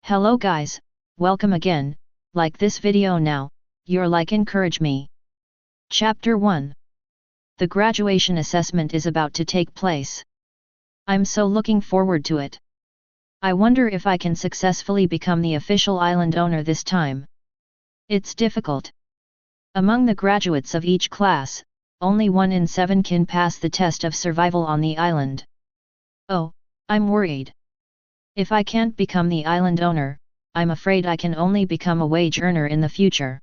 Hello guys, welcome again. Like this video now, your like encourage me. Chapter 1. The graduation assessment is about to take place. I'm so looking forward to it. I wonder if I can successfully become the official island owner this time. It's difficult. Among the graduates of each class, only 1 in 7 can pass the test of survival on the island. Oh, I'm worried. If I can't become the island owner, I'm afraid I can only become a wage earner in the future.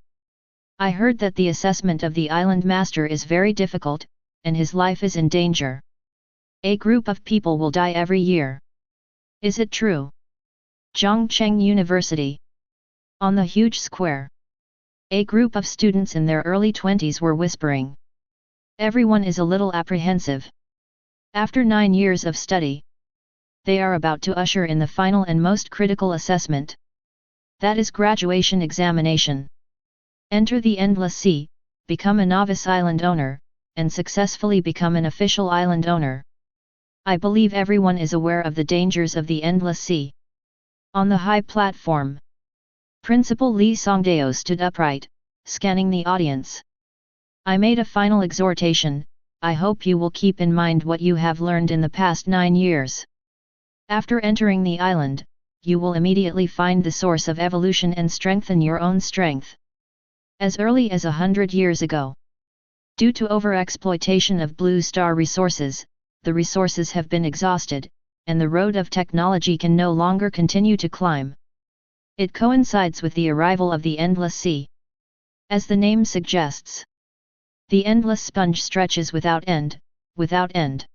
I heard that the assessment of the island master is very difficult, and his life is in danger. A group of people will die every year. Is it true? Zhongcheng University. On the huge square. A group of students in their early 20s were whispering. Everyone is a little apprehensive. After 9 years of study, they are about to usher in the final and most critical assessment. That is graduation examination. Enter the endless sea, become a novice island owner, and successfully become an official island owner. I believe everyone is aware of the dangers of the endless sea. On the high platform, Principal Li Songdao stood upright, scanning the audience. I made a final exhortation. I hope you will keep in mind what you have learned in the past 9 years. After entering the island, you will immediately find the source of evolution and strengthen your own strength. As early as 100 years ago, due to overexploitation of blue star resources, the resources have been exhausted, and the road of technology can no longer continue to climb. It coincides with the arrival of the endless sea. As the name suggests, the endless sponge stretches without end, without end.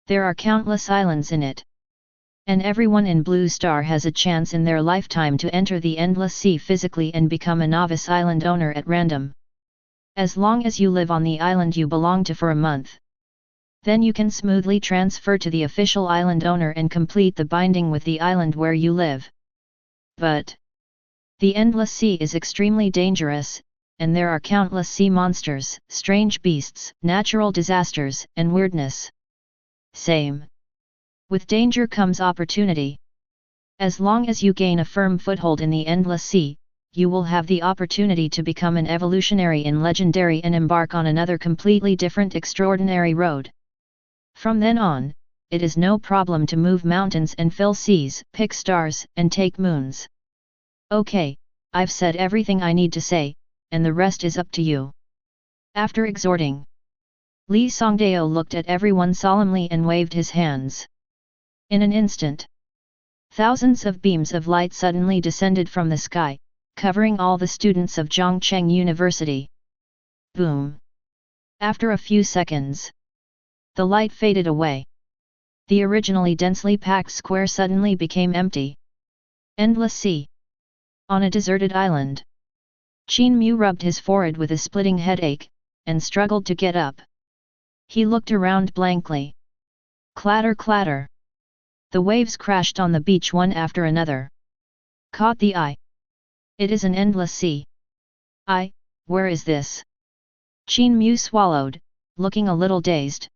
There are countless islands in it. And everyone in Blue Star has a chance in their lifetime to enter the endless sea physically and become a novice island owner at random. As long as you live on the island you belong to for a month. Then you can smoothly transfer to the official island owner and complete the binding with the island where you live. But the endless sea is extremely dangerous, and there are countless sea monsters, strange beasts, natural disasters, and weirdness. Same. With danger comes opportunity. As long as you gain a firm foothold in the endless sea, you will have the opportunity to become an evolutionary in legendary and embark on another completely different extraordinary road. From then on, it is no problem to move mountains and fill seas, pick stars, and take moons. Okay, I've said everything I need to say, and the rest is up to you. After exhorting, Li Songdao looked at everyone solemnly and waved his hands. In an instant, thousands of beams of light suddenly descended from the sky, covering all the students of Zhongcheng University. Boom! After a few seconds, the light faded away. The originally densely packed square suddenly became empty. Endless sea. On a deserted island. Qin Mu rubbed his forehead with a splitting headache, and struggled to get up. He looked around blankly. Clatter clatter. The waves crashed on the beach one after another. Caught the eye. It is an endless sea. Where is this? Qin Mu swallowed, looking a little dazed.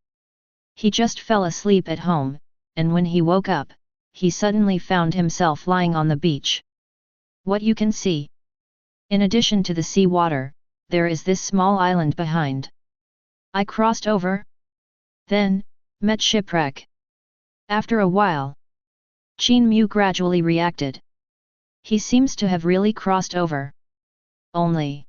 He just fell asleep at home, and when he woke up, he suddenly found himself lying on the beach. What you can see? In addition to the sea water, there is this small island behind. I crossed over. Then, met shipwreck. After a while, Qin Mu gradually reacted. He seems to have really crossed over. Only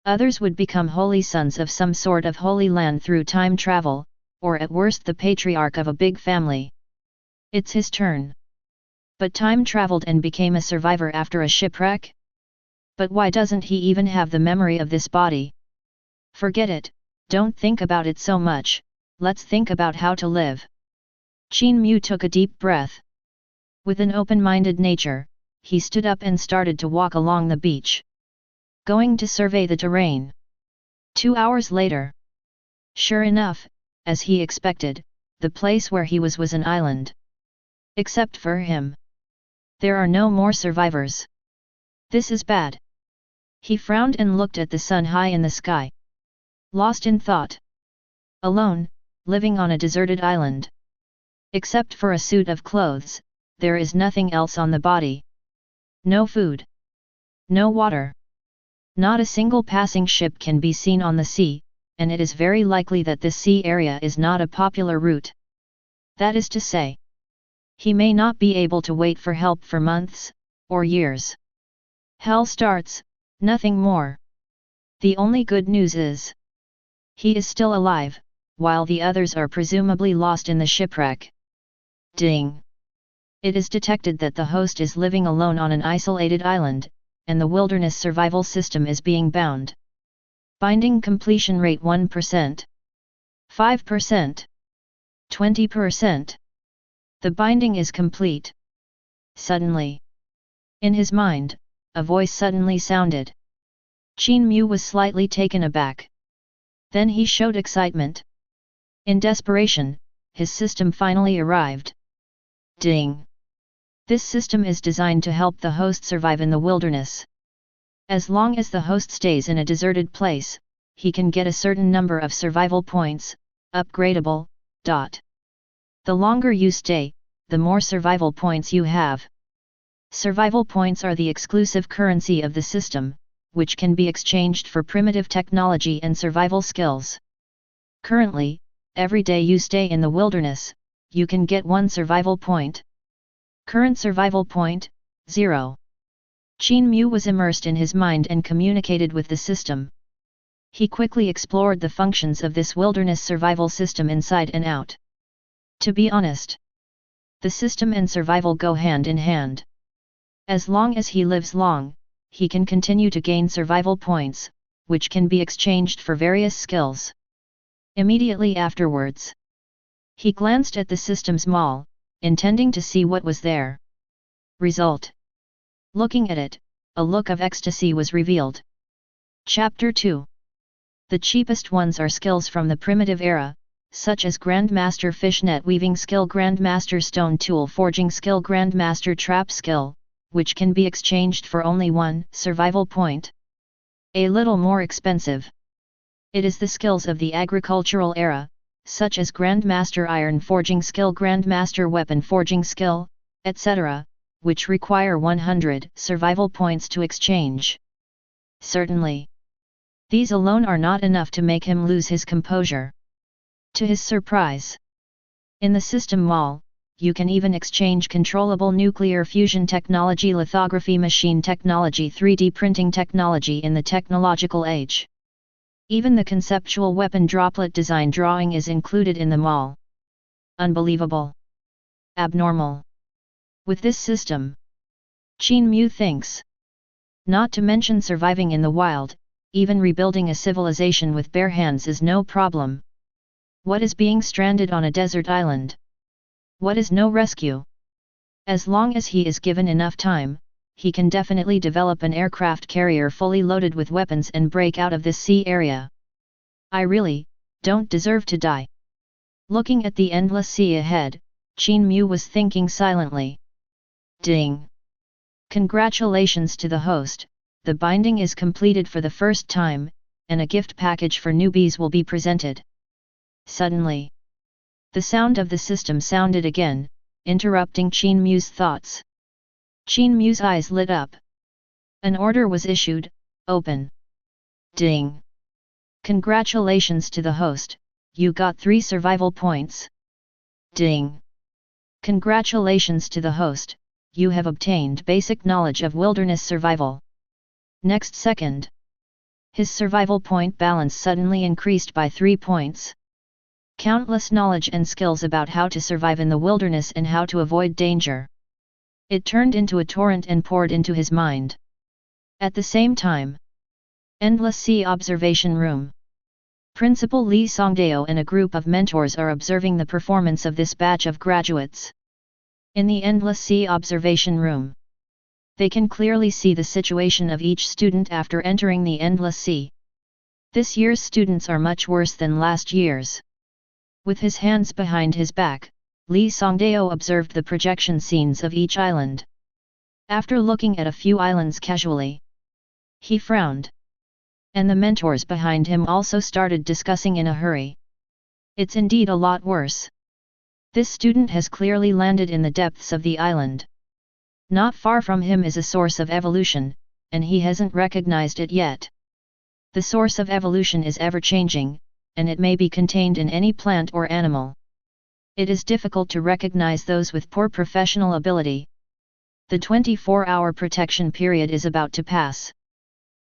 others would become holy sons of some sort of holy land through time travel, or at worst the patriarch of a big family. It's his turn. But time traveled and became a survivor after a shipwreck? But why doesn't he even have the memory of this body? Forget it, don't think about it so much, let's think about how to live. Qin Mu took a deep breath. With an open-minded nature, he stood up and started to walk along the beach. Going to survey the terrain. 2 hours later. Sure enough, as he expected, the place where he was an island. Except for him. There are no more survivors. This is bad. He frowned and looked at the sun high in the sky. Lost in thought. Alone, living on a deserted island. Except for a suit of clothes, there is nothing else on the body. No food. No water. Not a single passing ship can be seen on the sea, and it is very likely that this sea area is not a popular route. That is to say, he may not be able to wait for help for months, or years. Hell starts, nothing more. The only good news is, he is still alive, while the others are presumably lost in the shipwreck. Ding! It is detected that the host is living alone on an isolated island, and the wilderness survival system is being bound. Binding completion rate 1%. 5%. 20%. The binding is complete. Suddenly, in his mind, a voice suddenly sounded. Qin Mu was slightly taken aback. Then he showed excitement. In desperation, his system finally arrived. Ding! This system is designed to help the host survive in the wilderness. As long as the host stays in a deserted place, he can get a certain number of survival points, upgradable. The longer you stay, the more survival points you have. Survival points are the exclusive currency of the system, which can be exchanged for primitive technology and survival skills. Currently, every day you stay in the wilderness, you can get 1 survival point. Current survival point, 0. Qin Mu was immersed in his mind and communicated with the system. He quickly explored the functions of this wilderness survival system inside and out. To be honest, the system and survival go hand in hand. As long as he lives long, he can continue to gain survival points, which can be exchanged for various skills. Immediately afterwards, he glanced at the system's mall, intending to see what was there. Result. Looking at it, a look of ecstasy was revealed. Chapter 2. The cheapest ones are skills from the primitive era, such as Grandmaster Fishnet Weaving Skill, Grandmaster Stone Tool Forging Skill, Grandmaster Trap Skill, which can be exchanged for only 1 survival point. A little more expensive. It is the skills of the agricultural era, such as Grandmaster Iron Forging Skill, Grandmaster Weapon Forging Skill, etc., which require 100 survival points to exchange. Certainly, these alone are not enough to make him lose his composure. To his surprise, in the system mall, you can even exchange controllable nuclear fusion technology, lithography machine technology, 3D printing technology in the technological age. Even the conceptual weapon droplet design drawing is included in the mall. Unbelievable. Abnormal. With this system, Qin Mu thinks, not to mention surviving in the wild, even rebuilding a civilization with bare hands is no problem. What is being stranded on a desert island? What is no rescue? As long as he is given enough time, he can definitely develop an aircraft carrier fully loaded with weapons and break out of this sea area. I really don't deserve to die. Looking at the endless sea ahead, Qin Mu was thinking silently. Ding! Congratulations to the host, the binding is completed for the first time, and a gift package for newbies will be presented. Suddenly, the sound of the system sounded again, interrupting Qin Mu's thoughts. Qin Mu's eyes lit up. An order was issued, open. Ding! Congratulations to the host, you got 3 survival points. Ding! Congratulations to the host, you have obtained basic knowledge of wilderness survival. Next second, his survival point balance suddenly increased by 3 points. Countless knowledge and skills about how to survive in the wilderness and how to avoid danger. It turned into a torrent and poured into his mind. At the same time, Endless Sea Observation Room. Principal Li Songdao and a group of mentors are observing the performance of this batch of graduates. In the Endless Sea Observation Room, they can clearly see the situation of each student after entering the Endless Sea. This year's students are much worse than last year's. With his hands behind his back, Li Songdao observed the projection scenes of each island. After looking at a few islands casually, he frowned. And the mentors behind him also started discussing in a hurry. It's indeed a lot worse. This student has clearly landed in the depths of the island. Not far from him is a source of evolution, and he hasn't recognized it yet. The source of evolution is ever-changing, and it may be contained in any plant or animal. It is difficult to recognize those with poor professional ability. The 24-hour protection period is about to pass.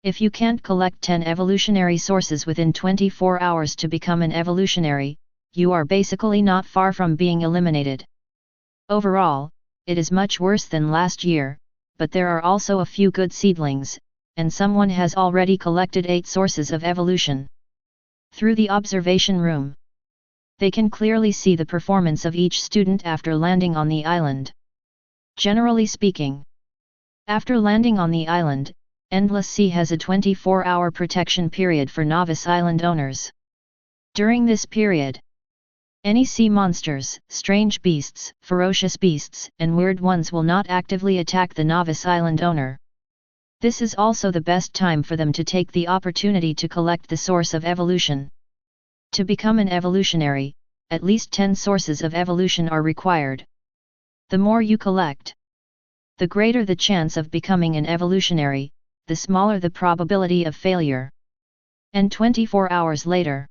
If you can't collect 10 evolutionary sources within 24 hours to become an evolutionary, you are basically not far from being eliminated. Overall, it is much worse than last year, but there are also a few good seedlings, and someone has already collected 8 sources of evolution. Through the observation room, they can clearly see the performance of each student after landing on the island. Generally speaking, after landing on the island, Endless Sea has a 24-hour protection period for novice island owners. During this period, any sea monsters, strange beasts, ferocious beasts, and weird ones will not actively attack the novice island owner. This is also the best time for them to take the opportunity to collect the source of evolution. To become an evolutionary, at least 10 sources of evolution are required. The more you collect, the greater the chance of becoming an evolutionary, the smaller the probability of failure. And 24 hours later,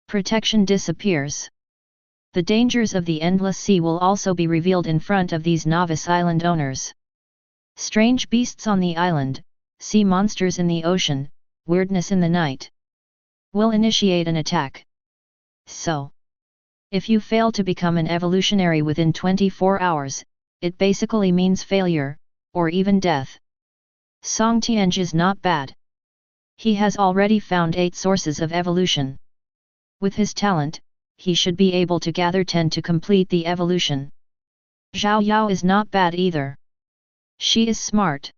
protection disappears. The dangers of the endless sea will also be revealed in front of these novice island owners. Strange beasts on the island, sea monsters in the ocean, weirdness in the night will initiate an attack. So, if you fail to become an evolutionary within 24 hours, it basically means failure, or even death. Song Tianj is not bad. He has already found 8 sources of evolution. With his talent, he should be able to gather 10 to complete the evolution. Zhao Yao is not bad either. She is smart.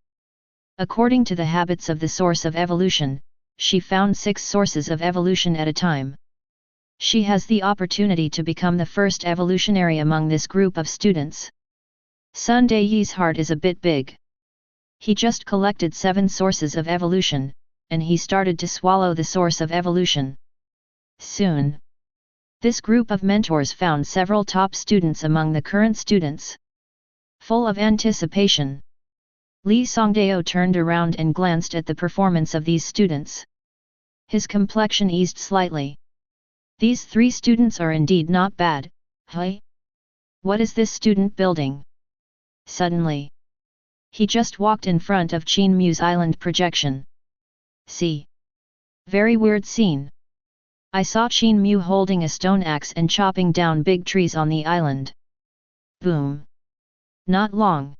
According to the habits of the source of evolution, she found 6 sources of evolution at a time. She has the opportunity to become the first evolutionary among this group of students. Sun Daiyi's heart is a bit big. He just collected 7 sources of evolution, and he started to swallow the source of evolution. Soon, this group of mentors found several top students among the current students. Full of anticipation, Li Songdao turned around and glanced at the performance of these students. His complexion eased slightly. These 3 students are indeed not bad. Hey? What is this student building? Suddenly, he just walked in front of Qin Mu's island projection. See? Very weird scene. I saw Qin Mu holding a stone axe and chopping down big trees on the island. Boom! Not long.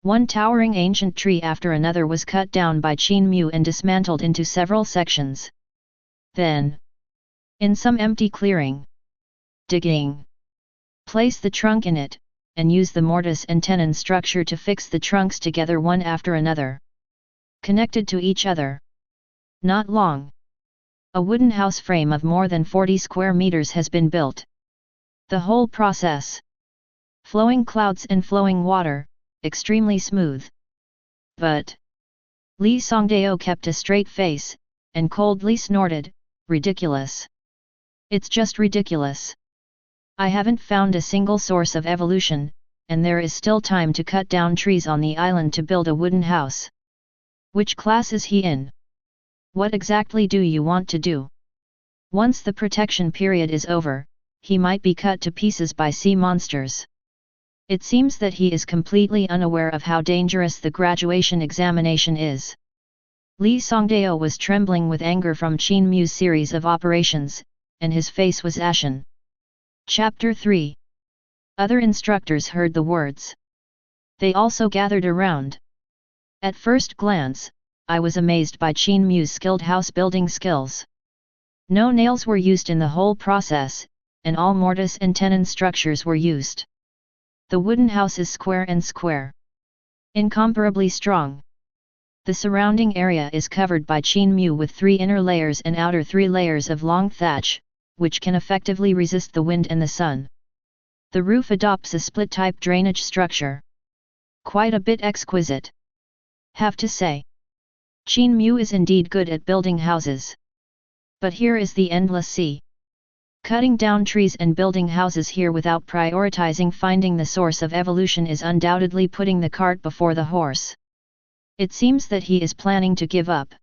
One towering ancient tree after another was cut down by Qin Mu and dismantled into several sections. Then, in some empty clearing, digging. Place the trunk in it, and use the mortise and tenon structure to fix the trunks together one after another, connected to each other. Not long. A wooden house frame of more than 40 square meters has been built. The whole process, flowing clouds and flowing water, extremely smooth. But Li Songdao kept a straight face, and coldly snorted, "Ridiculous. It's just ridiculous. I haven't found a single source of evolution, and there is still time to cut down trees on the island to build a wooden house. Which class is he in? What exactly do you want to do?" Once the protection period is over, he might be cut to pieces by sea monsters. It seems that he is completely unaware of how dangerous the graduation examination is. Li Songdao was trembling with anger from Qin Mu's series of operations, and his face was ashen. Chapter 3. Other instructors heard the words. They also gathered around. At first glance, I was amazed by Qin Mu's skilled house-building skills. No nails were used in the whole process, and all mortise and tenon structures were used. The wooden house is square and square. Incomparably strong. The surrounding area is covered by Qin Mu with 3 inner layers and outer 3 layers of long thatch, which can effectively resist the wind and the sun. The roof adopts a split-type drainage structure. Quite a bit exquisite. Have to say, Qin Mu is indeed good at building houses. But here is the endless sea. Cutting down trees and building houses here without prioritizing finding the source of evolution is undoubtedly putting the cart before the horse. It seems that he is planning to give up.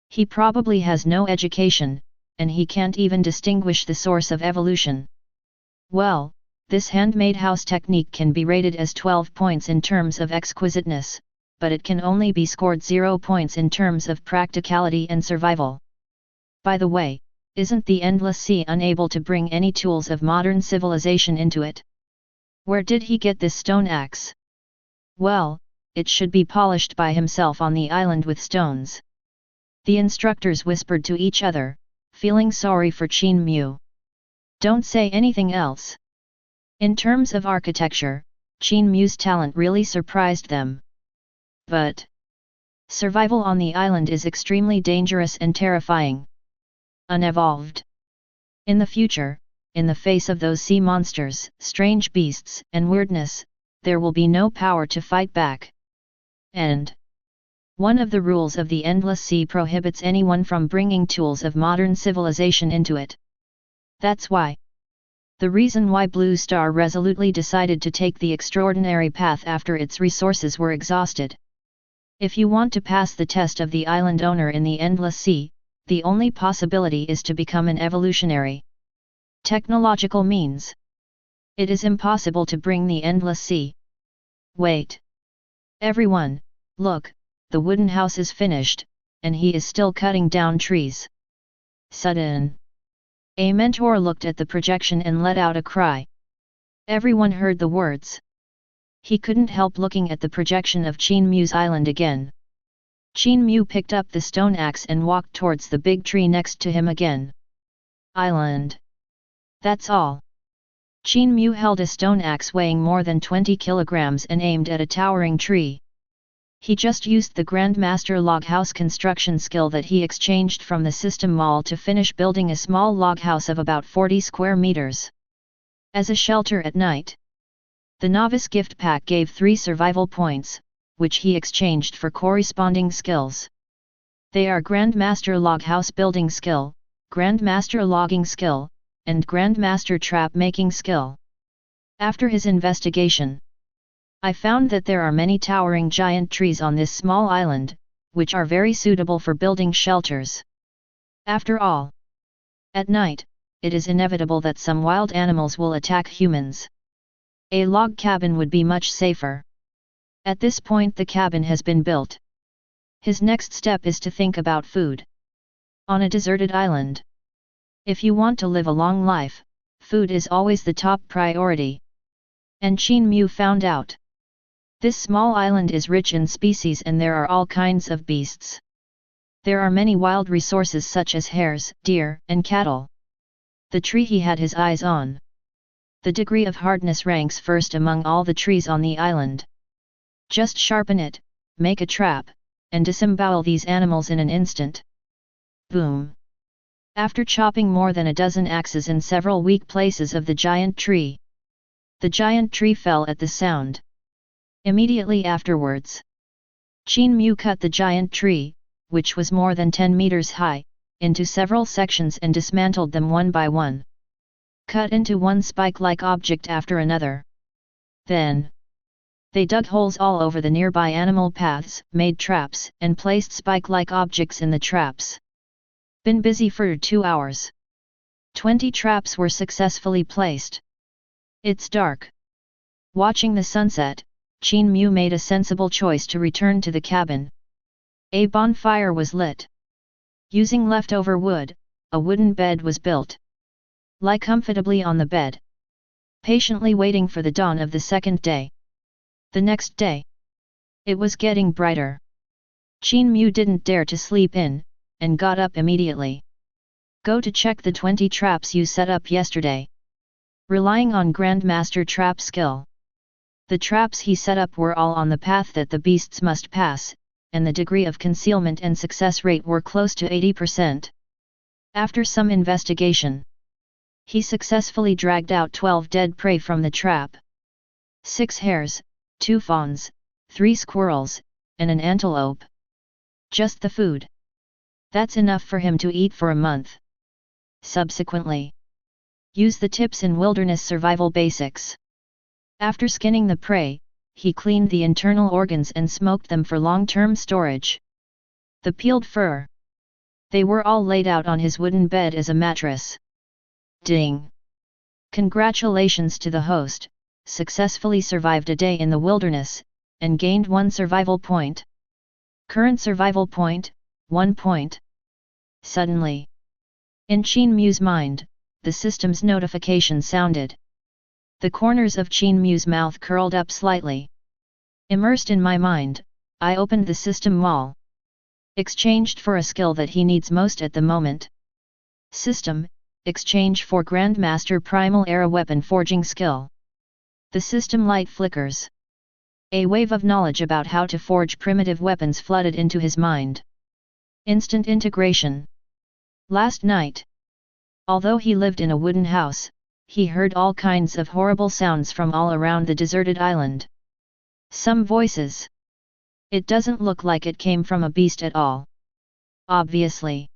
He probably has no education, and he can't even distinguish the source of evolution. Well, this handmade house technique can be rated as 12 points in terms of exquisiteness, but it can only be scored 0 points in terms of practicality and survival. By the way, isn't the endless sea unable to bring any tools of modern civilization into it? Where did he get this stone axe? Well, it should be polished by himself on the island with stones. The instructors whispered to each other, feeling sorry for Qin Mu. Don't say anything else. In terms of architecture, Qin Mu's talent really surprised them. But survival on the island is extremely dangerous and terrifying. Unevolved. In the future, in the face of those sea monsters, strange beasts, and weirdness, there will be no power to fight back. And one of the rules of the endless sea prohibits anyone from bringing tools of modern civilization into it. That's why. The reason why Blue Star resolutely decided to take the extraordinary path after its resources were exhausted. If you want to pass the test of the island owner in the endless sea, the only possibility is to become an evolutionary. Technological means. It is impossible to bring the endless sea. Wait. Everyone, look, the wooden house is finished, and he is still cutting down trees. Sudden. A mentor looked at the projection and let out a cry. Everyone heard the words. He couldn't help looking at the projection of Qin Mu's island again. Qin Mu picked up the stone axe and walked towards the big tree next to him again. Island. That's all. Qin Mu held a stone axe weighing more than 20 kilograms and aimed at a towering tree. He just used the Grandmaster log house construction skill that he exchanged from the system mall to finish building a small log house of about 40 square meters. As a shelter at night. The novice gift pack gave 3 survival points, which he exchanged for corresponding skills. They are Grandmaster log house building skill, Grandmaster logging skill, and Grandmaster trap making skill. After his investigation, I found that there are many towering giant trees on this small island, which are very suitable for building shelters. After all, at night, it is inevitable that some wild animals will attack humans. A log cabin would be much safer. At this point the cabin has been built. His next step is to think about food. On a deserted island. If you want to live a long life, food is always the top priority. And Qin Mu found out. This small island is rich in species and there are all kinds of beasts. There are many wild resources such as hares, deer, and cattle. The tree he had his eyes on. The degree of hardness ranks first among all the trees on the island. Just sharpen it, make a trap, and disembowel these animals in an instant. Boom! After chopping more than a dozen axes in several weak places of the giant tree, the giant tree fell at the sound. Immediately afterwards, Qin Mu cut the giant tree, which was more than 10 meters high, into several sections and dismantled them one by one. Cut into one spike-like object after another. Then, they dug holes all over the nearby animal paths, made traps, and placed spike-like objects in the traps. Been busy for 2 hours. 20 traps were successfully placed. It's dark. Watching the sunset, Qin Mu made a sensible choice to return to the cabin. A bonfire was lit. Using leftover wood, a wooden bed was built. Lie comfortably on the bed. Patiently waiting for the dawn of the second day. The next day. It was getting brighter. Qin Mu didn't dare to sleep in, and got up immediately. Go to check the 20 traps you set up yesterday. Relying on Grandmaster trap skill. The traps he set up were all on the path that the beasts must pass, and the degree of concealment and success rate were close to 80%. After some investigation, he successfully dragged out 12 dead prey from the trap. 6 hares, 2 fawns, 3 squirrels, and an antelope. Just the food. That's enough for him to eat for a month. Subsequently, Use the tips in wilderness survival basics. After skinning the prey, he cleaned the internal organs and smoked them for long-term storage. The peeled fur. They were all laid out on his wooden bed as a mattress. Ding! Congratulations to the host, successfully survived a day in the wilderness, and gained 1 survival point. Current survival point, 1 point. Suddenly, in Qin Mu's mind, the system's notification sounded. The corners of Qin Mu's mouth curled up slightly. Immersed in my mind, I opened the system wall. Exchanged for a skill that he needs most at the moment. System, exchange for Grandmaster Primal Era Weapon Forging Skill. The system light flickers. A wave of knowledge about how to forge primitive weapons flooded into his mind. Instant integration. Last night, although he lived in a wooden house, he heard all kinds of horrible sounds from all around the deserted island. Some voices. It doesn't look like it came from a beast at all. Obviously.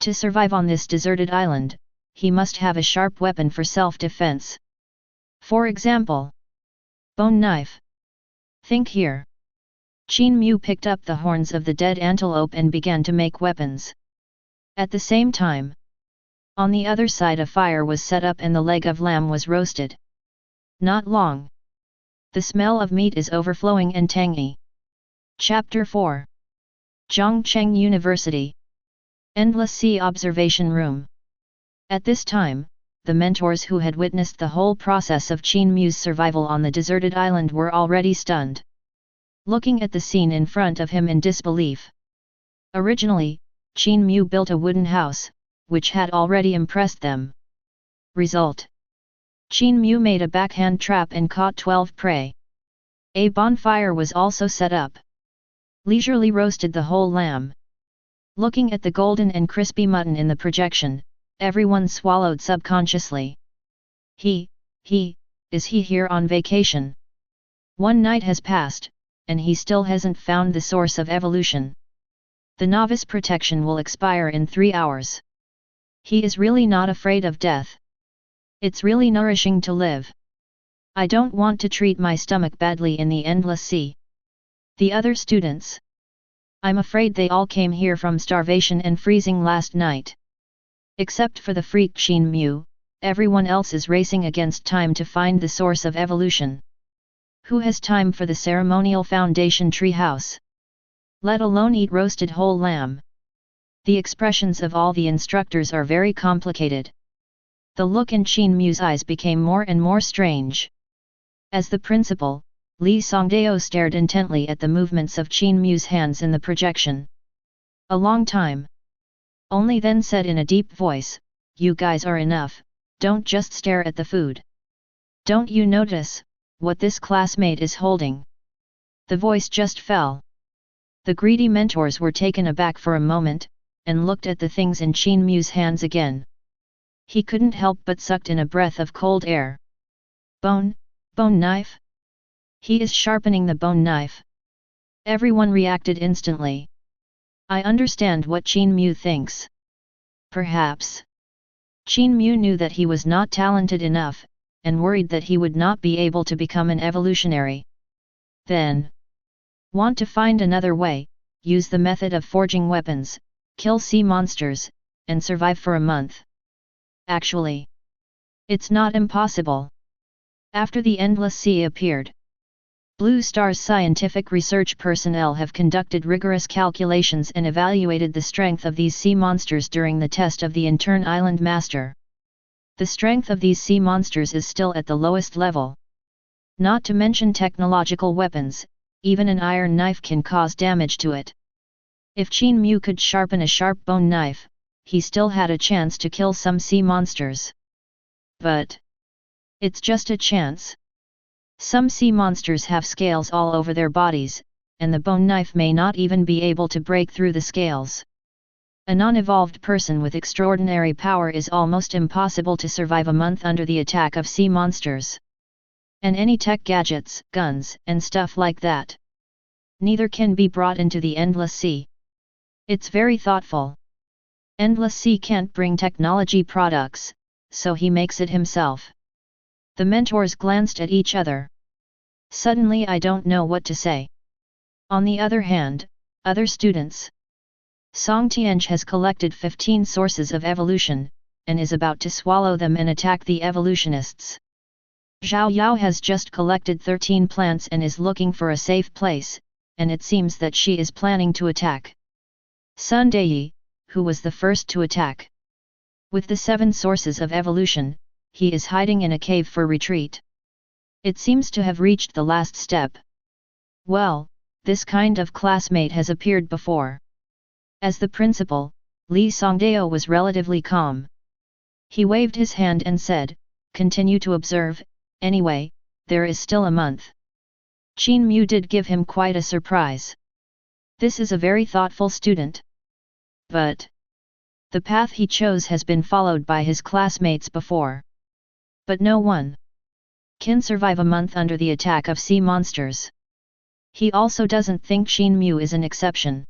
To survive on this deserted island, he must have a sharp weapon for self-defense. For example, bone knife. Think here. Qin Mu picked up the horns of the dead antelope and began to make weapons. At the same time, on the other side a fire was set up and the leg of lamb was roasted. Not long. The smell of meat is overflowing and tangy. Chapter 4. Zhongcheng University. Endless Sea Observation Room. At this time, the mentors who had witnessed the whole process of Qin Mu's survival on the deserted island were already stunned. Looking at the scene in front of him in disbelief. Originally, Qin Mu built a wooden house, which had already impressed them. Result. Qin Mu made a backhand trap and caught 12 prey. A bonfire was also set up. Leisurely roasted the whole lamb. Looking at the golden and crispy mutton in the projection, everyone swallowed subconsciously. Is he here on vacation? 1 night has passed, and he still hasn't found the source of evolution. The novice protection will expire in 3 hours. He is really not afraid of death. It's really nourishing to live. I don't want to treat my stomach badly in the endless sea. The other students. I'm afraid they all came here from starvation and freezing last night. Except for the freak Qin Mu, everyone else is racing against time to find the source of evolution. Who has time for the ceremonial foundation tree house? Let alone eat roasted whole lamb. The expressions of all the instructors are very complicated. The look in Qin Mu's eyes became more and more strange. As the principal, Li Songdao stared intently at the movements of Qin Mu's hands in the projection. A long time. Only then said in a deep voice, "You guys are enough, don't just stare at the food. Don't you notice what this classmate is holding?" The voice just fell. The greedy mentors were taken aback for a moment, and looked at the things in Qin Mu's hands again. He couldn't help but sucked in a breath of cold air. Bone knife? He is sharpening the bone knife. Everyone reacted instantly. I understand what Qin Mu thinks. Perhaps. Qin Mu knew that he was not talented enough, and worried that he would not be able to become an evolutionary. Then, want to find another way, use the method of forging weapons, kill sea monsters, and survive for a month. Actually, it's not impossible. After the endless sea appeared, Blue Star's scientific research personnel have conducted rigorous calculations and evaluated the strength of these sea monsters during the test of the intern island master. The strength of these sea monsters is still at the lowest level. Not to mention technological weapons, even an iron knife can cause damage to it. If Qin Mu could sharpen a sharp bone knife, he still had a chance to kill some sea monsters. But it's just a chance. Some sea monsters have scales all over their bodies, and the bone knife may not even be able to break through the scales. A non-evolved person with extraordinary power is almost impossible to survive a month under the attack of sea monsters. And any tech gadgets, guns, and stuff like that. Neither can be brought into the endless sea. It's very thoughtful. Endless sea can't bring technology products, so he makes it himself. The mentors glanced at each other. Suddenly I don't know what to say. On the other hand, other students. Song Tianj has collected 15 sources of evolution, and is about to swallow them and attack the evolutionists. Zhao Yao has just collected 13 plants and is looking for a safe place, and it seems that she is planning to attack. Sun Daiyi, who was the first to attack. With the 7 sources of evolution, he is hiding in a cave for retreat. It seems to have reached the last step. Well, this kind of classmate has appeared before. As the principal, Li Songdao was relatively calm. He waved his hand and said, "Continue to observe, anyway, there is still a month." Qin Mu did give him quite a surprise. This is a very thoughtful student. But the path he chose has been followed by his classmates before. But no one can survive a month under the attack of sea monsters. He also doesn't think Qin Mu is an exception.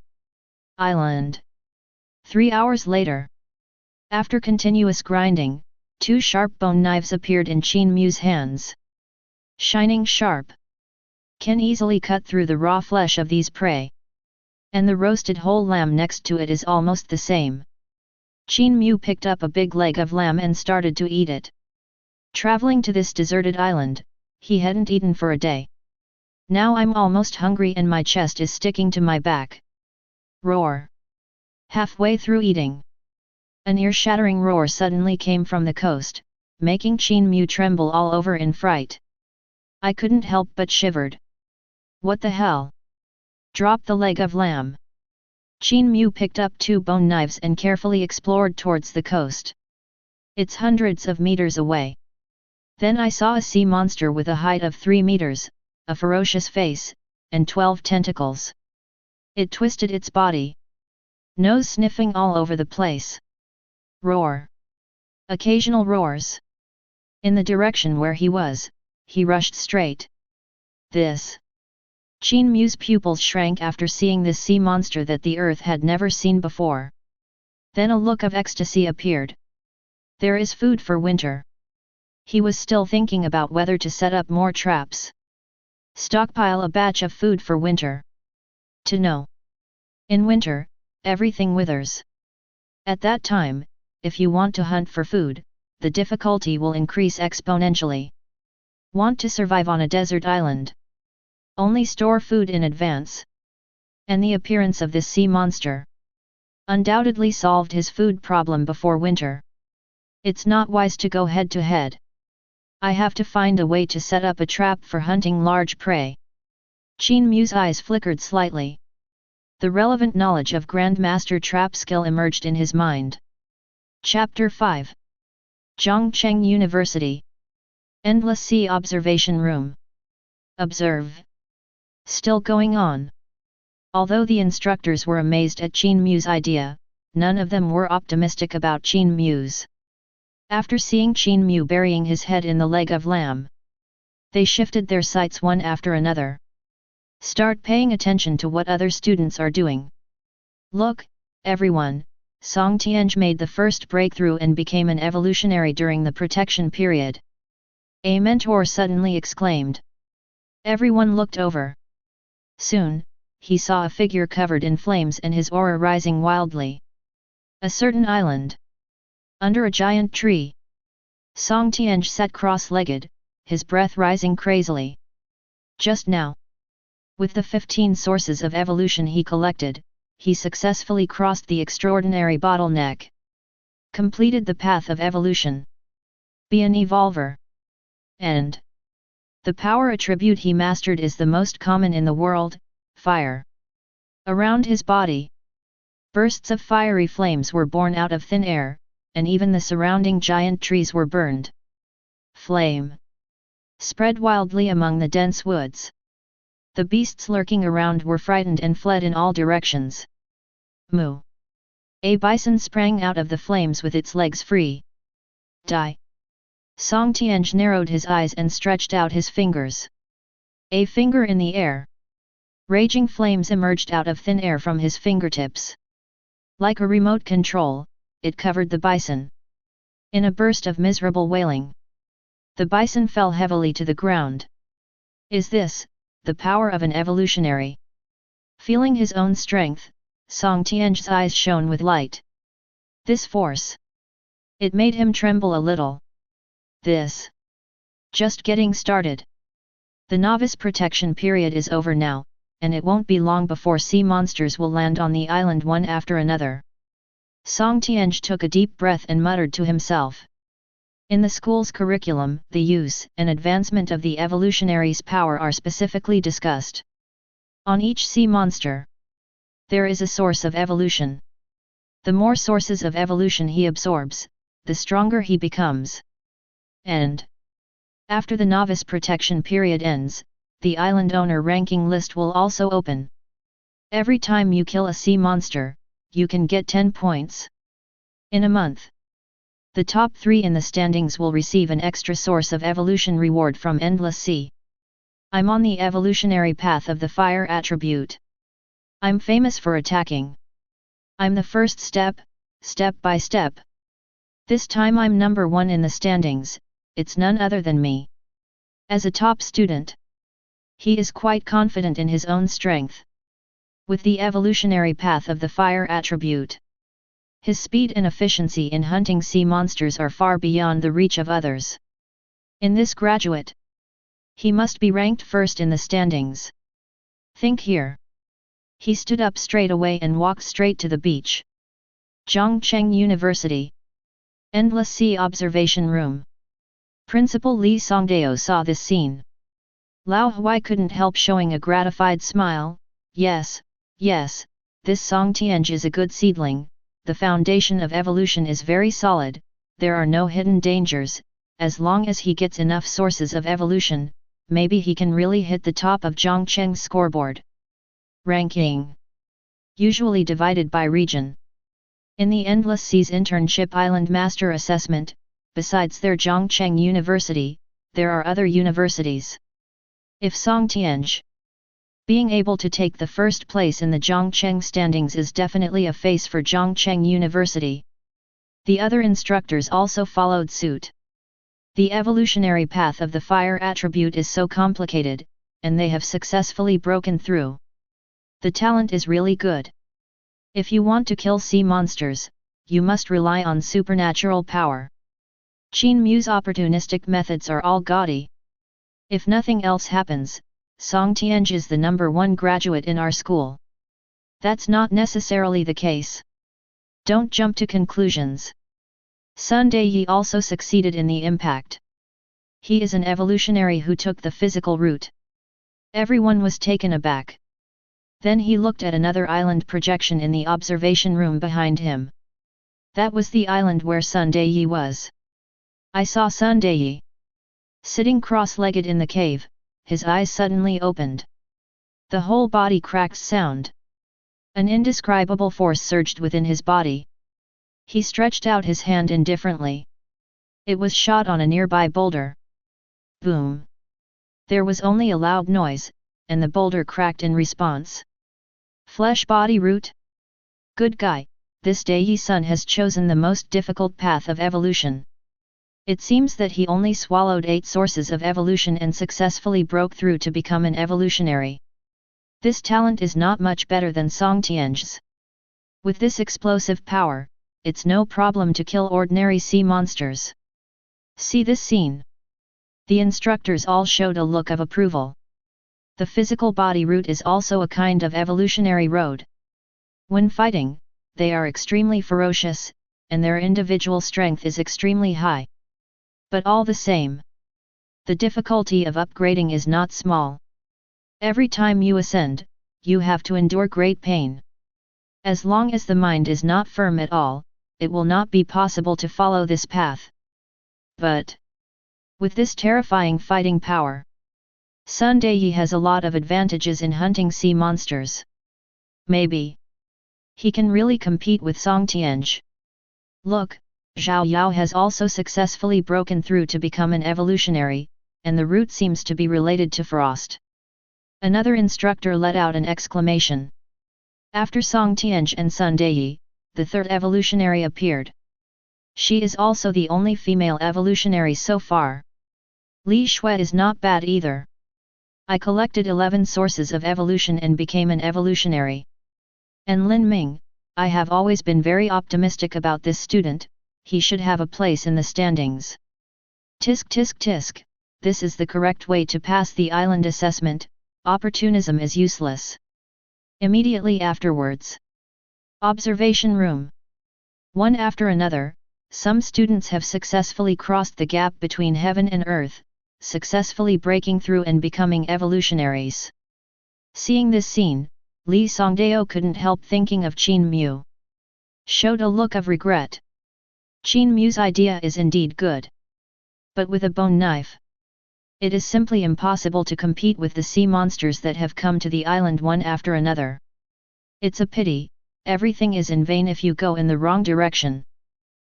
Island. 3 hours later. After continuous grinding, 2 sharp bone knives appeared in Qin Mu's hands. Shining sharp. Can easily cut through the raw flesh of these prey. And the roasted whole lamb next to it is almost the same. Qin Mu picked up a big leg of lamb and started to eat it. Traveling to this deserted island, he hadn't eaten for a day. Now I'm almost hungry and my chest is sticking to my back. Roar. Halfway through eating, an ear-shattering roar suddenly came from the coast, making Qin Mu tremble all over in fright. I couldn't help but shivered. What the hell? Drop the leg of lamb. Qin Mu picked up 2 bone knives and carefully explored towards the coast. It's hundreds of meters away. Then I saw a sea monster with a height of 3 meters, a ferocious face, and 12 tentacles. It twisted its body. Nose sniffing all over the place. Roar. Occasional roars. In the direction where he was, he rushed straight. This. Qin Mu's pupils shrank after seeing this sea monster that the earth had never seen before. Then a look of ecstasy appeared. There is food for winter. He was still thinking about whether to set up more traps. Stockpile a batch of food for winter. To know. In winter, everything withers. At that time, if you want to hunt for food, the difficulty will increase exponentially. Want to survive on a desert island? Only store food in advance. And the appearance of this sea monster undoubtedly solved his food problem before winter. It's not wise to go head to head. I have to find a way to set up a trap for hunting large prey. Qin Mu's eyes flickered slightly. The relevant knowledge of Grandmaster Trap skill emerged in his mind. Chapter 5. Zhongcheng University. Endless Sea Observation Room. Observe. Still going on. Although the instructors were amazed at Qin Mu's idea, none of them were optimistic about Qin Mu's. After seeing Qin Mu burying his head in the leg of lamb, they shifted their sights one after another. Start paying attention to what other students are doing. Look, everyone, Song Tianj made the first breakthrough and became an evolutionary during the protection period. A mentor suddenly exclaimed. Everyone looked over. Soon, he saw a figure covered in flames and his aura rising wildly. A certain island. Under a giant tree. Song Tianj sat cross-legged, his breath rising crazily. Just now. With the 15 sources of evolution he collected, he successfully crossed the extraordinary bottleneck. Completed the path of evolution. Be an evolver. And the power attribute he mastered is the most common in the world, fire. Around his body, bursts of fiery flames were born out of thin air, and even the surrounding giant trees were burned. Flame spread wildly among the dense woods. The beasts lurking around were frightened and fled in all directions. Moo! A bison sprang out of the flames with its legs free. Die! Song Tianj narrowed his eyes and stretched out his fingers. A finger in the air. Raging flames emerged out of thin air from his fingertips. Like a remote control, it covered the bison. In a burst of miserable wailing, the bison fell heavily to the ground. Is this the power of an evolutionary? Feeling his own strength, Song Tian's eyes shone with light. This force. It made him tremble a little. This. Just getting started. The novice protection period is over now, and it won't be long before sea monsters will land on the island one after another. Song Tianj took a deep breath and muttered to himself. In the school's curriculum, the use and advancement of the evolutionary's power are specifically discussed. On each sea monster, there is a source of evolution. The more sources of evolution he absorbs, the stronger he becomes. And after the novice protection period ends, the island owner ranking list will also open. Every time you kill a sea monster, you can get 10 points. In a month, the top 3 in the standings will receive an extra source of evolution reward from Endless Sea. I'm on the evolutionary path of the fire attribute. I'm famous for attacking. I'm the first step by step. This time I'm number 1 in the standings, it's none other than me. As a top student, he is quite confident in his own strength. With the evolutionary path of the fire attribute, his speed and efficiency in hunting sea monsters are far beyond the reach of others. In this graduate, he must be ranked first in the standings. Think here. He stood up straight away and walked straight to the beach. Zhongcheng University. Endless Sea Observation Room. Principal Li Songdao saw this scene. Lao Huai couldn't help showing a gratified smile. Yes, this Song Tianj is a good seedling, the foundation of evolution is very solid, there are no hidden dangers, as long as he gets enough sources of evolution, maybe he can really hit the top of Zhongcheng's scoreboard. Ranking. Usually divided by region. In the Endless Seas Internship Island Master Assessment, besides their Zhongcheng University, there are other universities. If Song Tianj being able to take the first place in the Zhongcheng standings is definitely a face for Zhongcheng University. The other instructors also followed suit. The evolutionary path of the fire attribute is so complicated, and they have successfully broken through. The talent is really good. If you want to kill sea monsters, you must rely on supernatural power. Qin Mu's opportunistic methods are all gaudy. If nothing else happens, Song Tianj is the number 1 graduate in our school. That's not necessarily the case. Don't jump to conclusions. Sun Daiyi also succeeded in the impact. He is an evolutionary who took the physical route. Everyone was taken aback. Then he looked at another island projection in the observation room behind him. That was the island where Sun Daiyi was. I saw Sun Daiyi sitting cross-legged in the cave. His eyes suddenly opened. The whole body cracked sound. An indescribable force surged within his body. He stretched out his hand indifferently. It was shot on a nearby boulder. Boom! There was only a loud noise, and the boulder cracked in response. Flesh body root? Good guy, this Daiyi-sun has chosen the most difficult path of evolution. It seems that he only swallowed 8 sources of evolution and successfully broke through to become an evolutionary. This talent is not much better than Song Tianj's. With this explosive power, it's no problem to kill ordinary sea monsters. See this scene. The instructors all showed a look of approval. The physical body route is also a kind of evolutionary road. When fighting, they are extremely ferocious, and their individual strength is extremely high. But all the same, the difficulty of upgrading is not small. Every time you ascend, you have to endure great pain. As long as the mind is not firm at all, it will not be possible to follow this path. But with this terrifying fighting power, Sun Daiyi has a lot of advantages in hunting sea monsters. Maybe he can really compete with Song Tianj. Look, Zhao Yao has also successfully broken through to become an evolutionary, and the route seems to be related to frost. Another instructor let out an exclamation. After Song Tianj and Sun Daiyi, the third evolutionary appeared. She is also the only female evolutionary so far. Li Shui is not bad either. I collected 11 sources of evolution and became an evolutionary. And Lin Ming, I have always been very optimistic about this student, he should have a place in the standings. Tisk tisk tisk, this is the correct way to pass the island assessment, opportunism is useless. Immediately afterwards. Observation room. One after another, some students have successfully crossed the gap between heaven and earth, successfully breaking through and becoming evolutionaries. Seeing this scene, Li Songdao couldn't help thinking of Qin Mu. Showed a look of regret. Qin Mu's idea is indeed good. But with a bone knife, it is simply impossible to compete with the sea monsters that have come to the island one after another. It's a pity, everything is in vain if you go in the wrong direction.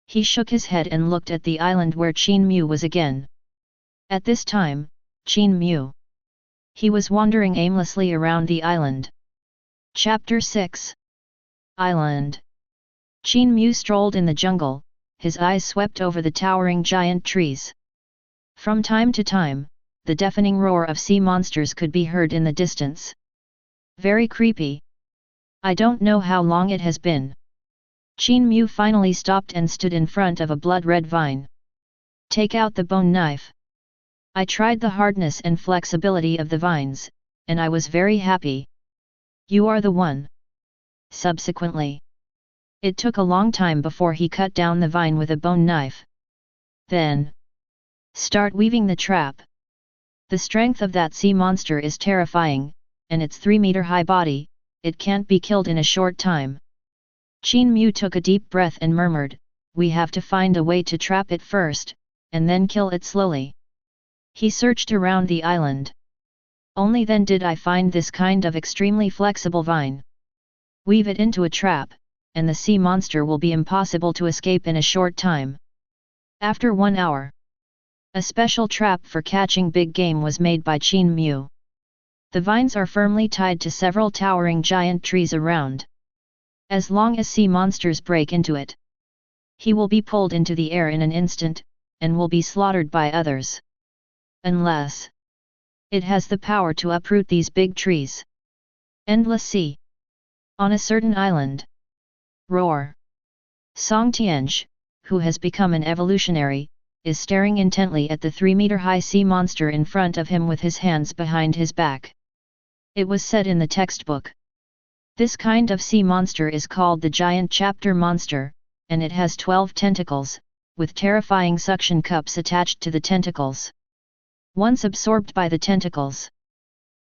He shook his head and looked at the island where Qin Mu was again. At this time, Qin Mu. He was wandering aimlessly around the island. Chapter 6. Island. Qin Mu strolled in the jungle, his eyes swept over the towering giant trees. From time to time, the deafening roar of sea monsters could be heard in the distance. Very creepy. I don't know how long it has been. Qin Mu finally stopped and stood in front of a blood-red vine. Take out the bone knife. I tried the hardness and flexibility of the vines, and I was very happy. You are the one. Subsequently, it took a long time before he cut down the vine with a bone knife. Then, start weaving the trap. The strength of that sea monster is terrifying, and its 3-meter-high body, it can't be killed in a short time. Qin Mu took a deep breath and murmured, we have to find a way to trap it first, and then kill it slowly. He searched around the island. Only then did I find this kind of extremely flexible vine. Weave it into a trap, and the sea monster will be impossible to escape in a short time. After 1 hour, a special trap for catching big game was made by Qin Mu. The vines are firmly tied to several towering giant trees around. As long as sea monsters break into it, he will be pulled into the air in an instant, and will be slaughtered by others. Unless it has the power to uproot these big trees. Endless sea. On a certain island. Roar. Song Tianj, who has become an evolutionary, is staring intently at the 3-meter-high sea monster in front of him with his hands behind his back. It was said in the textbook. This kind of sea monster is called the giant chapter monster, and it has 12 tentacles, with terrifying suction cups attached to the tentacles. Once absorbed by the tentacles,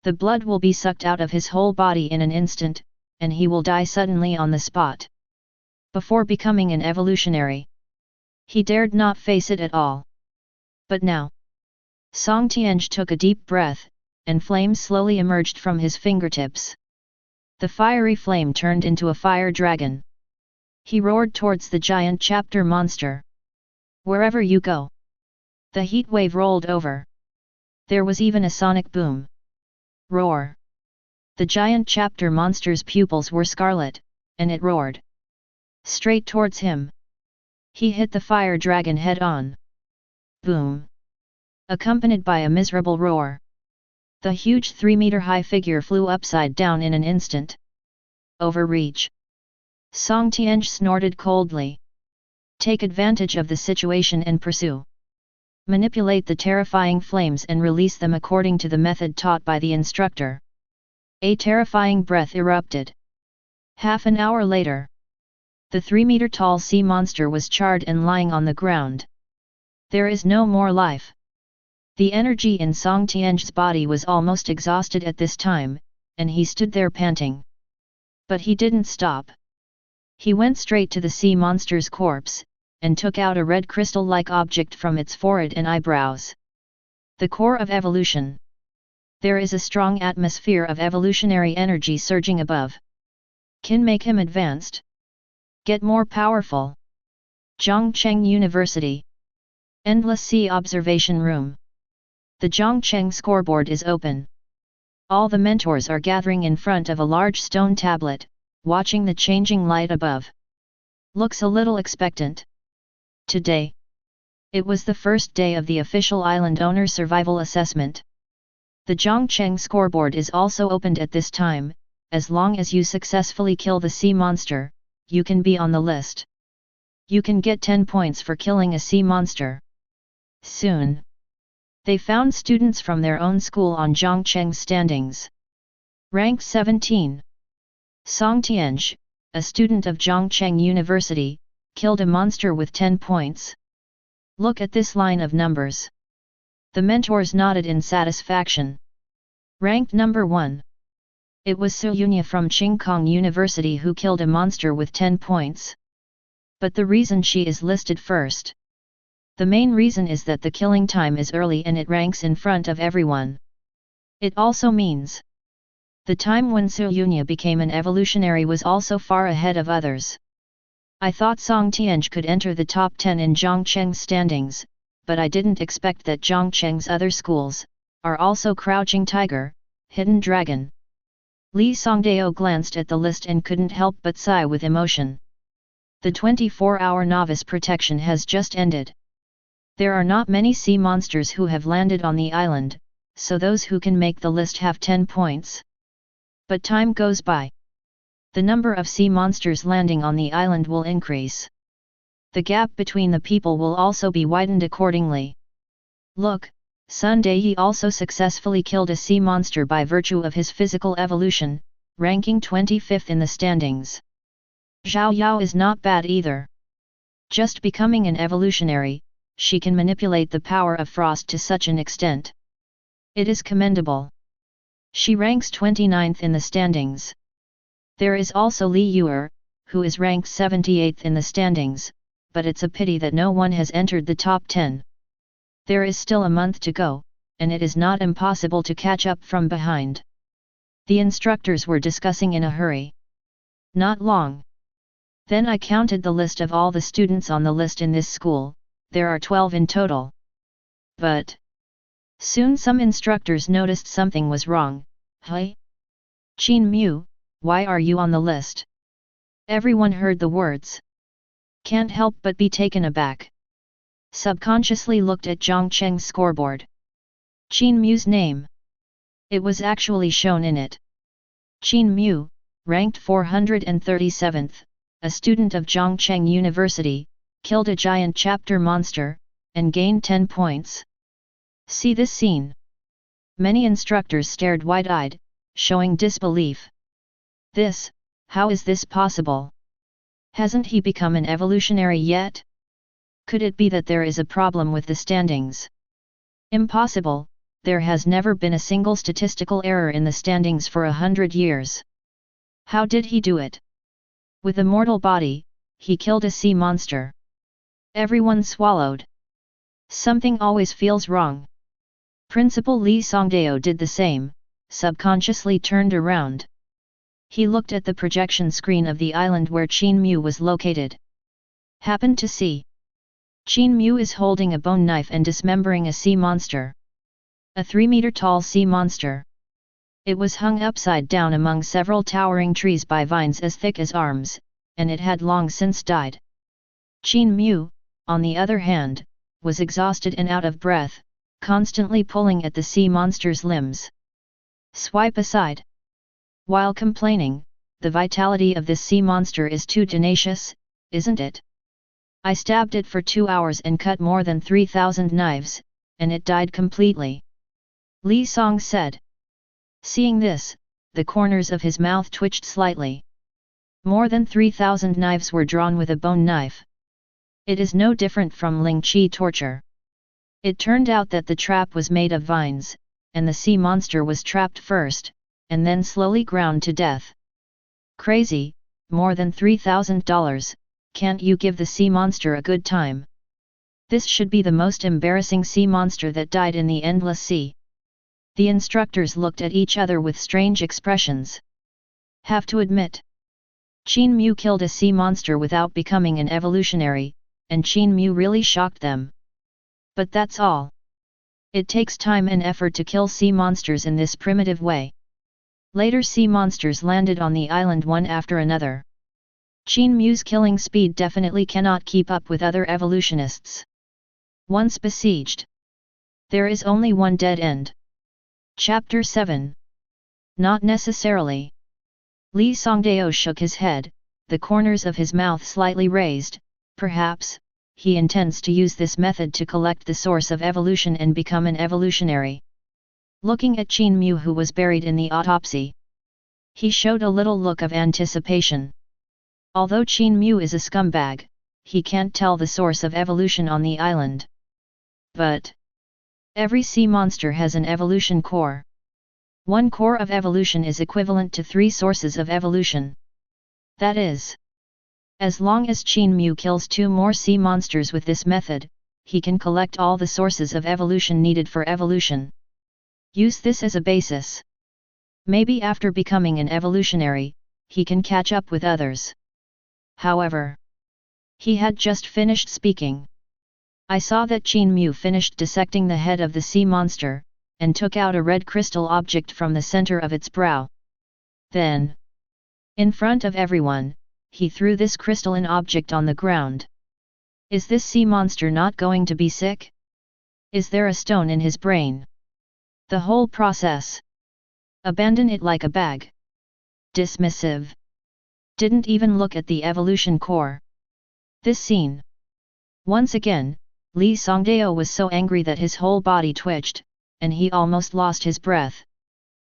the blood will be sucked out of his whole body in an instant, and he will die suddenly on the spot. Before becoming an evolutionary, he dared not face it at all. But now, Song Tianj took a deep breath, and flames slowly emerged from his fingertips. The fiery flame turned into a fire dragon. He roared towards the giant chapter monster. Wherever you go. The heat wave rolled over. There was even a sonic boom. Roar. The giant chapter monster's pupils were scarlet, and it roared straight towards him. He hit the fire dragon head on. Boom. Accompanied by a miserable roar. The huge 3-meter-high figure flew upside down in an instant. Overreach. Song Tianj snorted coldly. Take advantage of the situation and pursue. Manipulate the terrifying flames and release them according to the method taught by the instructor. A terrifying breath erupted. Half an hour later, the 3-meter-tall sea monster was charred and lying on the ground. There is no more life. The energy in Song Tianj's body was almost exhausted at this time, and he stood there panting. But he didn't stop. He went straight to the sea monster's corpse, and took out a red crystal-like object from its forehead and eyebrows. The core of evolution. There is a strong atmosphere of evolutionary energy surging above. Can make him advanced. Get more powerful. Zhongcheng University. Endless Sea Observation Room. The Zhongcheng scoreboard is open. All the mentors are gathering in front of a large stone tablet, watching the changing light above. Looks a little expectant. Today. It was the first day of the official island owner survival assessment. The Zhongcheng scoreboard is also opened at this time. As long as you successfully kill the sea monster, you can be on the list. You can get 10 points for killing a sea monster. Soon, they found students from their own school on Zhongcheng's standings. Rank 17. Song Tianzhi, a student of Zhongcheng University, killed a monster with 10 points. Look at this line of numbers. The mentors nodded in satisfaction. Ranked number 1. It was Su Yunya from Qingkong University who killed a monster with 10 points. But the reason she is listed first. The main reason is that the killing time is early and it ranks in front of everyone. It also means the time when Su Yunya became an evolutionary was also far ahead of others. I thought Song Tianzhi could enter the top 10 in Zhongcheng's standings, but I didn't expect that Zhongcheng's other schools are also Crouching Tiger, Hidden Dragon. Li Songdao glanced at the list and couldn't help but sigh with emotion. The 24-hour novice protection has just ended. There are not many sea monsters who have landed on the island, so those who can make the list have 10 points. But time goes by. The number of sea monsters landing on the island will increase. The gap between the people will also be widened accordingly. Look, Sun Dai also successfully killed a sea monster by virtue of his physical evolution, ranking 25th in the standings. Zhao Yao is not bad either. Just becoming an evolutionary, she can manipulate the power of frost to such an extent. It is commendable. She ranks 29th in the standings. There is also Li Yuer, who is ranked 78th in the standings, but it's a pity that no one has entered the top 10. There is still a month to go, and it is not impossible to catch up from behind. The instructors were discussing in a hurry. Not long. Then I counted the list of all the students on the list in this school. There are 12 in total. But soon some instructors noticed something was wrong. Hey? Qin Mu, why are you on the list? Everyone heard the words. Can't help but be taken aback. Subconsciously looked at Zhongcheng's scoreboard. Qin Mu's name. It was actually shown in it. Qin Mu, ranked 437th, a student of Zhongcheng University, killed a giant chapter monster, and gained 10 points. See this scene. Many instructors stared wide-eyed, showing disbelief. How is this possible? Hasn't he become an evolutionary yet? Could it be that there is a problem with the standings? Impossible, there has never been a single statistical error in the standings for 100 years. How did he do it? With a mortal body, he killed a sea monster. Everyone swallowed. Something always feels wrong. Principal Li Songdao did the same, subconsciously turned around. He looked at the projection screen of the island where Qin Mu was located. Happened to see. Qin Mu is holding a bone knife and dismembering a sea monster. A 3-meter-tall sea monster. It was hung upside down among several towering trees by vines as thick as arms, and it had long since died. Qin Mu, on the other hand, was exhausted and out of breath, constantly pulling at the sea monster's limbs. Swipe aside. While complaining, the vitality of this sea monster is too tenacious, isn't it? I stabbed it for 2 hours and cut more than 3,000 knives, and it died completely. Li Song said. Seeing this, the corners of his mouth twitched slightly. More than 3,000 knives were drawn with a bone knife. It is no different from Ling Qi torture. It turned out that the trap was made of vines, and the sea monster was trapped first, and then slowly ground to death. Crazy, more than $3,000, can't you give the sea monster a good time? This should be the most embarrassing sea monster that died in the endless sea. The instructors looked at each other with strange expressions. Have to admit, Qin Mu killed a sea monster without becoming an evolutionary, and Qin Mu really shocked them. But that's all. It takes time and effort to kill sea monsters in this primitive way. Later sea monsters landed on the island one after another. Qin Mu's killing speed definitely cannot keep up with other evolutionists. Once besieged, there is only one dead end. Chapter 7. Not necessarily. Li Songdao shook his head, the corners of his mouth slightly raised. Perhaps, he intends to use this method to collect the source of evolution and become an evolutionary. Looking at Qin Mu, who was buried in the autopsy, he showed a little look of anticipation. Although Qin Mu is a scumbag, he can't tell the source of evolution on the island. But every sea monster has an evolution core. One core of evolution is equivalent to 3 sources of evolution. That is, as long as Qin Mu kills 2 more sea monsters with this method, he can collect all the sources of evolution needed for evolution. Use this as a basis. Maybe after becoming an evolutionary, he can catch up with others. However, he had just finished speaking. I saw that Qin Mu finished dissecting the head of the sea monster, and took out a red crystal object from the center of its brow. Then, in front of everyone, he threw this crystalline object on the ground. Is this sea monster not going to be sick? Is there a stone in his brain? The whole process. Abandon it like a bag. Dismissive. Didn't even look at the evolution core. This scene. Once again, Li Songdao was so angry that his whole body twitched, and he almost lost his breath.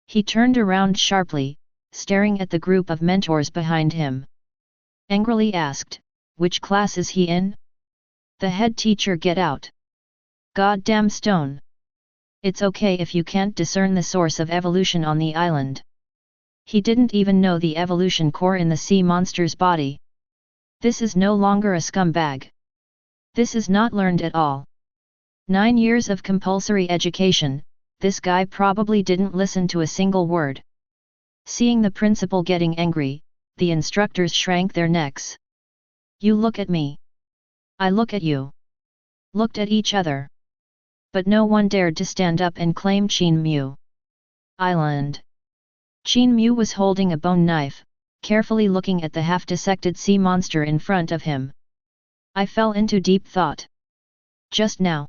He turned around sharply, staring at the group of mentors behind him. Angrily asked, "Which class is he in?" "The head teacher, get out." "Goddamn stone. It's okay if you can't discern the source of evolution on the island." He didn't even know the evolution core in the sea monster's body. This is no longer a scumbag. This is not learned at all. 9 years of compulsory education, this guy probably didn't listen to a single word. Seeing the principal getting angry, the instructors shrank their necks. "You look at me. I look at you." Looked at each other. But no one dared to stand up and claim Qin Mu. Island. Qin Mu was holding a bone knife, carefully looking at the half-dissected sea monster in front of him. I fell into deep thought. Just now,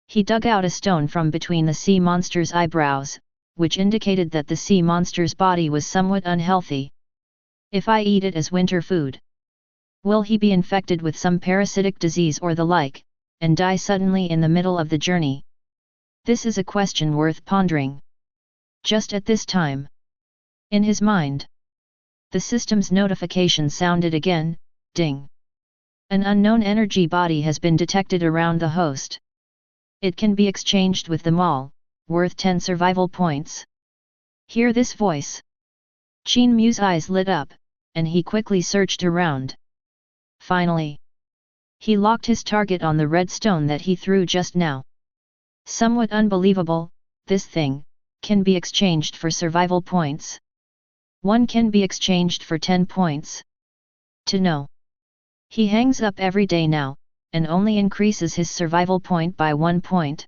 he dug out a stone from between the sea monster's eyebrows, which indicated that the sea monster's body was somewhat unhealthy. If I eat it as winter food, will he be infected with some parasitic disease or the like, and die suddenly in the middle of the journey? This is a question worth pondering. Just at this time, in his mind, the system's notification sounded again. Ding! An unknown energy body has been detected around the host. It can be exchanged with the mall, worth 10 survival points. Hear this voice. Qin Mu's eyes lit up, and he quickly searched around. Finally, he locked his target on the red stone that he threw just now. Somewhat unbelievable, this thing can be exchanged for survival points. One can be exchanged for 10 points. To know. He hangs up every day now, and only increases his survival point by 1 point.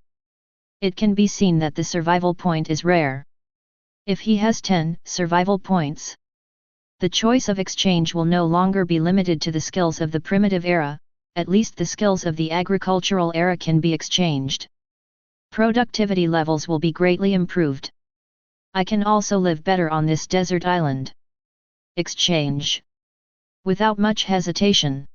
It can be seen that the survival point is rare. If he has 10 survival points, the choice of exchange will no longer be limited to the skills of the primitive era, at least the skills of the agricultural era can be exchanged. Productivity levels will be greatly improved. I can also live better on this desert island. Exchange. Without much hesitation,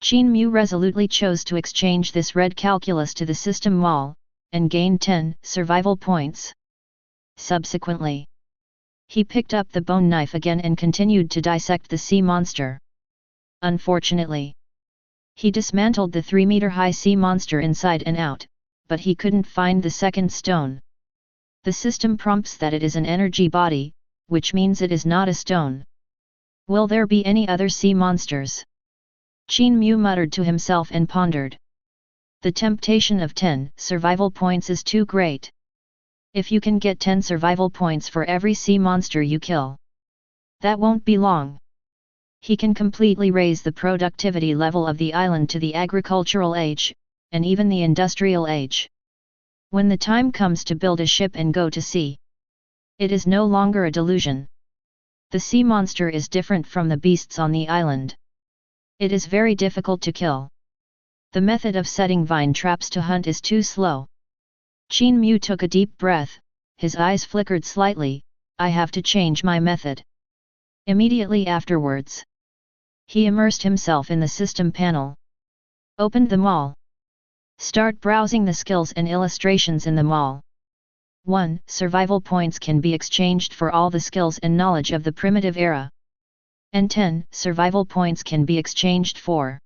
Qin Mu resolutely chose to exchange this red calculus to the system mall, and gained 10 survival points. Subsequently, he picked up the bone knife again and continued to dissect the sea monster. Unfortunately, he dismantled the 3-meter-high sea monster inside and out, but he couldn't find the second stone. The system prompts that it is an energy body, which means it is not a stone. Will there be any other sea monsters? Qin Mu muttered to himself and pondered. The temptation of 10 survival points is too great. If you can get 10 survival points for every sea monster you kill, that won't be long. He can completely raise the productivity level of the island to the agricultural age, and even the industrial age. When the time comes to build a ship and go to sea, it is no longer a delusion. The sea monster is different from the beasts on the island. It is very difficult to kill. The method of setting vine traps to hunt is too slow. Qin Mu took a deep breath, his eyes flickered slightly. I have to change my method. Immediately afterwards, he immersed himself in the system panel. Opened the mall. Start browsing the skills and illustrations in the mall. 1. Survival points can be exchanged for all the skills and knowledge of the primitive era. And 10. Survival points can be exchanged for.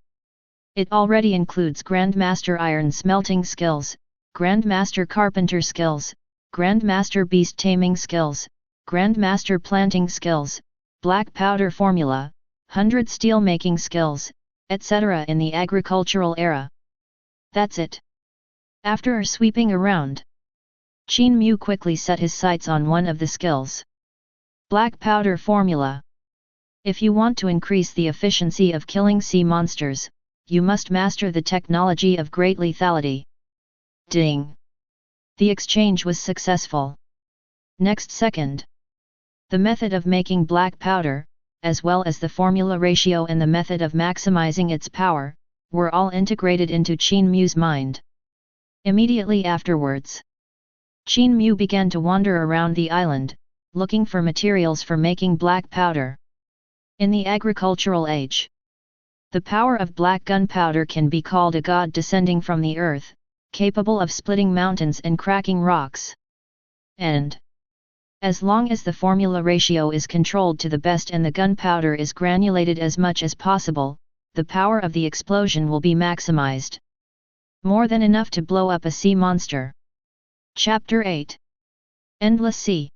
It already includes Grandmaster Iron Smelting skills, Grandmaster Carpenter skills, Grandmaster Beast Taming skills, Grandmaster Planting skills, Black Powder Formula, 100 Steel Making skills, etc. in the agricultural era. That's it. After sweeping around, Qin Mu quickly set his sights on one of the skills. Black Powder Formula. If you want to increase the efficiency of killing sea monsters, you must master the technology of great lethality. Ding! The exchange was successful. Next second, the method of making black powder, as well as the formula ratio and the method of maximizing its power, were all integrated into Qin Mu's mind. Immediately afterwards, Qin Mu began to wander around the island, looking for materials for making black powder. In the agricultural age, the power of black gunpowder can be called a god descending from the earth, capable of splitting mountains and cracking rocks. And as long as the formula ratio is controlled to the best and the gunpowder is granulated as much as possible, the power of the explosion will be maximized. More than enough to blow up a sea monster. Chapter 8. Endless Sea.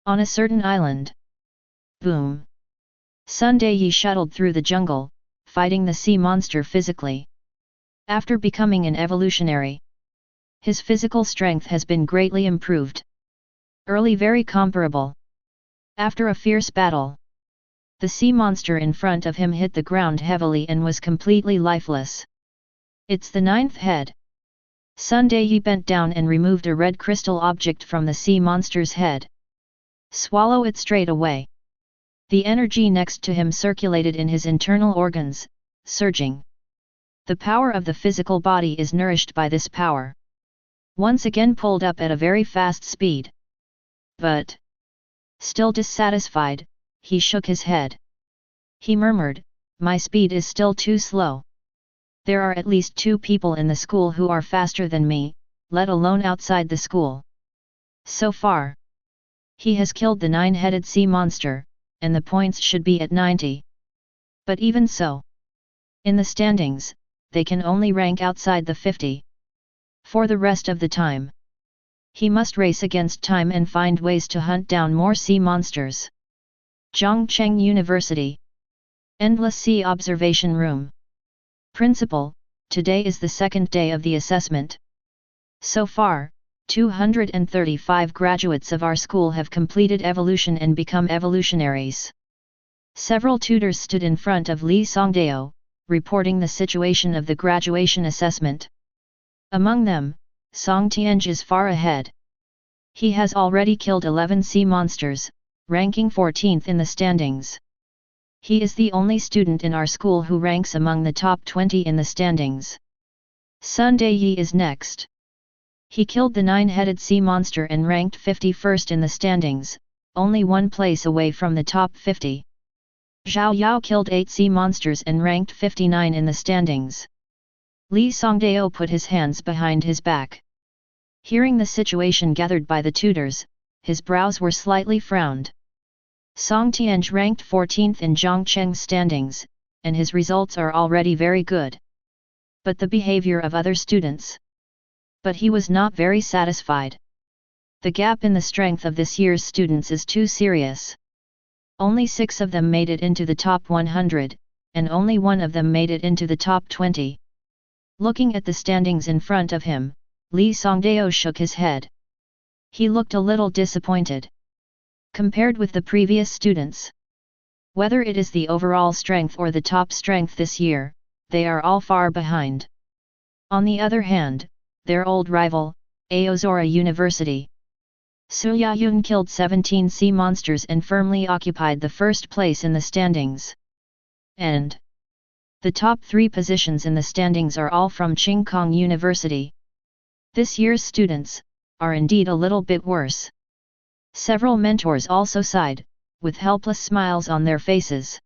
On a certain island. Boom! Sun Yi shuttled through the jungle, fighting the sea monster physically. After becoming an evolutionary, his physical strength has been greatly improved. Early very comparable. After a fierce battle, the sea monster in front of him hit the ground heavily and was completely lifeless. It's the 9th head. Sun Yi bent down and removed a red crystal object from the sea monster's head. Swallow it straight away. The energy next to him circulated in his internal organs, surging. The power of the physical body is nourished by this power. Once again pulled up at a very fast speed. But, still dissatisfied, he shook his head. He murmured, "My speed is still too slow. There are at least 2 people in the school who are faster than me, let alone outside the school." So far, he has killed the 9-headed sea monster, and the points should be at 90. But even so, in the standings, they can only rank outside the 50. For the rest of the time, he must race against time and find ways to hunt down more sea monsters. Zhongcheng University. Endless Sea Observation Room. Principal, today is the 2nd day of the assessment. So far, 235 graduates of our school have completed evolution and become evolutionaries. Several tutors stood in front of Li Songdao, reporting the situation of the graduation assessment. Among them, Song Tianj is far ahead. He has already killed 11 sea monsters, ranking 14th in the standings. He is the only student in our school who ranks among the top 20 in the standings. Sun Yi is next. He killed the 9-headed sea monster and ranked 51st in the standings, only 1 place away from the top 50. Zhao Yao killed 8 sea monsters and ranked 59 in the standings. Li Songdao put his hands behind his back. Hearing the situation gathered by the tutors, his brows were slightly frowned. Song Tianj ranked 14th in Zhongcheng's standings, and his results are already very good. But the behavior of other students. But he was not very satisfied. The gap in the strength of this year's students is too serious. Only 6 of them made it into the top 100, and only 1 of them made it into the top 20. Looking at the standings in front of him, Li Songdao shook his head. He looked a little disappointed. Compared with the previous students, whether it is the overall strength or the top strength this year, they are all far behind. On the other hand, their old rival, Aozora University, Su Yayun killed 17 sea monsters and firmly occupied the first place in the standings. And the top 3 positions in the standings are all from Qin University. This year's students are indeed a little bit worse. Several mentors also sighed, with helpless smiles on their faces.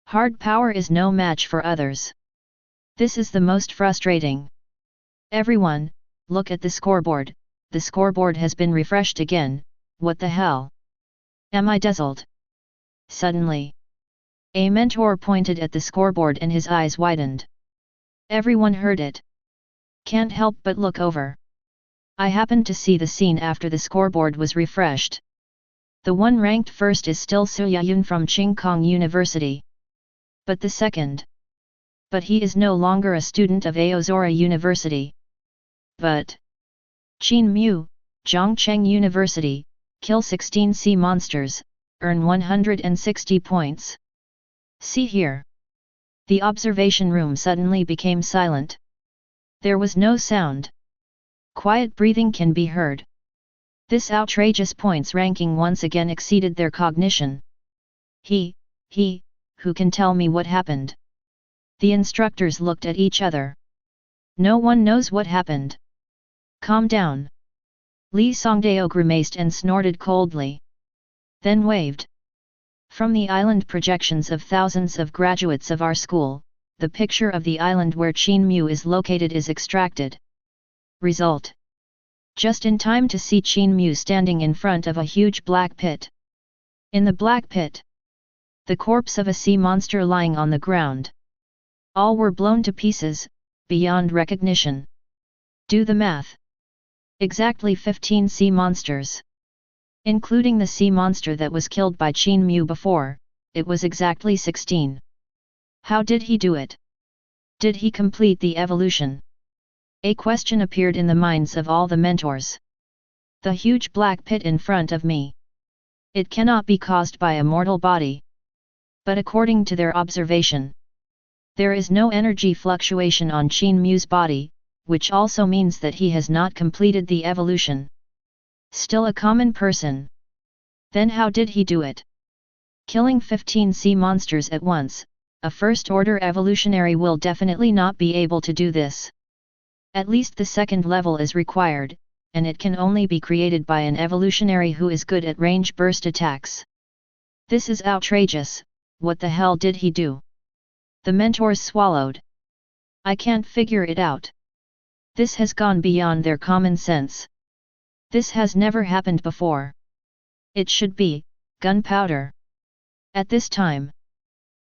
Hard power is no match for others. This is the most frustrating. Everyone, look at the scoreboard. The scoreboard has been refreshed again. What the hell? Am I dazzled? Suddenly, a mentor pointed at the scoreboard and his eyes widened. Everyone heard it. Can't help but look over. I happened to see the scene after the scoreboard was refreshed. The one ranked first is still Su Yayun from Qin University. But the second. But he is no longer a student of Aozora University. But Qin Mu, Zhongcheng University, kill 16 sea monsters, earn 160 points. See here. The observation room suddenly became silent. There was no sound. Quiet breathing can be heard. This outrageous points ranking once again exceeded their cognition. Who can tell me what happened? The instructors looked at each other. No one knows what happened. Calm down. Li Songdao grimaced and snorted coldly. Then waved. From the island projections of thousands of graduates of our school, the picture of the island where Qin Mu is located is extracted. Result. Just in time to see Qin Mu standing in front of a huge black pit. In the black pit, the corpse of a sea monster lying on the ground. All were blown to pieces, beyond recognition. Do the math. Exactly 15 sea monsters. Including the sea monster that was killed by Qin Mu before, it was exactly 16. How did he do it? Did he complete the evolution? A question appeared in the minds of all the mentors. The huge black pit in front of me. It cannot be caused by a mortal body. But according to their observation, there is no energy fluctuation on Qin Mu's body, which also means that he has not completed the evolution. Still a common person. Then how did he do it? Killing 15 sea monsters at once, a first-order evolutionary will definitely not be able to do this. At least the second level is required, and it can only be created by an evolutionary who is good at range burst attacks. This is outrageous. What the hell did he do? The mentors swallowed. I can't figure it out. This has gone beyond their common sense. This has never happened before. It should be gunpowder. At this time,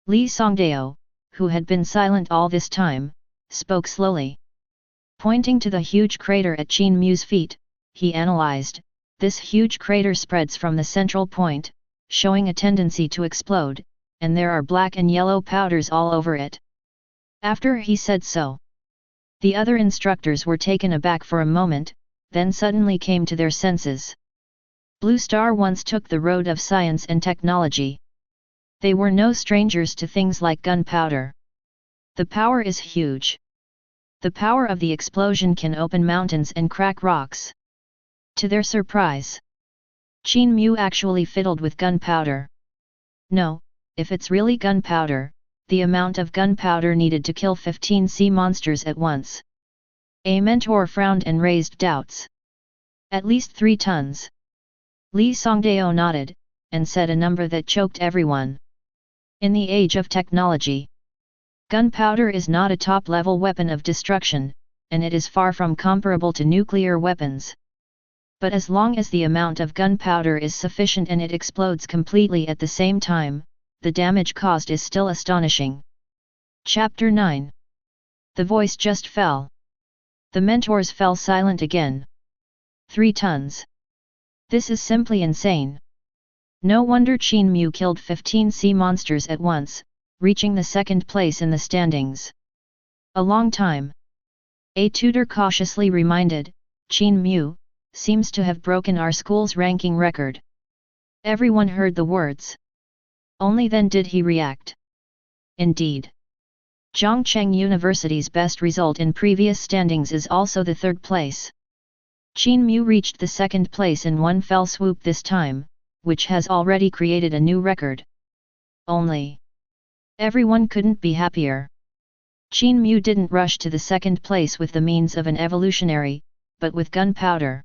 Li Songdao, who had been silent all this time, spoke slowly. Pointing to the huge crater at Qin Mu's feet, he analyzed. This huge crater spreads from the central point, showing a tendency to explode, and there are black and yellow powders all over it. After he said so, the other instructors were taken aback for a moment, then suddenly came to their senses. Blue Star once took the road of science and technology. They were no strangers to things like gunpowder. The power is huge. The power of the explosion can open mountains and crack rocks. To their surprise, Qin Mu actually fiddled with gunpowder. No, if it's really gunpowder, the amount of gunpowder needed to kill 15 sea monsters at once. A mentor frowned and raised doubts. At least 3 tons. Li Songdao nodded, and said a number that choked everyone. In the age of technology, gunpowder is not a top-level weapon of destruction, and it is far from comparable to nuclear weapons. But as long as the amount of gunpowder is sufficient and it explodes completely at the same time, the damage caused is still astonishing. Chapter 9. The voice just fell. The mentors fell silent again. 3 tons. This is simply insane. No wonder Qin Mu killed 15 sea monsters at once, reaching the second place in the standings. A long time. A tutor cautiously reminded, Qin Mu seems to have broken our school's ranking record. Everyone heard the words. Only then did he react. Indeed. Zhongcheng University's best result in previous standings is also the 3rd place. Qin Mu reached the second place in one fell swoop this time, which has already created a new record. Only everyone couldn't be happier. Qin Mu didn't rush to the second place with the means of an evolutionary, but with gunpowder.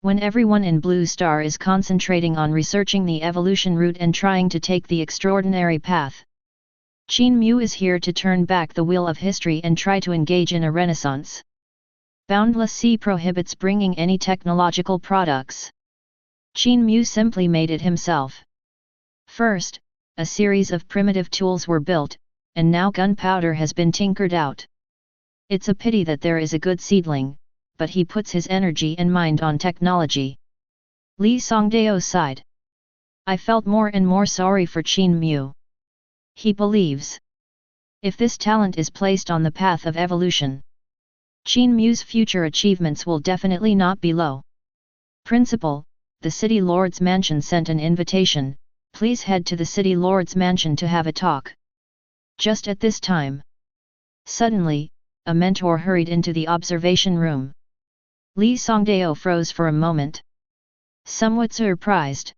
When everyone in Blue Star is concentrating on researching the evolution route and trying to take the extraordinary path, Qin Mu is here to turn back the wheel of history and try to engage in a renaissance. Boundless Sea prohibits bringing any technological products. Qin Mu simply made it himself. First, a series of primitive tools were built, and now gunpowder has been tinkered out. It's a pity that there is a good seedling, but he puts his energy and mind on technology. Li Songdao sighed. I felt more and more sorry for Qin Mu. He believes, if this talent is placed on the path of evolution, Qin Mu's future achievements will definitely not be low. Principal, the City Lord's Mansion sent an invitation, please head to the City Lord's Mansion to have a talk. Just at this time, suddenly, a mentor hurried into the observation room. Li Songdao froze for a moment. Somewhat surprised.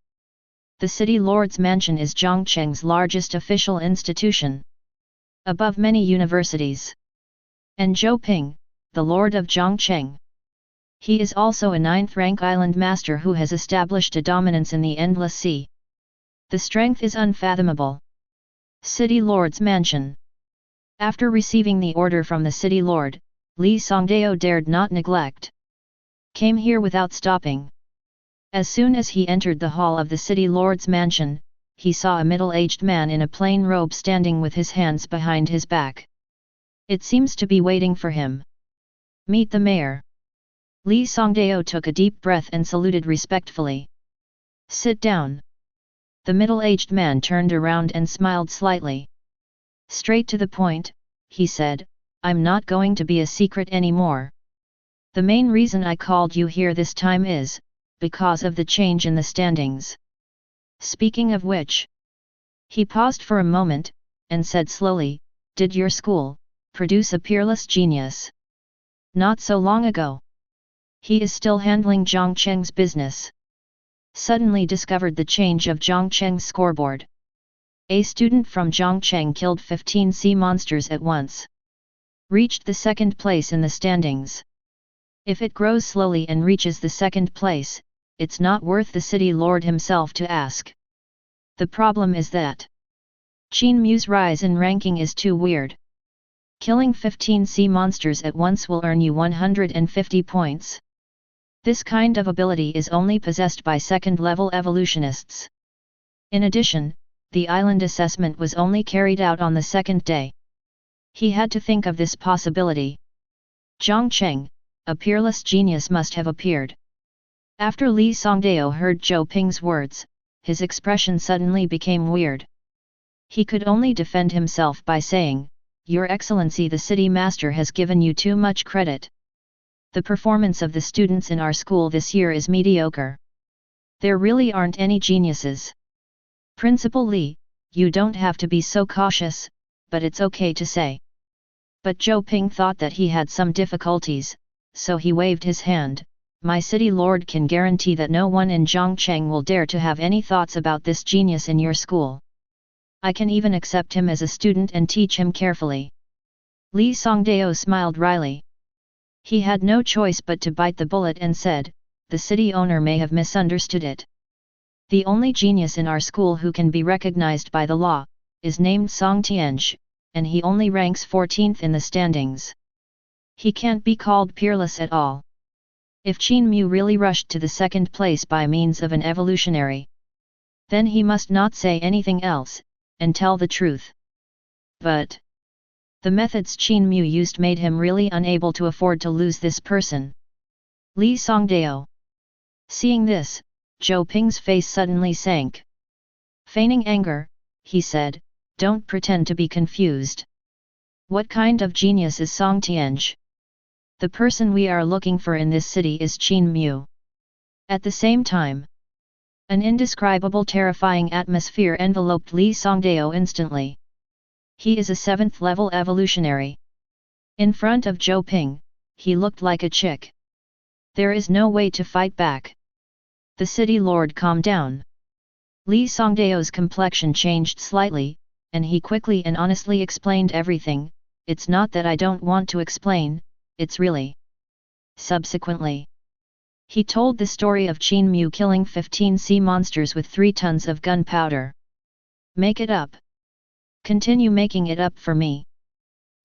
The City Lord's Mansion is Zhongcheng's largest official institution, above many universities. And Zhou Ping, the Lord of Zhongcheng. He is also a 9th-rank island master who has established a dominance in the Endless Sea. The strength is unfathomable. City Lord's Mansion. After receiving the order from the City Lord, Li Songdao dared not neglect. Came here without stopping. As soon as he entered the hall of the City Lord's Mansion, he saw a middle-aged man in a plain robe standing with his hands behind his back. It seems to be waiting for him. Meet the mayor. Li Songdao took a deep breath and saluted respectfully. Sit down. The middle-aged man turned around and smiled slightly. Straight to the point, he said, I'm not going to be a secret anymore. The main reason I called you here this time is, because of the change in the standings. Speaking of which, he paused for a moment, and said slowly, did your school produce a peerless genius? Not so long ago. He is still handling Zhongcheng's business. Suddenly discovered the change of Zhongcheng's scoreboard. A student from Zhongcheng killed 15 sea monsters at once. Reached the second place in the standings. If it grows slowly and reaches the second place, it's not worth the city lord himself to ask. The problem is that Qin Mu's rise in ranking is too weird. Killing 15 sea monsters at once will earn you 150 points. This kind of ability is only possessed by second-level evolutionists. In addition, the island assessment was only carried out on the second day. He had to think of this possibility. Zhongcheng, a peerless genius must have appeared. After Li Songdao heard Zhou Ping's words, his expression suddenly became weird. He could only defend himself by saying, Your Excellency, the city master has given you too much credit. The performance of the students in our school this year is mediocre. There really aren't any geniuses. Principal Li, you don't have to be so cautious, but it's okay to say. But Zhou Ping thought that he had some difficulties, so he waved his hand. My city lord can guarantee that no one in Zhongcheng will dare to have any thoughts about this genius in your school. I can even accept him as a student and teach him carefully. Li Songdao smiled wryly. He had no choice but to bite the bullet and said, the city owner may have misunderstood it. The only genius in our school who can be recognized by the law, is named Song Tianzhi, and he only ranks 14th in the standings. He can't be called peerless at all. If Qin Mu really rushed to the second place by means of an evolutionary, then he must not say anything else, and tell the truth. But the methods Qin Mu used made him really unable to afford to lose this person. Li Songdao. Seeing this, Zhou Ping's face suddenly sank. Feigning anger, he said, don't pretend to be confused. What kind of genius is Song Tianzhi? The person we are looking for in this city is Qin Mu. At the same time, an indescribable terrifying atmosphere enveloped Li Songdao instantly. He is a 7th-level evolutionary. In front of Zhou Ping, he looked like a chick. There is no way to fight back. The city lord calmed down. Li Songdao's complexion changed slightly, and he quickly and honestly explained everything. It's not that I don't want to explain, it's really. Subsequently, he told the story of Qin Mu killing 15 sea monsters with 3 tons of gunpowder. Make it up. Continue making it up for me.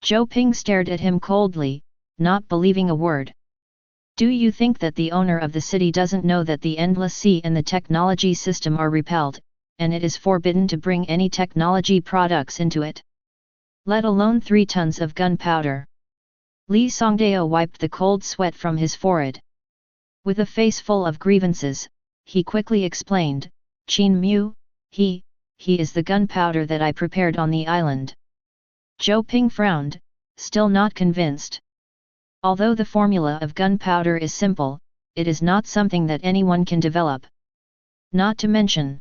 Zhou Ping stared at him coldly, not believing a word. Do you think that the owner of the city doesn't know that the endless sea and the technology system are repelled, and it is forbidden to bring any technology products into it? Let alone 3 tons of gunpowder. Li Songdao wiped the cold sweat from his forehead. With a face full of grievances, he quickly explained, Qin Mu, he is the gunpowder that I prepared on the island. Zhou Ping frowned, still not convinced. Although the formula of gunpowder is simple, it is not something that anyone can develop. Not to mention,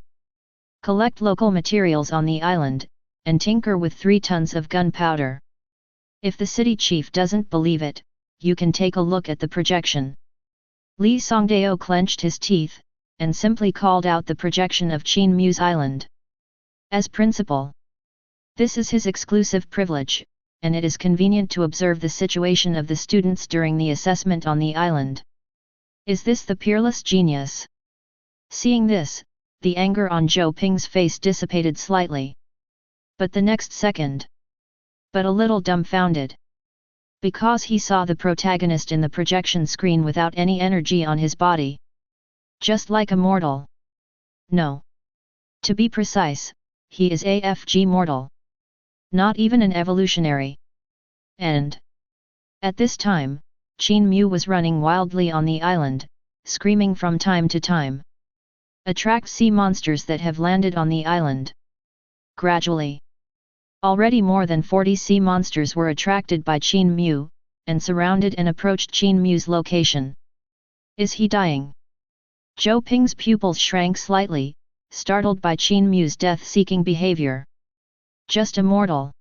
collect local materials on the island, and tinker with 3 tons of gunpowder. If the city chief doesn't believe it, you can take a look at the projection. Li Songdao clenched his teeth, and simply called out the projection of Qin Mu's island. As principal, this is his exclusive privilege, and it is convenient to observe the situation of the students during the assessment on the island. Is this the peerless genius? Seeing this, the anger on Zhou Ping's face dissipated slightly. But the next second, but a little dumbfounded. Because he saw the protagonist in the projection screen without any energy on his body. Just like a mortal. No. To be precise, he is AFG mortal. Not even an evolutionary. And at this time, Qin Mu was running wildly on the island, screaming from time to time. Attract sea monsters that have landed on the island. Gradually, already more than 40 sea monsters were attracted by Qin Mu, and surrounded and approached Qin Mu's location. Is he dying? Zhou Ping's pupils shrank slightly, startled by Qin Mu's death-seeking behavior. Just a mortal.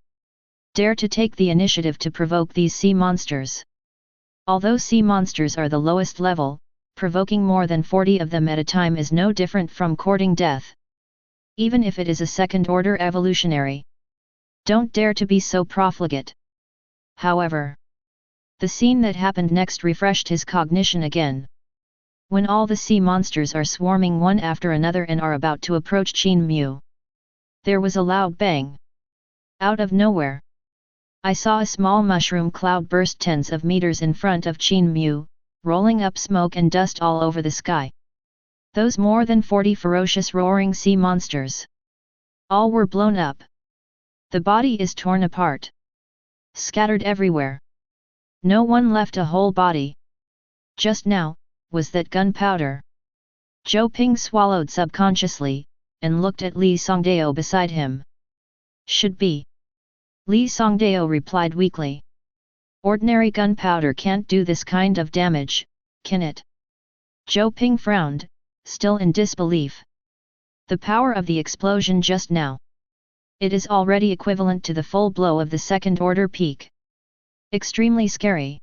Dare to take the initiative to provoke these sea monsters. Although sea monsters are the lowest level, provoking more than 40 of them at a time is no different from courting death. Even if it is a second-order evolutionary. Don't dare to be so profligate. However, the scene that happened next refreshed his cognition again. When all the sea monsters are swarming one after another and are about to approach Qin Mu, there was a loud bang. Out of nowhere, I saw a small mushroom cloud burst tens of meters in front of Qin Mu, rolling up smoke and dust all over the sky. Those more than 40 ferocious roaring sea monsters. All were blown up. The body is torn apart. Scattered everywhere. No one left a whole body. Just now, was that gunpowder? Zhou Ping swallowed subconsciously, and looked at Li Songdao beside him. Should be. Li Songdao replied weakly. Ordinary gunpowder can't do this kind of damage, can it? Zhou Ping frowned, still in disbelief. The power of the explosion just now. It is already equivalent to the full blow of the second-order peak. Extremely scary.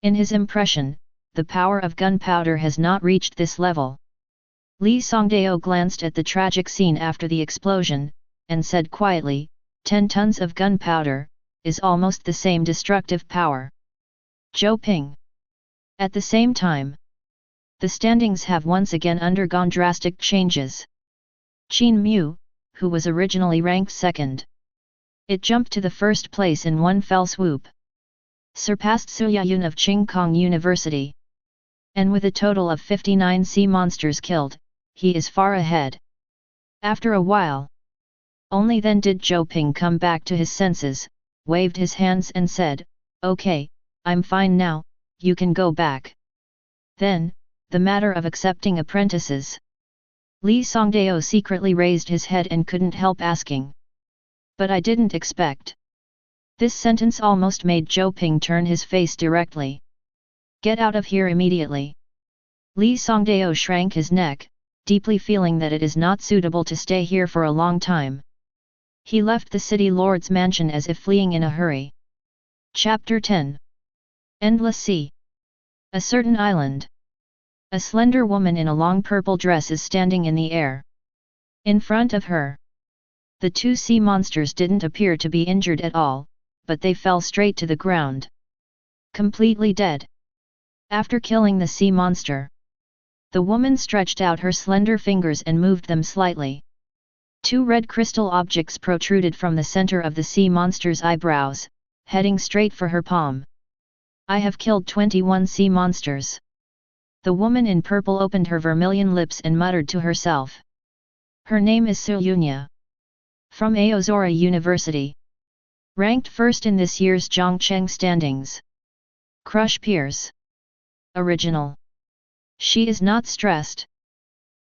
In his impression, the power of gunpowder has not reached this level. Li Songdao glanced at the tragic scene after the explosion, and said quietly, 10 tons of gunpowder, is almost the same destructive power. Zhou Ping. At the same time, the standings have once again undergone drastic changes. Qin Mu, who was originally ranked second. It jumped to the first place in one fell swoop. Surpassed Su Yayun of Qingkong University. And with a total of 59 sea monsters killed, he is far ahead. After a while, only then did Zhou Ping come back to his senses, waved his hands and said, "Okay, I'm fine now, you can go back." Then, the matter of accepting apprentices. Li Songdao secretly raised his head and couldn't help asking. But I didn't expect. This sentence almost made Zhou Ping turn his face directly. Get out of here immediately. Li Songdao shrank his neck, deeply feeling that it is not suitable to stay here for a long time. He left the city lord's mansion as if fleeing in a hurry. Chapter 10. Endless Sea. A certain island. A slender woman in a long purple dress is standing in the air. In front of her, the two sea monsters didn't appear to be injured at all, but they fell straight to the ground. Completely dead. After killing the sea monster, the woman stretched out her slender fingers and moved them slightly. Two red crystal objects protruded from the center of the sea monster's eyebrows, heading straight for her palm. I have killed 21 sea monsters. The woman in purple opened her vermilion lips and muttered to herself. Her name is Sulyunya. From Aozora University. Ranked first in this year's Zhongcheng standings. Crush peers. Original. She is not stressed.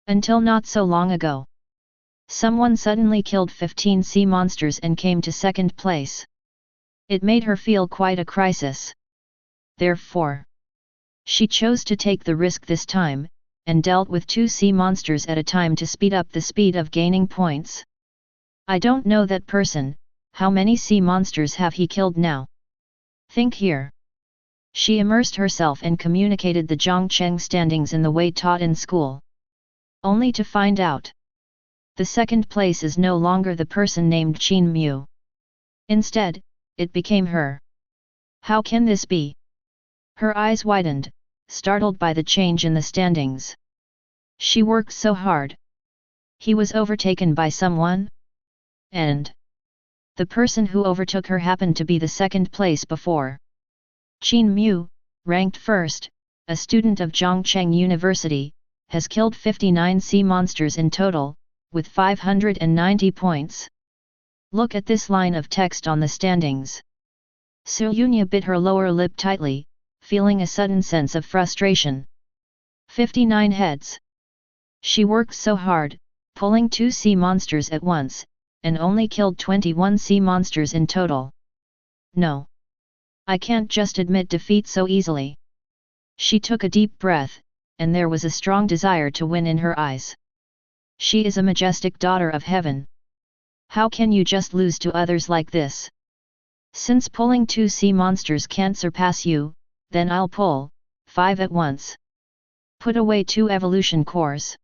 Until not so long ago, someone suddenly killed 15 sea monsters and came to second place. It made her feel quite a crisis. Therefore, she chose to take the risk this time, and dealt with 2 sea monsters at a time to speed up the speed of gaining points. I don't know that person. How many sea monsters have he killed now? Think here. She immersed herself and communicated the Zhongcheng standings in the way taught in school. Only to find out. The second place is no longer the person named Qin Mu. Instead, it became her. How can this be? Her eyes widened, startled by the change in the standings. She worked so hard. He was overtaken by someone? And the person who overtook her happened to be the second place before. Qin Mu, ranked first, a student of Zhongcheng University, has killed 59 sea monsters in total, with 590 points. Look at this line of text on the standings. Sulyunya bit her lower lip tightly, feeling a sudden sense of frustration. 59 heads. She worked so hard, pulling 2 sea monsters at once, and only killed 21 sea monsters in total. No. I can't just admit defeat so easily. She took a deep breath, and there was a strong desire to win in her eyes. She is a majestic daughter of heaven. How can you just lose to others like this? Since pulling 2 sea monsters can't surpass you, then I'll pull 5 at once. Put away 2 evolution cores.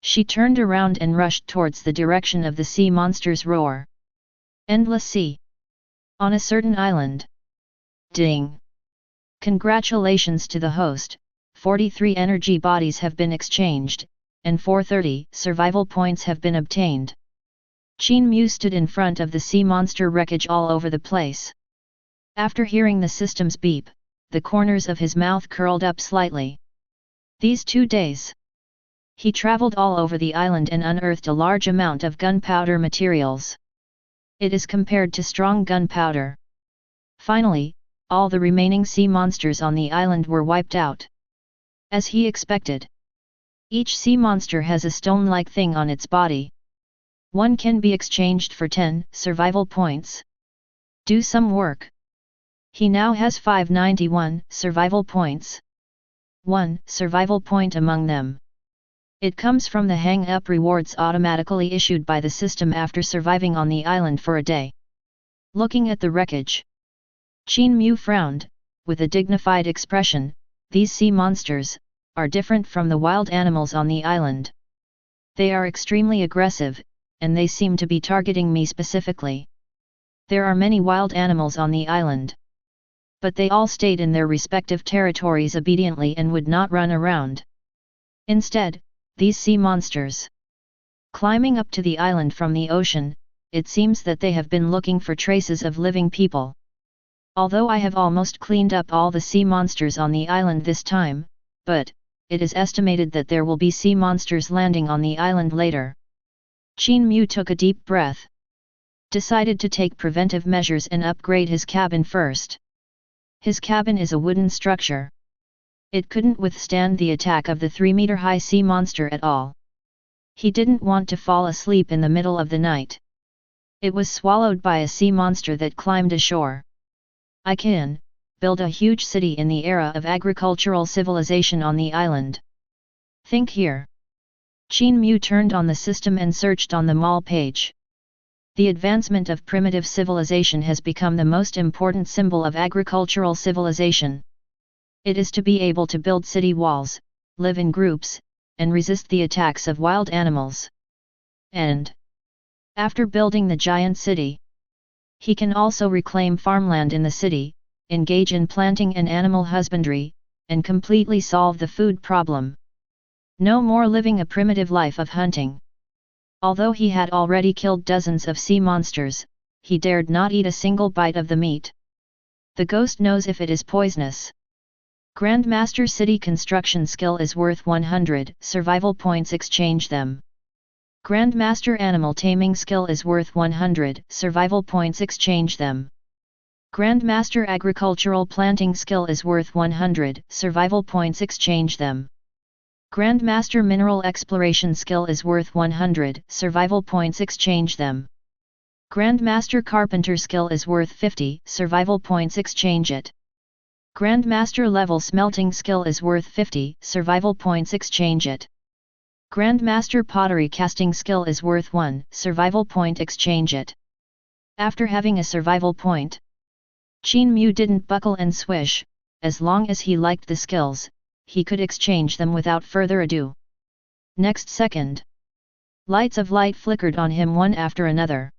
She turned around and rushed towards the direction of the sea monster's roar. Endless sea. On a certain island. Ding! Congratulations to the host, 43 energy bodies have been exchanged, and 430 survival points have been obtained. Qin Mu stood in front of the sea monster wreckage all over the place. After hearing the system's beep, the corners of his mouth curled up slightly. These 2 days, he traveled all over the island and unearthed a large amount of gunpowder materials. It is compared to strong gunpowder. Finally, all the remaining sea monsters on the island were wiped out. As he expected. Each sea monster has a stone-like thing on its body. One can be exchanged for 10 survival points. Do some work. He now has 591 survival points. 1 survival point among them. It comes from the hang-up rewards automatically issued by the system after surviving on the island for a day. Looking at the wreckage, Qin Mu frowned, with a dignified expression. These sea monsters are different from the wild animals on the island. They are extremely aggressive, and they seem to be targeting me specifically. There are many wild animals on the island, but they all stayed in their respective territories obediently and would not run around. Instead, these sea monsters, climbing up to the island from the ocean, it seems that they have been looking for traces of living people. Although I have almost cleaned up all the sea monsters on the island this time, but it is estimated that there will be sea monsters landing on the island later. Qin Mu took a deep breath. Decided to take preventive measures and upgrade his cabin first. His cabin is a wooden structure. It couldn't withstand the attack of the 3-meter-high sea monster at all. He didn't want to fall asleep in the middle of the night. It was swallowed by a sea monster that climbed ashore. I can build a huge city in the era of agricultural civilization on the island. Think here. Qin Mu turned on the system and searched on the mall page. The advancement of primitive civilization has become the most important symbol of agricultural civilization. It is to be able to build city walls, live in groups, and resist the attacks of wild animals. And after building the giant city, he can also reclaim farmland in the city, engage in planting and animal husbandry, and completely solve the food problem. No more living a primitive life of hunting. Although he had already killed dozens of sea monsters, he dared not eat a single bite of the meat. The ghost knows if it is poisonous. Grandmaster City Construction skill is worth 100 survival points, exchange them. Grandmaster Animal Taming skill is worth 100 survival points, exchange them. Grandmaster Agricultural Planting skill is worth 100 survival points, exchange them. Grandmaster Mineral Exploration skill is worth 100 survival points, exchange them. Grandmaster Carpenter skill is worth 50 survival points, exchange it. Grandmaster Level Smelting skill is worth 50 survival points, exchange it. Grandmaster Pottery Casting skill is worth 1 survival point, exchange it. After having a survival point, Qin Mu didn't buckle and swish. As long as he liked the skills, he could exchange them without further ado. Next second, lights of light flickered on him one after another.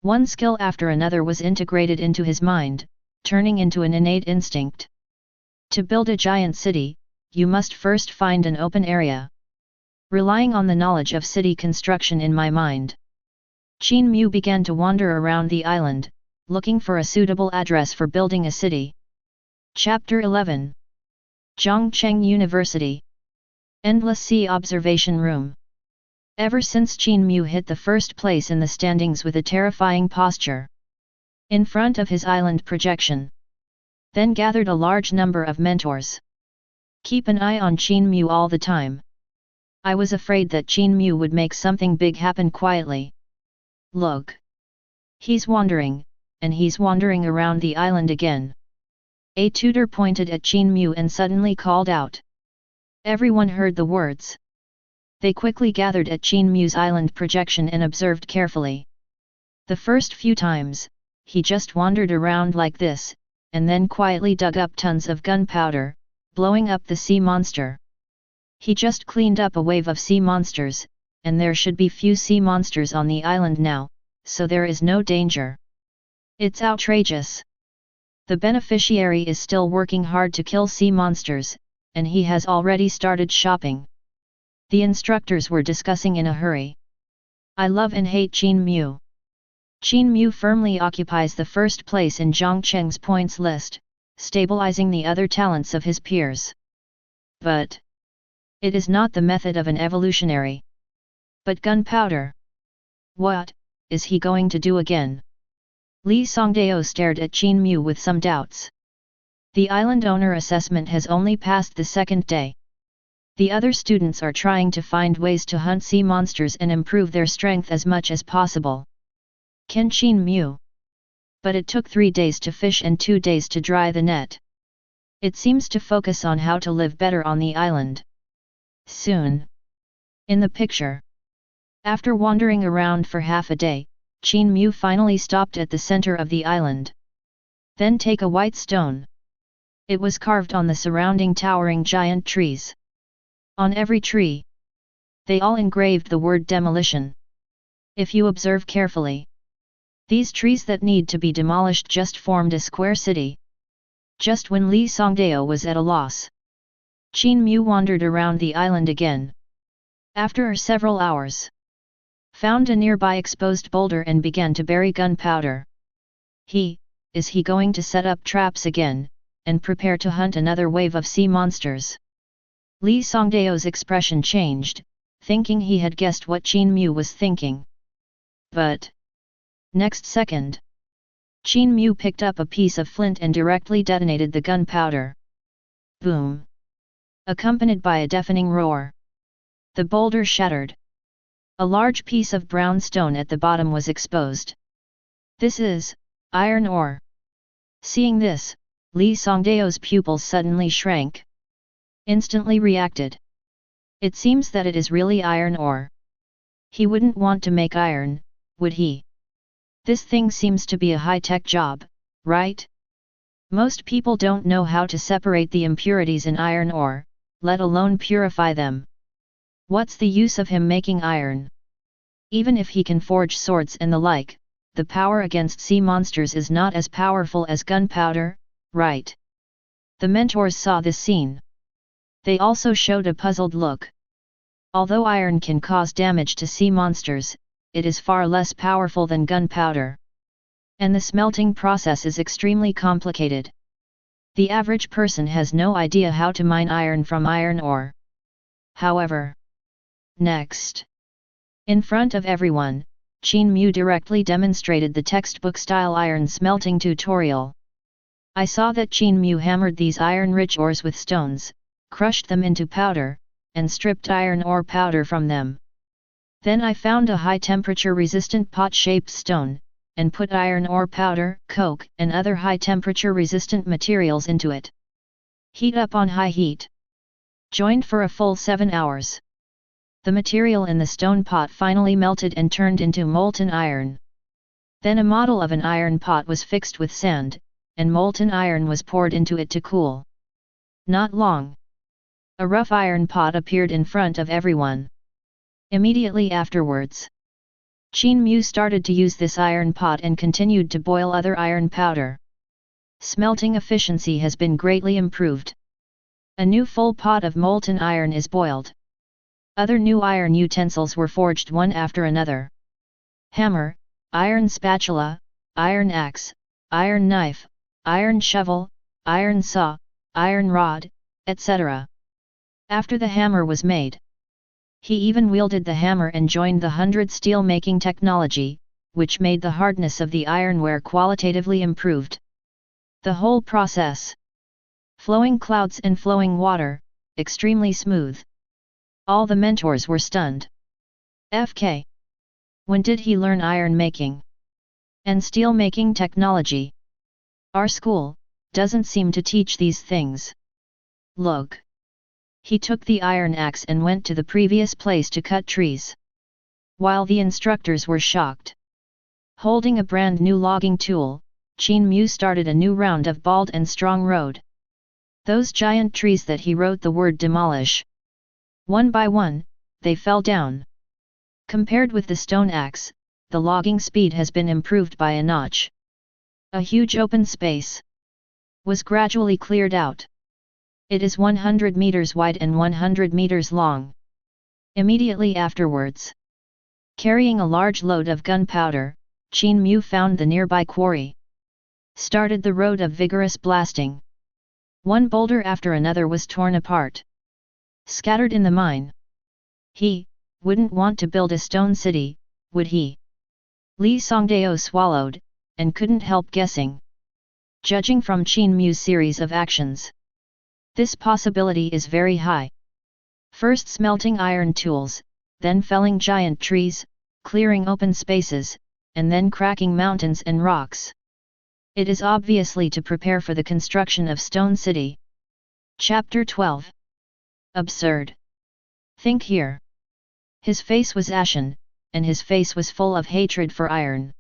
One skill after another was integrated into his mind, turning into an innate instinct. To build a giant city, you must first find an open area. Relying on the knowledge of city construction in my mind, Qin Mu began to wander around the island, looking for a suitable address for building a city. Chapter 11. Zhongcheng University. Endless Sea Observation Room. Ever since Qin Mu hit the first place in the standings with a terrifying posture in front of his island projection, then gathered a large number of mentors. Keep an eye on Qin Mu all the time. I was afraid that Qin Mu would make something big happen quietly. Look. He's wandering, and he's wandering around the island again. A tutor pointed at Qin Mu and suddenly called out. Everyone heard the words. They quickly gathered at Qin Mu's island projection and observed carefully. The first few times, he just wandered around like this, and then quietly dug up tons of gunpowder, blowing up the sea monster. He just cleaned up a wave of sea monsters, and there should be few sea monsters on the island now, so there is no danger. It's outrageous. The beneficiary is still working hard to kill sea monsters, and he has already started shopping. The instructors were discussing in a hurry. I love and hate Qin Mu. Qin Mu firmly occupies the first place in Zhongcheng's points list, stabilizing the other talents of his peers. But it is not the method of an evolutionary. But gunpowder. What is he going to do again? Li Songdao stared at Qin Mu with some doubts. The island owner assessment has only passed the second day. The other students are trying to find ways to hunt sea monsters and improve their strength as much as possible. Can Qin Mu? But it took 3 days to fish and 2 days to dry the net. It seems to focus on how to live better on the island. Soon. In the picture. After wandering around for half a day, Qin Mu finally stopped at the center of the island. Then take a white stone. It was carved on the surrounding towering giant trees. On every tree, they all engraved the word demolition. If you observe carefully, these trees that need to be demolished just formed a square city. Just when Li Songdao was at a loss, Qin Mu wandered around the island again. After several hours, found a nearby exposed boulder and began to bury gunpowder. Is he going to set up traps again, and prepare to hunt another wave of sea monsters? Li Songdao's expression changed, thinking he had guessed what Qin Mu was thinking. But next second, Qin Mu picked up a piece of flint and directly detonated the gunpowder. Boom! Accompanied by a deafening roar, the boulder shattered. A large piece of brown stone at the bottom was exposed. This is iron ore. Seeing this, Li Songdao's pupils suddenly shrank. Instantly reacted. It seems that it is really iron ore. He wouldn't want to make iron, would he? This thing seems to be a high-tech job, right? Most people don't know how to separate the impurities in iron ore, let alone purify them. What's the use of him making iron? Even if he can forge swords and the like, the power against sea monsters is not as powerful as gunpowder, right? The mentors saw this scene. They also showed a puzzled look. Although iron can cause damage to sea monsters, it is far less powerful than gunpowder. And the smelting process is extremely complicated. The average person has no idea how to mine iron from iron ore. However, next, in front of everyone, Qin Mu directly demonstrated the textbook-style iron smelting tutorial. I saw that Qin Mu hammered these iron-rich ores with stones, crushed them into powder, and stripped iron ore powder from them. Then I found a high-temperature resistant pot-shaped stone, and put iron ore powder, coke, and other high-temperature resistant materials into it. Heat up on high heat. Joined for a full 7 hours. The material in the stone pot finally melted and turned into molten iron. Then a model of an iron pot was fixed with sand, and molten iron was poured into it to cool. Not long. A rough iron pot appeared in front of everyone. Immediately afterwards, Qin Mu started to use this iron pot and continued to boil other iron powder. Smelting efficiency has been greatly improved. A new full pot of molten iron is boiled. Other new iron utensils were forged one after another. Hammer, iron spatula, iron axe, iron knife, iron shovel, iron saw, iron rod, etc. After the hammer was made, he even wielded the hammer and joined the 100 steel making technology, which made the hardness of the ironware qualitatively improved. The whole process, flowing clouds and flowing water, extremely smooth. All the mentors were stunned. FK. When did he learn iron making and steel making technology? Our school doesn't seem to teach these things. Look. He took the iron axe and went to the previous place to cut trees. While the instructors were shocked. Holding a brand new logging tool, Qin Mu started a new round of bald and strong road. Those giant trees that he wrote the word demolish. One by one, they fell down. Compared with the stone axe, the logging speed has been improved by a notch. A huge open space was gradually cleared out. It is 100 meters wide and 100 meters long. Immediately afterwards, carrying a large load of gunpowder, Qin Mu found the nearby quarry. Started the road of vigorous blasting. One boulder after another was torn apart. Scattered in the mine. He wouldn't want to build a stone city, would he? Li Songdao swallowed, and couldn't help guessing. Judging from Qin Mu's series of actions, this possibility is very high. First smelting iron tools, then felling giant trees, clearing open spaces, and then cracking mountains and rocks. It is obviously to prepare for the construction of Stone City. Chapter 12. Absurd. Think here. His face was ashen, and his face was full of hatred for iron.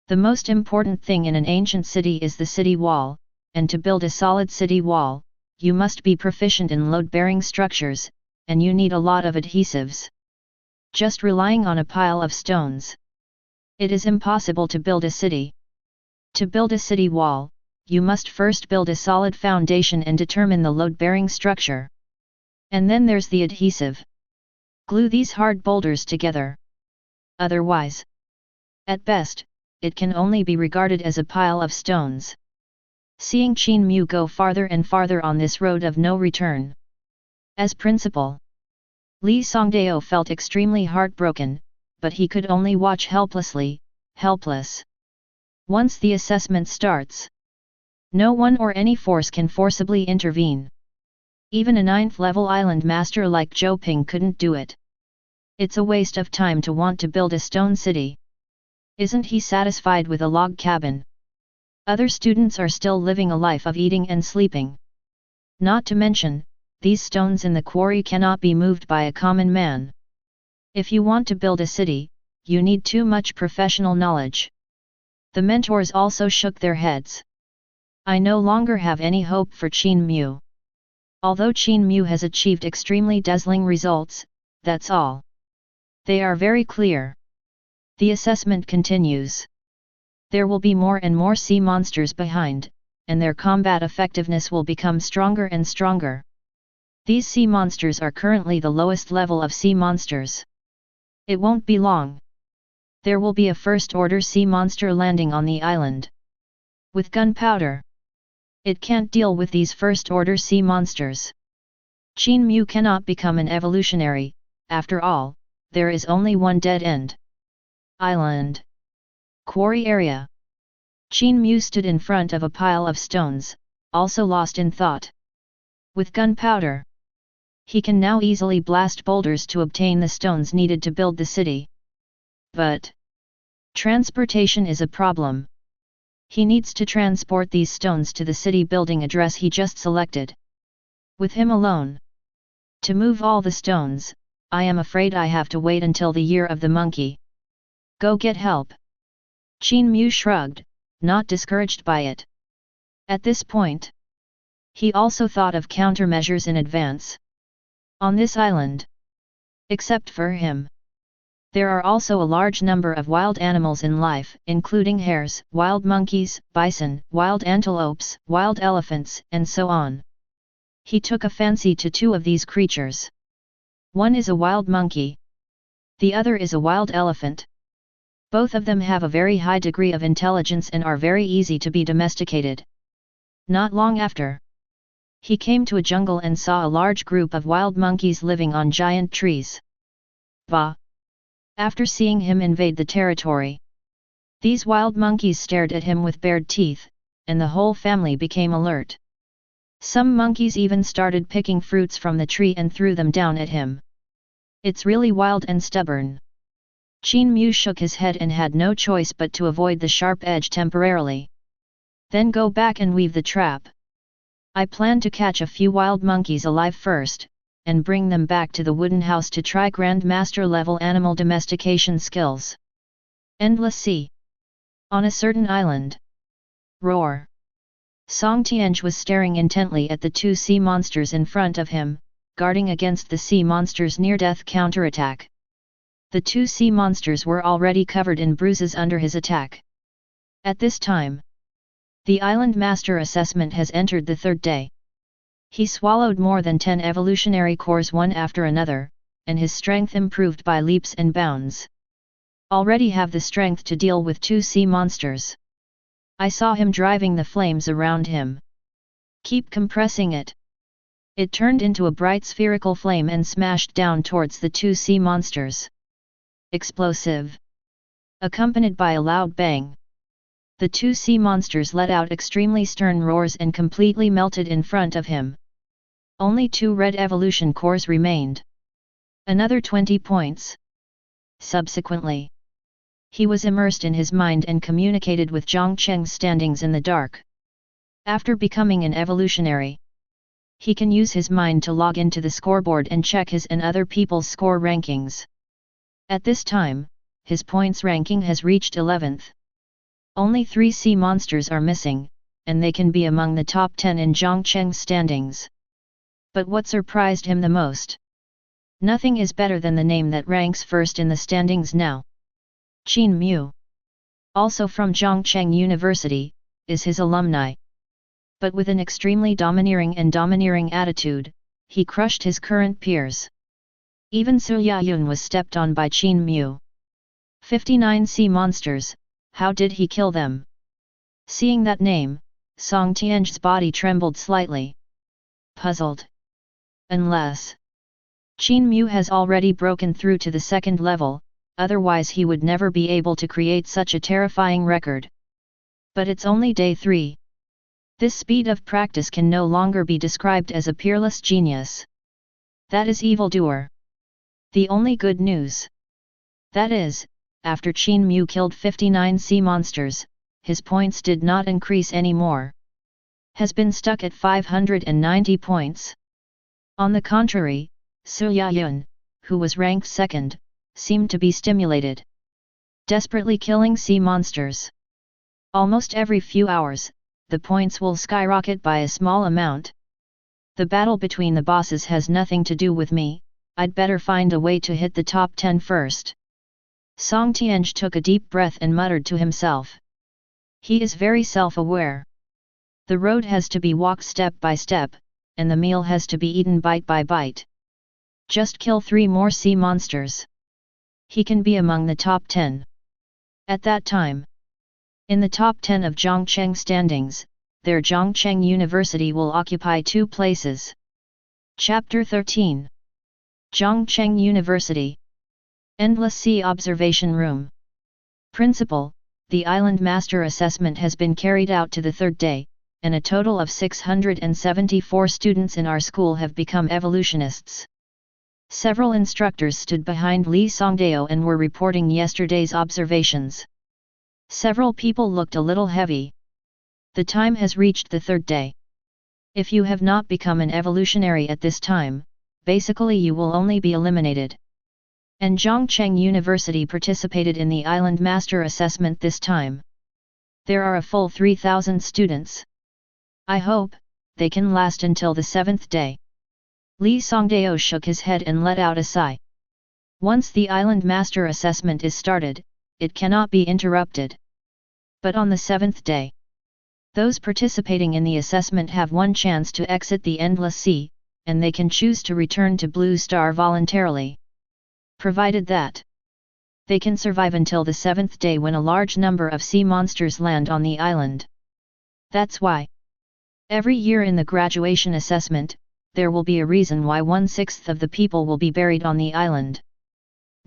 The most important thing in an ancient city is the city wall, and to build a solid city wall, you must be proficient in load-bearing structures, and you need a lot of adhesives. Just relying on a pile of stones, it is impossible to build a city. To build a city wall, you must first build a solid foundation and determine the load-bearing structure. And then there's the adhesive. Glue these hard boulders together. Otherwise, at best, it can only be regarded as a pile of stones. Seeing Qin Mu go farther and farther on this road of no return. As principal, Li Songdao felt extremely heartbroken, but he could only watch helplessly, helpless. Once the assessment starts, no one or any force can forcibly intervene. Even a 9th-level island master like Zhou Ping couldn't do it. It's a waste of time to want to build a stone city. Isn't he satisfied with a log cabin? Other students are still living a life of eating and sleeping. Not to mention, these stones in the quarry cannot be moved by a common man. If you want to build a city, you need too much professional knowledge. The mentors also shook their heads. I no longer have any hope for Qin Mu. Although Qin Mu has achieved extremely dazzling results, that's all. They are very clear. The assessment continues. There will be more and more sea monsters behind, and their combat effectiveness will become stronger and stronger. These sea monsters are currently the lowest level of sea monsters. It won't be long. There will be a first-order sea monster landing on the island. With gunpowder. It can't deal with these first-order sea monsters. Qin Mu cannot become an evolutionary, after all, there is only one dead end. Island. Quarry area. Qin Mu stood in front of a pile of stones, also lost in thought. With gunpowder, he can now easily blast boulders to obtain the stones needed to build the city. But transportation is a problem. He needs to transport these stones to the city building address he just selected. With him alone. To move all the stones, I am afraid I have to wait until the year of the monkey. Go get help. Qin Mu shrugged, not discouraged by it. At this point, he also thought of countermeasures in advance. On this island, except for him, there are also a large number of wild animals in life, including hares, wild monkeys, bison, wild antelopes, wild elephants, and so on. He took a fancy to two of these creatures. One is a wild monkey. The other is a wild elephant. Both of them have a very high degree of intelligence and are very easy to be domesticated. Not long after, he came to a jungle and saw a large group of wild monkeys living on giant trees. Bah! After seeing him invade the territory, these wild monkeys stared at him with bared teeth, and the whole family became alert. Some monkeys even started picking fruits from the tree and threw them down at him. It's really wild and stubborn. Qin Mu shook his head and had no choice but to avoid the sharp edge temporarily. Then go back and weave the trap. I plan to catch a few wild monkeys alive first, and bring them back to the wooden house to try Grandmaster level animal domestication skills. Endless sea. On a certain island. Roar. Song Tianj was staring intently at the two sea monsters in front of him, guarding against the sea monsters' near-death counterattack. The two sea monsters were already covered in bruises under his attack. At this time, the Island Master assessment has entered the third day. He swallowed more than 10 evolutionary cores one after another, and his strength improved by leaps and bounds. Already have the strength to deal with two sea monsters. I saw him driving the flames around him. Keep compressing it. It turned into a bright spherical flame and smashed down towards the two sea monsters. Explosive. Accompanied by a loud bang. The two sea monsters let out extremely stern roars and completely melted in front of him. Only 2 red evolution cores remained. Another 20 points. Subsequently, he was immersed in his mind and communicated with Zhang Cheng's standings in the dark. After becoming an evolutionary, he can use his mind to log into the scoreboard and check his and other people's score rankings. At this time, his points ranking has reached 11th. Only 3 sea monsters are missing, and they can be among the top 10 in Zhang Cheng's standings. But what surprised him the most? Nothing is better than the name that ranks first in the standings now. Qin Mu, also from Zhangcheng University, is his alumni. But with an extremely domineering attitude, he crushed his current peers. Even Su Yayun was stepped on by Qin Mu. 59 sea monsters, how did he kill them? Seeing that name, Song Tianj's body trembled slightly. Puzzled. Unless Qin Mu has already broken through to the second level, otherwise he would never be able to create such a terrifying record. But it's only day 3. This speed of practice can no longer be described as a peerless genius. That is evildoer. The only good news. That is, after Qin Mu killed 59 sea monsters, his points did not increase anymore. Has been stuck at 590 points. On the contrary, Su Yayun, who was ranked second, seemed to be stimulated. Desperately killing sea monsters. Almost every few hours, the points will skyrocket by a small amount. The battle between the bosses has nothing to do with me, I'd better find a way to hit the top 10 first. Song Tianj took a deep breath and muttered to himself. He is very self-aware. The road has to be walked step by step, and the meal has to be eaten bite by bite. Just kill 3 more sea monsters. He can be among the top 10. At that time, in the top 10 of Zhongcheng standings, their Zhongcheng University will occupy 2 places. Chapter 13. Zhongcheng University. Endless Sea Observation Room. Principal, the Island Master Assessment has been carried out to the 3rd day, and a total of 674 students in our school have become evolutionists. Several instructors stood behind Li Songdao and were reporting yesterday's observations. Several people looked a little heavy. The time has reached the 3rd day. If you have not become an evolutionary at this time, basically you will only be eliminated. And Zhongcheng University participated in the Island Master Assessment this time. There are a full 3,000 students. I hope they can last until the 7th day. Li Songdao shook his head and let out a sigh. Once the Island Master Assessment is started, it cannot be interrupted. But on the 7th day, those participating in the assessment have one chance to exit the Endless Sea, and they can choose to return to Blue Star voluntarily. Provided that they can survive until the 7th day when a large number of sea monsters land on the island. That's why every year in the graduation assessment, there will be a reason why 1/6 of the people will be buried on the island.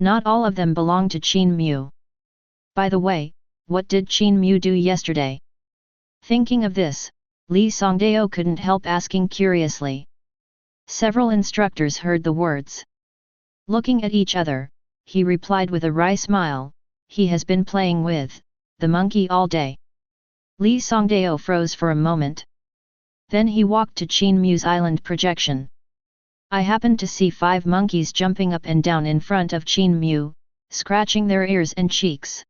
Not all of them belong to Qin Mu. By the way, what did Qin Mu do yesterday? Thinking of this, Li Songdao couldn't help asking curiously. Several instructors heard the words. Looking at each other, he replied with a wry smile, he has been playing with the monkey all day. Li Songdao froze for a moment. Then he walked to Qin Mu's island projection. I happened to see 5 monkeys jumping up and down in front of Qin Mu, scratching their ears and cheeks.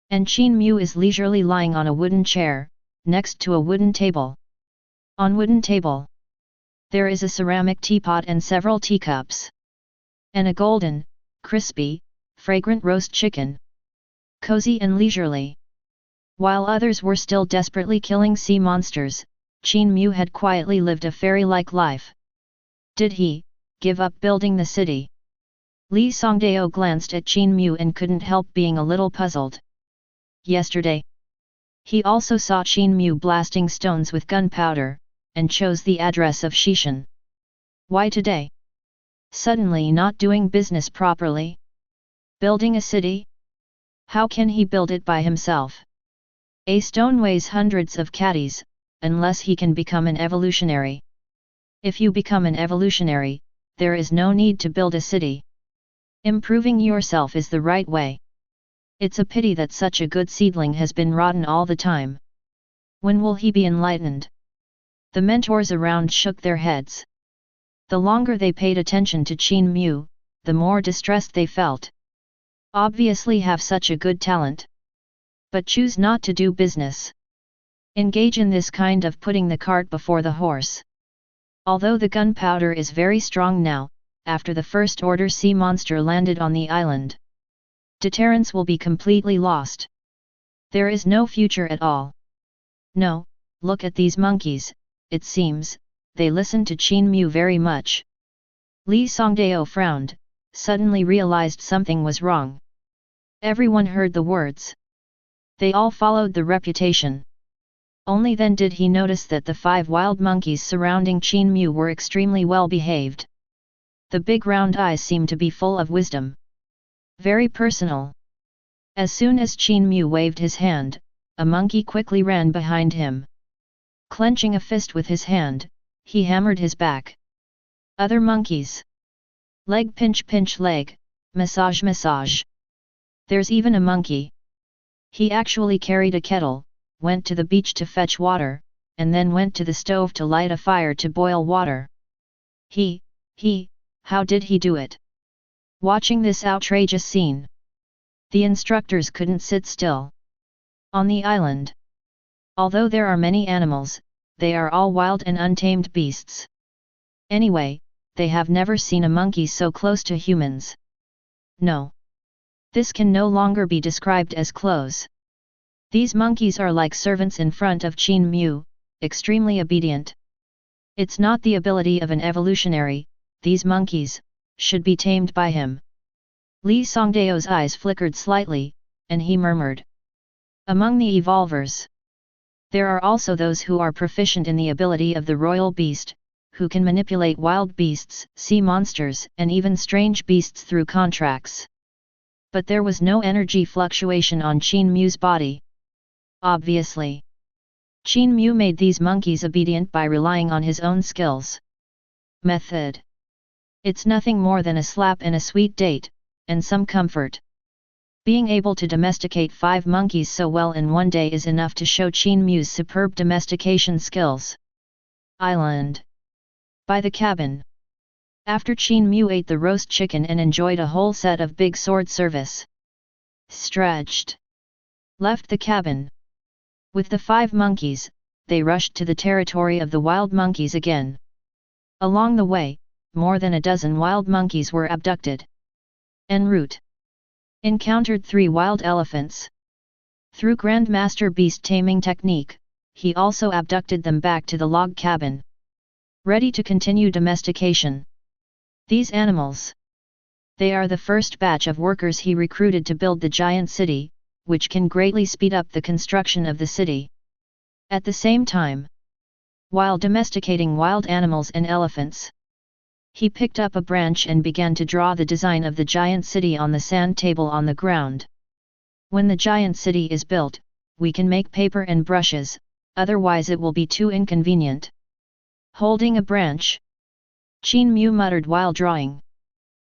And Qin Mu is leisurely lying on a wooden chair, next to a wooden table. On wooden table, there is a ceramic teapot and several teacups. And a golden, crispy, fragrant roast chicken. Cozy and leisurely. While others were still desperately killing sea monsters, Qin Mu had quietly lived a fairy-like life. Did he give up building the city? Li Songdao glanced at Qin Mu and couldn't help being a little puzzled. Yesterday, he also saw Qin Mu blasting stones with gunpowder, and chose the address of Shishan. Why today? Suddenly not doing business properly? Building a city? How can he build it by himself? A stone weighs hundreds of catties, unless he can become an evolutionary. If you become an evolutionary, there is no need to build a city. Improving yourself is the right way. It's a pity that such a good seedling has been rotten all the time. When will he be enlightened? The mentors around shook their heads. The longer they paid attention to Qin Mu, the more distressed they felt. Obviously have such a good talent. But choose not to do business. Engage in this kind of putting the cart before the horse. Although the gunpowder is very strong now, after the first order sea monster landed on the island, deterrence will be completely lost. There is no future at all. No, look at these monkeys, it seems, they listen to Qin Mu very much. Li Songdao frowned, suddenly realized something was wrong. Everyone heard the words. They all followed the reputation. Only then did he notice that the 5 wild monkeys surrounding Qin Mu were extremely well behaved. The big round eyes seemed to be full of wisdom. Very personal. As soon as Qin Mu waved his hand, a monkey quickly ran behind him. Clenching a fist with his hand, he hammered his back. Other monkeys. Leg pinch pinch leg, massage massage. There's even a monkey. He actually carried a kettle, went to the beach to fetch water, and then went to the stove to light a fire to boil water. How did he do it? Watching this outrageous scene, the instructors couldn't sit still. On the island, although there are many animals, they are all wild and untamed beasts. Anyway, they have never seen a monkey so close to humans. No. This can no longer be described as close. These monkeys are like servants in front of Qin Mu, extremely obedient. It's not the ability of an evolutionary, these monkeys should be tamed by him. Li Songdao's eyes flickered slightly, and he murmured. Among the evolvers, there are also those who are proficient in the ability of the royal beast, who can manipulate wild beasts, sea monsters, and even strange beasts through contracts. But there was no energy fluctuation on Qin Mu's body. Obviously, Qin Mu made these monkeys obedient by relying on his own skills. Method. It's nothing more than a slap and a sweet date, and some comfort. Being able to domesticate 5 monkeys so well in one day is enough to show Qin Mu's superb domestication skills. Island. By the cabin. After Qin Mu ate the roast chicken and enjoyed a whole set of big sword service, stretched, left the cabin. With the 5 monkeys, they rushed to the territory of the wild monkeys again. Along the way, more than a dozen wild monkeys were abducted. En route, encountered 3 wild elephants. Through Grandmaster Beast Taming Technique, he also abducted them back to the log cabin, ready to continue domestication. These animals, they are the first batch of workers he recruited to build the giant city, which can greatly speed up the construction of the city. At the same time, while domesticating wild animals and elephants, he picked up a branch and began to draw the design of the giant city on the sand table on the ground. When the giant city is built, we can make paper and brushes, otherwise it will be too inconvenient. Holding a branch, Qin Mu muttered while drawing.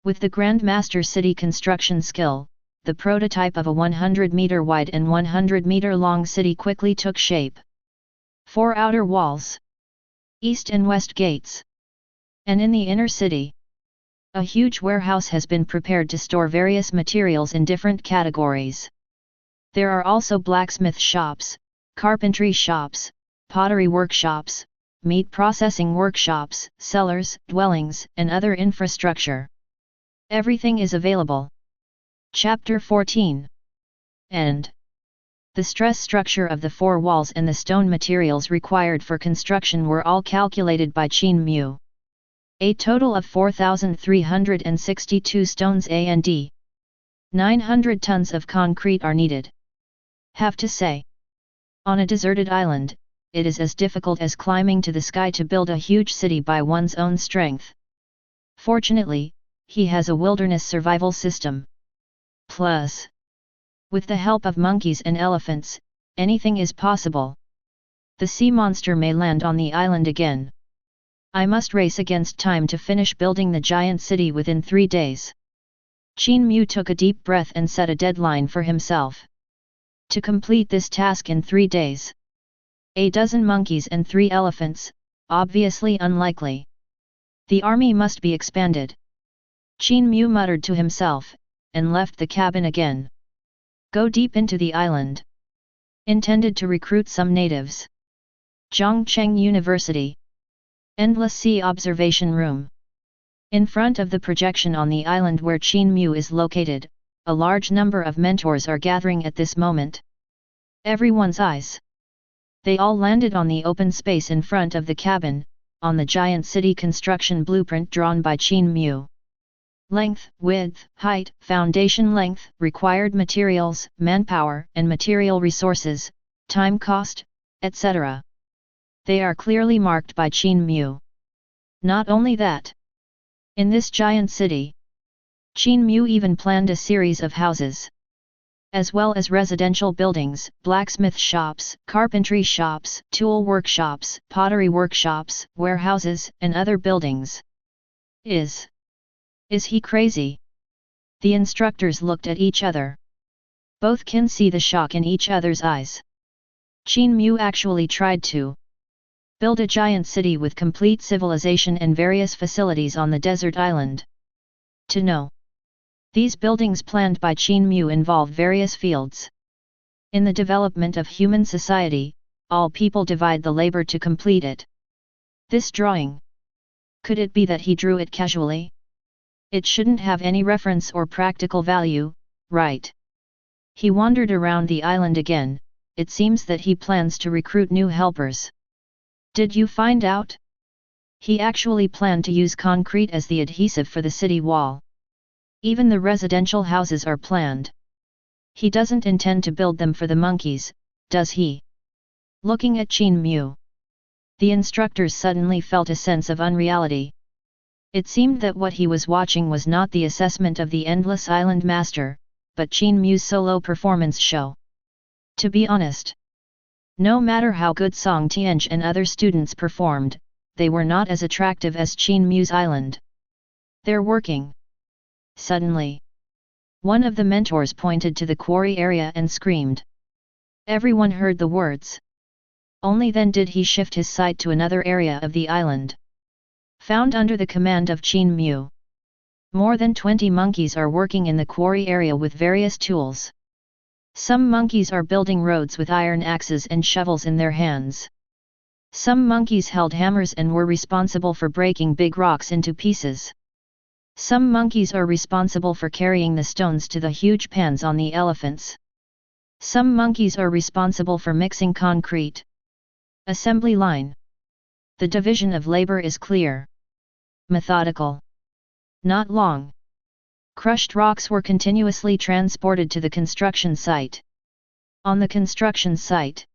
With the Grandmaster City construction skill, the prototype of a 100-meter wide and 100-meter long city quickly took shape. 4 outer walls, east and west gates, and in the inner city, a huge warehouse has been prepared to store various materials in different categories. There are also blacksmith shops, carpentry shops, pottery workshops, meat processing workshops, cellars, dwellings, and other infrastructure. Everything is available. Chapter 14. End. The stress structure of the 4 walls and the stone materials required for construction were all calculated by Qin Mu. A total of 4,362 stones and 900 tons of concrete are needed. Have to say, on a deserted island, it is as difficult as climbing to the sky to build a huge city by one's own strength. Fortunately, he has a wilderness survival system. Plus, with the help of monkeys and elephants, anything is possible. The sea monster may land on the island again. I must race against time to finish building the giant city within 3 days. Qin Mu took a deep breath and set a deadline for himself. To complete this task in 3 days. A dozen monkeys and 3 elephants, obviously unlikely. The army must be expanded. Qin Mu muttered to himself, and left the cabin again. Go deep into the island. Intended to recruit some natives. Zhongcheng University. Endless Sea Observation Room. In front of the projection on the island where Qin Mu is located, a large number of mentors are gathering at this moment. Everyone's eyes. They all landed on the open space in front of the cabin, on the giant city construction blueprint drawn by Qin Mu. Length, width, height, foundation length, required materials, manpower and material resources, time cost, etc. They are clearly marked by Qin Mu. Not only that, in this giant city, Qin Mu even planned a series of houses, as well as residential buildings, blacksmith shops, carpentry shops, tool workshops, pottery workshops, warehouses, and other buildings. Is he crazy? The instructors looked at each other. Both can see the shock in each other's eyes. Qin Mu actually tried to build a giant city with complete civilization and various facilities on the desert island. To know. These buildings planned by Qin Mu involve various fields. In the development of human society, all people divide the labor to complete it. This drawing Could it be that he drew it casually? It shouldn't have any reference or practical value, right? He wandered around the island again. It seems that he plans to recruit new helpers. Did you find out? He actually planned to use concrete as the adhesive for the city wall. Even the residential houses are planned. He doesn't intend to build them for the monkeys, does he? Looking at Qin Mu, the instructors suddenly felt a sense of unreality. It seemed that what he was watching was not the assessment of the Endless Island Master, but Qin Mu's solo performance show. To be honest, no matter how good Song Tianj and other students performed, they were not as attractive as Qin Mu's island. They're working. Suddenly, one of the mentors pointed to the quarry area and screamed. Everyone heard the words. Only then did he shift his sight to another area of the island. Found under the command of Qin Mu. More than 20 monkeys are working in the quarry area with various tools. Some monkeys are building roads with iron axes and shovels in their hands. Some monkeys held hammers and were responsible for breaking big rocks into pieces. Some monkeys are responsible for carrying the stones to the huge pans on the elephants. Some monkeys are responsible for mixing concrete. Assembly line. The division of labor is clear. Methodical. Not long. Crushed rocks were continuously transported to the construction site. On the construction site,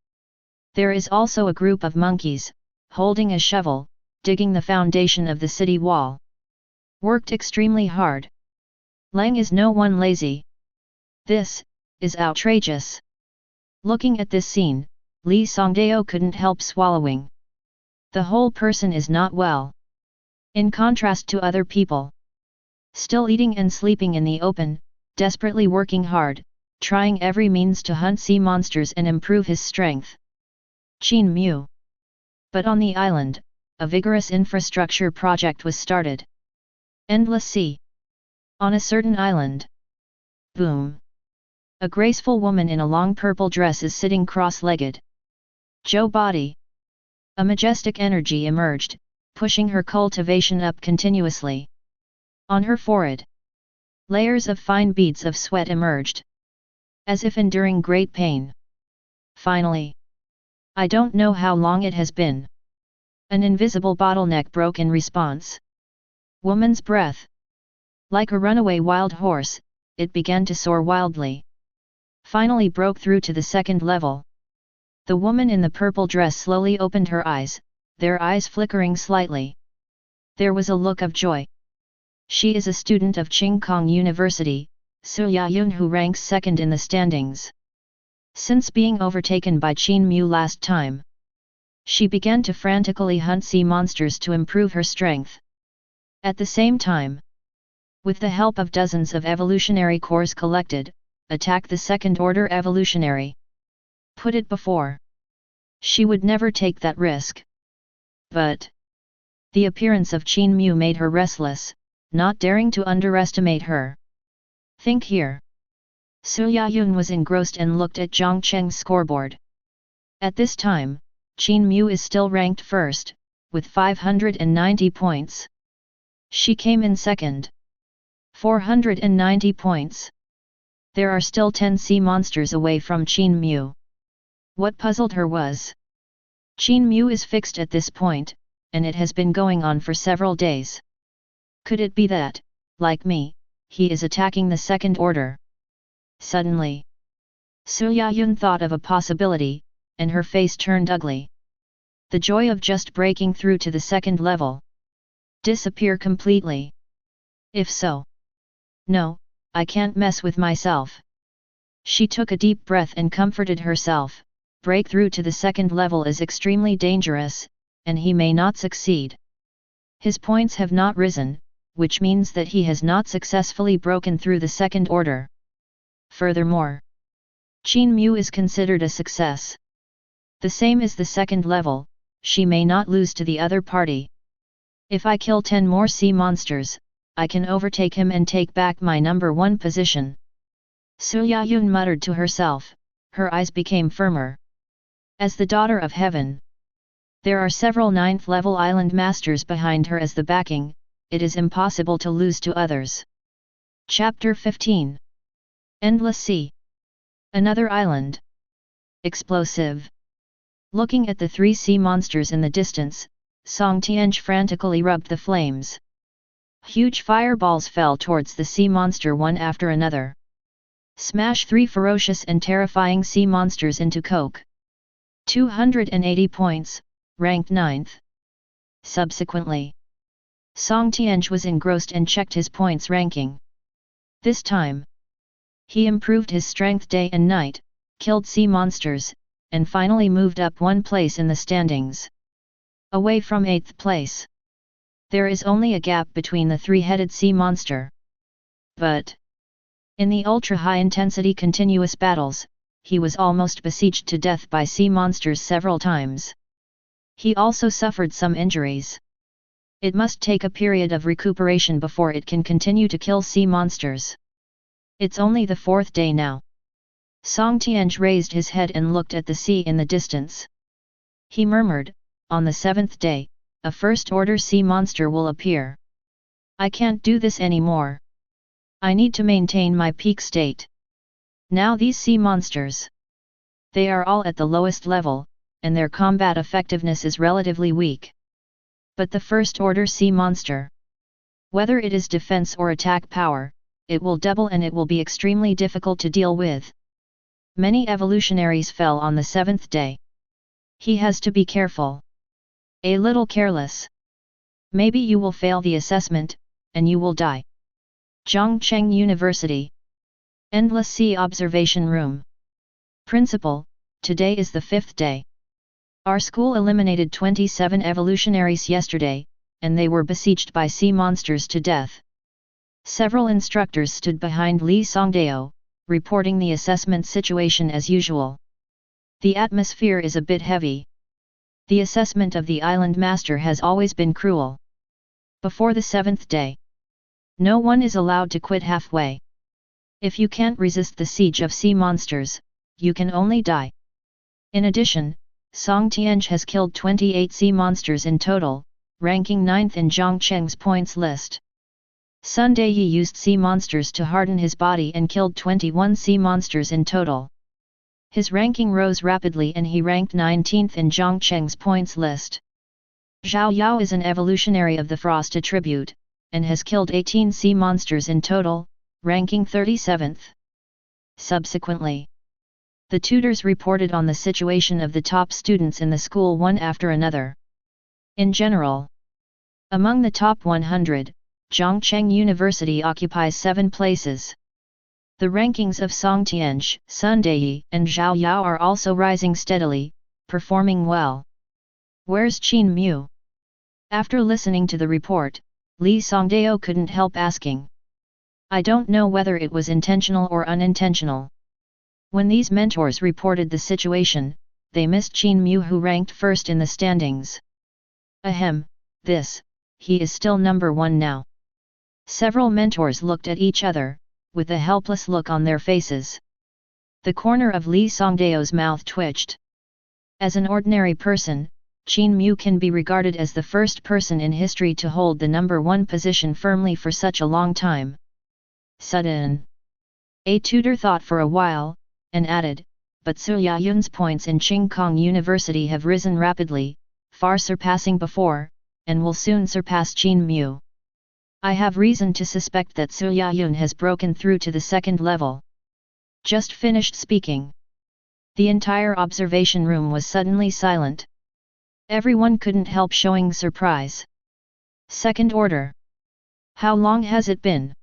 there is also a group of monkeys, holding a shovel, digging the foundation of the city wall. Worked extremely hard. Lang is no one lazy. This is outrageous. Looking at this scene, Li Songdao couldn't help swallowing. The whole person is not well. In contrast to other people. Still eating and sleeping in the open, desperately working hard, trying every means to hunt sea monsters and improve his strength. Qin Mu. But on the island, a vigorous infrastructure project was started. Endless sea. On a certain island. Boom. A graceful woman in a long purple dress is sitting cross-legged. Joe body. A majestic energy emerged, pushing her cultivation up continuously. On her forehead, layers of fine beads of sweat emerged. As if enduring great pain. Finally. I don't know how long it has been. An invisible bottleneck broke in response. Woman's breath. Like a runaway wild horse, it began to soar wildly. Finally broke through to the second level. The woman in the purple dress slowly opened her eyes, their eyes flickering slightly. There was a look of joy. She is a student of Qingkong University, Su Yayun, who ranks second in the standings. Since being overtaken by Qin Mu last time, she began to frantically hunt sea monsters to improve her strength. At the same time, with the help of dozens of evolutionary cores collected, attack the second-order evolutionary. Put it before. She would never take that risk. But the appearance of Qin Mu made her restless, not daring to underestimate her. Think here. Su Yayun was engrossed and looked at Zhang Cheng's scoreboard. At this time, Qin Mu is still ranked first, with 590 points. She came in second. 490 points. There are still 10 sea monsters away from Qin Mu. What puzzled her was, Qin Mu is fixed at this point, and it has been going on for several days. Could it be that, like me, he is attacking the second order? Suddenly, Su Yayun thought of a possibility, and her face turned ugly. The joy of just breaking through to the second level disappear completely. If so, no, I can't mess with myself. She took a deep breath and comforted herself. Breakthrough to the second level is extremely dangerous, and he may not succeed. His points have not risen, which means that he has not successfully broken through the second order. Furthermore, Qin Mu is considered a success. The same as the second level, she may not lose to the other party. If I kill 10 more sea monsters, I can overtake him and take back my number 1 position. Su Yayun muttered to herself, her eyes became firmer. As the daughter of heaven, There are several 9th level island masters behind her as the backing, it is impossible to lose to others. Chapter 15. Endless Sea. Another island. Explosive. Looking at the 3 sea monsters in the distance, Song Tianj frantically rubbed the flames. Huge fireballs fell towards the sea monster one after another. Smash 3 ferocious and terrifying sea monsters into coke. 280 points, ranked 9th. Subsequently, Song Tianj was engrossed and checked his points ranking. This time, he improved his strength day and night, killed sea monsters, and finally moved up 1 place in the standings. Away from 8th place. There is only a gap between the 3-headed sea monster. But in the ultra-high-intensity continuous battles, he was almost besieged to death by sea monsters several times. He also suffered some injuries. It must take a period of recuperation before it can continue to kill sea monsters. It's only the 4th day now. Song Tianj raised his head and looked at the sea in the distance. He murmured, on the 7th day, a first-order sea monster will appear. I can't do this anymore. I need to maintain my peak state. Now these sea monsters. They are all at the lowest level, and their combat effectiveness is relatively weak. But the first-order sea monster. Whether it is defense or attack power, it will double and it will be extremely difficult to deal with. Many evolutionaries fell on the 7th day. He has to be careful. A little careless. Maybe you will fail the assessment, and you will die. Zhongcheng University. Endless Sea Observation Room. Principal, today is the 5th day. Our school eliminated 27 evolutionaries yesterday, and they were besieged by sea monsters to death. Several instructors stood behind Li Songdao, reporting the assessment situation as usual. The atmosphere is a bit heavy. The assessment of the island master has always been cruel. Before the 7th day, no one is allowed to quit halfway. If you can't resist the siege of sea monsters, you can only die. In addition, Song Tianj has killed 28 sea monsters in total, ranking 9th in Zhongcheng's points list. Sun Deyi used sea monsters to harden his body and killed 21 sea monsters in total. His ranking rose rapidly and he ranked 19th in Zhongcheng's points list. Zhao Yao is an evolutionary of the Frost attribute, and has killed 18 sea monsters in total, ranking 37th. Subsequently, the tutors reported on the situation of the top students in the school one after another. In general, among the top 100, Zhongcheng University occupies 7 places. The rankings of Song Tianj, Sun Deyi, and Zhao Yao are also rising steadily, performing well. Where's Qin Mu? After listening to the report, Li Songdao couldn't help asking. I don't know whether it was intentional or unintentional. When these mentors reported the situation, they missed Qin Mu who ranked first in the standings. Ahem, he is still number 1 now. Several mentors looked at each other, with a helpless look on their faces. The corner of Li Songdao's mouth twitched. As an ordinary person, Qin Mu can be regarded as the first person in history to hold the number 1 position firmly for such a long time. Sudden. A tutor thought for a while, and added, but Su Yayun's points in Qingkong University have risen rapidly, far surpassing before, and will soon surpass Qin Mu. I have reason to suspect that Su Yayun has broken through to the 2nd level. Just finished speaking. The entire observation room was suddenly silent. Everyone couldn't help showing surprise. 2nd order. How long has it been?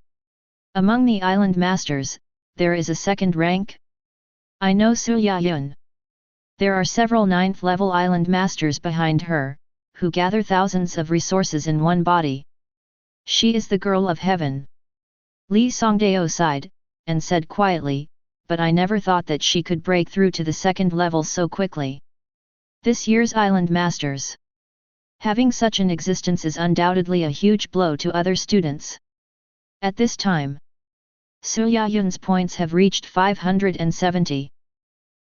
Among the island masters, there is a 2nd rank? I know Su Yayun. There are several 9th level island masters behind her, who gather thousands of resources in one body. She is the girl of heaven. Li Songdao sighed, and said quietly, but I never thought that she could break through to the 2nd level so quickly. This year's Island Masters. Having such an existence is undoubtedly a huge blow to other students. At this time, Su Yayun's points have reached 570.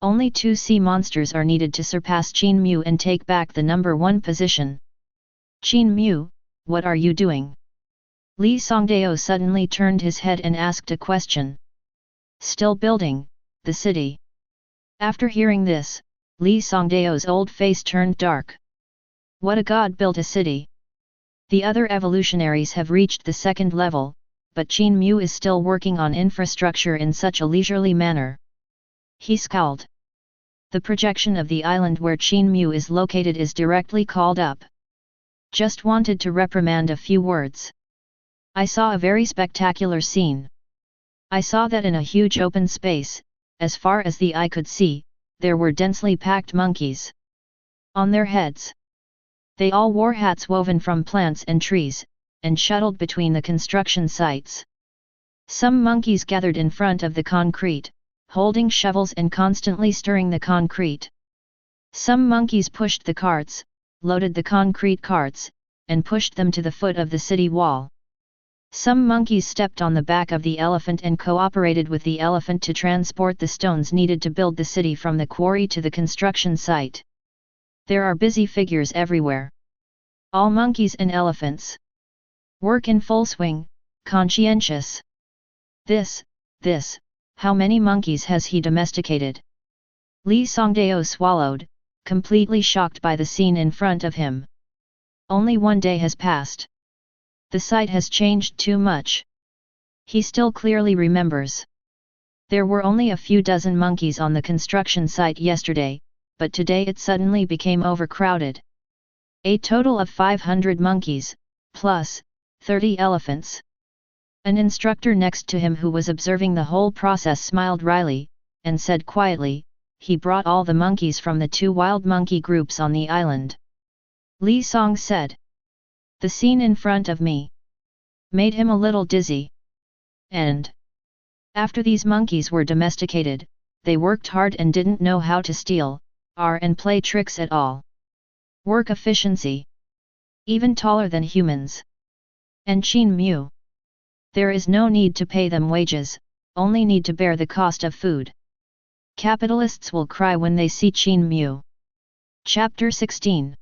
Only 2 sea monsters are needed to surpass Qin Mu and take back the number 1 position. Qin Mu, what are you doing? Li Songdao suddenly turned his head and asked a question. Still building the city. After hearing this, Li Songdao's old face turned dark. What a god built a city! The other evolutionaries have reached the 2nd level, but Qin Mu is still working on infrastructure in such a leisurely manner. He scowled. The projection of the island where Qin Mu is located is directly called up. Just wanted to reprimand a few words. I saw a very spectacular scene. I saw that in a huge open space, as far as the eye could see, there were densely packed monkeys. On their heads, they all wore hats woven from plants and trees, and shuttled between the construction sites. Some monkeys gathered in front of the concrete, holding shovels and constantly stirring the concrete. Some monkeys pushed the carts, loaded the concrete carts, and pushed them to the foot of the city wall. Some monkeys stepped on the back of the elephant and cooperated with the elephant to transport the stones needed to build the city from the quarry to the construction site. There are busy figures everywhere. All monkeys and elephants. Work in full swing, conscientious. This, how many monkeys has he domesticated? Li Songdao swallowed, completely shocked by the scene in front of him. Only 1 day has passed. The site has changed too much. He still clearly remembers. There were only a few dozen monkeys on the construction site yesterday, but today it suddenly became overcrowded. A total of 500 monkeys, plus 30 elephants. An instructor next to him who was observing the whole process smiled wryly, and said quietly, he brought all the monkeys from the 2 wild monkey groups on the island. Li Song said. The scene in front of me made him a little dizzy. And after these monkeys were domesticated, they worked hard and didn't know how to steal, and play tricks at all. Work efficiency. Even taller than humans. And Qin Mu. There is no need to pay them wages, only need to bear the cost of food. Capitalists will cry when they see Qin Mu. Chapter 16.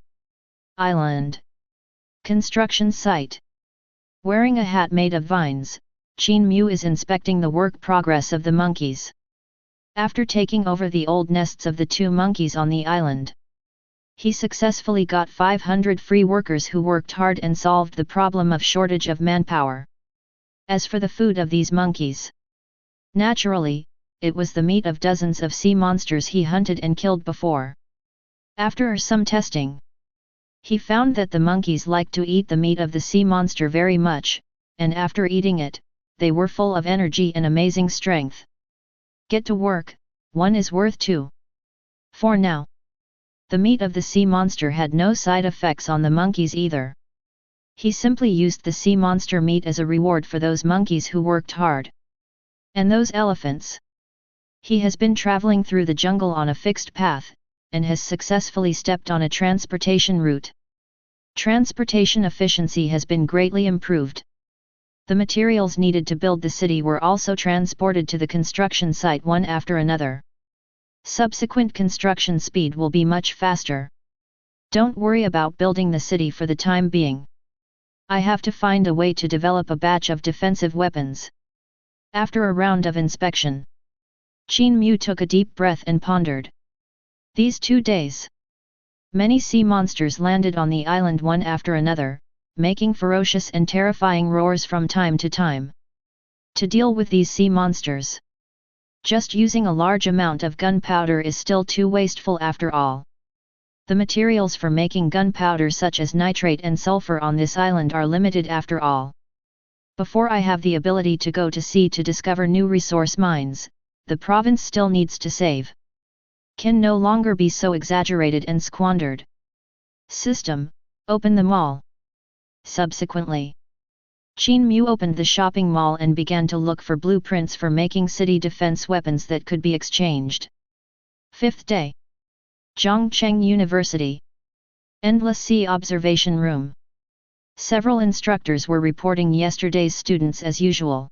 Island. Construction site. Wearing a hat made of vines, Qin Mu is inspecting the work progress of the monkeys. After taking over the old nests of the 2 monkeys on the island, he successfully got 500 free workers who worked hard and solved the problem of shortage of manpower. As for the food of these monkeys, naturally, it was the meat of dozens of sea monsters he hunted and killed before. After some testing, he found that the monkeys liked to eat the meat of the sea monster very much, and after eating it, they were full of energy and amazing strength. Get to work, 1 is worth 2. For now, the meat of the sea monster had no side effects on the monkeys either. He simply used the sea monster meat as a reward for those monkeys who worked hard. And those elephants? He has been traveling through the jungle on a fixed path, and has successfully stepped on a transportation route. Transportation efficiency has been greatly improved. The materials needed to build the city were also transported to the construction site one after another. Subsequent construction speed will be much faster. Don't worry about building the city for the time being. I have to find a way to develop a batch of defensive weapons. After a round of inspection, Qin Mu took a deep breath and pondered. These 2 days, many sea monsters landed on the island one after another, making ferocious and terrifying roars from time to time. To deal with these sea monsters, just using a large amount of gunpowder is still too wasteful after all. The materials for making gunpowder such as nitrate and sulfur on this island are limited after all. Before I have the ability to go to sea to discover new resource mines, the province still needs to save. Can no longer be so exaggerated and squandered. System, open the mall. Subsequently, Qin Mu opened the shopping mall and began to look for blueprints for making city defense weapons that could be exchanged. 5th day. Zhongcheng University. Endless Sea Observation Room. Several instructors were reporting yesterday's students as usual.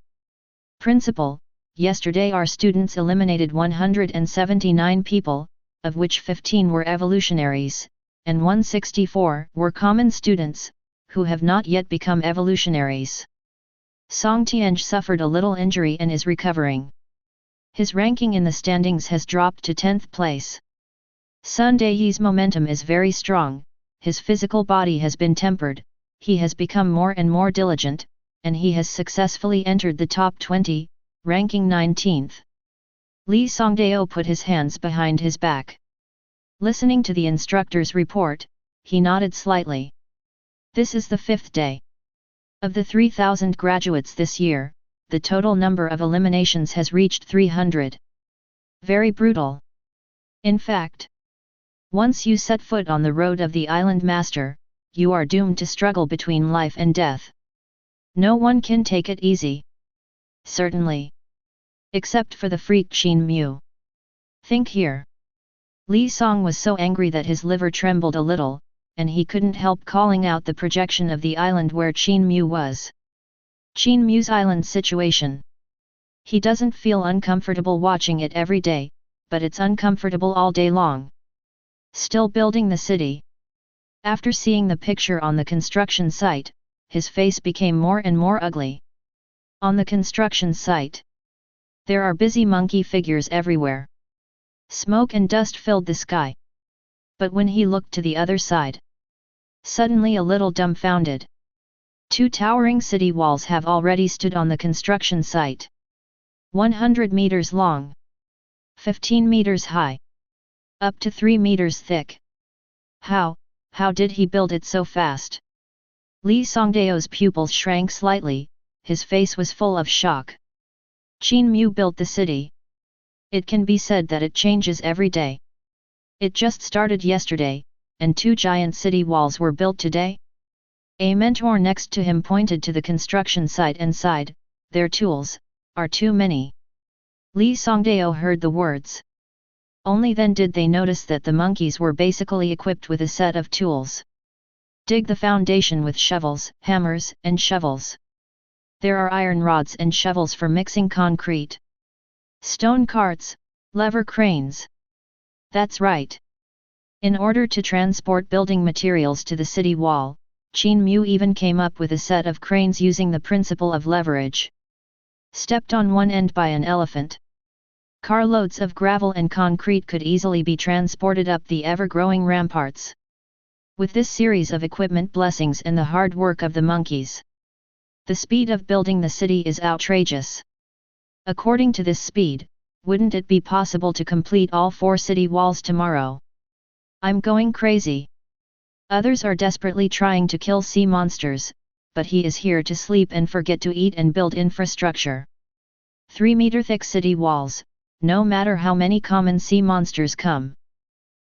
Principal, yesterday our students eliminated 179 people, of which 15 were evolutionaries, and 164 were common students, who have not yet become evolutionaries. Song Tianj suffered a little injury and is recovering. His ranking in the standings has dropped to 10th place. Sun Daiyi's momentum is very strong, his physical body has been tempered, he has become more and more diligent, and he has successfully entered the top 20, ranking 19th. Li Songdao put his hands behind his back. Listening to the instructor's report, he nodded slightly. This is the 5th day. Of the 3,000 graduates this year, the total number of eliminations has reached 300. Very brutal. In fact, once you set foot on the road of the Island Master, you are doomed to struggle between life and death. No one can take it easy. Certainly. Except for the freak Qin Mu. Think here. Li Song was so angry that his liver trembled a little, and he couldn't help calling out the projection of the island where Qin Mu was. Qin Mu's island situation. He doesn't feel uncomfortable watching it every day, but it's uncomfortable all day long. Still building the city. After seeing the picture on the construction site, his face became more and more ugly. On the construction site, there are busy monkey figures everywhere. Smoke and dust filled the sky. But when he looked to the other side, suddenly a little dumbfounded. 2 towering city walls have already stood on the construction site. 100 meters long. 15 meters high. Up to 3 meters thick. How did he build it so fast? Li Songdao's pupils shrank slightly, his face was full of shock. Qin Mu built the city. It can be said that it changes every day. It just started yesterday, and 2 giant city walls were built today? A mentor next to him pointed to the construction site and sighed, their tools are too many. Li Songdao heard the words. Only then did they notice that the monkeys were basically equipped with a set of tools. Dig the foundation with shovels, hammers, and shovels. There are iron rods and shovels for mixing concrete. Stone carts, lever cranes. That's right. In order to transport building materials to the city wall, Qin Mu even came up with a set of cranes using the principle of leverage. Stepped on one end by an elephant. Carloads of gravel and concrete could easily be transported up the ever-growing ramparts. With this series of equipment blessings and the hard work of the monkeys, the speed of building the city is outrageous. According to this speed, wouldn't it be possible to complete all 4 city walls tomorrow? I'm going crazy. Others are desperately trying to kill sea monsters, but he is here to sleep and forget to eat and build infrastructure. 3-meter thick city walls, no matter how many common sea monsters come.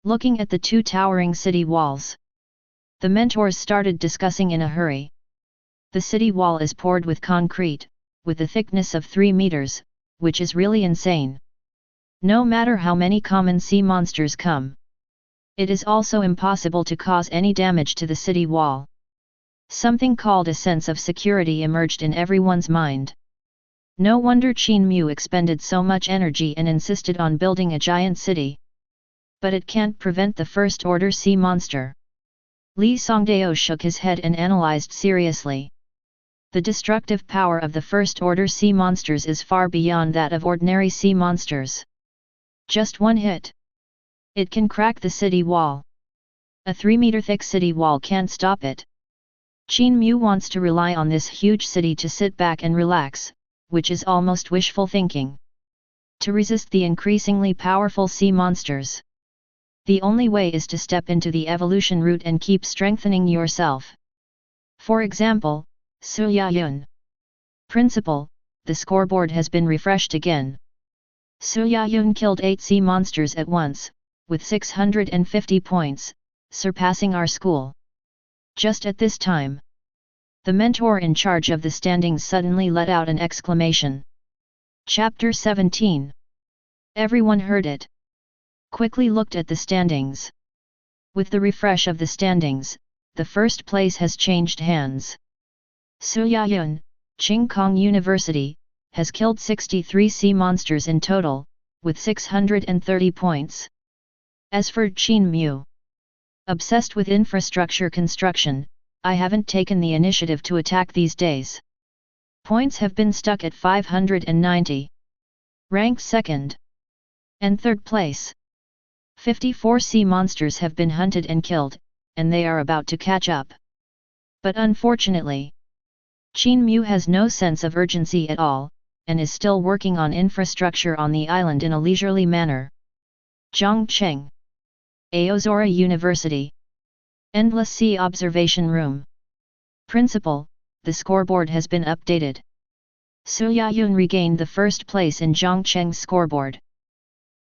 Looking at the 2 towering city walls, the mentors started discussing in a hurry. The city wall is poured with concrete, with a thickness of 3 meters, which is really insane. No matter how many common sea monsters come, it is also impossible to cause any damage to the city wall. Something called a sense of security emerged in everyone's mind. No wonder Qin Mu expended so much energy and insisted on building a giant city. But it can't prevent the first-order sea monster. Li Songdao shook his head and analyzed seriously. The destructive power of the first-order sea monsters is far beyond that of ordinary sea monsters. Just one hit. It can crack the city wall. A 3-meter thick city wall can't stop it. Qin Mu wants to rely on this huge city to sit back and relax, which is almost wishful thinking. To resist the increasingly powerful sea monsters, the only way is to step into the evolution route and keep strengthening yourself. For example, Suyayun. Principle, the scoreboard has been refreshed again. Suyayun killed 8 sea monsters at once, with 650 points, surpassing our school. Just at this time, the mentor in charge of the standings suddenly let out an exclamation. Chapter 17. Everyone heard it. Quickly looked at the standings. With the refresh of the standings, the first place has changed hands. Suyayun, Qingkong University, has killed 63 sea monsters in total, with 630 points. As for Qin Mu, obsessed with infrastructure construction, I haven't taken the initiative to attack these days. Points have been stuck at 590. Ranked second and third place. 54 sea monsters have been hunted and killed, and they are about to catch up. But unfortunately, Qin Mu has no sense of urgency at all, and is still working on infrastructure on the island in a leisurely manner. Zhongcheng, Aozora University. Endless Sea Observation Room. Principal, the scoreboard has been updated. Su Yayun regained the first place in Zhongcheng's scoreboard.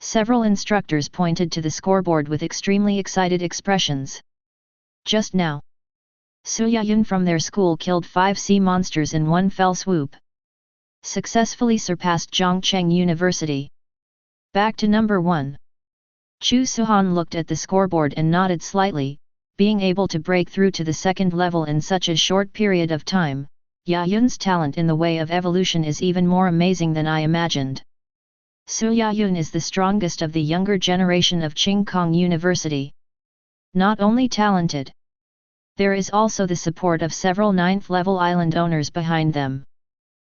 Several instructors pointed to the scoreboard with extremely excited expressions. Just now, Su Yayun from their school killed 5 sea monsters in one fell swoop. Successfully surpassed Zhongcheng University. Back to number 1. Chu Suhan looked at the scoreboard and nodded slightly, being able to break through to the second level in such a short period of time. Yayun's talent in the way of evolution is even more amazing than I imagined. Su Yayun is the strongest of the younger generation of Qingkong University. Not only talented, there is also the support of several 9th-level island owners behind them.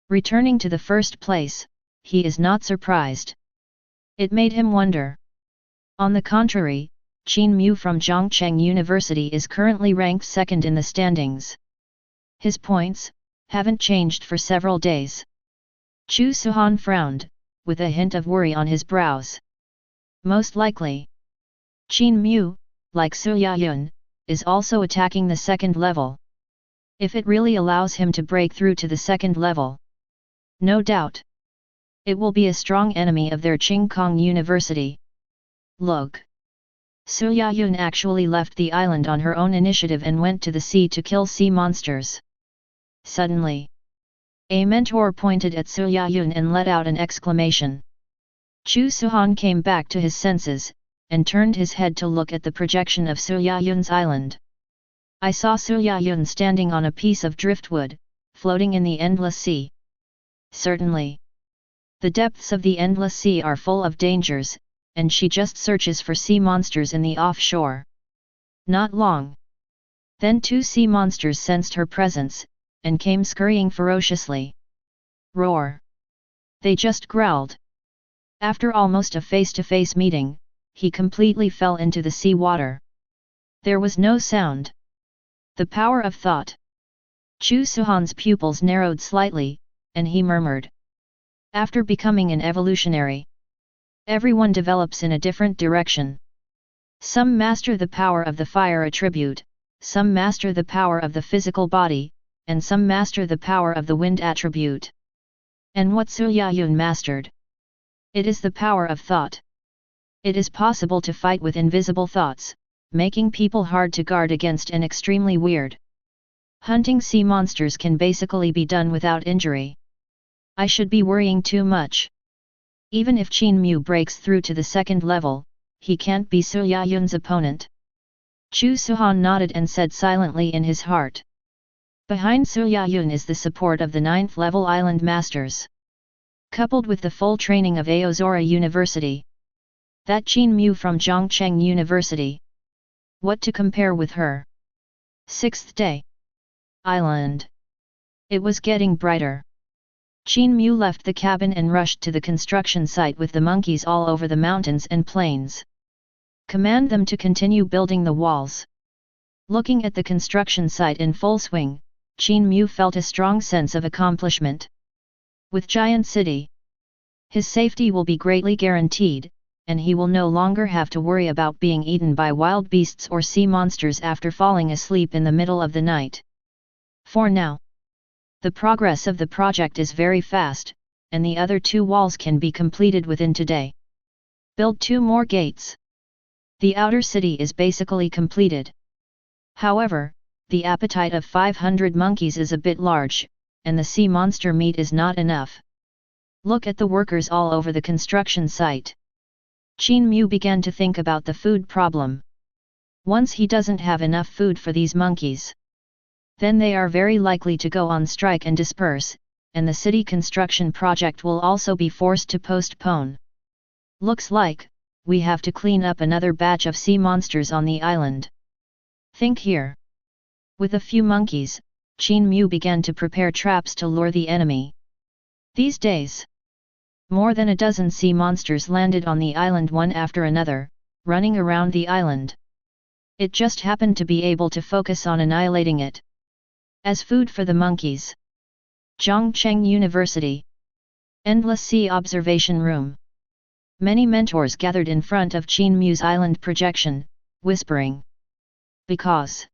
Returning to the first place, he is not surprised. It made him wonder. On the contrary, Qin Mu from Zhongcheng University is currently ranked second in the standings. His points haven't changed for several days. Chu Suhan frowned, with a hint of worry on his brows. Most likely, Qin Mu, like Su Yayun, is also attacking the second level. If it really allows him to break through to the second level, no doubt, it will be a strong enemy of their Qingkong University. Look. Su Yayun actually left the island on her own initiative and went to the sea to kill sea monsters. Suddenly, a mentor pointed at Su Yayun and let out an exclamation. Chu Suhan came back to his senses, and turned his head to look at the projection of Su Yayun's island. I saw Su Yayun standing on a piece of driftwood, floating in the endless sea. Certainly, the depths of the endless sea are full of dangers, and she just searches for sea monsters in the offshore. Not long. Then 2 sea monsters sensed her presence, and came scurrying ferociously. Roar! They just growled. After almost a face-to-face meeting, he completely fell into the sea water. There was no sound. The power of thought. Chu Suhan's pupils narrowed slightly, and he murmured. After becoming an evolutionary, everyone develops in a different direction. Some master the power of the fire attribute, some master the power of the physical body, and some master the power of the wind attribute. And what Su Yayun mastered? It is the power of thought. It is possible to fight with invisible thoughts, making people hard to guard against and extremely weird. Hunting sea monsters can basically be done without injury. I should be worrying too much. Even if Qin Mu breaks through to the second level, he can't be Su Yayun's opponent. Chu Suhan nodded and said silently in his heart. Behind Su Yayun is the support of the 9th-level island masters. Coupled with the full training of Aozora University. That Qin Mu from Zhongcheng University. What to compare with her? 6th day. Island. It was getting brighter. Qin Mu left the cabin and rushed to the construction site with the monkeys all over the mountains and plains. Command them to continue building the walls. Looking at the construction site in full swing, Qin Mu felt a strong sense of accomplishment. With Giant City, his safety will be greatly guaranteed, and he will no longer have to worry about being eaten by wild beasts or sea monsters after falling asleep in the middle of the night. For now, the progress of the project is very fast, and the other 2 walls can be completed within today. Build 2 more gates. The outer city is basically completed. However, the appetite of 500 monkeys is a bit large, and the sea monster meat is not enough. Look at the workers all over the construction site. Qin Mu began to think about the food problem. Once he doesn't have enough food for these monkeys, then they are very likely to go on strike and disperse, and the city construction project will also be forced to postpone. Looks like we have to clean up another batch of sea monsters on the island. Think here. With a few monkeys, Qin Mu began to prepare traps to lure the enemy. These days, more than a dozen sea monsters landed on the island one after another, running around the island. It just happened to be able to focus on annihilating it. As food for the monkeys. Zhongcheng University. Endless Sea Observation Room. Many mentors gathered in front of Qin Mu's island projection, whispering. Because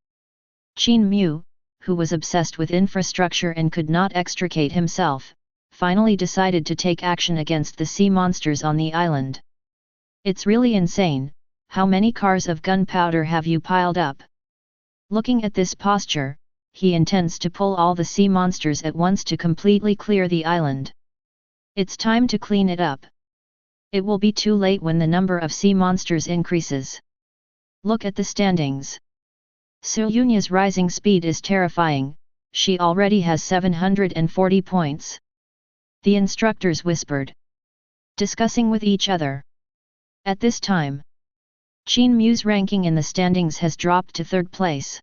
Qin Mu, who was obsessed with infrastructure and could not extricate himself, finally decided to take action against the sea monsters on the island. It's really insane, how many cars of gunpowder have you piled up? Looking at this posture, he intends to pull all the sea monsters at once to completely clear the island. It's time to clean it up. It will be too late when the number of sea monsters increases. Look at the standings. Su Yunya's rising speed is terrifying, she already has 740 points. The instructors whispered, discussing with each other. At this time, Qin Mu's ranking in the standings has dropped to third place.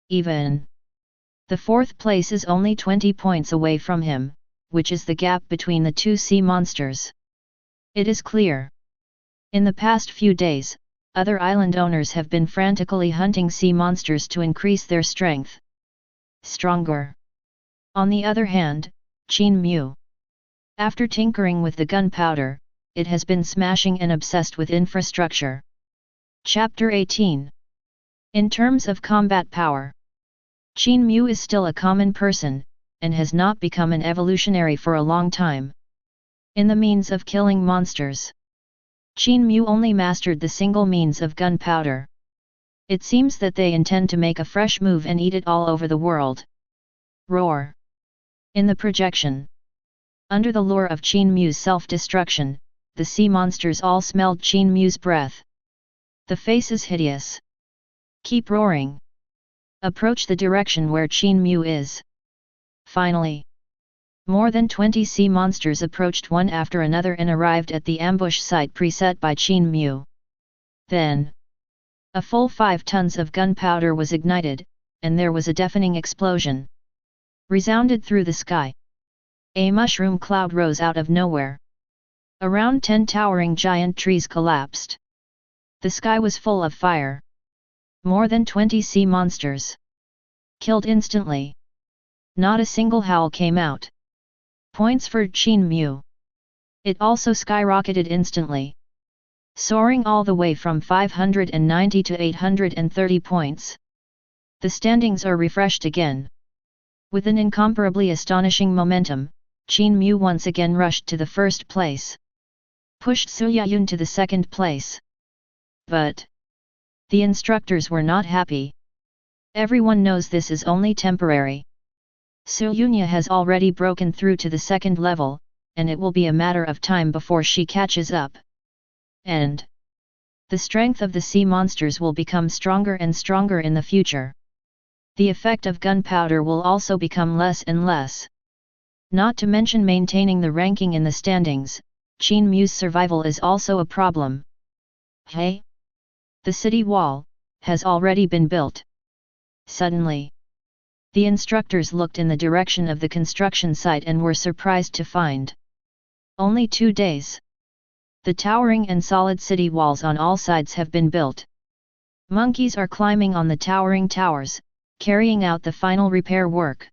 Even the fourth place is only 20 points away from him, which is the gap between the two sea monsters. It is clear. In the past few days, other island owners have been frantically hunting sea monsters to increase their strength. Stronger. On the other hand, Qin Mu. After tinkering with the gunpowder, it has been smashing and obsessed with infrastructure. Chapter 18. In terms of combat power, Qin Mu is still a common person, and has not become an evolutionary for a long time. In the means of killing monsters, Qin Mu only mastered the single means of gunpowder. It seems that they intend to make a fresh move and eat it all over the world. Roar. In the projection. Under the lure of Qin Mu's self-destruction, the sea monsters all smelled Qin Mu's breath. The face is hideous. Keep roaring. Approach the direction where Qin Mu is. Finally, more than 20 sea monsters approached one after another and arrived at the ambush site preset by Qin Mu. Then, a full 5 tons of gunpowder was ignited, and there was a deafening explosion. Resounded through the sky. A mushroom cloud rose out of nowhere. Around 10 towering giant trees collapsed. The sky was full of fire. More than 20 sea monsters. Killed instantly. Not a single howl came out. Points for Qin Mu. It also skyrocketed instantly. Soaring all the way from 590 to 830 points. The standings are refreshed again. With an incomparably astonishing momentum, Qin Mu once again rushed to the first place. Pushed Su Yayun to the second place. But the instructors were not happy. Everyone knows this is only temporary. Su Yunya has already broken through to the second level, and it will be a matter of time before she catches up. And the strength of the sea monsters will become stronger and stronger in the future. The effect of gunpowder will also become less and less. Not to mention maintaining the ranking in the standings, Qin Mu's survival is also a problem. Hey! The city wall has already been built. Suddenly, the instructors looked in the direction of the construction site and were surprised to find. Only 2 days. The towering and solid city walls on all sides have been built. Monkeys are climbing on the towering towers, carrying out the final repair work.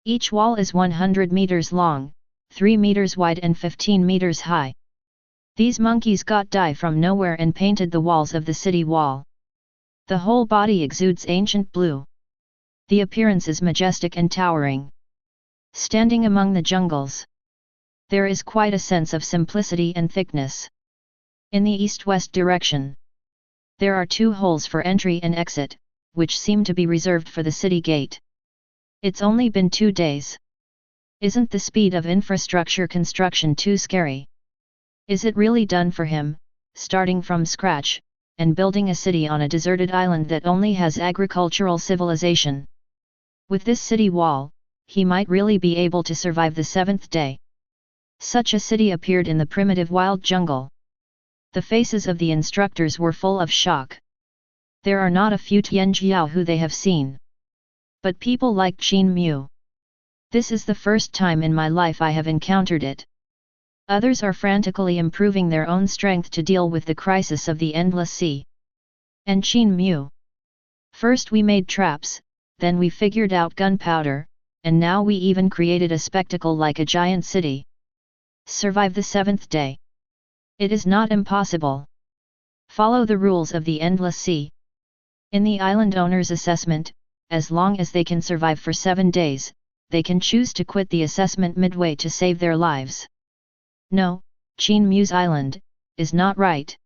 Each wall is 100 meters long, 3 meters wide and 15 meters high. These monkeys got dye from nowhere and painted the walls of the city wall. The whole body exudes ancient blue. The appearance is majestic and towering. Standing among the jungles, there is quite a sense of simplicity and thickness. In the east-west direction, there are 2 holes for entry and exit, which seem to be reserved for the city gate. It's only been 2 days. Isn't the speed of infrastructure construction too scary? Is it really done for him, starting from scratch, and building a city on a deserted island that only has agricultural civilization? With this city wall, he might really be able to survive the 7th day. Such a city appeared in the primitive wild jungle. The faces of the instructors were full of shock. There are not a few Tianjiao who they have seen. But people like Qin Mu. This is the first time in my life I have encountered it. Others are frantically improving their own strength to deal with the crisis of the endless sea. And Qin Mu. First we made traps, then we figured out gunpowder, and now we even created a spectacle like a giant city. Survive the 7th day. It is not impossible. Follow the rules of the endless sea. In the island owner's assessment, as long as they can survive for 7 days, they can choose to quit the assessment midway to save their lives. No, Qin Mu's island is not right.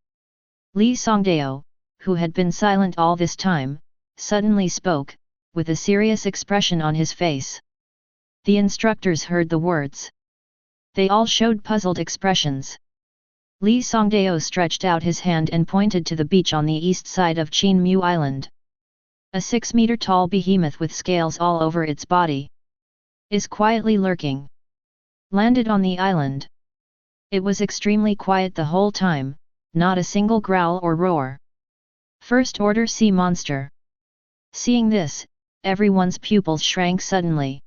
Li Songdao, who had been silent all this time, suddenly spoke, with a serious expression on his face. The instructors heard the words. They all showed puzzled expressions. Li Songdao stretched out his hand and pointed to the beach on the east side of Qin Mu Island. A 6-meter-tall behemoth with scales all over its body is quietly lurking. Landed on the island. It was extremely quiet the whole time, not a single growl or roar. First-order sea monster. Seeing this, everyone's pupils shrank suddenly.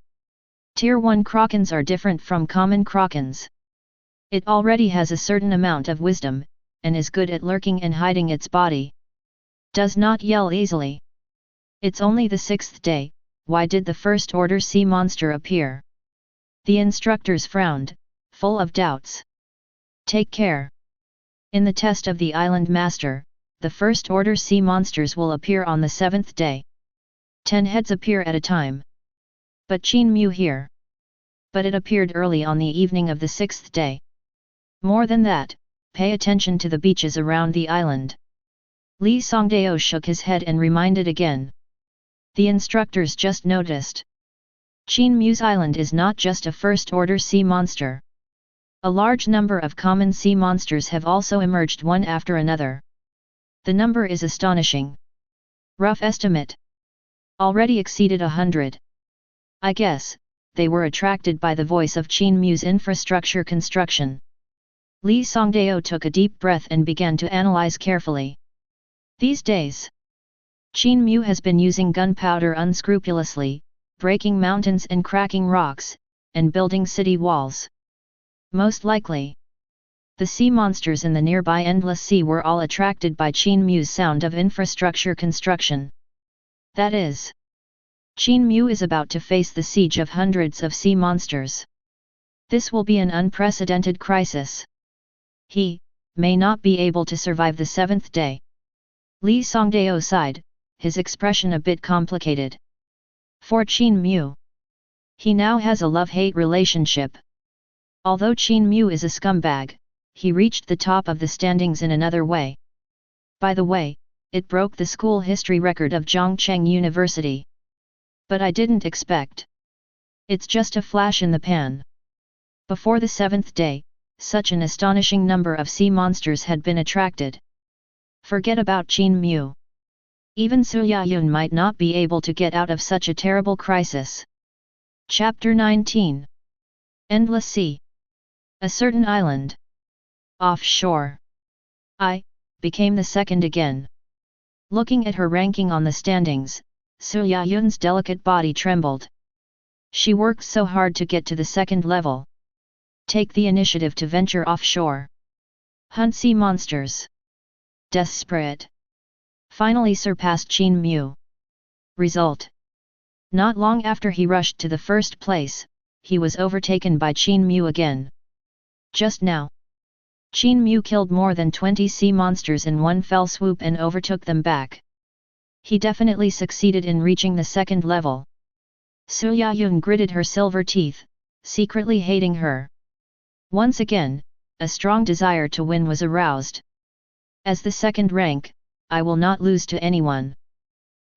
Tier 1 krakens are different from common krakens. It already has a certain amount of wisdom, and is good at lurking and hiding its body. Does not yell easily. It's only the 6th day, why did the first-order sea monster appear? The instructors frowned, full of doubts. Take care. In the test of the island master, the first-order sea monsters will appear on the 7th day. 10 heads appear at a time. But Qin Mu here. But it appeared early on the evening of the 6th day. More than that, pay attention to the beaches around the island. Li Songdao shook his head and reminded again. The instructors just noticed. Qin Mu's island is not just a first-order sea monster. A large number of common sea monsters have also emerged one after another. The number is astonishing. Rough estimate. Already exceeded 100. I guess, they were attracted by the voice of Qin Mu's infrastructure construction. Li Songdao took a deep breath and began to analyze carefully. These days, Qin Mu has been using gunpowder unscrupulously, breaking mountains and cracking rocks, and building city walls. Most likely, the sea monsters in the nearby endless sea were all attracted by Qin Mu's sound of infrastructure construction. That is, Qin Mu is about to face the siege of hundreds of sea monsters. This will be an unprecedented crisis. He may not be able to survive the 7th day. Li Songdao sighed, his expression a bit complicated. For Qin Mu, he now has a love-hate relationship. Although Qin Mu is a scumbag, he reached the top of the standings in another way. By the way, it broke the school history record of Zhongcheng University. But I didn't expect. It's just a flash in the pan. Before the 7th day, such an astonishing number of sea monsters had been attracted. Forget about Qin Mu. Even Su Yayun might not be able to get out of such a terrible crisis. Chapter 19. Endless Sea. A certain island. Offshore. I became the second again. Looking at her ranking on the standings, Su Yayun's delicate body trembled. She worked so hard to get to the 2nd level. Take the initiative to venture offshore. Hunt sea monsters. Desperate. Finally surpassed Qin Mu. Result. Not long after he rushed to the 1st place, he was overtaken by Qin Mu again. Just now, Qin Mu killed more than 20 sea monsters in one fell swoop and overtook them back. He definitely succeeded in reaching the 2nd level. Su Yayun gritted her silver teeth, secretly hating her. Once again, a strong desire to win was aroused. As the 2nd rank, I will not lose to anyone.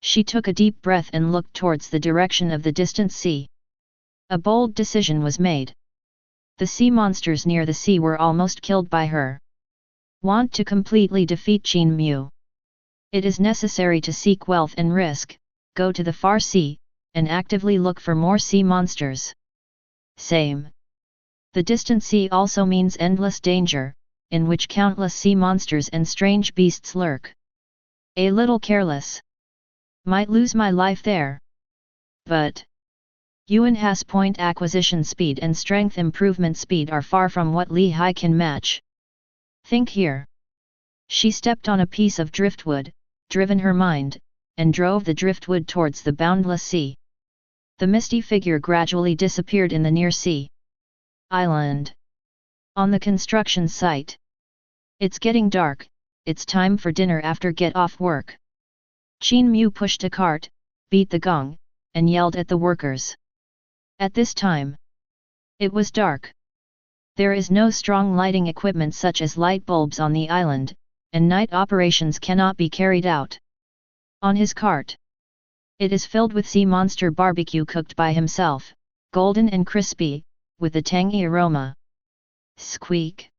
She took a deep breath and looked towards the direction of the distant sea. A bold decision was made. The sea monsters near the sea were almost killed by her. Want to completely defeat Qin Mu? It is necessary to seek wealth and risk, go to the far sea, and actively look for more sea monsters. Same. The distant sea also means endless danger, in which countless sea monsters and strange beasts lurk. A little careless. Might lose my life there. But Yuan Has point acquisition speed and strength improvement speed are far from what Li Hai can match. Think here. She stepped on a piece of driftwood, driven her mind, and drove the driftwood towards the boundless sea. The misty figure gradually disappeared in the near sea island. On the construction site. It's getting dark, it's time for dinner after get off work. Qin Mu pushed a cart, beat the gong, and yelled at the workers. At this time, it was dark. There is no strong lighting equipment such as light bulbs on the island, and night operations cannot be carried out. On his cart, it is filled with sea monster barbecue cooked by himself, golden and crispy, with a tangy aroma. Squeak!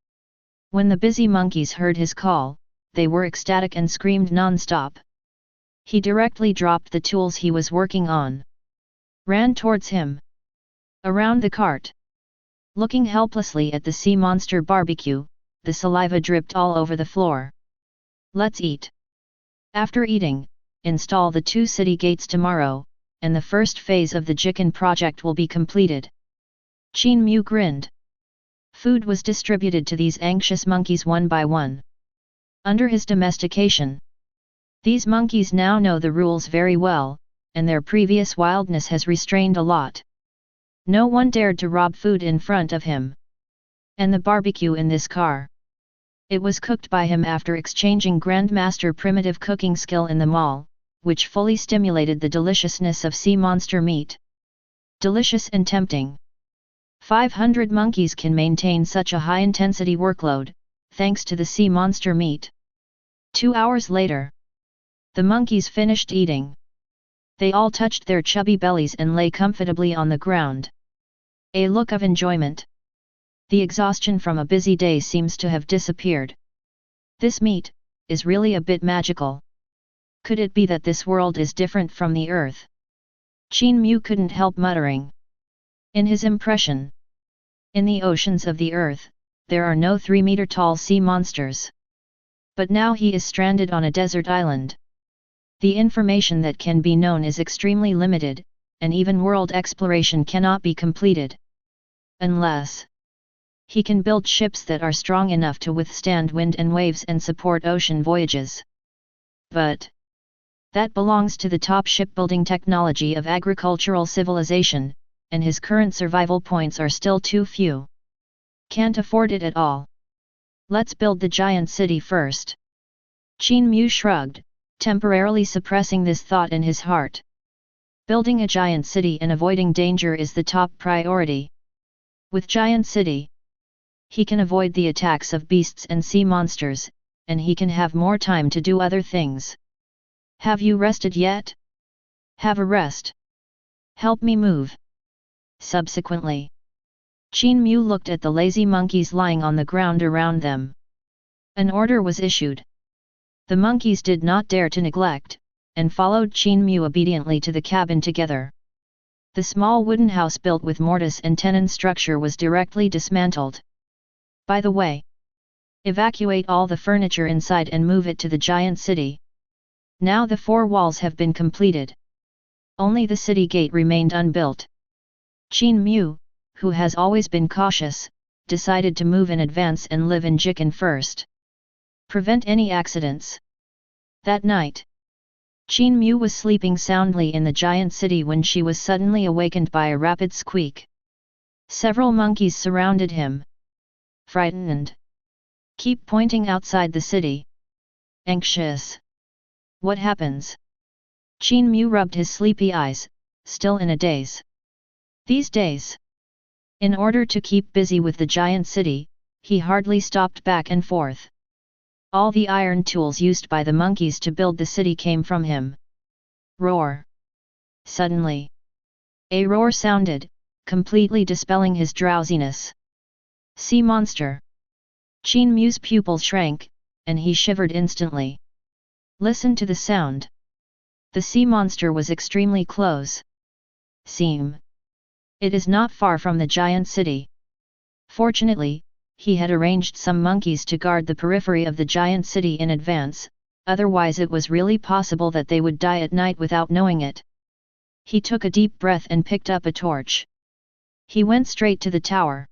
When the busy monkeys heard his call, they were ecstatic and screamed non-stop. He directly dropped the tools he was working on. Ran towards him. Around the cart. Looking helplessly at the sea monster barbecue, the saliva dripped all over the floor. Let's eat. After eating, install the 2 city gates tomorrow, and the first phase of the Jikan project will be completed. Qin Mu grinned. Food was distributed to these anxious monkeys one by one. Under his domestication, these monkeys now know the rules very well, and their previous wildness has restrained a lot. No one dared to rob food in front of him. And the barbecue in this car. It was cooked by him after exchanging Grandmaster primitive cooking skill in the mall, which fully stimulated the deliciousness of sea monster meat. Delicious and tempting. 500 monkeys can maintain such a high-intensity workload, thanks to the sea monster meat. 2 hours later, the monkeys finished eating. They all touched their chubby bellies and lay comfortably on the ground. A look of enjoyment. The exhaustion from a busy day seems to have disappeared. This meat is really a bit magical. Could it be that this world is different from the earth? Qin Mu couldn't help muttering. In his impression, in the oceans of the earth, there are no 3-meter-tall sea monsters. But now he is stranded on a desert island. The information that can be known is extremely limited, and even world exploration cannot be completed. Unless he can build ships that are strong enough to withstand wind and waves and support ocean voyages. But that belongs to the top shipbuilding technology of agricultural civilization, and his current survival points are still too few. Can't afford it at all. Let's build the giant city first. Qin Mu shrugged, temporarily suppressing this thought in his heart. Building a giant city and avoiding danger is the top priority. With giant city, he can avoid the attacks of beasts and sea monsters, and he can have more time to do other things. Have you rested yet? Have a rest. Help me move. Subsequently, Qin Mu looked at the lazy monkeys lying on the ground around them. An order was issued. The monkeys did not dare to neglect, and followed Qin Mu obediently to the cabin together. The small wooden house built with mortise and tenon structure was directly dismantled. By the way, evacuate all the furniture inside and move it to the giant city. Now the 4 walls have been completed. Only the city gate remained unbuilt. Qin Mu, who has always been cautious, decided to move in advance and live in Jikan first. Prevent any accidents. That night, Qin Mu was sleeping soundly in the giant city when she was suddenly awakened by a rapid squeak. Several monkeys surrounded him. Frightened. Keep pointing outside the city. Anxious. What happens? Qin Mu rubbed his sleepy eyes, still in a daze. These days, in order to keep busy with the giant city, he hardly stopped back and forth. All the iron tools used by the monkeys to build the city came from him. Roar! Suddenly, a roar sounded, completely dispelling his drowsiness. Sea monster! Qin Mu's pupils shrank, and he shivered instantly. Listen to the sound. The sea monster was extremely close. seem. It is not far from the giant city. Fortunately, he had arranged some monkeys to guard the periphery of the giant city in advance, otherwise it was really possible that they would die at night without knowing it. He took a deep breath and picked up a torch. He went straight to the tower.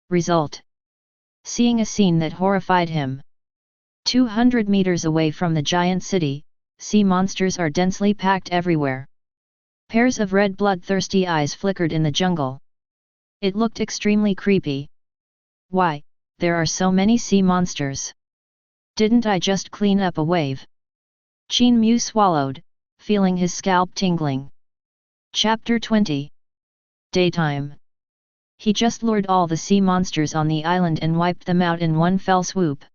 Result: seeing a scene that horrified him. 200 meters away from the giant city, sea monsters are densely packed everywhere. Pairs of red bloodthirsty eyes flickered in the jungle. It looked extremely creepy. Why, there are so many sea monsters. Didn't I just clean up a wave? Qin Mu swallowed, feeling his scalp tingling. Chapter 20. Daytime. He just lured all the sea monsters on the island and wiped them out in one fell swoop.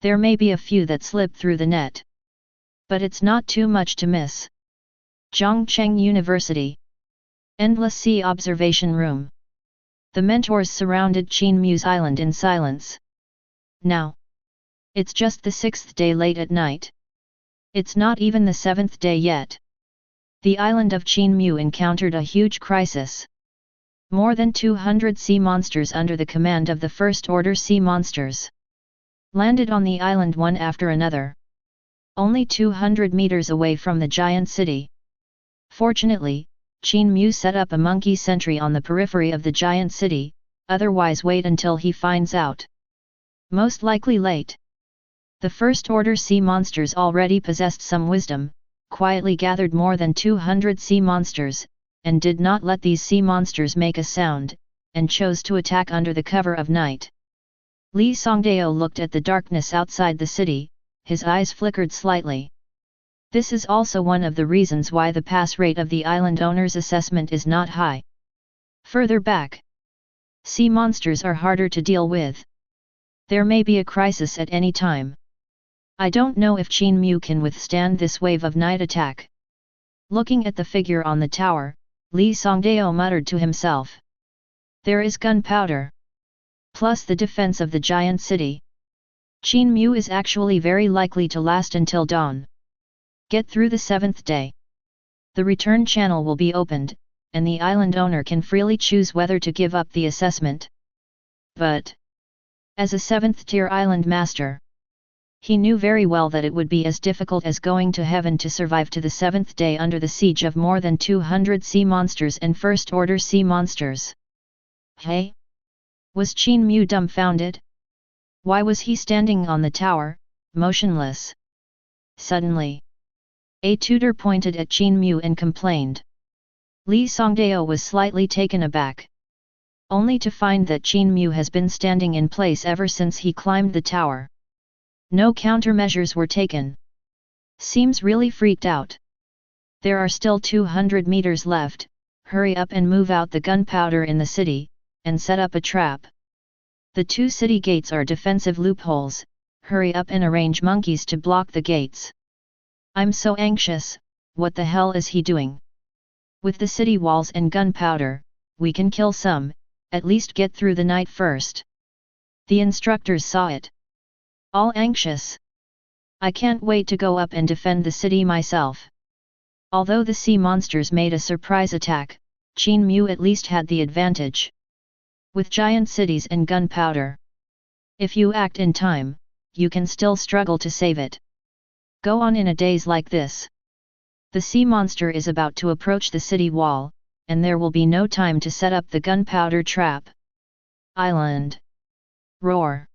There may be a few that slip through the net, but it's not too much to miss. Zhongcheng University. Endless Sea Observation Room. The mentors surrounded Qin Mu's island in silence. Now, it's just the 6th day late at night. It's not even the 7th day yet. The island of Qin Mu encountered a huge crisis. More than 200 sea monsters under the command of the First Order sea monsters landed on the island one after another. Only 200 meters away from the giant city. Fortunately, Qin Mu set up a monkey sentry on the periphery of the giant city, otherwise wait until he finds out. Most likely late. The First Order sea monsters already possessed some wisdom, quietly gathered more than 200 sea monsters, and did not let these sea monsters make a sound, and chose to attack under the cover of night. Li Songdao looked at the darkness outside the city, his eyes flickered slightly. This is also one of the reasons why the pass rate of the island owner's assessment is not high. Further back, sea monsters are harder to deal with. There may be a crisis at any time. I don't know if Qin Mu can withstand this wave of night attack. Looking at the figure on the tower, Li Songdao muttered to himself. There is gunpowder. Plus the defense of the giant city. Qin Mu is actually very likely to last until dawn. Get through the 7th day. The return channel will be opened, and the island owner can freely choose whether to give up the assessment. But, as a 7th-tier island master, he knew very well that it would be as difficult as going to heaven to survive to the 7th day under the siege of more than 200 sea monsters and First-Order sea monsters. Hey? Was Qin Mu dumbfounded? Why was he standing on the tower, motionless? Suddenly, a tutor pointed at Qin Mu and complained. Li Songdao was slightly taken aback. Only to find that Qin Mu has been standing in place ever since he climbed the tower. No countermeasures were taken. Seems really freaked out. There are still 200 meters left, hurry up and move out the gunpowder in the city, and set up a trap. The 2 city gates are defensive loopholes, hurry up and arrange monkeys to block the gates. I'm so anxious, what the hell is he doing? With the city walls and gunpowder, we can kill some, at least get through the night first. The instructors saw it. All anxious. I can't wait to go up and defend the city myself. Although the sea monsters made a surprise attack, Qin Mu at least had the advantage. With giant cities and gunpowder, if you act in time, you can still struggle to save it. Go on in a daze like this. The sea monster is about to approach the city wall, and there will be no time to set up the gunpowder trap. Island. Roar.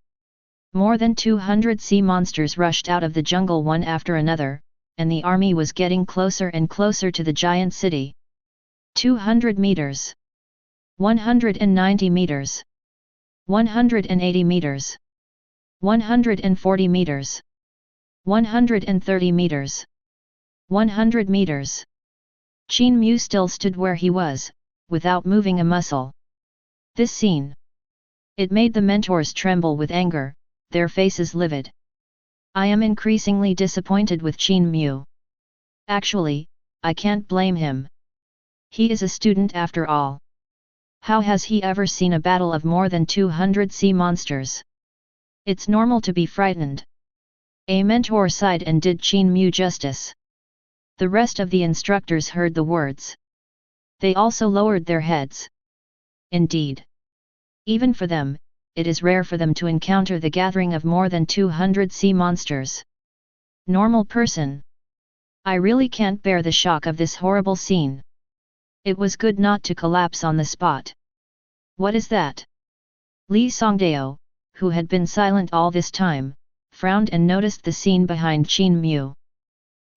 More than 200 sea monsters rushed out of the jungle one after another, and the army was getting closer and closer to the giant city. 200 meters. 190 meters. 180 meters. 140 meters. 130 meters. 100 meters. Qin Mu still stood where he was, without moving a muscle. This scene. It made the mentors tremble with anger, their faces livid. I am increasingly disappointed with Qin Mu. Actually, I can't blame him. He is a student after all. How has he ever seen a battle of more than 200 sea monsters? It's normal to be frightened. A mentor sighed and did Qin Mu justice. The rest of the instructors heard the words. They also lowered their heads. Indeed, even for them, it is rare for them to encounter the gathering of more than 200 sea monsters. Normal person. I really can't bear the shock of this horrible scene. It was good not to collapse on the spot. What is that? Li Songdao, who had been silent all this time, frowned and noticed the scene behind Qin Mu.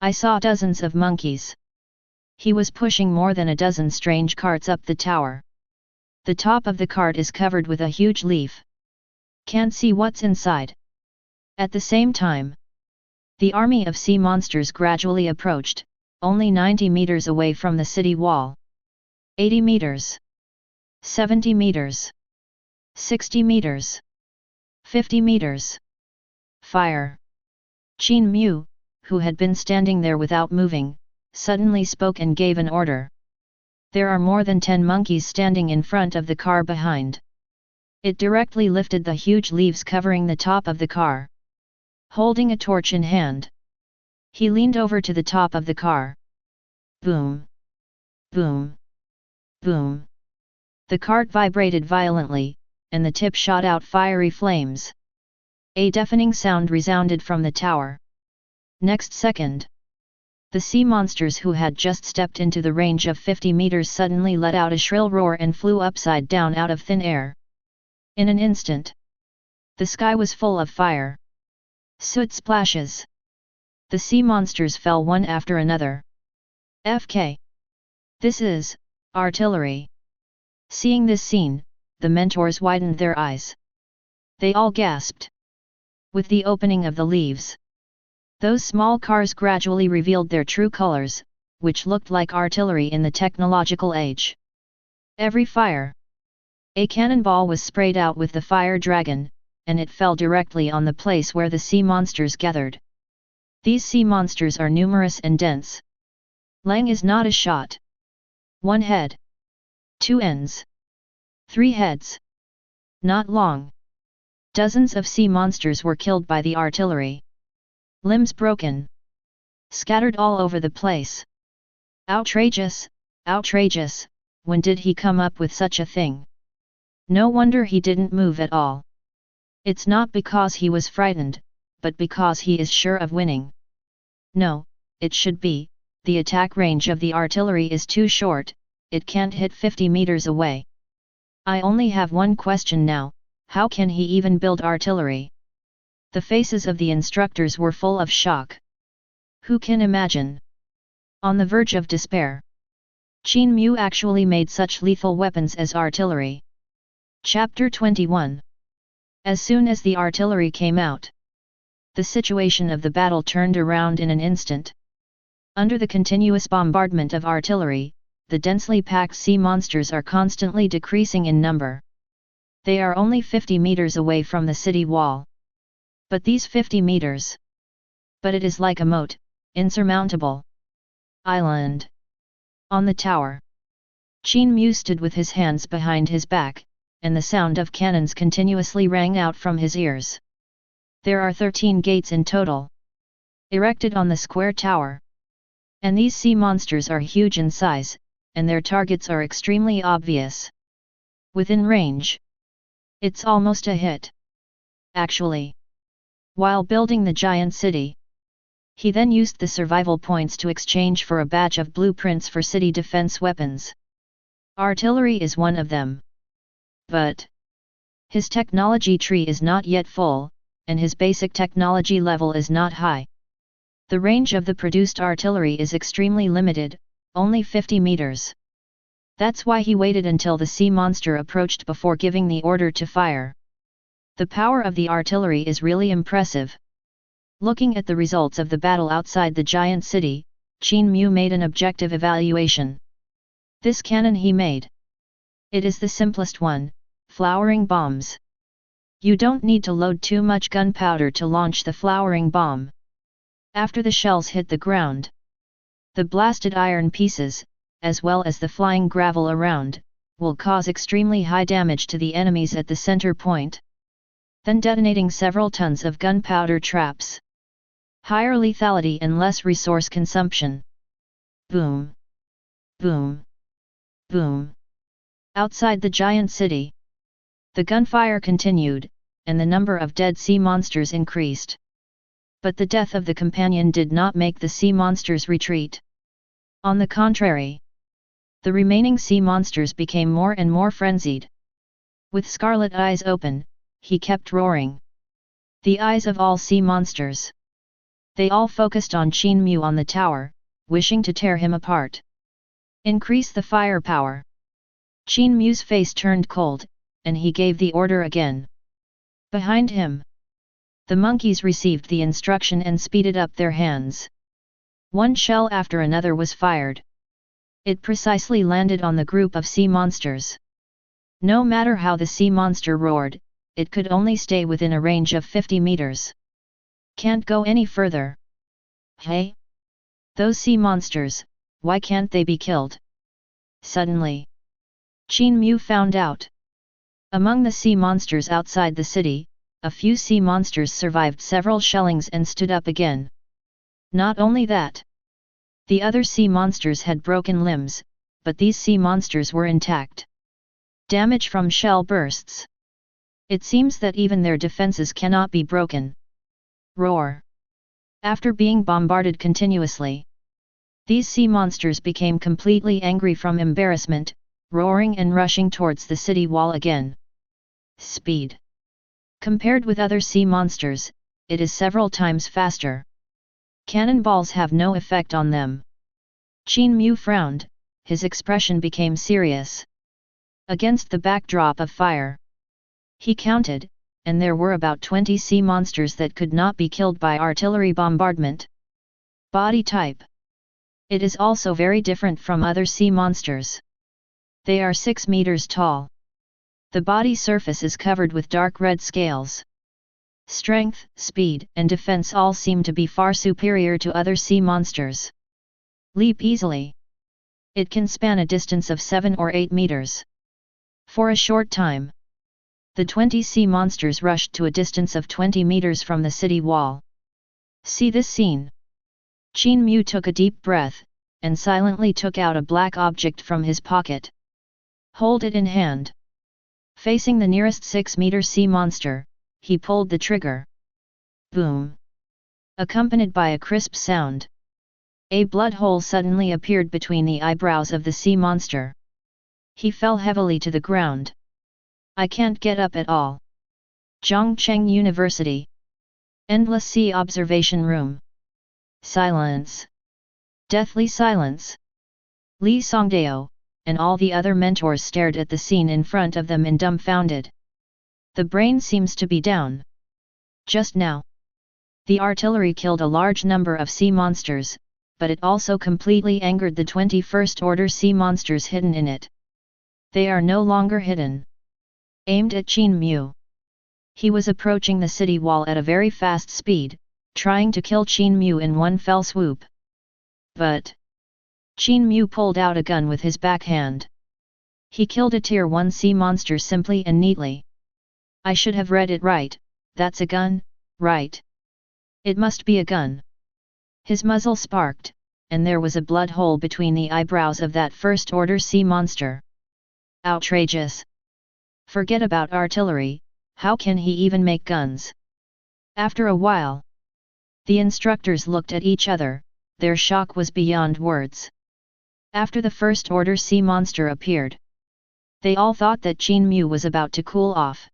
I saw dozens of monkeys. He was pushing more than a dozen strange carts up the tower. The top of the cart is covered with a huge leaf. Can't see what's inside. At the same time, the army of sea monsters gradually approached, only 90 meters away from the city wall. 80 meters. 70 meters. 60 meters. 50 meters. Fire! Qin Mu, who had been standing there without moving, suddenly spoke and gave an order. There are more than 10 monkeys standing in front of the car behind. It directly lifted the huge leaves covering the top of the car. Holding a torch in hand, he leaned over to the top of the car. Boom! Boom! Boom! The cart vibrated violently, and the tip shot out fiery flames. A deafening sound resounded from the tower. Next second, the sea monsters who had just stepped into the range of 50 meters suddenly let out a shrill roar and flew upside down out of thin air. In an instant, the sky was full of fire. Soot splashes. The sea monsters fell one after another. FK. This is artillery. Seeing this scene, the mentors widened their eyes. They all gasped. With the opening of the leaves, those small cars gradually revealed their true colors, which looked like artillery in the technological age. Every fire, a cannonball was sprayed out with the fire dragon, and it fell directly on the place where the sea monsters gathered. These sea monsters are numerous and dense. Lang is not a shot. 1 head. 2 ends. 3 heads. Not long. Dozens of sea monsters were killed by the artillery. Limbs broken. Scattered all over the place. Outrageous, outrageous, when did he come up with such a thing? No wonder he didn't move at all. It's not because he was frightened, but because he is sure of winning. No, it should be, the attack range of the artillery is too short, it can't hit 50 meters away. I only have one question now, how can he even build artillery? The faces of the instructors were full of shock. Who can imagine? On the verge of despair, Qin Mu actually made such lethal weapons as artillery. Chapter 21. As soon as the artillery came out, the situation of the battle turned around in an instant. Under the continuous bombardment of artillery, the densely packed sea monsters are constantly decreasing in number. They are only 50 meters away from the city wall. But these 50 meters. But it is like a moat, insurmountable island. On the tower, Qin Mu stood with his hands behind his back, and the sound of cannons continuously rang out from his ears. There are 13 gates in total, erected on the square tower. And these sea monsters are huge in size, and their targets are extremely obvious. Within range, it's almost a hit. Actually, while building the giant city, he then used the survival points to exchange for a batch of blueprints for city defense weapons. Artillery is one of them. But his technology tree is not yet full, and his basic technology level is not high. The range of the produced artillery is extremely limited, only 50 meters. That's why he waited until the sea monster approached before giving the order to fire. The power of the artillery is really impressive. Looking at the results of the battle outside the giant city, Qin Mu made an objective evaluation. This cannon he made. It is the simplest one, flowering bombs. You don't need to load too much gunpowder to launch the flowering bomb. After the shells hit the ground, the blasted iron pieces, as well as the flying gravel around, will cause extremely high damage to the enemies at the center point. Then detonating several tons of gunpowder traps. Higher lethality and less resource consumption. Boom! Boom! Boom! Outside the giant city. The gunfire continued, and the number of dead sea monsters increased. But the death of the companion did not make the sea monsters retreat. On the contrary, the remaining sea monsters became more and more frenzied. With scarlet eyes open, he kept roaring. The eyes of all sea monsters. They all focused on Qin Mu on the tower, wishing to tear him apart. Increase the firepower. Qin Mu's face turned cold, and he gave the order again. Behind him, the monkeys received the instruction and speeded up their hands. One shell after another was fired. It precisely landed on the group of sea monsters. No matter how the sea monster roared, it could only stay within a range of 50 meters. Can't go any further. Hey? Those sea monsters, why can't they be killed? Suddenly, Qin Mu found out. Among the sea monsters outside the city, a few sea monsters survived several shellings and stood up again. Not only that, the other sea monsters had broken limbs, but these sea monsters were intact. Damage from shell bursts. It seems that even their defenses cannot be broken. Roar. After being bombarded continuously, these sea monsters became completely angry from embarrassment, roaring and rushing towards the city wall again. Speed. Compared with other sea monsters, it is several times faster. Cannonballs have no effect on them. Qin Mu frowned, his expression became serious. Against the backdrop of fire, he counted, and there were about 20 sea monsters that could not be killed by artillery bombardment. Body type. It is also very different from other sea monsters. They are 6 meters tall. The body surface is covered with dark red scales. Strength, speed, and defense all seem to be far superior to other sea monsters. Leap easily. It can span a distance of 7 or 8 meters. For a short time, the 20 sea monsters rushed to a distance of 20 meters from the city wall. See this scene. Qin Mu took a deep breath, and silently took out a black object from his pocket. Hold it in hand. Facing the nearest 6-meter sea monster, he pulled the trigger. Boom! Accompanied by a crisp sound, a blood hole suddenly appeared between the eyebrows of the sea monster. He fell heavily to the ground. I can't get up at all. Zhongcheng University. Endless Sea Observation Room. Silence. Deathly silence. Li Songdao, and all the other mentors stared at the scene in front of them in dumbfounded. The brain seems to be down. Just now, the artillery killed a large number of sea monsters, but it also completely angered the 21st order sea monsters hidden in it. They are no longer hidden. Aimed at Qin Mu. He was approaching the city wall at a very fast speed, trying to kill Qin Mu in one fell swoop. But Qin Mu pulled out a gun with his backhand. He killed a Tier 1 sea monster simply and neatly. I should have read it right, that's a gun, right? It must be a gun. His muzzle sparked, and there was a blood hole between the eyebrows of that first-order sea monster. Outrageous! Forget about artillery, how can he even make guns? After a while, the instructors looked at each other, their shock was beyond words. After the first-order sea monster appeared, they all thought that Qin Mu was about to cool off.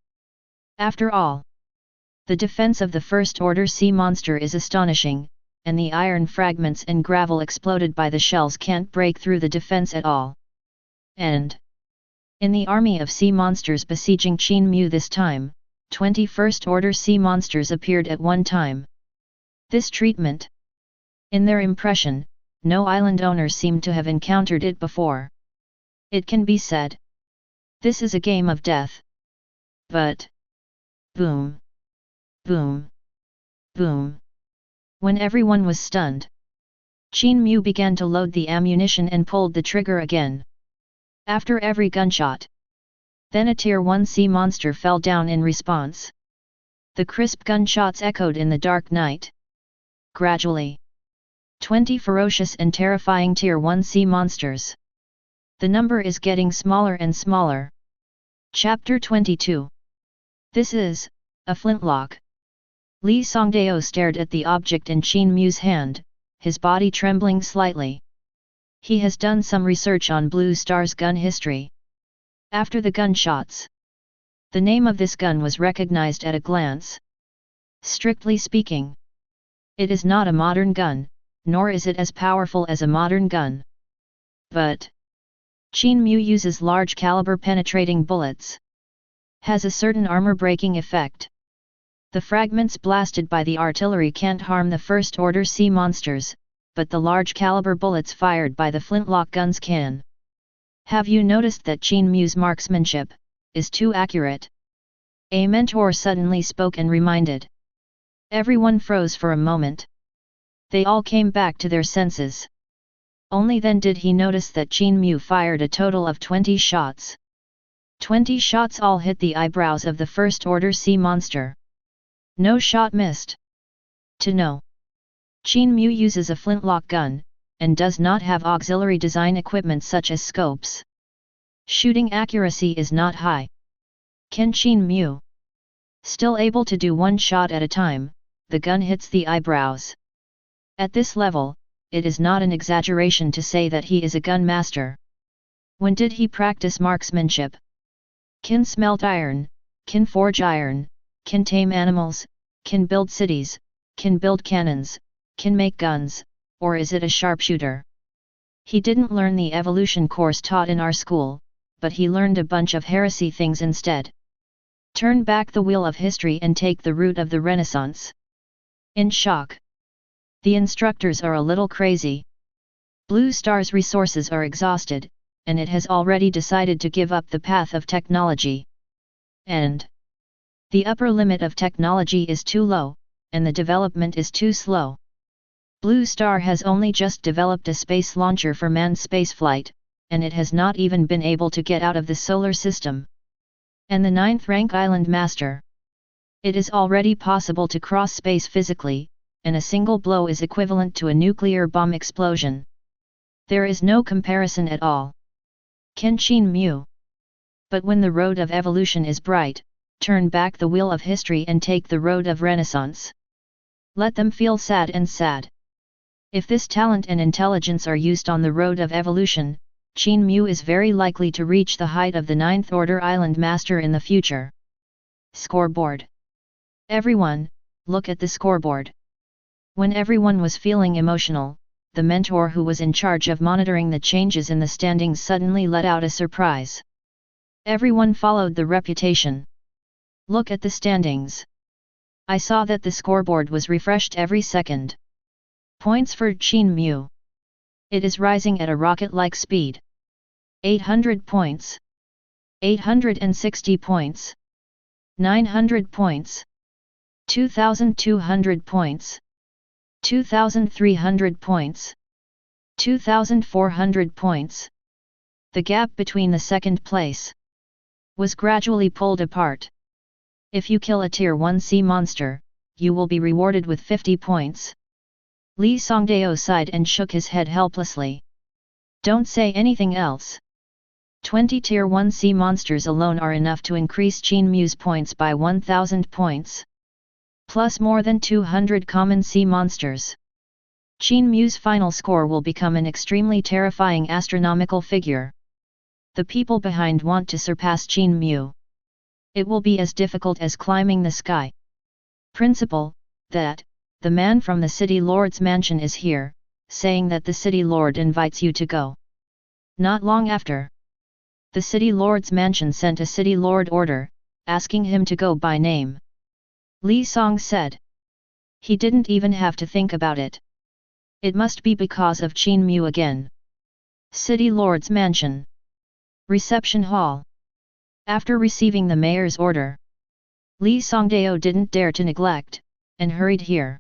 After all, the defense of the first-order sea monster is astonishing, and the iron fragments and gravel exploded by the shells can't break through the defense at all. And in the army of sea monsters besieging Qin Mu this time, 21st order sea monsters appeared at one time. This treatment, in their impression, no island owners seemed to have encountered it before. It can be said, this is a game of death. But boom! Boom! Boom! When everyone was stunned, Qin Mu began to load the ammunition and pulled the trigger again. After every gunshot, then a Tier 1 sea monster fell down in response. The crisp gunshots echoed in the dark night. Gradually, 20 ferocious and terrifying Tier 1 sea monsters The number is getting smaller and smaller. Chapter 22. This is a flintlock. Li Songdao stared at the object in Qin Mu's hand, his body trembling slightly. He has done some research on Blue Star's gun history. After the gunshots, the name of this gun was recognized at a glance. Strictly speaking, it is not a modern gun, nor is it as powerful as a modern gun. But Qin Mu uses large caliber penetrating bullets. Has a certain armor-breaking effect. The fragments blasted by the artillery can't harm the first-order sea monsters, but the large caliber bullets fired by the flintlock guns can. Have you noticed that Qin Mu's marksmanship is too accurate? A mentor suddenly spoke and reminded. Everyone froze for a moment. They all came back to their senses. Only then did he notice that Qin Mu fired a total of 20 shots. 20 shots all hit the eyebrows of the first-order sea monster. No shot missed. To know. Qin Mu uses a flintlock gun, and does not have auxiliary design equipment such as scopes. Shooting accuracy is not high. Can Qin Mu still able to do one shot at a time, the gun hits the eyebrows. At this level, it is not an exaggeration to say that he is a gun master. When did he practice marksmanship? Can smelt iron, can forge iron, can tame animals, can build cities, can build cannons, can make guns, or is it a sharpshooter? He didn't learn the evolution course taught in our school, but he learned a bunch of heresy things instead. Turn back the wheel of history and take the route of the Renaissance. In shock. The instructors are a little crazy. Blue Star's resources are exhausted, and it has already decided to give up the path of technology. And the upper limit of technology is too low, and the development is too slow. Blue Star has only just developed a space launcher for manned spaceflight, and it has not even been able to get out of the solar system. And the 9th rank Island Master. It is already possible to cross space physically, and a single blow is equivalent to a nuclear bomb explosion. There is no comparison at all. Can Qin Mu. But when the road of evolution is bright, turn back the wheel of history and take the road of Renaissance. Let them feel sad and sad. If this talent and intelligence are used on the road of evolution, Qin Mu is very likely to reach the height of the 9th Order Island Master in the future. Scoreboard. Everyone, look at the scoreboard. When everyone was feeling emotional, the mentor who was in charge of monitoring the changes in the standings suddenly let out a surprise. Everyone followed the reputation. Look at the standings. I saw that the scoreboard was refreshed every second. Points for Qin Mu. It is rising at a rocket-like speed. 800 points. 860 points. 900 points. 2,200 points. 2,300 points. 2,400 points. The gap between the second place was gradually pulled apart. If you kill a Tier 1 sea monster, you will be rewarded with 50 points. Li Songdao sighed and shook his head helplessly. Don't say anything else. 20 Tier 1 sea monsters alone are enough to increase Qin Mu's points by 1,000 points. Plus more than 200 common sea monsters. Qin Mu's final score will become an extremely terrifying astronomical figure. The people behind want to surpass Qin Mu. It will be as difficult as climbing the sky. Principle, that, the man from the City Lord's mansion is here, saying that the City Lord invites you to go. Not long after, the City Lord's mansion sent a City Lord order, asking him to go by name. Li Song said. He didn't even have to think about it. It must be because of Qin Mu again. City Lord's mansion. Reception hall. After receiving the mayor's order, Li Songdao didn't dare to neglect, and hurried here.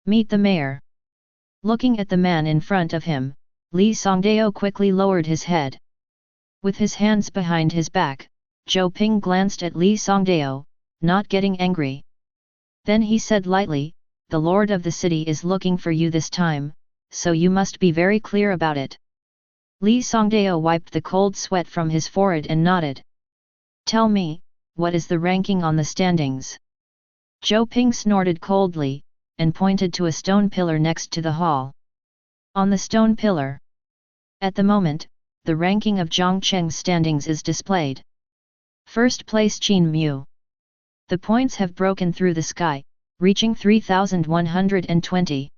Meet the mayor. Looking at the man in front of him, Li Songdao quickly lowered his head. With his hands behind his back, Zhou Ping glanced at Li Songdao, not getting angry. Then he said lightly, "The lord of the city is looking for you this time, so you must be very clear about it." Li Songdao wiped the cold sweat from his forehead and nodded. Tell me, what is the ranking on the standings? Zhou Ping snorted coldly, and pointed to a stone pillar next to the hall. On the stone pillar. At the moment, the ranking of Zhongcheng's standings is displayed. First place Qin Mu. The points have broken through the sky, reaching 3,120.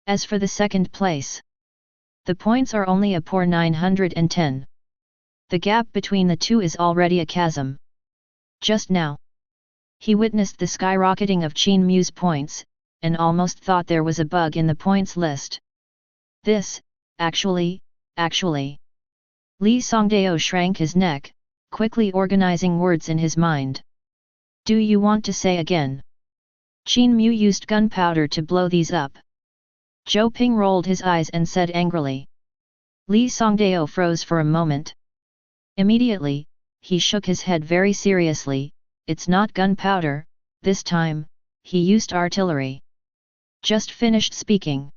As for the second place, the points are only a poor 910. The gap between the two is already a chasm. Just now, he witnessed the skyrocketing of Qin Mu's points, and almost thought there was a bug in the points list. This, actually. Li Songdao shrank his neck, quickly organizing words in his mind. Do you want to say again? Qin Mu used gunpowder to blow these up. Zhou Ping rolled his eyes and said angrily. Li Songdao froze for a moment. Immediately, he shook his head very seriously. It's not gunpowder, this time, he used artillery. Just finished speaking.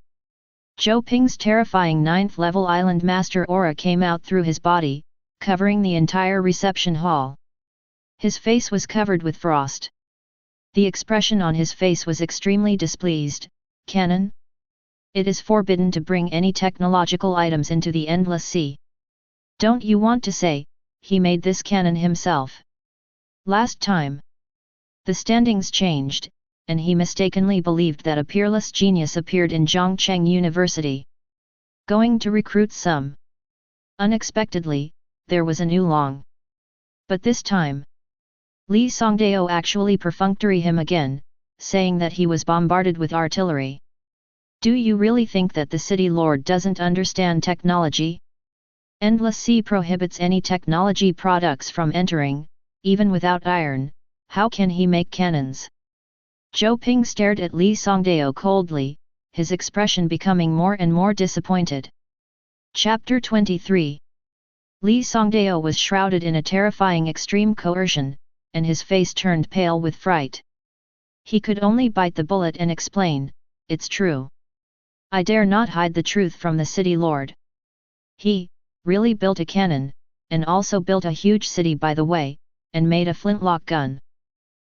Zhou Ping's terrifying 9th level island master aura came out through his body, covering the entire reception hall. His face was covered with frost. The expression on his face was extremely displeased. Cannon? It is forbidden to bring any technological items into the endless sea. Don't you want to say, he made this cannon himself? Last time, the standings changed, and he mistakenly believed that a peerless genius appeared in Zhongcheng University. Going to recruit some. Unexpectedly, there was an oolong. But this time, Li Songdao actually perfunctory him again, saying that he was bombarded with artillery. Do you really think that the city lord doesn't understand technology? Endless Sea prohibits any technology products from entering, even without iron. How can he make cannons? Zhou Ping stared at Li Songdao coldly, his expression becoming more and more disappointed. Chapter 23. Li Songdao was shrouded in a terrifying extreme coercion, and his face turned pale with fright. He could only bite the bullet and explain, it's true. I dare not hide the truth from the city lord. He really built a cannon, and also built a huge city by the way, and made a flintlock gun.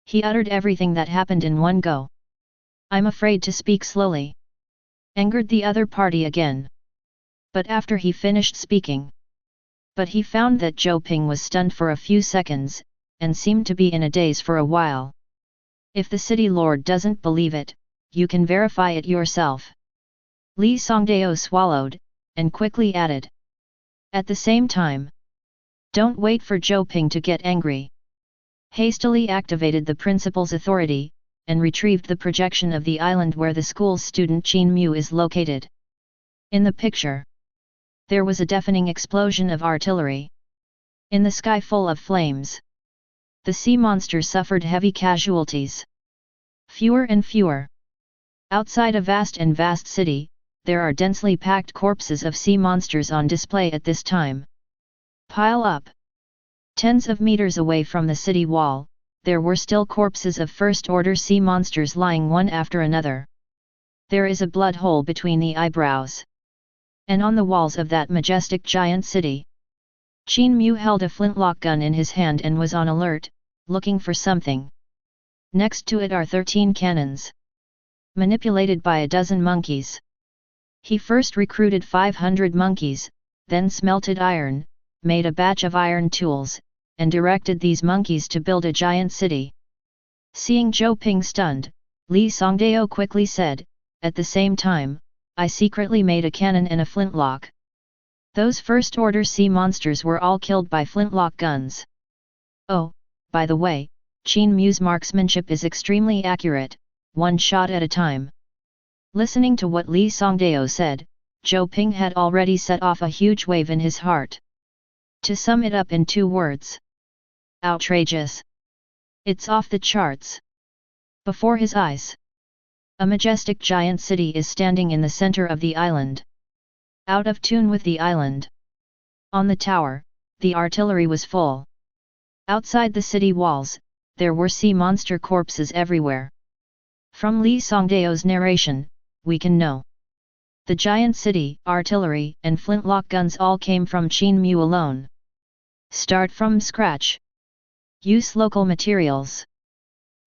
He uttered everything that happened in one go. I'm afraid to speak slowly. Angered the other party again. But after he finished speaking. But he found that Zhou Ping was stunned for a few seconds, and seemed to be in a daze for a while. If the city lord doesn't believe it, you can verify it yourself. Li Songdao swallowed, and quickly added. At the same time, don't wait for Zhou Ping to get angry. Hastily activated the principal's authority, and retrieved the projection of the island where the school's student Qin Mu is located. In the picture, there was a deafening explosion of artillery. In the sky full of flames, the sea monster suffered heavy casualties. Fewer and fewer. Outside a vast city, there are densely packed corpses of sea monsters on display at this time. Pile up. Tens of meters away from the city wall, there were still corpses of first-order sea monsters lying one after another. There is a blood hole between the eyebrows. And on the walls of that majestic giant city, Qin Mu held a flintlock gun in his hand and was on alert, looking for something. Next to it are 13 cannons, manipulated by a dozen monkeys. He first recruited 500 monkeys, then smelted iron, made a batch of iron tools, and directed these monkeys to build a giant city. Seeing Zhou Ping stunned, Li Songdao quickly said, at the same time, I secretly made a cannon and a flintlock. Those first-order sea monsters were all killed by flintlock guns. Oh, by the way, Qin Mu's marksmanship is extremely accurate, one shot at a time. Listening to what Li Songdao said, Zhou Ping had already set off a huge wave in his heart. To sum it up in 2 words. Outrageous. It's off the charts. Before his eyes, a majestic giant city is standing in the center of the island. Out of tune with the island. On the tower, the artillery was full. Outside the city walls, there were sea monster corpses everywhere. From Li Songdao's narration, we can know The giant city, artillery, and flintlock guns all came from Qin Mu alone. Start from scratch. Use local materials.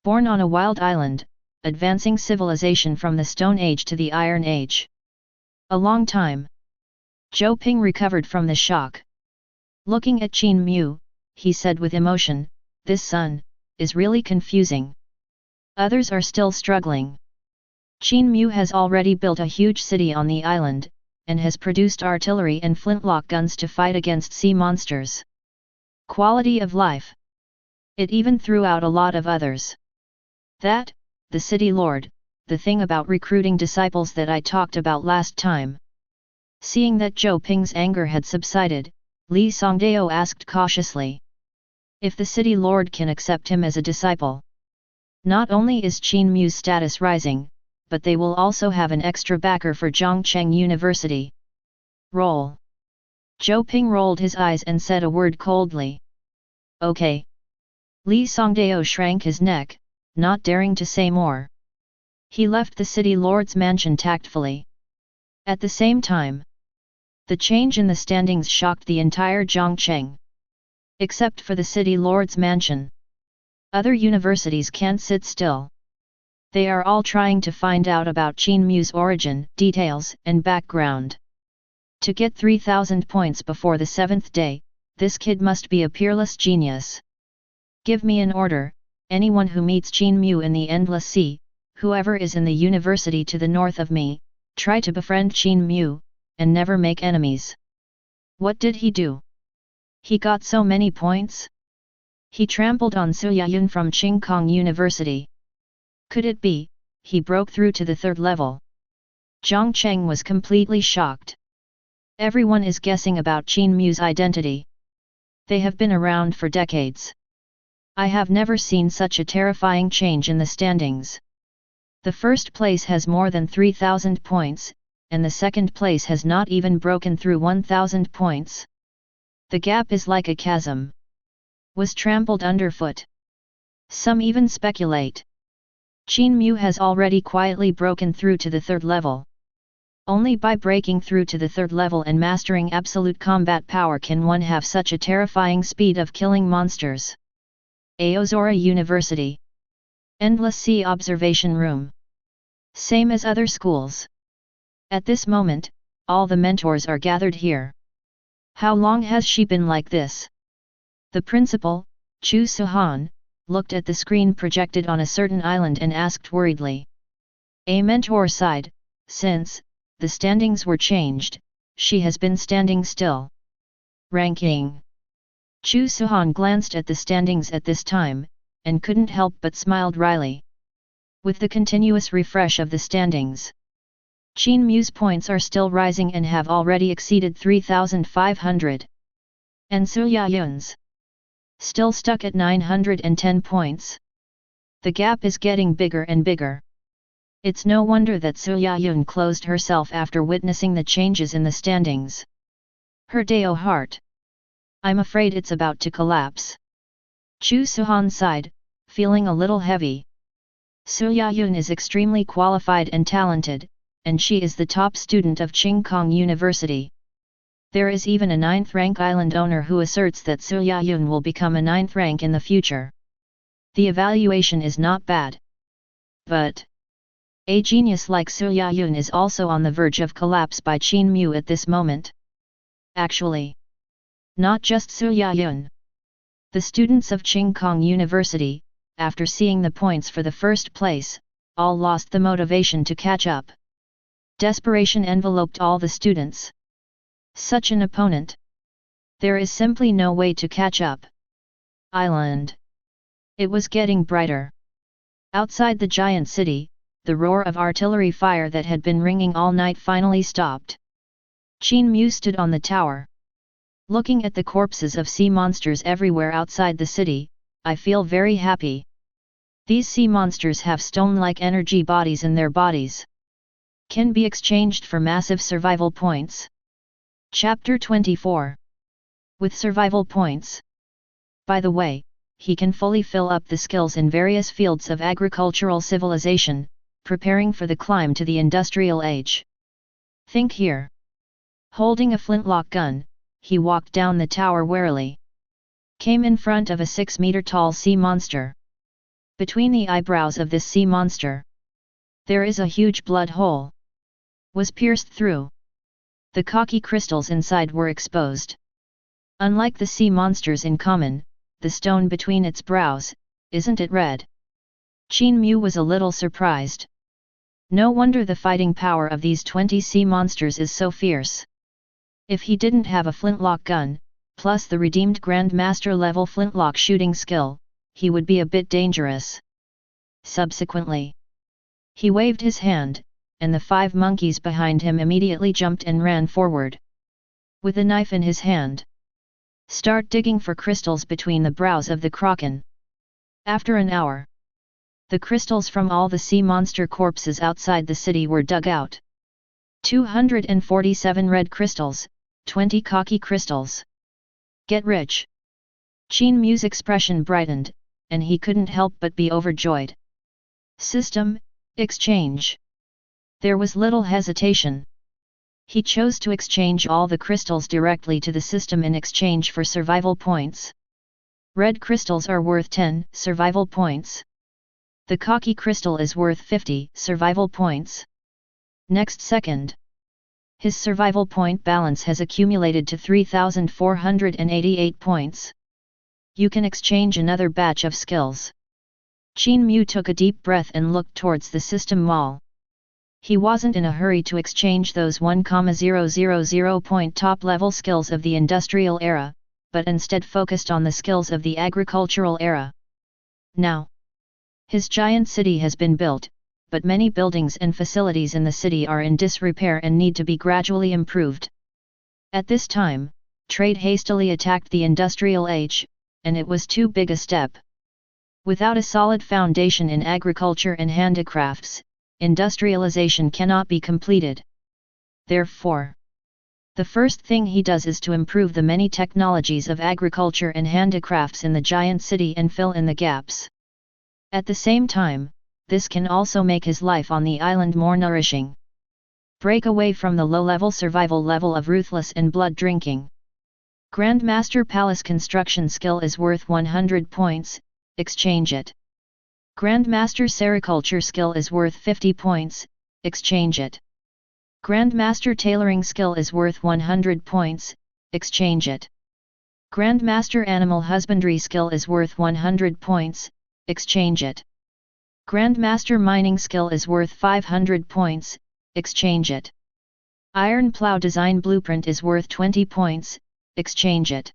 Born on a wild island, advancing civilization from the Stone Age to the Iron Age. A long time. Zhou Ping recovered from the shock. Looking at Qin Mu, he said with emotion, "This son is really confusing. Others are still struggling. Qin Mu has already built a huge city on the island, and has produced artillery and flintlock guns to fight against sea monsters. Quality of life. It even threw out a lot of others. That, the city lord, the thing about recruiting disciples that I talked about last time." Seeing that Zhou Ping's anger had subsided, Li Songdao asked cautiously. "If the city lord can accept him as a disciple, not only is Qin Mu's status rising, but they will also have an extra backer for Zhongcheng University." Roll. Zhou Ping rolled his eyes and said a word coldly. "Okay." Li Songdao shrank his neck, not daring to say more. He left the city lord's mansion tactfully. At the same time, the change in the standings shocked the entire Zhongcheng. Except for the city lord's mansion, other universities can't sit still. They are all trying to find out about Qin Mu's origin, details, and background. To get 3,000 points before the 7th day, this kid must be a peerless genius. Give me an order: anyone who meets Qin Mu in the Endless Sea, whoever is in the university to the north of me, try to befriend Qin Mu, and never make enemies. What did he do? He got so many points? He trampled on Su Yayun from Qingkong University. Could it be, he broke through to the 3rd level? Zhongcheng was completely shocked. Everyone is guessing about Qin Mu's identity. They have been around for decades. I have never seen such a terrifying change in the standings. The first place has more than 3,000 points, and the second place has not even broken through 1,000 points. The gap is like a chasm. Was trampled underfoot. Some even speculate Qin Mu has already quietly broken through to the 3rd level. Only by breaking through to the 3rd level and mastering absolute combat power can one have such a terrifying speed of killing monsters. Aozora University. Endless Sea Observation Room. Same as other schools. At this moment, all the mentors are gathered here. How long has she been like this? The principal, Chu Suhan, looked at the screen projected on a certain island and asked worriedly. A mentor sighed, since the standings were changed, she has been standing still. Ranking. Chu Suhan glanced at the standings at this time, and couldn't help but smiled wryly. With the continuous refresh of the standings, Qin Mu's points are still rising and have already exceeded 3,500. And Su Yayun's still stuck at 910 points. The gap is getting bigger and bigger. It's no wonder that Su Yayun closed herself after witnessing the changes in the standings. Her Dao heart. I'm afraid it's about to collapse. Chu Suhan sighed, feeling a little heavy. Su Yayun is extremely qualified and talented, and she is the top student of Qingkong University. There is even a 9th rank island owner who asserts that Su Yayun will become a 9th rank in the future. The evaluation is not bad. But a genius like Su Yayun is also on the verge of collapse by Qin Mu at this moment. Actually, not just Su Yayun. The students of Qingkong University, after seeing the points for the first place, all lost the motivation to catch up. Desperation enveloped all the students. Such an opponent. There is simply no way to catch up. Island. It was getting brighter. Outside the giant city, the roar of artillery fire that had been ringing all night finally stopped. Qin Mu stood on the tower. Looking at the corpses of sea monsters everywhere outside the city, I feel very happy. These sea monsters have stone-like energy bodies in their bodies. Can be exchanged for massive survival points. Chapter 24. With survival points. By the way, he can fully fill up the skills in various fields of agricultural civilization, preparing for the climb to the industrial age. Think here. Holding a flintlock gun, he walked down the tower warily. Came in front of a 6-meter-tall sea monster. Between the eyebrows of this sea monster, there is a huge blood hole. Was pierced through. The cocky crystals inside were exposed. Unlike the sea monsters in common, the stone between its brows, isn't it red? Qin Mu was a little surprised. No wonder the fighting power of these 20 sea monsters is so fierce. If he didn't have a flintlock gun, plus the redeemed Grandmaster level flintlock shooting skill, he would be a bit dangerous. Subsequently, he waved his hand, and the 5 monkeys behind him immediately jumped and ran forward. With a knife in his hand, start digging for crystals between the brows of the kraken. After an hour, the crystals from all the sea monster corpses outside the city were dug out. 247 red crystals, 20 cocky crystals. Get rich. Qin Mu's expression brightened, and he couldn't help but be overjoyed. System, exchange. There was little hesitation. He chose to exchange all the crystals directly to the system in exchange for survival points. Red crystals are worth 10 survival points. The cocky crystal is worth 50 survival points. Next second, his survival point balance has accumulated to 3,488 points. You can exchange another batch of skills. Qin Mu took a deep breath and looked towards the system mall. He wasn't in a hurry to exchange those 1,000 point top-level skills of the industrial era, but instead focused on the skills of the agricultural era. Now, his giant city has been built, but many buildings and facilities in the city are in disrepair and need to be gradually improved. At this time, trade hastily attacked the industrial age, and it was too big a step. Without a solid foundation in agriculture and handicrafts, industrialization cannot be completed. Therefore, the first thing he does is to improve the many technologies of agriculture and handicrafts in the giant city and fill in the gaps. At the same time, this can also make his life on the island more nourishing. Break away from the low-level survival level of ruthless and blood drinking. Grandmaster Palace construction skill is worth 100 points, exchange it. Grandmaster Sericulture skill is worth 50 points, exchange it. Grandmaster Tailoring skill is worth 100 points, exchange it. Grandmaster Animal Husbandry skill is worth 100 points, exchange it. Grandmaster Mining skill is worth 500 points, exchange it. Iron Plow Design Blueprint is worth 20 points, exchange it.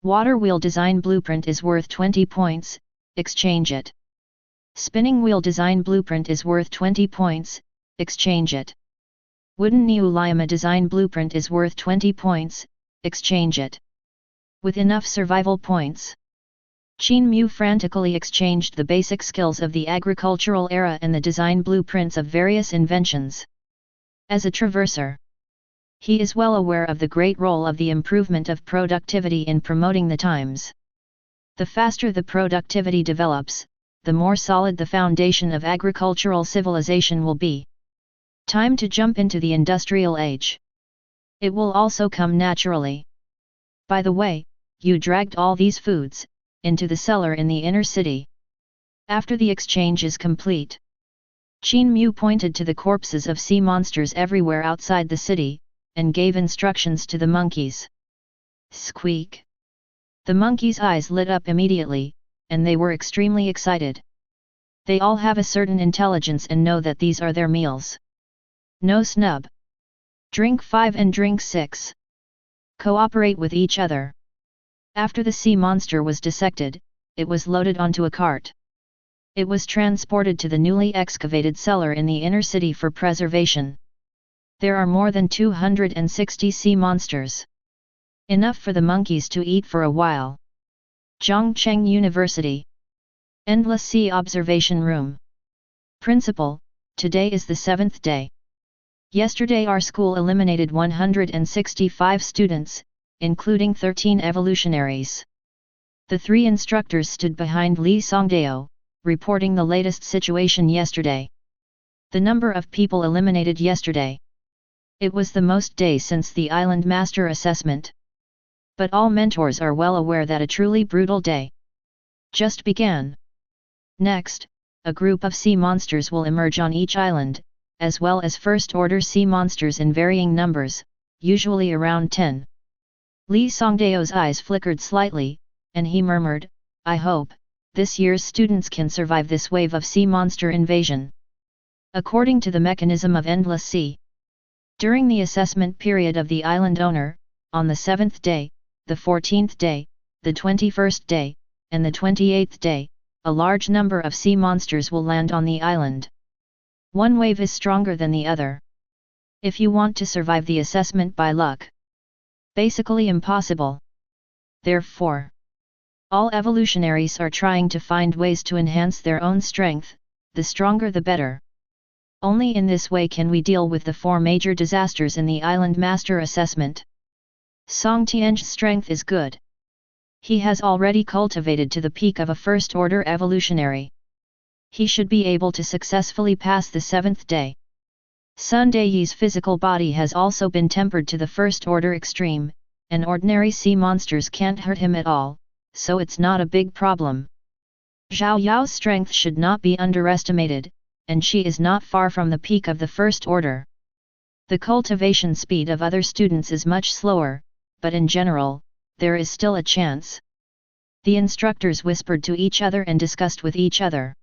Water Wheel Design Blueprint is worth 20 points, exchange it. Spinning Wheel Design Blueprint is worth 20 points, exchange it. Wooden Neolima Design Blueprint is worth 20 points, exchange it. With enough survival points, Qin Mu frantically exchanged the basic skills of the agricultural era and the design blueprints of various inventions. As a traverser, he is well aware of the great role of the improvement of productivity in promoting the times. The faster the productivity develops, the more solid the foundation of agricultural civilization will be. Time to jump into the industrial age. It will also come naturally. By the way, you dragged all these foods into the cellar in the inner city. After the exchange is complete, Qin Mu pointed to the corpses of sea monsters everywhere outside the city, and gave instructions to the monkeys. Squeak! The monkeys' eyes lit up immediately, and they were extremely excited. They all have a certain intelligence and know that these are their meals. No snub. Drink 5 and drink 6. Cooperate with each other. After the sea monster was dissected, it was loaded onto a cart. It was transported to the newly excavated cellar in the inner city for preservation. There are more than 260 sea monsters. Enough for the monkeys to eat for a while. Zhongcheng University. Endless Sea Observation Room. Principal, today is the 7th day. Yesterday our school eliminated 165 students, including 13 evolutionaries. The 3 instructors stood behind Li Songdao, reporting the latest situation yesterday. The number of people eliminated yesterday. It was the most days since the Island Master assessment. But all mentors are well aware that a truly brutal day just began. Next, a group of sea monsters will emerge on each island, as well as first-order sea monsters in varying numbers, usually around 10. Li Songdao's eyes flickered slightly, and he murmured, "I hope this year's students can survive this wave of sea monster invasion." According to the mechanism of endless sea, during the assessment period of the island owner, on the 7th day, the 14th day, the 21st day, and the 28th day, a large number of sea monsters will land on the island. One wave is stronger than the other. If you want to survive the assessment by luck, basically impossible. Therefore, all evolutionaries are trying to find ways to enhance their own strength, the stronger the better. Only in this way can we deal with the 4 major disasters in the Island Master assessment. Song Tian's strength is good. He has already cultivated to the peak of a first-order evolutionary. He should be able to successfully pass the 7th day. Sun Daiyi's physical body has also been tempered to the first-order extreme, and ordinary sea monsters can't hurt him at all, so it's not a big problem. Zhao Yao's strength should not be underestimated, and she is not far from the peak of the first order. The cultivation speed of other students is much slower, but in general, there is still a chance. The instructors whispered to each other and discussed with each other.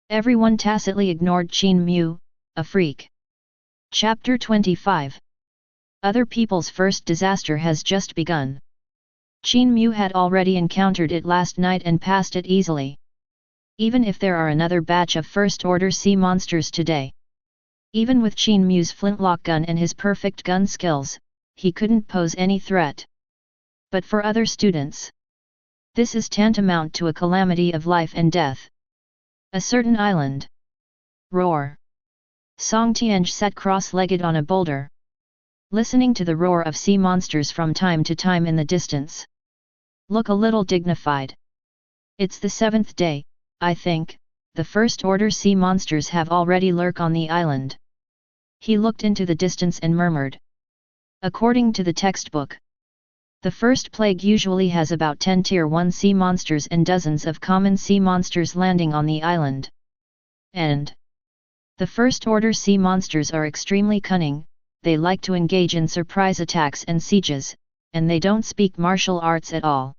Everyone tacitly ignored Qin Mu, a freak. Chapter 25. Other people's first disaster has just begun. Qin Mu had already encountered it last night and passed it easily. Even if there are another batch of first-order sea monsters today, even with Qin Mu's flintlock gun and his perfect gun skills, he couldn't pose any threat. But for other students, this is tantamount to a calamity of life and death. A certain island. Roar. Song Tianj sat cross-legged on a boulder, listening to the roar of sea monsters from time to time in the distance. Look a little dignified. It's the 7th day, I think. The first-order sea monsters have already lurked on the island. He looked into the distance and murmured. According to the textbook, the first plague usually has about 10 Tier 1 sea monsters and dozens of common sea monsters landing on the island. And the first-order sea monsters are extremely cunning, they like to engage in surprise attacks and sieges, and they don't speak martial arts at all.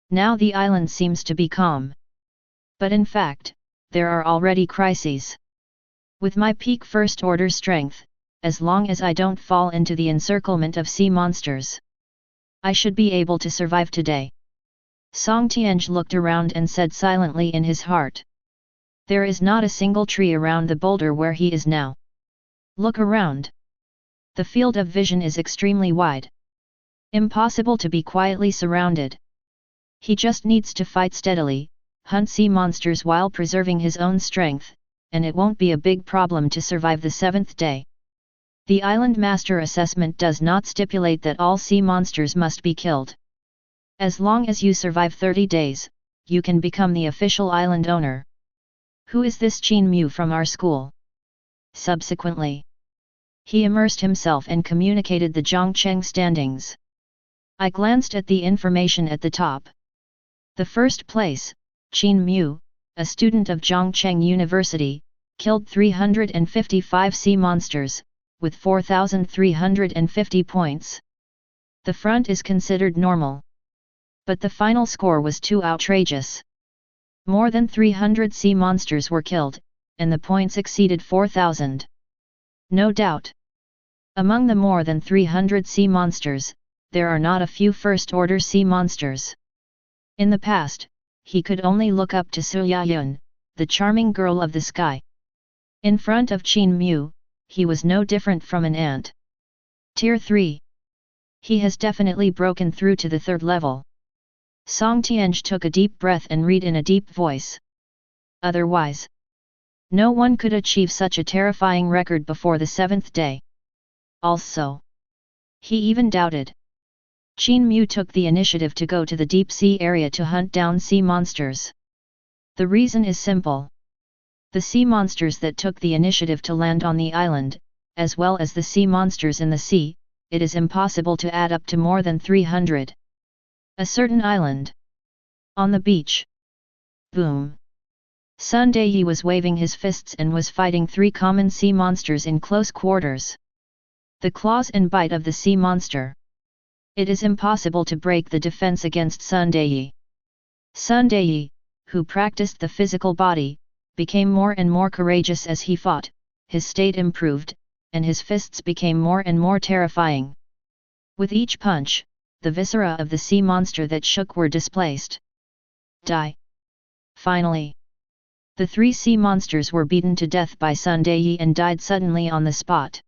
Now the island seems to be calm. But in fact, there are already crises. With my peak first-order strength, as long as I don't fall into the encirclement of sea monsters, I should be able to survive today. Song Tianj looked around and said silently in his heart. There is not a single tree around the boulder where he is now. Look around. The field of vision is extremely wide. Impossible to be quietly surrounded. He just needs to fight steadily, hunt sea monsters while preserving his own strength, and it won't be a big problem to survive the 7th day. The Island Master assessment does not stipulate that all sea monsters must be killed. As long as you survive 30 days, you can become the official island owner. Who is this Qin Mu from our school? Subsequently, he immersed himself and communicated the Zhongcheng standings. I glanced at the information at the top. The first place, Qin Mu, a student of Zhongcheng University, killed 355 sea monsters, with 4,350 points. The front is considered normal. But the final score was too outrageous. More than 300 sea monsters were killed, and the points exceeded 4,000. No doubt. Among the more than 300 sea monsters, there are not a few first-order sea monsters. In the past, he could only look up to Su Yayun, the charming girl of the sky. In front of Qin Mu, he was no different from an ant. Tier 3. He has definitely broken through to the 3rd level. Song Tianj took a deep breath and read in a deep voice. Otherwise, no one could achieve such a terrifying record before the 7th day. Also, he even doubted. Qin Mu took the initiative to go to the deep sea area to hunt down sea monsters. The reason is simple. The sea monsters that took the initiative to land on the island, as well as the sea monsters in the sea, it is impossible to add up to more than 300. A certain island. On the beach. Boom. Sun Deyi was waving his fists and was fighting 3 common sea monsters in close quarters. The claws and bite of the sea monster. It is impossible to break the defense against Sun Deyi. Sun Deyi, who practiced the physical body, became more and more courageous as he fought, his state improved, and his fists became more and more terrifying. With each punch, the viscera of the sea monster that shook were displaced. Die. Finally, the 3 sea monsters were beaten to death by Sun Deyi and died suddenly on the spot.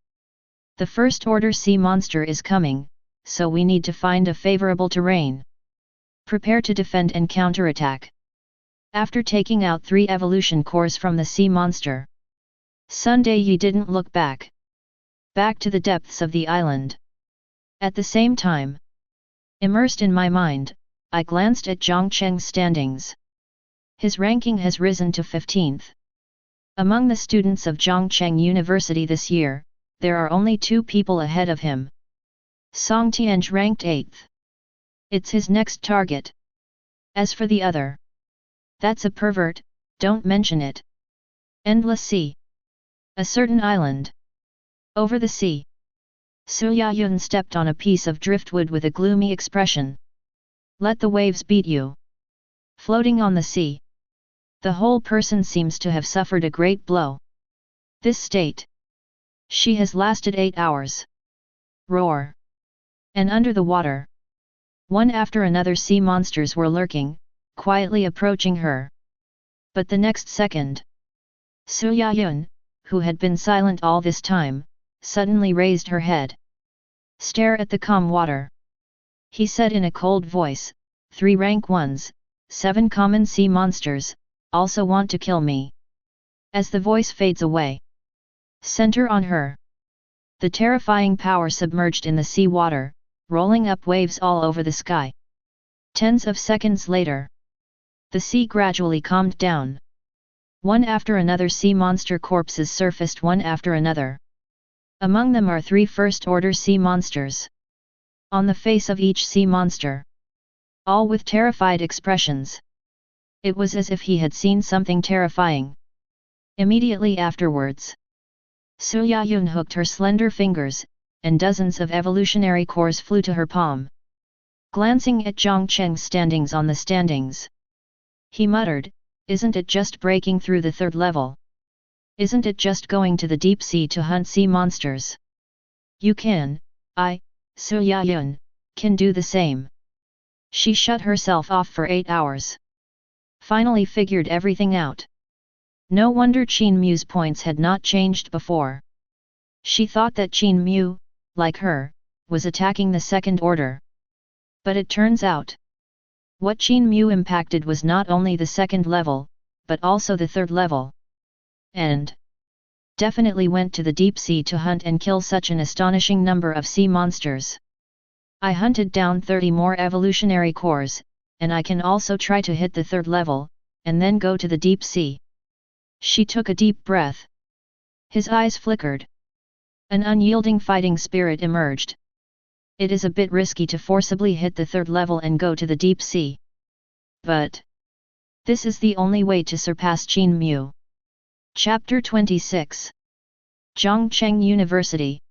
The first order sea monster is coming, so we need to find a favorable terrain. Prepare to defend and counterattack. After taking out 3 evolution cores from the sea monster, Sun Deyi didn't look back. Back to the depths of the island. At the same time, immersed in my mind, I glanced at Zhang Cheng's standings. His ranking has risen to 15th. Among the students of Zhongcheng University this year, there are only 2 people ahead of him. Song Tianj ranked 8th. It's his next target. As for the other, that's a pervert, don't mention it. Endless sea. A certain island. Over the sea. Su Yayun stepped on a piece of driftwood with a gloomy expression. Let the waves beat you. Floating on the sea. The whole person seems to have suffered a great blow. This state. She has lasted 8 hours. Roar. And under the water, one after another sea monsters were lurking, quietly approaching her. But the next second, Su Yayun, who had been silent all this time, suddenly raised her head. Stare at the calm water. He said in a cold voice, 3 rank 1s, 7 common sea monsters, also want to kill me. As the voice fades away, center on her. The terrifying power submerged in the sea water, rolling up waves all over the sky. Tens of seconds later, the sea gradually calmed down. One after another sea monster corpses surfaced one after another. Among them are 3 first-order sea monsters. On the face of each sea monster, all with terrified expressions. It was as if he had seen something terrifying. Immediately afterwards, Su Yayun hooked her slender fingers, and dozens of evolutionary cores flew to her palm. Glancing at Zhang Cheng's standings on the standings, he muttered, isn't it just breaking through the 3rd level? Isn't it just going to the deep sea to hunt sea monsters? You can, Su Yayun, can do the same. She shut herself off for 8 hours. Finally figured everything out. No wonder Qin Mu's points had not changed before. She thought that Qin Mu, like her, was attacking the 2nd order. But it turns out, what Qin Mu impacted was not only the 2nd level, but also the 3rd level. And definitely went to the deep sea to hunt and kill such an astonishing number of sea monsters. I hunted down 30 more evolutionary cores, and I can also try to hit the 3rd level, and then go to the deep sea. She took a deep breath. His eyes flickered. An unyielding fighting spirit emerged. It is a bit risky to forcibly hit the 3rd level and go to the deep sea. But this is the only way to surpass Qin Mu. Chapter 26. Zhongcheng University.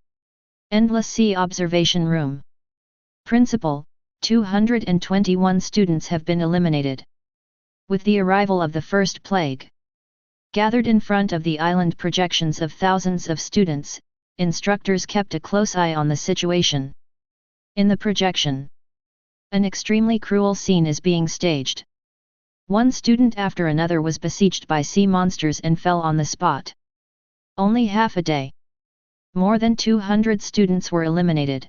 Endless Sea Observation Room. Principal, 221 students have been eliminated. With the arrival of the first plague, gathered in front of the island projections of thousands of students, instructors kept a close eye on the situation. In the projection, an extremely cruel scene is being staged. One student after another was besieged by sea monsters and fell on the spot. Only half a day. More than 200 students were eliminated.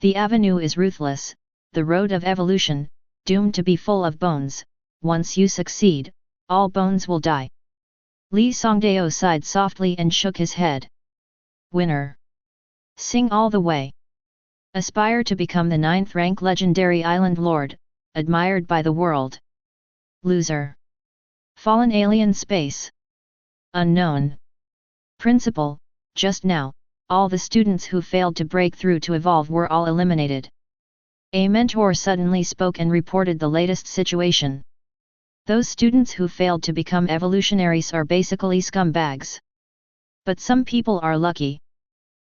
The avenue is ruthless, the road of evolution, doomed to be full of bones. Once you succeed, all bones will die. Li Songdao sighed softly and shook his head. Winner. Sing all the way. Aspire to become the 9th rank legendary island lord, admired by the world. Loser. Fallen alien space. Unknown. Principal, just now, All the students who failed to break through to evolve were all eliminated. A mentor suddenly spoke and reported the latest situation. Those students who failed to become evolutionaries are basically scumbags. But some people are lucky.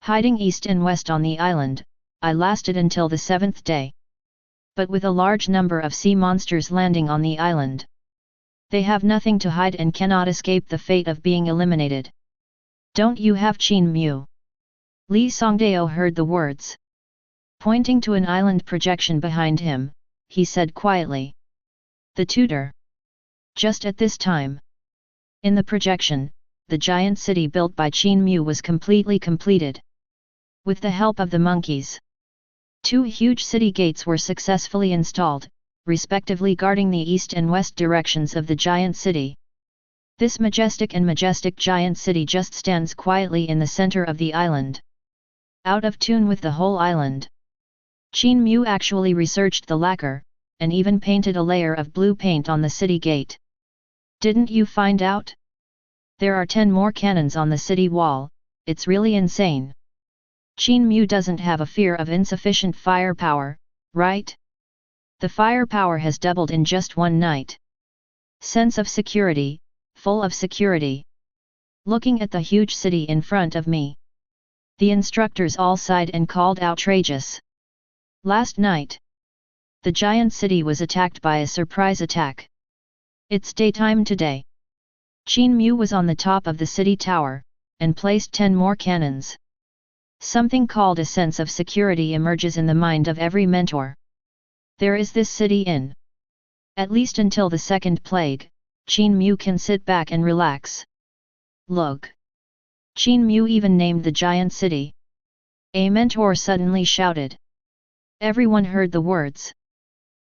Hiding east and west on the island, I lasted until the 7th day. But with a large number of sea monsters landing on the island, they have nothing to hide and cannot escape the fate of being eliminated. Don't you have Qin Mu? Li Songdao heard the words. Pointing to an island projection behind him, he said quietly. The tutor. Just at this time, in the projection, the giant city built by Qin Mu was completely completed. With the help of the monkeys, 2 huge city gates were successfully installed, respectively guarding the east and west directions of the giant city. This majestic giant city just stands quietly in the center of the island, out of tune with the whole island. Qin Mu actually researched the lacquer, and even painted a layer of blue paint on the city gate. Didn't you find out? There are 10 more cannons on the city wall, it's really insane. Qin Mu doesn't have a fear of insufficient firepower, right? The firepower has doubled in just one night. Sense of security, full of security. Looking at the huge city in front of me, the instructors all sighed and called outrageous. Last night, the giant city was attacked by a surprise attack. It's daytime today. Qin Mu was on the top of the city tower, and placed 10 more cannons. Something called a sense of security emerges in the mind of every mentor. There is this city in. At least until the 2nd plague, Qin Mu can sit back and relax. Look! Qin Mu even named the giant city. A mentor suddenly shouted. Everyone heard the words.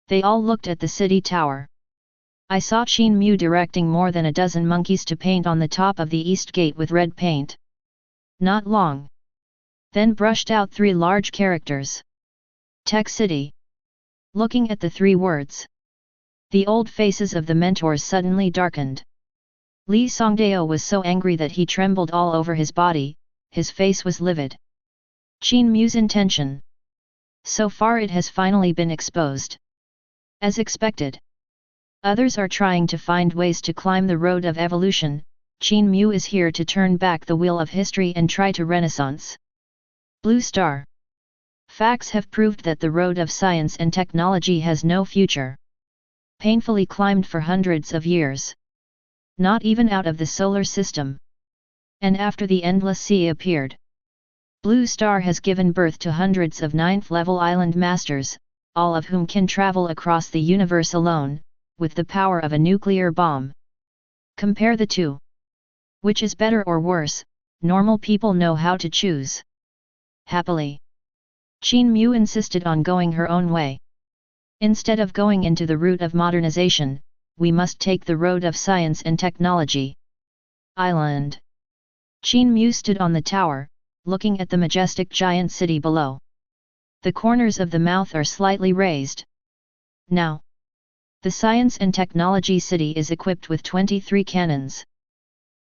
They all looked at the city tower. I saw Qin Mu directing more than a dozen monkeys to paint on the top of the east gate with red paint. Not long. Then brushed out 3 large characters. Tech City. Looking at the 3 words, the old faces of the mentors suddenly darkened. Li Songdao was so angry that he trembled all over his body, his face was livid. Qin Mu's intention. So far it has finally been exposed. As expected. Others are trying to find ways to climb the road of evolution. Qin Mu is here to turn back the wheel of history and try to renaissance. Blue Star. Facts have proved that the road of science and technology has no future. Painfully climbed for hundreds of years. Not even out of the solar system. And after the endless sea appeared, Blue Star has given birth to hundreds of 9th-level island masters, all of whom can travel across the universe alone, with the power of a nuclear bomb. Compare the two. Which is better or worse? Normal people know how to choose. Happily, Qin Mu insisted on going her own way. Instead of going into the route of modernization, we must take the road of science and technology. Island. Qin Mu stood on the tower, looking at the majestic giant city below. The corners of the mouth are slightly raised. Now, the science and technology city is equipped with 23 cannons.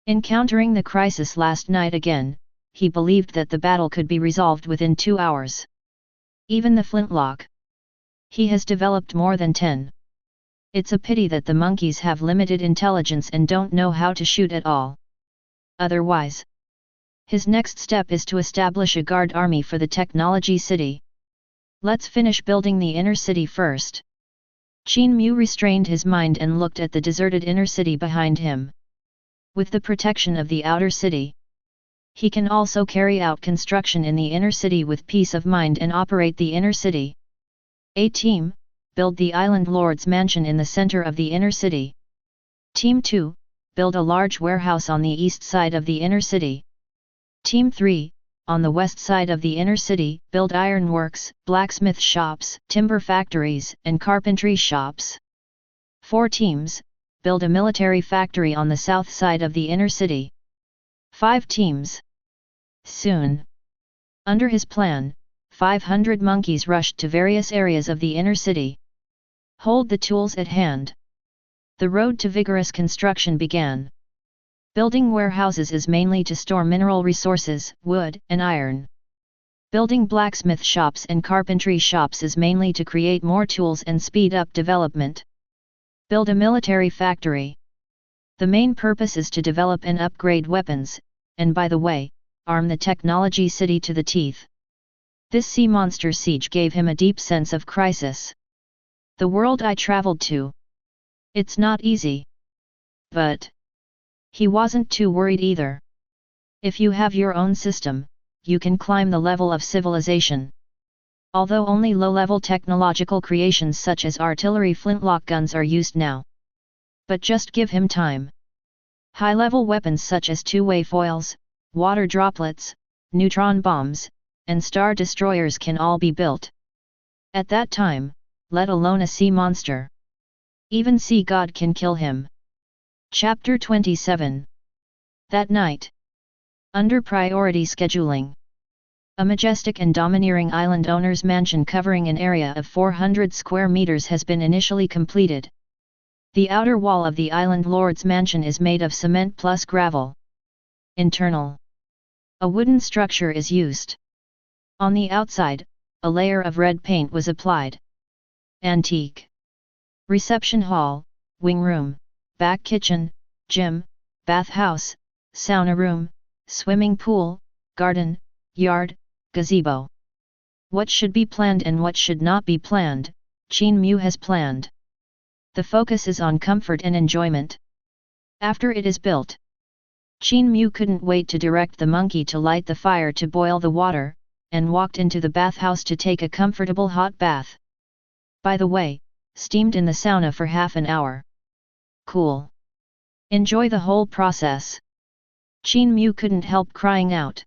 Encountering the crisis last night again, he believed that the battle could be resolved within 2 hours. Even the flintlock. He has developed more than 10. It's a pity that the monkeys have limited intelligence and don't know how to shoot at all. Otherwise, his next step is to establish a guard army for the technology city. Let's finish building the inner city first. Qin Mu restrained his mind and looked at the deserted inner city behind him. With the protection of the outer city, he can also carry out construction in the inner city with peace of mind and operate the inner city. A team, build the Island Lord's mansion in the center of the inner city. Team 2, build a large warehouse on the east side of the inner city. Team 3, on the west side of the inner city, build ironworks, blacksmith shops, timber factories, and carpentry shops. 4 teams, build a military factory on the south side of the inner city. 5 teams. Soon. Under his plan, 500 monkeys rushed to various areas of the inner city. Hold the tools at hand. The road to vigorous construction began. Building warehouses is mainly to store mineral resources, wood, and iron. Building blacksmith shops and carpentry shops is mainly to create more tools and speed up development. Build a military factory. The main purpose is to develop and upgrade weapons, and by the way, arm the technology city to the teeth. This sea monster siege gave him a deep sense of crisis. The world I traveled to. It's not easy. But he wasn't too worried either. If you have your own system, you can climb the level of civilization. Although only low-level technological creations such as artillery flintlock guns are used now. But just give him time. High-level weapons such as two-way foils, water droplets, neutron bombs, and star destroyers can all be built. At that time, let alone a sea monster. Even sea god can kill him. Chapter 27. That night. Under priority scheduling. A majestic and domineering island owner's mansion covering an area of 400 square meters has been initially completed. The outer wall of the island lord's mansion is made of cement plus gravel. Internal. A wooden structure is used. On the outside, a layer of red paint was applied. Antique. Reception hall, wing room, back kitchen, gym, bathhouse, sauna room, swimming pool, garden, yard, gazebo. What should be planned and what should not be planned, Qin Mu has planned. The focus is on comfort and enjoyment. After it is built, Qin Mu couldn't wait to direct the monkey to light the fire to boil the water, and walked into the bathhouse to take a comfortable hot bath. By the way, steamed in the sauna for half an hour. Cool. Enjoy the whole process. Qin Mu couldn't help crying out.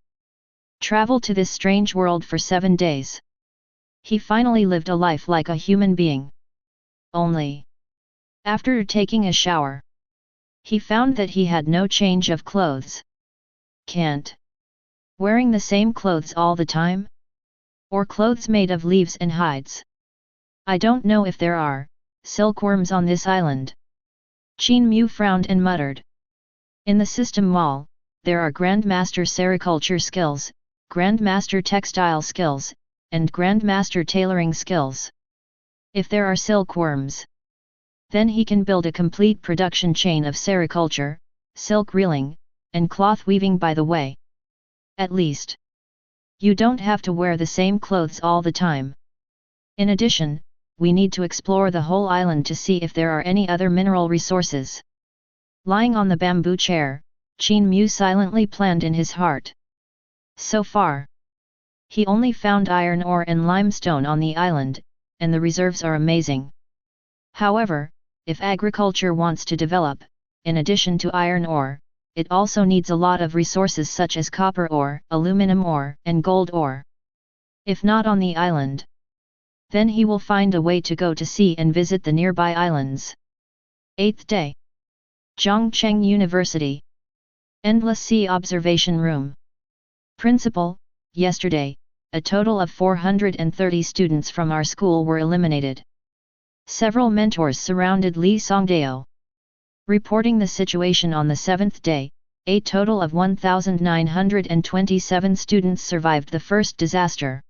Travel to this strange world for 7 days. He finally lived a life like a human being. Only. After taking a shower, he found that he had no change of clothes. Can't. Wearing the same clothes all the time? Or clothes made of leaves and hides? I don't know if there are silkworms on this island. Qin Mu frowned and muttered. In the system mall, there are Grandmaster Sericulture skills, Grandmaster Textile skills, and Grandmaster Tailoring skills. If there are silkworms, then he can build a complete production chain of sericulture, silk reeling, and cloth weaving by the way. At least, you don't have to wear the same clothes all the time. In addition, we need to explore the whole island to see if there are any other mineral resources. Lying on the bamboo chair, Qin Mu silently planned in his heart. So far, he only found iron ore and limestone on the island, and the reserves are amazing. However, if agriculture wants to develop, in addition to iron ore, it also needs a lot of resources such as copper ore, aluminum ore, and gold ore. If not on the island, then he will find a way to go to sea and visit the nearby islands. 8th day. Zhongcheng University. Endless Sea Observation Room. Principal, yesterday, a total of 430 students from our school were eliminated. Several mentors surrounded Li Songdao. Reporting the situation on the 7th day, a total of 1,927 students survived the first disaster.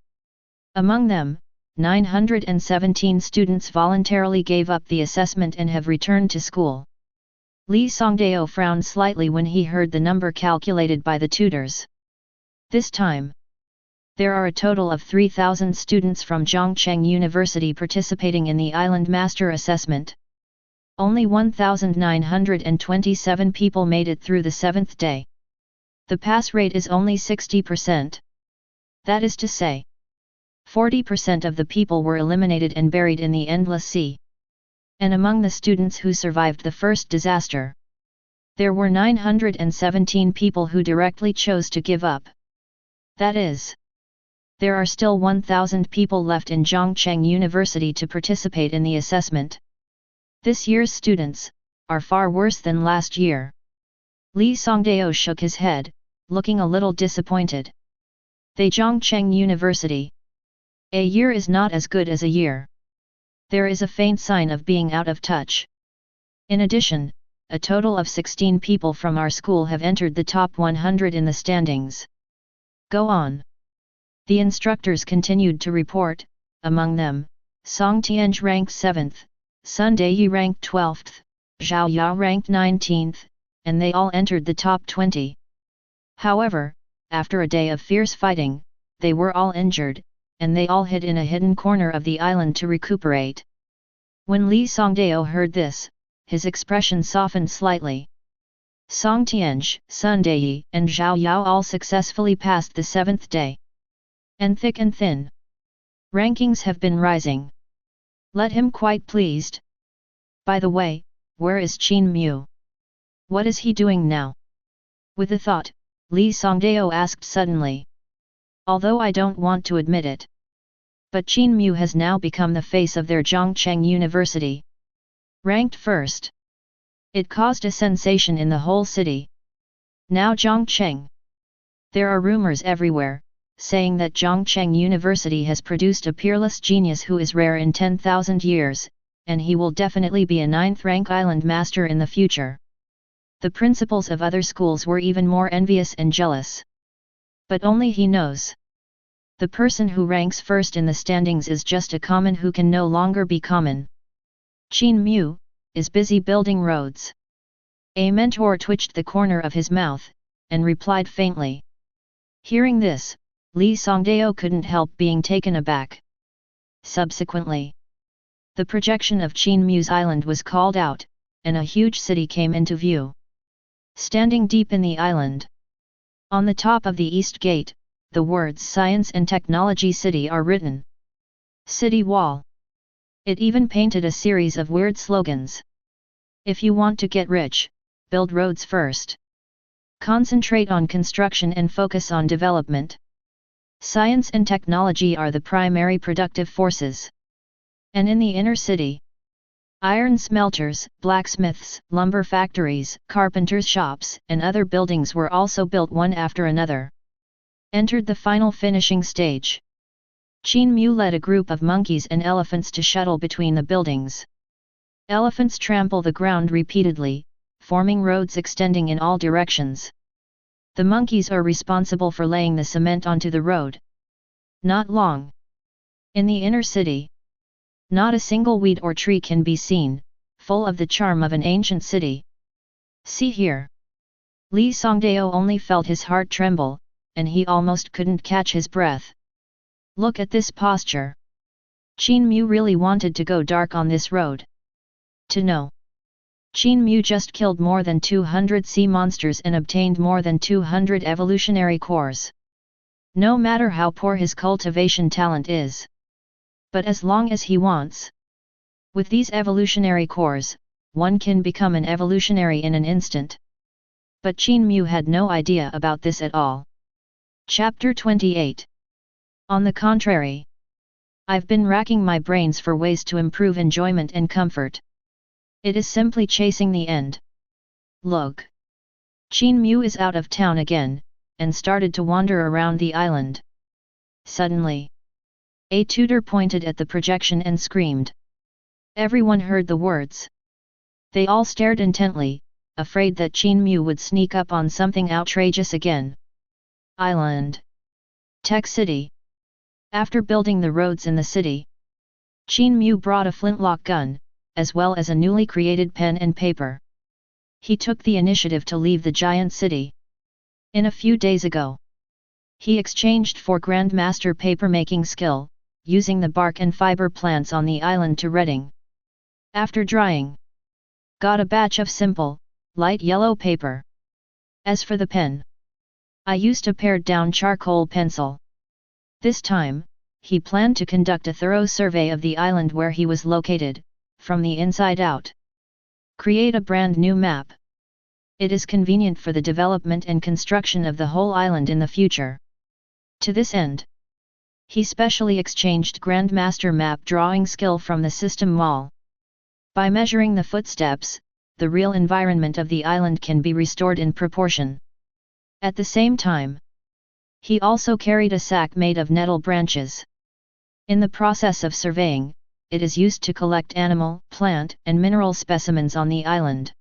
Among them, 917 students voluntarily gave up the assessment and have returned to school. Li Songdao frowned slightly when he heard the number calculated by the tutors. This time, there are a total of 3,000 students from Zhongcheng University participating in the Island Master Assessment. Only 1,927 people made it through the 7th day. The pass rate is only 60%. That is to say, 40% of the people were eliminated and buried in the endless sea. And among the students who survived the first disaster, there were 917 people who directly chose to give up. That is, there are still 1,000 people left in Zhongcheng University to participate in the assessment. This year's students are far worse than last year. Li Songdao shook his head, looking a little disappointed. The Zhongcheng University. A year is not as good as a year. There is a faint sign of being out of touch. In addition, a total of 16 people from our school have entered the top 100 in the standings. Go on. The instructors continued to report, among them, Song Tianj ranked 7th, Sun Daiyi ranked 12th, Zhao Yao ranked 19th, and they all entered the top 20. However, after a day of fierce fighting, they were all injured, and they all hid in a hidden corner of the island to recuperate. When Li Songdao heard this, his expression softened slightly. Song Tianj, Sun Daiyi, and Zhao Yao all successfully passed the 7th day. And thick and thin. Rankings have been rising. Let him quite pleased. By the way, where is Qin Mu? What is he doing now? With a thought, Li Songdao asked suddenly. Although I don't want to admit it. But Qin Mu has now become the face of their Zhongcheng University. Ranked first. It caused a sensation in the whole city. Now Zhongcheng. There are rumors everywhere, saying that Zhongcheng University has produced a peerless genius who is rare in 10,000 years, and he will definitely be a 9th-rank island master in the future. The principals of other schools were even more envious and jealous. But only he knows. The person who ranks first in the standings is just a common who can no longer be common. Qin Mu is busy building roads. A mentor twitched the corner of his mouth, and replied faintly. Hearing this, Li Songdao couldn't help being taken aback. Subsequently, the projection of Qin Mu's island was called out, and a huge city came into view. Standing deep in the island. On the top of the east gate, the words Science and Technology City are written. City wall. It even painted a series of weird slogans. If you want to get rich, build roads first. Concentrate on construction and focus on development. Science and technology are the primary productive forces. And in the inner city, iron smelters, blacksmiths, lumber factories, carpenters' shops, and other buildings were also built one after another. Entered the final finishing stage. Qin Mu led a group of monkeys and elephants to shuttle between the buildings. Elephants trample the ground repeatedly, forming roads extending in all directions. The monkeys are responsible for laying the cement onto the road. Not long. In the inner city, not a single weed or tree can be seen, full of the charm of an ancient city. See here. Li Songdao only felt his heart tremble, and he almost couldn't catch his breath. Look at this posture. Qin Mu really wanted to go dark on this road. To know. Qin Mu just killed more than 200 sea monsters and obtained more than 200 evolutionary cores. No matter how poor his cultivation talent is. But as long as he wants. With these evolutionary cores, one can become an evolutionary in an instant. But Qin Mu had no idea about this at all. Chapter 28. On the contrary. I've been racking my brains for ways to improve enjoyment and comfort. It is simply chasing the end. Look. Qin Mu is out of town again, and started to wander around the island. Suddenly, a tutor pointed at the projection and screamed. Everyone heard the words. They all stared intently, afraid that Qin Mu would sneak up on something outrageous again. Island. Tech City. After building the roads in the city, Qin Mu brought a flintlock gun, as well as a newly created pen and paper. He took the initiative to leave the giant city. In a few days ago, he exchanged for Grandmaster papermaking skill, using the bark and fiber plants on the island to redding. After drying, got a batch of simple, light yellow paper. As for the pen, I used a pared-down charcoal pencil. This time, he planned to conduct a thorough survey of the island where he was located, from the inside out. Create a brand new map. It is convenient for the development and construction of the whole island in the future. To this end, he specially exchanged Grandmaster map drawing skill from the system wall. By measuring the footsteps, the real environment of the island can be restored in proportion. At the same time, he also carried a sack made of nettle branches. In the process of surveying, it is used to collect animal, plant, and mineral specimens on the island.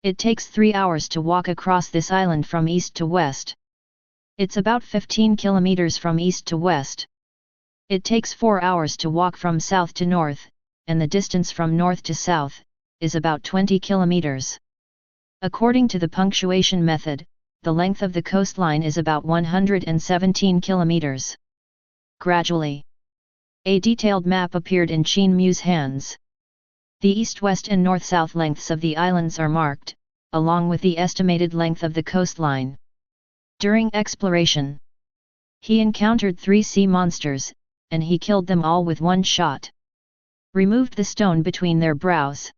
It takes 3 hours to walk across this island from east to west. It's about 15 kilometers from east to west. It takes 4 hours to walk from south to north, and the distance from north to south is about 20 kilometers. According to the punctuation method, the length of the coastline is about 117 kilometers. Gradually, a detailed map appeared in Qin Mu's hands. The east-west and north-south lengths of the islands are marked, along with the estimated length of the coastline. During exploration, he encountered 3 sea monsters, and he killed them all with one shot. Removed the stone between their brows.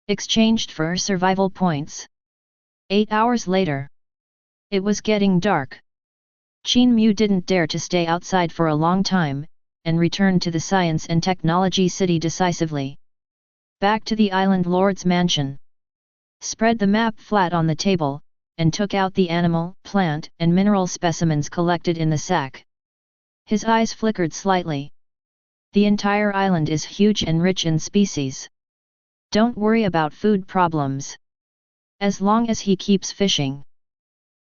Exchanged for survival points. 8 hours later. It was getting dark. Qin Mu didn't dare to stay outside for a long time, and returned to the Science and Technology City decisively. Back to the island lord's mansion. Spread the map flat on the table, and took out the animal, plant, and mineral specimens collected in the sack. His eyes flickered slightly. The entire island is huge and rich in species. Don't worry about food problems. As long as he keeps fishing.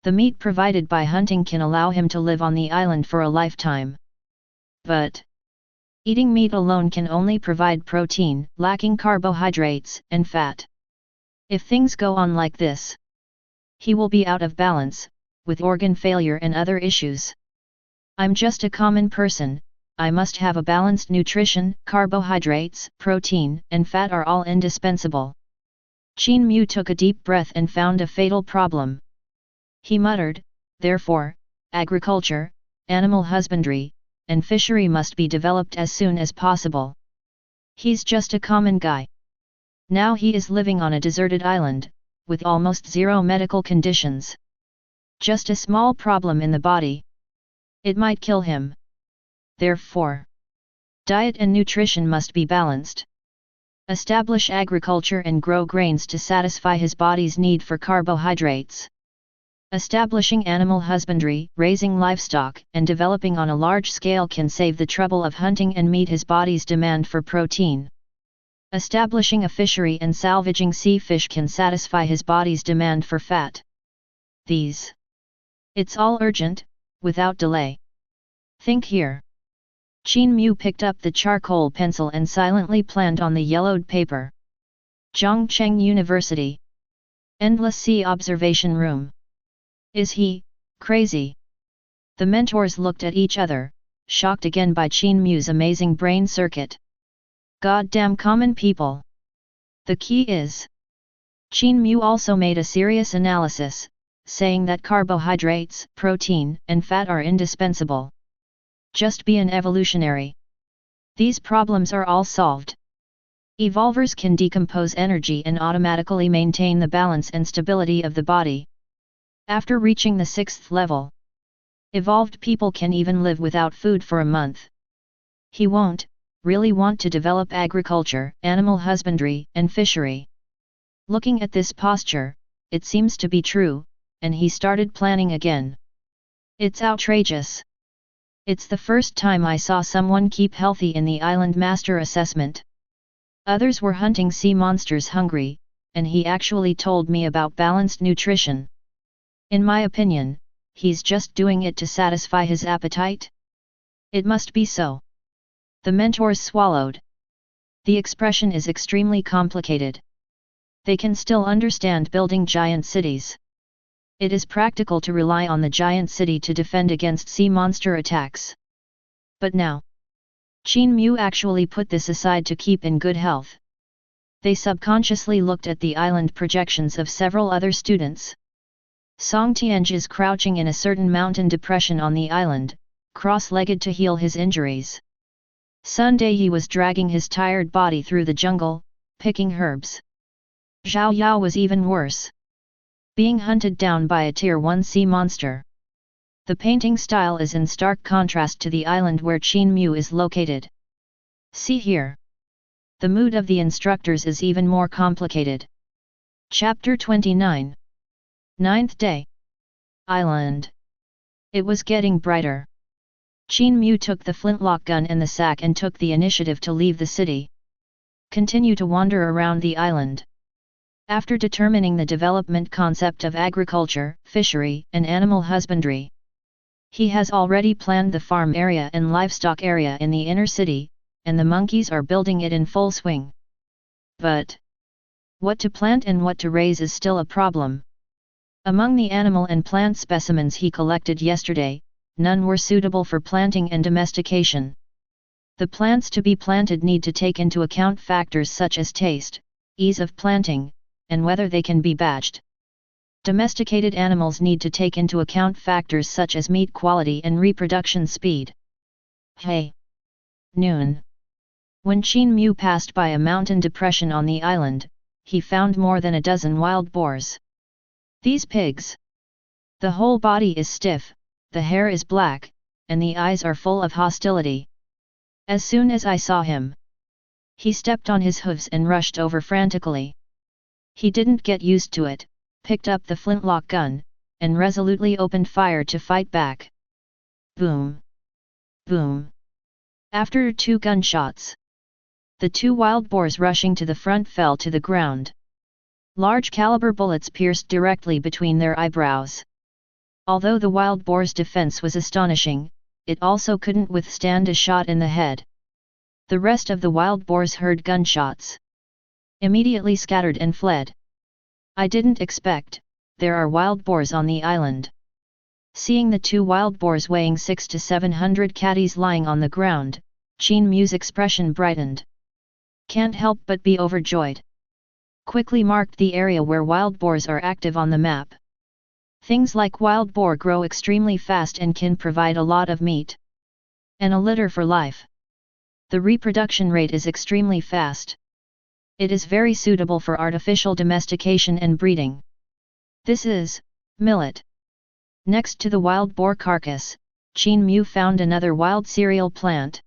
The meat provided by hunting can allow him to live on the island for a lifetime. But eating meat alone can only provide protein, lacking carbohydrates and fat. If things go on like this, he will be out of balance, with organ failure and other issues. I'm just a common person, I must have a balanced nutrition, carbohydrates, protein, and fat are all indispensable. Qin Mu took a deep breath and found a fatal problem. He muttered, therefore, agriculture, animal husbandry, and fishery must be developed as soon as possible. He's just a common guy. Now he is living on a deserted island, with almost zero medical conditions. Just a small problem in the body. It might kill him. Therefore, diet and nutrition must be balanced. Establish agriculture and grow grains to satisfy his body's need for carbohydrates. Establishing animal husbandry, raising livestock, and developing on a large scale can save the trouble of hunting and meet his body's demand for protein. Establishing a fishery and salvaging sea fish can satisfy his body's demand for fat. It's all urgent, without delay. Think here. Qin Mu picked up the charcoal pencil and silently planned on the yellowed paper. Zhongcheng University. Endless Sea Observation Room. Is he crazy? The mentors looked at each other, shocked again by Qin Mu's amazing brain circuit. Goddamn common people. The key is. Qin Mu also made a serious analysis, saying that carbohydrates, protein, and fat are indispensable. Just be an evolutionary. These problems are all solved. Evolvers can decompose energy and automatically maintain the balance and stability of the body. After reaching the 6th level, evolved people can even live without food for a month. He won't really want to develop agriculture, animal husbandry, and fishery. Looking at this posture, it seems to be true, and he started planning again. It's outrageous. It's the first time I saw someone keep healthy in the island master assessment. Others were hunting sea monsters hungry, and he actually told me about balanced nutrition. In my opinion, he's just doing it to satisfy his appetite? It must be so. The mentors swallowed. The expression is extremely complicated. They can still understand building giant cities. It is practical to rely on the giant city to defend against sea monster attacks. But now, Qin Mu actually put this aside to keep in good health. They subconsciously looked at the island projections of several other students. Song Tianj is crouching in a certain mountain depression on the island, cross-legged to heal his injuries. Sun Deyi was dragging his tired body through the jungle, picking herbs. Zhao Yao was even worse. Being hunted down by a Tier 1 sea monster. The painting style is in stark contrast to the island where Qin Mu is located. See here. The mood of the instructors is even more complicated. Chapter 29. 9th day. Island. It was getting brighter. Qin Mu took the flintlock gun and the sack and took the initiative to leave the city. Continue to wander around the island. After determining the development concept of agriculture, fishery, and animal husbandry, he has already planned the farm area and livestock area in the inner city, and the monkeys are building it in full swing. But what to plant and what to raise is still a problem. Among the animal and plant specimens he collected yesterday, none were suitable for planting and domestication. The plants to be planted need to take into account factors such as taste, ease of planting, and whether they can be batched. Domesticated animals need to take into account factors such as meat quality and reproduction speed. Hey! Noon. When Qin Mu passed by a mountain depression on the island, he found more than a dozen wild boars. These pigs! The whole body is stiff, the hair is black, and the eyes are full of hostility. As soon as I saw him, he stepped on his hooves and rushed over frantically. He didn't get used to it, picked up the flintlock gun, and resolutely opened fire to fight back. Boom! Boom! After 2 gunshots, the 2 wild boars rushing to the front fell to the ground. Large caliber bullets pierced directly between their eyebrows. Although the wild boar's defense was astonishing, it also couldn't withstand a shot in the head. The rest of the wild boars heard gunshots, immediately scattered and fled. I didn't expect, there are wild boars on the island. Seeing the 2 wild boars weighing 600 to 700 catties lying on the ground, Qin Mu's expression brightened. Can't help but be overjoyed. Quickly marked the area where wild boars are active on the map. Things like wild boar grow extremely fast and can provide a lot of meat. And a litter for life. The reproduction rate is extremely fast. It is very suitable for artificial domestication and breeding. This is millet. Next to the wild boar carcass, Qin Mu found another wild cereal plant.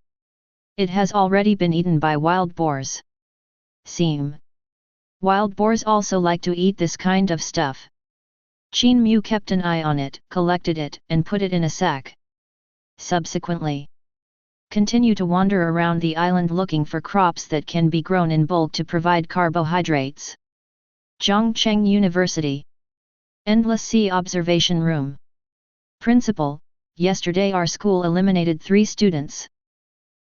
It has already been eaten by wild boars. Seem. Wild boars also like to eat this kind of stuff. Qin Mu kept an eye on it, collected it, and put it in a sack. Subsequently, continue to wander around the island looking for crops that can be grown in bulk to provide carbohydrates. Zhongcheng University. Endless Sea Observation Room. Principal, yesterday our school eliminated 3 students.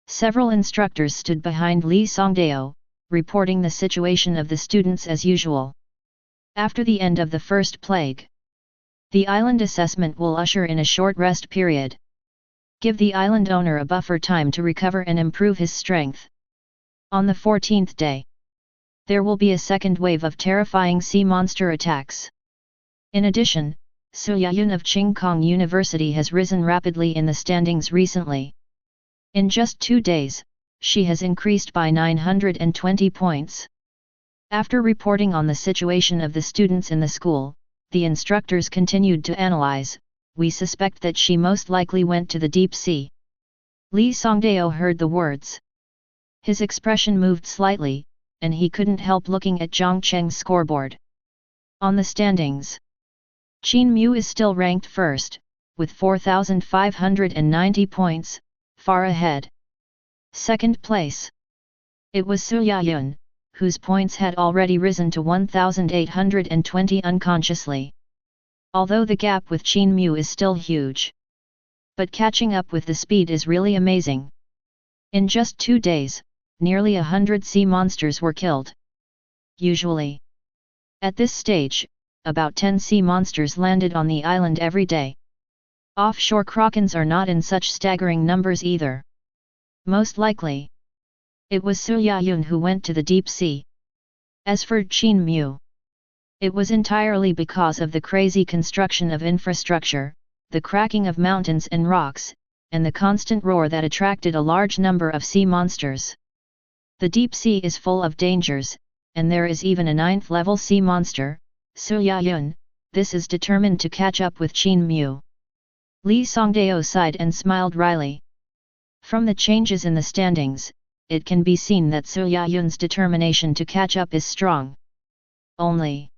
Several instructors stood behind Li Songdao, reporting the situation of the students as usual. After the end of the first plague, the island assessment will usher in a short rest period. Give the island owner a buffer time to recover and improve his strength. On the 14th day, there will be a second wave of terrifying sea monster attacks. In addition, Su Yayun of Qingkong University has risen rapidly in the standings recently. In just 2 days, she has increased by 920 points. After reporting on the situation of the students in the school, the instructors continued to analyze. We suspect that she most likely went to the deep sea. Li Songdao heard the words. His expression moved slightly, and he couldn't help looking at Zhongcheng's scoreboard. On the standings, Qin Mu is still ranked first, with 4,590 points, far ahead. Second place. It was Su Yayun, whose points had already risen to 1,820 unconsciously. Although the gap with Qin Mu is still huge. But catching up with the speed is really amazing. In just 2 days, nearly 100 sea monsters were killed. Usually, at this stage, about 10 sea monsters landed on the island every day. Offshore krakens are not in such staggering numbers either. Most likely, it was Su Yayun who went to the deep sea. As for Qin Mu, it was entirely because of the crazy construction of infrastructure, the cracking of mountains and rocks, and the constant roar that attracted a large number of sea monsters. The deep sea is full of dangers, and there is even a 9th level sea monster, Su Yayun. This is determined to catch up with Qin Mu. Li Songdao sighed and smiled wryly. From the changes in the standings, it can be seen that Su Yayun's determination to catch up is strong. Only,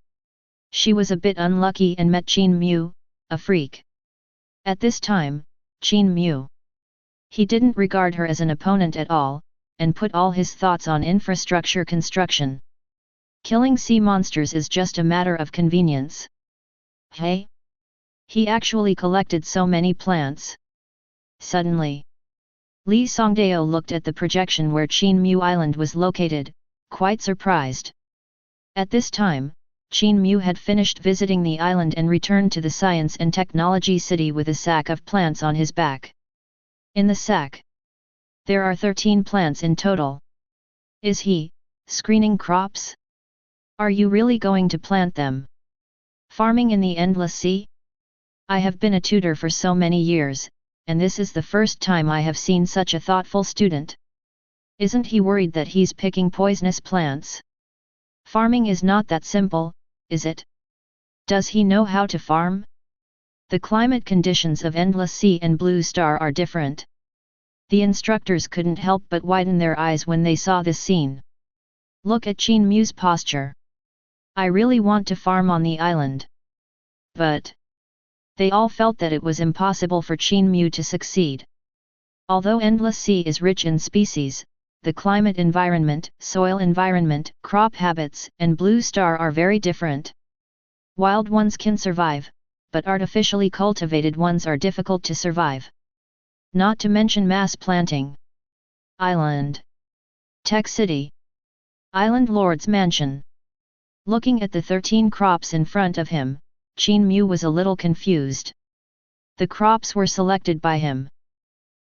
she was a bit unlucky and met Qin Mu, a freak. At this time, Qin Mu, he didn't regard her as an opponent at all, and put all his thoughts on infrastructure construction. Killing sea monsters is just a matter of convenience. Hey? He actually collected so many plants. Suddenly, Li Songdao looked at the projection where Qin Mu Island was located, quite surprised. At this time, Qin Mu had finished visiting the island and returned to the Science and Technology City with a sack of plants on his back. In the sack, there are 13 plants in total. Is he screening crops? Are you really going to plant them? Farming in the endless sea? I have been a tutor for so many years, and this is the first time I have seen such a thoughtful student. Isn't he worried that he's picking poisonous plants? Farming is not that simple, is it? Does he know how to farm? The climate conditions of Endless Sea and Blue Star are different. The instructors couldn't help but widen their eyes when they saw this scene. Look at Qin Mu's posture. I really want to farm on the island. But they all felt that it was impossible for Qin Mu to succeed. Although Endless Sea is rich in species, the climate environment, soil environment, crop habits, and Blue Star are very different. Wild ones can survive, but artificially cultivated ones are difficult to survive. Not to mention mass planting. Island. Tech City. Island Lord's Mansion. Looking at the 13 crops in front of him, Qin Mu was a little confused. The crops were selected by him.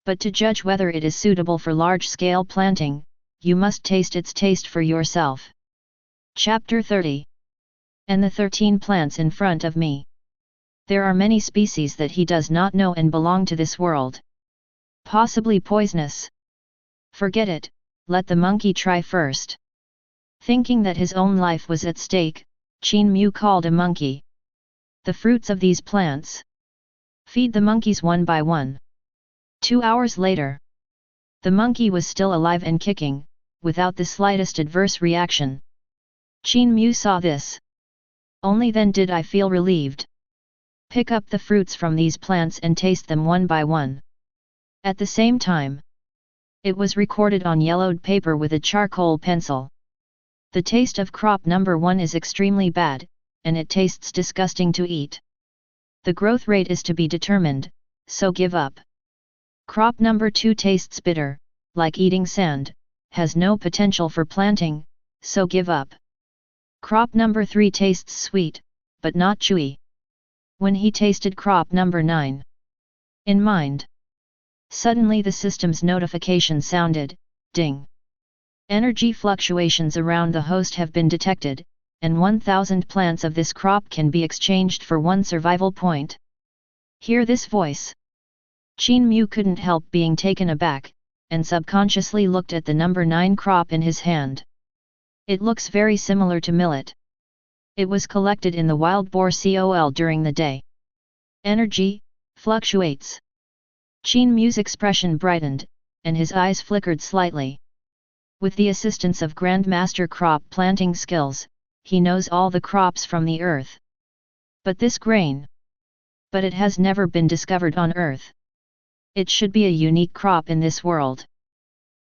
But to judge whether it is suitable for large-scale planting, you must taste its taste for yourself. Chapter 30. And the 13 plants in front of me. There are many species that he does not know and belong to this world. Possibly poisonous. Forget it, let the monkey try first. Thinking that his own life was at stake, Qin Mu called a monkey. The fruits of these plants. Feed the monkeys one by one. 2 hours later, the monkey was still alive and kicking, without the slightest adverse reaction. Qin Mu saw this. Only then did I feel relieved. Pick up the fruits from these plants and taste them one by one. At the same time, it was recorded on yellowed paper with a charcoal pencil. The taste of crop number 1 is extremely bad, and it tastes disgusting to eat. The growth rate is to be determined, so give up. Crop number 2 tastes bitter, like eating sand, has no potential for planting, so give up. Crop number 3 tastes sweet, but not chewy. When he tasted crop number 9. In mind. Suddenly the system's notification sounded, ding. Energy fluctuations around the host have been detected, and 1,000 plants of this crop can be exchanged for 1 survival point. Hear this voice. Qin Mu couldn't help being taken aback, and subconsciously looked at the number 9 crop in his hand. It looks very similar to millet. It was collected in the wild boar col during the day. Energy fluctuates. Qin Mu's expression brightened, and his eyes flickered slightly. With the assistance of Grandmaster crop planting skills, he knows all the crops from the earth. But this grain. But it has never been discovered on earth. It should be a unique crop in this world.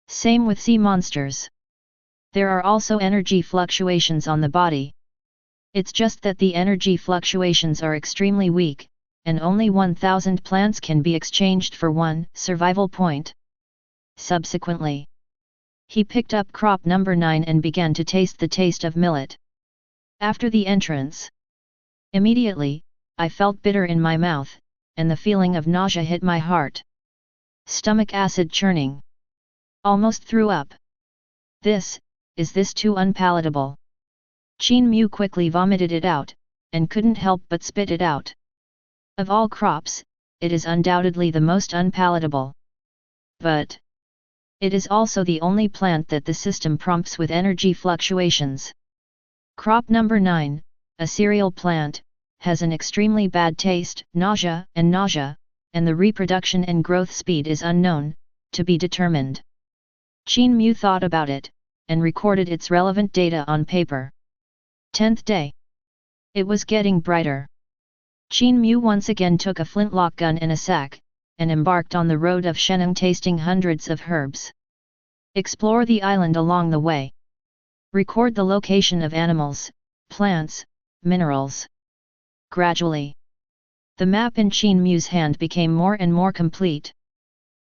Same with sea monsters. There are also energy fluctuations on the body. It's just that the energy fluctuations are extremely weak, and only 1,000 plants can be exchanged for 1 survival point. Subsequently, he picked up crop number 9 and began to taste the taste of millet. After the entrance, immediately, I felt bitter in my mouth, and the feeling of nausea hit my heart. Stomach acid churning. Almost threw up. Is this too unpalatable? Qin Mu quickly vomited it out, and couldn't help but spit it out. Of all crops, it is undoubtedly the most unpalatable. But it is also the only plant that the system prompts with energy fluctuations. Crop number 9, a cereal plant, has an extremely bad taste, nausea, and the reproduction and growth speed is unknown, to be determined. Qin Mu thought about it, and recorded its relevant data on paper. 10th day. It was getting brighter. Qin Mu once again took a flintlock gun and a sack, and embarked on the road of Sheneng tasting hundreds of herbs. Explore the island along the way. Record the location of animals, plants, minerals. Gradually, the map in Qin Mu's hand became more and more complete.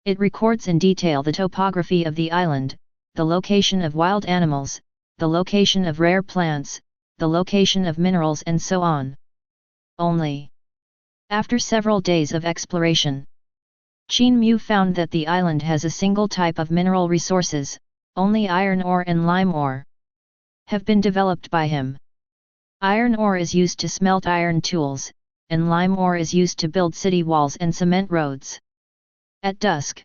It records in detail the topography of the island, the location of wild animals, the location of rare plants, the location of minerals and so on. Only after several days of exploration, Qin Mu found that the island has a single type of mineral resources, only iron ore and lime ore have been developed by him. Iron ore is used to smelt iron tools, and lime ore is used to build city walls and cement roads. At dusk,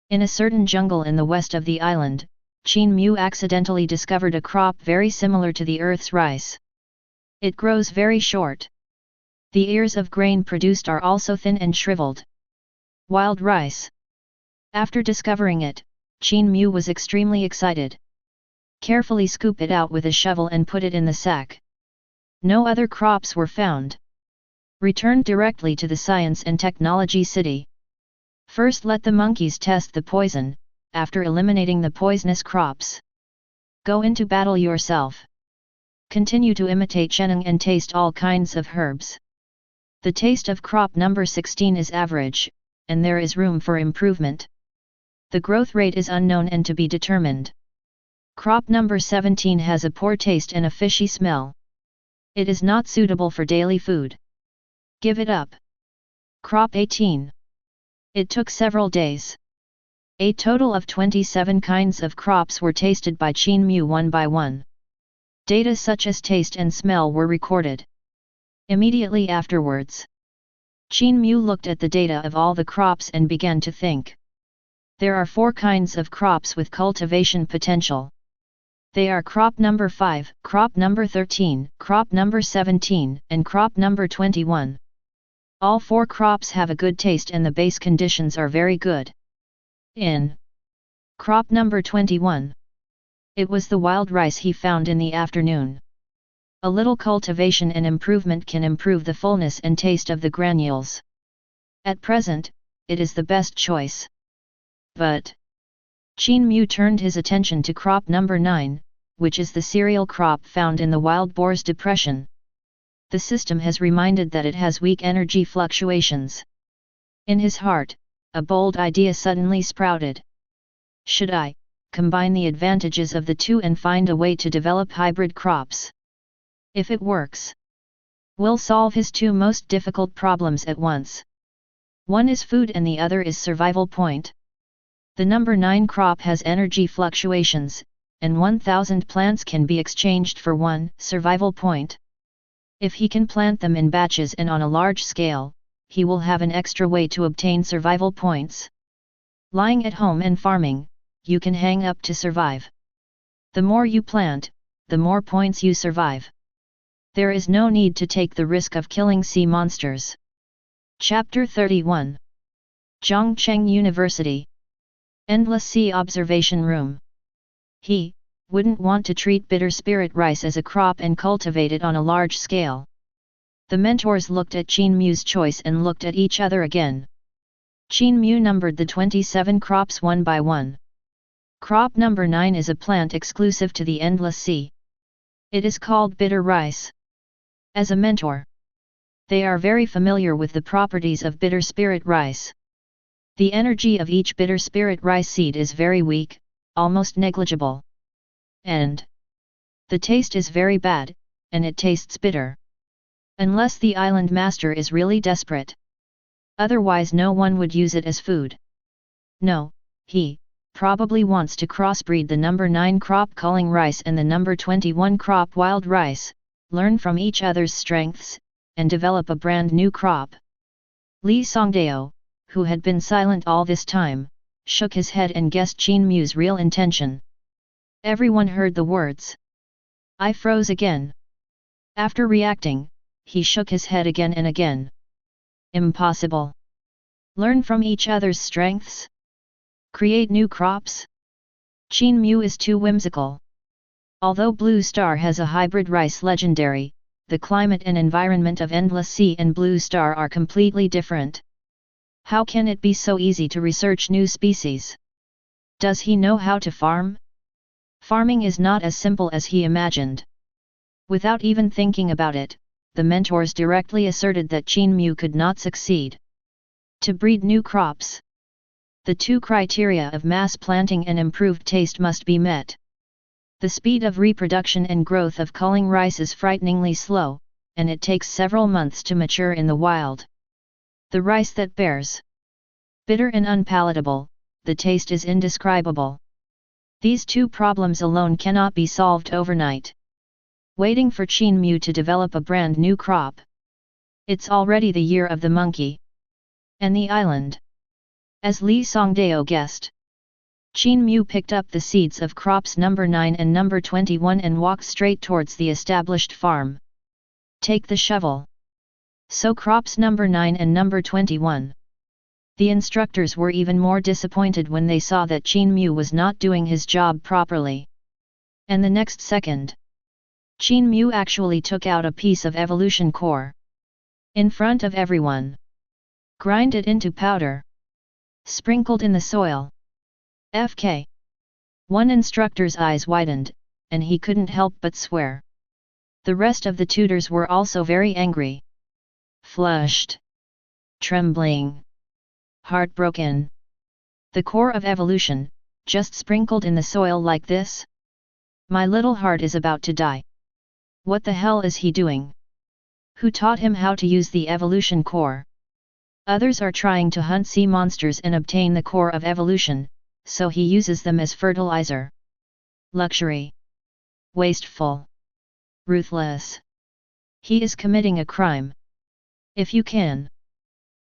in a certain jungle in the west of the island, Qin Mu accidentally discovered a crop very similar to the Earth's rice. It grows very short. The ears of grain produced are also thin and shriveled. Wild rice. After discovering it, Qin Mu was extremely excited. Carefully scoop it out with a shovel and put it in the sack. No other crops were found. Returned directly to the Science and Technology City. First let the monkeys test the poison, after eliminating the poisonous crops. Go into battle yourself. Continue to imitate Sheneng and taste all kinds of herbs. The taste of crop number 16 is average, and there is room for improvement. The growth rate is unknown and to be determined. Crop number 17 has a poor taste and a fishy smell. It is not suitable for daily food. Give it up. Crop 18. It took several days. A total of 27 kinds of crops were tasted by Qin Mu one by one. Data such as taste and smell were recorded. Immediately afterwards, Qin Mu looked at the data of all the crops and began to think. There are 4 kinds of crops with cultivation potential. They are crop number 5, crop number 13, crop number 17, and crop number 21. All 4 crops have a good taste and the base conditions are very good. In crop number 21, it was the wild rice he found in the afternoon. A little cultivation and improvement can improve the fullness and taste of the granules. At present, it is the best choice. But Qin Mu turned his attention to crop number 9, which is the cereal crop found in the wild boar's depression. The system has reminded that it has weak energy fluctuations. In his heart, a bold idea suddenly sprouted. Should I combine the advantages of the two and find a way to develop hybrid crops? If it works, we'll solve his 2 most difficult problems at once. One is food and the other is survival point. The number 9 crop has energy fluctuations, and 1000 plants can be exchanged for 1 survival point. If he can plant them in batches and on a large scale, he will have an extra way to obtain survival points. Lying at home and farming, you can hang up to survive. The more you plant, the more points you survive. There is no need to take the risk of killing sea monsters. Chapter 31. Zhongcheng University. Endless Sea Observation Room. He wouldn't want to treat bitter spirit rice as a crop and cultivate it on a large scale. The mentors looked at Qin Mu's choice and looked at each other again. Qin Mu numbered the 27 crops one by one. Crop number 9 is a plant exclusive to the Endless Sea. It is called bitter rice. As a mentor, they are very familiar with the properties of bitter spirit rice. The energy of each bitter spirit rice seed is very weak, almost negligible. And the taste is very bad, and it tastes bitter. Unless the island master is really desperate. Otherwise no one would use it as food. No, he probably wants to crossbreed the number 9 crop culling rice and the number 21 crop wild rice, learn from each other's strengths, and develop a brand new crop. Li Songdao, who had been silent all this time, shook his head and guessed Qin Mu's real intention. Everyone heard the words. I froze again. After reacting, he shook his head again and again. Impossible. Learn from each other's strengths? Create new crops? Qin Mu is too whimsical. Although Blue Star has a hybrid rice legendary, the climate and environment of Endless Sea and Blue Star are completely different. How can it be so easy to research new species? Does he know how to farm? Farming is not as simple as he imagined. Without even thinking about it, the mentors directly asserted that Qin Mu could not succeed. To breed new crops, the two criteria of mass planting and improved taste must be met. The speed of reproduction and growth of culling rice is frighteningly slow, and it takes several months to mature in the wild. The rice that bears, bitter and unpalatable, the taste is indescribable. These two problems alone cannot be solved overnight. Waiting for Qin Mu to develop a brand new crop. It's already the year of the monkey. And the island. As Li Songdao guessed, Qin Mu picked up the seeds of crops number 9 and number 21 and walked straight towards the established farm. Take the shovel. Sow crops number 9 and number 21. The instructors were even more disappointed when they saw that Qin Mu was not doing his job properly. And the next second, Qin Mu actually took out a piece of evolution core. In front of everyone. Grind it into powder. Sprinkled in the soil. FK. One instructor's eyes widened, and he couldn't help but swear. The rest of the tutors were also very angry. Flushed. Trembling. Heartbroken. The core of evolution, just sprinkled in the soil like this? My little heart is about to die. What the hell is he doing? Who taught him how to use the evolution core? Others are trying to hunt sea monsters and obtain the core of evolution, so he uses them as fertilizer. Luxury. Wasteful. Ruthless. He is committing a crime. If you can.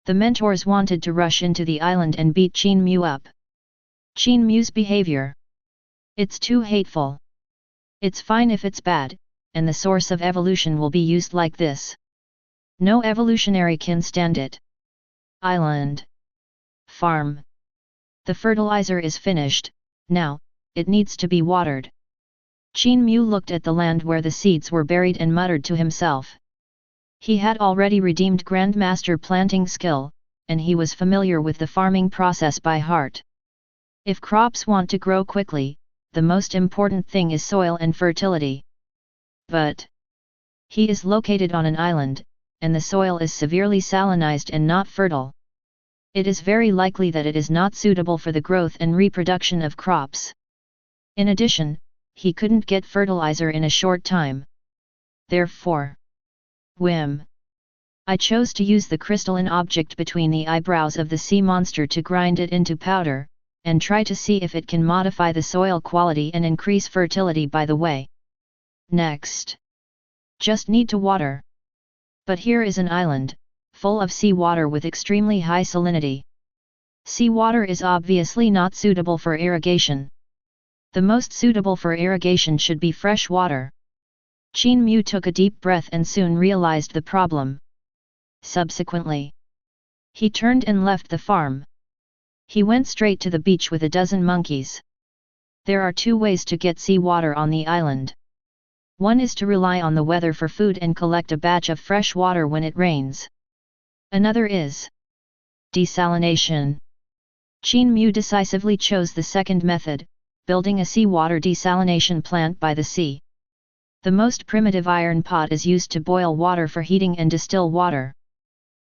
The mentors wanted to rush into the island and beat Qin Mu up. Qin Mu's behavior. It's too hateful. It's fine if it's bad, and the source of evolution will be used like this. No evolutionary can stand it. Island. Farm. The fertilizer is finished, now, it needs to be watered. Qin Mu looked at the land where the seeds were buried and muttered to himself. He had already redeemed Grandmaster planting skill, and he was familiar with the farming process by heart. If crops want to grow quickly, the most important thing is soil and fertility. But he is located on an island, and the soil is severely salinized and not fertile. It is very likely that it is not suitable for the growth and reproduction of crops. In addition, he couldn't get fertilizer in a short time. Therefore, I chose to use the crystalline object between the eyebrows of the sea monster to grind it into powder, and try to see if it can modify the soil quality and increase fertility by the way. Next. Just need to water. But here is an island, full of sea water with extremely high salinity. Sea water is obviously not suitable for irrigation. The most suitable for irrigation should be fresh water. Qin Mu took a deep breath and soon realized the problem. Subsequently, he turned and left the farm. He went straight to the beach with a dozen monkeys. There are two ways to get sea water on the island. One is to rely on the weather for food and collect a batch of fresh water when it rains. Another is desalination. Qin Mu decisively chose the second method, building a seawater desalination plant by the sea. The most primitive iron pot is used to boil water for heating and distill water.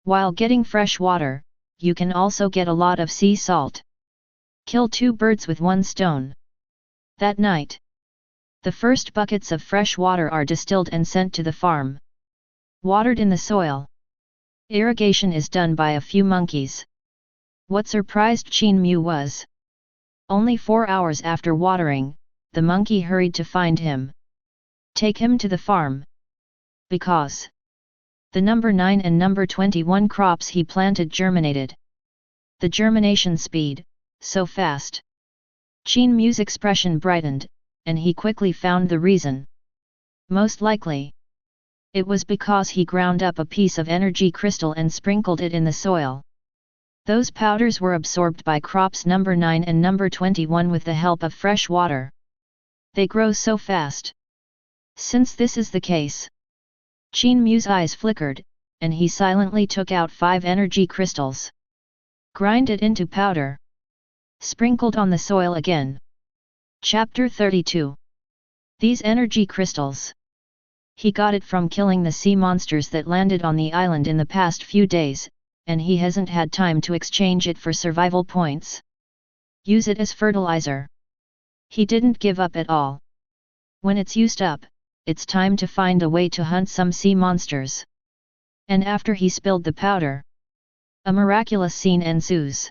While getting fresh water, you can also get a lot of sea salt. Kill two birds with one stone. That night, the first buckets of fresh water are distilled and sent to the farm. Watered in the soil. Irrigation is done by a few monkeys. What surprised Qin Mu was, only 4 hours after watering, the monkey hurried to find him. Take him to the farm. Because the number 9 and number 21 crops he planted germinated. The germination speed, so fast. Qin Mu's expression brightened, and he quickly found the reason. Most likely, it was because he ground up a piece of energy crystal and sprinkled it in the soil. Those powders were absorbed by crops number 9 and number 21 with the help of fresh water. They grow so fast. Since this is the case, Qin Mu's eyes flickered, and he silently took out 5 energy crystals. Grind it into powder. Sprinkled on the soil again. Chapter 32. These energy crystals. He got it from killing the sea monsters that landed on the island in the past few days, and he hasn't had time to exchange it for survival points. Use it as fertilizer. He didn't give up at all. When it's used up, it's time to find a way to hunt some sea monsters. And after he spilled the powder, a miraculous scene ensues.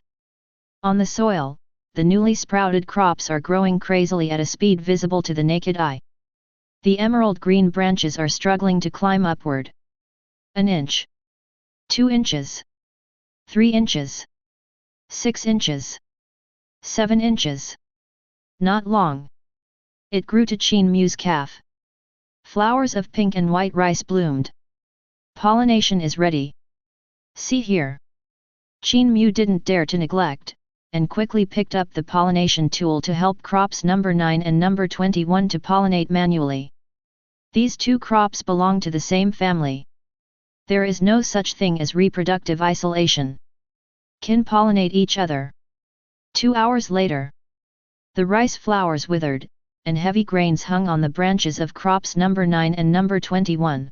On the soil, the newly sprouted crops are growing crazily at a speed visible to the naked eye. The emerald green branches are struggling to climb upward. An inch. 2 inches. 3 inches. 6 inches. 7 inches. Not long. It grew to Qin Mu's calf. Flowers of pink and white rice bloomed. Pollination is ready. See here. Qin Mu didn't dare to neglect, and quickly picked up the pollination tool to help crops number 9 and number 21 to pollinate manually. These two crops belong to the same family. There is no such thing as reproductive isolation. Can pollinate each other. 2 hours later, the rice flowers withered, and heavy grains hung on the branches of crops number 9 and number 21.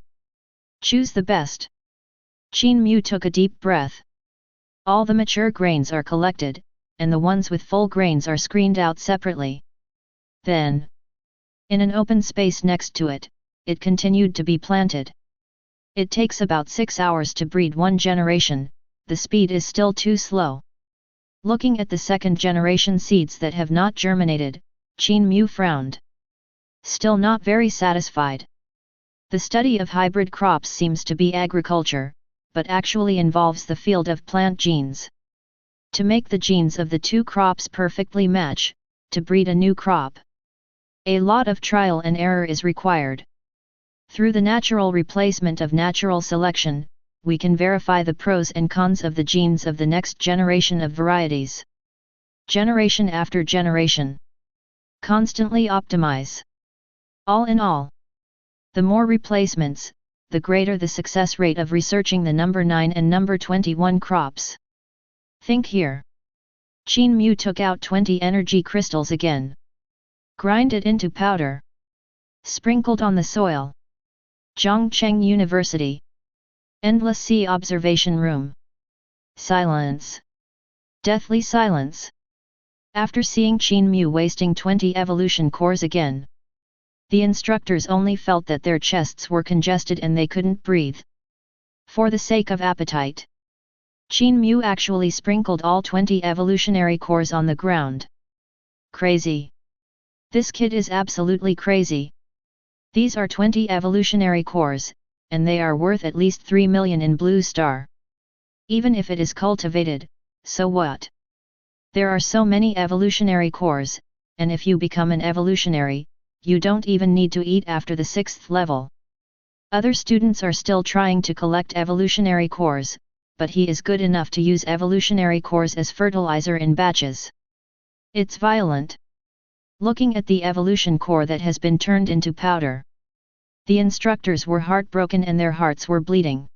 Choose the best. Qin Mu took a deep breath. All the mature grains are collected, and the ones with full grains are screened out separately. Then, in an open space next to it, it continued to be planted. It takes about 6 hours to breed one generation, the speed is still too slow. Looking at the second generation seeds that have not germinated, Qin Mu frowned. Still not very satisfied. The study of hybrid crops seems to be agriculture, but actually involves the field of plant genes. To make the genes of the two crops perfectly match, to breed a new crop, a lot of trial and error is required. Through the natural replacement of natural selection, we can verify the pros and cons of the genes of the next generation of varieties. Generation after generation. Constantly optimize. All in all, the more replacements, the greater the success rate of researching the number 9 and number 21 crops. Think here. Qin Mu took out 20 energy crystals again. Grind it into powder. Sprinkled on the soil. Zhongcheng University. Endless sea observation room. Silence. Deathly silence. After seeing Qin Mu wasting 20 evolution cores again, the instructors only felt that their chests were congested and they couldn't breathe. For the sake of appetite, Qin Mu actually sprinkled all 20 evolutionary cores on the ground. Crazy. This kid is absolutely crazy. These are 20 evolutionary cores, and they are worth at least 3 million in Blue Star. Even if it is cultivated, so what? There are so many evolutionary cores, and if you become an evolutionary, you don't even need to eat after the 6th level. Other students are still trying to collect evolutionary cores, but he is good enough to use evolutionary cores as fertilizer in batches. It's violent. Looking at the evolution core that has been turned into powder, the instructors were heartbroken and their hearts were bleeding.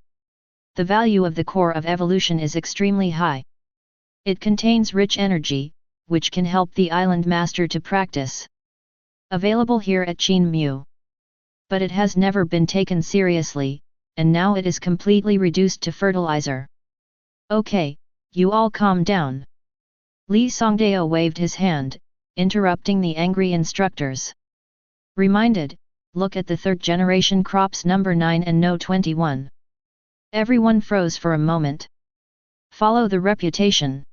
The value of the core of evolution is extremely high. It contains rich energy, which can help the island master to practice. Available here at Qin Mu. But it has never been taken seriously, and now it is completely reduced to fertilizer. Okay, you all calm down. Li Songdao waved his hand, interrupting the angry instructors. Reminded, look at the third generation crops number 9 and no 21. Everyone froze for a moment. Follow the reputation.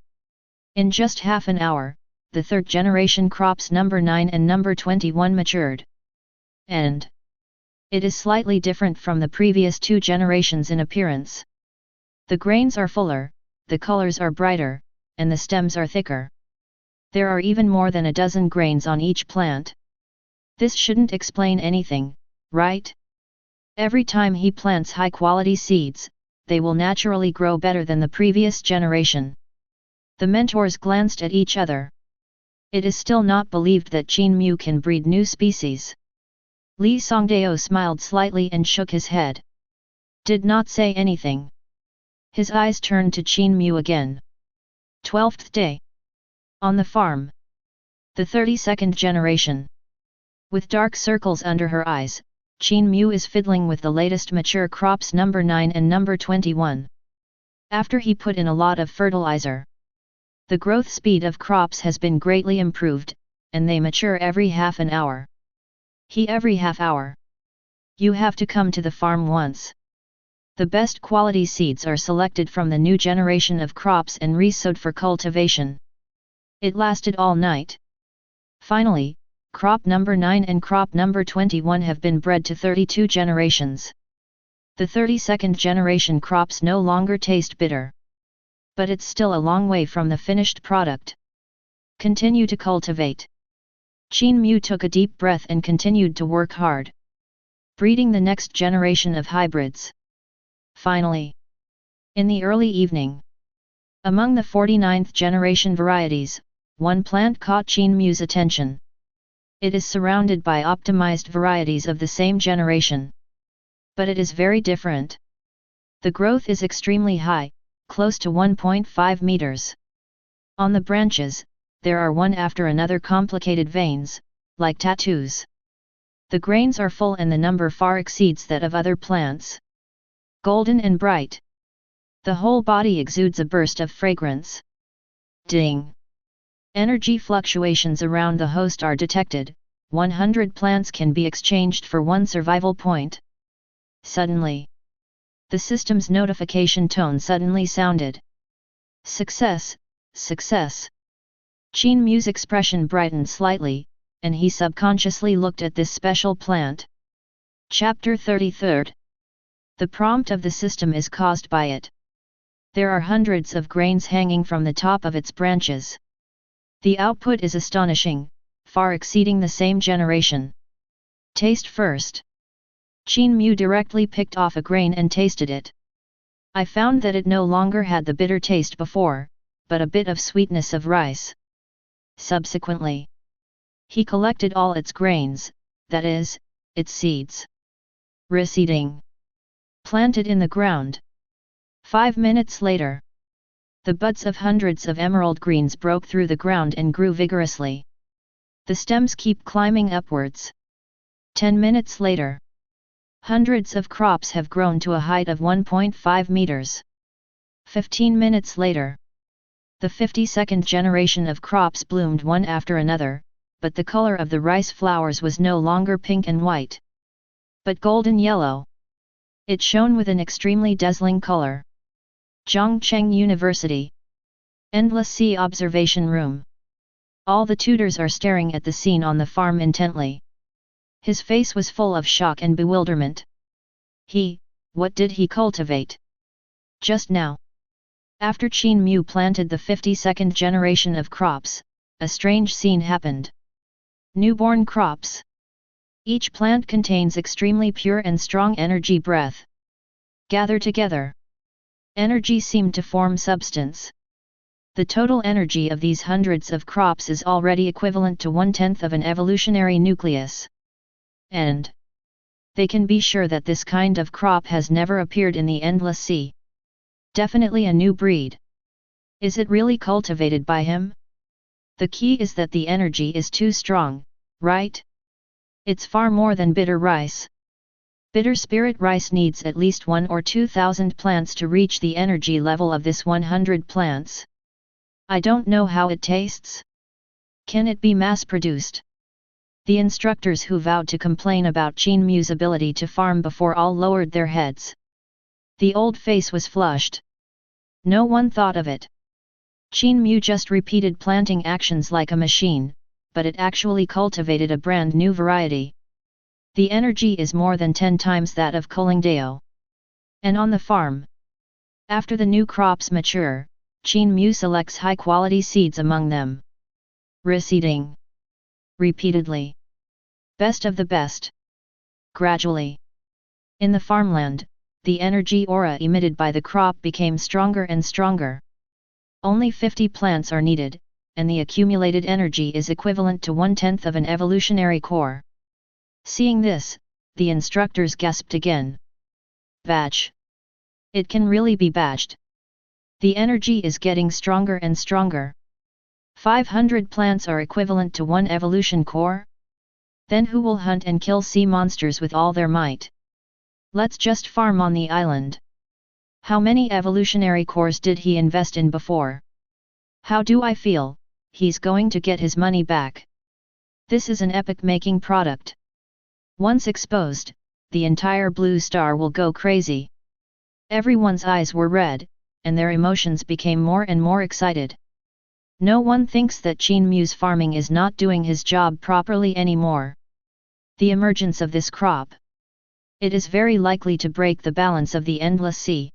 In just half an hour, the third generation crops number 9 and number 21 matured. And it is slightly different from the previous 2 generations in appearance. The grains are fuller, the colors are brighter, and the stems are thicker. There are even more than a dozen grains on each plant. This shouldn't explain anything, right? Every time he plants high-quality seeds, they will naturally grow better than the previous generation. The mentors glanced at each other. It is still not believed that Qin Mu can breed new species. Li Songdao smiled slightly and shook his head. Did not say anything. His eyes turned to Qin Mu again. 12th day. On the farm. The 32nd generation. With dark circles under her eyes, Qin Mu is fiddling with the latest mature crops number 9 and number 21. After he put in a lot of fertilizer, the growth speed of crops has been greatly improved, and they mature every half an hour. Every half hour. You have to come to the farm once. The best quality seeds are selected from the new generation of crops and resowed for cultivation. It lasted all night. Finally, crop number 9 and crop number 21 have been bred to 32 generations. The 32nd generation crops no longer taste bitter. But it's still a long way from the finished product. Continue to cultivate. Qin Mu took a deep breath and continued to work hard, breeding the next generation of hybrids. Finally, in the early evening, among the 49th generation varieties, one plant caught Qin Mu's attention. It is surrounded by optimized varieties of the same generation. But it is very different. The growth is extremely high, close to 1.5 meters. On the branches, there are one after another complicated veins, like tattoos. The grains are full and the number far exceeds that of other plants. Golden and bright. The whole body exudes a burst of fragrance. Ding! Energy fluctuations around the host are detected. 100 plants can be exchanged for one survival point. Suddenly, the system's notification tone suddenly sounded. Success, success. Qin Mu's expression brightened slightly, and he subconsciously looked at this special plant. Chapter 33. The prompt of the system is caused by it. There are hundreds of grains hanging from the top of its branches. The output is astonishing, far exceeding the same generation. Taste first. Qin Mu directly picked off a grain and tasted it. I found that it no longer had the bitter taste before, but a bit of sweetness of rice. Subsequently, he collected all its grains, that is, its seeds. Reseeding. Planted in the ground. 5 minutes later, the buds of hundreds of emerald greens broke through the ground and grew vigorously. The stems keep climbing upwards. 10 minutes later, hundreds of crops have grown to a height of 1.5 meters. 15 minutes later, the 52nd generation of crops bloomed one after another, but the color of the rice flowers was no longer pink and white, but golden yellow. It shone with an extremely dazzling color. Zhongcheng University. Endless Sea Observation Room. All the tutors are staring at the scene on the farm intently. His face was full of shock and bewilderment. What did he cultivate? Just now, after Qin Mu planted the 52nd generation of crops, a strange scene happened. Newborn crops. Each plant contains extremely pure and strong energy breath. Gather together. Energy seemed to form substance. The total energy of these hundreds of crops is already equivalent to 1/10 of an evolutionary nucleus. And they can be sure that this kind of crop has never appeared in the endless sea. Definitely a new breed. Is it really cultivated by him? The key is that the energy is too strong, right? It's far more than bitter rice. Bitter spirit rice needs at least 1 or 2,000 plants to reach the energy level of this 100 plants. I don't know how it tastes. Can it be mass-produced? The instructors who vowed to complain about Qin Mu's ability to farm before all lowered their heads. The old face was flushed. No one thought of it. Qin Mu just repeated planting actions like a machine, but it actually cultivated a brand new variety. The energy is more than 10 times that of Kolingdao. And on the farm, after the new crops mature, Qin Mu selects high-quality seeds among them. Reseeding. Repeatedly. Best of the best. Gradually. In the farmland, the energy aura emitted by the crop became stronger and stronger. Only 50 plants are needed, and the accumulated energy is equivalent to 1/10 of an evolutionary core. Seeing this, the instructors gasped again. Batch. It can really be batched. The energy is getting stronger and stronger. 500 plants are equivalent to 1 evolution core? Then who will hunt and kill sea monsters with all their might? Let's just farm on the island. How many evolutionary cores did he invest in before? How do I feel? He's going to get his money back. This is an epic-making product. Once exposed, the entire blue star will go crazy. Everyone's eyes were red, and their emotions became more and more excited. No one thinks that Qin Mu's farming is not doing his job properly anymore. The emergence of this crop. It is very likely to break the balance of the endless sea.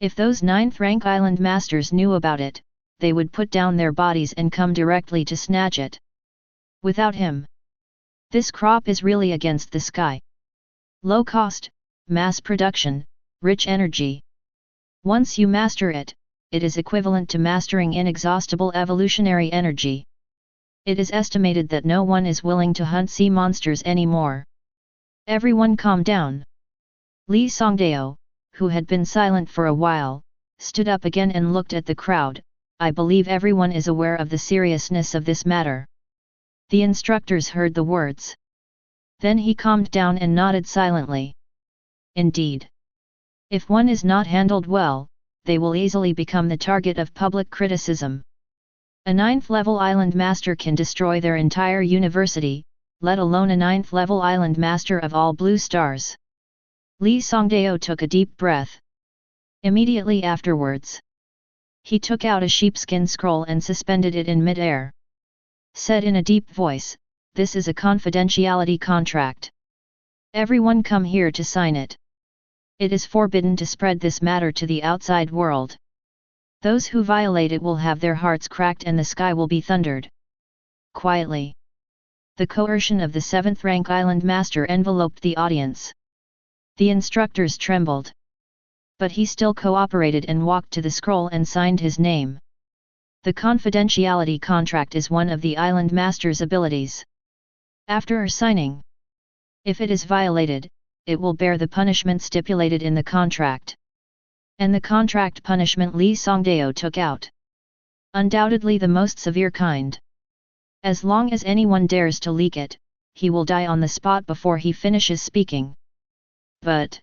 If those 9th rank island masters knew about it, they would put down their bodies and come directly to snatch it. Without him, this crop is really against the sky. Low cost, mass production, rich energy. Once you master it, it is equivalent to mastering inexhaustible evolutionary energy. It is estimated that no one is willing to hunt sea monsters anymore. Everyone calm down. Li Songdao, who had been silent for a while, stood up again and looked at the crowd. I believe everyone is aware of the seriousness of this matter. The instructors heard the words. Then he calmed down and nodded silently. Indeed. If one is not handled well, they will easily become the target of public criticism. A 9th level island master can destroy their entire university, let alone a 9th level island master of all blue stars. Li Songdao took a deep breath. Immediately afterwards, he took out a sheepskin scroll and suspended it in mid-air. Said in a deep voice, "This is a confidentiality contract. Everyone come here to sign it. It is forbidden to spread this matter to the outside world. Those who violate it will have their hearts cracked and the sky will be thundered." Quietly, the coercion of the 7th rank island master enveloped the audience. The instructors trembled. But he still cooperated and walked to the scroll and signed his name. The confidentiality contract is one of the island master's abilities. After signing, if it is violated, it will bear the punishment stipulated in the contract. And the contract punishment Li Songdao took out. Undoubtedly the most severe kind. As long as anyone dares to leak it, he will die on the spot before he finishes speaking. But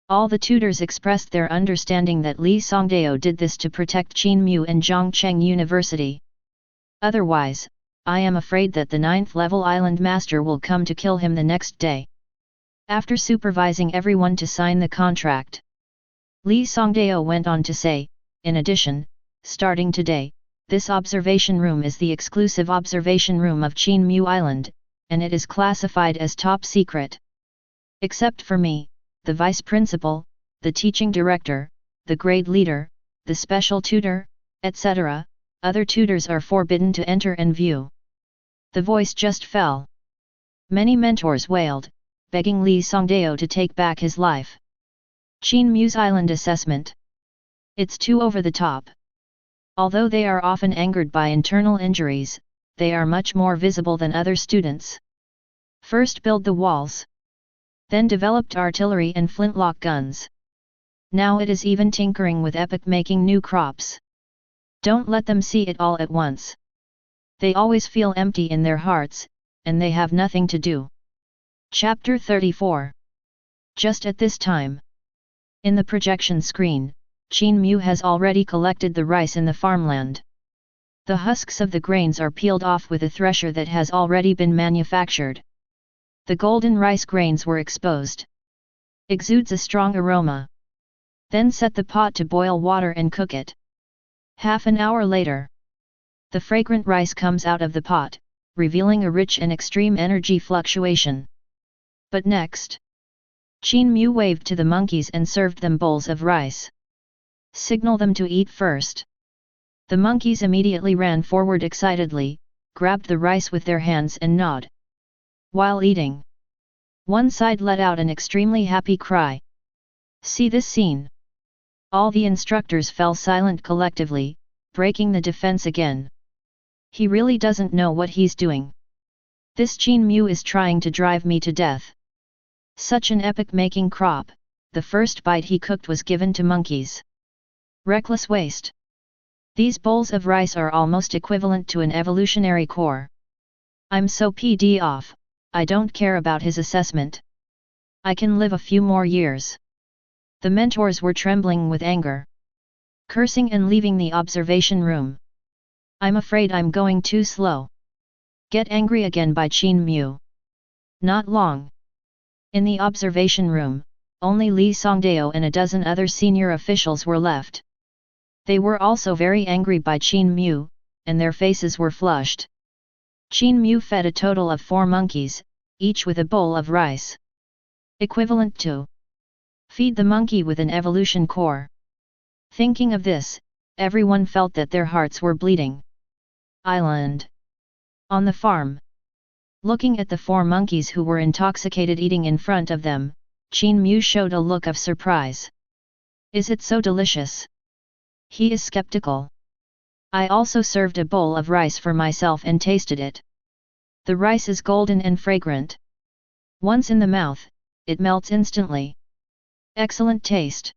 all the tutors expressed their understanding that Li Songdao did this to protect Qin Mu and Zhongcheng University. Otherwise, I am afraid that the 9th level island master will come to kill him the next day. After supervising everyone to sign the contract, Li Songdao went on to say, in addition, starting today, this observation room is the exclusive observation room of Qin Mu Island, and it is classified as top secret. Except for me, the vice principal, the teaching director, the grade leader, the special tutor, etc., other tutors are forbidden to enter and view. The voice just fell. Many mentors wailed, begging Li Songdao to take back his life. Qin Mu's island assessment. It's too over the top. Although they are often angered by internal injuries, they are much more visible than other students. First build the walls. Then developed artillery and flintlock guns. Now it is even tinkering with epic-making new crops. Don't let them see it all at once. They always feel empty in their hearts, and they have nothing to do. Chapter 34. Just at this time, in the projection screen, Qin Mu has already collected the rice in the farmland. The husks of the grains are peeled off with a thresher that has already been manufactured. The golden rice grains were exposed. Exudes a strong aroma. Then set the pot to boil water and cook it. Half an hour later, the fragrant rice comes out of the pot, revealing a rich and extreme energy fluctuation. But next, Qin Mu waved to the monkeys and served them bowls of rice. Signal them to eat first. The monkeys immediately ran forward excitedly, grabbed the rice with their hands and gnawed. While eating, one side let out an extremely happy cry. See this scene. All the instructors fell silent collectively, breaking the defense again. He really doesn't know what he's doing. This Qin Mu is trying to drive me to death. Such an epic-making crop, the first bite he cooked was given to monkeys. Reckless waste. These bowls of rice are almost equivalent to an evolutionary core. I'm so pd off, I don't care about his assessment. I can live a few more years. The mentors were trembling with anger, cursing and leaving the observation room. I'm afraid I'm going too slow. Get angry again by Qin Mu. Not long. In the observation room, only Li Songdao and a dozen other senior officials were left. They were also very angry by Qin Mu, and their faces were flushed. Qin Mu fed a total of 4 monkeys, each with a bowl of rice. Equivalent to feed the monkey with an evolution core. Thinking of this, everyone felt that their hearts were bleeding. Island. On the farm. Looking at the 4 monkeys who were intoxicated eating in front of them, Qin Mu showed a look of surprise. Is it so delicious? He is skeptical. I also served a bowl of rice for myself and tasted it. The rice is golden and fragrant. Once in the mouth, it melts instantly. Excellent taste.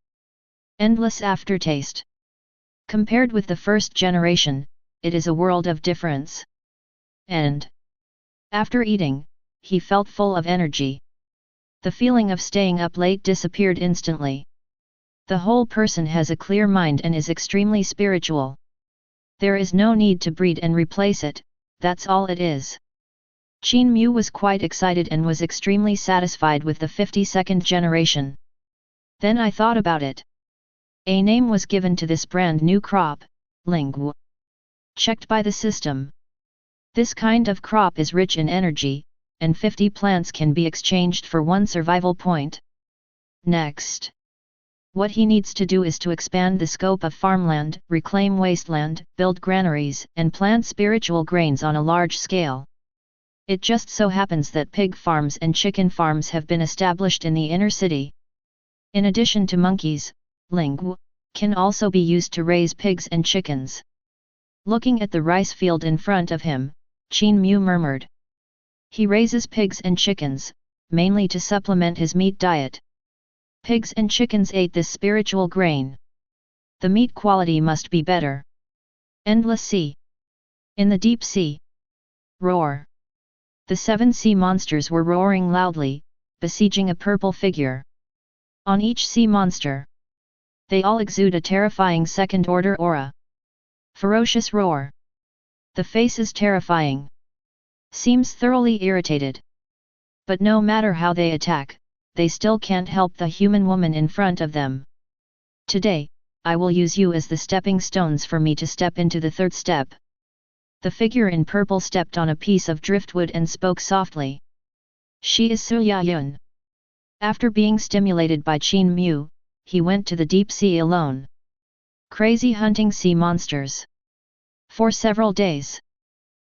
Endless aftertaste. Compared with the first generation, it is a world of difference. And after eating, he felt full of energy. The feeling of staying up late disappeared instantly. The whole person has a clear mind and is extremely spiritual. There is no need to breed and replace it, that's all it is. Qin Mu was quite excited and was extremely satisfied with the 52nd generation. Then I thought about it. A name was given to this brand new crop, Ling. Checked by the system. This kind of crop is rich in energy, and 50 plants can be exchanged for 1 survival point. Next. What he needs to do is to expand the scope of farmland, reclaim wasteland, build granaries, and plant spiritual grains on a large scale. It just so happens that pig farms and chicken farms have been established in the inner city. In addition to monkeys, Ling can also be used to raise pigs and chickens. Looking at the rice field in front of him, Qin Mu murmured. He raises pigs and chickens, mainly to supplement his meat diet. Pigs and chickens ate this spiritual grain. The meat quality must be better. Endless sea. In the deep sea. Roar. The 7 sea monsters were roaring loudly, besieging a purple figure. On each sea monster, they all exude a terrifying second-order aura. Ferocious roar. The face is terrifying. Seems thoroughly irritated. But no matter how they attack, they still can't help the human woman in front of them. Today, I will use you as the stepping stones for me to step into the 3rd step. The figure in purple stepped on a piece of driftwood and spoke softly. She is Su Yayun. After being stimulated by Qin Mu, he went to the deep sea alone. Crazy hunting sea monsters. For several days.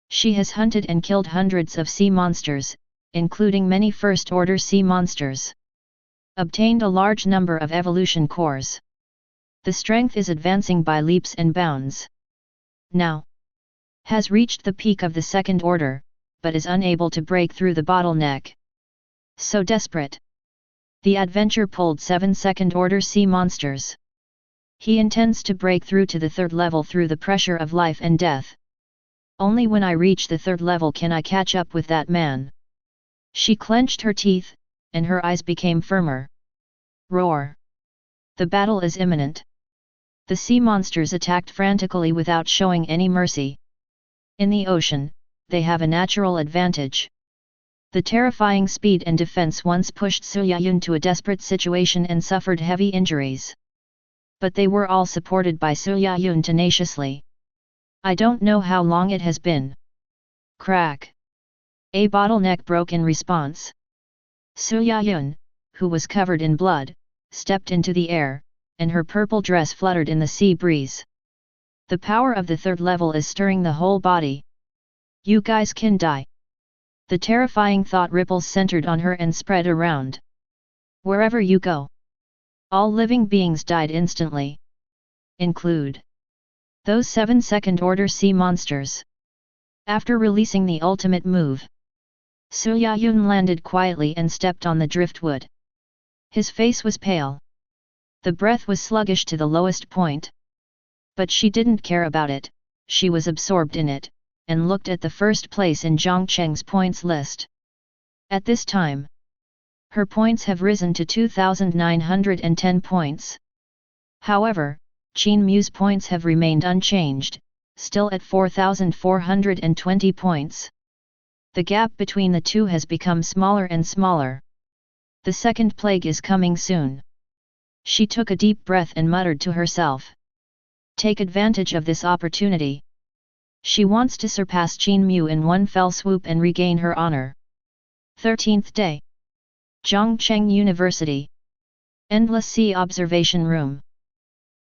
She has hunted and killed hundreds of sea monsters, including many first-order sea monsters. Obtained a large number of evolution cores. The strength is advancing by leaps and bounds. Now, has reached the peak of the 2nd order, but is unable to break through the bottleneck. So desperate. The adventure pulled 7 second-order sea monsters. He intends to break through to the 3rd level through the pressure of life and death. Only when I reach the 3rd level can I catch up with that man. She clenched her teeth, and her eyes became firmer. Roar. The battle is imminent. The sea monsters attacked frantically without showing any mercy. In the ocean, they have a natural advantage. The terrifying speed and defense once pushed Su Yayun to a desperate situation and suffered heavy injuries. But they were all supported by Su Yayun tenaciously. I don't know how long it has been. Crack. A bottleneck broke in response. Su Yayun, who was covered in blood, stepped into the air, and her purple dress fluttered in the sea breeze. The power of the 3rd level is stirring the whole body. You guys can die. The terrifying thought ripples centered on her and spread around. Wherever you go. All living beings died instantly. Include those 7 second-order sea monsters. After releasing the ultimate move, Su Yayun landed quietly and stepped on the driftwood. His face was pale. The breath was sluggish to the lowest point. But she didn't care about it, she was absorbed in it, and looked at the first place in Zhang Cheng's points list. At this time, her points have risen to 2,910 points. However, Qin Mu's points have remained unchanged, still at 4,420 points. The gap between the two has become smaller and smaller. The second plague is coming soon. She took a deep breath and muttered to herself. Take advantage of this opportunity. She wants to surpass Qin Mu in one fell swoop and regain her honor. 13th day. Zhongcheng University. Endless Sea Observation Room.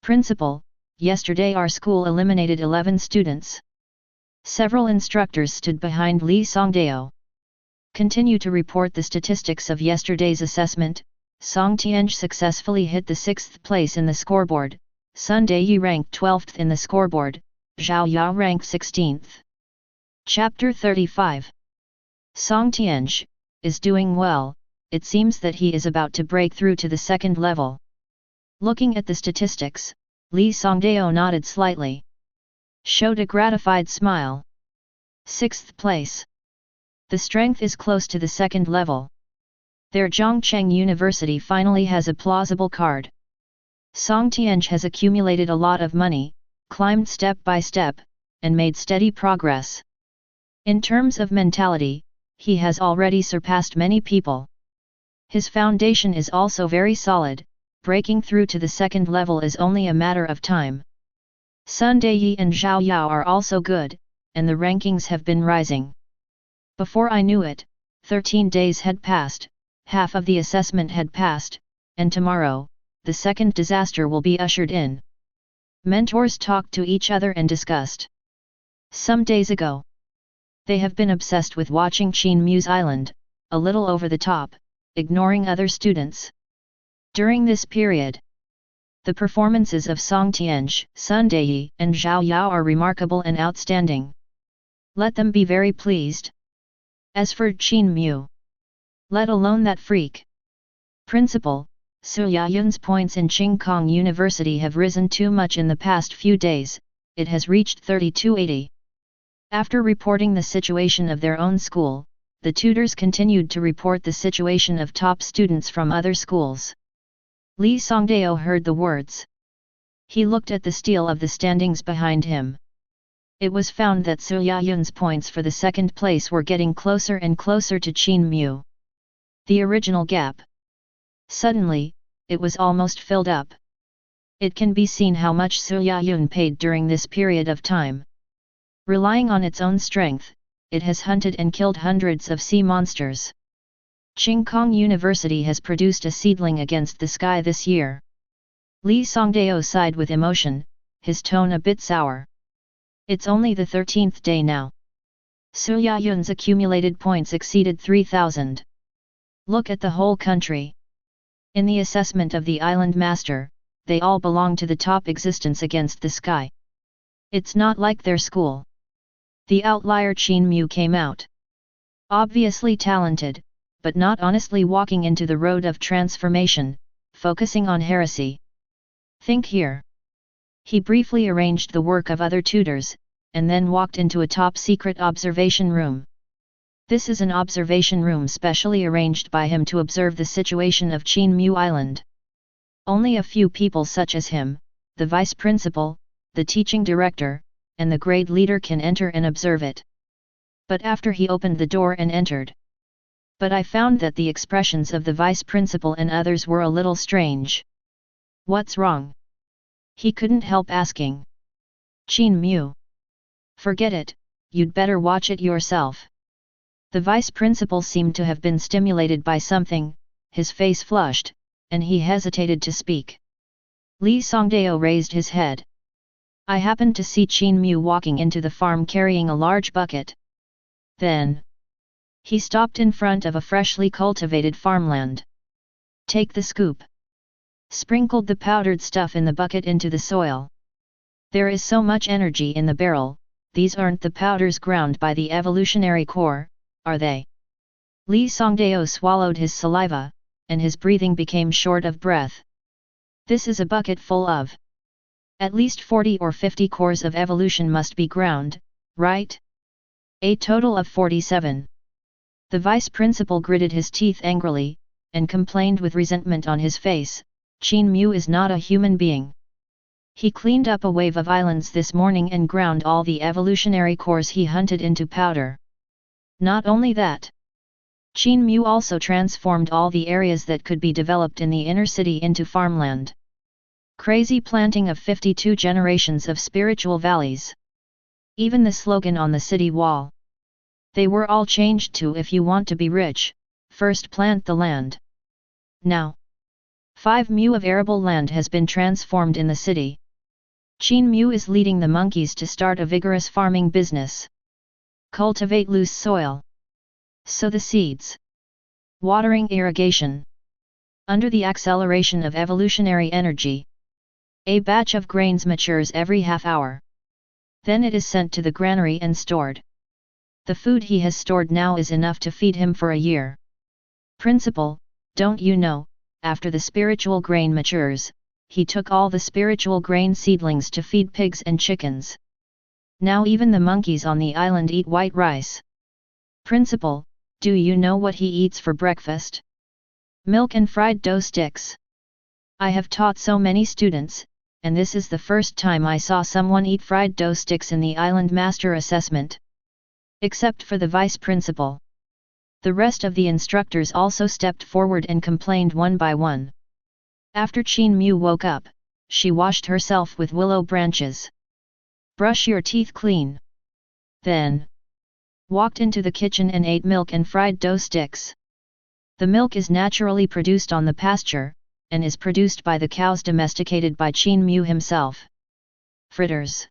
Principal, yesterday our school eliminated 11 students. Several instructors stood behind Li Songdao. Continue to report the statistics of yesterday's assessment. Song Tianj successfully hit the 6th place in the scoreboard, Sun Daiyi ranked 12th in the scoreboard, Zhao Yao ranked 16th. Chapter 35. Song Tianj is doing well, it seems that he is about to break through to the second level. Looking at the statistics, Li Songdao nodded slightly. Showed a gratified smile. 6th place. The strength is close to the second level. Their Zhongcheng University finally has a plausible card. Song Tianj has accumulated a lot of money, climbed step by step, and made steady progress. In terms of mentality, he has already surpassed many people. His foundation is also very solid, breaking through to the second level is only a matter of time. Sun Daiyi and Zhao Yao are also good, and the rankings have been rising. Before I knew it, 13 days had passed, half of the assessment had passed, and tomorrow, the second disaster will be ushered in. Mentors talked to each other and discussed. Some days ago, they have been obsessed with watching Qin Mu's island, a little over the top, ignoring other students. During this period, the performances of Song Tianj, Sun Daiyi, and Zhao Yao are remarkable and outstanding. Let them be very pleased. As for Qin Mu, let alone that freak. Principal, Su Yayun's points in Qingkong University have risen too much in the past few days, it has reached 3280. After reporting the situation of their own school, the tutors continued to report the situation of top students from other schools. Li Songdao heard the words. He looked at the stele of the standings behind him. It was found that Su Yayun's points for the second place were getting closer and closer to Qin Mu. The original gap. Suddenly, it was almost filled up. It can be seen how much Su Yayun paid during this period of time. Relying on its own strength, it has hunted and killed hundreds of sea monsters. Qingkong University has produced a seedling against the sky this year. Li Songdao sighed with emotion, his tone a bit sour. It's only the 13th day now. Su Yayun's accumulated points exceeded 3,000. Look at the whole country. In the assessment of the island master, they all belong to the top existence against the sky. It's not like their school. The outlier Qin Mu came out. Obviously talented, but not honestly walking into the road of transformation, focusing on heresy. Think here. He briefly arranged the work of other tutors, and then walked into a top-secret observation room. This is an observation room specially arranged by him to observe the situation of Qin Mu Island. Only a few people such as him, the vice principal, the teaching director, and the grade leader can enter and observe it. But after he opened the door and entered. But I found that the expressions of the vice principal and others were a little strange. What's wrong? He couldn't help asking. Qin Mu. Forget it, you'd better watch it yourself. The vice principal seemed to have been stimulated by something, his face flushed, and he hesitated to speak. Li Songdao raised his head. I happened to see Qin Mu walking into the farm carrying a large bucket. Then, he stopped in front of a freshly cultivated farmland. Take the scoop. Sprinkled the powdered stuff in the bucket into the soil. There is so much energy in the barrel, these aren't the powders ground by the evolutionary core, are they? Li Songdao swallowed his saliva, and his breathing became short of breath. This is a bucket full of At least 40 or 50 cores of evolution must be ground, right? A total of 47. The vice principal gritted his teeth angrily, and complained with resentment on his face, Qin Mu is not a human being. He cleaned up a wave of islands this morning and ground all the evolutionary cores he hunted into powder. Not only that, Qin Mu also transformed all the areas that could be developed in the inner city into farmland. Crazy planting of 52 generations of spiritual valleys. Even the slogan on the city wall. They were all changed to if you want to be rich, first plant the land. Now, 5 mu of arable land has been transformed in the city. Qin Mu is leading the monkeys to start a vigorous farming business. Cultivate loose soil. Sow the seeds. Watering irrigation. Under the acceleration of evolutionary energy, a batch of grains matures every half hour. Then it is sent to the granary and stored. The food he has stored now is enough to feed him for a year. Principal, don't you know, after the spiritual grain matures, he took all the spiritual grain seedlings to feed pigs and chickens. Now even the monkeys on the island eat white rice. Principal, do you know what he eats for breakfast? Milk and fried dough sticks. I have taught so many students, and this is the first time I saw someone eat fried dough sticks in the island master assessment. Except for the vice principal. The rest of the instructors also stepped forward and complained one by one. After Qin Mu woke up, she washed herself with willow branches. Brush your teeth clean. Then walked into the kitchen and ate milk and fried dough sticks. The milk is naturally produced on the pasture, and is produced by the cows domesticated by Qin Mu himself. Fritters.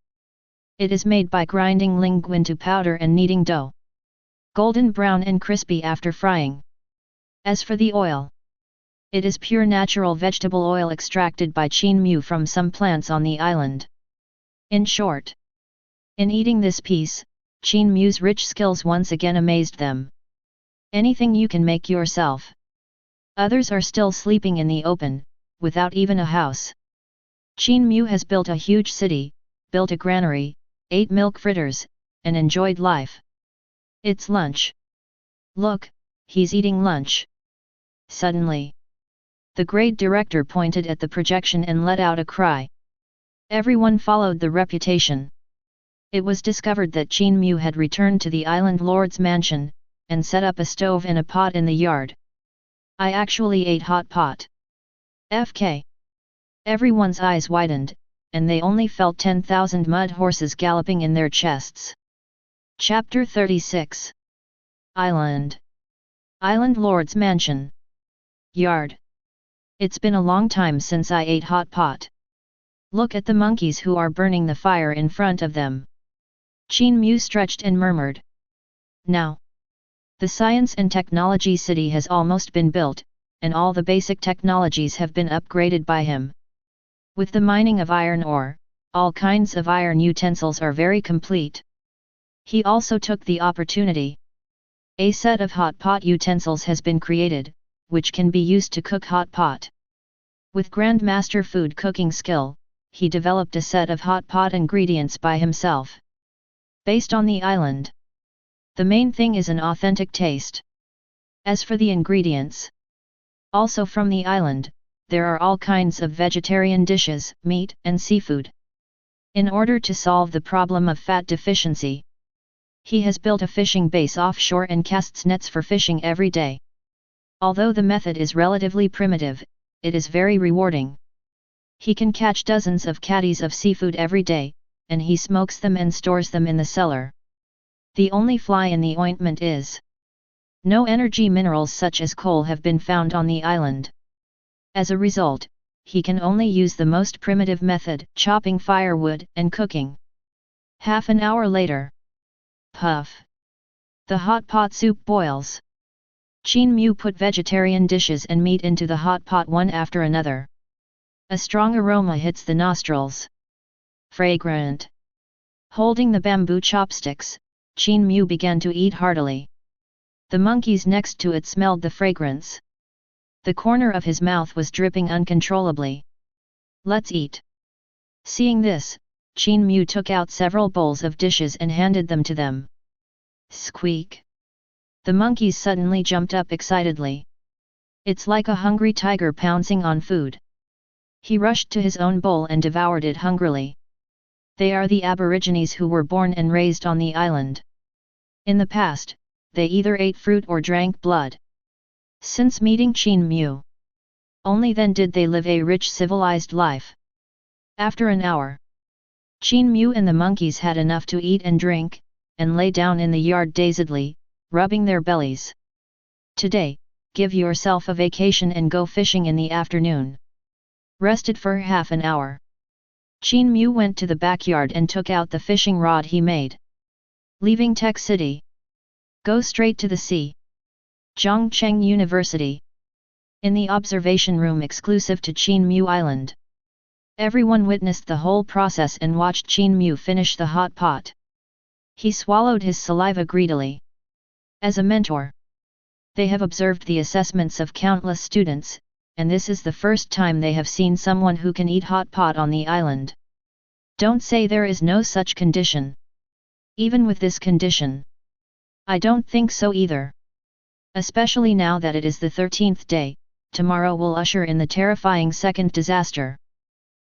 It is made by grinding linguine to powder and kneading dough. Golden brown and crispy after frying. As for the oil, it is pure natural vegetable oil extracted by Qin Mu from some plants on the island. In short, in eating this piece, Qin Mu's rich skills once again amazed them. Anything you can make yourself. Others are still sleeping in the open, without even a house. Qin Mu has built a huge city, built a granary, ate milk fritters, and enjoyed life. It's lunch. Look, he's eating lunch. Suddenly, the grade director pointed at the projection and let out a cry. Everyone followed the reputation. It was discovered that Qin Mu had returned to the island lord's mansion, and set up a stove and a pot in the yard. I actually ate hot pot. FK. Everyone's eyes widened, and they only felt 10,000 mud horses galloping in their chests. Chapter 36. Island. Island Lord's Mansion. Yard. It's been a long time since I ate hot pot. Look at the monkeys who are burning the fire in front of them. Qin Mu stretched and murmured. Now, the Science and Technology City has almost been built, and all the basic technologies have been upgraded by him. With the mining of iron ore, all kinds of iron utensils are very complete. He also took the opportunity. A set of hot pot utensils has been created, which can be used to cook hot pot. With Grandmaster food cooking skill, he developed a set of hot pot ingredients by himself. Based on the island. The main thing is an authentic taste. As for the ingredients, also from the island, there are all kinds of vegetarian dishes, meat and seafood. In order to solve the problem of fat deficiency, he has built a fishing base offshore and casts nets for fishing every day. Although the method is relatively primitive, it is very rewarding. He can catch dozens of caddies of seafood every day, and he smokes them and stores them in the cellar. The only fly in the ointment is no energy minerals such as coal have been found on the island. As a result, he can only use the most primitive method, chopping firewood and cooking. Half an hour later. Puff! The hot pot soup boils. Qin Mu put vegetarian dishes and meat into the hot pot one after another. A strong aroma hits the nostrils. Fragrant. Holding the bamboo chopsticks, Qin Mu began to eat heartily. The monkeys next to it smelled the fragrance. The corner of his mouth was dripping uncontrollably. Let's eat. Seeing this, Qin Mu took out several bowls of dishes and handed them to them. Squeak! The monkeys suddenly jumped up excitedly. It's like a hungry tiger pouncing on food. He rushed to his own bowl and devoured it hungrily. They are the Aborigines who were born and raised on the island. In the past, they either ate fruit or drank blood. Since meeting Qin Mu, only then did they live a rich civilized life. After an hour, Qin Mu and the monkeys had enough to eat and drink, and lay down in the yard dazedly, rubbing their bellies. Today, give yourself a vacation and go fishing in the afternoon. Rested for half an hour. Qin Mu went to the backyard and took out the fishing rod he made. Leaving Tech City. Go straight to the sea. Zhongcheng University. In the observation room exclusive to Qin Mu Island. Everyone witnessed the whole process and watched Qin Mu finish the hot pot. He swallowed his saliva greedily. As a mentor, they have observed the assessments of countless students, and this is the first time they have seen someone who can eat hot pot on the island. Don't say there is no such condition. Even with this condition, I don't think so either. Especially now that it is the 13th day, tomorrow will usher in the terrifying second disaster.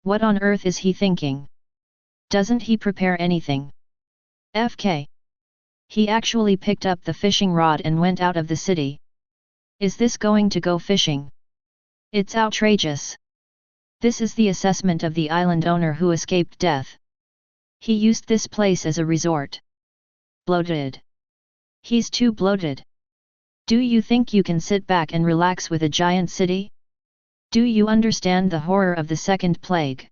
What on earth is he thinking? Doesn't he prepare anything? FK. He actually picked up the fishing rod and went out of the city. Is this going to go fishing? It's outrageous. This is the assessment of the island owner who escaped death. He used this place as a resort. Bloated. He's too bloated. Do you think you can sit back and relax with a giant city? Do you understand the horror of the second plague?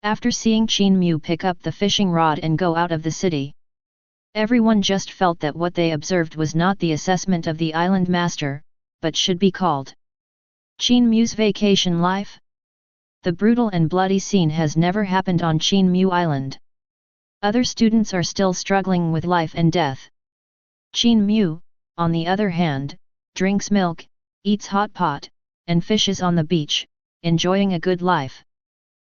After seeing Qin Mu pick up the fishing rod and go out of the city, everyone just felt that what they observed was not the assessment of the island master, but should be called Qin Mu's vacation life. The brutal and bloody scene has never happened on Qin Mu Island. Other students are still struggling with life and death. Qin Mu, on the other hand, drinks milk, eats hot pot, and fishes on the beach, enjoying a good life.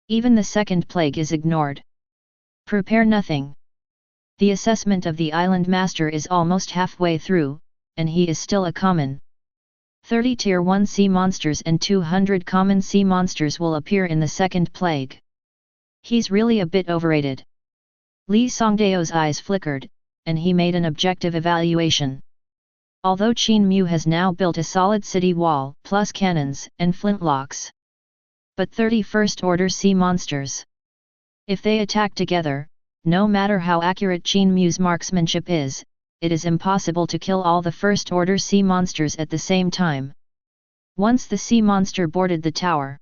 Even the second plague is ignored. Prepare nothing. The assessment of the island master is almost halfway through, and he is still a common. 30 Tier 1 sea monsters and 200 common sea monsters will appear in the second plague. He's really a bit overrated. Li Songdao's eyes flickered, and he made an objective evaluation. Although Qin Mu has now built a solid city wall, plus cannons and flintlocks. But 31st order sea monsters. If they attack together, no matter how accurate Qin Mu's marksmanship is, it is impossible to kill all the first order sea monsters at the same time. Once the sea monster boarded the tower,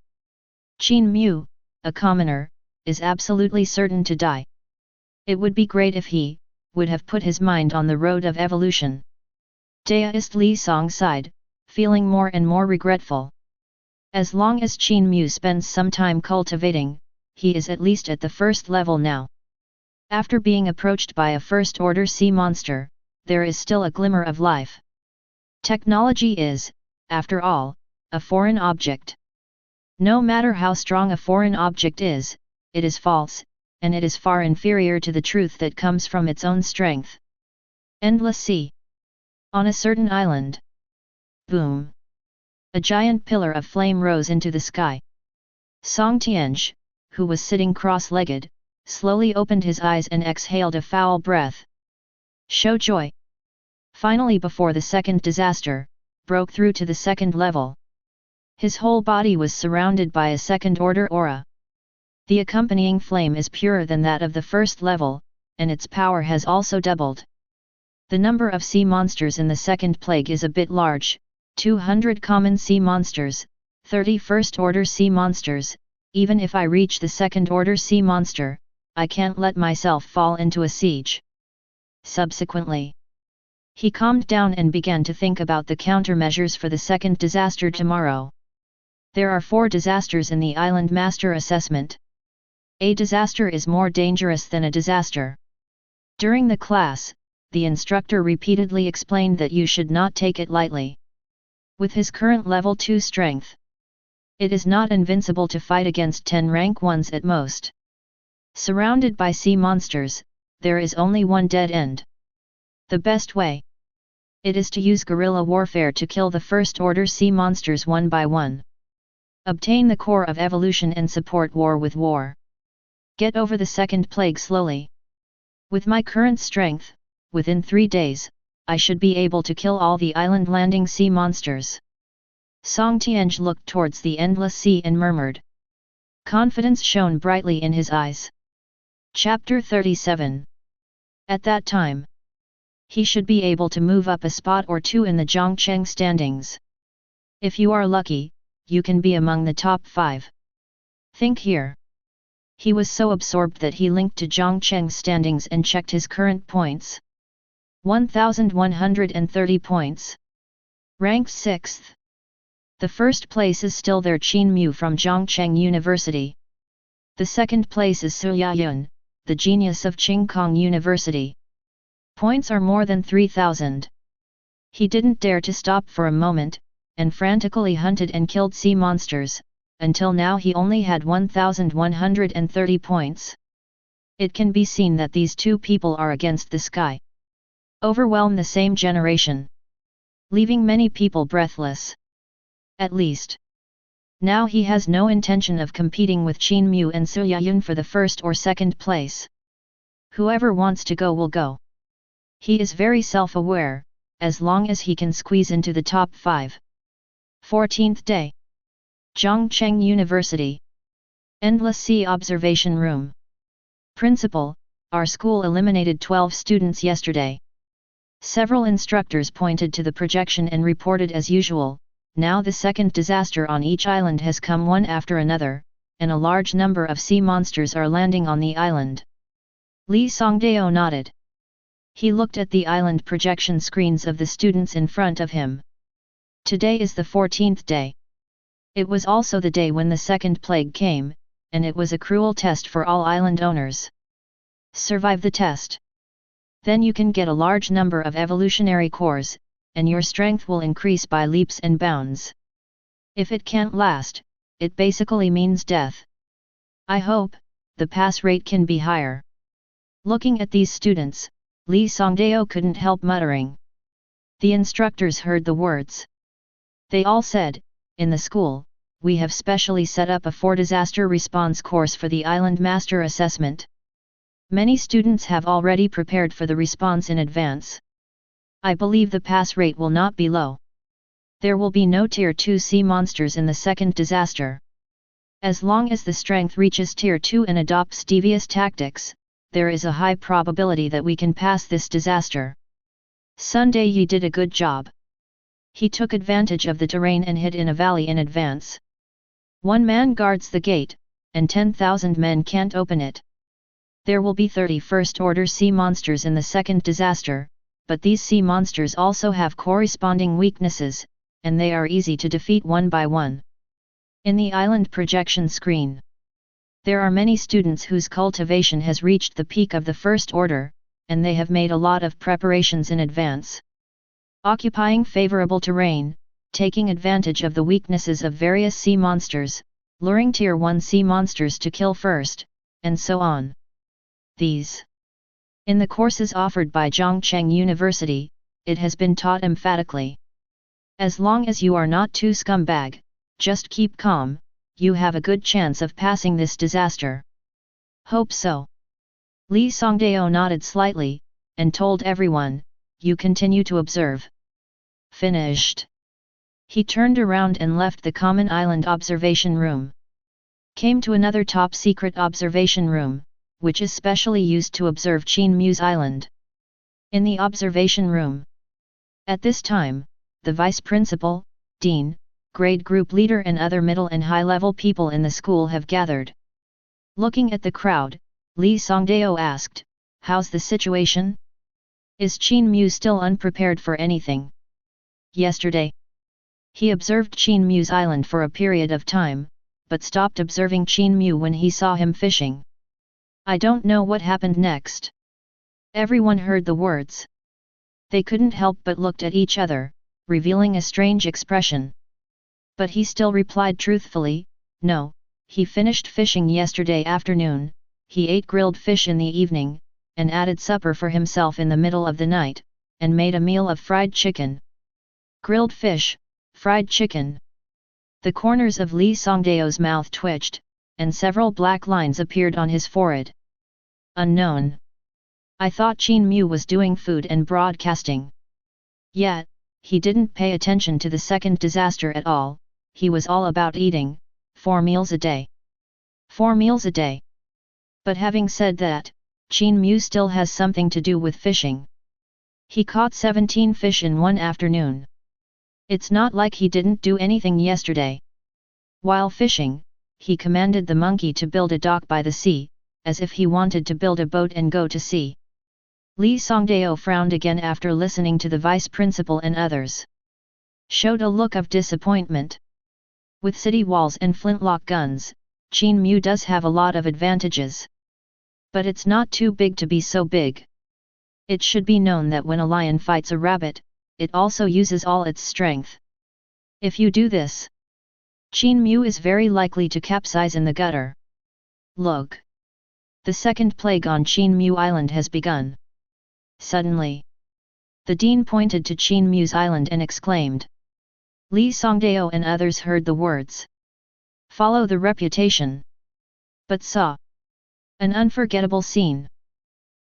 Qin Mu, a commoner, is absolutely certain to die. It would be great if he would have put his mind on the road of evolution. Daoist Li Song sighed, feeling more and more regretful. As long as Qin Mu spends some time cultivating, he is at least at the first level now. After being approached by a first-order sea monster, there is still a glimmer of life. Technology is, after all, a foreign object. No matter how strong a foreign object is, it is false, and it is far inferior to the truth that comes from its own strength. Endless sea. On a certain island. Boom! A giant pillar of flame rose into the sky. Song Tianzhi, who was sitting cross-legged, slowly opened his eyes and exhaled a foul breath. Show joy! Finally, before the second disaster broke through to the second level, his whole body was surrounded by a second-order aura. The accompanying flame is purer than that of the first level, and its power has also doubled. The number of sea monsters in the second plague is a bit large, 200 common sea monsters, 30 first-order sea monsters. Even if I reach the second-order sea monster, I can't let myself fall into a siege. Subsequently, he calmed down and began to think about the countermeasures for the second disaster tomorrow. There are 4 disasters in the Island Master assessment. A disaster is more dangerous than a disaster. During the class, the instructor repeatedly explained that you should not take it lightly. With his current level 2 strength, it is not invincible to fight against 10 rank 1s at most. Surrounded by sea monsters, there is only one dead end. The best way. It is to use guerrilla warfare to kill the first-order sea monsters one by one. Obtain the core of evolution and support war with war. Get over the second plague slowly. With my current strength, within 3 days, I should be able to kill all the island-landing sea monsters. Song Tianj looked towards the endless sea and murmured. Confidence shone brightly in his eyes. Chapter 37. At that time, he should be able to move up a spot or two in the Zhongcheng standings. If you are lucky, you can be among the top 5. Think here. He was so absorbed that he linked to Zhongcheng's standings and checked his current points. 1,130 points. Ranked 6th. The first place is still there, Qin Mu from Zhongcheng University. The second place is Su Yayun, the genius of Qingkong University. Points are more than 3,000. He didn't dare to stop for a moment, and frantically hunted and killed sea monsters. Until now he only had 1,130 points. It can be seen that these two people are against the sky. Overwhelm the same generation. Leaving many people breathless. At least. Now he has no intention of competing with Qin Mu and Su Yayun for the first or second place. Whoever wants to go will go. He is very self-aware, as long as he can squeeze into the top 5. 14th day. Zhongcheng University. Endless Sea Observation Room. Principal, our school eliminated 12 students yesterday. Several instructors pointed to the projection and reported as usual. Now the second disaster on each island has come one after another, and a large number of sea monsters are landing on the island. Li Songdao nodded. He looked at the island projection screens of the students in front of him. Today is the 14th day. It was also the day when the second plague came, and it was a cruel test for all island owners. Survive the test. Then you can get a large number of evolutionary cores, and your strength will increase by leaps and bounds. If it can't last, it basically means death. I hope the pass rate can be higher. Looking at these students, Li Songdao couldn't help muttering. The instructors heard the words. They all said, in the school, we have specially set up a 4-disaster response course for the Island Master Assessment. Many students have already prepared for the response in advance. I believe the pass rate will not be low. There will be no Tier 2 sea monsters in the second disaster. As long as the strength reaches Tier 2 and adopts devious tactics, there is a high probability that we can pass this disaster. Sunday Yi did a good job. He took advantage of the terrain and hid in a valley in advance. 1 man guards the gate, and 10,000 men can't open it. There will be 30 first-order sea monsters in the second disaster, but these sea monsters also have corresponding weaknesses, and they are easy to defeat one by one. In the island projection screen, there are many students whose cultivation has reached the peak of the first order, and they have made a lot of preparations in advance. Occupying favorable terrain, taking advantage of the weaknesses of various sea monsters, luring Tier 1 sea monsters to kill first, and so on. These. In the courses offered by Zhongcheng University, it has been taught emphatically. As long as you are not too scumbag, just keep calm, you have a good chance of passing this disaster. Hope so. Li Songdao nodded slightly, and told everyone, you continue to observe. Finished. He turned around and left the common island observation room. Came to another top-secret observation room, which is specially used to observe Qin Mu's island. In the observation room. At this time, the vice principal, dean, grade group leader and other middle and high-level people in the school have gathered. Looking at the crowd, Li Songdao asked, how's the situation? Is Qin Mu still unprepared for anything? Yesterday, he observed Qin Mu's island for a period of time, but stopped observing Qin Mu when he saw him fishing. I don't know what happened next. Everyone heard the words. They couldn't help but looked at each other, revealing a strange expression. But he still replied truthfully, no, he finished fishing yesterday afternoon, he ate grilled fish in the evening, and added supper for himself in the middle of the night, and made a meal of fried chicken. Grilled fish, fried chicken. The corners of Li Songdao's mouth twitched, and several black lines appeared on his forehead. Unknown. I thought Qin Mu was doing food and broadcasting. Yet, he didn't pay attention to the second disaster at all. He was all about eating, 4 meals a day. 4 meals a day. But having said that, Qin Mu still has something to do with fishing. He caught 17 fish in one afternoon. It's not like he didn't do anything yesterday. While fishing, he commanded the monkey to build a dock by the sea, as if he wanted to build a boat and go to sea. Li Songdao frowned again after listening to the vice principal and others. Showed a look of disappointment. With city walls and flintlock guns, Qin Mu does have a lot of advantages. But it's not too big to be so big. It should be known that when a lion fights a rabbit, it also uses all its strength. If you do this, Qin Mu is very likely to capsize in the gutter. Look! The second plague on Qin Mu Island has begun. Suddenly, the dean pointed to Qin Mu's island and exclaimed. Li Songdao and others heard the words. Follow the reputation. But saw an unforgettable scene.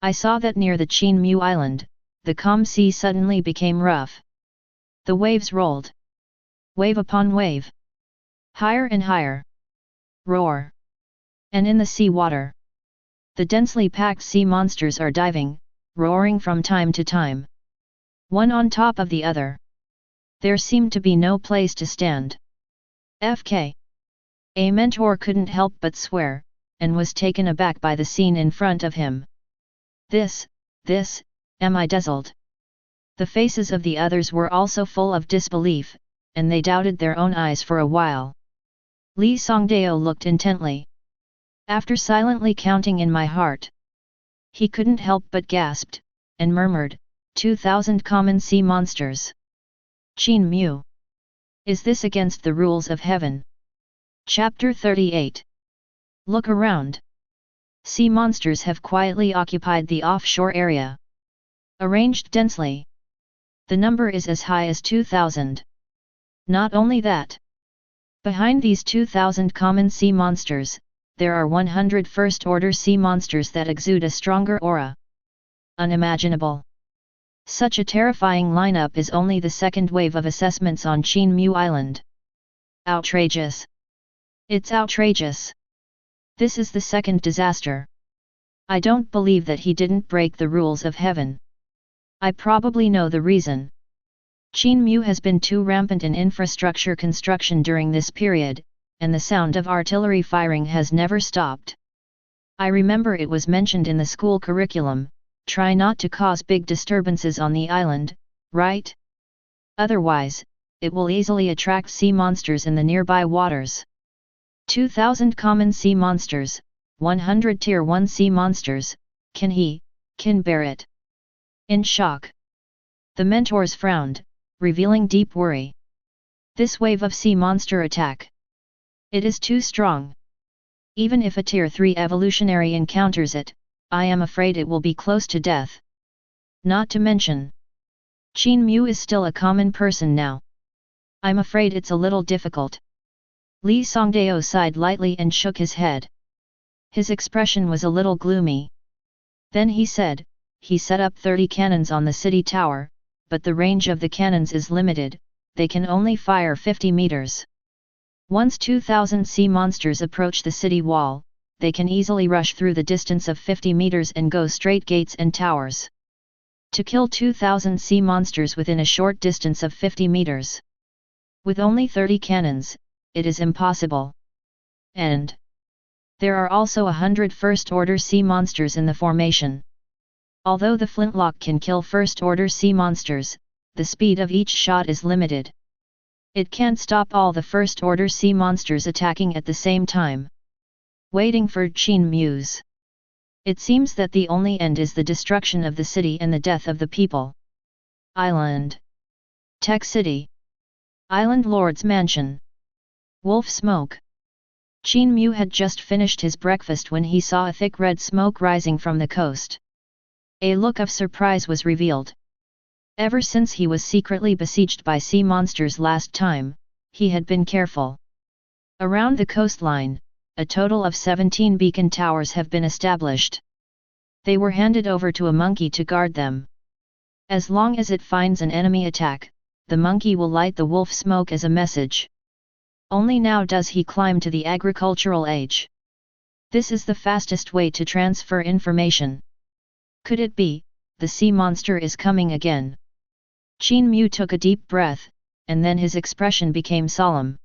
I saw that near the Qin Mu Island, the calm sea suddenly became rough. The waves rolled. Wave upon wave. Higher and higher. Roar. And in the sea water, the densely packed sea monsters are diving, roaring from time to time. One on top of the other. There seemed to be no place to stand. FK. A mentor couldn't help but swear, and was taken aback by the scene in front of him. This, am I dazzled? The faces of the others were also full of disbelief, and they doubted their own eyes for a while. Li Songdao looked intently. After silently counting in my heart, he couldn't help but gasped, and murmured, 2,000 common sea monsters. Qin Mu. Is this against the rules of heaven? Chapter 38. Look around. Sea monsters have quietly occupied the offshore area. Arranged densely. The number is as high as 2,000. Not only that. Behind these 2,000 common sea monsters, there are 100 first-order sea monsters that exude a stronger aura. Unimaginable. Such a terrifying lineup is only the second wave of assessments on Qin Mu Island. Outrageous. It's outrageous. This is the second disaster. I don't believe that he didn't break the rules of heaven. I probably know the reason. Qin Mu has been too rampant in infrastructure construction during this period, and the sound of artillery firing has never stopped. I remember it was mentioned in the school curriculum, try not to cause big disturbances on the island, right? Otherwise, it will easily attract sea monsters in the nearby waters. 2,000 common sea monsters, 100 Tier 1 sea monsters, can bear it? In shock. The mentors frowned, revealing deep worry. This wave of sea monster attack. It is too strong. Even if a Tier 3 evolutionary encounters it, I am afraid it will be close to death. Not to mention, Qin Mu is still a common person now. I'm afraid it's a little difficult. Li Songdao sighed lightly and shook his head. His expression was a little gloomy. Then he said, he set up 30 cannons on the city tower, but the range of the cannons is limited, they can only fire 50 meters. Once 2,000 sea monsters approach the city wall, they can easily rush through the distance of 50 meters and go straight gates and towers. To kill 2,000 sea monsters within a short distance of 50 meters. With only 30 cannons, it is impossible. And there are also 100 first-order sea monsters in the formation. Although the flintlock can kill first-order sea monsters, the speed of each shot is limited. It can't stop all the first-order sea monsters attacking at the same time. Waiting for Qin Mu's. It seems that the only end is the destruction of the city and the death of the people. Island. Tech City. Island Lord's Mansion. Wolf Smoke. Qin Mu had just finished his breakfast when he saw a thick red smoke rising from the coast. A look of surprise was revealed. Ever since he was secretly besieged by sea monsters last time, he had been careful. Around the coastline, a total of 17 beacon towers have been established. They were handed over to a monkey to guard them. As long as it finds an enemy attack, the monkey will light the wolf smoke as a message. Only now does he climb to the agricultural age. This is the fastest way to transfer information. Could it be, the sea monster is coming again? Qin Mu took a deep breath, and then his expression became solemn.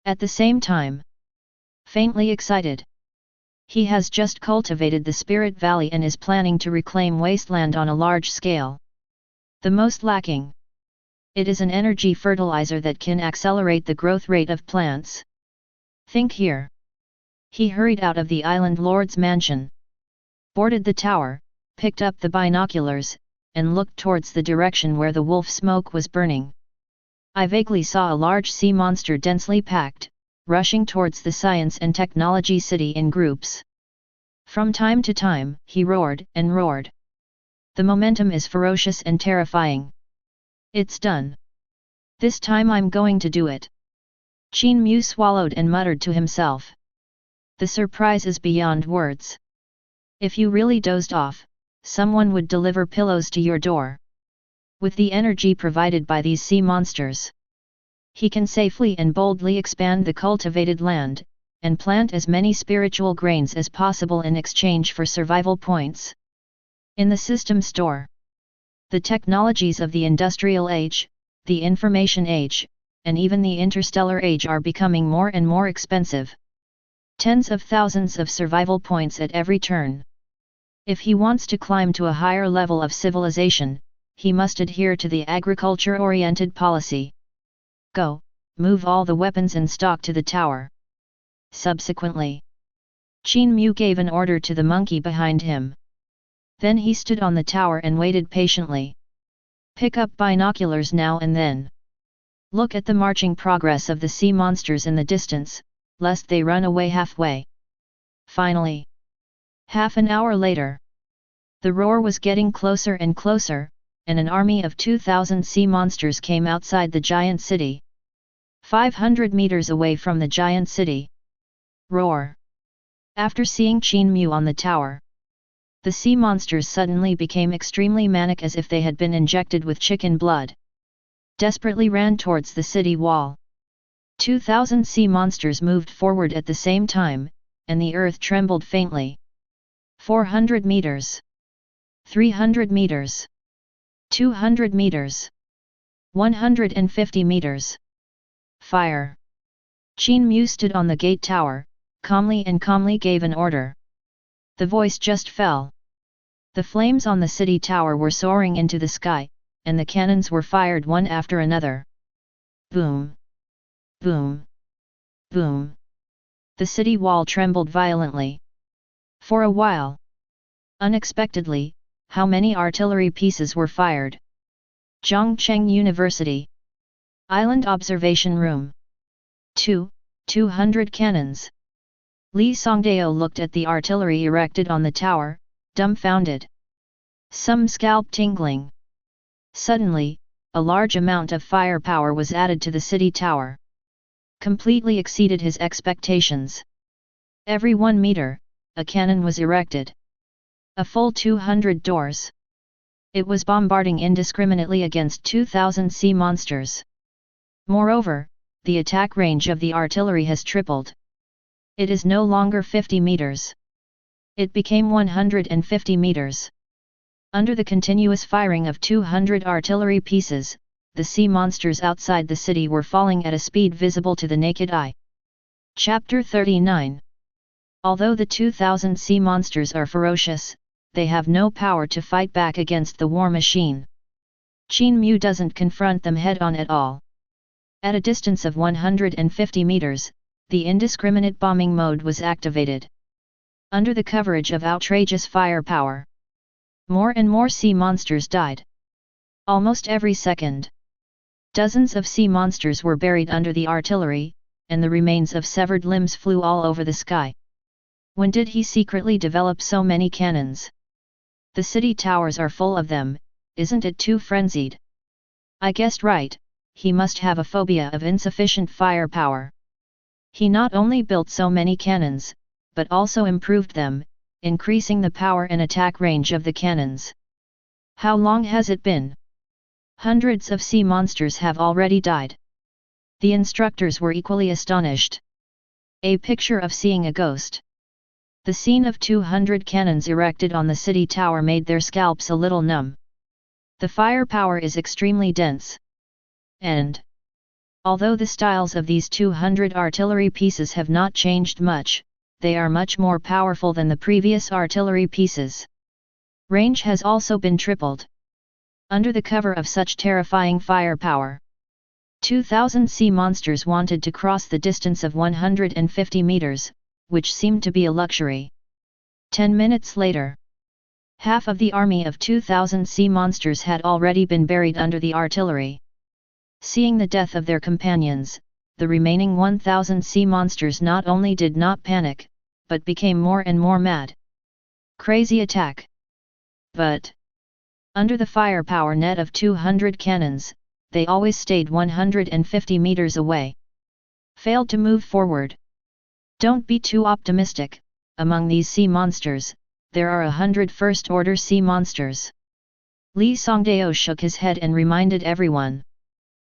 At the same time, faintly excited. He has just cultivated the Spirit Valley and is planning to reclaim wasteland on a large scale. The most lacking. It is an energy fertilizer that can accelerate the growth rate of plants. Think here. He hurried out of the island lord's mansion, boarded the tower, picked up the binoculars, and looked towards the direction where the wolf smoke was burning. I vaguely saw a large sea monster densely packed, rushing towards the science and technology city in groups. From time to time, he roared and roared. The momentum is ferocious and terrifying. It's done. This time I'm going to do it. Qin Mu swallowed and muttered to himself. The surprise is beyond words. If you really dozed off, someone would deliver pillows to your door. With the energy provided by these sea monsters, he can safely and boldly expand the cultivated land, and plant as many spiritual grains as possible in exchange for survival points. In the system store, the technologies of the industrial age, the information age, and even the interstellar age are becoming more and more expensive. Tens of thousands of survival points at every turn. If he wants to climb to a higher level of civilization, he must adhere to the agriculture-oriented policy. Go, move all the weapons and stock to the tower. Subsequently, Qin Mu gave an order to the monkey behind him. Then he stood on the tower and waited patiently. Pick up binoculars now and then. Look at the marching progress of the sea monsters in the distance, lest they run away halfway. Finally, half an hour later, the roar was getting closer and closer, and an army of 2,000 sea monsters came outside the giant city. 500 meters away from the giant city. Roar! After seeing Qin Mu on the tower, the sea monsters suddenly became extremely manic, as if they had been injected with chicken blood. Desperately ran towards the city wall. 2,000 sea monsters moved forward at the same time, and the earth trembled faintly. 400 meters. 300 meters. 200 meters. 150 meters. Fire! Qin Mu stood on the gate tower, calmly gave an order. The voice just fell. The flames on the city tower were soaring into the sky, and the cannons were fired one after another. Boom! Boom! Boom! The city wall trembled violently. For a while. Unexpectedly, how many artillery pieces were fired? Zhongcheng University. Island Observation Room. 200 cannons. Li Songdao looked at the artillery erected on the tower, dumbfounded. Some scalp tingling. Suddenly, a large amount of firepower was added to the city tower. Completely exceeded his expectations. Every 1 meter, a cannon was erected. A full 200 doors. It was bombarding indiscriminately against 2,000 sea monsters. Moreover, the attack range of the artillery has tripled. It is no longer 50 meters. It became 150 meters. Under the continuous firing of 200 artillery pieces, the sea monsters outside the city were falling at a speed visible to the naked eye. Chapter 39. Although the 2,000 sea monsters are ferocious, they have no power to fight back against the war machine. Qin Mu doesn't confront them head-on at all. At a distance of 150 meters, the indiscriminate bombing mode was activated. Under the coverage of outrageous firepower, more and more sea monsters died. Almost every second, dozens of sea monsters were buried under the artillery, and the remains of severed limbs flew all over the sky. When did he secretly develop so many cannons? The city towers are full of them, isn't it too frenzied? I guessed right, he must have a phobia of insufficient firepower. He not only built so many cannons, but also improved them, increasing the power and attack range of the cannons. How long has it been? Hundreds of sea monsters have already died. The instructors were equally astonished. A picture of seeing a ghost. The scene of 200 cannons erected on the city tower made their scalps a little numb. The firepower is extremely dense. And although the styles of these 200 artillery pieces have not changed much, they are much more powerful than the previous artillery pieces. Range has also been tripled. Under the cover of such terrifying firepower, 2,000 sea monsters wanted to cross the distance of 150 meters, which seemed to be a luxury. 10 minutes later, half of the army of 2,000 sea monsters had already been buried under the artillery. Seeing the death of their companions, the remaining 1,000 sea monsters not only did not panic, but became more and more mad. Crazy attack! But under the firepower net of 200 cannons, they always stayed 150 meters away. Failed to move forward. Don't be too optimistic. Among these sea monsters, there are 100 first-order sea monsters. Li Songdao shook his head and reminded everyone.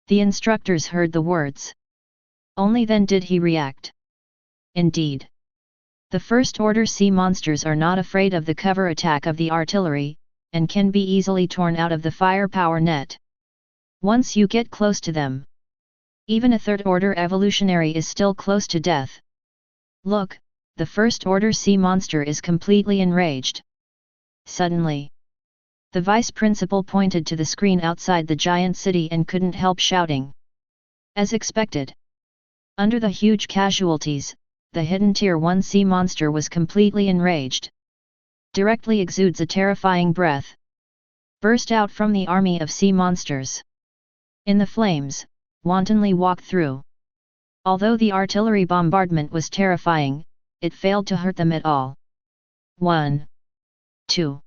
The instructors heard the words. Only then did he react. Indeed. The first-order sea monsters are not afraid of the cover attack of the artillery, and can be easily torn out of the firepower net. Once you get close to them, even a third-order evolutionary is still close to death. Look, the first-order sea monster is completely enraged. Suddenly, the vice principal pointed to the screen outside the giant city and couldn't help shouting. As expected. Under the huge casualties, the hidden Tier 1 sea monster was completely enraged. Directly exudes a terrifying breath. Burst out from the army of sea monsters. In the flames, wantonly walked through. Although the artillery bombardment was terrifying, it failed to hurt them at all. 1, 2,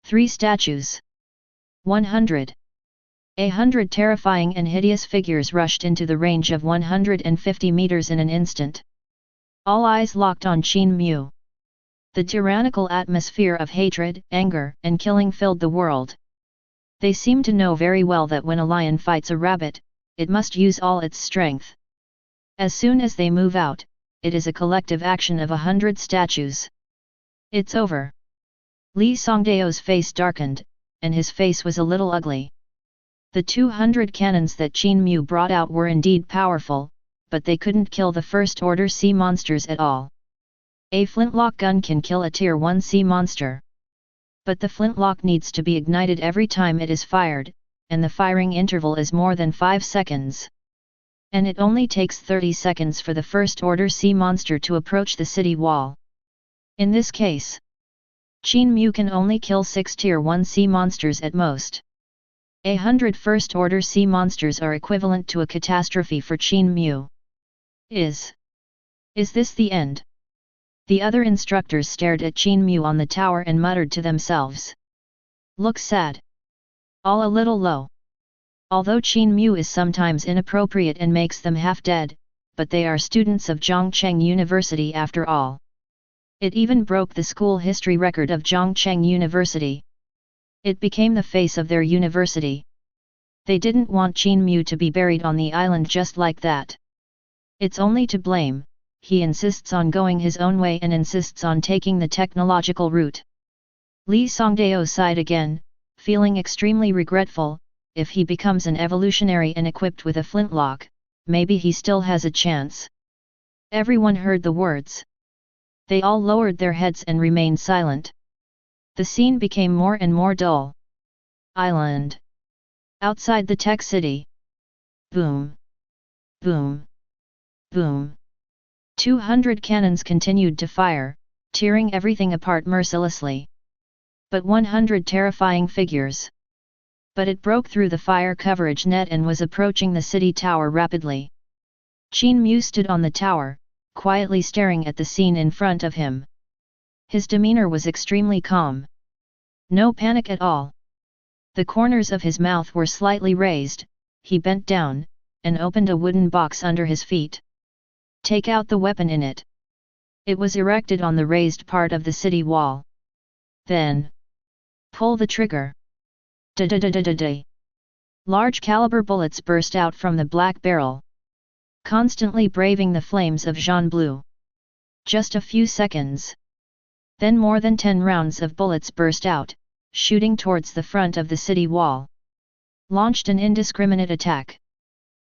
3 statues. 100. 100 terrifying and hideous figures rushed into the range of 150 meters in an instant. All eyes locked on Qin Mu. The tyrannical atmosphere of hatred, anger, and killing filled the world. They seemed to know very well that when a lion fights a rabbit, it must use all its strength. As soon as they move out, it is a collective action of 100 statues. It's over. Li Songdao's face darkened, and his face was a little ugly. The 200 cannons that Qin Mu brought out were indeed powerful, but they couldn't kill the first-order sea monsters at all. A flintlock gun can kill a Tier 1 sea monster. But the flintlock needs to be ignited every time it is fired, and the firing interval is more than 5 seconds. And it only takes 30 seconds for the first-order sea monster to approach the city wall. In this case, Qin Mu can only kill 6 Tier 1 sea monsters at most. 100 first-order sea monsters are equivalent to a catastrophe for Qin Mu. Is this the end? The other instructors stared at Qin Mu on the tower and muttered to themselves. Looks sad. All a little low. Although Qin Mu is sometimes inappropriate and makes them half dead, but they are students of Zhongcheng University after all. It even broke the school history record of Zhongcheng University. It became the face of their university. They didn't want Qin Mu to be buried on the island just like that. It's only to blame. He insists on going his own way and insists on taking the technological route. Li Songdao sighed again, feeling extremely regretful. If he becomes an evolutionary and equipped with a flintlock, maybe he still has a chance. Everyone heard the words. They all lowered their heads and remained silent. The scene became more and more dull. Island. Outside the tech city. Boom. Boom. Boom. 200 cannons continued to fire, tearing everything apart mercilessly. But 100 terrifying figures. But it broke through the fire coverage net and was approaching the city tower rapidly. Qin Mu stood on the tower, quietly staring at the scene in front of him. His demeanor was extremely calm. No panic at all. The corners of his mouth were slightly raised, he bent down, and opened a wooden box under his feet. Take out the weapon in it. It was erected on the raised part of the city wall. Then, pull the trigger. Da-da-da-da-da-da. Large caliber bullets burst out from the black barrel, constantly braving the flames of Jean Bleu. Just a few seconds. Then more than 10 rounds of bullets burst out, shooting towards the front of the city wall. Launched an indiscriminate attack.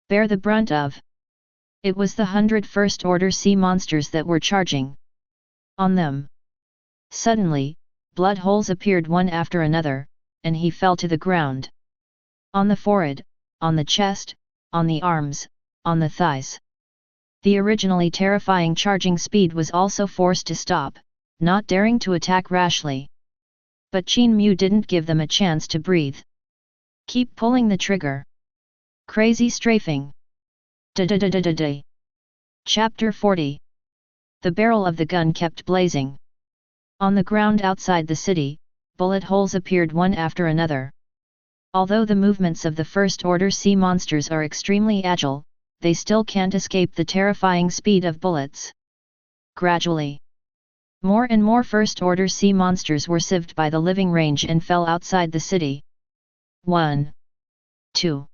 Bear the brunt of. It was the 101st Order sea monsters that were charging on them. Suddenly, blood holes appeared one after another, and he fell to the ground. On the forehead, on the chest, on the arms, on the thighs. The originally terrifying charging speed was also forced to stop, not daring to attack rashly. But Qin Mu didn't give them a chance to breathe. Keep pulling the trigger. Crazy strafing. Da-da-da-da-da-da. Chapter 40. The barrel of the gun kept blazing. On the ground outside the city, bullet holes appeared one after another. Although the movements of the First Order sea monsters are extremely agile, they still can't escape the terrifying speed of bullets. Gradually, more and more First Order sea monsters were sieved by the living range and fell outside the city. 1, 2,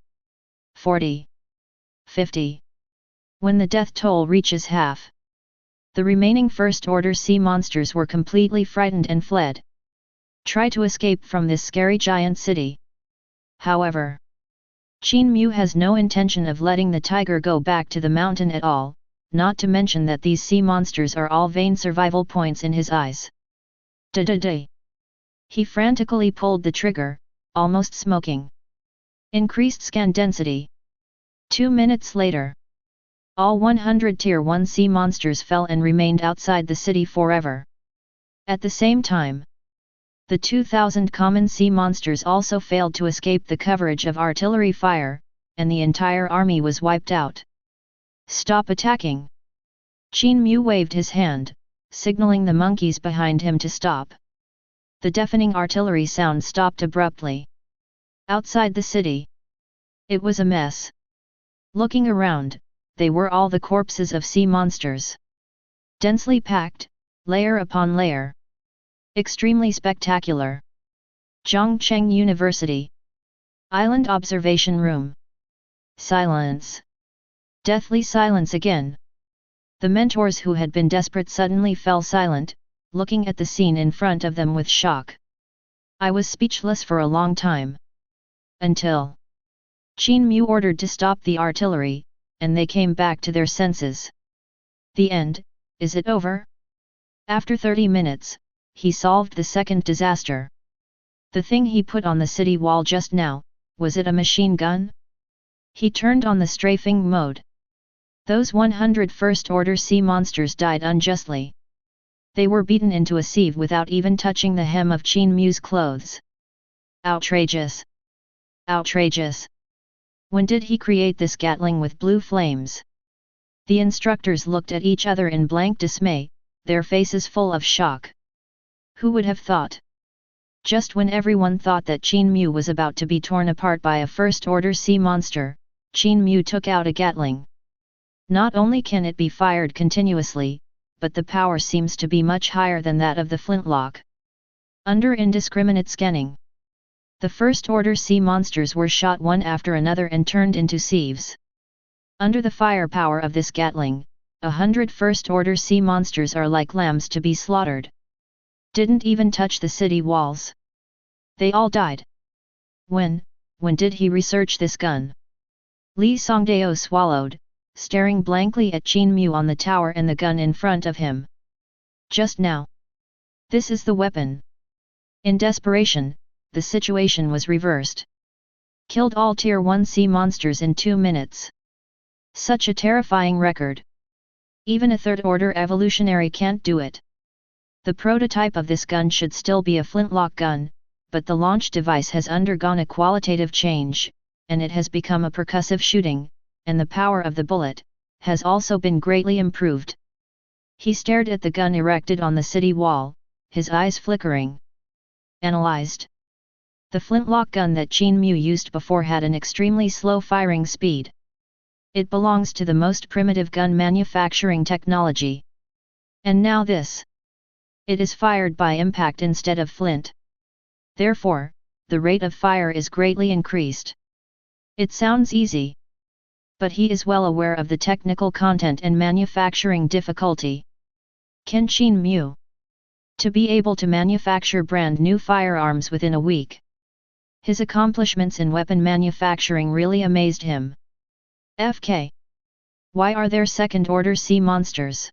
40, 50. When the death toll reaches half, the remaining First Order sea monsters were completely frightened and fled. Try to escape from this scary giant city. However, Qin Mu has no intention of letting the tiger go back to the mountain at all, not to mention that these sea monsters are all vain survival points in his eyes. Da-da-da. He frantically pulled the trigger, almost smoking. Increased scan density. 2 minutes later, all 100 Tier 1 sea monsters fell and remained outside the city forever. At the same time, the 2,000 common sea monsters also failed to escape the coverage of artillery fire, and the entire army was wiped out. Stop attacking! Qin Mu waved his hand, signaling the monkeys behind him to stop. The deafening artillery sound stopped abruptly. Outside the city, it was a mess. Looking around, they were all the corpses of sea monsters. Densely packed, layer upon layer. Extremely spectacular. Zhongcheng University. Island Observation Room. Silence. Deathly silence again. The mentors who had been desperate suddenly fell silent, looking at the scene in front of them with shock. I was speechless for a long time. Until Qin Mu ordered to stop the artillery, and they came back to their senses. The end, is it over? After 30 minutes, he solved the second disaster. The thing he put on the city wall just now, was it a machine gun? He turned on the strafing mode. Those 100 First Order sea monsters died unjustly. They were beaten into a sieve without even touching the hem of Qin Mu's clothes. Outrageous! Outrageous! When did he create this Gatling with blue flames? The instructors looked at each other in blank dismay, their faces full of shock. Who would have thought? Just when everyone thought that Qin Mu was about to be torn apart by a First Order sea monster, Qin Mu took out a Gatling. Not only can it be fired continuously, but the power seems to be much higher than that of the flintlock. Under indiscriminate scanning, the First Order sea monsters were shot one after another and turned into sieves. Under the firepower of this Gatling, 100 First Order sea monsters are like lambs to be slaughtered. Didn't even touch the city walls. They all died. When did he research this gun? Li Songdao swallowed, staring blankly at Qin Mu on the tower and the gun in front of him. Just now. This is the weapon. In desperation, the situation was reversed. Killed all Tier 1 sea monsters in 2 minutes. Such a terrifying record. Even a Third Order evolutionary can't do it. The prototype of this gun should still be a flintlock gun, but the launch device has undergone a qualitative change, and it has become a percussive shooting, and the power of the bullet, has also been greatly improved. He stared at the gun erected on the city wall, his eyes flickering. Analyzed. The flintlock gun that Qin Mu used before had an extremely slow firing speed. It belongs to the most primitive gun manufacturing technology. And now this. It is fired by impact instead of flint. Therefore, the rate of fire is greatly increased. It sounds easy. But he is well aware of the technical content and manufacturing difficulty. Qin Mu. To be able to manufacture brand new firearms within a week. His accomplishments in weapon manufacturing really amazed him. FK. Why are there second-order sea monsters?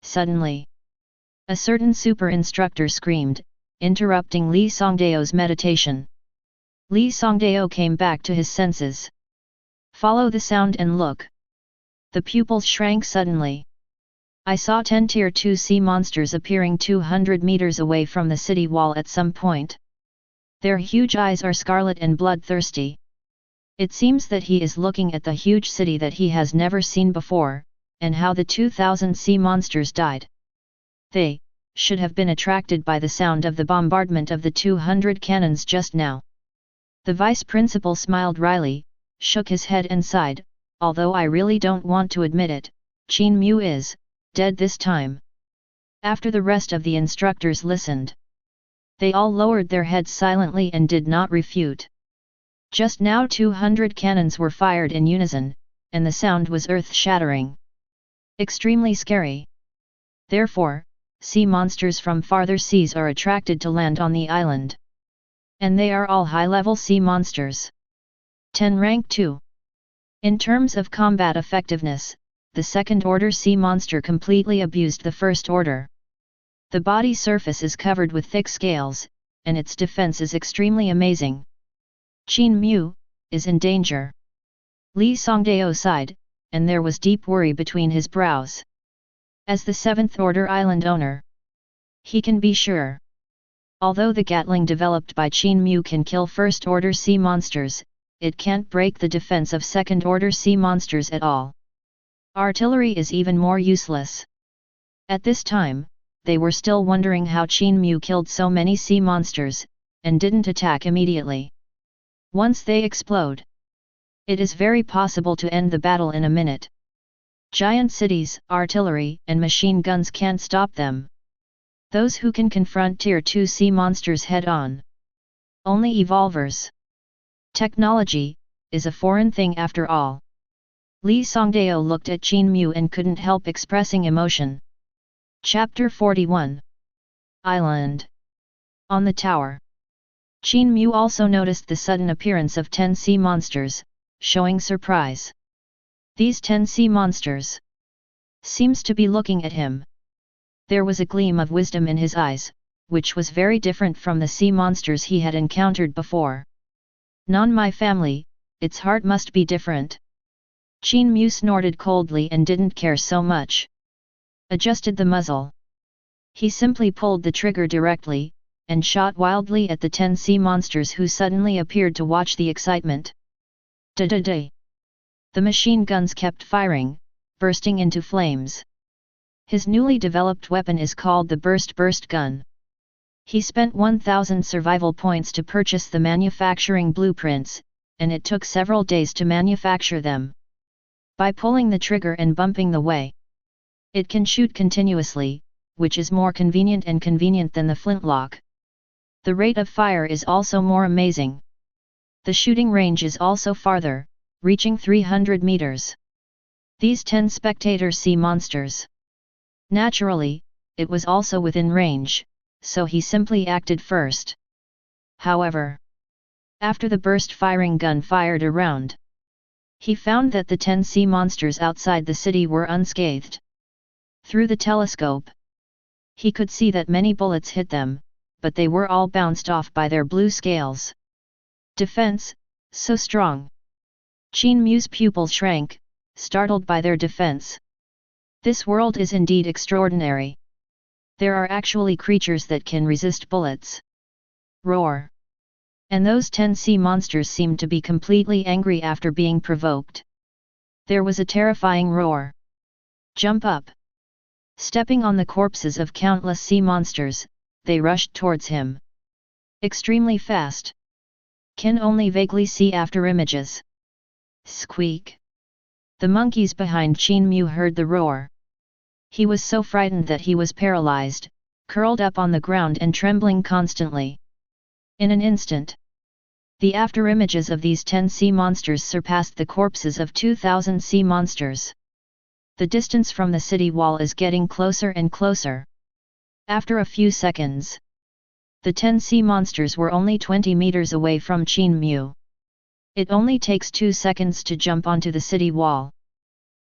Suddenly, a certain super instructor screamed, interrupting Li Songdao's meditation. Li Songdao came back to his senses. Follow the sound and look. The pupils shrank suddenly. I saw 10 Tier 2 sea monsters appearing 200 meters away from the city wall at some point. Their huge eyes are scarlet and bloodthirsty. It seems that he is looking at the huge city that he has never seen before, and how the 2,000 sea monsters died. They should have been attracted by the sound of the bombardment of the 200 cannons just now. The vice principal smiled wryly, shook his head and sighed, although I really don't want to admit it, Qin Mu is dead this time. After the rest of the instructors listened, they all lowered their heads silently and did not refute. Just now 200 cannons were fired in unison, and the sound was earth-shattering. Extremely scary. Therefore, sea monsters from farther seas are attracted to land on the island. And they are all high-level sea monsters. 10 Rank 2. In terms of combat effectiveness, the second-order sea monster completely abused the first order. The body surface is covered with thick scales, and its defense is extremely amazing. Qin Mu is in danger. Li Songdao sighed, and there was deep worry between his brows. As the seventh-order island owner, he can be sure. Although the Gatling developed by Qin Mu can kill first-order sea monsters, it can't break the defense of second-order sea monsters at all. Artillery is even more useless. At this time, they were still wondering how Qin Mu killed so many sea monsters, and didn't attack immediately. Once they explode, it is very possible to end the battle in a minute. Giant cities, artillery, and machine guns can't stop them. Those who can confront Tier 2 sea monsters head-on. Only evolvers. Technology is a foreign thing after all. Li Songdao looked at Qin Mu and couldn't help expressing emotion. Chapter 41. Island. On the tower. Qin Mu also noticed the sudden appearance of 10 sea monsters, showing surprise. These 10 sea monsters seems to be looking at him. There was a gleam of wisdom in his eyes, which was very different from the sea monsters he had encountered before. Non my family, its heart must be different. Qin Mu snorted coldly and didn't care so much. Adjusted the muzzle. He simply pulled the trigger directly, and shot wildly at the 10 sea monsters who suddenly appeared to watch the excitement. Da-da-da! The machine guns kept firing, bursting into flames. His newly developed weapon is called the burst gun. He spent 1,000 survival points to purchase the manufacturing blueprints, and it took several days to manufacture them. By pulling the trigger and bumping the way, it can shoot continuously, which is more convenient than the flintlock. The rate of fire is also more amazing. The shooting range is also farther, reaching 300 meters. These 10 spectator sea monsters. Naturally, it was also within range, so he simply acted first. However, after the burst firing gun fired a round, he found that the 10 sea monsters outside the city were unscathed. Through the telescope, he could see that many bullets hit them, but they were all bounced off by their blue scales. Defense, so strong. Qin Mu's pupils shrank, startled by their defense. This world is indeed extraordinary. There are actually creatures that can resist bullets. Roar! And those 10 sea monsters seemed to be completely angry after being provoked. There was a terrifying roar. Jump up! Stepping on the corpses of countless sea monsters, they rushed towards him. Extremely fast. Can only vaguely see afterimages. Squeak! The monkeys behind Qin Mu heard the roar. He was so frightened that he was paralyzed, curled up on the ground and trembling constantly. In an instant, the afterimages of these 10 sea monsters surpassed the corpses of 2,000 sea monsters. The distance from the city wall is getting closer and closer. After a few seconds, the 10 sea monsters were only 20 meters away from Qin Mu. It only takes 2 seconds to jump onto the city wall.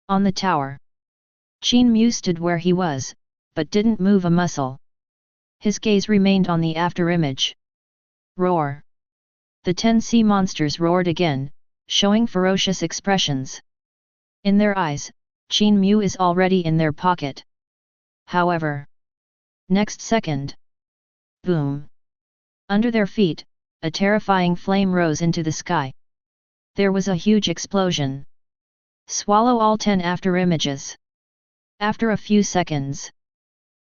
On the tower, Qin Mu stood where he was, but didn't move a muscle. His gaze remained on the afterimage. Roar! The 10 sea monsters roared again, showing ferocious expressions. In their eyes, Qin Mu is already in their pocket. However, next second, boom! Under their feet, a terrifying flame rose into the sky. There was a huge explosion. Swallow all 10 afterimages. After a few seconds,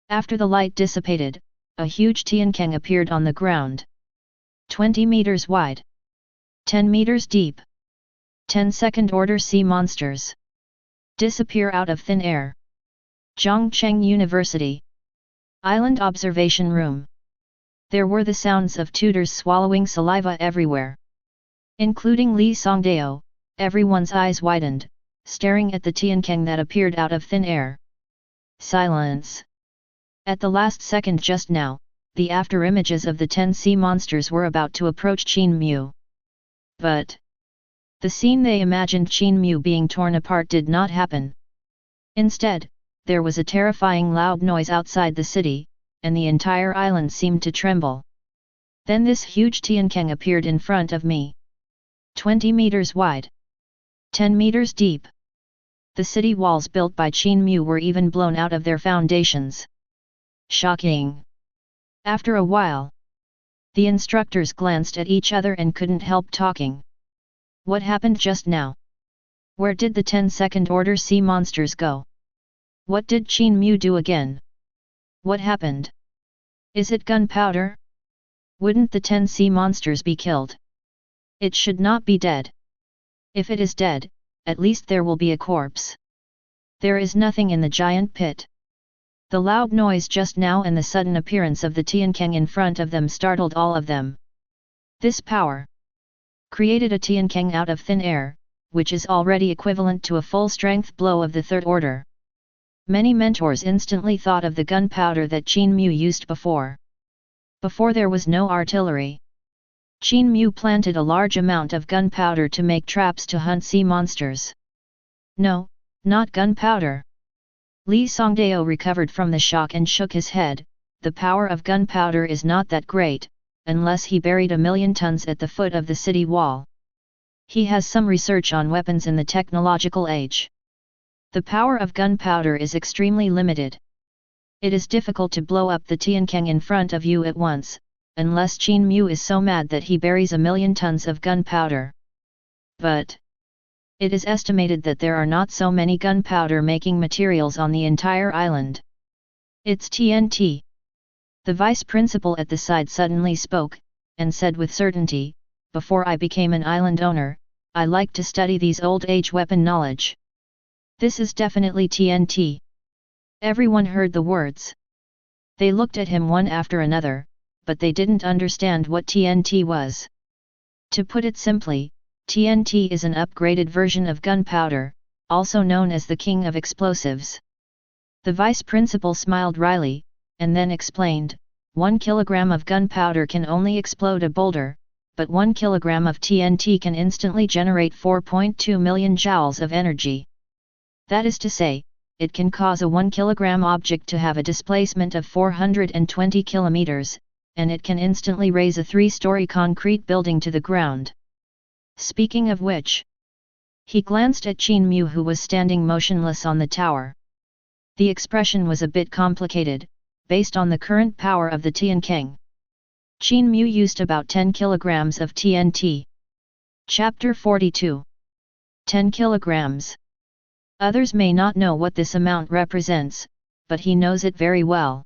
after the light dissipated, a huge Tiankang appeared on the ground. 20 meters wide. 10 meters deep. 10 second-order sea monsters disappear out of thin air. Zhongcheng University. Island Observation Room. There were the sounds of tutors swallowing saliva everywhere. Including Li Songdao, everyone's eyes widened, staring at the Tiankang that appeared out of thin air. Silence. At the last second just now, the afterimages of the 10 sea monsters were about to approach Qin Mu. But the scene they imagined Qin Mu being torn apart did not happen. Instead, there was a terrifying loud noise outside the city, and the entire island seemed to tremble. Then this huge Tiankang appeared in front of me. 20 meters wide. 10 meters deep. The city walls built by Qin Mu were even blown out of their foundations. Shocking! After a while, the instructors glanced at each other and couldn't help talking. What happened just now? Where did the 10 second-order sea monsters go? What did Qin Mu do again? What happened? Is it gunpowder? Wouldn't the 10 sea monsters be killed? It should not be dead. If it is dead, at least there will be a corpse. There is nothing in the giant pit. The loud noise just now and the sudden appearance of the Tiankang in front of them startled all of them. This power created a Tiankang out of thin air, which is already equivalent to a full-strength blow of the third order. Many mentors instantly thought of the gunpowder that Qin Mu used before. Before there was no artillery, Qin Mu planted a large amount of gunpowder to make traps to hunt sea monsters. No, not gunpowder. Li Songdao recovered from the shock and shook his head. The power of gunpowder is not that great, unless he buried 1,000,000 tons at the foot of the city wall. He has some research on weapons in the technological age. The power of gunpowder is extremely limited. It is difficult to blow up the Tiankang in front of you at once, unless Qin Mu is so mad that he buries 1,000,000 tons of gunpowder. But it is estimated that there are not so many gunpowder-making materials on the entire island. It's TNT. The vice principal at the side suddenly spoke, and said with certainty, "Before I became an island owner, I liked to study these old-age weapon knowledge. This is definitely TNT." Everyone heard the words. They looked at him one after another, but they didn't understand what TNT was. To put it simply, TNT is an upgraded version of gunpowder, also known as the king of explosives. The vice principal smiled wryly, and then explained, 1 kilogram of gunpowder can only explode a boulder, but 1 kilogram of TNT can instantly generate 4.2 million joules of energy. That is to say, it can cause a 1 kilogram object to have a displacement of 420 kilometers, and it can instantly raise a 3-story concrete building to the ground. Speaking of which, he glanced at Qin Mu, who was standing motionless on the tower. The expression was a bit complicated, based on the current power of the Tiankang. Qin Mu used about 10 kilograms of TNT. Chapter 42. 10 kilograms. Others may not know what this amount represents, but he knows it very well.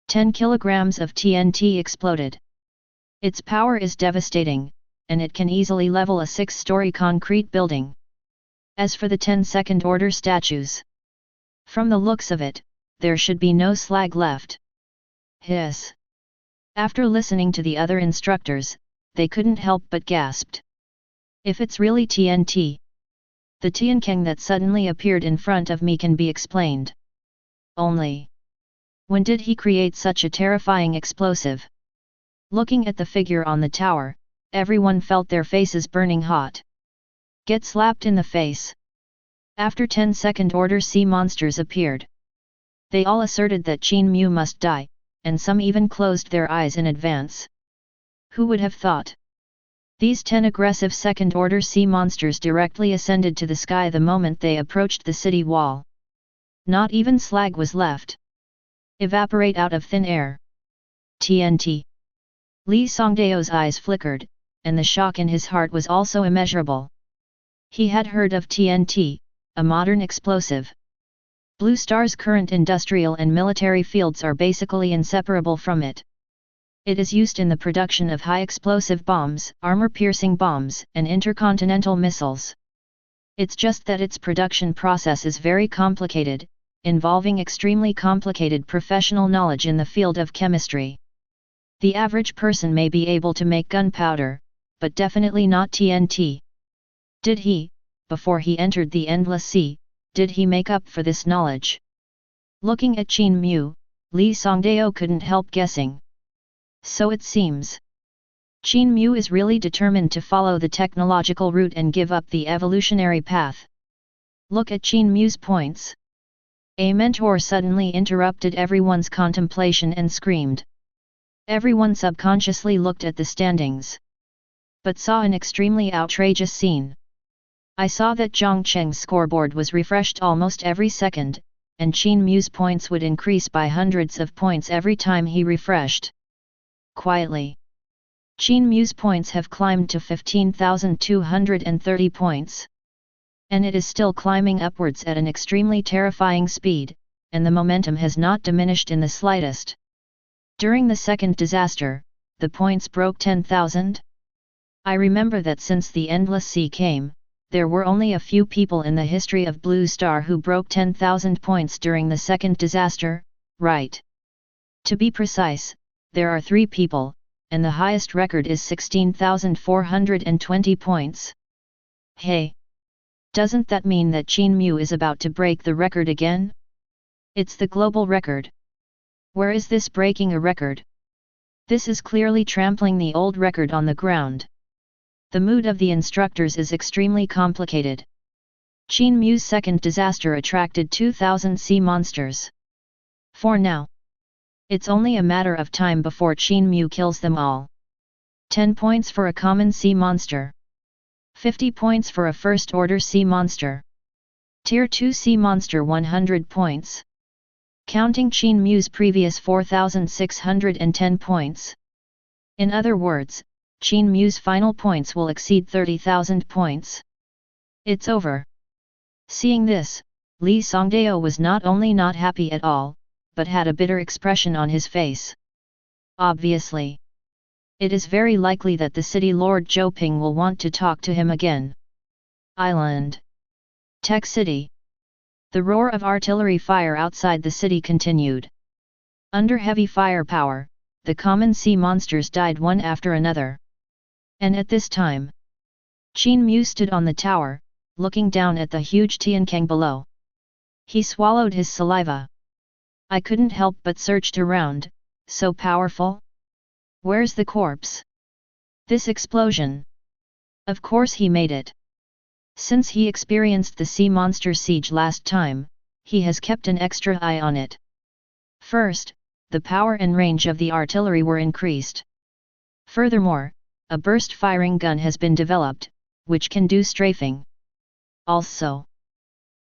10 kilograms of TNT exploded. Its power is devastating, and it can easily level a 6-story concrete building. As for the 10 second-order statues, from the looks of it, there should be no slag left. Hiss. After listening to the other instructors, they couldn't help but gasped. If it's really TNT, the Tiankang that suddenly appeared in front of me can be explained. Only, when did he create such a terrifying explosive? Looking at the figure on the tower, everyone felt their faces burning hot. Get slapped in the face. After 10 second-order sea monsters appeared, they all asserted that Qin Mu must die, and some even closed their eyes in advance. Who would have thought? These 10 aggressive second-order sea monsters directly ascended to the sky the moment they approached the city wall. Not even slag was left. Evaporate out of thin air. TNT. Li Songdao's eyes flickered, and the shock in his heart was also immeasurable. He had heard of TNT, a modern explosive. Blue Star's current industrial and military fields are basically inseparable from it. It is used in the production of high-explosive bombs, armor-piercing bombs, and intercontinental missiles. It's just that its production process is very complicated, involving extremely complicated professional knowledge in the field of chemistry. The average person may be able to make gunpowder, but definitely not TNT. Did he, before he entered the Endless Sea, did he make up for this knowledge? Looking at Qin Mu, Li Songdao couldn't help guessing. So it seems. Qin Mu is really determined to follow the technological route and give up the evolutionary path. Look at Qin Mu's points. A mentor suddenly interrupted everyone's contemplation and screamed. Everyone subconsciously looked at the standings, but saw an extremely outrageous scene. I saw that Zhang Cheng's scoreboard was refreshed almost every second, and Qin Mu's points would increase by hundreds of points every time he refreshed. Quietly, Qin Mu's points have climbed to 15,230 points. And it is still climbing upwards at an extremely terrifying speed, and the momentum has not diminished in the slightest. During the second disaster, the points broke 10,000. I remember that since the Endless Sea came, there were only a few people in the history of Blue Star who broke 10,000 points during the second disaster, right? To be precise, there are 3 people, and the highest record is 16,420 points. Hey! Doesn't that mean that Qin Mu is about to break the record again? It's the global record. Where is this breaking a record? This is clearly trampling the old record on the ground. The mood of the instructors is extremely complicated. Qin Mu's second disaster attracted 2,000 sea monsters. For now, it's only a matter of time before Qin Mu kills them all. 10 points for a common sea monster. 50 points for a first-order sea monster. Tier 2 sea monster 100 points. Counting Qin Mu's previous 4,610 points. In other words, Qin Mu's final points will exceed 30,000 points. It's over. Seeing this, Li Songdao was not only not happy at all, but had a bitter expression on his face. Obviously, it is very likely that the city lord Zhouping will want to talk to him again. Island. Tech City. The roar of artillery fire outside the city continued. Under heavy firepower, the common sea monsters died one after another. And at this time, Qin Mu stood on the tower, looking down at the huge Tiankang below. He swallowed his saliva. I couldn't help but searched around, so powerful? Where's the corpse? This explosion. Of course he made it. Since he experienced the sea monster siege last time, he has kept an extra eye on it. First, the power and range of the artillery were increased. Furthermore, a burst-firing gun has been developed, which can do strafing. Also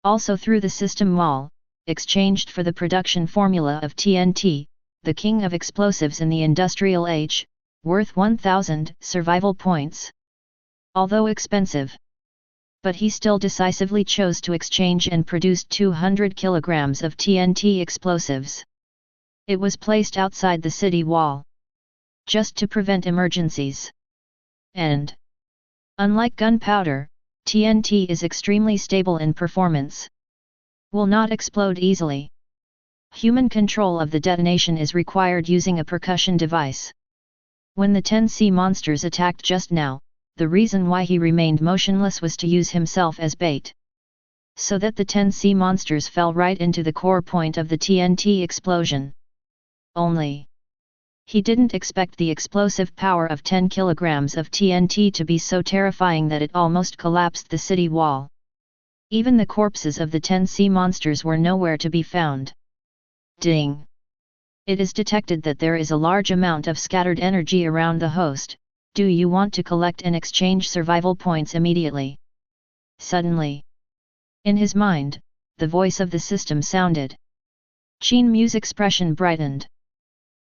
through the system wall, exchanged for the production formula of TNT, the king of explosives in the industrial age, worth 1,000 survival points. Although expensive, but he still decisively chose to exchange and produced 200 kilograms of TNT explosives. It was placed outside the city wall, just to prevent emergencies. And, unlike gunpowder, TNT is extremely stable in performance. Will not explode easily. Human control of the detonation is required using a percussion device. When the 10 sea monsters attacked just now, the reason why he remained motionless was to use himself as bait, so that the 10 sea monsters fell right into the core point of the TNT explosion. Only, he didn't expect the explosive power of 10 kilograms of TNT to be so terrifying that it almost collapsed the city wall. Even the corpses of the 10 sea monsters were nowhere to be found. Ding! It is detected that there is a large amount of scattered energy around the host. Do you want to collect and exchange survival points immediately? Suddenly, in his mind, the voice of the system sounded. Qin Mu's expression brightened.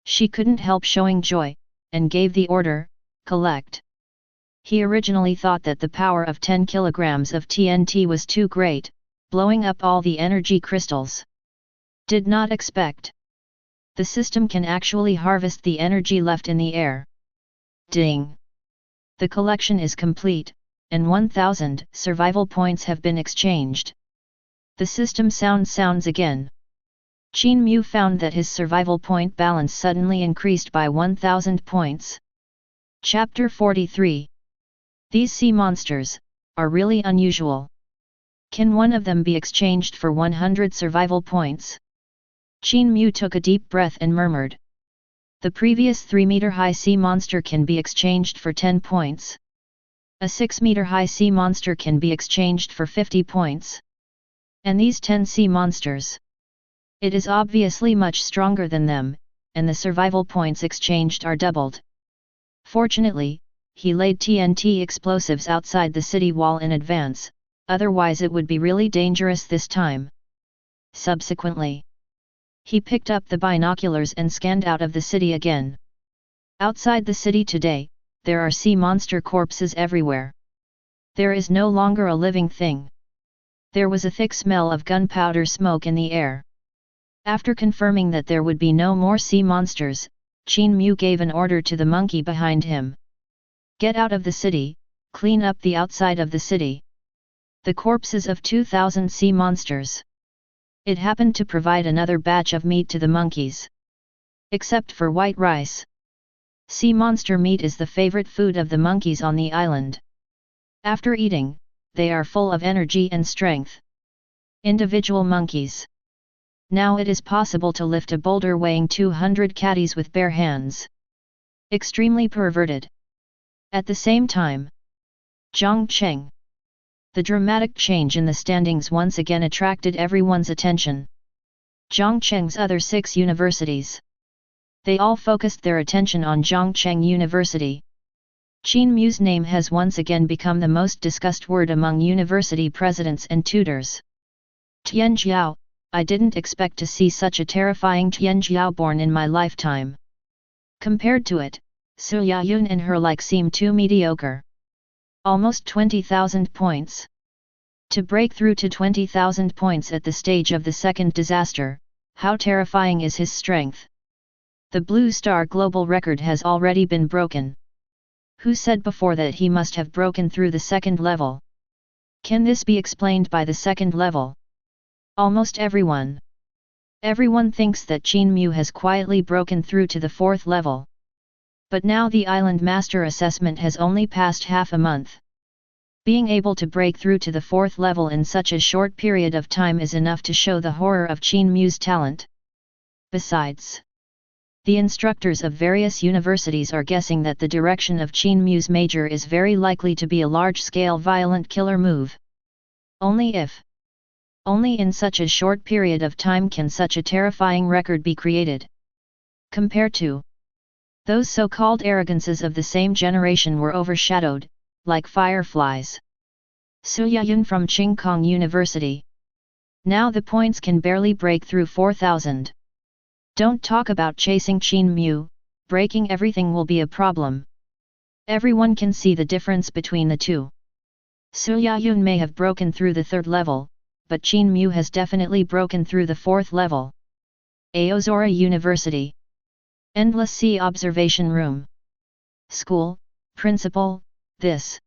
She couldn't help showing joy, and gave the order, collect. He originally thought that the power of 10 kilograms of TNT was too great, blowing up all the energy crystals. Did not expect. The system can actually harvest the energy left in the air. Ding! The collection is complete, and 1000 survival points have been exchanged. The system sounds again. Qin Mu found that his survival point balance suddenly increased by 1000 points. Chapter 43. These sea monsters are really unusual. Can one of them be exchanged for 100 survival points? Qin Mu took a deep breath and murmured. The previous 3-meter-high sea monster can be exchanged for 10 points. A 6-meter-high sea monster can be exchanged for 50 points. And these 10 sea monsters. It is obviously much stronger than them, and the survival points exchanged are doubled. Fortunately, he laid TNT explosives outside the city wall in advance, otherwise it would be really dangerous this time. Subsequently, he picked up the binoculars and scanned out of the city again. Outside the city today, there are sea monster corpses everywhere. There is no longer a living thing. There was a thick smell of gunpowder smoke in the air. After confirming that there would be no more sea monsters, Qin Mu gave an order to the monkey behind him. Get out of the city, clean up the outside of the city. The corpses of 2000 sea monsters. It happened to provide another batch of meat to the monkeys. Except for white rice. Sea monster meat is the favorite food of the monkeys on the island. After eating, they are full of energy and strength. Individual monkeys. Now it is possible to lift a boulder weighing 200 kgs with bare hands. Extremely perverted. At the same time, Zhang Cheng. The dramatic change in the standings once again attracted everyone's attention. Zhang Cheng's other 6 universities. They all focused their attention on Zhang Cheng University. Qin Mu's name has once again become the most discussed word among university presidents and tutors. Tianjiao, I didn't expect to see such a terrifying Tianjiao born in my lifetime. Compared to it, Su Yayun and her like seem too mediocre. Almost 20,000 points. To break through to 20,000 points at the stage of the second disaster, how terrifying is his strength? The Blue Star global record has already been broken. Who said before that he must have broken through the second level? Can this be explained by the second level? Almost everyone. Everyone thinks that Qin Mu has quietly broken through to the 4th level. But now the Island Master assessment has only passed half a month. Being able to break through to the 4th level in such a short period of time is enough to show the horror of Qin Mu's talent. Besides, the instructors of various universities are guessing that the direction of Qin Mu's major is very likely to be a large-scale violent killer move. Only in such a short period of time can such a terrifying record be created. Compared to those so-called arrogances of the same generation were overshadowed, like fireflies. Su Yayun from Qingkong University. Now the points can barely break through 4,000. Don't talk about chasing Qin Mu, breaking everything will be a problem. Everyone can see the difference between the two. Su Yayun may have broken through the 3rd level, but Qin Mu has definitely broken through the 4th level. Aozora University. Endless Sea Observation Room. School, Principal, this.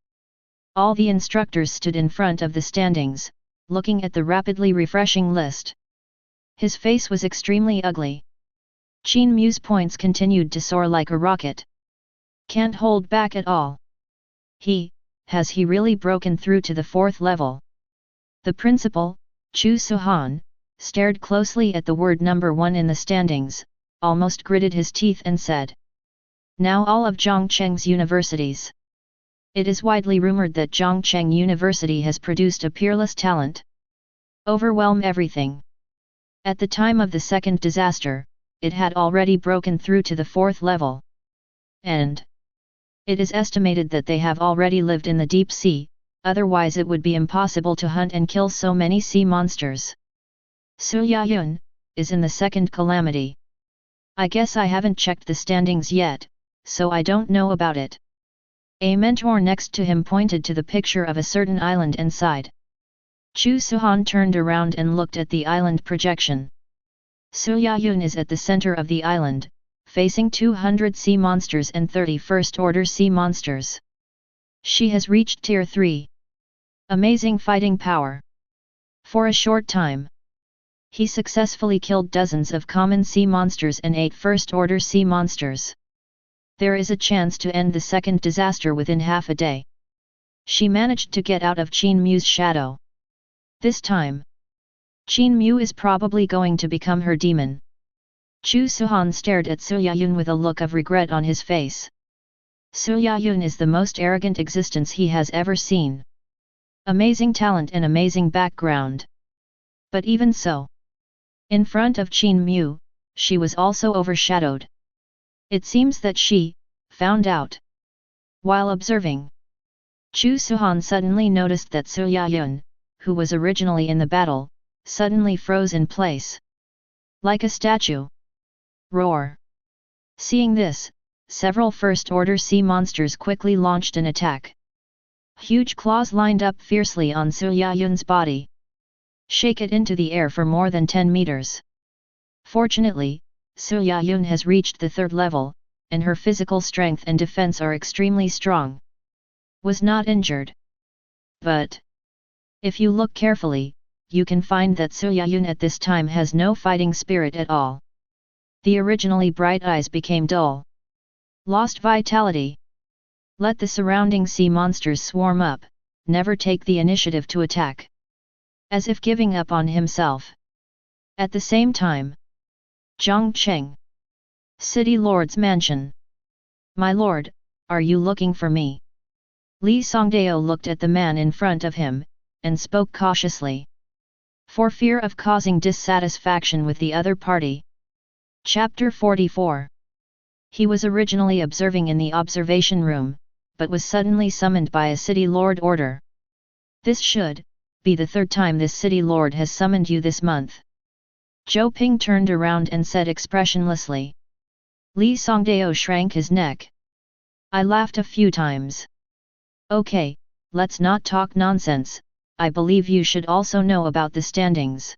All the instructors stood in front of the standings, looking at the rapidly refreshing list. His face was extremely ugly. Qin Mu's points continued to soar like a rocket. Can't hold back at all. Has he really broken through to the 4th level? The principal, Chu Suhan, stared closely at the word number 1 in the standings, almost gritted his teeth and said, "Now all of Zhongcheng's universities. It is widely rumored that Zhongcheng University has produced a peerless talent. Overwhelm everything." At the time of the 2nd disaster, it had already broken through to the 4th level. And it is estimated that they have already lived in the deep sea, otherwise it would be impossible to hunt and kill so many sea monsters. Su Yayun is in the 2nd calamity. I guess I haven't checked the standings yet, so I don't know about it. A mentor next to him pointed to the picture of a certain island and sighed. Chu Suhan turned around and looked at the island projection. Su Yayun is at the center of the island, facing 200 sea monsters and 30 first-order sea monsters. She has reached Tier 3. Amazing fighting power. For a short time, he successfully killed dozens of common sea monsters and 8 first-order sea monsters. There is a chance to end the 2nd disaster within half a day. She managed to get out of Qin Mu's shadow. This time, Qin Mu is probably going to become her demon. Chu Suhan stared at Su Yayun with a look of regret on his face. Su Yayun is the most arrogant existence he has ever seen. Amazing talent and amazing background. But even so, in front of Qin Mu, she was also overshadowed. It seems that she found out. While observing, Chu Suhan suddenly noticed that Su Yayun, who was originally in the battle, suddenly froze in place. Like a statue. Roar! Seeing this, several first-order sea monsters quickly launched an attack. Huge claws lined up fiercely on Su Yayun's body. Shake it into the air for more than 10 meters. Fortunately, Su Yayun has reached the 3rd level, and her physical strength and defense are extremely strong. Was not injured. But if you look carefully, you can find that Su Yayun at this time has no fighting spirit at all. The originally bright eyes became dull. Lost vitality. Let the surrounding sea monsters swarm up, never take the initiative to attack. As if giving up on himself. At the same time, Zhongcheng City Lord's Mansion. "My lord, are you looking for me?" Li Songdao looked at the man in front of him, and spoke cautiously. For fear of causing dissatisfaction with the other party. Chapter 44. He was originally observing in the observation room, but was suddenly summoned by a city lord order. This should be the 3rd time this city lord has summoned you this month. Zhou Ping turned around and said expressionlessly. Li Songdao shrank his neck. I laughed a few times. Okay, let's not talk nonsense, I believe you should also know about the standings.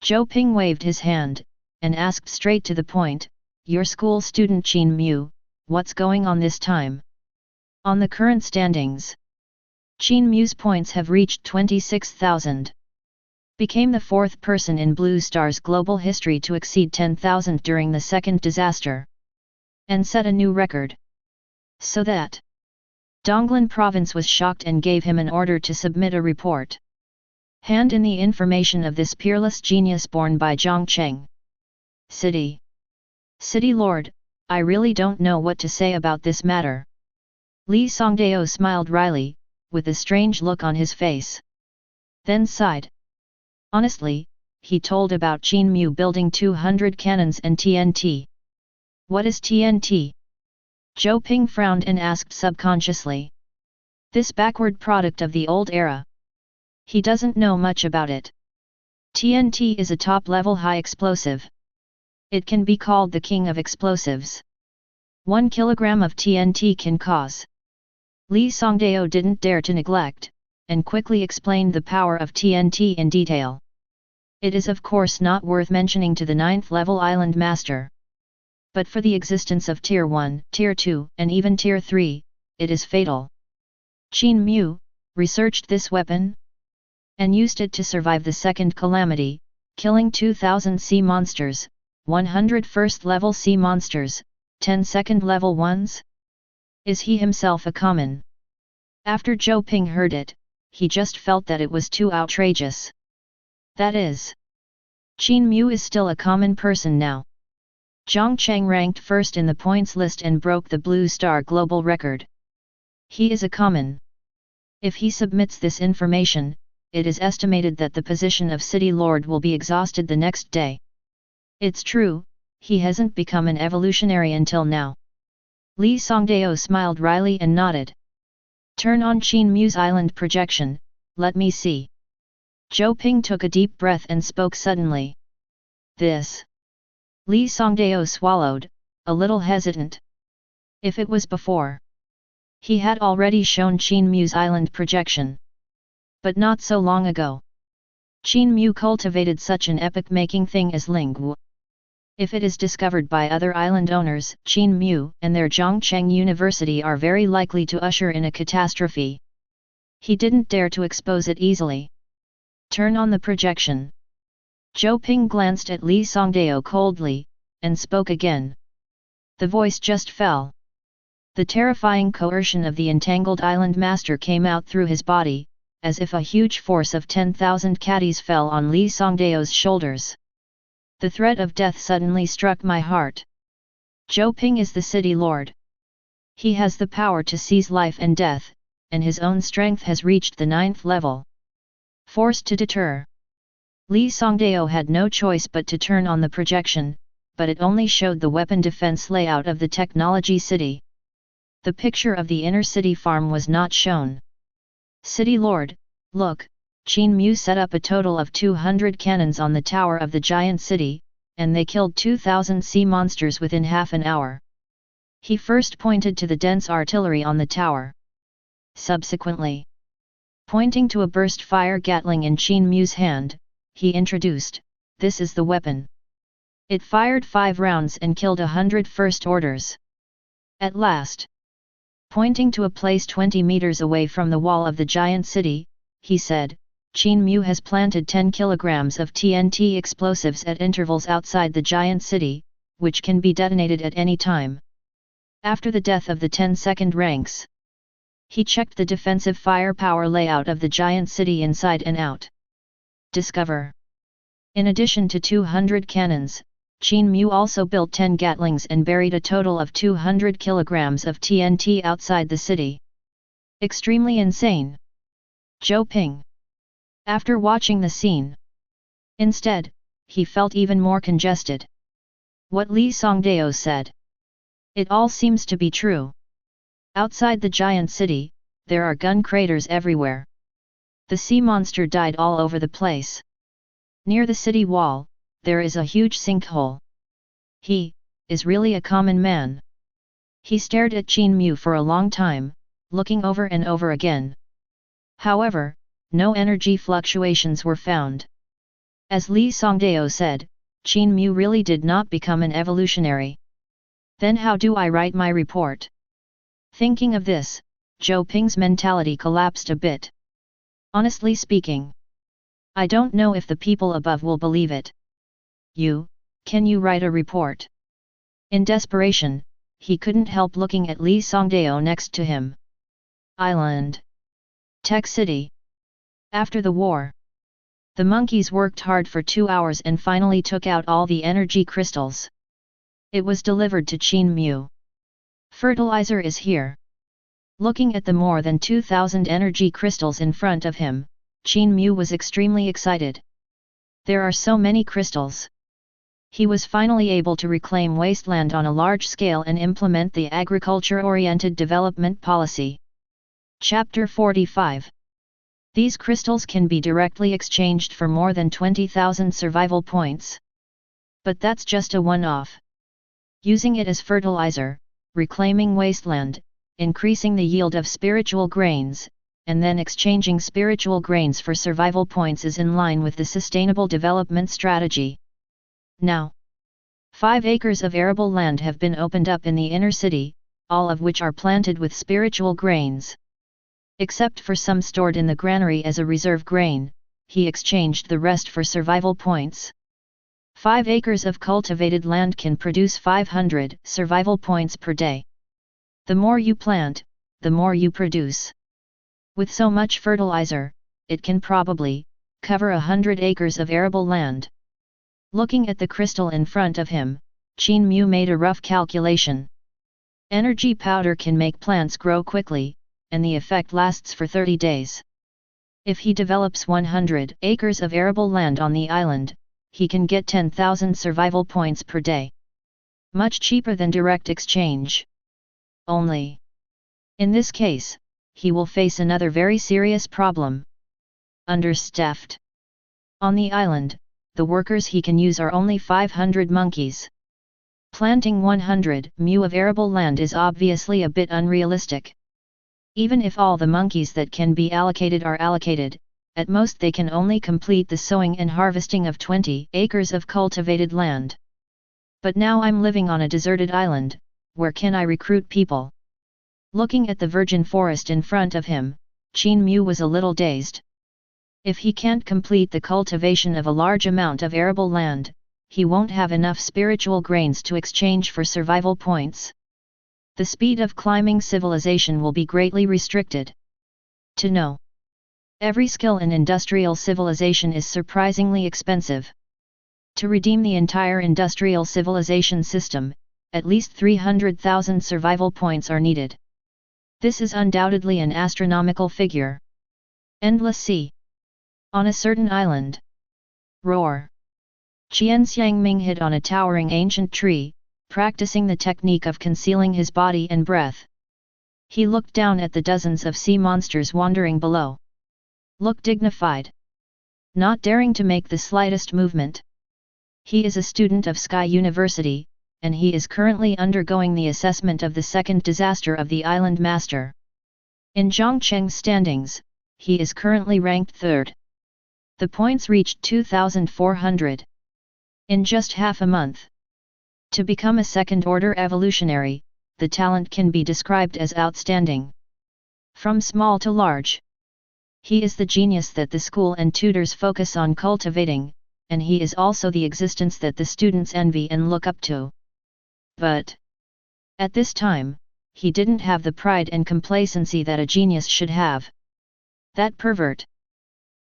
Zhou Ping waved his hand, and asked straight to the point, your school student Qin Mu, what's going on this time? On the current standings, Qin Mu's points have reached 26,000. Became the 4th person in Blue Star's global history to exceed 10,000 during the 2nd disaster. And set a new record. So that Donglan province was shocked and gave him an order to submit a report. Hand in the information of this peerless genius born by Zhongcheng City. City Lord, I really don't know what to say about this matter. Li Songdao smiled wryly, with a strange look on his face. Then sighed. Honestly, he told about Qin Mu building 200 cannons and TNT. What is TNT? Zhou Ping frowned and asked subconsciously. This backward product of the old era. He doesn't know much about it. TNT is a top-level high explosive. It can be called the king of explosives. 1 kilogram of TNT can cause. Li Songdao didn't dare to neglect, and quickly explained the power of TNT in detail. It is of course not worth mentioning to the 9th level Island Master. But for the existence of Tier 1, Tier 2, and even Tier 3, it is fatal. Qin Mu researched this weapon and used it to survive the second calamity, killing 2,000 sea monsters, 100 first-level sea monsters, 10 second-level ones? Is he himself a common? After Zhou Ping heard it, he just felt that it was too outrageous. That is, Qin Mu is still a common person now. Zhang Cheng ranked first in the points list and broke the Blue Star global record. He is a common. If he submits this information, it is estimated that the position of City Lord will be exhausted the next day. It's true, he hasn't become an evolutionary until now. Li Songdao smiled wryly and nodded. Turn on Qin Mu's island projection, let me see. Zhou Ping took a deep breath and spoke suddenly. This. Li Songdao swallowed, a little hesitant. If it was before. He had already shown Qin Mu's island projection. But not so long ago. Qin Mu cultivated such an epoch-making thing as Ling. If it is discovered by other island owners, Qin Mu and their Zhongcheng University are very likely to usher in a catastrophe. He didn't dare to expose it easily. Turn on the projection. Zhou Ping glanced at Li Songdao coldly, and spoke again. The voice just fell. The terrifying coercion of the entangled island master came out through his body, as if a huge force of 10,000 caddies fell on Li Songdao's shoulders. The threat of death suddenly struck my heart. Zhou Ping is the city lord. He has the power to seize life and death, and his own strength has reached the 9th level. Forced to deter. Li Songdao had no choice but to turn on the projection, but it only showed the weapon defense layout of the technology city. The picture of the inner city farm was not shown. City Lord, look, Qin Mu set up a total of 200 cannons on the tower of the giant city, and they killed 2,000 sea monsters within half an hour. He first pointed to the dense artillery on the tower. Subsequently, pointing to a burst fire Gatling in Qin Mu's hand, he introduced, this is the weapon. It fired 5 rounds and killed 100 first orders. At last, pointing to a place 20 meters away from the wall of the giant city, he said, Qin Mu has planted 10 kilograms of TNT explosives at intervals outside the giant city, which can be detonated at any time. After the death of the 10-second ranks, he checked the defensive firepower layout of the giant city inside and out. Discover. In addition to 200 cannons, Qin Mu also built 10 Gatlings and buried a total of 200 kilograms of TNT outside the city. Extremely insane. Zhou Ping. After watching the scene. Instead, he felt even more congested. What Li Songdao said. It all seems to be true. Outside the giant city, there are gun craters everywhere. The sea monster died all over the place. Near the city wall, there is a huge sinkhole. He is really a common man. He stared at Qin Mu for a long time, looking over and over again. However, no energy fluctuations were found. As Li Songdao said, Qin Mu really did not become an evolutionary. Then how do I write my report? Thinking of this, Zhou Ping's mentality collapsed a bit. Honestly speaking, I don't know if the people above will believe it. Can you write a report? In desperation, he couldn't help looking at Li Songdao next to him. Island. Tech City. After the war, the monkeys worked hard for 2 hours and finally took out all the energy crystals. It was delivered to Qin Mu. Fertilizer is here. Looking at the more than 2,000 energy crystals in front of him, Qin Mu was extremely excited. There are so many crystals. He was finally able to reclaim wasteland on a large scale and implement the agriculture-oriented development policy. Chapter 45. These crystals can be directly exchanged for more than 20,000 survival points. But that's just a one-off. Using it as fertilizer, reclaiming wasteland, increasing the yield of spiritual grains, and then exchanging spiritual grains for survival points is in line with the sustainable development strategy. Now, 5 acres of arable land have been opened up in the inner city, all of which are planted with spiritual grains. Except for some stored in the granary as a reserve grain, he exchanged the rest for survival points. 5 acres of cultivated land can produce 500 survival points per day. The more you plant, the more you produce. With so much fertilizer, it can probably cover 100 acres of arable land. Looking at the crystal in front of him, Qin Mu made a rough calculation. Energy powder can make plants grow quickly, and the effect lasts for 30 days. If he develops 100 acres of arable land on the island, he can get 10,000 survival points per day. Much cheaper than direct exchange. Only, in this case, he will face another very serious problem. Understaffed. On the island, the workers he can use are only 500 monkeys. Planting 100 mu of arable land is obviously a bit unrealistic. Even if all the monkeys that can be allocated are allocated, at most they can only complete the sowing and harvesting of 20 acres of cultivated land. But now I'm living on a deserted island, where can I recruit people? Looking at the virgin forest in front of him, Qin Mu was a little dazed. If he can't complete the cultivation of a large amount of arable land, he won't have enough spiritual grains to exchange for survival points. The speed of climbing civilization will be greatly restricted. To know every skill in industrial civilization is surprisingly expensive. To redeem the entire industrial civilization system, at least 300,000 survival points are needed. This is undoubtedly an astronomical figure. Endless sea. On a certain island. Roar. Qian Xiangming hid on a towering ancient tree, practicing the technique of concealing his body and breath. He looked down at the dozens of sea monsters wandering below. Look dignified. Not daring to make the slightest movement. He is a student of Sky University, and he is currently undergoing the assessment of the second disaster of the Island Master. In Zhongcheng's standings, he is currently ranked third. The points reached 2,400. In just half a month. To become a second-order evolutionary, the talent can be described as outstanding. From small to large. He is the genius that the school and tutors focus on cultivating, and he is also the existence that the students envy and look up to. But at this time, he didn't have the pride and complacency that a genius should have. That pervert.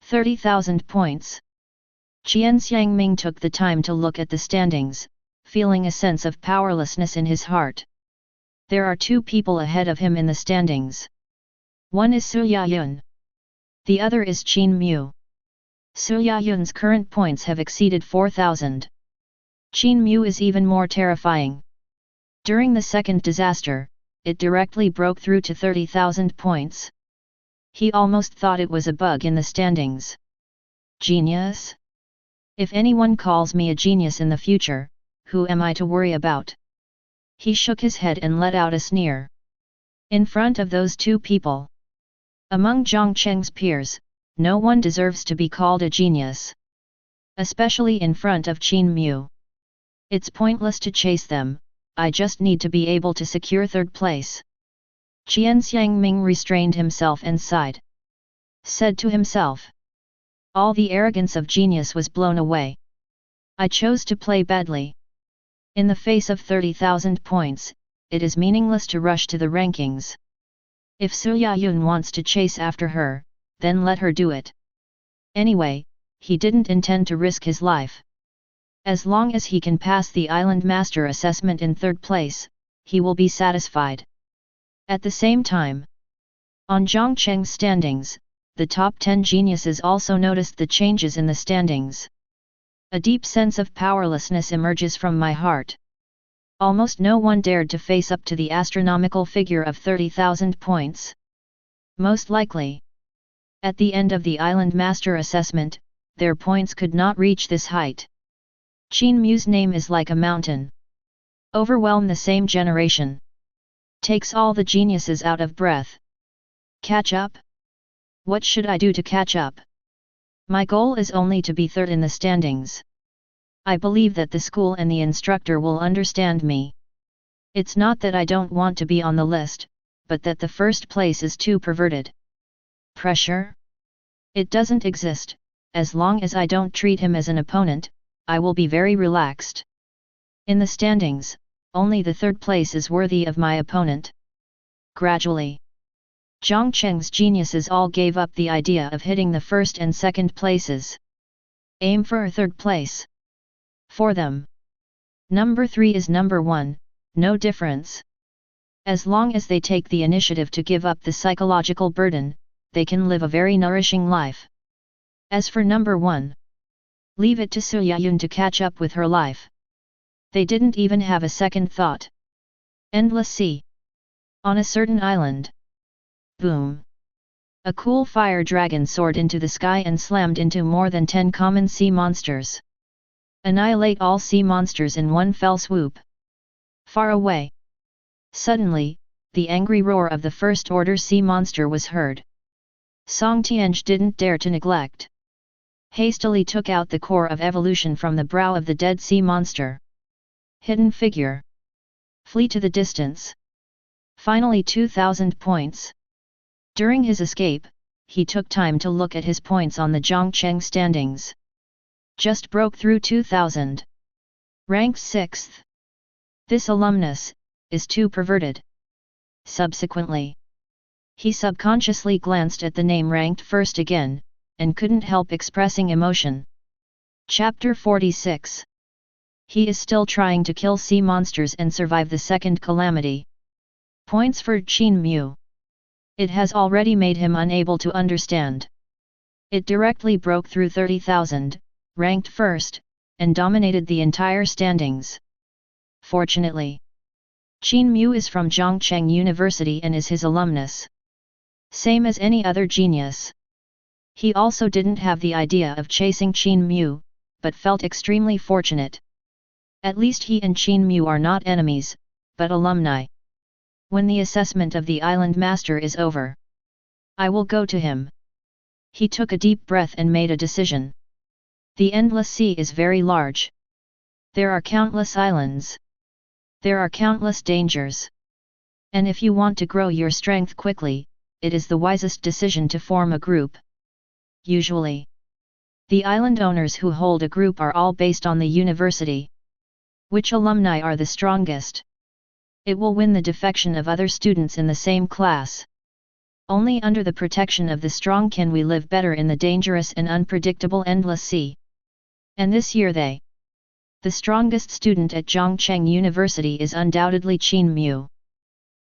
30,000 points. Qian Xiangming took the time to look at the standings, feeling a sense of powerlessness in his heart. There are 2 people ahead of him in the standings. One is Su Yayun. The other is Qin Mu. Su Yayun's current points have exceeded 4,000. Qin Mu is even more terrifying. During the second disaster, it directly broke through to 30,000 points. He almost thought it was a bug in the standings. Genius? If anyone calls me a genius in the future, who am I to worry about? He shook his head and let out a sneer. In front of those 2 people. Among Zhongcheng's peers, no one deserves to be called a genius. Especially in front of Qin Mu. It's pointless to chase them, I just need to be able to secure third place. Qian Xiangming restrained himself and sighed. Said to himself. All the arrogance of genius was blown away. I chose to play badly. In the face of 30,000 points, it is meaningless to rush to the rankings. If Su Yayun wants to chase after her, then let her do it. Anyway, he didn't intend to risk his life. As long as he can pass the Island Master assessment in third place, he will be satisfied. At the same time, on Zhongcheng's standings, the top 10 geniuses also noticed the changes in the standings. A deep sense of powerlessness emerges from my heart. Almost no one dared to face up to the astronomical figure of 30,000 points. Most likely, at the end of the Island Master assessment, their points could not reach this height. Qin Mu's name is like a mountain. Overwhelm the same generation. Takes all the geniuses out of breath. Catch up? What should I do to catch up? My goal is only to be third in the standings. I believe that the school and the instructor will understand me. It's not that I don't want to be on the list, but that the first place is too perverted. Pressure? It doesn't exist. As long as I don't treat him as an opponent, I will be very relaxed. In the standings, only the third place is worthy of my opponent. Gradually, Zhang Cheng's geniuses all gave up the idea of hitting the first and second places. Aim for a third place. For them, number 3 is number 1, no difference. As long as they take the initiative to give up the psychological burden, they can live a very nourishing life. As for number 1, leave it to Su Yayun to catch up with her life. They didn't even have a second thought. Endless sea. On a certain island. Boom! A cool fire dragon soared into the sky and slammed into more than 10 common sea monsters. Annihilate all sea monsters in one fell swoop. Far away. Suddenly, the angry roar of the first order sea monster was heard. Song Tianj didn't dare to neglect. Hastily took out the core of evolution from the brow of the dead sea monster. Hidden figure. Flee to the distance. Finally 2000 points. During his escape, he took time to look at his points on the Zhangcheng standings. Just broke through 2000. Ranked 6th. This alumnus is too perverted. Subsequently, he subconsciously glanced at the name ranked first again, and couldn't help expressing emotion. Chapter 46. He is still trying to kill sea monsters and survive the second calamity. Points for Qin Mu. It has already made him unable to understand. It directly broke through 30,000, ranked first, and dominated the entire standings. Fortunately, Qin Mu is from Zhangcheng University and is his alumnus. Same as any other genius. He also didn't have the idea of chasing Qin Mu, but felt extremely fortunate. At least he and Qin Mu are not enemies, but alumni. When the assessment of the island master is over, I will go to him. He took a deep breath and made a decision. The endless sea is very large. There are countless islands. There are countless dangers. And if you want to grow your strength quickly, it is the wisest decision to form a group. Usually, the island owners who hold a group are all based on the university. Which alumni are the strongest? It will win the defection of other students in the same class. Only under the protection of the strong can we live better in the dangerous and unpredictable endless sea. And this year the strongest student at Zhangcheng University is undoubtedly Qin Mu.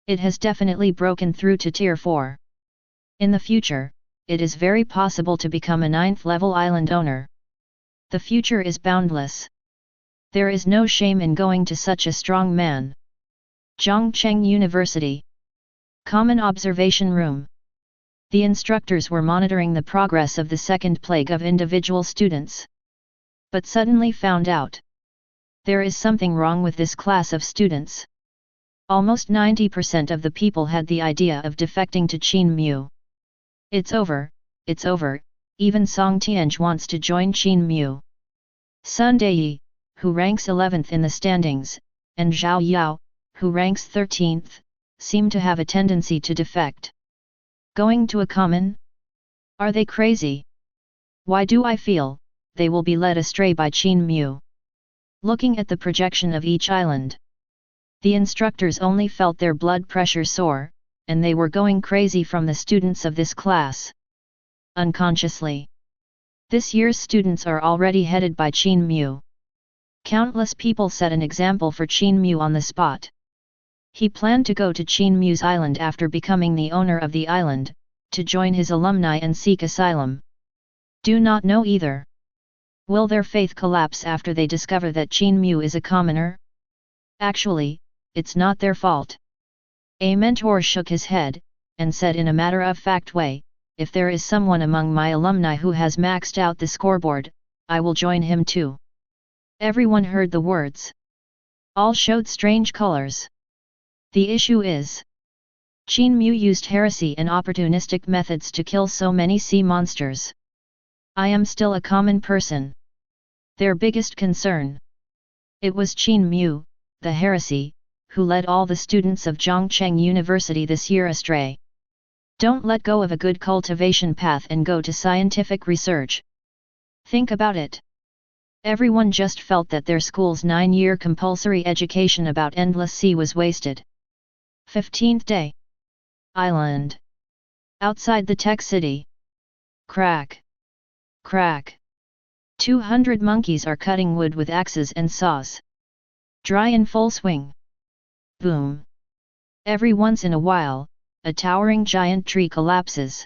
It has definitely broken through to Tier 4. In the future, it is very possible to become a 9th level island owner. The future is boundless. There is no shame in going to such a strong man. Zhangcheng University. Common Observation Room. The instructors were monitoring the progress of the second plague of individual students. But suddenly found out. There is something wrong with this class of students. Almost 90% of the people had the idea of defecting to Qin Mu. It's over, even Song Tianj wants to join Qin Mu. Sun Daiyi, who ranks 11th in the standings, and Zhao Yao, who ranks 13th, seem to have a tendency to defect. Going to a common? Are they crazy? Why do I feel they will be led astray by Qin Mu? Looking at the projection of each island, the instructors only felt their blood pressure soar, and they were going crazy from the students of this class. Unconsciously, this year's students are already headed by Qin Mu. Countless people set an example for Qin Mu on the spot. He planned to go to Qin Mu's island after becoming the owner of the island, to join his alumni and seek asylum. Do not know either. Will their faith collapse after they discover that Qin Mu is a commoner? Actually, it's not their fault. A mentor shook his head, and said in a matter-of-fact way, if there is someone among my alumni who has maxed out the scoreboard, I will join him too. Everyone heard the words. All showed strange colors. The issue is, Qin Mu used heresy and opportunistic methods to kill so many sea monsters. I am still a common person. Their biggest concern. It was Qin Mu, the heresy, who led all the students of Zhongcheng University this year astray. Don't let go of a good cultivation path and go to scientific research. Think about it. Everyone just felt that their school's 9-year compulsory education about endless sea was wasted. 15th day. Island. Outside the tech city. Crack. Crack. 200 monkeys are cutting wood with axes and saws. Dry in full swing. Boom. Every once in a while, a towering giant tree collapses.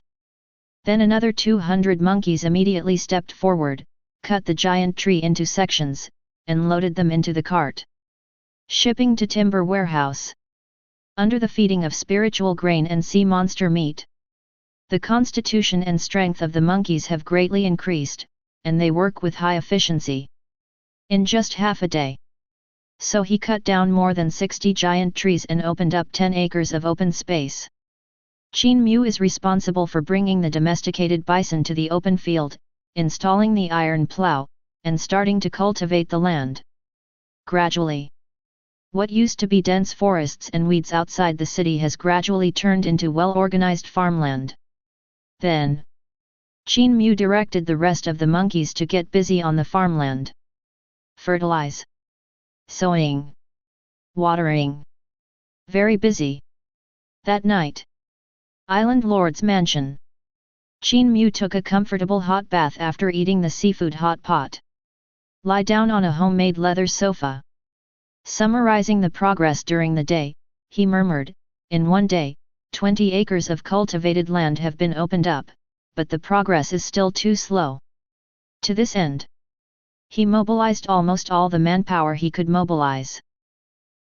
Then another 200 monkeys immediately stepped forward, cut the giant tree into sections, and loaded them into the cart. Shipping to timber warehouse. Under the feeding of spiritual grain and sea monster meat. The constitution and strength of the monkeys have greatly increased, and they work with high efficiency. In just half a day. So he cut down more than 60 giant trees and opened up 10 acres of open space. Qin Mu is responsible for bringing the domesticated bison to the open field, installing the iron plow, and starting to cultivate the land. Gradually. What used to be dense forests and weeds outside the city has gradually turned into well-organized farmland. Then, Qin Mu directed the rest of the monkeys to get busy on the farmland. Fertilize. Sowing. Watering. Very busy. That night. Island Lord's mansion. Qin Mu took a comfortable hot bath after eating the seafood hot pot. Lie down on a homemade leather sofa. Summarizing the progress during the day, he murmured, in one day, 20 acres of cultivated land have been opened up, but the progress is still too slow. To this end, he mobilized almost all the manpower he could mobilize.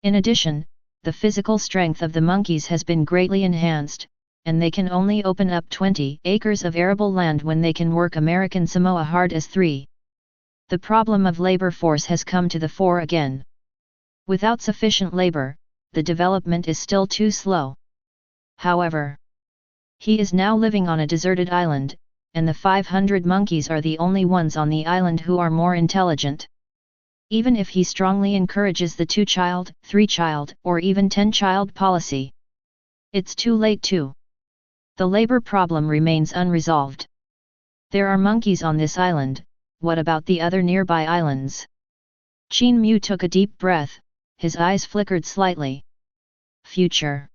In addition, the physical strength of the monkeys has been greatly enhanced, and they can only open up 20 acres of arable land when they can work American Samoa hard as 3. The problem of labor force has come to the fore again. Without sufficient labor, the development is still too slow. However, he is now living on a deserted island, and the 500 monkeys are the only ones on the island who are more intelligent. Even if he strongly encourages the 2-child, 3-child, or even 10-child policy, it's too late too. The labor problem remains unresolved. There are monkeys on this island, what about the other nearby islands? Qin Mu took a deep breath, his eyes flickered slightly. Future.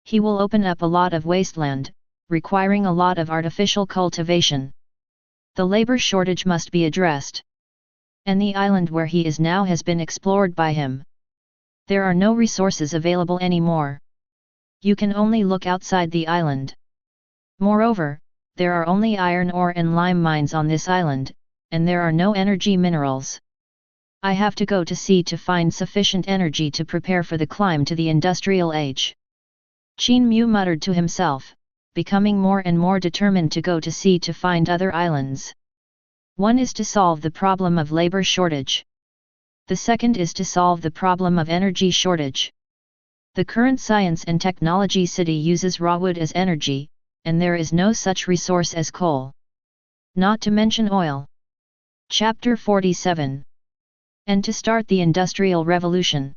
He will open up a lot of wasteland, requiring a lot of artificial cultivation. The labor shortage must be addressed. And the island where he is now has been explored by him. There are no resources available anymore. You can only look outside the island. Moreover, there are only iron ore and lime mines on this island, and there are no energy minerals. I have to go to sea to find sufficient energy to prepare for the climb to the industrial age. Qin Mu muttered to himself, becoming more and more determined to go to sea to find other islands. One is to solve the problem of labor shortage. The second is to solve the problem of energy shortage. The current science and technology city uses raw wood as energy, and there is no such resource as coal. Not to mention oil. Chapter 47. And to start the Industrial Revolution.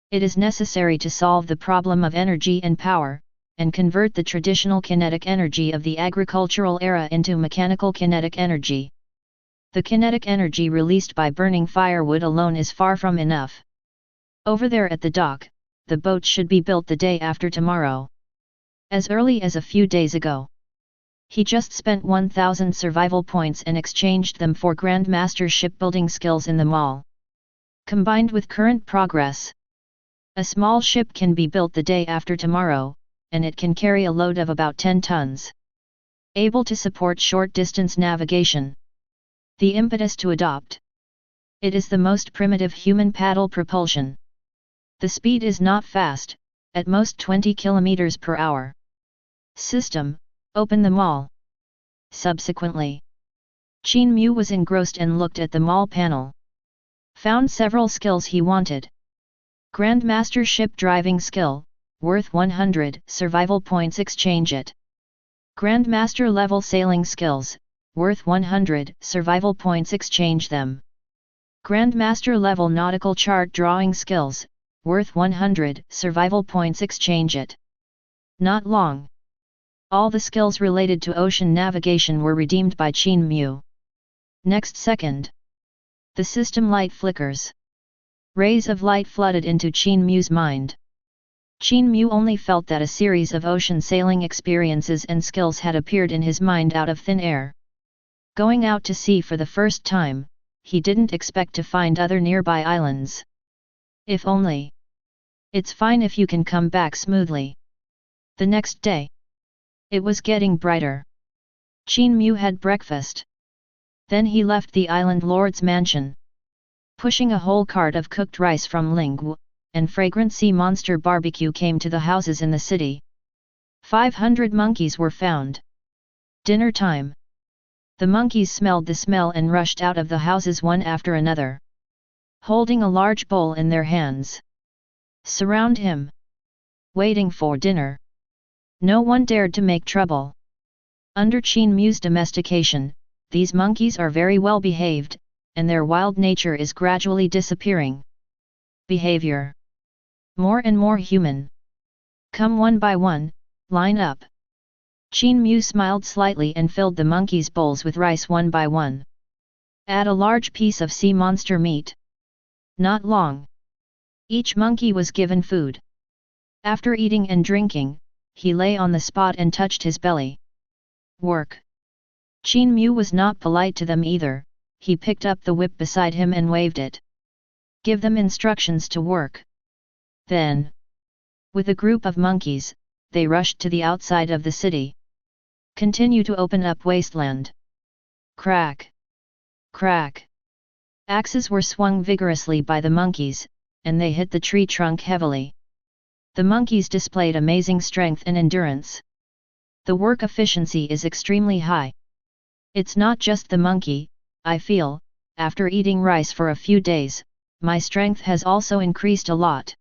It is necessary to solve the problem of energy and power, and convert the traditional kinetic energy of the agricultural era into mechanical kinetic energy. The kinetic energy released by burning firewood alone is far from enough. Over there at the dock, the boat should be built the day after tomorrow. As early as a few days ago. He just spent 1,000 survival points and exchanged them for Grandmaster shipbuilding skills in the mall. Combined with current progress, a small ship can be built the day after tomorrow, and it can carry a load of about 10 tons. Able to support short-distance navigation. The impetus to adopt. It is the most primitive human paddle propulsion. The speed is not fast, at most 20 km per hour. System, open the mall. Subsequently, Qin Mu was engrossed and looked at the mall panel. Found several skills he wanted. Grandmaster ship driving skill, worth 100 survival points. Exchange it. Grandmaster level sailing skills, worth 100 survival points. Exchange them. Grandmaster level nautical chart drawing skills, worth 100 survival points. Exchange it. Not long. All the skills related to ocean navigation were redeemed by Qin Mu. Next second. The system light flickers. Rays of light flooded into Qin Mu's mind. Qin Mu only felt that a series of ocean sailing experiences and skills had appeared in his mind out of thin air. Going out to sea for the first time, he didn't expect to find other nearby islands. If only. It's fine if you can come back smoothly. The next day. It was getting brighter. Qin Mu had breakfast. Then he left the island lord's mansion. Pushing a whole cart of cooked rice from Lingwu, and fragrant sea monster barbecue came to the houses in the city. 500 monkeys were found. Dinner time. The monkeys smelled the smell and rushed out of the houses one after another, holding a large bowl in their hands. Surround him. Waiting for dinner. No one dared to make trouble. Under Qin Mu's domestication, these monkeys are very well behaved, and their wild nature is gradually disappearing. Behavior. More and more human. Come one by one, line up. Qin Mu smiled slightly and filled the monkeys' bowls with rice one by one. Add a large piece of sea monster meat. Not long. Each monkey was given food. After eating and drinking, he lay on the spot and touched his belly. Work. Qin Mu was not polite to them either. He picked up the whip beside him and waved it. Give them instructions to work. Then, with a group of monkeys, they rushed to the outside of the city. Continue to open up wasteland. Crack. Crack. Axes were swung vigorously by the monkeys, and they hit the tree trunk heavily. The monkeys displayed amazing strength and endurance. The work efficiency is extremely high. It's not just the monkey, I feel, after eating rice for a few days, my strength has also increased a lot.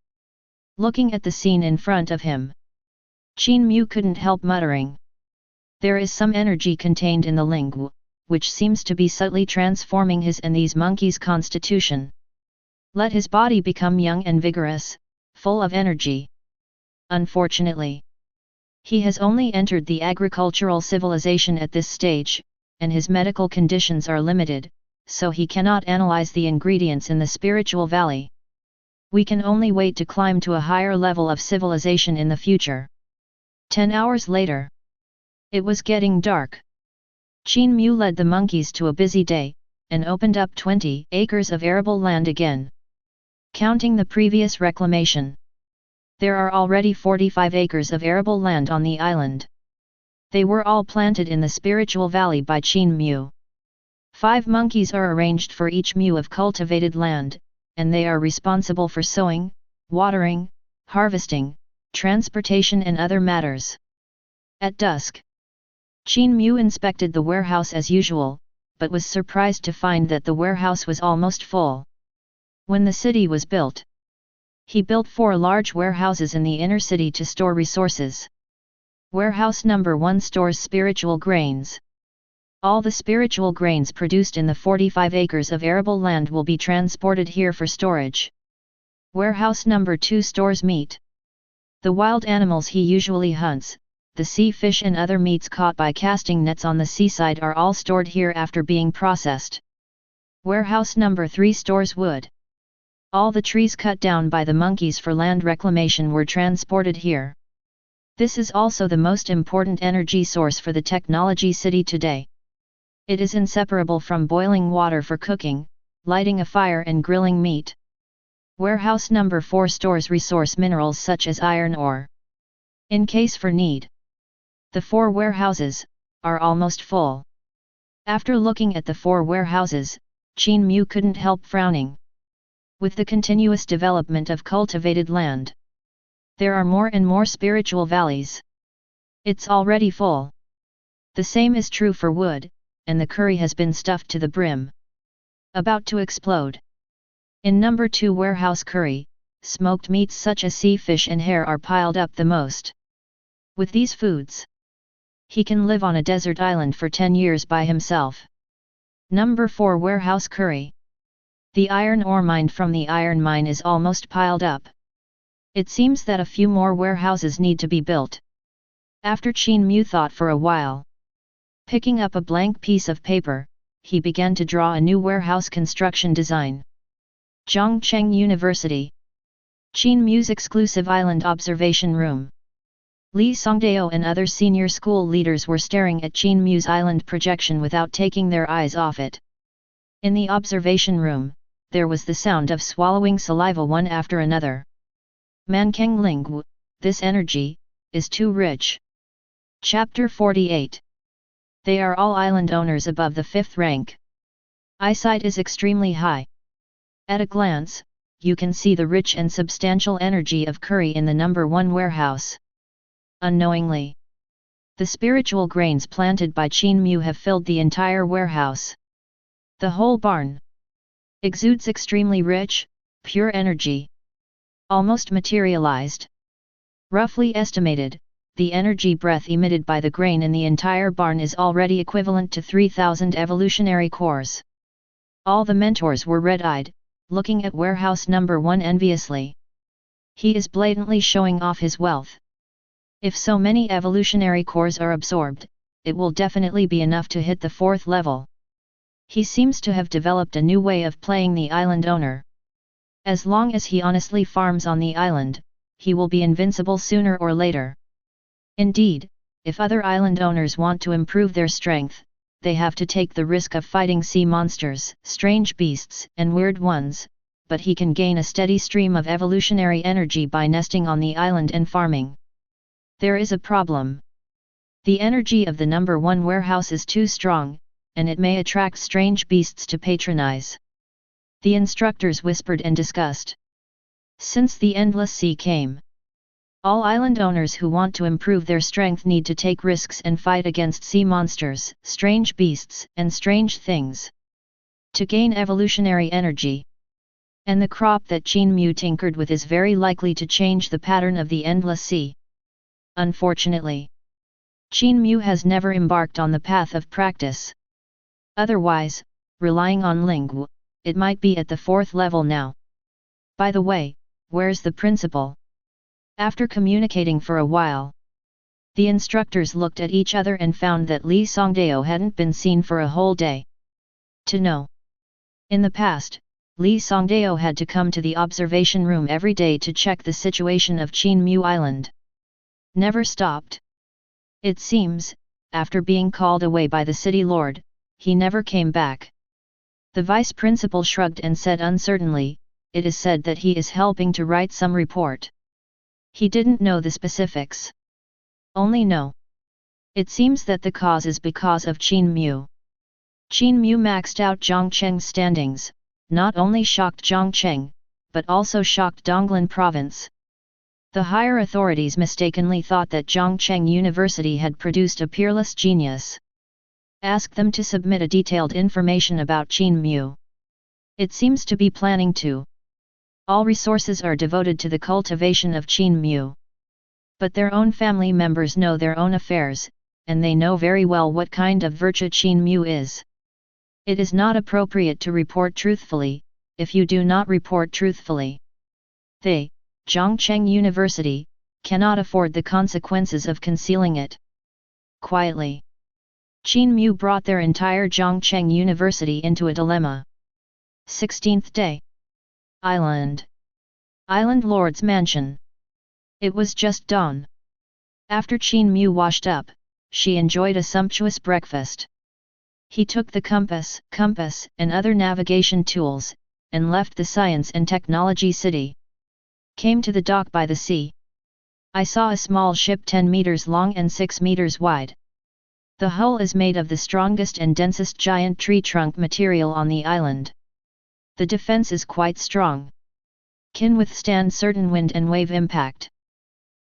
Looking at the scene in front of him, Qin Mu couldn't help muttering. There is some energy contained in the Lingwu, which seems to be subtly transforming his and these monkeys' constitution. Let his body become young and vigorous, full of energy. Unfortunately, he has only entered the agricultural civilization at this stage, and his medical conditions are limited, so he cannot analyze the ingredients in the spiritual valley. We can only wait to climb to a higher level of civilization in the future. 10 hours later. It was getting dark. Qin Mu led the monkeys to a busy day, and opened up 20 acres of arable land again. Counting the previous reclamation, there are already 45 acres of arable land on the island. They were all planted in the spiritual valley by Qin Mu. 5 monkeys are arranged for each mu of cultivated land, and they are responsible for sowing, watering, harvesting, transportation and other matters. At dusk, Qin Mu inspected the warehouse as usual, but was surprised to find that the warehouse was almost full. When the city was built, he built 4 large warehouses in the inner city to store resources. Warehouse number 1 stores spiritual grains. All the spiritual grains produced in the 45 acres of arable land will be transported here for storage. Warehouse number 2 stores meat. The wild animals he usually hunts, the sea fish and other meats caught by casting nets on the seaside are all stored here after being processed. Warehouse number 3 stores wood. All the trees cut down by the monkeys for land reclamation were transported here. This is also the most important energy source for the technology city today. It is inseparable from boiling water for cooking, lighting a fire and grilling meat. Warehouse number 4 stores resource minerals such as iron ore. In case for need. The 4 warehouses are almost full. After looking at the 4 warehouses, Qin Mu couldn't help frowning. With the continuous development of cultivated land, there are more and more spiritual valleys. It's already full. The same is true for wood, and the curry has been stuffed to the brim. About to explode. In number 2 warehouse curry, smoked meats such as sea fish and hare are piled up the most. With these foods, he can live on a desert island for 10 years by himself. Number 4 Warehouse Curry. The iron ore mined from the iron mine is almost piled up. It seems that a few more warehouses need to be built. After Qin Mu thought for a while, picking up a blank piece of paper, he began to draw a new warehouse construction design. Zhongcheng University. Qin Mu's exclusive island observation room. Li Songdao and other senior school leaders were staring at Qin Mu's island projection without taking their eyes off it. In the observation room, there was the sound of swallowing saliva one after another. Mankeng Lingwu, this energy is too rich. Chapter 48. They are all island owners above the 5th rank. Eyesight is extremely high. At a glance, you can see the rich and substantial energy of curry in the number 1 warehouse. Unknowingly, the spiritual grains planted by Qin Mu have filled the entire warehouse. The whole barn exudes extremely rich, pure energy, almost materialized. Roughly estimated, the energy breath emitted by the grain in the entire barn is already equivalent to 3,000 evolutionary cores. All the mentors were red-eyed, looking at warehouse number 1 enviously. He is blatantly showing off his wealth. If so many evolutionary cores are absorbed, it will definitely be enough to hit the 4th level. He seems to have developed a new way of playing the island owner. As long as he honestly farms on the island, he will be invincible sooner or later. Indeed, if other island owners want to improve their strength, they have to take the risk of fighting sea monsters, strange beasts, and weird ones, but he can gain a steady stream of evolutionary energy by nesting on the island and farming. There is a problem. The energy of the number 1 warehouse is too strong, and it may attract strange beasts to patronize. The instructors whispered and discussed. Since the endless sea came, all island owners who want to improve their strength need to take risks and fight against sea monsters, strange beasts, and strange things, to gain evolutionary energy. And the crop that Qin Mu tinkered with is very likely to change the pattern of the endless sea. Unfortunately, Qin Mu has never embarked on the path of practice. Otherwise, relying on Lingwu, it might be at the 4th level now. By the way, where's the principal? After communicating for a while, the instructors looked at each other and found that Li Songdao hadn't been seen for a whole day. To know. In the past, Li Songdao had to come to the observation room every day to check the situation of Qin Mu Island. Never stopped. It seems, after being called away by the city lord, he never came back. The vice principal shrugged and said uncertainly, "It is said that he is helping to write some report." He didn't know the specifics. Only know. It seems that the cause is because of Qin Mu. Qin Mu maxed out Zhongcheng's standings, not only shocked Zhongcheng, but also shocked Donglan province. The higher authorities mistakenly thought that Zhongcheng University had produced a peerless genius. Ask them to submit a detailed information about Qin Mu. It seems to be planning to. All resources are devoted to the cultivation of Qin Mu. But their own family members know their own affairs, and they know very well what kind of virtue Qin Mu is. It is not appropriate to report truthfully, if you do not report truthfully. They, Zhongcheng University, cannot afford the consequences of concealing it. Quietly, Qin Mu brought their entire Zhongcheng University into a dilemma. 16th day. Island Lord's Mansion. It was just dawn. After Qin Mu washed up, she enjoyed a sumptuous breakfast. He took the compass, and other navigation tools, and left the Science and Technology City. Came to the dock by the sea. I saw a small ship 10 meters long and 6 meters wide. The hull is made of the strongest and densest giant tree trunk material on the island. The defense is quite strong. Can withstand certain wind and wave impact.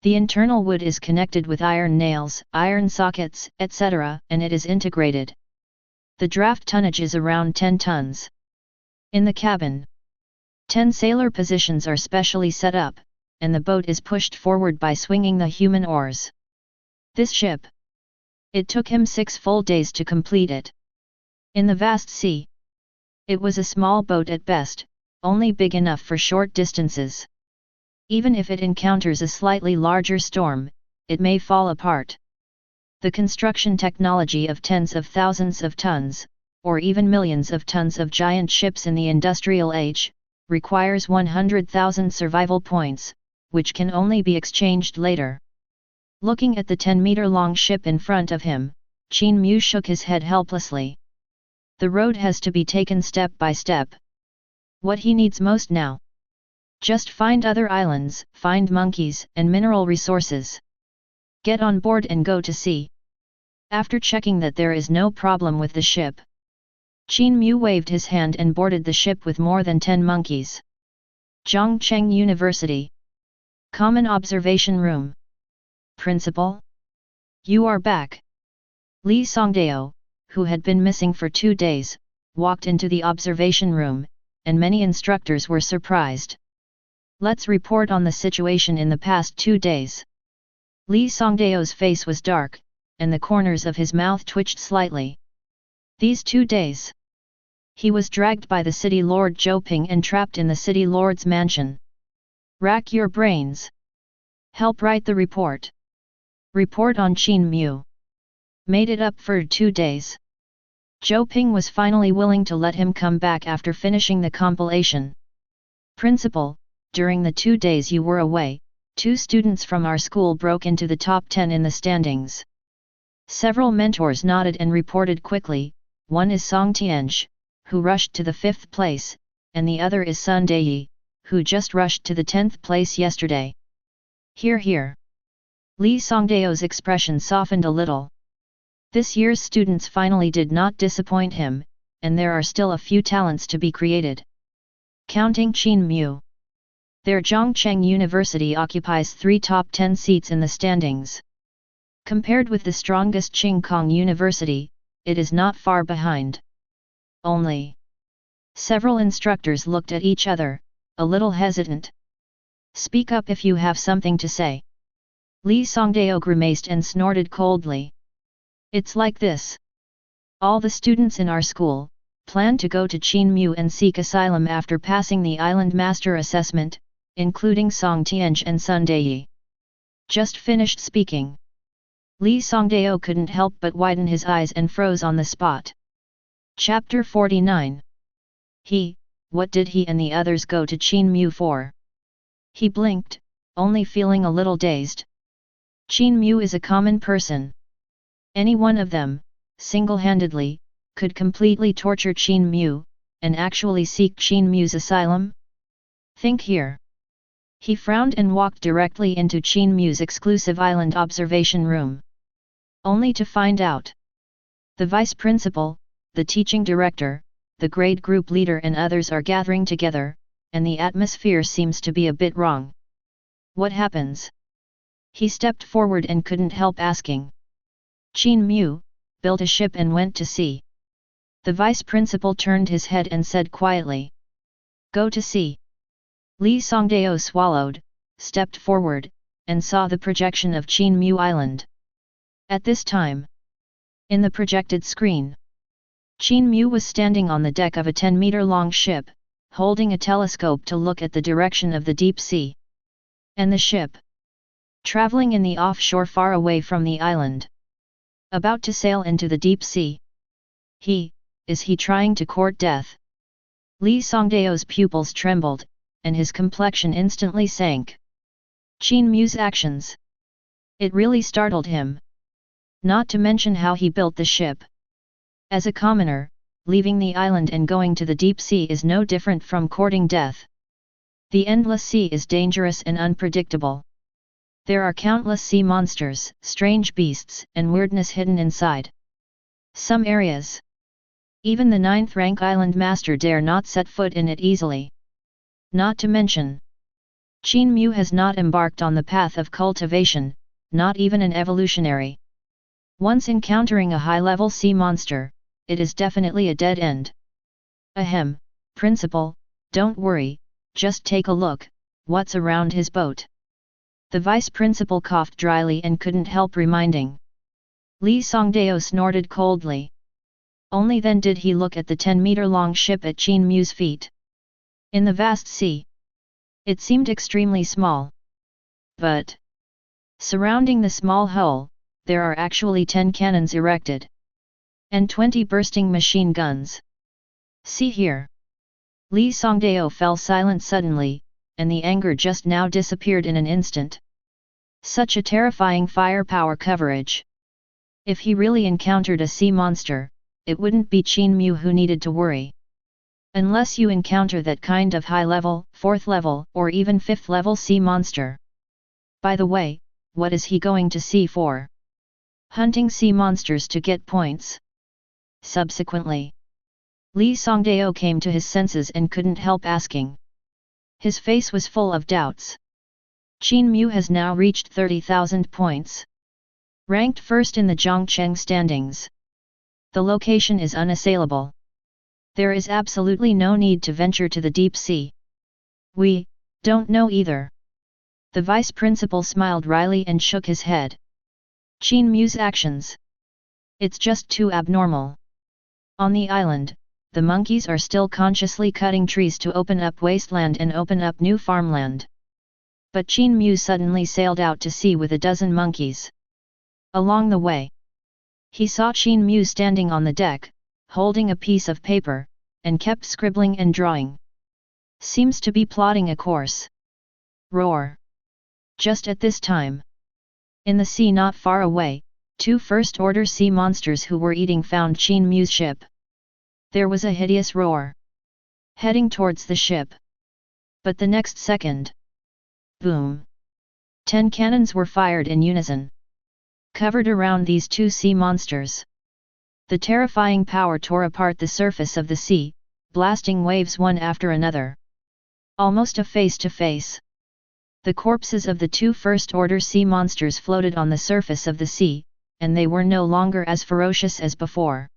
The internal wood is connected with iron nails, iron sockets, etc., and it is integrated. The draft tonnage is around 10 tons. In the cabin, 10 sailor positions are specially set up, and the boat is pushed forward by swinging the human oars. This ship. It took him 6 full days to complete it. In the vast sea. It was a small boat at best, only big enough for short distances. Even if it encounters a slightly larger storm, it may fall apart. The construction technology of tens of thousands of tons, or even millions of tons of giant ships in the industrial age, requires 100,000 survival points, which can only be exchanged later. Looking at the 10-meter-long ship in front of him, Qin Mu shook his head helplessly. The road has to be taken step by step. What he needs most now? Just find other islands, find monkeys and mineral resources. Get on board and go to sea. After checking that there is no problem with the ship, Qin Mu waved his hand and boarded the ship with more than 10 monkeys. Zhongcheng University. Common Observation Room. Principal? You are back. Li Songdao, who had been missing for 2 days, walked into the observation room, and many instructors were surprised. Let's report on the situation in the past 2 days. Li Songdao's face was dark, and the corners of his mouth twitched slightly. These 2 days. He was dragged by the city lord Zhou Ping and trapped in the city lord's mansion. Rack your brains. Help write the report. Report on Qin Mu. Made it up for 2 days. Zhou Ping was finally willing to let him come back after finishing the compilation. Principal, during the 2 days you were away, 2 students from our school broke into the top 10 in the standings. Several mentors nodded and reported quickly. One is Song Tianj, who rushed to the 5th place, and the other is Sun Daiyi, who just rushed to the 10th place yesterday. Hear, hear. Li Songdao's expression softened a little. This year's students finally did not disappoint him, and there are still a few talents to be created. Counting Qin Mu. Their Zhongcheng University occupies 3 top 10 seats in the standings. Compared with the strongest Qingkong University, it is not far behind. Only. Several instructors looked at each other, a little hesitant. Speak up if you have something to say. Li Songdao grimaced and snorted coldly. It's like this. All the students in our school plan to go to Qin Mu and seek asylum after passing the Island Master Assessment, including Song Tianj and Sun Daiyi. Just finished speaking. Li Songdao couldn't help but widen his eyes and froze on the spot. Chapter 49. What did he and the others go to Qin Mu for? He blinked, only feeling a little dazed. Qin Mu is a common person. Any one of them, single-handedly, could completely torture Qin Mu, and actually seek Qin Mu's asylum? Think here. He frowned and walked directly into Qin Mu's exclusive island observation room. Only to find out. The vice principal, the teaching director, the grade group leader and others are gathering together, and the atmosphere seems to be a bit wrong. What happens? He stepped forward and couldn't help asking. Qin Mu built a ship and went to sea. The vice principal turned his head and said quietly. Go to sea. Li Songdao swallowed, stepped forward, and saw the projection of Qin Mu Island. At this time, in the projected screen, Qin Mu was standing on the deck of a 10-meter-long ship, holding a telescope to look at the direction of the deep sea. And the ship, traveling in the offshore far away from the island, about to sail into the deep sea. Is he trying to court death? Li Songdao's pupils trembled, and his complexion instantly sank. Qin Mu's actions. It really startled him. Not to mention how he built the ship. As a commoner, leaving the island and going to the deep sea is no different from courting death. The endless sea is dangerous and unpredictable. There are countless sea monsters, strange beasts, and weirdness hidden inside. Some areas. Even the 9th-rank island master dare not set foot in it easily. Not to mention, Qin Mu has not embarked on the path of cultivation, not even an evolutionary. Once encountering a high-level sea monster, it is definitely a dead end. Ahem, principal, don't worry, just take a look, what's around his boat? The vice principal coughed dryly and couldn't help reminding. Li Songdao snorted coldly. Only then did he look at the 10-meter-long ship at Qin Mu's feet. In the vast sea. It seemed extremely small. But surrounding the small hull, there are actually 10 cannons erected. And 20 bursting machine guns. See here. Li Songdao fell silent suddenly, and the anger just now disappeared in an instant. Such a terrifying firepower coverage. If he really encountered a sea monster, it wouldn't be Qin Mu who needed to worry. Unless you encounter that kind of high-level, 4th level, or even 5th level sea monster. By the way, what is he going to sea for? Hunting sea monsters to get points. Subsequently, Li Songdao came to his senses and couldn't help asking. His face was full of doubts. Qin Mu has now reached 30,000 points. Ranked first in the Zhongcheng standings. The location is unassailable. There is absolutely no need to venture to the deep sea. We don't know either. The vice principal smiled wryly and shook his head. Qin Mu's actions. It's just too abnormal. On the island, the monkeys are still consciously cutting trees to open up wasteland and open up new farmland. But Qin Mu suddenly sailed out to sea with a dozen monkeys. Along the way, he saw Qin Mu standing on the deck, holding a piece of paper, and kept scribbling and drawing. Seems to be plotting a course. Roar! Just at this time, in the sea not far away, 2 first-order sea monsters who were eating found Qin Mu's ship. There was a hideous roar, heading towards the ship. But the next second, boom! 10 cannons were fired in unison, covered around these 2 sea monsters. The terrifying power tore apart the surface of the sea, blasting waves one after another. Almost a face-to-face. The corpses of the 2 first-order sea monsters floated on the surface of the sea, and they were no longer as ferocious as before.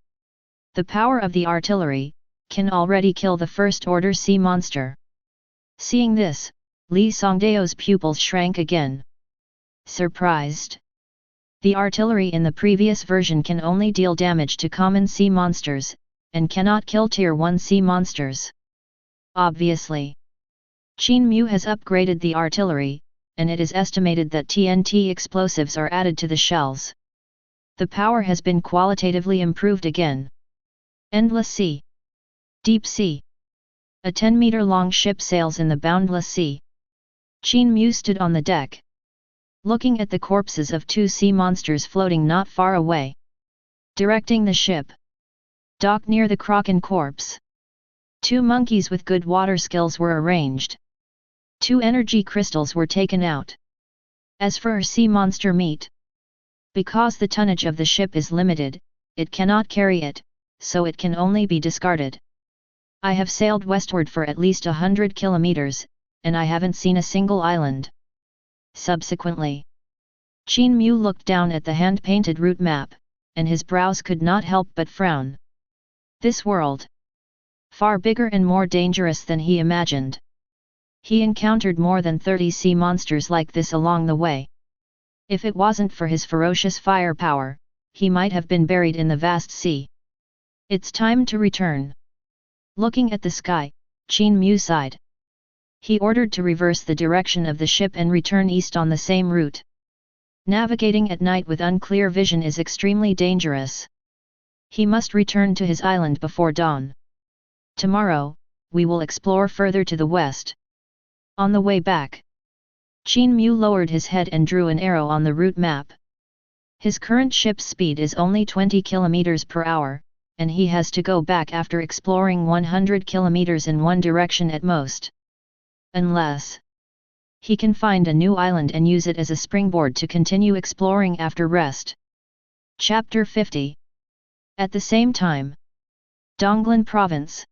The power of the artillery can already kill the first-order sea monster. Seeing this, Li Songdao's pupils shrank again. Surprised. The artillery in the previous version can only deal damage to common sea monsters, and cannot kill Tier 1 sea monsters. Obviously, Qin Mu has upgraded the artillery, and it is estimated that TNT explosives are added to the shells. The power has been qualitatively improved again. Endless sea. Deep sea. A 10-meter-long ship sails in the boundless sea. Qin Mu stood on the deck, looking at the corpses of 2 sea monsters floating not far away. Directing the ship. Dock near the Kraken corpse. 2 monkeys with good water skills were arranged. 2 energy crystals were taken out. As for sea monster meat, because the tonnage of the ship is limited, it cannot carry it, so it can only be discarded. I have sailed westward for at least 100 kilometers, and I haven't seen a single island. Subsequently, Qin Mu looked down at the hand-painted route map, and his brows could not help but frown. This world, far bigger and more dangerous than he imagined. He encountered more than 30 sea monsters like this along the way. If it wasn't for his ferocious firepower, he might have been buried in the vast sea. It's time to return. Looking at the sky, Qin Mu sighed. He ordered to reverse the direction of the ship and return east on the same route. Navigating at night with unclear vision is extremely dangerous. He must return to his island before dawn. Tomorrow, we will explore further to the west. On the way back, Qin Mu lowered his head and drew an arrow on the route map. His current ship's speed is only 20 km per hour, and he has to go back after exploring 100 km in one direction at most. Unless he can find a new island and use it as a springboard to continue exploring after rest. Chapter 50. At the same time, Donglan Province.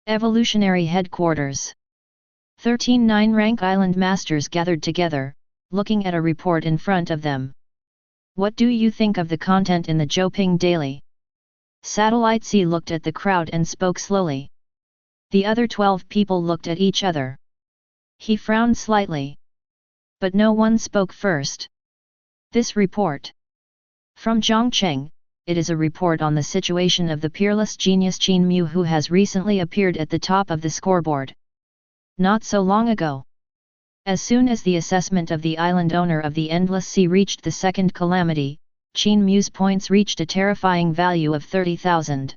Evolutionary Headquarters. 13 9-rank island masters gathered together, looking at a report in front of them. What do you think of the content in the Zhouping Daily? Satellite C looked at the crowd and spoke slowly. The other 12 people looked at each other. He frowned slightly. But no one spoke first. This report. From Zhongcheng, it is a report on the situation of the peerless genius Qin Mu, who has recently appeared at the top of the scoreboard. Not so long ago. As soon as the assessment of the island owner of the Endless Sea reached the second calamity, Qin Mu's points reached a terrifying value of 30,000.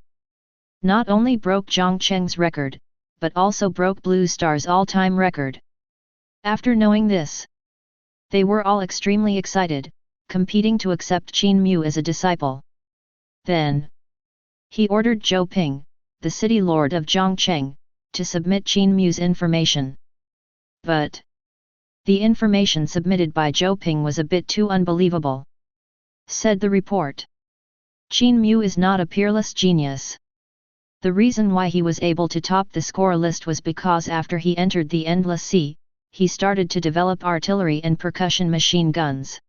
Not only broke Zhongcheng's record, but also broke Blue Star's all-time record. After knowing this, they were all extremely excited, competing to accept Qin Mu as a disciple. Then, he ordered Zhou Ping, the city lord of Zhongcheng, to submit Qin Mu's information. But the information submitted by Zhou Ping was a bit too unbelievable. Said the report. Qin Mu is not a peerless genius. The reason why he was able to top the score list was because after he entered the Endless Sea, he started to develop artillery and percussion machine guns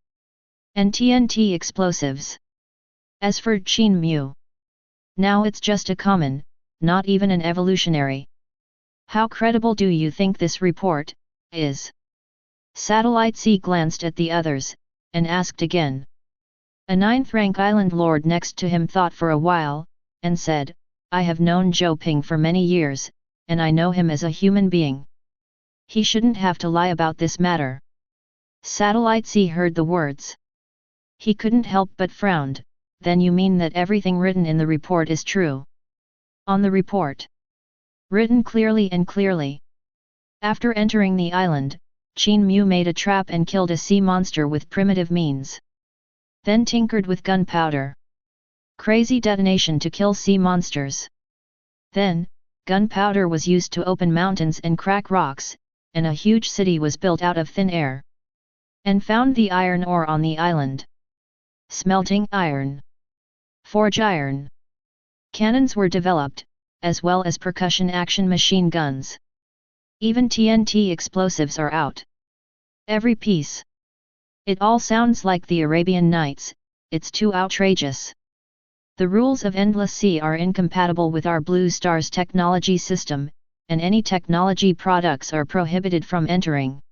and TNT explosives. As for Qin Mu, now it's just a common, not even an evolutionary. How credible do you think this report is? Satellite C glanced at the others, and asked again. A 9th-rank island lord next to him thought for a while, and said, I have known Zhou Ping for many years, and I know him as a human being. He shouldn't have to lie about this matter. Satellite C heard the words. He couldn't help but frowned. Then you mean that everything written in the report is true? On the report. Written clearly and clearly. After entering the island, Qin Mu made a trap and killed a sea monster with primitive means. Then tinkered with gunpowder. Crazy detonation to kill sea monsters. Then, gunpowder was used to open mountains and crack rocks, and a huge city was built out of thin air. And found the iron ore on the island. Smelting iron. Forge iron. Cannons were developed, as well as percussion action machine guns. Even TNT explosives are out. Every piece. It all sounds like the Arabian Nights, it's too outrageous. The rules of Endless Sea are incompatible with our Blue Star's technology system, and any technology products are prohibited from entering.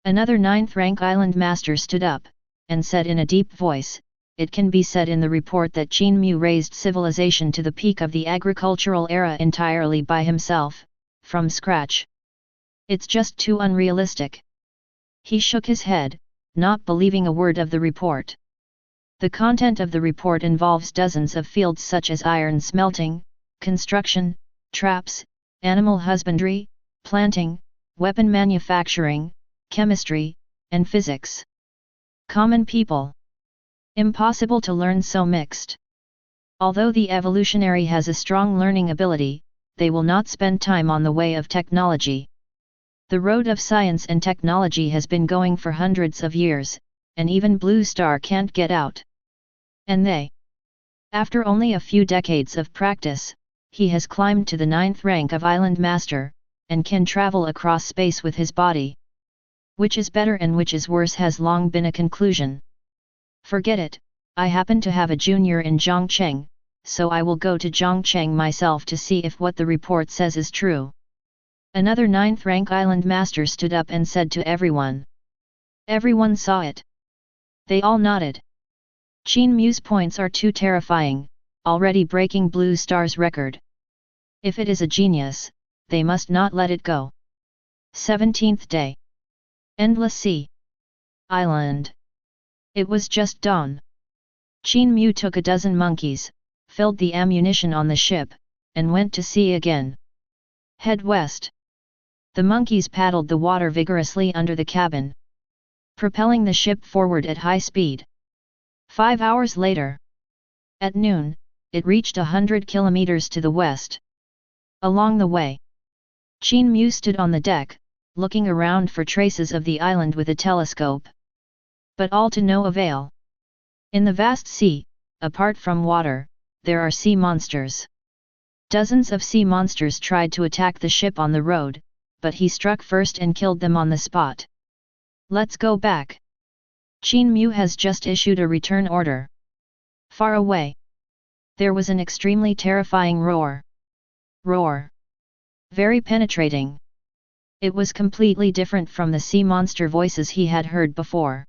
Another 9th-rank island master stood up, and said in a deep voice, it can be said in the report that Qin Mu raised civilization to the peak of the agricultural era entirely by himself, from scratch. It's just too unrealistic. He shook his head, not believing a word of the report. The content of the report involves dozens of fields such as iron smelting, construction, traps, animal husbandry, planting, weapon manufacturing, chemistry, and physics. Common people. Impossible to learn so mixed. Although the evolutionary has a strong learning ability, they will not spend time on the way of technology. The road of science and technology has been going for hundreds of years, and even Blue Star can't get out. And they. After only a few decades of practice, he has climbed to the 9th rank of Island Master, and can travel across space with his body. Which is better and which is worse has long been a conclusion. Forget it, I happen to have a junior in Zhongcheng, so I will go to Zhongcheng myself to see if what the report says is true. Another 9th rank Island Master stood up and said to everyone. Everyone saw it. They all nodded. Qin Mu's points are too terrifying, already breaking Blue Star's record. If it is a genius, they must not let it go. 17th day. Endless Sea. Island. It was just dawn. Qin Mu took a dozen monkeys, filled the ammunition on the ship, and went to sea again. Head west. The monkeys paddled the water vigorously under the cabin, propelling the ship forward at high speed. 5 hours later. At noon, it reached 100 kilometers to the west. Along the way, Qin Mu stood on the deck, looking around for traces of the island with a telescope. But all to no avail. In the vast sea, apart from water, there are sea monsters. Dozens of sea monsters tried to attack the ship on the road, but he struck first and killed them on the spot. Let's go back. Qin Mu has just issued a return order. Far away, there was an extremely terrifying roar. Roar. Very penetrating. It was completely different from the sea monster voices he had heard before.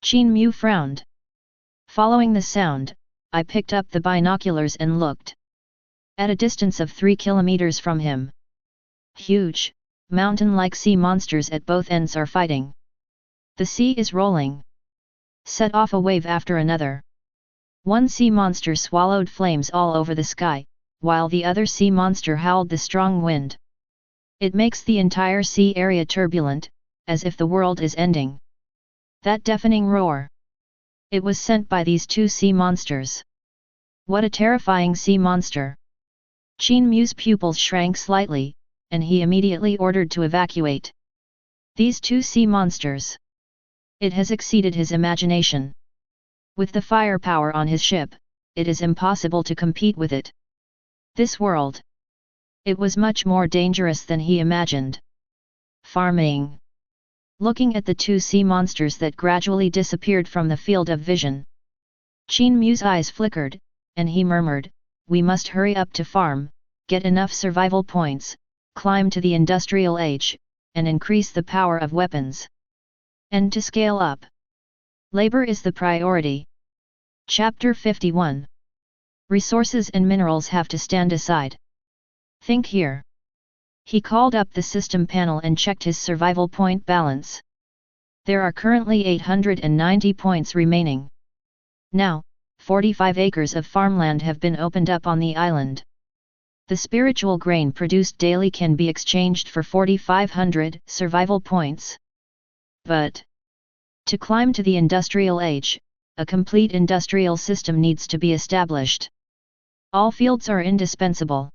Qin Mu frowned. Following the sound, I picked up the binoculars and looked. At a distance of 3 kilometers from him, huge, mountain-like sea monsters at both ends are fighting. The sea is rolling. Set off a wave after another. One sea monster swallowed flames all over the sky, while the other sea monster howled the strong wind. It makes the entire sea area turbulent, as if the world is ending. That deafening roar. It was sent by these two sea monsters. What a terrifying sea monster! Qin Mu's pupils shrank slightly, and he immediately ordered to evacuate. These two sea monsters. It has exceeded his imagination. With the firepower on his ship, it is impossible to compete with it. This world. It was much more dangerous than he imagined. Farming. Looking at the two sea monsters that gradually disappeared from the field of vision, Qin Mu's eyes flickered, and he murmured, "We must hurry up to farm, get enough survival points, climb to the industrial age, and increase the power of weapons. And to scale up. Labor is the priority." Chapter 51. Resources and minerals have to stand aside. Think here. He called up the system panel and checked his survival point balance. There are currently 890 points remaining. Now, 45 acres of farmland have been opened up on the island. The spiritual grain produced daily can be exchanged for 4,500 survival points. But to climb to the industrial age, a complete industrial system needs to be established. All fields are indispensable.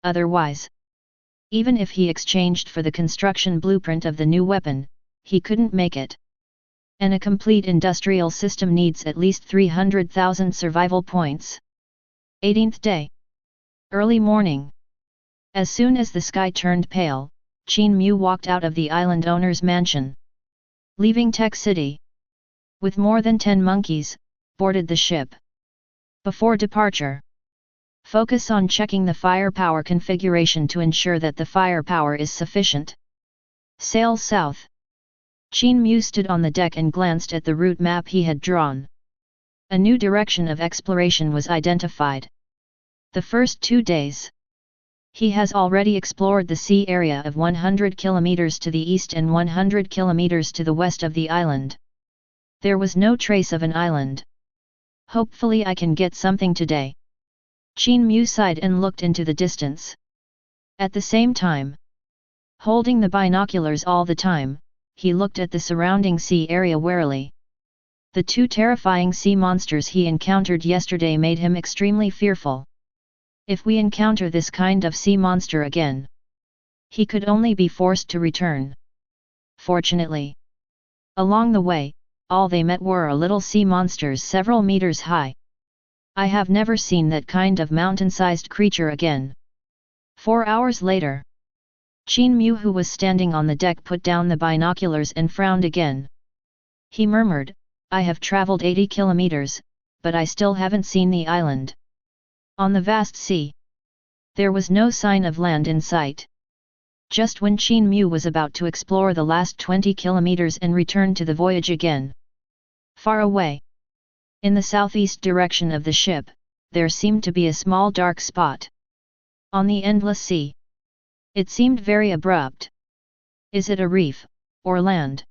Otherwise, even if he exchanged for the construction blueprint of the new weapon, he couldn't make it. And a complete industrial system needs at least 300,000 survival points. 18th day. Early morning. As soon as the sky turned pale, Qin Mu walked out of the island owner's mansion. Leaving Tech City. With more than 10 monkeys, boarded the ship. Before departure, focus on checking the firepower configuration to ensure that the firepower is sufficient. Sail south. Qin Mu stood on the deck and glanced at the route map he had drawn. A new direction of exploration was identified. The first 2 days, he has already explored the sea area of 100 kilometers to the east and 100 kilometers to the west of the island. There was no trace of an island. Hopefully I can get something today. Qin Mu sighed and looked into the distance. At the same time, holding the binoculars all the time, he looked at the surrounding sea area warily. The two terrifying sea monsters he encountered yesterday made him extremely fearful. If we encounter this kind of sea monster again, he could only be forced to return. Fortunately, along the way, all they met were a little sea monsters several meters high. I have never seen that kind of mountain-sized creature again. 4 hours later, Qin Mu, who was standing on the deck, put down the binoculars and frowned again. He murmured, "I have traveled 80 kilometers, but I still haven't seen the island." On the vast sea, there was no sign of land in sight. Just when Qin Mu was about to explore the last 20 kilometers and return to the voyage again, far away, in the southeast direction of the ship, there seemed to be a small dark spot. On the endless sea. It seemed very abrupt. Is it a reef, or land?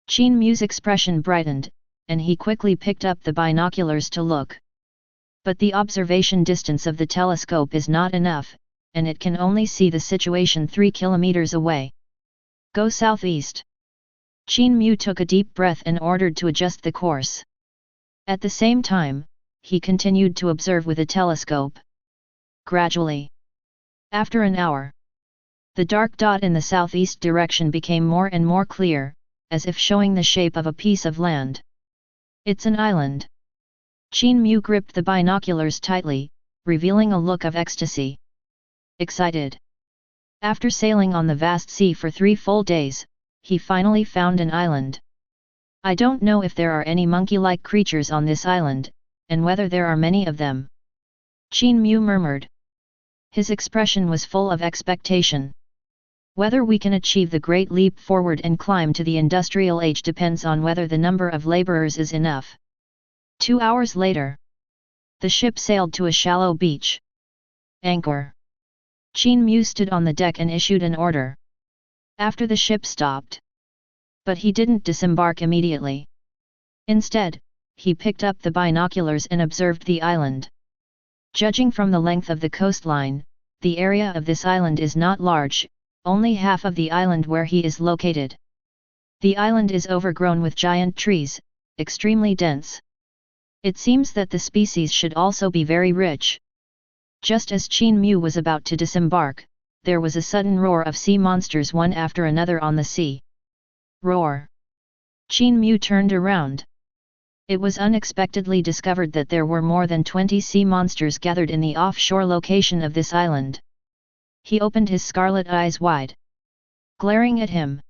Qin Mu's expression brightened, and he quickly picked up the binoculars to look. But the observation distance of the telescope is not enough, and it can only see the situation 3 kilometers away. Go southeast. Qin Mu took a deep breath and ordered to adjust the course. At the same time, he continued to observe with a telescope. Gradually, after an hour, the dark dot in the southeast direction became more and more clear, as if showing the shape of a piece of land. It's an island. Qin Mu gripped the binoculars tightly, revealing a look of ecstasy. Excited. After sailing on the vast sea for 3 full days, he finally found an island. I don't know if there are any monkey-like creatures on this island, and whether there are many of them. Qin Mu murmured. His expression was full of expectation. Whether we can achieve the great leap forward and climb to the industrial age depends on whether the number of laborers is enough. 2 hours later, the ship sailed to a shallow beach. Anchor. Qin Mu stood on the deck and issued an order. After the ship stopped. But he didn't disembark immediately. Instead, he picked up the binoculars and observed the island. Judging from the length of the coastline, the area of this island is not large, only half of the island where he is located. The island is overgrown with giant trees, extremely dense. It seems that the species should also be very rich. Just as Qin Mu was about to disembark, there was a sudden roar of sea monsters one after another on the sea. Roar! Qin Mu turned around. It was unexpectedly discovered that there were more than 20 sea monsters gathered in the offshore location of this island. He opened his scarlet eyes wide, glaring at him.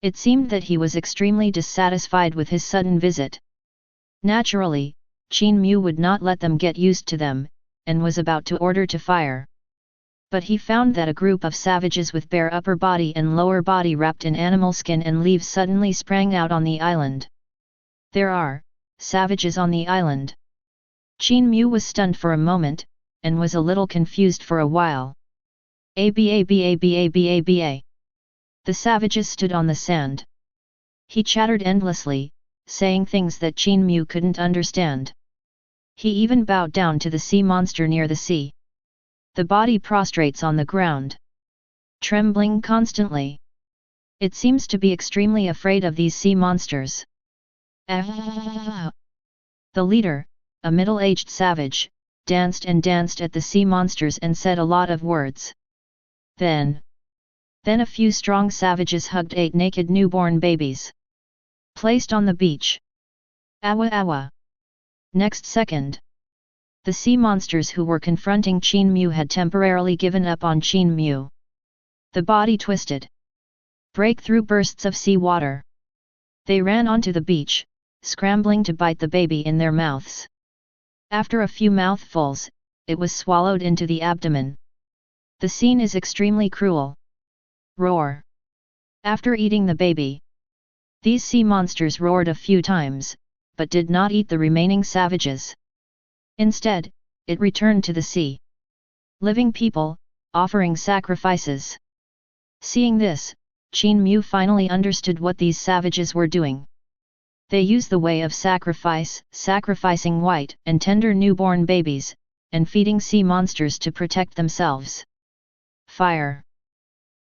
It seemed that he was extremely dissatisfied with his sudden visit. Naturally, Qin Mu would not let them get used to them, and was about to order to fire. But he found that a group of savages with bare upper body and lower body wrapped in animal skin and leaves suddenly sprang out on the island. There are savages on the island. Qin Mu was stunned for a moment, and was a little confused for a while. Aba. The savages stood on the sand. He chattered endlessly, saying things that Qin Mu couldn't understand. He even bowed down to the sea monster near the sea. The body prostrates on the ground, trembling constantly. It seems to be extremely afraid of these sea monsters. The leader, a middle-aged savage, danced and danced at the sea monsters and said a lot of words. Then a few strong savages hugged 8 naked newborn babies, placed on the beach. Awa awa. Next second, the sea monsters who were confronting Qin Mu had temporarily given up on Qin Mu. The body twisted. Breakthrough bursts of sea water. They ran onto the beach, scrambling to bite the baby in their mouths. After a few mouthfuls, it was swallowed into the abdomen. The scene is extremely cruel. Roar! After eating the baby, these sea monsters roared a few times, but did not eat the remaining savages. Instead, it returned to the sea. Living people, offering sacrifices. Seeing this, Qin Mu finally understood what these savages were doing. They use the way of sacrifice, sacrificing white and tender newborn babies, and feeding sea monsters to protect themselves. Fire!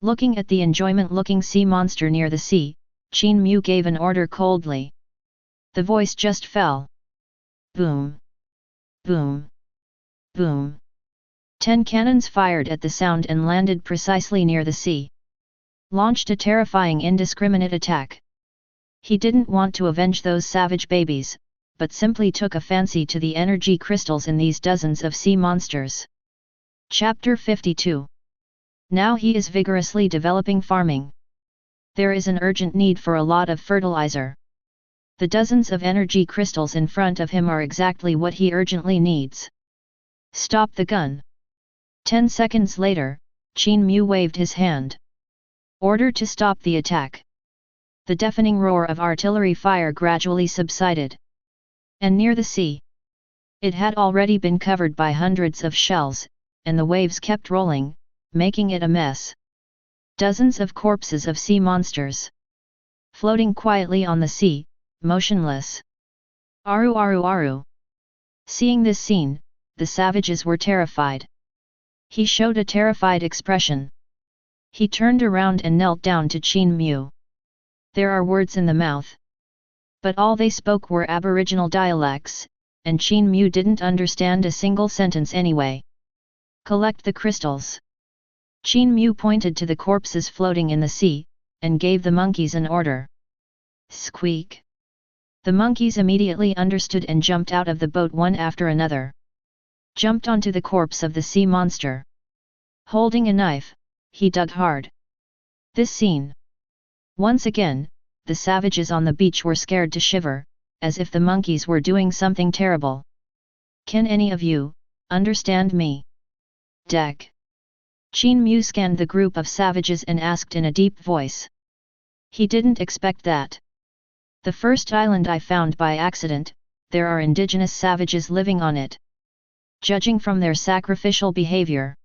Looking at the enjoyment-looking sea monster near the sea, Qin Mu gave an order coldly. The voice just fell. Boom! Boom! Boom! 10 cannons fired at the sound and landed precisely near the sea. Launched a terrifying indiscriminate attack. He didn't want to avenge those savage babies, but simply took a fancy to the energy crystals in these dozens of sea monsters. Chapter 52. Now he is vigorously developing farming. There is an urgent need for a lot of fertilizer. The dozens of energy crystals in front of him are exactly what he urgently needs. Stop the gun. 10 seconds later, Qin Mu waved his hand. Order to stop the attack. The deafening roar of artillery fire gradually subsided. And near the sea, it had already been covered by hundreds of shells, and the waves kept rolling, making it a mess. Dozens of corpses of sea monsters, floating quietly on the sea, motionless. Aru aru aru. Seeing this scene, the savages were terrified. He showed a terrified expression. He turned around and knelt down to Qin Mu. There are words in the mouth, but all they spoke were aboriginal dialects, and Qin Mu didn't understand a single sentence anyway. Collect the crystals. Qin Mu pointed to the corpses floating in the sea, and gave the monkeys an order. Squeak! The monkeys immediately understood and jumped out of the boat one after another. Jumped onto the corpse of the sea monster. Holding a knife, he dug hard. This scene. Once again, the savages on the beach were scared to shiver, as if the monkeys were doing something terrible. Can any of you understand me? Deck. Qin Mu scanned the group of savages and asked in a deep voice. He didn't expect that. The first island I found by accident, there are indigenous savages living on it. Judging from their sacrificial behavior,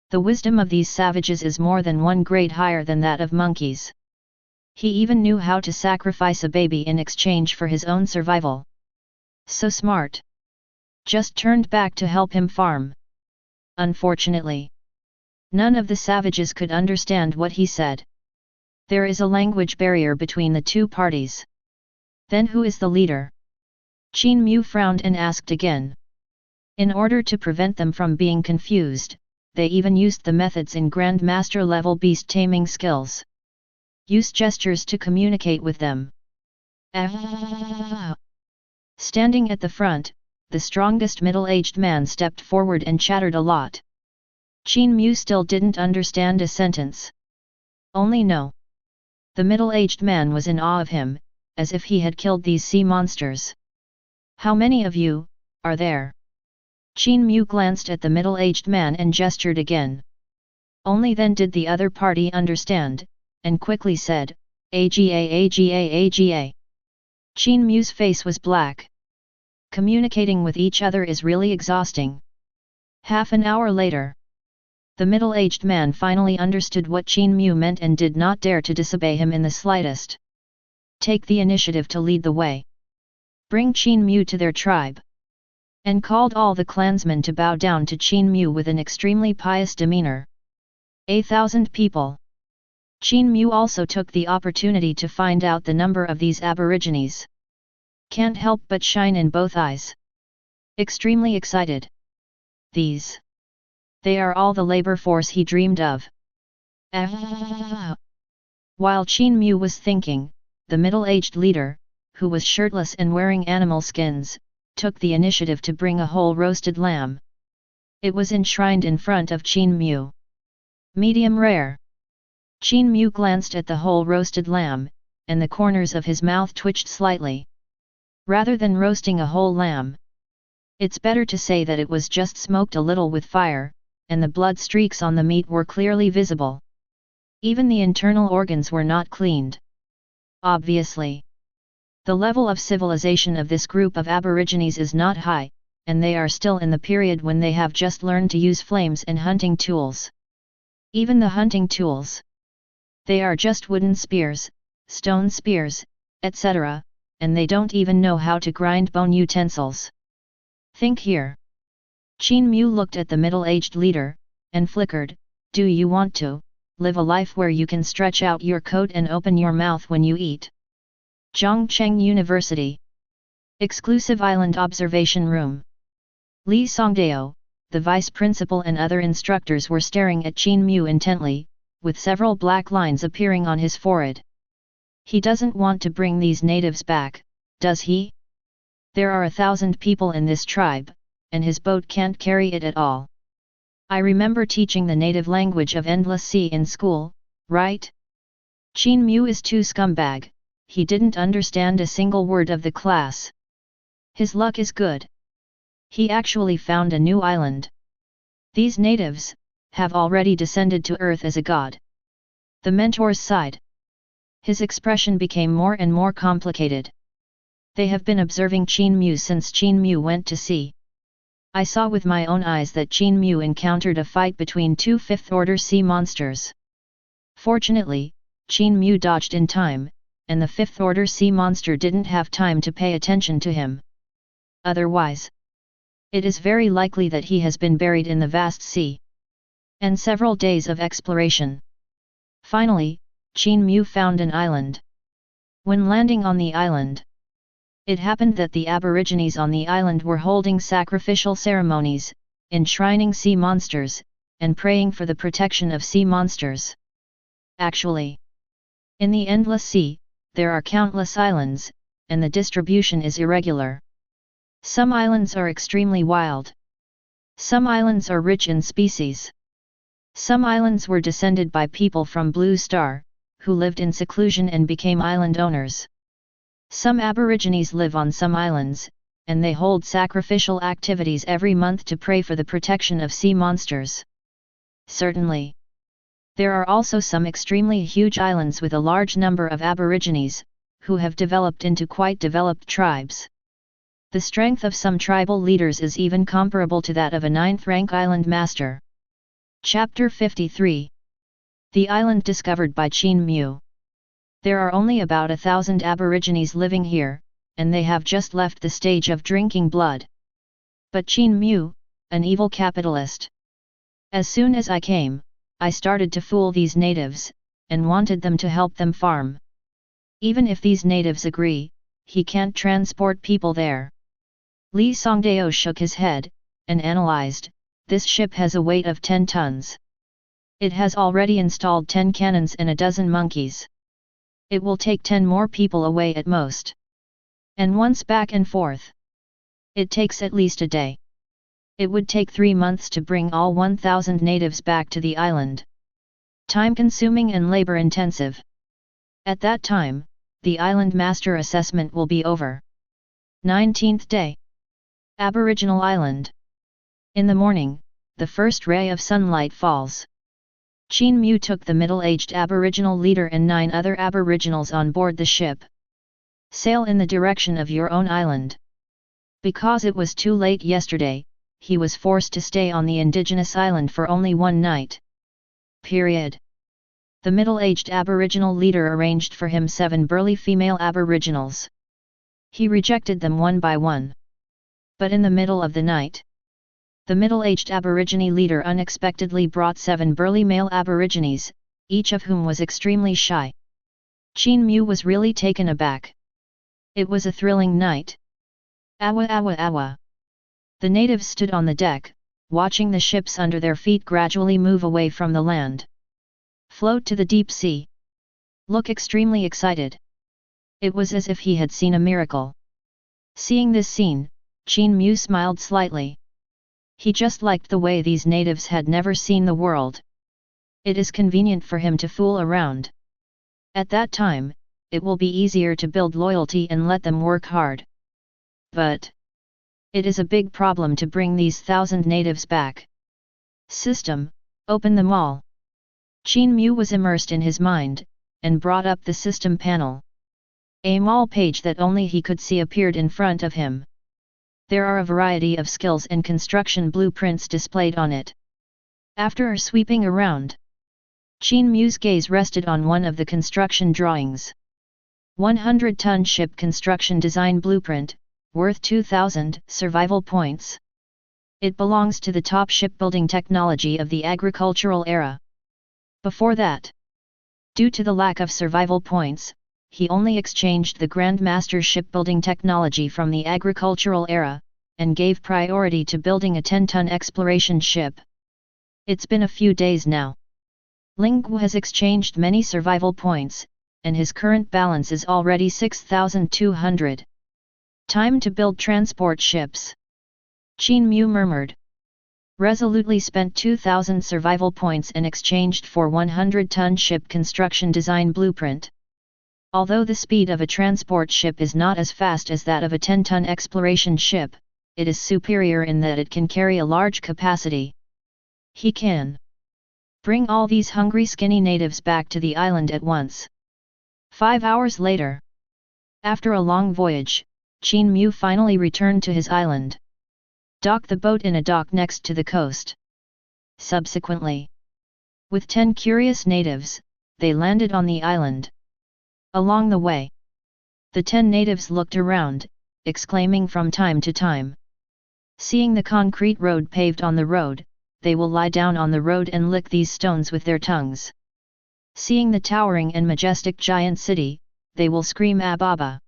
the wisdom of these savages is more than one grade higher than that of monkeys. He even knew how to sacrifice a baby in exchange for his own survival. So smart. Just turned back to help him farm. Unfortunately, none of the savages could understand what he said. There is a language barrier between the two parties. Then who is the leader? Qin Mu frowned and asked again. In order to prevent them from being confused, they even used the methods in Grandmaster level beast taming skills. Use gestures to communicate with them. Standing at the front, the strongest middle-aged man stepped forward and chattered a lot. Qin Mu still didn't understand a sentence. Only no. The middle-aged man was in awe of him, as if he had killed these sea monsters. How many of you are there? Qin Mu glanced at the middle-aged man and gestured again. Only then did the other party understand, and quickly said, "Aga, Aga, Aga." Qin Mu's face was black. Communicating with each other is really exhausting. Half an hour later, the middle-aged man finally understood what Qin Mu meant and did not dare to disobey him in the slightest. Take the initiative to lead the way. Bring Qin Mu to their tribe. And called all the clansmen to bow down to Qin Mu with an extremely pious demeanor. 1,000 people. Qin Mu also took the opportunity to find out the number of these aborigines. Can't help but shine in both eyes. Extremely excited. They are all the labor force he dreamed of. While Qin Mu was thinking, the middle-aged leader, who was shirtless and wearing animal skins, took the initiative to bring a whole roasted lamb. It was enshrined in front of Qin Mu. Medium rare. Qin Mu glanced at the whole roasted lamb, and the corners of his mouth twitched slightly. Rather than roasting a whole lamb, it's better to say that it was just smoked a little with fire, and the blood streaks on the meat were clearly visible. Even the internal organs were not cleaned. Obviously, the level of civilization of this group of aborigines is not high, and they are still in the period when they have just learned to use flames and hunting tools. Even the hunting tools. They are just wooden spears, stone spears, etc., and they don't even know how to grind bone utensils. Think here. Qin Mu looked at the middle-aged leader, and flickered, "Do you want to live a life where you can stretch out your coat and open your mouth when you eat?" Zhongcheng University. Exclusive Island Observation Room. Li Songdao, the vice principal and other instructors were staring at Qin Mu intently, with several black lines appearing on his forehead. He doesn't want to bring these natives back, does he? There are 1,000 people in this tribe, and his boat can't carry it at all. I remember teaching the native language of Endless Sea in school, right? Qin Mu is too scumbag. He didn't understand a single word of the class. His luck is good. He actually found a new island. These natives have already descended to Earth as a god. The mentors sighed. His expression became more and more complicated. They have been observing Qin Mu since Qin Mu went to sea. I saw with my own eyes that Qin Mu encountered a fight between two fifth-order sea monsters. Fortunately, Qin Mu dodged in time, and the fifth-order sea monster didn't have time to pay attention to him. Otherwise, it is very likely that he has been buried in the vast sea. And several days of exploration. Finally, Qin Mu found an island. When landing on the island, it happened that the aborigines on the island were holding sacrificial ceremonies, enshrining sea monsters, and praying for the protection of sea monsters. Actually, in the Endless Sea, there are countless islands, and the distribution is irregular. Some islands are extremely wild. Some islands are rich in species. Some islands were descended by people from Blue Star, who lived in seclusion and became island owners. Some aborigines live on some islands, and they hold sacrificial activities every month to pray for the protection of sea monsters. Certainly. There are also some extremely huge islands with a large number of aborigines, who have developed into quite developed tribes. The strength of some tribal leaders is even comparable to that of a 9th-rank island master. Chapter 53. The island discovered by Qin Mu. There are only about 1,000 aborigines living here, and they have just left the stage of drinking blood. But Qin Mu, an evil capitalist. As soon as I came, I started to fool these natives, and wanted them to help them farm. Even if these natives agree, he can't transport people there. Li Songdao shook his head, and analyzed, this ship has a weight of 10 tons. It has already installed 10 cannons and a dozen monkeys. It will take 10 more people away at most. And once back and forth. It takes at least a day. It would take 3 months to bring all 1,000 natives back to the island. Time-consuming and labor-intensive. At that time, the island master assessment will be over. 19th day. Aboriginal Island. In the morning, the first ray of sunlight falls. Qin Mu took the middle-aged Aboriginal leader and 9 other Aboriginals on board the ship. Sail in the direction of your own island. Because it was too late yesterday, he was forced to stay on the indigenous island for only 1 night. Period. The middle-aged Aboriginal leader arranged for him 7 burly female Aboriginals. He rejected them one by one. But in the middle of the night, the middle-aged Aborigine leader unexpectedly brought 7 burly male Aborigines, each of whom was extremely shy. Qin Mu was really taken aback. It was a thrilling night. Awa awa awa. The natives stood on the deck, watching the ships under their feet gradually move away from the land. Float to the deep sea. Look extremely excited. It was as if he had seen a miracle. Seeing this scene, Qin Mu smiled slightly. He just liked the way these natives had never seen the world. It is convenient for him to fool around. At that time, it will be easier to build loyalty and let them work hard. But it is a big problem to bring these 1,000 natives back. System, open them all. Qin Mu was immersed in his mind, and brought up the system panel. A small page that only he could see appeared in front of him. There are a variety of skills and construction blueprints displayed on it. After sweeping around, Qin Mu's gaze rested on one of the construction drawings. 100-ton ship construction design blueprint, worth 2,000 survival points. It belongs to the top shipbuilding technology of the agricultural era. Before that, due to the lack of survival points, he only exchanged the Grandmaster shipbuilding technology from the agricultural era, and gave priority to building a 10-ton exploration ship. It's been a few days now. Ling Gu has exchanged many survival points, and his current balance is already 6,200. Time to build transport ships. Qin Mu murmured. Resolutely spent 2,000 survival points and exchanged for 100-ton ship construction design blueprint. Although the speed of a transport ship is not as fast as that of a 10-ton exploration ship, it is superior in that it can carry a large capacity. He can bring all these hungry skinny natives back to the island at once. 5 hours later, after a long voyage, Qin Mu finally returned to his island. Docked the boat in a dock next to the coast. Subsequently, with 10 curious natives, they landed on the island. Along the way, the 10 natives looked around, exclaiming from time to time. Seeing the concrete road paved on the road, they will lie down on the road and lick these stones with their tongues. Seeing the towering and majestic giant city, they will scream Ababa.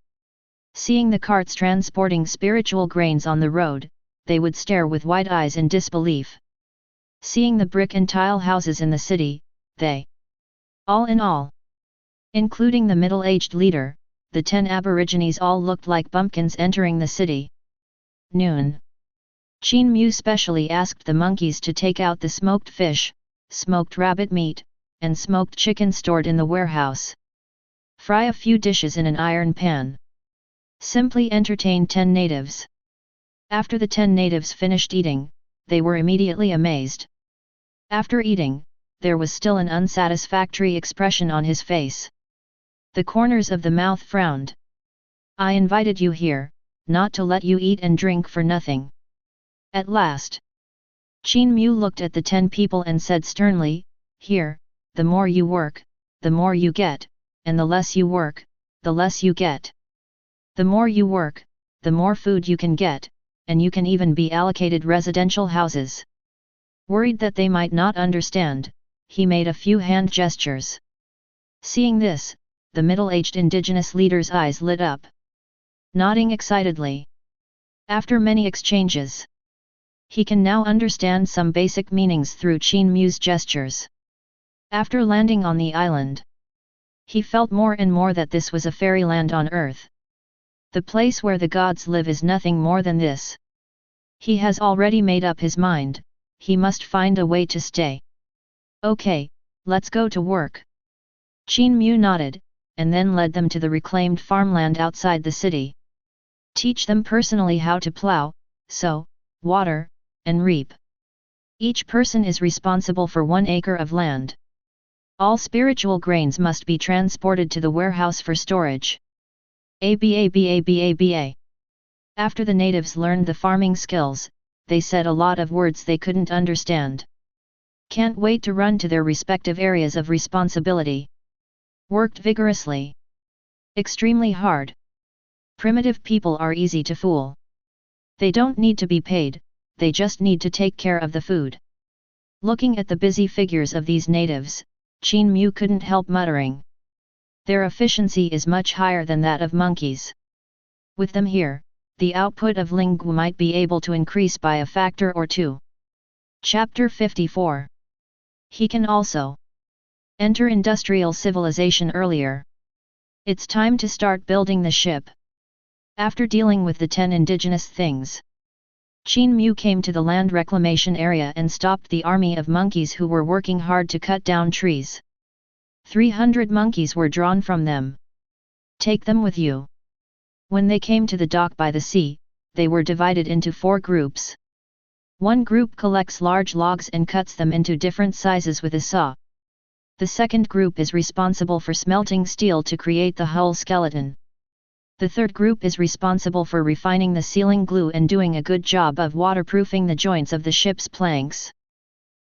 Seeing the carts transporting spiritual grains on the road, they would stare with wide eyes in disbelief. Seeing the brick and tile houses in the city, they, all in all, including the middle-aged leader, the 10 Aborigines all looked like bumpkins entering the city. Noon. Qin Mu specially asked the monkeys to take out the smoked fish, smoked rabbit meat, and smoked chicken stored in the warehouse. Fry a few dishes in an iron pan. Simply entertain 10 natives. After the 10 natives finished eating, they were immediately amazed. After eating, there was still an unsatisfactory expression on his face. The corners of the mouth frowned. I invited you here, not to let you eat and drink for nothing. At last, Qin Mu looked at the 10 people and said sternly, here, the more you work, the more you get, and the less you work, the less you get. The more you work, the more food you can get, and you can even be allocated residential houses. Worried that they might not understand, he made a few hand gestures. Seeing this, the middle-aged indigenous leader's eyes lit up. Nodding excitedly. After many exchanges, he can now understand some basic meanings through Qin Mu's gestures. After landing on the island, he felt more and more that this was a fairyland on earth. The place where the gods live is nothing more than this. He has already made up his mind, he must find a way to stay. Okay, let's go to work. Qin Mu nodded, and then led them to the reclaimed farmland outside the city. Teach them personally how to plow, sow, water, and reap. Each person is responsible for 1 acre of land. All spiritual grains must be transported to the warehouse for storage. ABA. After the natives learned the farming skills, they said a lot of words they couldn't understand. Can't wait to run to their respective areas of responsibility. Worked vigorously. Extremely hard. Primitive people are easy to fool. They don't need to be paid, they just need to take care of the food. Looking at the busy figures of these natives, Qin Mu couldn't help muttering. Their efficiency is much higher than that of monkeys. With them here, the output of Linggu might be able to increase by a factor or 2. Chapter 54. He can also enter industrial civilization earlier. It's time to start building the ship. After dealing with the 10 indigenous things, Qin Mu came to the land reclamation area and stopped the army of monkeys who were working hard to cut down trees. 300 monkeys were drawn from them. Take them with you. When they came to the dock by the sea, they were divided into 4 groups. One group collects large logs and cuts them into different sizes with a saw. The second group is responsible for smelting steel to create the hull skeleton. The third group is responsible for refining the sealing glue and doing a good job of waterproofing the joints of the ship's planks.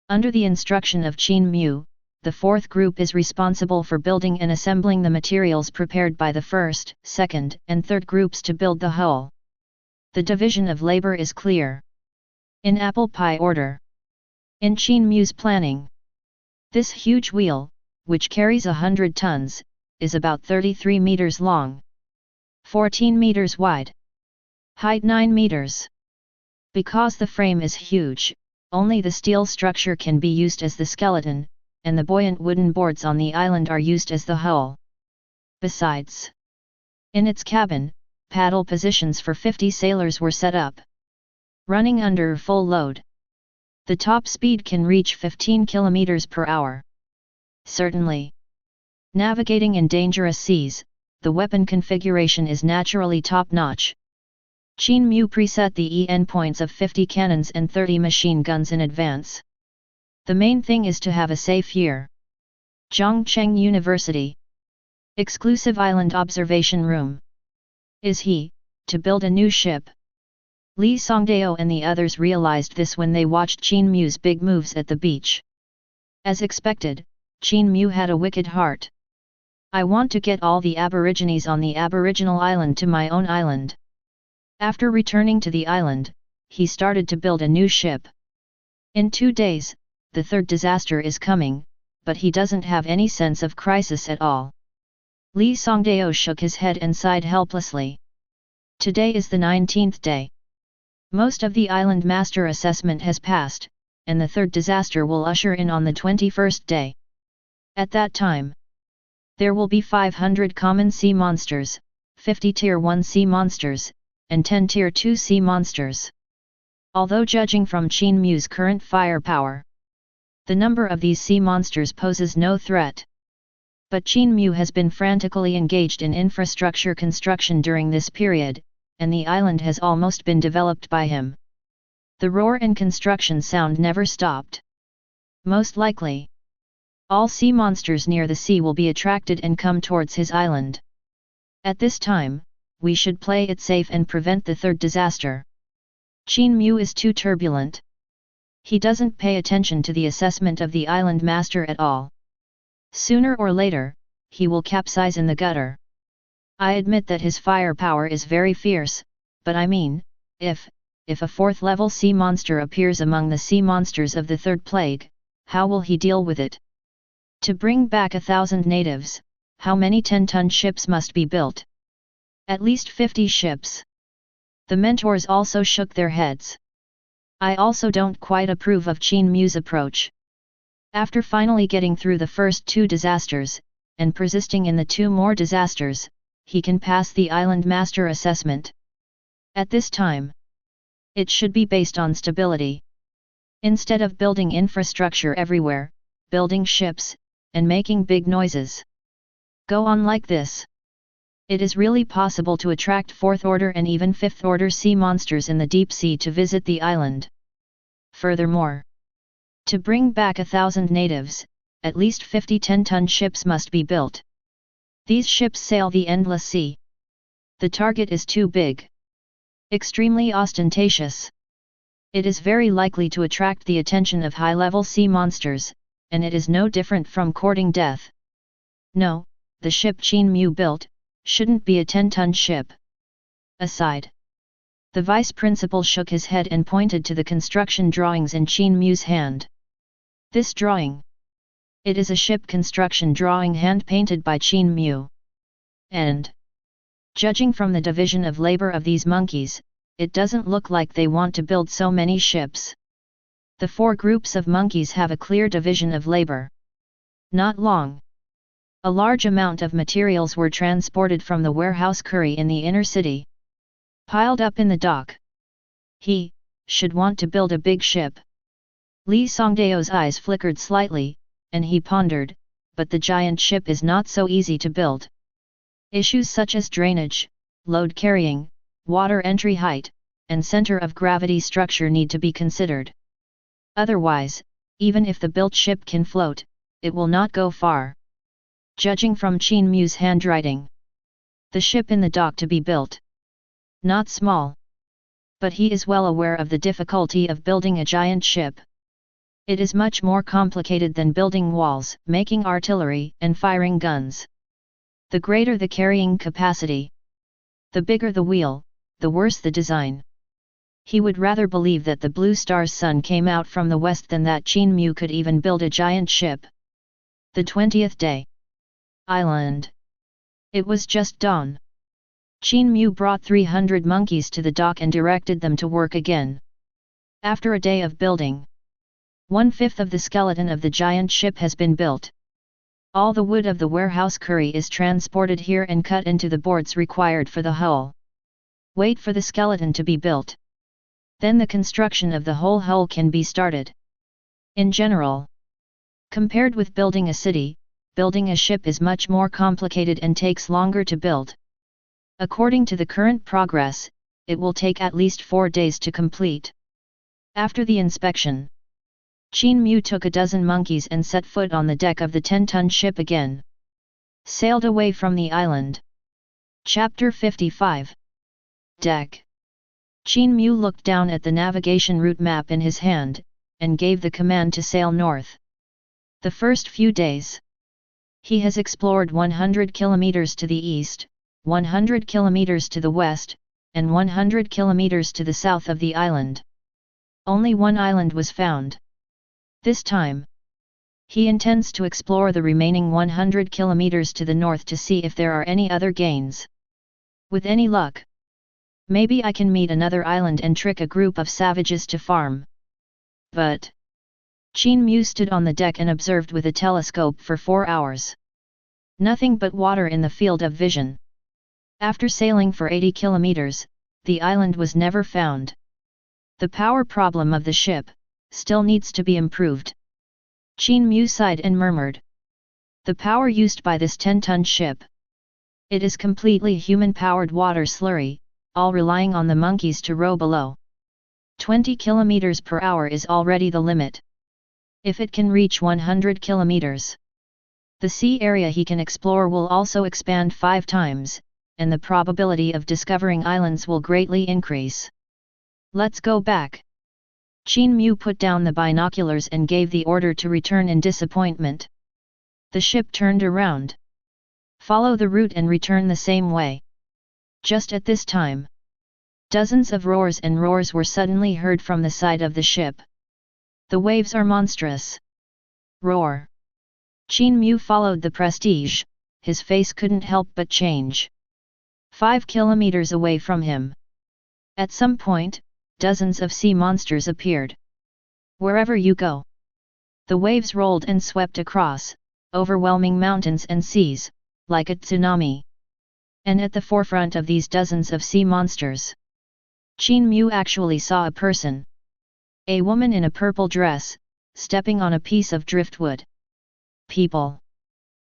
Under the instruction of Qin Mu, the fourth group is responsible for building and assembling the materials prepared by the first, second, and third groups to build the hull. The division of labor is clear. In apple pie order. In Qin Mu's planning, this huge wheel, which carries 100 tons, is about 33 meters long. 14 meters wide. Height 9 meters. Because the frame is huge, only the steel structure can be used as the skeleton, and the buoyant wooden boards on the island are used as the hull. Besides, in its cabin, paddle positions for 50 sailors were set up. Running under full load, the top speed can reach 15 km per hour. Certainly. Navigating in dangerous seas, the weapon configuration is naturally top-notch. Qin Mu preset the endpoints of 50 cannons and 30 machine guns in advance. The main thing is to have a safe year. Zhongcheng University. Exclusive island observation room. Is he to build a new ship? Li Songdao and the others realized this when they watched Qin Mu's big moves at the beach. As expected, Qin Mu had a wicked heart. I want to get all the aborigines on the aboriginal island to my own island. After returning to the island, he started to build a new ship. In 2 days, the third disaster is coming, but he doesn't have any sense of crisis at all. Li Songdao shook his head and sighed helplessly. Today is the 19th day. Most of the island master assessment has passed, and the third disaster will usher in on the 21st day. At that time, there will be 500 common sea monsters, 50 Tier 1 sea monsters, and 10 Tier 2 sea monsters. Although judging from Qin Mu's current firepower, the number of these sea monsters poses no threat. But Qin Mu has been frantically engaged in infrastructure construction during this period, and the island has almost been developed by him. The roar and construction sound never stopped. Most likely, all sea monsters near the sea will be attracted and come towards his island. At this time, we should play it safe and prevent the third disaster. Qin Mu is too turbulent. He doesn't pay attention to the assessment of the island master at all. Sooner or later, he will capsize in the gutter. I admit that his firepower is very fierce, but I mean, if a fourth-level sea monster appears among the sea monsters of the third plague, how will he deal with it? To bring back 1,000 natives, how many 10-ton ships must be built? At least 50 ships. The mentors also shook their heads. I also don't quite approve of Qin Mu's approach. After finally getting through the first 2 disasters, and persisting in the 2 more disasters, he can pass the island master assessment. At this time, it should be based on stability. Instead of building infrastructure everywhere, building ships, and making big noises. Go on like this. It is really possible to attract 4th order and even 5th order sea monsters in the deep sea to visit the island. Furthermore, to bring back 1,000 natives, at least 50 10-ton ships must be built. These ships sail the endless sea. The target is too big. Extremely ostentatious. It is very likely to attract the attention of high-level sea monsters, and it is no different from courting death. No, the ship Qin Mu built shouldn't be a 10-ton ship. Aside. The vice principal shook his head and pointed to the construction drawings in Qin Mu's hand. This drawing. It is a ship construction drawing hand-painted by Qin Mu. And, judging from the division of labor of these monkeys, it doesn't look like they want to build so many ships. The 4 groups of monkeys have a clear division of labor. Not long. A large amount of materials were transported from the warehouse curry in the inner city. Piled up in the dock. He should want to build a big ship. Li Songdao's eyes flickered slightly, and he pondered, but the giant ship is not so easy to build. Issues such as drainage, load carrying, water entry height, and center of gravity structure need to be considered. Otherwise, even if the built ship can float, it will not go far. Judging from Qin Mu's handwriting, the ship in the dock to be built. Not small. But he is well aware of the difficulty of building a giant ship. It is much more complicated than building walls, making artillery, and firing guns. The greater the carrying capacity, the bigger the wheel, the worse the design. He would rather believe that the blue star's sun came out from the west than that Qin Mu could even build a giant ship. The 20th day. Island. It was just dawn. Qin Mu brought 300 monkeys to the dock and directed them to work again. After a day of building, 1/5 of the skeleton of the giant ship has been built. All the wood of the warehouse curry is transported here and cut into the boards required for the hull. Wait for the skeleton to be built. Then the construction of the whole hull can be started. In general, compared with building a city, building a ship is much more complicated and takes longer to build. According to the current progress, it will take at least 4 days to complete. After the inspection, Qin Mu took a dozen monkeys and set foot on the deck of the 10-ton ship again. Sailed away from the island. Chapter 55. Deck. Qin Mu looked down at the navigation route map in his hand, and gave the command to sail north. The first few days, he has explored 100 kilometers to the east, 100 kilometers to the west, and 100 kilometers to the south of the island. Only one island was found. This time, he intends to explore the remaining 100 kilometers to the north to see if there are any other gains. With any luck, maybe I can meet another island and trick a group of savages to farm. But Qin Mu stood on the deck and observed with a telescope for 4 hours. Nothing but water in the field of vision. After sailing for 80 kilometers, the island was never found. The power problem of the ship still needs to be improved. Qin Mu sighed and murmured. The power used by this 10-ton ship. It is completely human-powered water slurry, all relying on the monkeys to row below. 20 kilometers per hour is already the limit. If it can reach 100 kilometers, the sea area he can explore will also expand 5 times, and the probability of discovering islands will greatly increase. Let's go back. Qin Mu put down the binoculars and gave the order to return in disappointment. The ship turned around. Follow the route and return the same way. Just at this time, dozens of roars and roars were suddenly heard from the side of the ship. The waves are monstrous. Roar. Qin Mu followed the prestige, his face couldn't help but change. 5 kilometers away from him, at some point, dozens of sea monsters appeared. Wherever you go, the waves rolled and swept across, overwhelming mountains and seas, like a tsunami. And at the forefront of these dozens of sea monsters, Qin Mu actually saw a person. A woman in a purple dress, stepping on a piece of driftwood. People.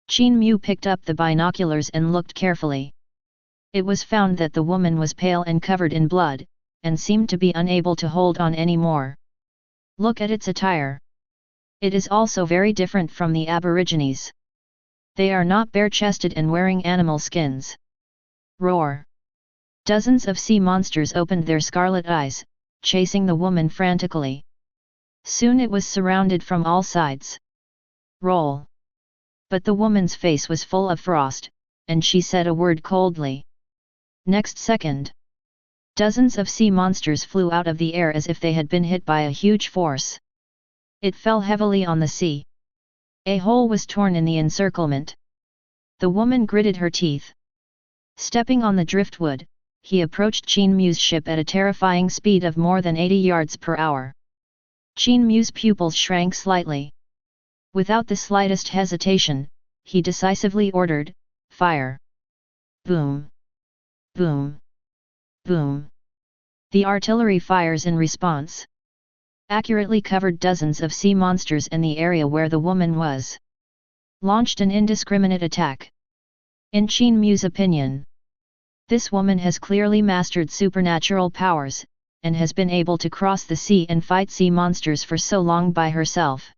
Qin Mu picked up the binoculars and looked carefully. It was found that the woman was pale and covered in blood, and seemed to be unable to hold on anymore. Look at its attire. It is also very different from the Aborigines. They are not bare-chested and wearing animal skins. Roar. Dozens of sea monsters opened their scarlet eyes, chasing the woman frantically. Soon it was surrounded from all sides. Roll. But the woman's face was full of frost, and she said a word coldly. Next second, dozens of sea monsters flew out of the air as if they had been hit by a huge force. It fell heavily on the sea. A hole was torn in the encirclement. The woman gritted her teeth. Stepping on the driftwood, he approached Qin Mu's ship at a terrifying speed of more than 80 yards per hour. Qin Mu's pupils shrank slightly. Without the slightest hesitation, he decisively ordered, "Fire!" Boom! Boom! Boom! The artillery fires in response. Accurately covered dozens of sea monsters in the area where the woman was. Launched an indiscriminate attack. In Qin Mu's opinion, this woman has clearly mastered supernatural powers, and has been able to cross the sea and fight sea monsters for so long by herself.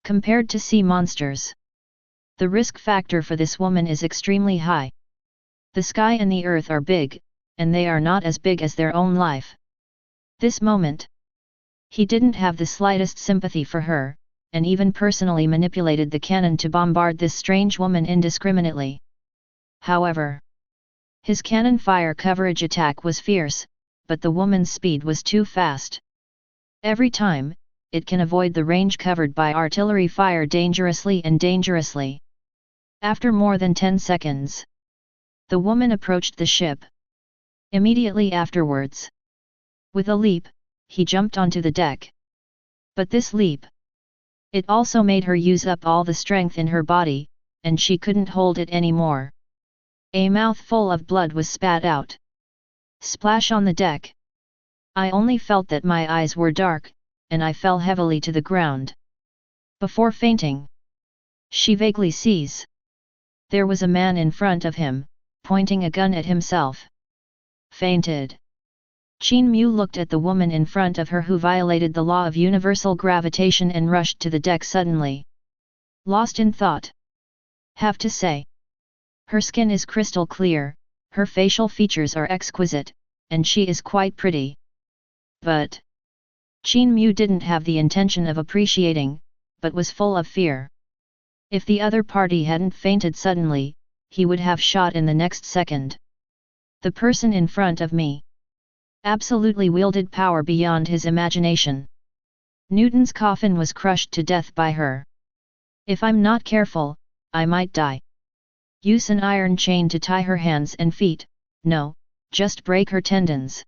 Compared to sea monsters, the risk factor for this woman is extremely high. The sky and the earth are big, and they are not as big as their own life. This moment, he didn't have the slightest sympathy for her, and even personally manipulated the cannon to bombard this strange woman indiscriminately. However, his cannon fire coverage attack was fierce, but the woman's speed was too fast. Every time, it can avoid the range covered by artillery fire dangerously and dangerously. After more than 10 seconds, the woman approached the ship. Immediately afterwards, with a leap, he jumped onto the deck. But this leap, it also made her use up all the strength in her body, and she couldn't hold it anymore. A mouthful of blood was spat out. Splash on the deck. I only felt that my eyes were dark, and I fell heavily to the ground. Before fainting, she vaguely sees. There was a man in front of him, pointing a gun at himself. Fainted. Qin Mu looked at the woman in front of her who violated the law of universal gravitation and rushed to the deck suddenly. Lost in thought. Have to say, her skin is crystal clear, her facial features are exquisite, and she is quite pretty. But Qin Mu didn't have the intention of appreciating, but was full of fear. If the other party hadn't fainted suddenly, he would have shot in the next second. The person in front of me absolutely wielded power beyond his imagination. Newton's coffin was crushed to death by her. If I'm not careful, I might die. Use an iron chain to tie her hands and feet, no, just break her tendons.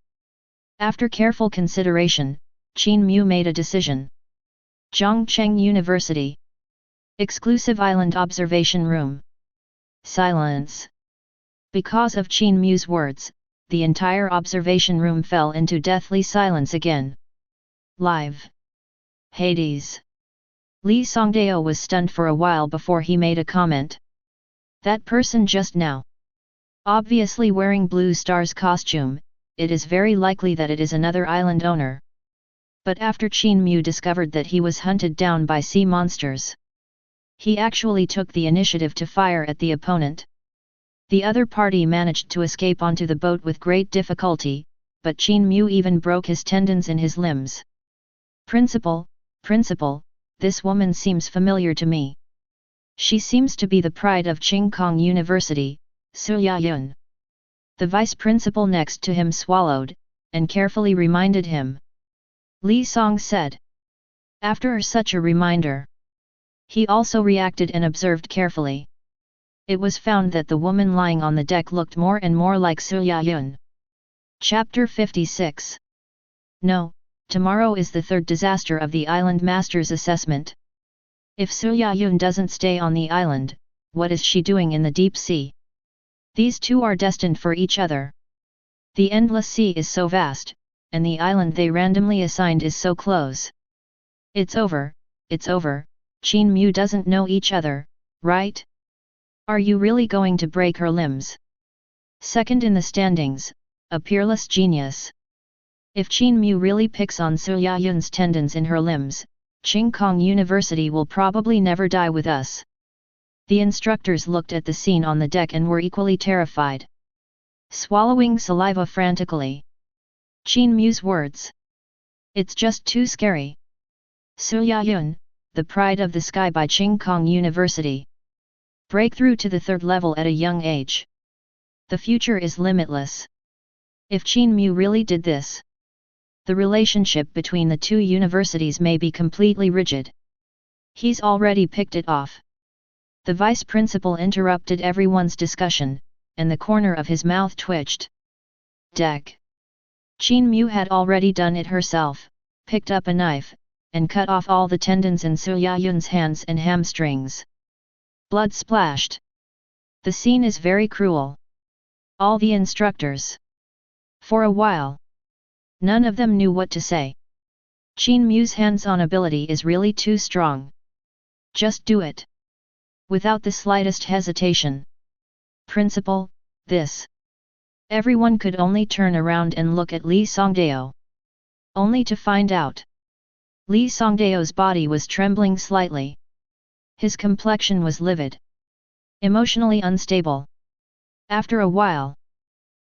After careful consideration, Qin Mu made a decision. Zhongcheng University. Exclusive Island Observation Room. Silence. Because of Qin Mu's words, the entire observation room fell into deathly silence again. Live. Hades. Li Songdao was stunned for a while before he made a comment. That person just now. Obviously wearing Blue Star's costume, it is very likely that it is another island owner. But after Qin Mu discovered that he was hunted down by sea monsters, he actually took the initiative to fire at the opponent. The other party managed to escape onto the boat with great difficulty, but Qin Mu even broke his tendons in his limbs. Principal, this woman seems familiar to me. She seems to be the pride of Qingkong University, Su Yayun. The vice principal next to him swallowed, and carefully reminded him. Li Song said. After such a reminder, he also reacted and observed carefully. It was found that the woman lying on the deck looked more and more like Su Yayun. Chapter 56. No, tomorrow is the third disaster of the Island Master's assessment. If Su Yayun doesn't stay on the island, what is she doing in the deep sea? These two are destined for each other. The endless sea is so vast, and the island they randomly assigned is so close. It's over, Qin Mu doesn't know each other, right? Are you really going to break her limbs? Second in the standings, a peerless genius. If Qin Mu really picks on Su Yayun's tendons in her limbs, Qingkong University will probably never die with us. The instructors looked at the scene on the deck and were equally terrified. Swallowing saliva frantically. Qin Mu's words. It's just too scary. Su Yayun, the pride of the sky by Qingkong University. Breakthrough to the third level at a young age. The future is limitless. If Qin Mu really did this, the relationship between the two universities may be completely rigid. He's already picked it off. The vice principal interrupted everyone's discussion, and the corner of his mouth twitched. Deck. Qin Mu had already done it herself, picked up a knife, and cut off all the tendons in Su Yayun's hands and hamstrings. Blood splashed. The scene is very cruel. All the instructors. For a while, none of them knew what to say. Qin Mu's hands-on ability is really too strong. Just do it. Without the slightest hesitation. Principal, this. Everyone could only turn around and look at Li Songdao. Only to find out. Li Songdao's body was trembling slightly. His complexion was livid. Emotionally unstable. After a while,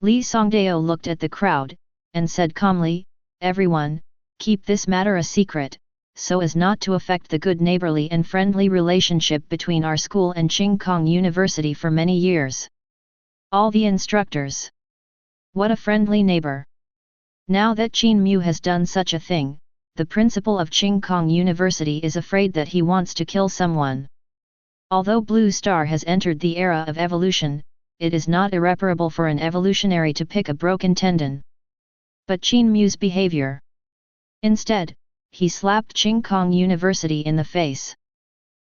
Li Songdao looked at the crowd, and said calmly, everyone, keep this matter a secret, so as not to affect the good neighborly and friendly relationship between our school and Qingkong University for many years. All the instructors. What a friendly neighbor. Now that Qin Mu has done such a thing, the principal of Qingkong University is afraid that he wants to kill someone. Although Blue Star has entered the era of evolution, it is not irreparable for an evolutionary to pick a broken tendon. But Qin Mu's behavior. Instead, he slapped Qingkong University in the face.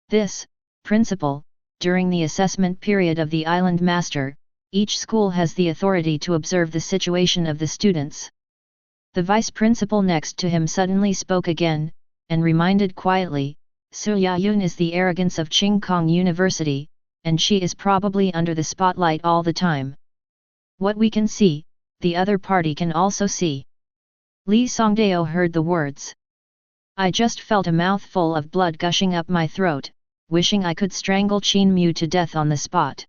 This, principal, during the assessment period of the Island Master, each school has the authority to observe the situation of the students. The vice principal next to him suddenly spoke again, and reminded quietly, Su Yayun is the arrogance of Qingkong University, and she is probably under the spotlight all the time. What we can see, the other party can also see. Li Songdao heard the words. I just felt a mouthful of blood gushing up my throat, wishing I could strangle Qin Mu to death on the spot.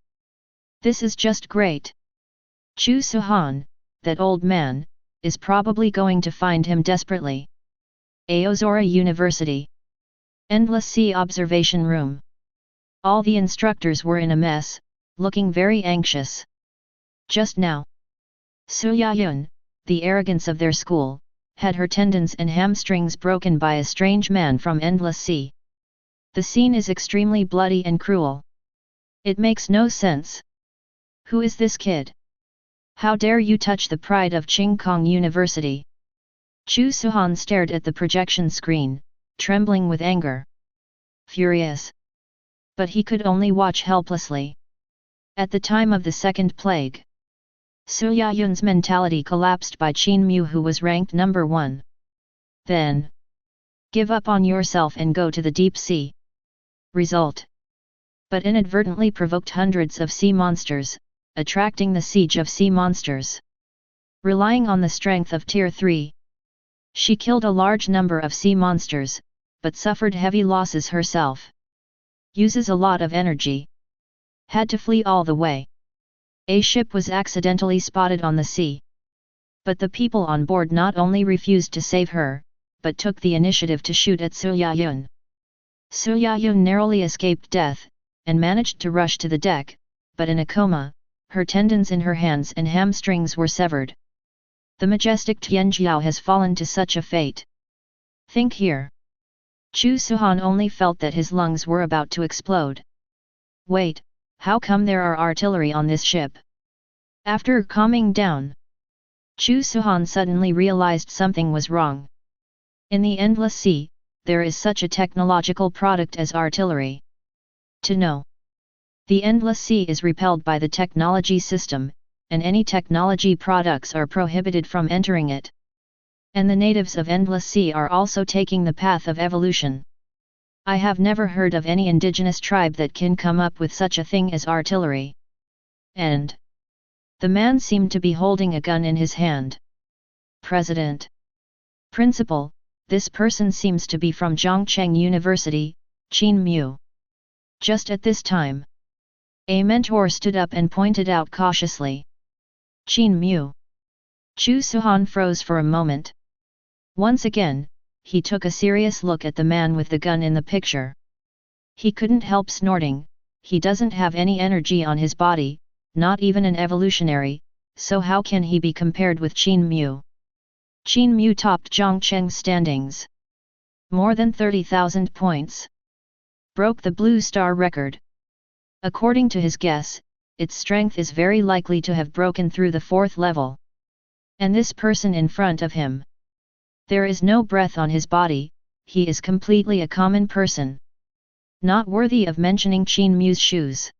This is just great. Chu Suhan, that old man, is probably going to find him desperately. Aozora University. Endless Sea Observation Room. All the instructors were in a mess, looking very anxious. Just now, Su Yayun, the arrogance of their school, had her tendons and hamstrings broken by a strange man from Endless Sea. The scene is extremely bloody and cruel. It makes no sense. Who is this kid? How dare you touch the pride of Qingkong University? Chu Suhan stared at the projection screen, trembling with anger. Furious. But he could only watch helplessly. At the time of the second plague, Su Yayun's mentality collapsed by Qin Mu, who was ranked number 1. Then, give up on yourself and go to the deep sea. Result. But inadvertently provoked hundreds of sea monsters, attracting the siege of sea monsters. Relying on the strength of Tier 3. She killed a large number of sea monsters, but suffered heavy losses herself. Uses a lot of energy. Had to flee all the way. A ship was accidentally spotted on the sea. But the people on board not only refused to save her, but took the initiative to shoot at Su Yayun. Su Yayun narrowly escaped death, and managed to rush to the deck, but in a coma, her tendons in her hands and hamstrings were severed. The majestic Tianjiao has fallen to such a fate. Think here. Chu Suhan only felt that his lungs were about to explode. Wait, how come there are artillery on this ship? After calming down, Chu Suhan suddenly realized something was wrong. In the endless sea, there is such a technological product as artillery. To know. The endless sea is repelled by the technology system, and any technology products are prohibited from entering it. And the natives of endless sea are also taking the path of evolution. I have never heard of any indigenous tribe that can come up with such a thing as artillery. And the man seemed to be holding a gun in his hand. President. Principal, this person seems to be from Zhongcheng University, Qin Mu. Just at this time, a mentor stood up and pointed out cautiously. Qin Mu. Chu Suhan froze for a moment. Once again, he took a serious look at the man with the gun in the picture. He couldn't help snorting. He doesn't have any energy on his body, not even an evolutionary, so how can he be compared with Qin Mu? Qin Mu topped Zhongcheng's standings. More than 30,000 points. Broke the Blue Star record. According to his guess, its strength is very likely to have broken through the 4th level. And this person in front of him. There is no breath on his body, he is completely a common person. Not worthy of mentioning Qin Mu's shoes.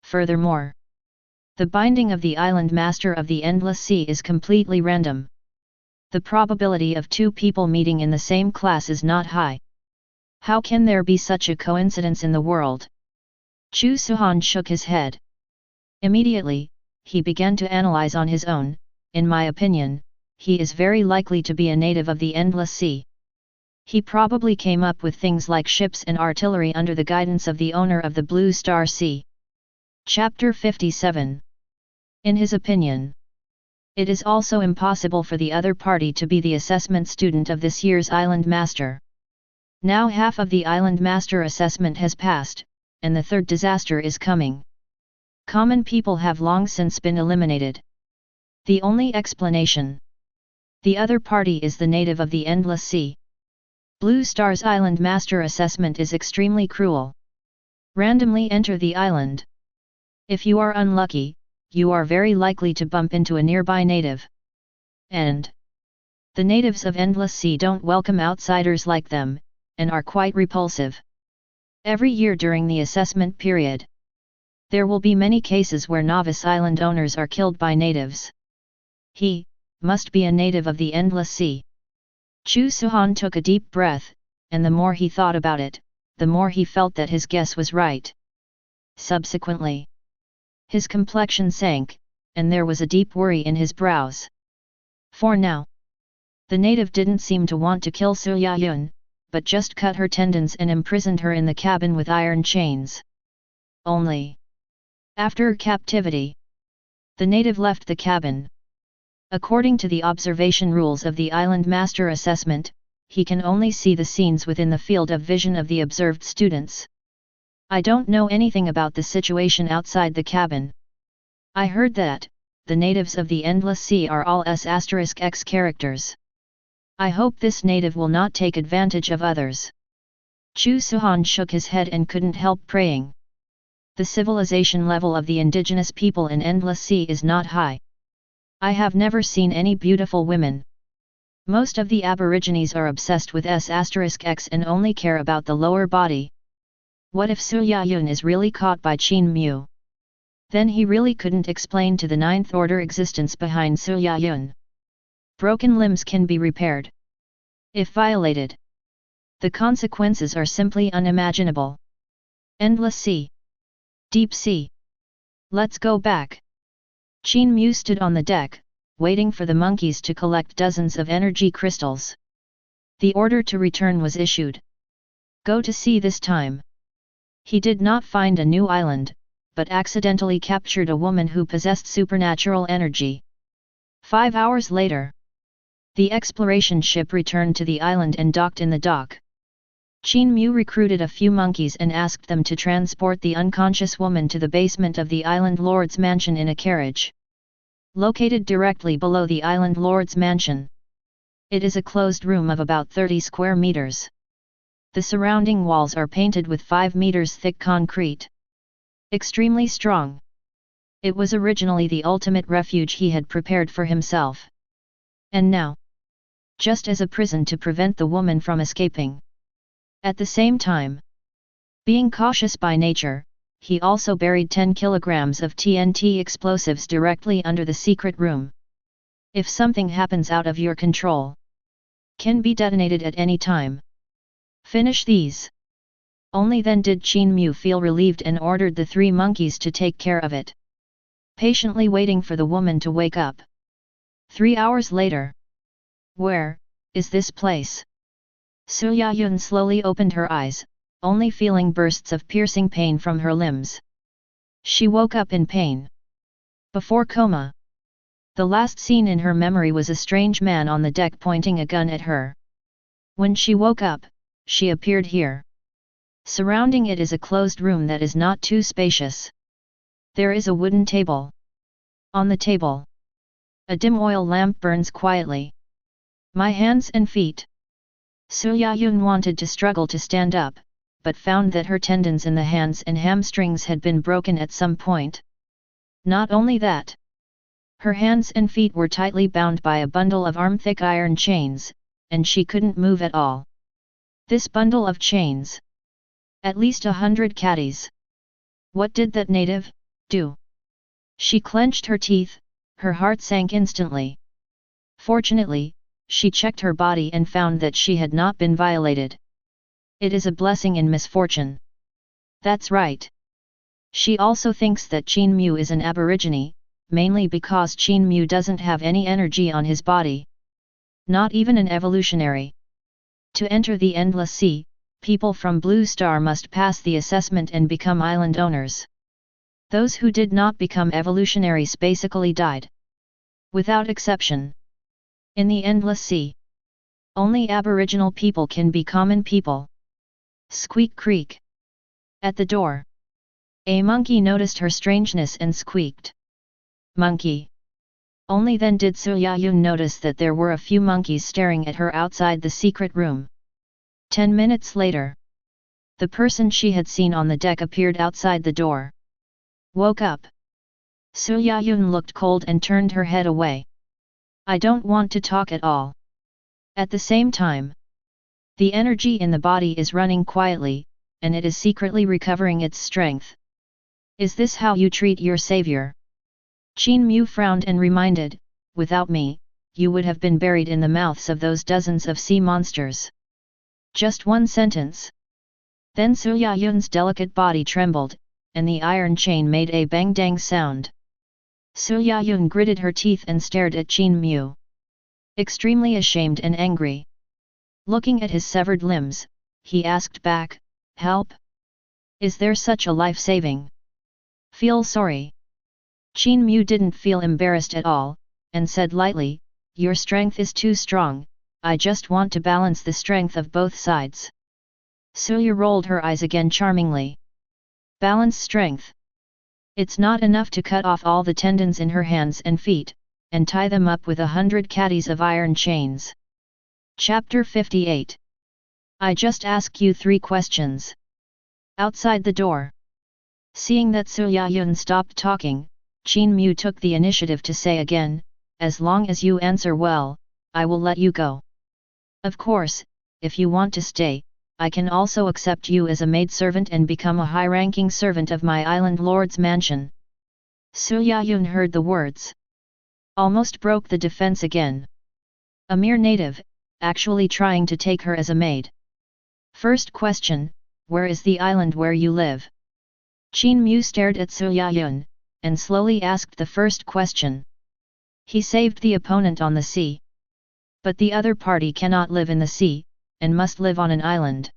Furthermore, the binding of the island master of the endless sea is completely random. The probability of 2 people meeting in the same class is not high. How can there be such a coincidence in the world? Chu Suhan shook his head. Immediately, he began to analyze on his own. In my opinion, he is very likely to be a native of the endless sea. He probably came up with things like ships and artillery under the guidance of the owner of the Blue Star Sea. Chapter 57. In his opinion, it is also impossible for the other party to be the assessment student of this year's Island Master. Now half of the Island Master assessment has passed, and the 3rd disaster is coming. Common people have long since been eliminated. The only explanation. The other party is the native of the endless sea. Blue Star's Island Master assessment is extremely cruel. Randomly enter the island. If you are unlucky, you are very likely to bump into a nearby native. And the natives of endless sea don't welcome outsiders like them, and are quite repulsive. Every year during the assessment period, there will be many cases where novice island owners are killed by natives. He must be a native of the endless sea. Chu Suhan took a deep breath, and the more he thought about it, the more he felt that his guess was right. Subsequently, his complexion sank, and there was a deep worry in his brows. For now, the native didn't seem to want to kill Su Yayun, but just cut her tendons and imprisoned her in the cabin with iron chains. Only after captivity, the native left the cabin. According to the observation rules of the Island Master assessment, he can only see the scenes within the field of vision of the observed students. I don't know anything about the situation outside the cabin. I heard that the natives of the endless sea are all S*X characters. I hope this native will not take advantage of others. Chu Suhan shook his head and couldn't help praying. The civilization level of the indigenous people in endless sea is not high. I have never seen any beautiful women. Most of the aborigines are obsessed with S*X and only care about the lower body. What if Su Yayun is really caught by Qin Mu? Then he really couldn't explain to the 9th order existence behind Su Yayun. Broken limbs can be repaired. If violated, the consequences are simply unimaginable. Endless sea. Deep sea. Let's go back. Qin Mu stood on the deck, waiting for the monkeys to collect dozens of energy crystals. The order to return was issued. Go to sea this time. He did not find a new island, but accidentally captured a woman who possessed supernatural energy. 5 hours later, the exploration ship returned to the island and docked in the dock. Qin Mu recruited a few monkeys and asked them to transport the unconscious woman to the basement of the island lord's mansion in a carriage. Located directly below the island lord's mansion, it is a closed room of about 30 square meters. The surrounding walls are painted with 5 meters thick concrete. Extremely strong. It was originally the ultimate refuge he had prepared for himself. And now, just as a prison to prevent the woman from escaping. At the same time, being cautious by nature, he also buried 10 kilograms of TNT explosives directly under the secret room. If something happens out of your control, can be detonated at any time. Finish these. Only then did Qin Mu feel relieved and ordered the 3 monkeys to take care of it. Patiently waiting for the woman to wake up. 3 hours later. Where is this place? Su Yayun slowly opened her eyes, only feeling bursts of piercing pain from her limbs. She woke up in pain. Before coma. The last scene in her memory was a strange man on the deck pointing a gun at her. When she woke up, she appeared here. Surrounding it is a closed room that is not too spacious. There is a wooden table. On the table, a dim oil lamp burns quietly. My hands and feet. Su Yayun wanted to struggle to stand up, but found that her tendons in the hands and hamstrings had been broken at some point. Not only that, her hands and feet were tightly bound by a bundle of arm-thick iron chains, and she couldn't move at all. This bundle of chains. At least 100 caddies. What did that native do? She clenched her teeth, her heart sank instantly. Fortunately, she checked her body and found that she had not been violated. It is a blessing in misfortune. That's right. She also thinks that Qin Mu is an aborigine, mainly because Qin Mu doesn't have any energy on his body. Not even an evolutionary. To enter the Endless Sea, people from Blue Star must pass the assessment and become island owners. Those who did not become evolutionaries basically died. Without exception. In the Endless Sea, only Aboriginal people can be common people. Squeak creak. At the door, a monkey noticed her strangeness and squeaked. Monkey. Only then did Su Yayun notice that there were a few monkeys staring at her outside the secret room. 10 minutes later, the person she had seen on the deck appeared outside the door. Woke up. Su Yayun looked cold and turned her head away. I don't want to talk at all. At the same time, the energy in the body is running quietly, and it is secretly recovering its strength. Is this how you treat your savior? Qin Mu frowned and reminded, without me, you would have been buried in the mouths of those dozens of sea monsters. Just one sentence. Then Su Yayun's delicate body trembled, and the iron chain made a bang-dang sound. Su Yayun gritted her teeth and stared at Qin Mu. Extremely ashamed and angry. Looking at his severed limbs, he asked back, help? Is there such a life-saving? Feel sorry. Qin Mu didn't feel embarrassed at all, and said lightly, your strength is too strong, I just want to balance the strength of both sides. Suya rolled her eyes again charmingly. Balance strength. It's not enough to cut off all the tendons in her hands and feet, and tie them up with 100 caddies of iron chains. Chapter 58. I just ask you 3 questions. Outside the door. Seeing that Su Yayun stopped talking, Qin Mu took the initiative to say again, as long as you answer well, I will let you go. Of course, if you want to stay, I can also accept you as a maidservant and become a high-ranking servant of my island lord's mansion. Su Yayun heard the words. Almost broke the defense again. A mere native, actually trying to take her as a maid. First question, where is the island where you live? Qin Mu stared at Su Yayun, and slowly asked the first question. He saved the opponent on the sea. But the other party cannot live in the sea, and must live on an island.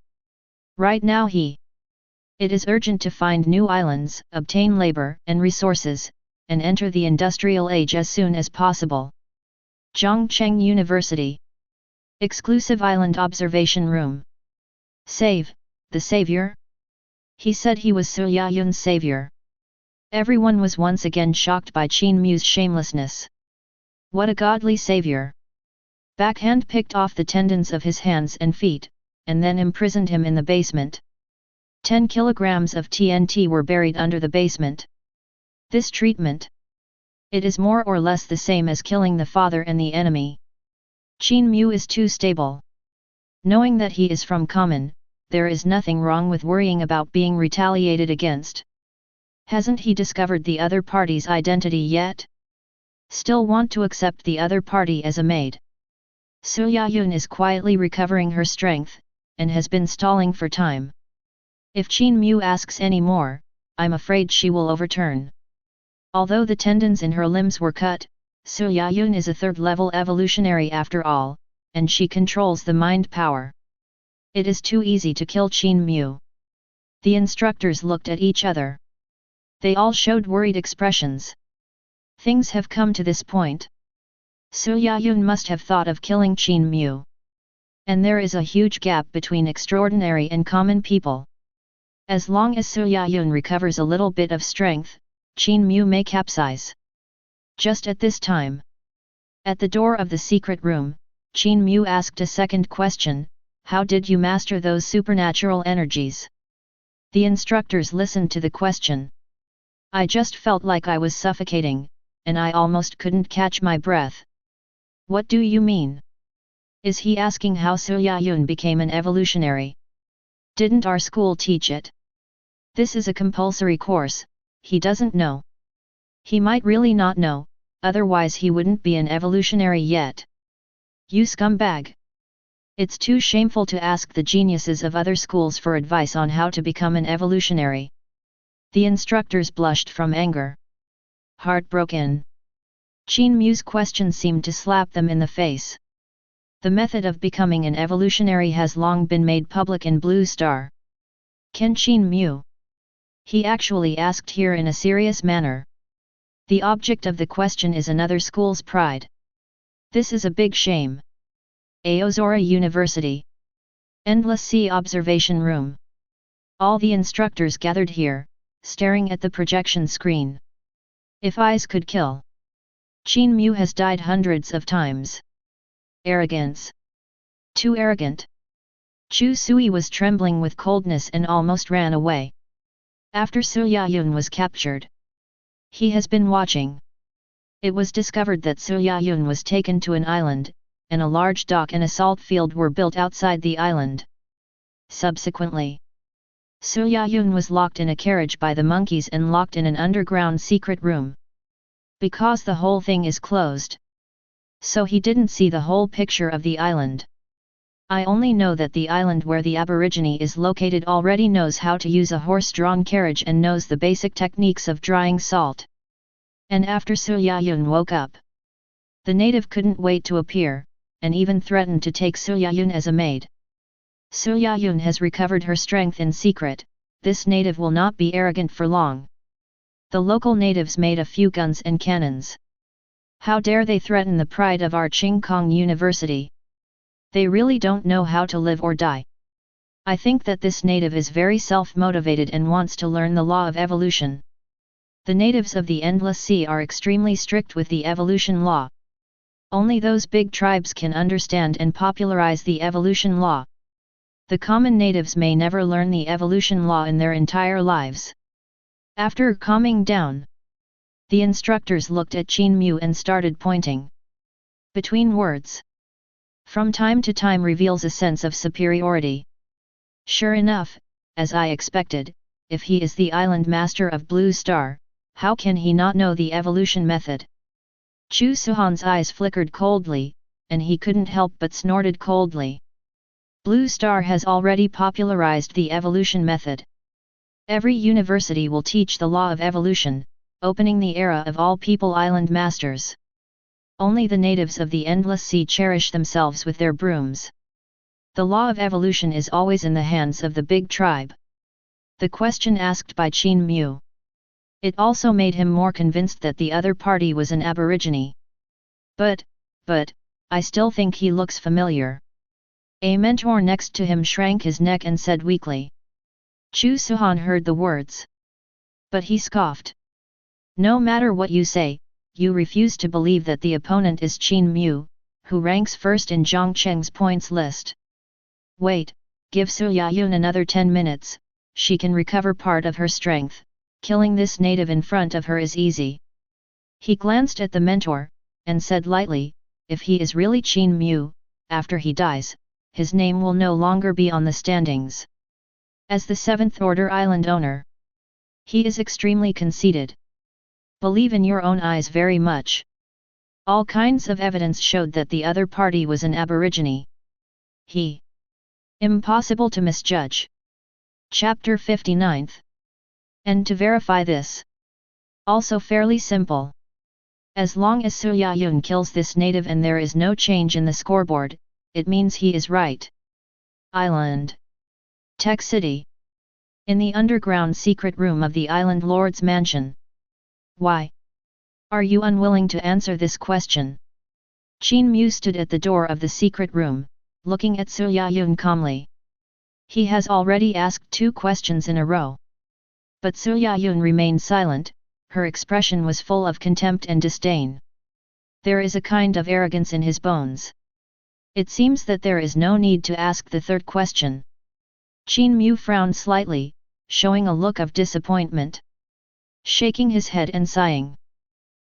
Right now it is urgent to find new islands, obtain labor and resources, and enter the industrial age as soon as possible. Zhongcheng University. Exclusive Island Observation Room. Save, the savior? He said he was Su Yayun's savior. Everyone was once again shocked by Qin Mu's shamelessness. What a godly savior! Backhand picked off the tendons of his hands and feet, and then imprisoned him in the basement. 10 kilograms of TNT were buried under the basement. This treatment. It is more or less the same as killing the father and the enemy. Qin Mu is too stable. Knowing that he is from common, there is nothing wrong with worrying about being retaliated against. Hasn't he discovered the other party's identity yet? Still want to accept the other party as a maid. Su Yayun is quietly recovering her strength, and has been stalling for time. If Qin Mu asks any more, I'm afraid she will overturn. Although the tendons in her limbs were cut, Su Yayun is a third-level evolutionary after all, and she controls the mind power. It is too easy to kill Qin Mu. The instructors looked at each other. They all showed worried expressions. Things have come to this point. Su Yayun must have thought of killing Qin Mu. And there is a huge gap between extraordinary and common people. As long as Su Yayun recovers a little bit of strength, Qin Mu may capsize. Just at this time. At the door of the secret room, Qin Mu asked a second question: how did you master those supernatural energies? The instructors listened to the question. I just felt like I was suffocating, and I almost couldn't catch my breath. What do you mean? Is he asking how Su Yayun became an evolutionary? Didn't our school teach it? This is a compulsory course, he doesn't know. He might really not know, otherwise he wouldn't be an evolutionary yet. You scumbag! It's too shameful to ask the geniuses of other schools for advice on how to become an evolutionary. The instructors blushed from anger. Heartbroken. Qin Mu's question seemed to slap them in the face. The method of becoming an evolutionary has long been made public in Blue Star. Can Qin Mu? He actually asked here in a serious manner. The object of the question is another school's pride. This is a big shame. Aozora University. Endless Sea Observation Room. All the instructors gathered here, staring at the projection screen. If eyes could kill. Qin Mu has died hundreds of times. Arrogance. Too arrogant. Chu Sui was trembling with coldness and almost ran away. After Su Yayun was captured. He has been watching. It was discovered that Su Yayun was taken to an island, and a large dock and a salt field were built outside the island. Subsequently, Su Yayun was locked in a carriage by the monkeys and locked in an underground secret room. Because the whole thing is closed. So he didn't see the whole picture of the island. I only know that the island where the aborigine is located already knows how to use a horse-drawn carriage and knows the basic techniques of drying salt. And after Su Yayun woke up, the native couldn't wait to appear, and even threatened to take Su Yayun as a maid. Su Yayun has recovered her strength in secret, this native will not be arrogant for long. The local natives made a few guns and cannons. How dare they threaten the pride of our Qingkong University? They really don't know how to live or die. I think that this native is very self-motivated and wants to learn the law of evolution. The natives of the Endless Sea are extremely strict with the evolution law. Only those big tribes can understand and popularize the evolution law. The common natives may never learn the evolution law in their entire lives. After calming down, the instructors looked at Qin Mu and started pointing. Between words. From time to time reveals a sense of superiority. Sure enough, as I expected, if he is the island master of Blue Star, how can he not know the evolution method? Chu Suhan's eyes flickered coldly, and he couldn't help but snorted coldly. Blue Star has already popularized the evolution method. Every university will teach the law of evolution, opening the era of all people island masters. Only the natives of the endless sea cherish themselves with their brooms. The law of evolution is always in the hands of the big tribe. The question asked by Qin Mu. It also made him more convinced that the other party was an aborigine. But, I still think he looks familiar. A mentor next to him shrank his neck and said weakly. Chu Suhan heard the words. But he scoffed. No matter what you say, you refuse to believe that the opponent is Qin Mu, who ranks first in Zhang Cheng's points list. Wait, give Su Yayun another 10 minutes, she can recover part of her strength, killing this native in front of her is easy. He glanced at the mentor, and said lightly, if he is really Qin Mu, after he dies, his name will no longer be on the standings. As the 7th Order Island owner, he is extremely conceited. Believe in your own eyes very much. All kinds of evidence showed that the other party was an aborigine. Impossible to misjudge. Chapter 59. And to verify this. Also fairly simple. As long as Su Yayun kills this native and there is no change in the scoreboard, it means he is right. Island. Tech City. In the underground secret room of the Island Lord's mansion. Why? Are you unwilling to answer this question? Qin Mu stood at the door of the secret room, looking at Su Yayun calmly. He has already asked 2 questions in a row. But Su Yayun remained silent, her expression was full of contempt and disdain. There is a kind of arrogance in his bones. It seems that there is no need to ask the 3rd question. Qin Mu frowned slightly, showing a look of disappointment. Shaking his head and sighing.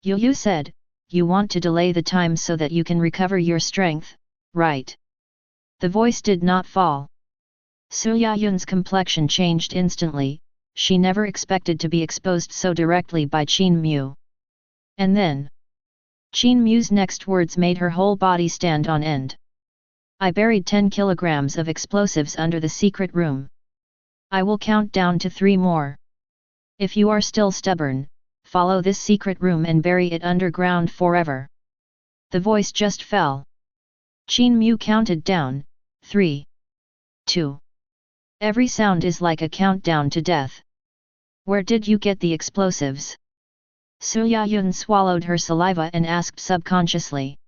You said, you want to delay the time so that you can recover your strength, right? The voice did not fall. Su Yayun's complexion changed instantly, she never expected to be exposed so directly by Qin Mu. And then, Qin Mu's next words made her whole body stand on end. I buried 10 kilograms of explosives under the secret room. I will count down to 3 more. If you are still stubborn, follow this secret room and bury it underground forever. The voice just fell. Qin Mu counted down, 3, 2. Every sound is like a countdown to death. Where did you get the explosives? Su Yayun swallowed her saliva and asked subconsciously.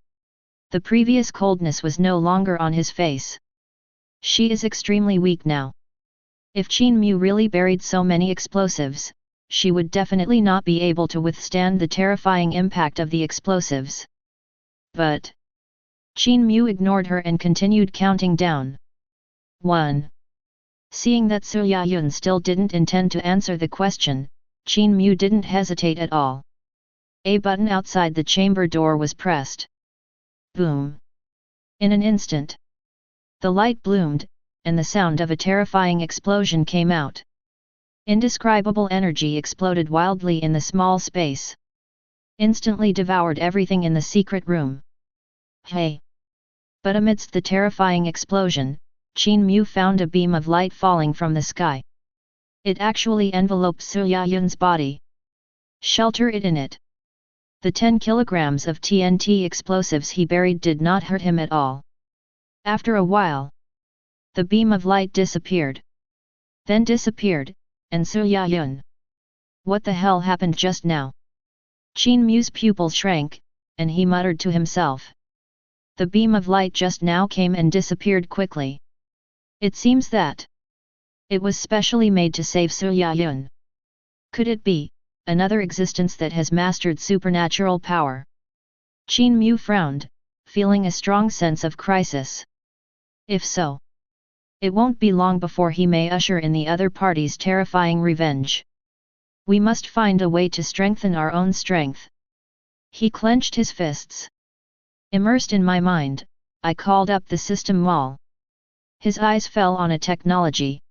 The previous coldness was no longer on his face. She is extremely weak now. If Qin Mu really buried so many explosives, she would definitely not be able to withstand the terrifying impact of the explosives. But Qin Mu ignored her and continued counting down. 1. Seeing that Su Yayun still didn't intend to answer the question, Qin Mu didn't hesitate at all. A button outside the chamber door was pressed. Boom! In an instant, the light bloomed, and the sound of a terrifying explosion came out. Indescribable energy exploded wildly in the small space. Instantly devoured everything in the secret room. Hey! But amidst the terrifying explosion, Qin Mu found a beam of light falling from the sky. It actually enveloped Su Yayun's body. Shelter it in it. The 10 kilograms of TNT explosives he buried did not hurt him at all. After a while, the beam of light disappeared. Then disappeared, and Su Yayun. What the hell happened just now? Qin Mu's pupil shrank, and he muttered to himself. The beam of light just now came and disappeared quickly. It seems that it was specially made to save Su Yayun. Could it be another existence that has mastered supernatural power? Qin Mu frowned, feeling a strong sense of crisis. If so, it won't be long before he may usher in the other party's terrifying revenge. We must find a way to strengthen our own strength. He clenched his fists. Immersed in my mind, I called up the system wall. His eyes fell on a technology.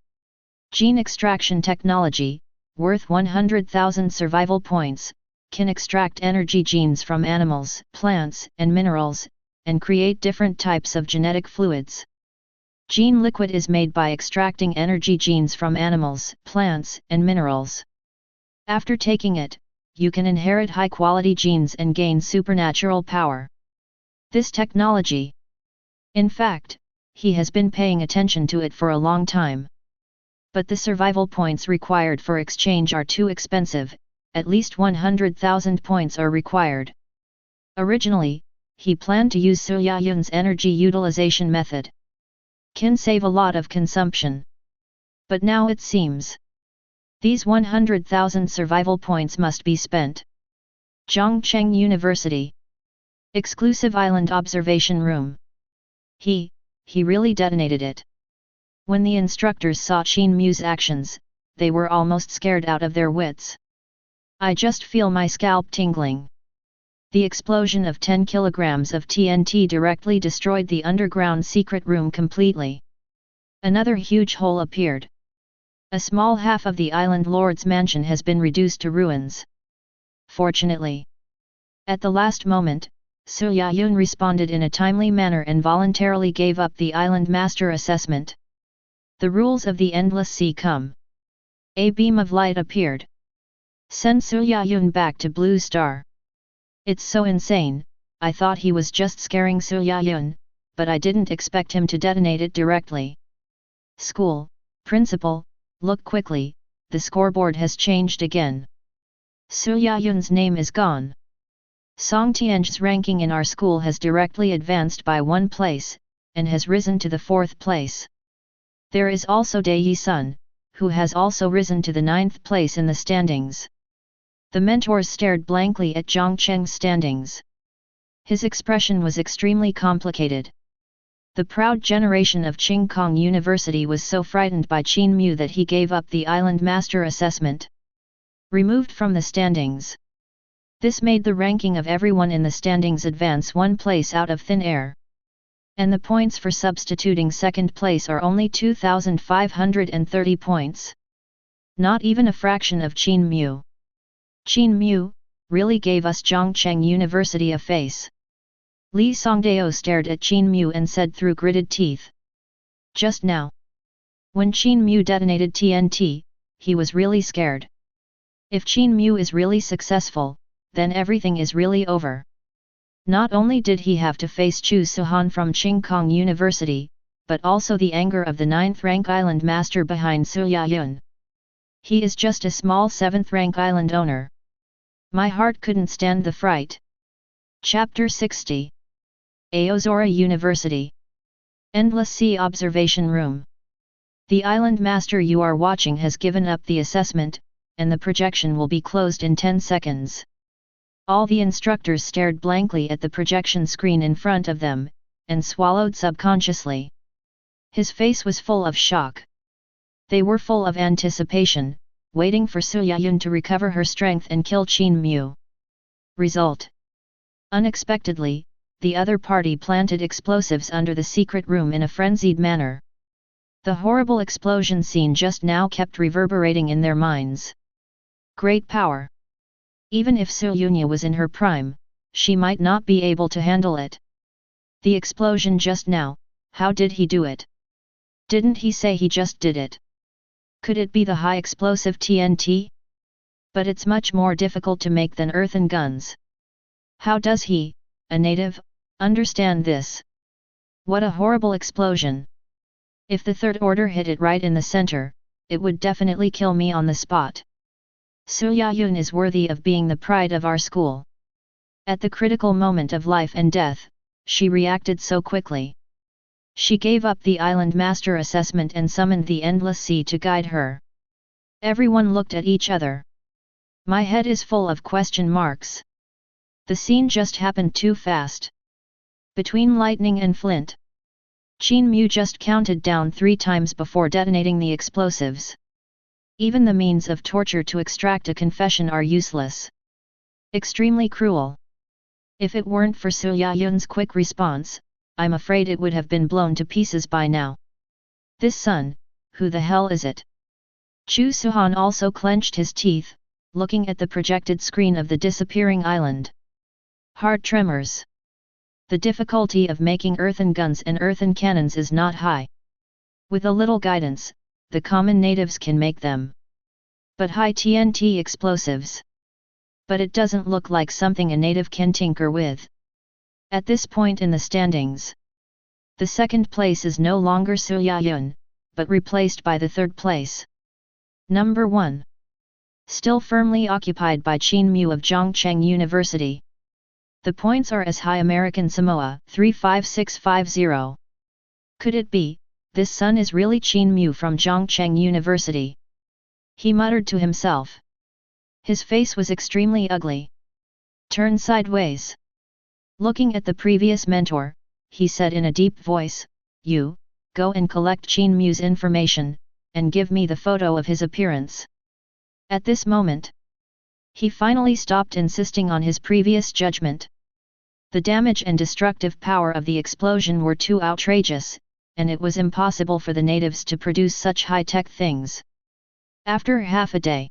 Gene extraction technology, worth 100,000 survival points, can extract energy genes from animals, plants, and minerals, and create different types of genetic fluids. Gene liquid is made by extracting energy genes from animals, plants, and minerals. After taking it, you can inherit high-quality genes and gain supernatural power. this technology. In fact, he has been paying attention to it for a long time. But the survival points required for exchange are too expensive, at least 100,000 points are required. Originally, he planned to use Su Yayun's energy utilization method. Can save a lot of consumption. But now it seems these 100,000 survival points must be spent. Zhongcheng University. Exclusive Island Observation Room. He really detonated it. When the instructors saw Qin Mu's actions, they were almost scared out of their wits. I just feel my scalp tingling. The explosion of 10 kilograms of TNT directly destroyed the underground secret room completely. Another huge hole appeared. A small half of the island lord's mansion has been reduced to ruins. Fortunately, at the last moment, Su Yayun responded in a timely manner and voluntarily gave up the island master assessment. The rules of the endless sea come. A beam of light appeared. Send Su Yayun back to Blue Star. It's so insane, I thought he was just scaring Su Yayun, but I didn't expect him to detonate it directly. School, principal, look quickly, the scoreboard has changed again. Su Yayun's name is gone. Song Tian's ranking in our school has directly advanced by 1 place, and has risen to the 4th place. There is also Dai Yi-sun, who has also risen to the 9th place in the standings. The mentors stared blankly at Zhongcheng's standings. His expression was extremely complicated. The proud generation of Qingkong University was so frightened by Qin Mu that he gave up the island master assessment. Removed from the standings. This made the ranking of everyone in the standings advance 1 place out of thin air. And the points for substituting 2nd place are only 2,530 points. Not even a fraction of Qin Mu. Qin Mu really gave us Zhongcheng University a face. Li Songdao stared at Qin Mu and said through gritted teeth. Just now, when Qin Mu detonated TNT, he was really scared. If Qin Mu is really successful, then everything is really over. Not only did he have to face Chu Suhan from Qingkong University, but also the anger of the 9th rank island master behind Su Yayun. He is just a small 7th rank island owner. My heart couldn't stand the fright. Chapter 60. Aozora University. Endless Sea Observation Room. The island master you are watching has given up the assessment, and the projection will be closed in 10 seconds. All the instructors stared blankly at the projection screen in front of them, and swallowed subconsciously. His face was full of shock. They were full of anticipation, waiting for Su Yayun to recover her strength and kill Qin Mu. Result. Unexpectedly, the other party planted explosives under the secret room in a frenzied manner. The horrible explosion scene just now kept reverberating in their minds. Great power. Even if Su Yayun was in her prime, she might not be able to handle it. The explosion just now, how did he do it? Didn't he say he just did it? Could it be the high explosive TNT? But it's much more difficult to make than earthen guns. How does he, a native, understand this? What a horrible explosion! If the 3rd order hit it right in the center, it would definitely kill me on the spot. Su Yayun is worthy of being the pride of our school. At the critical moment of life and death, she reacted so quickly. She gave up the island master assessment and summoned the endless sea to guide her. Everyone looked at each other. My head is full of question marks. The scene just happened too fast. Between lightning and flint. Qin Mu just counted down 3 times before detonating the explosives. Even the means of torture to extract a confession are useless. Extremely cruel. If it weren't for Su Yayun's quick response, I'm afraid it would have been blown to pieces by now. This son, who the hell is it? Chu Suhan also clenched his teeth, looking at the projected screen of the disappearing island. Hard tremors. The difficulty of making earthen guns and earthen cannons is not high. With a little guidance, the common natives can make them. But high TNT explosives. But it doesn't look like something a native can tinker with. At this point in the standings, the second place is no longer Su Yayun, but replaced by the third place. Number 1. Still firmly occupied by Qin Mu of Zhongcheng University. The points are as high American Samoa, 35650. Could it be, this son is really Qin Mu from Zhongcheng University? He muttered to himself. His face was extremely ugly. Turn sideways. Looking at the previous mentor, he said in a deep voice, "You, go and collect Qin Mu's information, and give me the photo of his appearance." At this moment, he finally stopped insisting on his previous judgment. The damage and destructive power of the explosion were too outrageous, and it was impossible for the natives to produce such high-tech things. After half a day,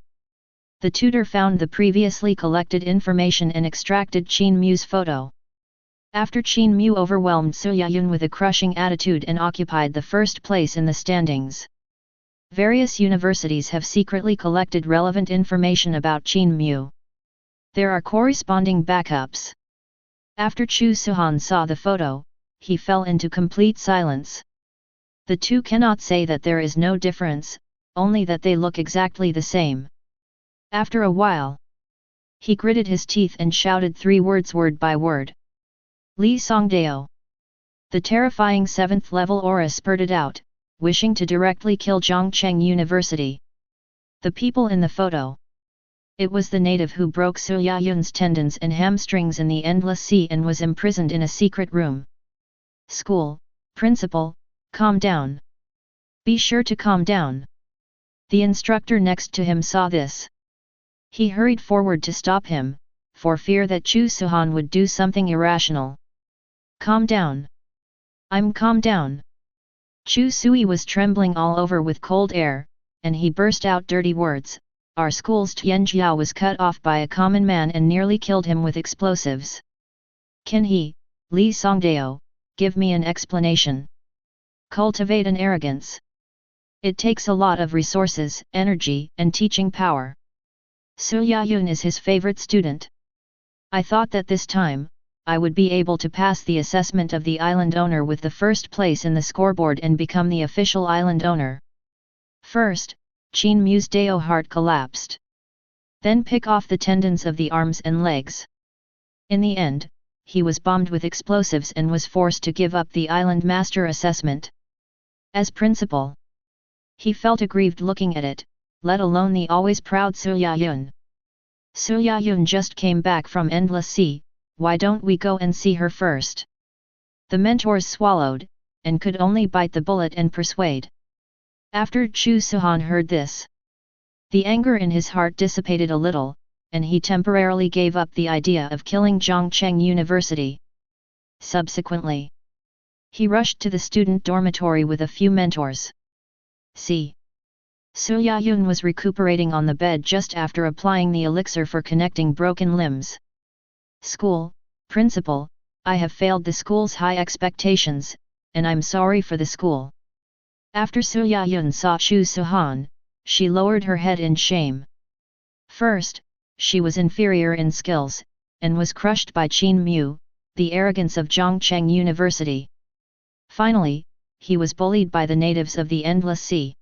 the tutor found the previously collected information and extracted Qin Mu's photo. After Qin Mu overwhelmed Su Yayun with a crushing attitude and occupied the first place in the standings. Various universities have secretly collected relevant information about Qin Mu. There are corresponding backups. After Chu Suhan saw the photo, he fell into complete silence. The two cannot say that there is no difference, only that they look exactly the same. After a while, he gritted his teeth and shouted 3 words word by word. Li Songdao. The terrifying 7th level aura spurted out, wishing to directly kill Zhongcheng University. The people in the photo. It was the native who broke Su Yayun's tendons and hamstrings in the Endless Sea and was imprisoned in a secret room. School, principal, calm down. Be sure to calm down. The instructor next to him saw this. He hurried forward to stop him, for fear that Chu Suhan would do something irrational. Calm down. I'm calm down. Chu Sui was trembling all over with cold air, and he burst out dirty words. Our school's Tianjiao was cut off by a common man and nearly killed him with explosives. Can he, Li Songdao, give me an explanation? Cultivate an arrogance. It takes a lot of resources, energy, and teaching power. Su Yayun is his favorite student. I thought that this time, I would be able to pass the assessment of the island owner with the first place in the scoreboard and become the official island owner. First, Qin Mu's Dao heart collapsed. Then pick off the tendons of the arms and legs. In the end, he was bombed with explosives and was forced to give up the island master assessment. As principal, he felt aggrieved looking at it, let alone the always proud Su Yayun. Su Yayun just came back from Endless Sea, why don't we go and see her first? The mentors swallowed, and could only bite the bullet and persuade. After Chu Suhan heard this, the anger in his heart dissipated a little, and he temporarily gave up the idea of killing Zhongcheng University. Subsequently, he rushed to the student dormitory with a few mentors. See. Su Yayun was recuperating on the bed just after applying the elixir for connecting broken limbs. School, principal, I have failed the school's high expectations, and I'm sorry for the school. After Su Yayun saw Chu Suhan, she lowered her head in shame. First, she was inferior in skills, and was crushed by Qin Mu, the arrogance of Zhongcheng University. Finally, he was bullied by the natives of the Endless Sea.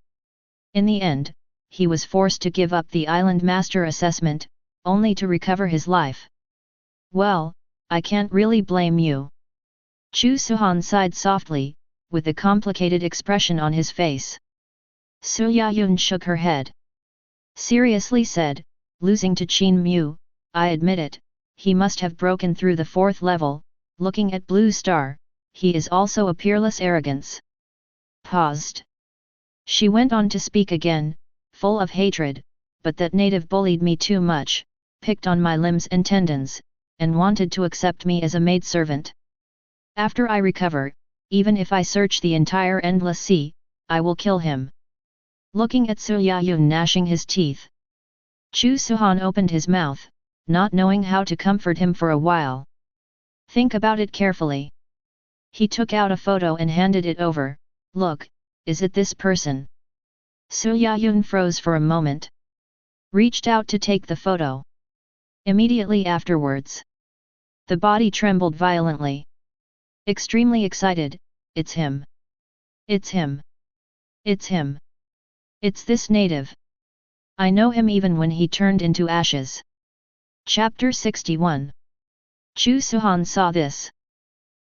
In the end, he was forced to give up the island master assessment, only to recover his life. Well, I can't really blame you. Chu Suhan sighed softly, with a complicated expression on his face. Su Yayun shook her head. Seriously said, losing to Qin Mu, I admit it, he must have broken through the 4th level, looking at Blue Star, he is also a peerless arrogance. Paused. She went on to speak again, full of hatred, but that native bullied me too much, picked on my limbs and tendons, and wanted to accept me as a maidservant. After I recover, even if I search the entire Endless Sea, I will kill him. Looking at Su Yayun gnashing his teeth, Chu Suhan opened his mouth, not knowing how to comfort him for a while. Think about it carefully. He took out a photo and handed it over. Look, is it this person? Su Yayun froze for a moment. Reached out to take the photo. Immediately afterwards, The body trembled violently. Extremely excited, it's him. It's him. It's him. It's this native. I know him even when he turned into ashes. Chapter 61. Chu Suhan saw this.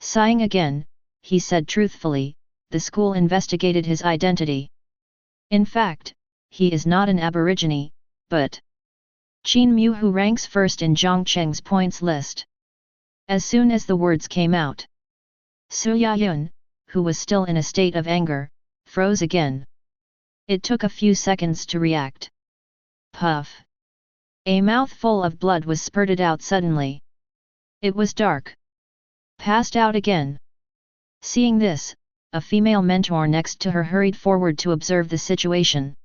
Sighing again, he said truthfully, the school investigated his identity. In fact, he is not an aborigine, but Qin Mu, who ranks first in Zhang Cheng's points list. As soon as the words came out, Su Yayun, who was still in a state of anger, froze again. It took a few seconds to react. Puff! A mouthful of blood was spurted out suddenly. It was dark. Passed out again. Seeing this, a female mentor next to her hurried forward to observe the situation.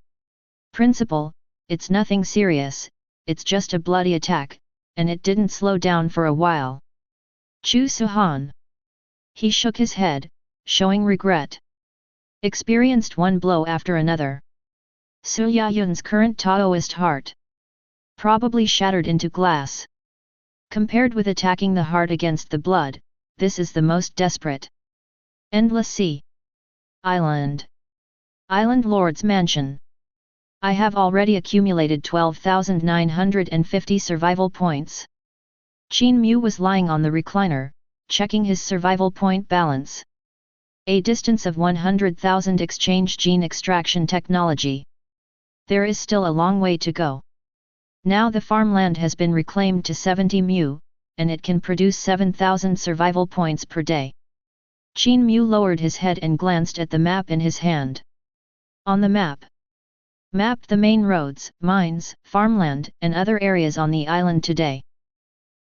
Principal, it's nothing serious, it's just a bloody attack, and it didn't slow down for a while. Chu Suhan. He shook his head, showing regret. Experienced one blow after another. Su Yayun's current Taoist heart probably shattered into glass. Compared with attacking the heart against the blood, this is the most desperate. Endless Sea. Island. Island Lord's Mansion. I have already accumulated 12,950 survival points. Qin Mu was lying on the recliner, checking his survival point balance. A distance of 100,000 exchange gene extraction technology. There is still a long way to go. Now the farmland has been reclaimed to 70 mu, and it can produce 7,000 survival points per day. Qin Mu lowered his head and glanced at the map in his hand. On the map, mapped the main roads, mines, farmland, and other areas on the island today.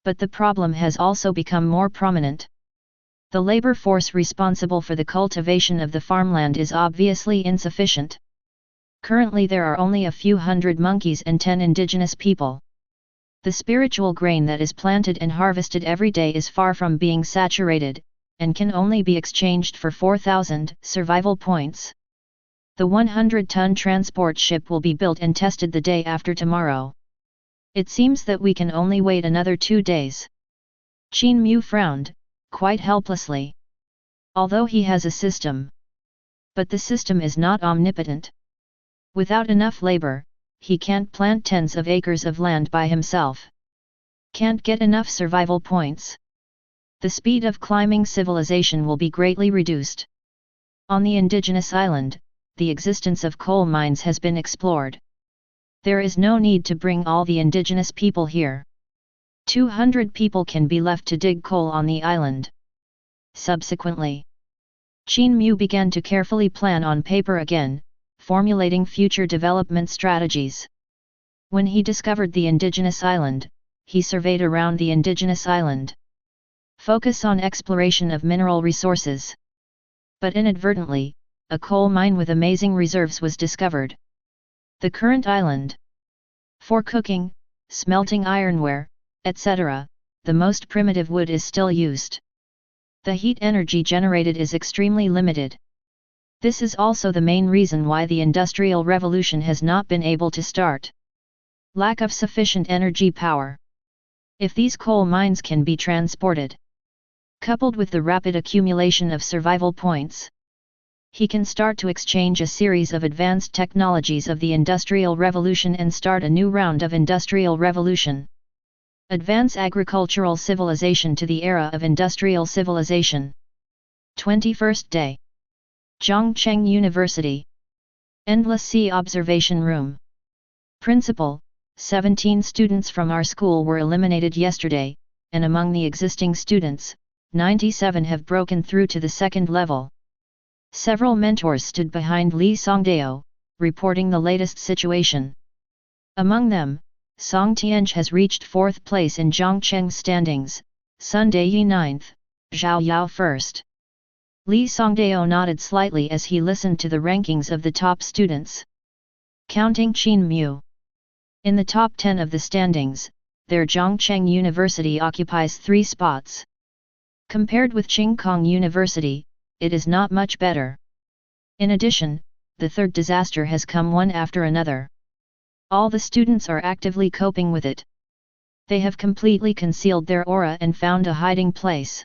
But the problem has also become more prominent. The labor force responsible for the cultivation of the farmland is obviously insufficient. Currently there are only a few hundred monkeys and 10 indigenous people. The spiritual grain that is planted and harvested every day is far from being saturated, and can only be exchanged for 4,000 survival points. The 100-ton transport ship will be built and tested the day after tomorrow. It seems that we can only wait another 2 days. Qin Mu frowned, quite helplessly. Although he has a system. But the system is not omnipotent. Without enough labor, he can't plant tens of acres of land by himself. Can't get enough survival points. The speed of climbing civilization will be greatly reduced. On the indigenous island, the existence of coal mines has been explored. There is no need to bring all the indigenous people here. 200 people can be left to dig coal on the island. Subsequently, Qin Mu began to carefully plan on paper again, formulating future development strategies. When he discovered the indigenous island, he surveyed around the indigenous island. Focus on exploration of mineral resources. But inadvertently, a coal mine with amazing reserves was discovered. The current island. For cooking, smelting ironware, etc., the most primitive wood is still used. The heat energy generated is extremely limited. This is also the main reason why the Industrial Revolution has not been able to start. Lack of sufficient energy power. If these coal mines can be transported, coupled with the rapid accumulation of survival points, he can start to exchange a series of advanced technologies of the Industrial Revolution and start a new round of Industrial Revolution. Advance agricultural civilization to the era of industrial civilization. 21st day. Zhongcheng University. Endless Sea Observation Room. Principal, 17 students from our school were eliminated yesterday, and among the existing students, 97 have broken through to the second level. Several mentors stood behind Li Songdao, reporting the latest situation. Among them, Song Tianj has reached 4th place in Zhongcheng standings, Sun Daiyi 9th, Zhao Yao 1st. Li Songdao nodded slightly as he listened to the rankings of the top students. Counting Qin Mu. In the top 10 of the standings, their Zhongcheng University occupies 3 spots. Compared with Qingkong University, it is not much better. In addition, the third disaster has come one after another. All the students are actively coping with it. They have completely concealed their aura and found a hiding place.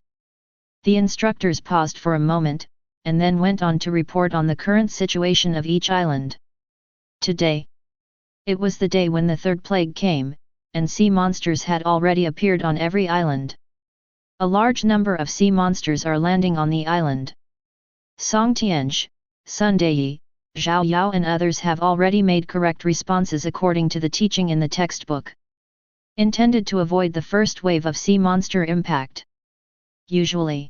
The instructors paused for a moment, and then went on to report on the current situation of each island. Today. It was the day when the third plague came, and sea monsters had already appeared on every island. A large number of sea monsters are landing on the island. Song Tianj, Sun Daiyi, Zhao Yao and others have already made correct responses according to the teaching in the textbook, intended to avoid the first wave of sea monster impact. Usually,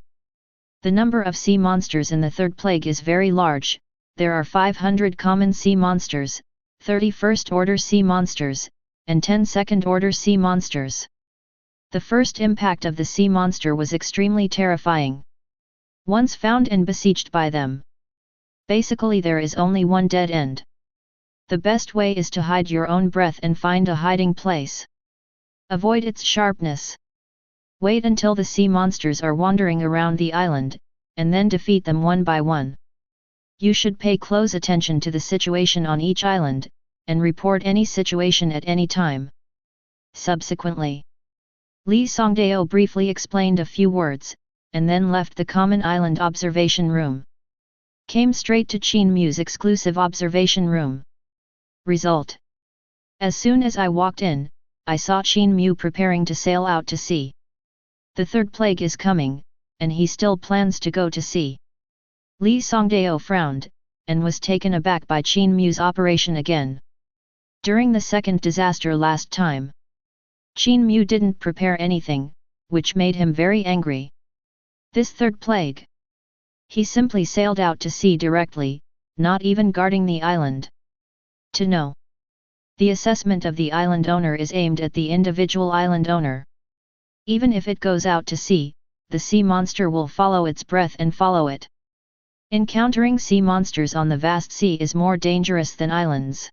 the number of sea monsters in the third plague is very large. There are 500 common sea monsters, 30 first-order sea monsters, and 10 second-order sea monsters. The first impact of the sea monster was extremely terrifying. Once found and besieged by them, basically there is only one dead end. The best way is to hide your own breath and find a hiding place. Avoid its sharpness. Wait until the sea monsters are wandering around the island, and then defeat them one by one. You should pay close attention to the situation on each island, and report any situation at any time. Subsequently, Li Songdao briefly explained a few words, and then left the common island observation room. Came straight to Qin Mu's exclusive observation room. Result. As soon as I walked in, I saw Qin Mu preparing to sail out to sea. The third plague is coming, and he still plans to go to sea. Li Songdao frowned, and was taken aback by Qin Mu's operation again. During the second disaster last time, Qin Mu didn't prepare anything, which made him very angry. This third plague, he simply sailed out to sea directly, not even guarding the island. To know. The assessment of the island owner is aimed at the individual island owner. Even if it goes out to sea, the sea monster will follow its breath and follow it. Encountering sea monsters on the vast sea is more dangerous than islands.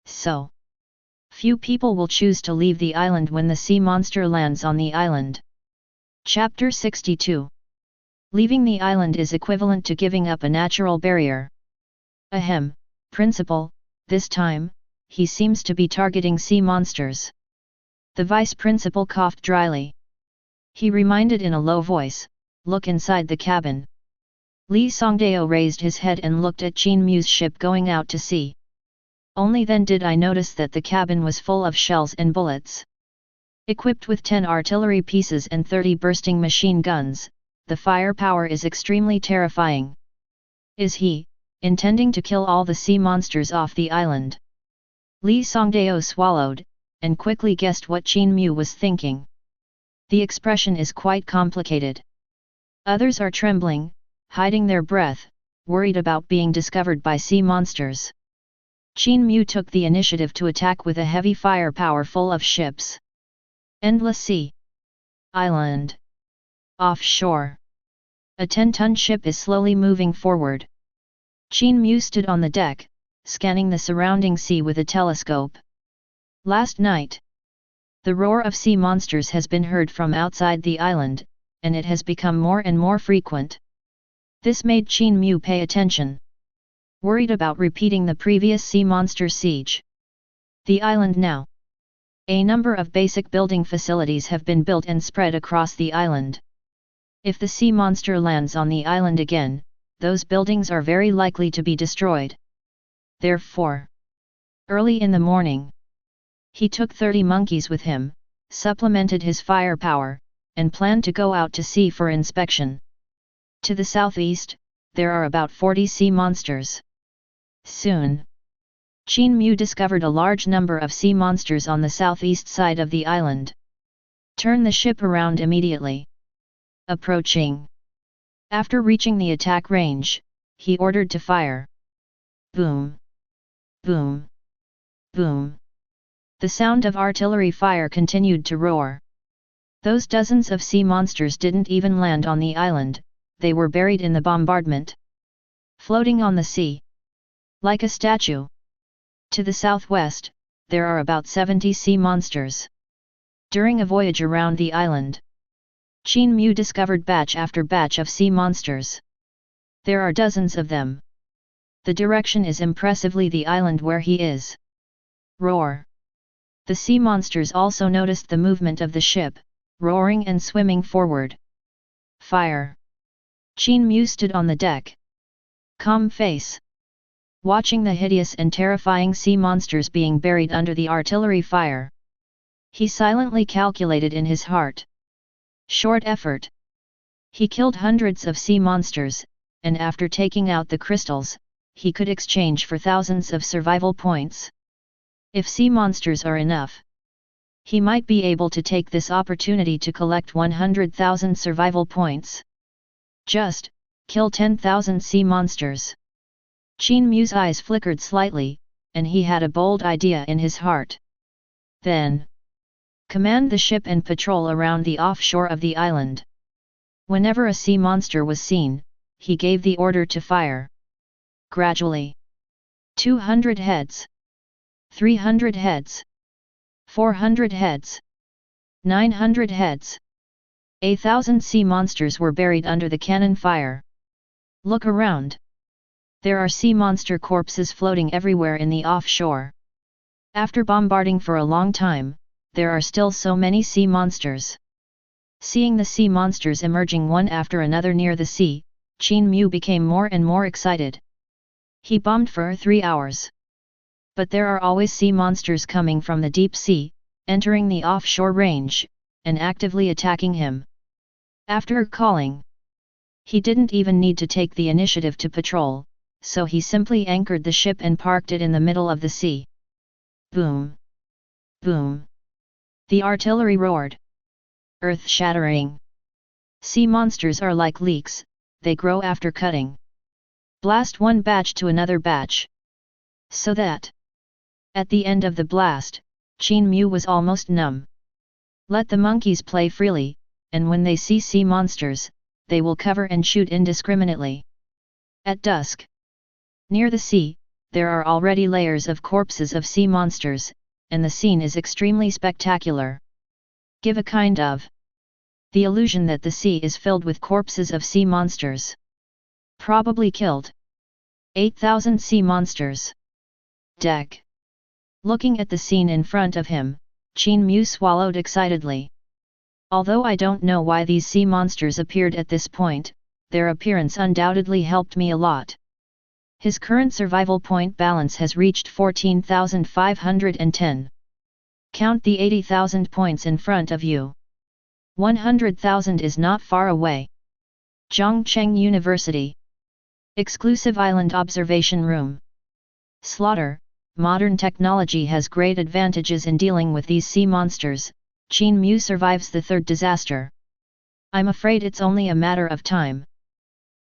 So, few people will choose to leave the island when the sea monster lands on the island. Chapter 62. Leaving the island is equivalent to giving up a natural barrier. Ahem, principal, this time, he seems to be targeting sea monsters. The vice principal coughed dryly. He reminded in a low voice, look inside the cabin. Li Songdao raised his head and looked at Qin Mu's ship going out to sea. Only then did I notice that the cabin was full of shells and bullets. Equipped with 10 artillery pieces and 30 bursting machine guns, the firepower is extremely terrifying. Is he intending to kill all the sea monsters off the island? Li Songdao swallowed, and quickly guessed what Qin Mu was thinking. The expression is quite complicated. Others are trembling, hiding their breath, worried about being discovered by sea monsters. Qin Mu took the initiative to attack with a heavy firepower full of ships. Endless sea. Island. Offshore. A 10-ton ship is slowly moving forward. Qin Mu stood on the deck, scanning the surrounding sea with a telescope. Last night, the roar of sea monsters has been heard from outside the island, and it has become more and more frequent. This made Qin Mu pay attention. Worried about repeating the previous sea monster siege. The island now. A number of basic building facilities have been built and spread across the island. If the sea monster lands on the island again, those buildings are very likely to be destroyed. Therefore, early in the morning, he took 30 monkeys with him, supplemented his firepower, and planned to go out to sea for inspection. To the southeast, there are about 40 sea monsters. Soon, Qin Mu discovered a large number of sea monsters on the southeast side of the island. Turn the ship around immediately. Approaching. After reaching the attack range, he ordered to fire. Boom. Boom. Boom. The sound of artillery fire continued to roar. Those dozens of sea monsters didn't even land on the island, they were buried in the bombardment. Floating on the sea. Like a statue. To the southwest, there are about 70 sea monsters. During a voyage around the island, Qin Mu discovered batch after batch of sea monsters. There are dozens of them. The direction is impressively the island where he is. Roar. The sea monsters also noticed the movement of the ship, roaring and swimming forward. Fire! Qin Mu stood on the deck. Calm face. Watching the hideous and terrifying sea monsters being buried under the artillery fire. He silently calculated in his heart. Short effort. He killed hundreds of sea monsters, and after taking out the crystals, he could exchange for thousands of survival points. If sea monsters are enough, he might be able to take this opportunity to collect 100,000 survival points. Just kill 10,000 sea monsters. Qin Mu's eyes flickered slightly, and he had a bold idea in his heart. Then, command the ship and patrol around the offshore of the island. Whenever a sea monster was seen, he gave the order to fire. Gradually. 200 heads. 300 heads. 400 heads. 900 heads. 1,000 sea monsters were buried under the cannon fire. Look around. There are sea monster corpses floating everywhere in the offshore. After bombarding for a long time, there are still so many sea monsters. Seeing the sea monsters emerging one after another near the sea, Qin Mu became more and more excited. He bombed for 3 hours. But there are always sea monsters coming from the deep sea, entering the offshore range, and actively attacking him. After calling, he didn't even need to take the initiative to patrol, so he simply anchored the ship and parked it in the middle of the sea. Boom! Boom! The artillery roared. Earth-shattering. Sea monsters are like leeks, they grow after cutting. Blast one batch to another batch. So that, at the end of the blast, Qin Mu was almost numb. Let the monkeys play freely, and when they see sea monsters, they will cover and shoot indiscriminately. At dusk, near the sea, there are already layers of corpses of sea monsters, and the scene is extremely spectacular. Give a kind of the illusion that the sea is filled with corpses of sea monsters. Probably killed 8,000 sea monsters. Deck. Looking at the scene in front of him, Qin Mu swallowed excitedly. Although I don't know why these sea monsters appeared at this point, their appearance undoubtedly helped me a lot. His current survival point balance has reached 14,510. Count the 80,000 points in front of you. 100,000 is not far away. Zhongcheng University. Exclusive Island Observation Room. Slaughter. Modern technology has great advantages in dealing with these sea monsters. Qin Mu survives the third disaster. I'm afraid it's only a matter of time.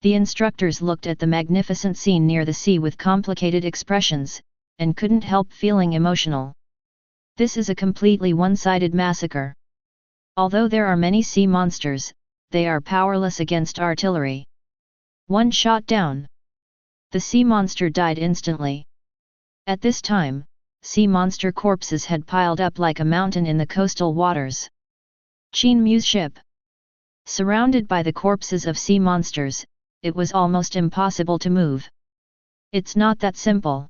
The instructors looked at the magnificent scene near the sea with complicated expressions, and couldn't help feeling emotional. This is a completely one-sided massacre. Although there are many sea monsters, they are powerless against artillery. One shot down. The sea monster died instantly. At this time, sea monster corpses had piled up like a mountain in the coastal waters. Qin Mu's ship. Surrounded by the corpses of sea monsters, it was almost impossible to move. It's not that simple.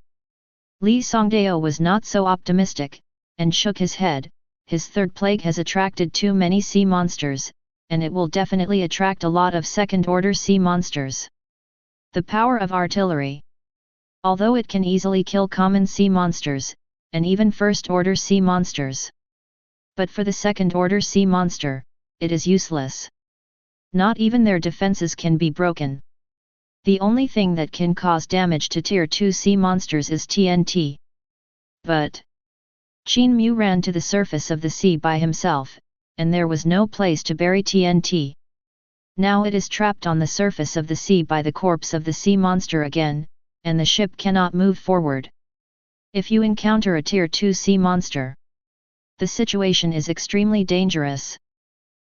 Li Songdao was not so optimistic, and shook his head. His third plague has attracted too many sea monsters, and it will definitely attract a lot of second-order sea monsters. The power of artillery. Although it can easily kill common sea monsters, and even first-order sea monsters. But for the second-order sea monster, it is useless. Not even their defenses can be broken. The only thing that can cause damage to Tier 2 sea monsters is TNT. But Qin Mu ran to the surface of the sea by himself, and there was no place to bury TNT. Now it is trapped on the surface of the sea by the corpse of the sea monster again, and the ship cannot move forward. If you encounter a Tier 2 sea monster, the situation is extremely dangerous.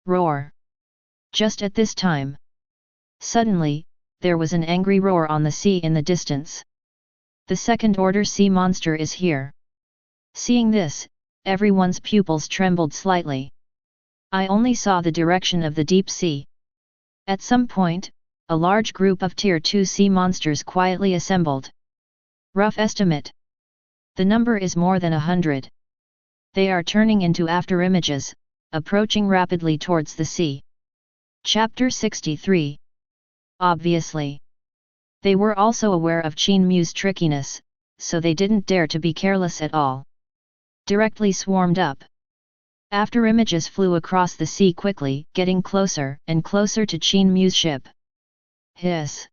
Roar! Just at this time, suddenly, there was an angry roar on the sea in the distance. The second-order sea monster is here. Seeing this, everyone's pupils trembled slightly. I only saw the direction of the deep sea. At some point, a large group of Tier 2 sea monsters quietly assembled. Rough estimate. The number is more than 100. They are turning into afterimages, approaching rapidly towards the sea. Chapter 63. Obviously. They were also aware of Qin Mu's trickiness, so they didn't dare to be careless at all. Directly swarmed up. Afterimages flew across the sea quickly, getting closer and closer to Qin Mu's ship. Hiss!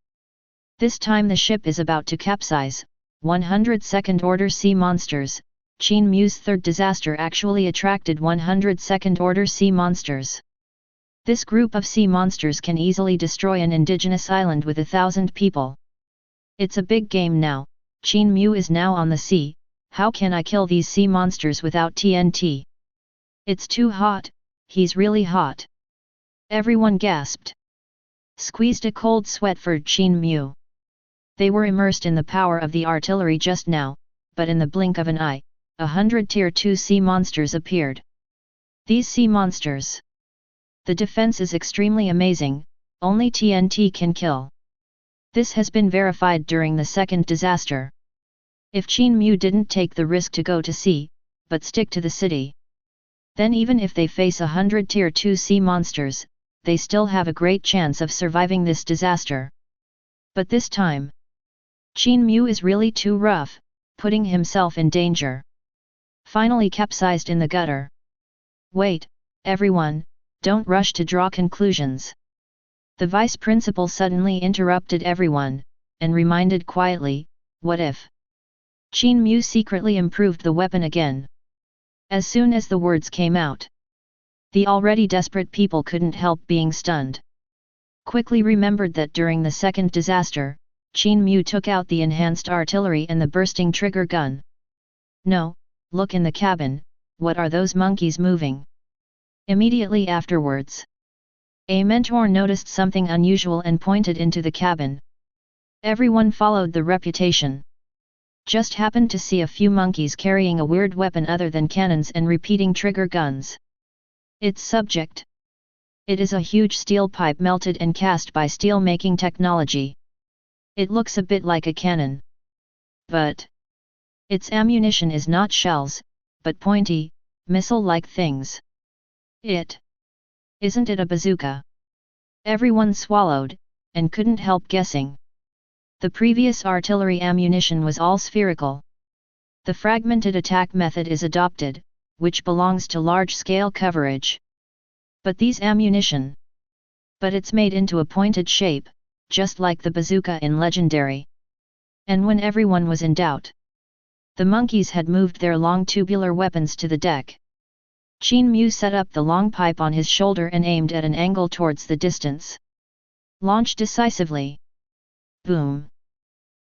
This time the ship is about to capsize. 100 second-order sea monsters. Qin Mu's third disaster actually attracted 100 second-order sea monsters. This group of sea monsters can easily destroy an indigenous island with 1,000 people. It's a big game now. Qin Mu is now on the sea. How can I kill these sea monsters without TNT? It's too hot, he's really hot. Everyone gasped. Squeezed a cold sweat for Qin Mu. They were immersed in the power of the artillery just now, but in the blink of an eye, 100 Tier 2 sea monsters appeared. These sea monsters. The defense is extremely amazing, only TNT can kill. This has been verified during the second disaster. If Qin Mu didn't take the risk to go to sea, but stick to the city, then even if they face 100 Tier 2 sea monsters, they still have a great chance of surviving this disaster. But this time, Qin Mu is really too rough, putting himself in danger. Finally capsized in the gutter. Wait, everyone, don't rush to draw conclusions. The vice principal suddenly interrupted everyone, and reminded quietly, what if Qin Mu secretly improved the weapon again? As soon as the words came out, the already desperate people couldn't help being stunned. Quickly remembered that during the second disaster, Qin Mu took out the enhanced artillery and the bursting trigger gun. No, look in the cabin, what are those monkeys moving? Immediately afterwards, a mentor noticed something unusual and pointed into the cabin. Everyone followed the reputation. Just happened to see a few monkeys carrying a weird weapon other than cannons and repeating trigger guns. Its subject. It is a huge steel pipe melted and cast by steel-making technology. It looks a bit like a cannon. But its ammunition is not shells, but pointy, missile-like things. Isn't it a bazooka? Everyone swallowed, and couldn't help guessing. The previous artillery ammunition was all spherical. The fragmented attack method is adopted, which belongs to large-scale coverage. But these ammunition. But it's made into a pointed shape, just like the bazooka in Legendary. And when everyone was in doubt, the monkeys had moved their long tubular weapons to the deck. Qin Mu set up the long pipe on his shoulder and aimed at an angle towards the distance. Launch decisively. Boom!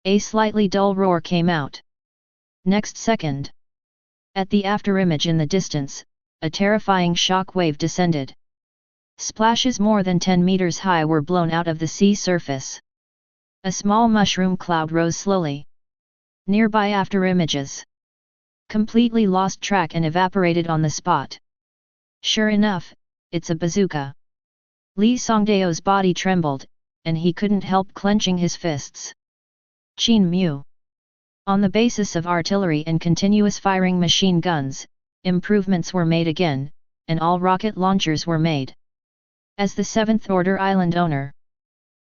A slightly dull roar came out. Next second, at the afterimage in the distance, a terrifying shock wave descended. Splashes more than 10 meters high were blown out of the sea surface. A small mushroom cloud rose slowly. Nearby afterimages completely lost track and evaporated on the spot. Sure enough, it's a bazooka. Li Songdao's body trembled, and he couldn't help clenching his fists. Qin Mu. On the basis of artillery and continuous firing machine guns, improvements were made again, and all rocket launchers were made. As the 7th Order Island owner,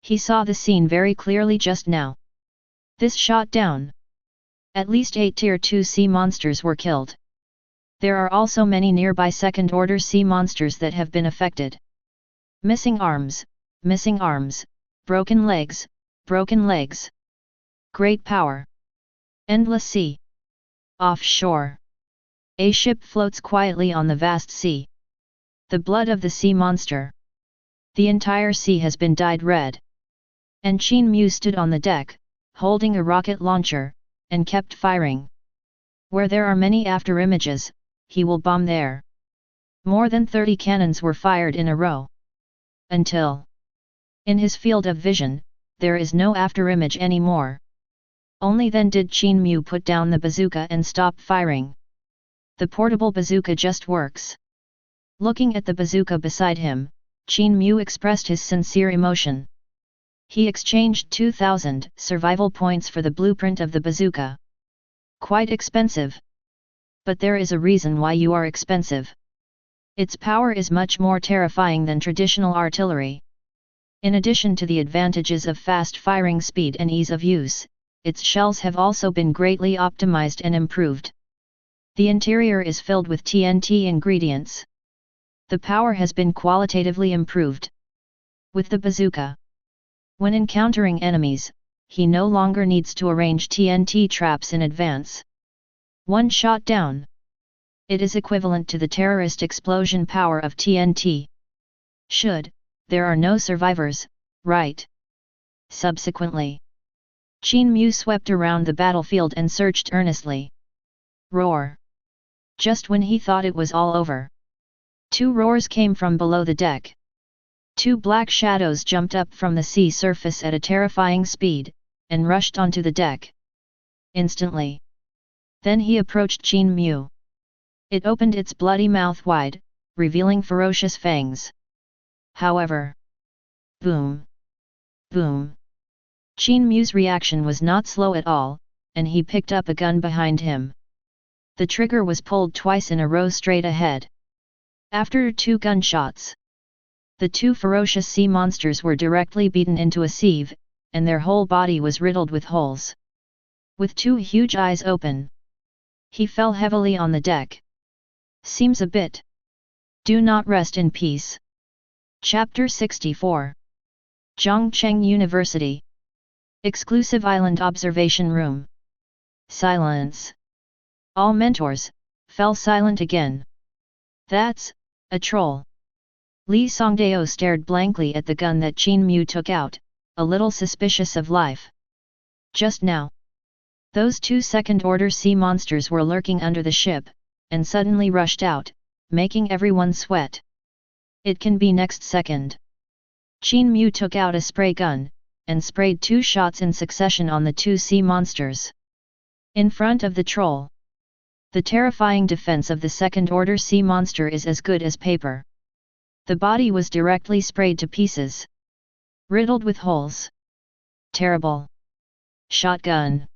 he saw the scene very clearly just now. This shot down. At least 8 Tier 2 sea monsters were killed. There are also many nearby second order sea monsters that have been affected. Missing arms, broken legs. Great power. Endless sea. Offshore. A ship floats quietly on the vast sea. The blood of the sea monster. The entire sea has been dyed red. And Qin Mu stood on the deck, holding a rocket launcher, and kept firing. Where there are many afterimages, he will bomb there. More than 30 cannons were fired in a row. Until, in his field of vision, there is no afterimage anymore. Only then did Qin Mu put down the bazooka and stop firing. The portable bazooka just works. Looking at the bazooka beside him, Qin Mu expressed his sincere emotion. He exchanged 2,000 survival points for the blueprint of the bazooka. Quite expensive. But there is a reason why you are expensive. Its power is much more terrifying than traditional artillery. In addition to the advantages of fast firing speed and ease of use, its shells have also been greatly optimized and improved. The interior is filled with TNT ingredients. The power has been qualitatively improved. With the bazooka, when encountering enemies, he no longer needs to arrange TNT traps in advance. One shot down. It is equivalent to the terrorist explosion power of TNT. There are no survivors, right? Subsequently, Qin Mu swept around the battlefield and searched earnestly. Roar! Just when he thought it was all over, two roars came from below the deck. Two black shadows jumped up from the sea surface at a terrifying speed, and rushed onto the deck. Instantly. Then he approached Qin Mu. It opened its bloody mouth wide, revealing ferocious fangs. However, boom! Boom! Qin Mu's reaction was not slow at all, and he picked up a gun behind him. The trigger was pulled twice in a row straight ahead. After 2 gunshots, the 2 ferocious sea monsters were directly beaten into a sieve, and their whole body was riddled with holes. With 2 huge eyes open, he fell heavily on the deck. Seems a bit. Do not rest in peace. Chapter 64. Zhongcheng University. Exclusive Island Observation Room. Silence. All mentors fell silent again. That's a troll. Li Songdao stared blankly at the gun that Qin Mu took out, a little suspicious of life. Just now, those 2 second-order sea monsters were lurking under the ship, and suddenly rushed out, making everyone sweat. It can be next second. Qin Mu took out a spray gun, and sprayed 2 shots in succession on the 2 sea monsters. In front of the troll, the terrifying defense of the second-order sea monster is as good as paper. The body was directly sprayed to pieces, riddled with holes. Terrible. Shotgun.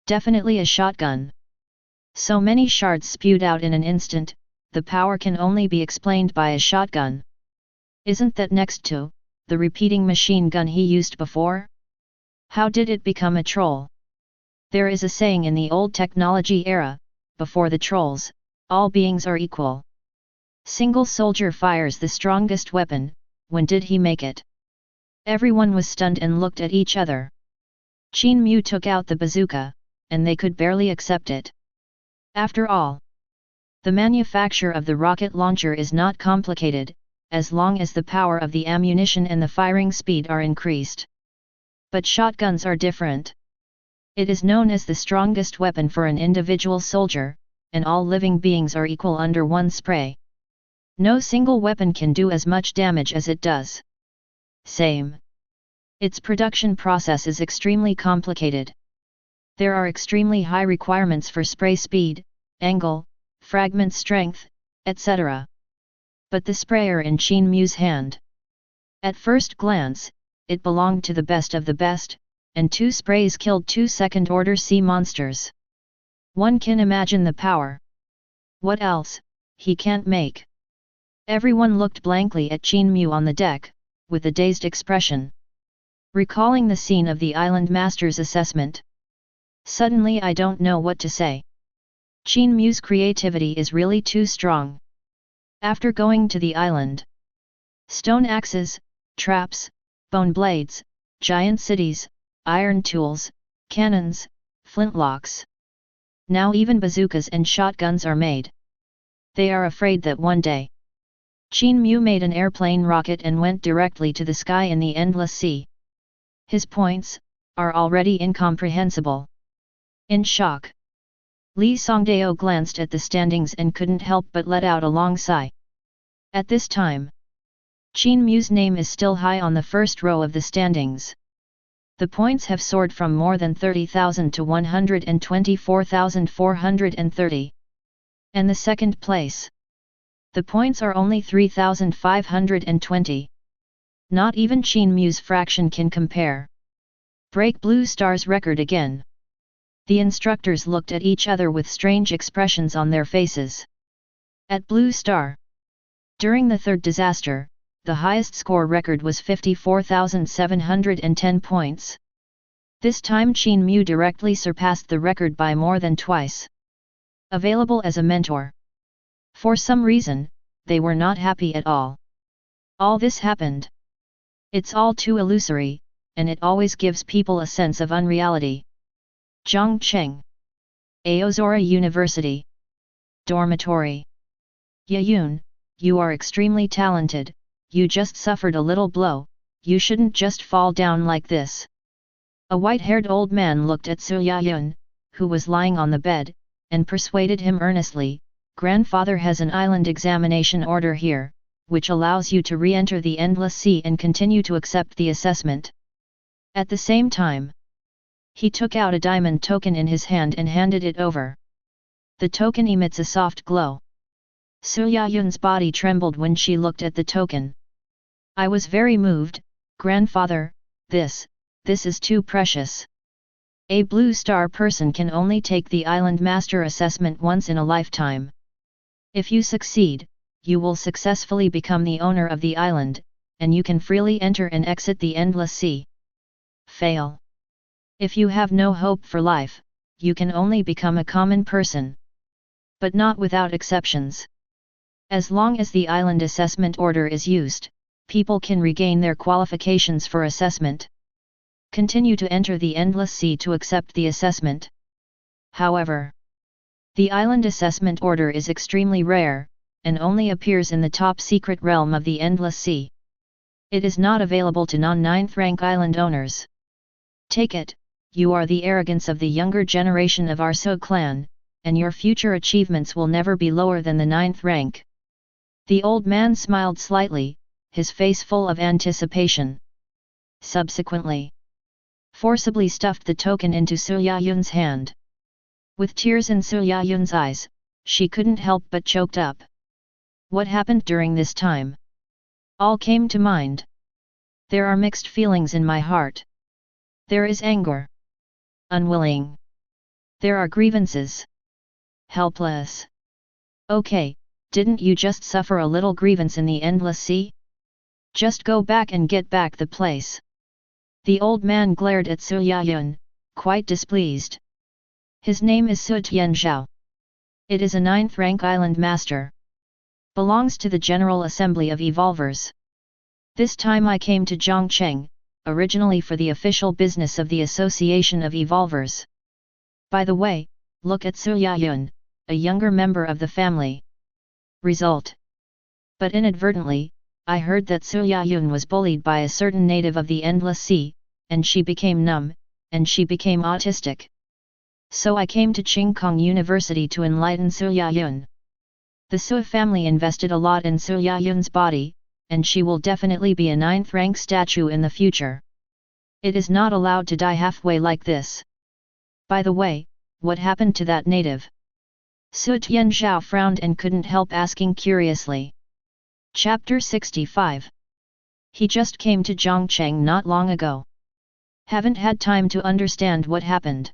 Definitely a shotgun. So many shards spewed out in an instant, the power can only be explained by a shotgun. Isn't that next to the repeating machine gun he used before? How did it become a troll? There is a saying in the old technology era, before the trolls, all beings are equal. Single soldier fires the strongest weapon, when did he make it? Everyone was stunned and looked at each other. Qin Mu took out the bazooka, and they could barely accept it. After all, the manufacture of the rocket launcher is not complicated, as long as the power of the ammunition and the firing speed are increased. But shotguns are different. It is known as the strongest weapon for an individual soldier, and all living beings are equal under one spray. No single weapon can do as much damage as it does. Same. Its production process is extremely complicated. There are extremely high requirements for spray speed, angle, fragment strength, etc. But the sprayer in Qin Mu's hand. At first glance, it belonged to the best of the best, and 2 sprays killed 2 second-order sea monsters. One can imagine the power. What else, he can't make. Everyone looked blankly at Qin Mu on the deck, with a dazed expression. Recalling the scene of the island master's assessment. Suddenly I don't know what to say. Qin Mu's creativity is really too strong. After going to the island, stone axes, traps, bone blades, giant cities, iron tools, cannons, flintlocks. Now even bazookas and shotguns are made. They are afraid that one day, Qin Mu made an airplane rocket and went directly to the sky in the endless sea. His points are already incomprehensible. In shock, Li Songdao glanced at the standings and couldn't help but let out a long sigh. At this time, Qin Mu's name is still high on the first row of the standings. The points have soared from more than 30,000 to 124,430. And the second place. The points are only 3,520. Not even Qin Mu's fraction can compare. Break Blue Star's record again. The instructors looked at each other with strange expressions on their faces. At Blue Star. During the third disaster, the highest score record was 54,710 points. This time Qin Mu directly surpassed the record by more than twice. Available as a mentor. For some reason, they were not happy at all. All this happened. It's all too illusory, and it always gives people a sense of unreality. Zhongcheng. Aozora University. Dormitory. Yayun, you are extremely talented, you just suffered a little blow, you shouldn't just fall down like this. A white-haired old man looked at Su Yayun, who was lying on the bed, and persuaded him earnestly, "Grandfather has an island examination order here, which allows you to re-enter the Endless Sea and continue to accept the assessment." At the same time, he took out a diamond token in his hand and handed it over. The token emits a soft glow. Su Yayun's body trembled when she looked at the token. "I was very moved, Grandfather, this is too precious. A Blue Star person can only take the Island Master assessment once in a lifetime. If you succeed, you will successfully become the owner of the island, and you can freely enter and exit the Endless Sea. Fail. If you have no hope for life, you can only become a common person. But not without exceptions. As long as the island assessment order is used, people can regain their qualifications for assessment. Continue to enter the Endless Sea to accept the assessment. However, the island assessment order is extremely rare, and only appears in the top secret realm of the Endless Sea. It is not available to non-9th rank island owners. Take it, you are the arrogance of the younger generation of our So clan, and your future achievements will never be lower than the 9th rank." The old man smiled slightly, his face full of anticipation. Subsequently, forcibly stuffed the token into Su Yayun's hand. With tears in Su Yayun's eyes, she couldn't help but choked up. What happened during this time? All came to mind. There are mixed feelings in my heart. There is anger. Unwilling. There are grievances. Helpless. Okay, didn't you just suffer a little grievance in the Endless Sea? Just go back and get back the place. The old man glared at Su Yayun, quite displeased. His name is Su Tianzhao. It is a 9th rank island master. Belongs to the General Assembly of Evolvers. This time I came to Zhongcheng, originally for the official business of the Association of Evolvers. By the way, look at Su Yayun, a younger member of the family. Result. But inadvertently, I heard that Su Yayun was bullied by a certain native of the Endless Sea, and she became numb, and she became autistic. So I came to Qingkong University to enlighten Su Yayun. The Su family invested a lot in Su Yayun's body, and she will definitely be a 9th rank statue in the future. It is not allowed to die halfway like this. By the way, what happened to that native? Su Tianzhao frowned and couldn't help asking curiously. Chapter 65. He just came to Zhongcheng not long ago. Haven't had time to understand what happened.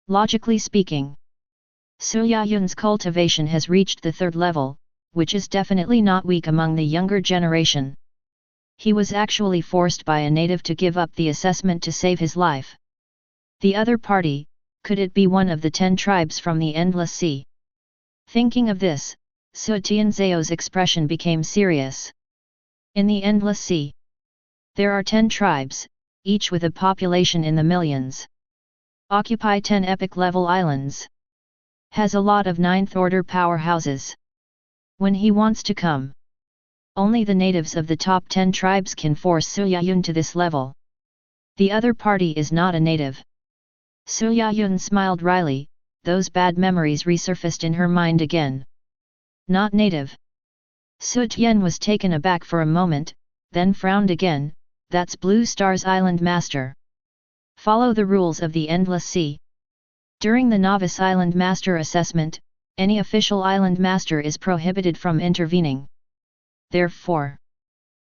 Logically speaking, Su Yayun's cultivation has reached the 3rd level, which is definitely not weak among the younger generation. He was actually forced by a native to give up the assessment to save his life. The other party, could it be one of the 10 tribes from the Endless Sea? Thinking of this, Su Tianzhao's expression became serious. In the Endless Sea, there are 10 tribes, each with a population in the millions. Occupy 10 epic-level islands. Has a lot of 9th order powerhouses. When he wants to come, only the natives of the top 10 tribes can force Su Yayun to this level. The other party is not a native. Su Yayun smiled wryly, those bad memories resurfaced in her mind again. Not native. Su Tian was taken aback for a moment, then frowned again. That's Blue Star's Island Master. Follow the rules of the Endless Sea. During the Novice Island Master assessment, any official Island Master is prohibited from intervening. Therefore,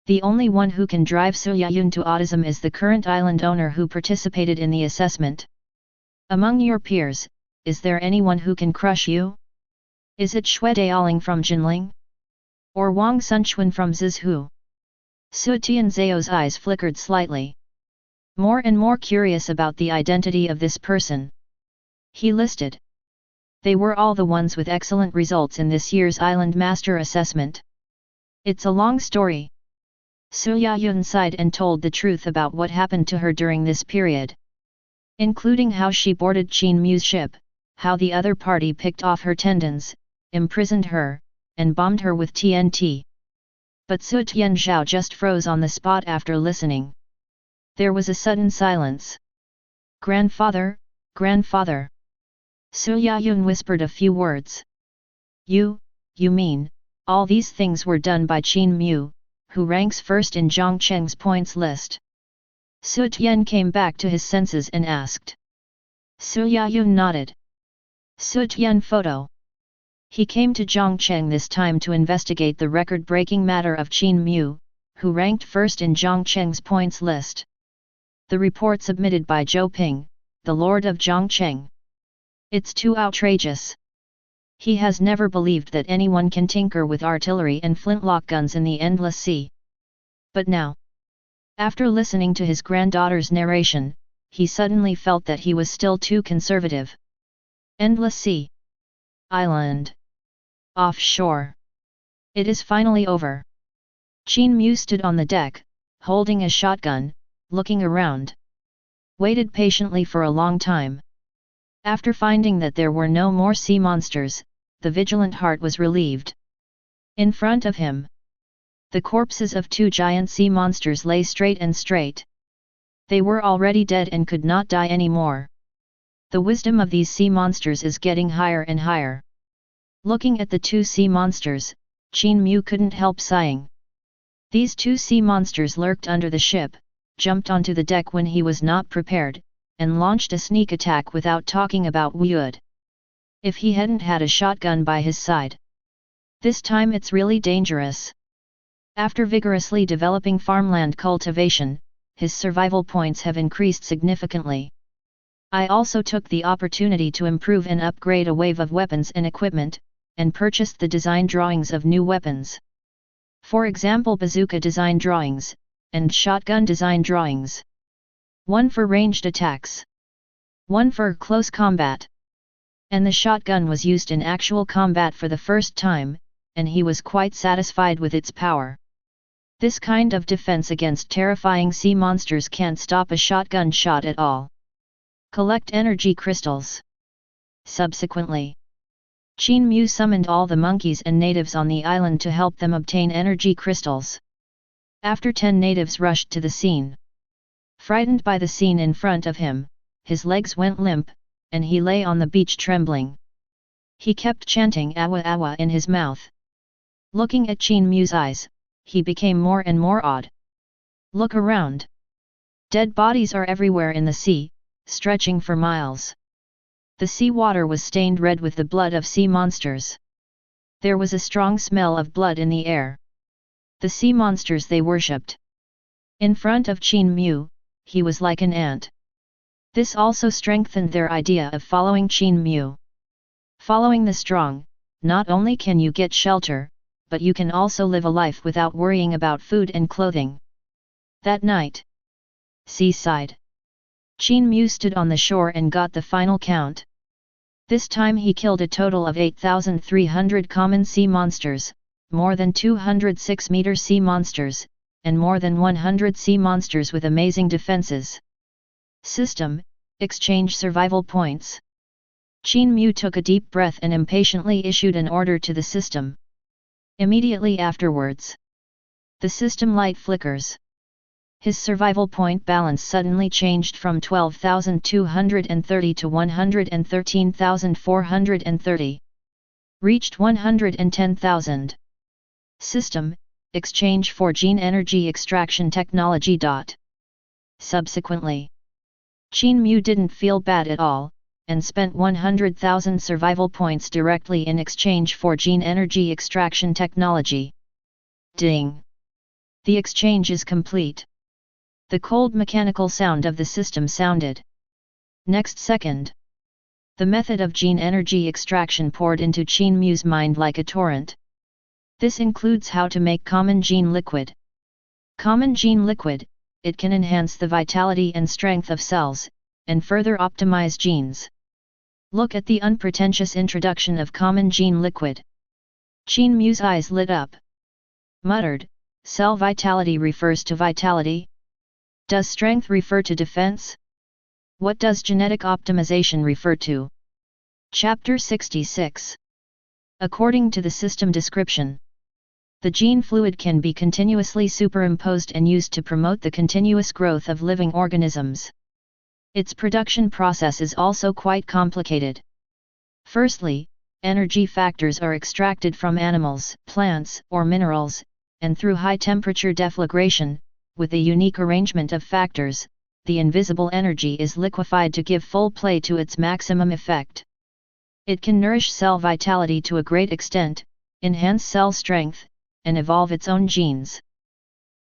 the only one who can drive Su Yayun to autism is the current island owner who participated in the assessment. Among your peers, is there anyone who can crush you? Is it Xue Daoling from Jinling? Or Wang Sunchuan from Zizhu? Su Tianzhao's eyes flickered slightly. More and more curious about the identity of this person. He listed. They were all the ones with excellent results in this year's Island Master Assessment. It's a long story. Su Yayun sighed and told the truth about what happened to her during this period. Including how she boarded Qin Mu's ship, how the other party picked off her tendons, imprisoned her, and bombed her with TNT. But Su Tianzhao just froze on the spot after listening. There was a sudden silence. Grandfather, grandfather. Su Yayun whispered a few words. You mean, all these things were done by Qin Mu, who ranks first in Zhang Cheng's points list. Su Tian came back to his senses and asked. Su Yayun nodded. Su Tian photo. He came to Zhang Cheng this time to investigate the record-breaking matter of Qin Mu, who ranked first in Zhang Cheng's points list. The report submitted by Zhou Ping, the lord of Zhang Cheng. It's too outrageous. He has never believed that anyone can tinker with artillery and flintlock guns in the endless sea. But now, after listening to his granddaughter's narration, he suddenly felt that he was still too conservative. Endless sea. Island. Offshore. It is finally over. Qin Mu stood on the deck, holding a shotgun, looking around. Waited patiently for a long time. After finding that there were no more sea monsters, the vigilant heart was relieved. In front of him, the corpses of two giant sea monsters lay straight and straight. They were already dead and could not die anymore. The wisdom of these sea monsters is getting higher and higher. Looking at the two sea monsters, Qin Mu couldn't help sighing. These two sea monsters lurked under the ship, jumped onto the deck when he was not prepared, and launched a sneak attack without talking about wood. If he hadn't had a shotgun by his side. This time it's really dangerous. After vigorously developing farmland cultivation, his survival points have increased significantly. I also took the opportunity to improve and upgrade a wave of weapons and equipment, and purchased the design drawings of new weapons. For example, bazooka design drawings, and shotgun design drawings. One for ranged attacks. One for close combat. And the shotgun was used in actual combat for the first time, and he was quite satisfied with its power. This kind of defense against terrifying sea monsters can't stop a shotgun shot at all. Collect energy crystals. Subsequently, Qin Mu summoned all the monkeys and natives on the island to help them obtain energy crystals. After 10 natives rushed to the scene. Frightened by the scene in front of him, his legs went limp, and he lay on the beach trembling. He kept chanting awa awa in his mouth. Looking at Qin Mu's eyes, he became more and more awed. Look around. Dead bodies are everywhere in the sea, stretching for miles. The sea water was stained red with the blood of sea monsters. There was a strong smell of blood in the air. The sea monsters they worshipped. In front of Qin Mu, he was like an ant. This also strengthened their idea of following Qin Mu. Following the strong, not only can you get shelter, but you can also live a life without worrying about food and clothing. That night, seaside, Qin Mu stood on the shore and got the final count. This time he killed a total of 8,300 common sea monsters, more than 206-meter sea monsters, and more than 100 sea monsters with amazing defenses. System, exchange survival points. Qin Mu took a deep breath and impatiently issued an order to the system. Immediately afterwards, the system light flickers. His survival point balance suddenly changed from 12,230 to 113,430. Reached 110,000. System, exchange for gene energy extraction technology. Subsequently, Qin Mu didn't feel bad at all, and spent 100,000 survival points directly in exchange for gene energy extraction technology. Ding! The exchange is complete. The cold mechanical sound of the system sounded. Next second, The method of gene energy extraction poured into Qin Mu's mind like a torrent. This includes how to make common gene liquid. Common gene liquid, it can enhance the vitality and strength of cells, and further optimize genes. Look at the unpretentious introduction of common gene liquid. Qin Mu's eyes lit up. Muttered, cell vitality refers to vitality? Does strength refer to defense? What does genetic optimization refer to? Chapter 66. According to the system description, the gene fluid can be continuously superimposed and used to promote the continuous growth of living organisms. Its production process is also quite complicated. Firstly, energy factors are extracted from animals, plants, or minerals, and through high-temperature deflagration, with a unique arrangement of factors, the invisible energy is liquefied to give full play to its maximum effect. It can nourish cell vitality to a great extent, enhance cell strength, and evolve its own genes.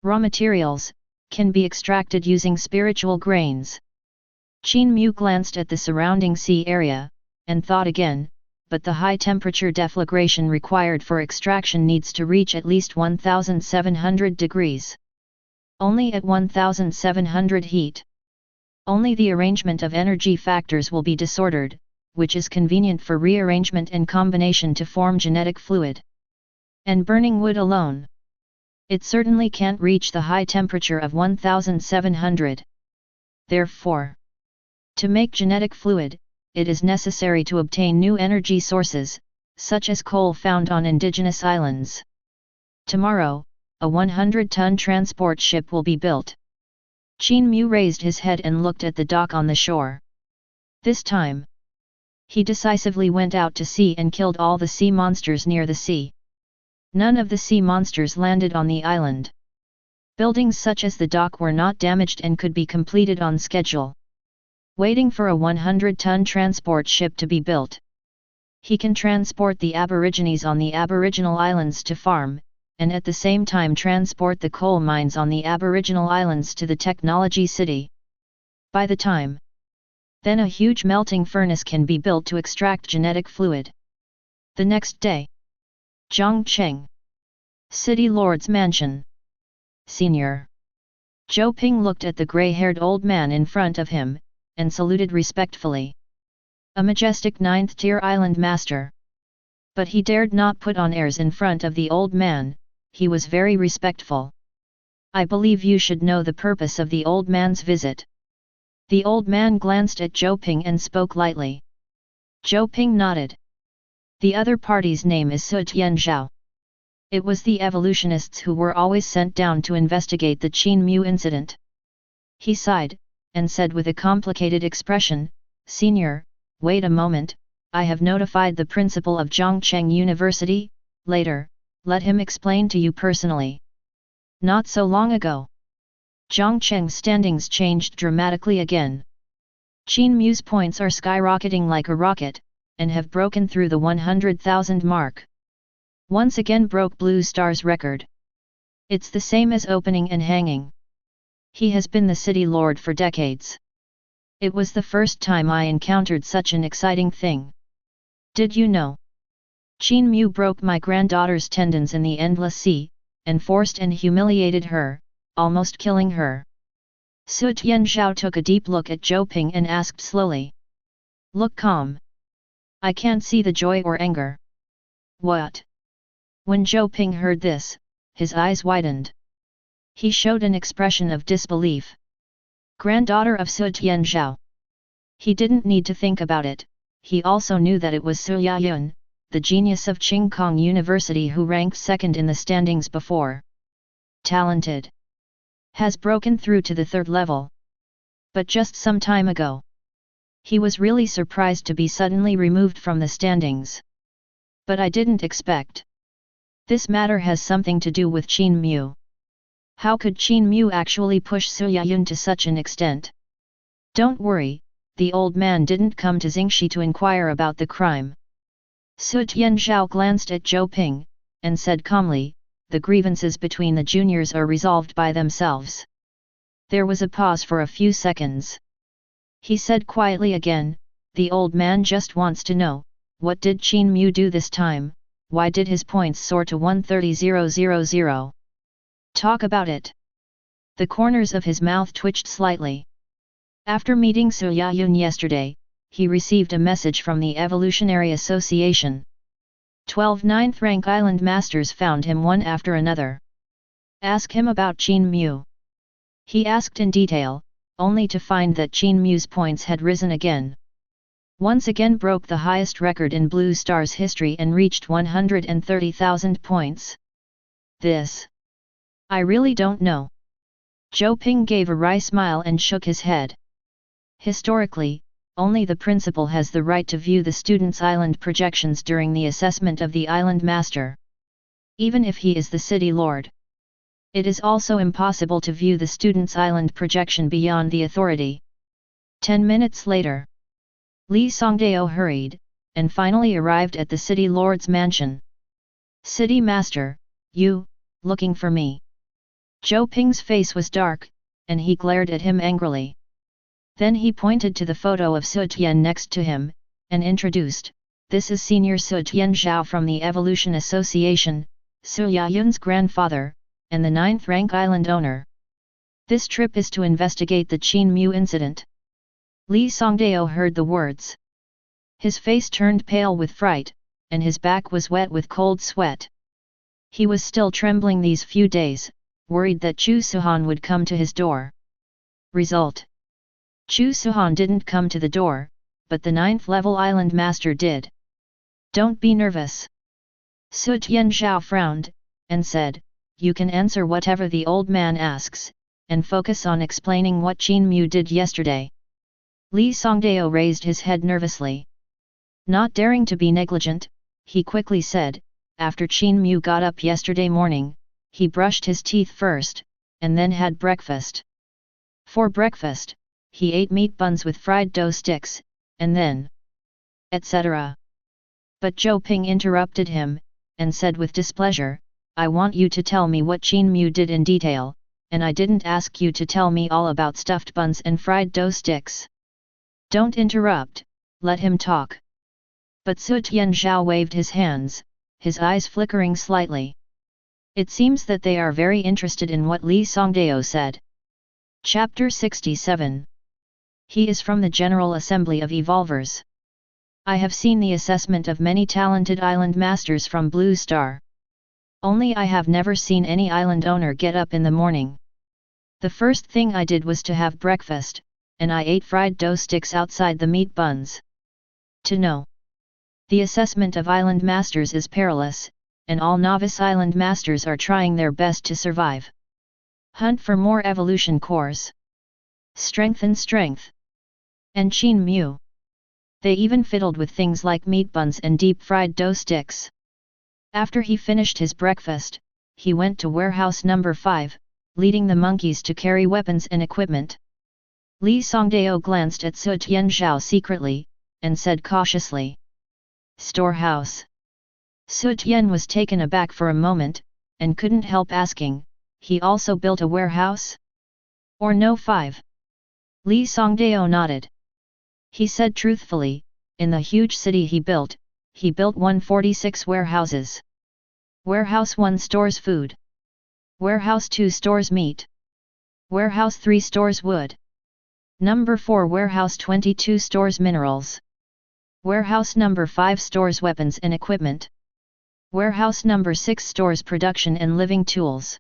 Raw materials can be extracted using spiritual grains. Qin Mu glanced at the surrounding sea area, and thought again, but the high-temperature deflagration required for extraction needs to reach at least 1700 degrees. Only at 1700 heat. Only the arrangement of energy factors will be disordered, which is convenient for rearrangement and combination to form genetic fluid. And burning wood alone, it certainly can't reach the high temperature of 1700. Therefore, to make genetic fluid, it is necessary to obtain new energy sources, such as coal found on indigenous islands. Tomorrow, a 100-ton transport ship will be built. Qin Mu raised his head and looked at the dock on the shore. This time, he decisively went out to sea and killed all the sea monsters near the sea. None of the sea monsters landed on the island. Buildings such as the dock were not damaged and could be completed on schedule. Waiting for a 100-ton transport ship to be built, he can transport the Aborigines on the Aboriginal islands to farm, and at the same time transport the coal mines on the Aboriginal islands to the technology city. By the time then, a huge melting furnace can be built to extract genetic fluid. The next day, Zhongcheng City Lord's Mansion. Senior Zhou Ping looked at the grey-haired old man in front of him, and saluted respectfully. A majestic 9th-tier island master. But he dared not put on airs in front of the old man, he was very respectful. I believe you should know the purpose of the old man's visit. The old man glanced at Zhou Ping and spoke lightly. Zhou Ping nodded. The other party's name is Su Tianzhao. It was the evolutionists who were always sent down to investigate the Qin Mu incident. He sighed, and said with a complicated expression, Senior, wait a moment, I have notified the principal of Zhongcheng University, later, let him explain to you personally. Not so long ago, Zhongcheng's standings changed dramatically again. Qin Mu's points are skyrocketing like a rocket, and have broken through the 100,000 mark. Once again broke Blue Star's record. It's the same as opening and hanging. He has been the city lord for decades. It was the first time I encountered such an exciting thing. Did you know? Qin Mu broke my granddaughter's tendons in the endless sea, and forced and humiliated her, almost killing her. Su Tianzhao took a deep look at Zhou Ping and asked slowly. Look calm. I can't see the joy or anger. What? When Zhou Ping heard this, his eyes widened. He showed an expression of disbelief. Granddaughter of Su Tianzhao. He didn't need to think about it, he also knew that it was Su Yayun, the genius of Qingkong University who ranked second in the standings before. Talented. Has broken through to the third level. But just some time ago, he was really surprised to be suddenly removed from the standings. But I didn't expect. This matter has something to do with Qin Mu. How could Qin Mu actually push Su Yayun to such an extent? Don't worry, the old man didn't come to Xingxi to inquire about the crime. Su Tianzhao glanced at Zhou Ping, and said calmly, the grievances between the juniors are resolved by themselves. There was a pause for a few seconds. He said quietly again, the old man just wants to know, what did Qin Mu do this time, why did his points soar to 130,000? Talk about it. The corners of his mouth twitched slightly. After meeting Su Yayun yesterday, he received a message from the Evolutionary Association. 12 ninth rank island masters found him one after another. Ask him about Qin Mu. He asked in detail, only to find that Qin Mu's points had risen again. Once again broke the highest record in Blue Star's history and reached 130,000 points. This. I really don't know. Zhou Ping gave a wry smile and shook his head. Historically, only the principal has the right to view the student's island projections during the assessment of the island master. Even if he is the city lord. It is also impossible to view the student's island projection beyond the authority. 10 minutes later, Li Songdao hurried, and finally arrived at the city lord's mansion. City master, you, looking for me? Zhou Ping's face was dark, and he glared at him angrily. Then he pointed to the photo of Su Tian next to him, and introduced, this is Senior Su Tian Zhao from the Evolution Association, Su Yayun's grandfather, and the 9th rank island owner. This trip is to investigate the Qin Mu incident. Li Songdao heard the words. His face turned pale with fright, and his back was wet with cold sweat. He was still trembling these few days, worried that Chu Suhan would come to his door. Result. Chu Suhan didn't come to the door, but the 9th level island master did. Don't be nervous. Su Tian Zhao frowned, and said, you can answer whatever the old man asks, and focus on explaining what Qin Mu did yesterday. Li Songdao raised his head nervously. Not daring to be negligent, he quickly said, after Qin Mu got up yesterday morning, he brushed his teeth first, and then had breakfast. For breakfast, he ate meat buns with fried dough sticks, and then, etc. But Zhou Ping interrupted him, and said with displeasure, I want you to tell me what Qin Mu did in detail, and I didn't ask you to tell me all about stuffed buns and fried dough sticks. Don't interrupt, let him talk. But Su Tian Zhao waved his hands, his eyes flickering slightly. It seems that they are very interested in what Li Songdao said. Chapter 67. He is from the General Assembly of Evolvers. I have seen the assessment of many talented island masters from Blue Star. Only I have never seen any island owner get up in the morning. The first thing I did was to have breakfast, and I ate fried dough sticks outside the meat buns. To know. The assessment of island masters is perilous, and all novice island masters are trying their best to survive. Hunt for more evolution cores. Strengthen strength. And Qin Mu. They even fiddled with things like meat buns and deep-fried dough sticks. After he finished his breakfast, he went to warehouse number 5, leading the monkeys to carry weapons and equipment. Li Songdao glanced at Su Tian Zhao secretly, and said cautiously, storehouse. Su Tian was taken aback for a moment, and couldn't help asking, he also built a warehouse? Or no 5? Li Songdao nodded. He said truthfully, in the huge city he built 146 warehouses. Warehouse 1 stores food. Warehouse 2 stores meat. Warehouse 3 stores wood. Number 4 Warehouse 22 stores minerals. Warehouse number 5 stores weapons and equipment. Warehouse number 6 stores production and living tools.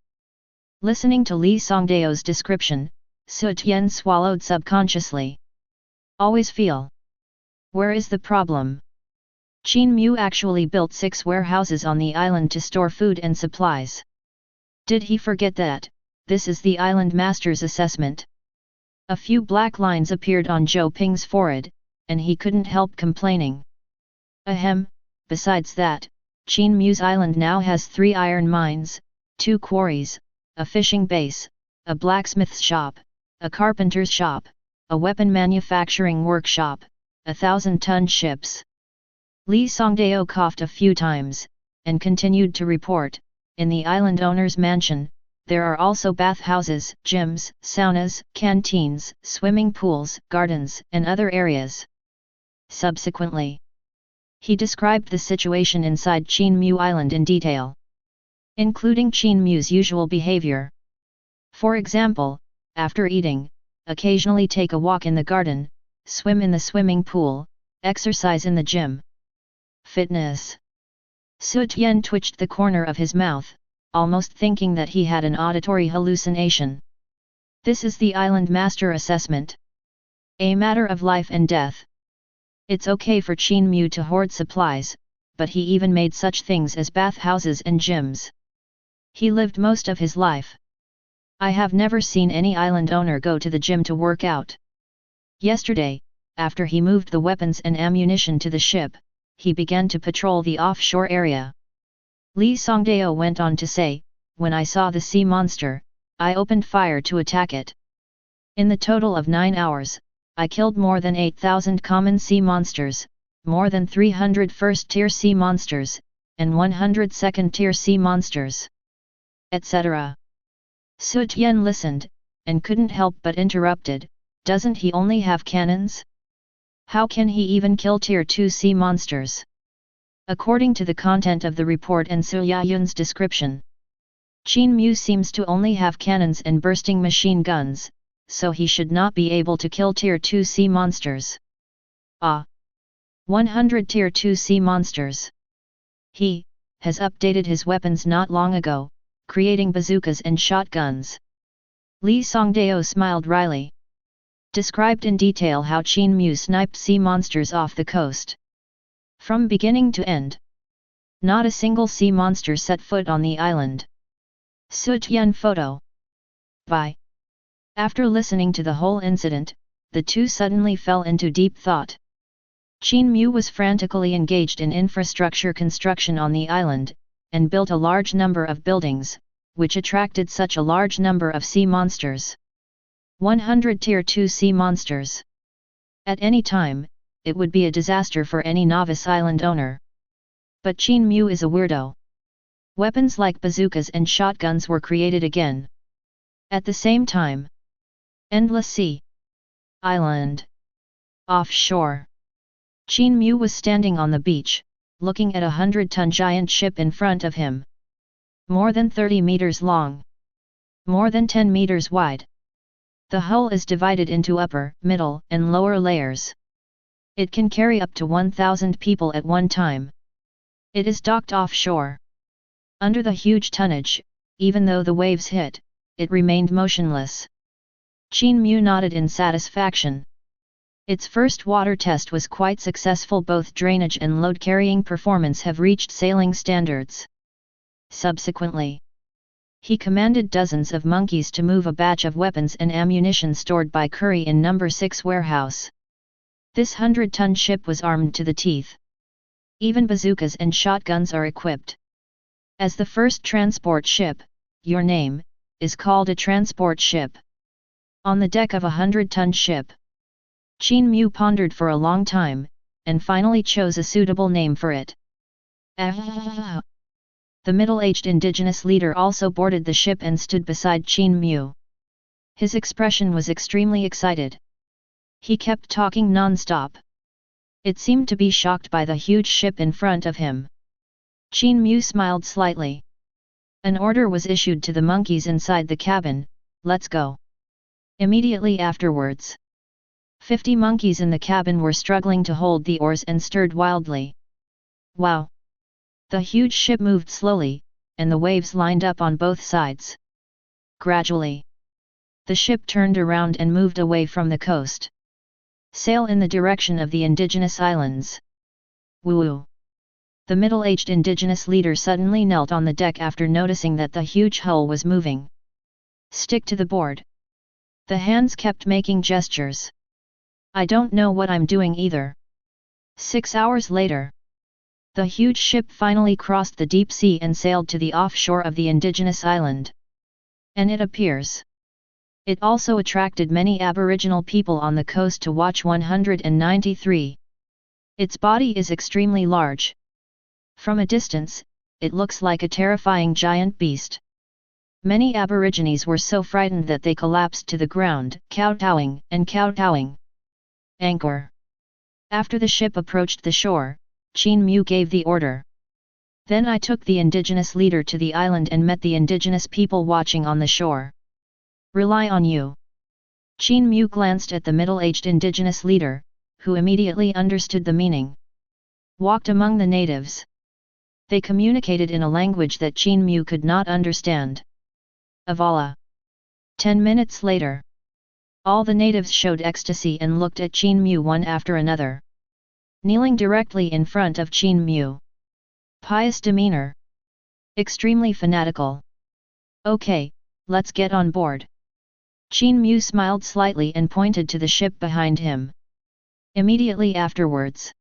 Listening to Li Songdao's description, Su Tian swallowed subconsciously. Always feel. Where is the problem? Qin Mu actually built 6 warehouses on the island to store food and supplies. Did he forget that, this is the island master's assessment? A few black lines appeared on Zhou Ping's forehead, and he couldn't help complaining. Ahem, besides that, Qin Mu's island now has 3 iron mines, 2 quarries, a fishing base, a blacksmith's shop, a carpenter's shop, a weapon manufacturing workshop, 1,000-ton ships. Li Songdao coughed a few times, and continued to report, in the island owner's mansion, there are also bathhouses, gyms, saunas, canteens, swimming pools, gardens, and other areas. Subsequently, he described the situation inside Qin Mu Island in detail, including Qin Mu's usual behavior. For example, after eating, occasionally take a walk in the garden, swim in the swimming pool, exercise in the gym. Fitness. Su Tian twitched the corner of his mouth, almost thinking that he had an auditory hallucination. This is the Island Master assessment. A matter of life and death. It's okay for Qin Mu to hoard supplies, but he even made such things as bathhouses and gyms. He lived most of his life. I have never seen any island owner go to the gym to work out. Yesterday, after he moved the weapons and ammunition to the ship, he began to patrol the offshore area. Li Songdao went on to say, when I saw the sea monster, I opened fire to attack it. In the total of 9 hours, I killed more than 8,000 common sea monsters, more than 300 first-tier sea monsters, and 100 second-tier sea monsters, etc. Su Tian listened, and couldn't help but interrupted, doesn't he only have cannons? How can he even kill tier 2 sea monsters? According to the content of the report and Su Yayun's description, Qin Mu seems to only have cannons and bursting machine guns, so he should not be able to kill tier 2 sea monsters. 100 tier 2 sea monsters. He has updated his weapons not long ago, creating bazookas and shotguns. Li Songdao smiled wryly. Described in detail how Qin Mu sniped sea monsters off the coast. From beginning to end, not a single sea monster set foot on the island. Su Tian photo. By. After listening to the whole incident, the two suddenly fell into deep thought. Qin Mu was frantically engaged in infrastructure construction on the island, and built a large number of buildings, which attracted such a large number of sea monsters. 100 tier 2 sea monsters. At any time, it would be a disaster for any novice island owner. But Qin Mu is a weirdo. Weapons like bazookas and shotguns were created again. At the same time, endless sea. Island. Offshore. Qin Mu was standing on the beach, looking at a 100-ton giant ship in front of him. More than 30 meters long. More than 10 meters wide. The hull is divided into upper, middle, and lower layers. It can carry up to 1,000 people at one time. It is docked offshore. Under the huge tonnage, even though the waves hit, it remained motionless. Qin Mu nodded in satisfaction. Its first water test was quite successful. Both drainage and load-carrying performance have reached sailing standards. Subsequently, he commanded dozens of monkeys to move a batch of weapons and ammunition stored by Curry in No. 6 warehouse. This 100-ton ship was armed to the teeth. Even bazookas and shotguns are equipped. As the first transport ship, your name is called a transport ship. On the deck of a 100-ton ship, Qin Mu pondered for a long time, and finally chose a suitable name for it. The middle-aged indigenous leader also boarded the ship and stood beside Qin Mu. His expression was extremely excited. He kept talking non-stop. It seemed to be shocked by the huge ship in front of him. Qin Mu smiled slightly. An order was issued to the monkeys inside the cabin, let's go. Immediately afterwards, 50 monkeys in the cabin were struggling to hold the oars and stirred wildly. Wow! The huge ship moved slowly, and the waves lined up on both sides. Gradually, the ship turned around and moved away from the coast. Sail in the direction of the indigenous islands. Woo! The middle-aged indigenous leader suddenly knelt on the deck after noticing that the huge hull was moving. Stick to the board. The hands kept making gestures. I don't know what I'm doing either. 6 hours later, the huge ship finally crossed the deep sea and sailed to the offshore of the indigenous island. And it appears, it also attracted many Aboriginal people on the coast to watch 193. Its body is extremely large. From a distance, it looks like a terrifying giant beast. Many Aborigines were so frightened that they collapsed to the ground, kowtowing and kowtowing. Anchor. After the ship approached the shore, Qin Mu gave the order. Then I took the indigenous leader to the island and met the indigenous people watching on the shore. Rely on you. Qin Mu glanced at the middle-aged indigenous leader, who immediately understood the meaning. Walked among the natives. They communicated in a language that Qin Mu could not understand. Avala. 10 minutes later. All the natives showed ecstasy and looked at Qin Mu one after another. Kneeling directly in front of Qin Mu. Pious demeanor. Extremely fanatical. Okay, let's get on board. Qin Mu smiled slightly and pointed to the ship behind him. Immediately afterwards,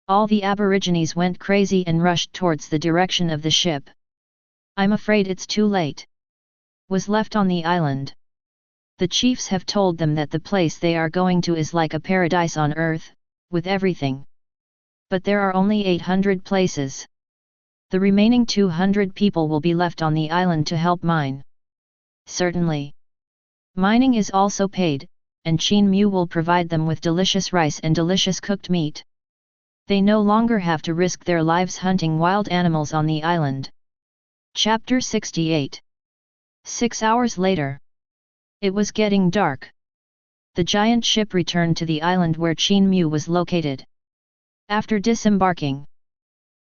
all the aborigines went crazy and rushed towards the direction of the ship. I'm afraid it's too late. Was left on the island. The chiefs have told them that the place they are going to is like a paradise on earth, with everything. But there are only 800 places. The remaining 200 people will be left on the island to help mine. Certainly. Mining is also paid, and Qin Mu will provide them with delicious rice and delicious cooked meat. They no longer have to risk their lives hunting wild animals on the island. Chapter 68. 6 hours later. It was getting dark. The giant ship returned to the island where Qin Mu was located. After disembarking,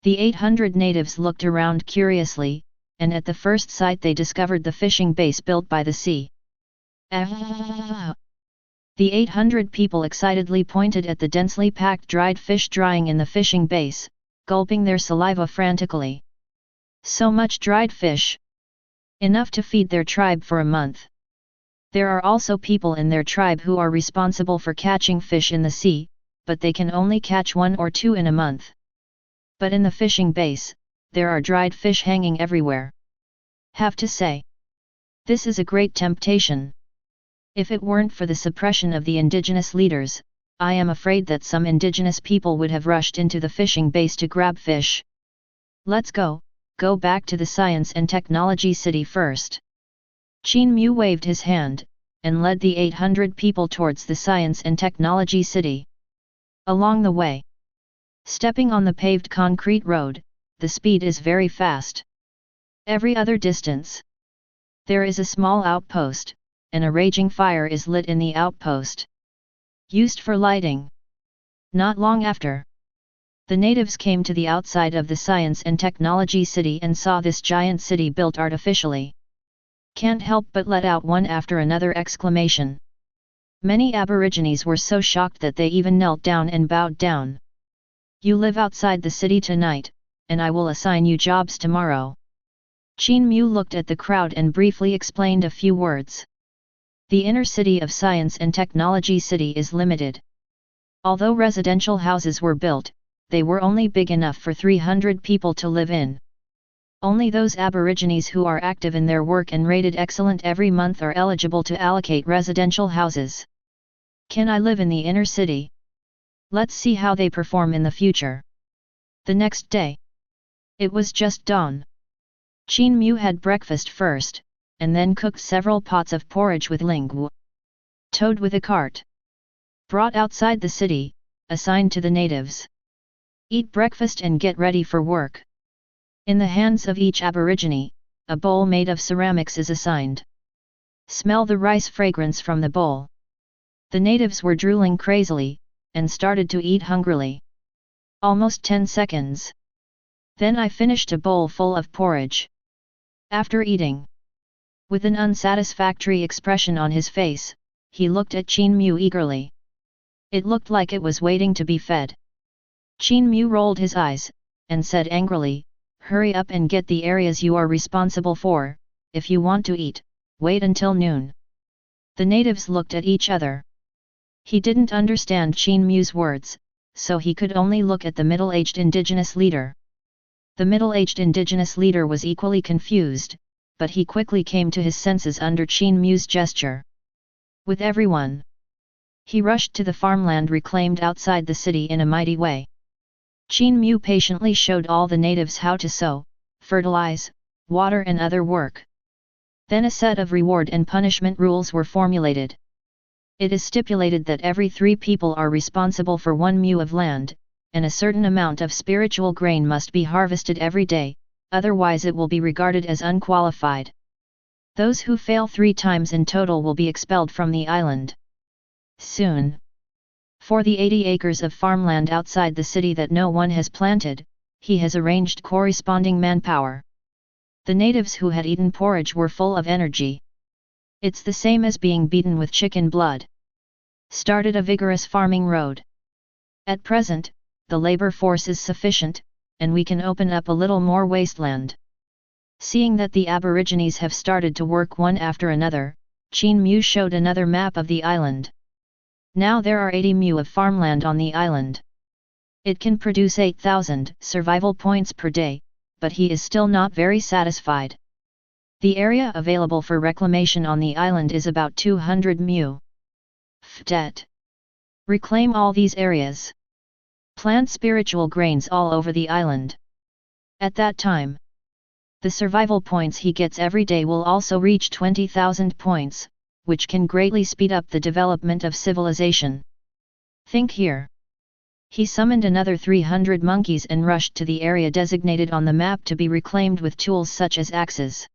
the 800 natives looked around curiously, and at the first sight they discovered the fishing base built by the sea. The 800 people excitedly pointed at the densely packed dried fish drying in the fishing base, gulping their saliva frantically. So much dried fish! Enough to feed their tribe for a month. There are also people in their tribe who are responsible for catching fish in the sea, but they can only catch 1 or 2 in a month. But in the fishing base, there are dried fish hanging everywhere. Have to say, this is a great temptation. If it weren't for the suppression of the indigenous leaders, I am afraid that some indigenous people would have rushed into the fishing base to grab fish. Let's go back to the Science and Technology City first. Qin Mu waved his hand, and led the 800 people towards the Science and Technology City. Along the way, stepping on the paved concrete road, the speed is very fast. Every other distance, there is a small outpost, and a raging fire is lit in the outpost, used for lighting. Not long after, the natives came to the outside of the Science and Technology City and saw this giant city built artificially. Can't help but let out one after another exclamation. Many aborigines were so shocked that they even knelt down and bowed down. You live outside the city tonight, and I will assign you jobs tomorrow. Qin Mu looked at the crowd and briefly explained a few words. The inner city of Science and Technology City is limited. Although residential houses were built, they were only big enough for 300 people to live in. Only those aborigines who are active in their work and rated excellent every month are eligible to allocate residential houses. Can I live in the inner city? Let's see how they perform in the future. The next day, it was just dawn. Qin Mu had breakfast first, and then cooked several pots of porridge with lingue. Towed with a cart. Brought outside the city, assigned to the natives. Eat breakfast and get ready for work. In the hands of each aborigine, a bowl made of ceramics is assigned. Smell the rice fragrance from the bowl. The natives were drooling crazily, and started to eat hungrily. Almost 10 seconds. Then I finished a bowl full of porridge. After eating, with an unsatisfactory expression on his face, he looked at Qin Mu eagerly. It looked like it was waiting to be fed. Qin Mu rolled his eyes, and said angrily, "Hurry up and get the areas you are responsible for. If you want to eat, wait until noon." The natives looked at each other. He didn't understand Qin Mu's words, so he could only look at the middle-aged indigenous leader. The middle-aged indigenous leader was equally confused, but he quickly came to his senses under Qin Mu's gesture. With everyone, he rushed to the farmland reclaimed outside the city in a mighty way. Qin Mu patiently showed all the natives how to sow, fertilize, water and other work. Then a set of reward and punishment rules were formulated. It is stipulated that every 3 people are responsible for 1 mu of land, and a certain amount of spiritual grain must be harvested every day, otherwise it will be regarded as unqualified. Those who fail 3 times in total will be expelled from the island. Soon. For the 80 acres of farmland outside the city that no one has planted, he has arranged corresponding manpower. The natives who had eaten porridge were full of energy. It's the same as being beaten with chicken blood. Started a vigorous farming road. At present, the labor force is sufficient, and we can open up a little more wasteland. Seeing that the Aborigines have started to work one after another, Qin Mu showed another map of the island. Now there are 80 mu of farmland on the island. It can produce 8,000 survival points per day, but he is still not very satisfied. The area available for reclamation on the island is about 200 mu. Ftet. Reclaim all these areas. Plant spiritual grains all over the island. At that time, the survival points he gets every day will also reach 20,000 points, which can greatly speed up the development of civilization. Think here. He summoned another 300 monkeys and rushed to the area designated on the map to be reclaimed with tools such as axes.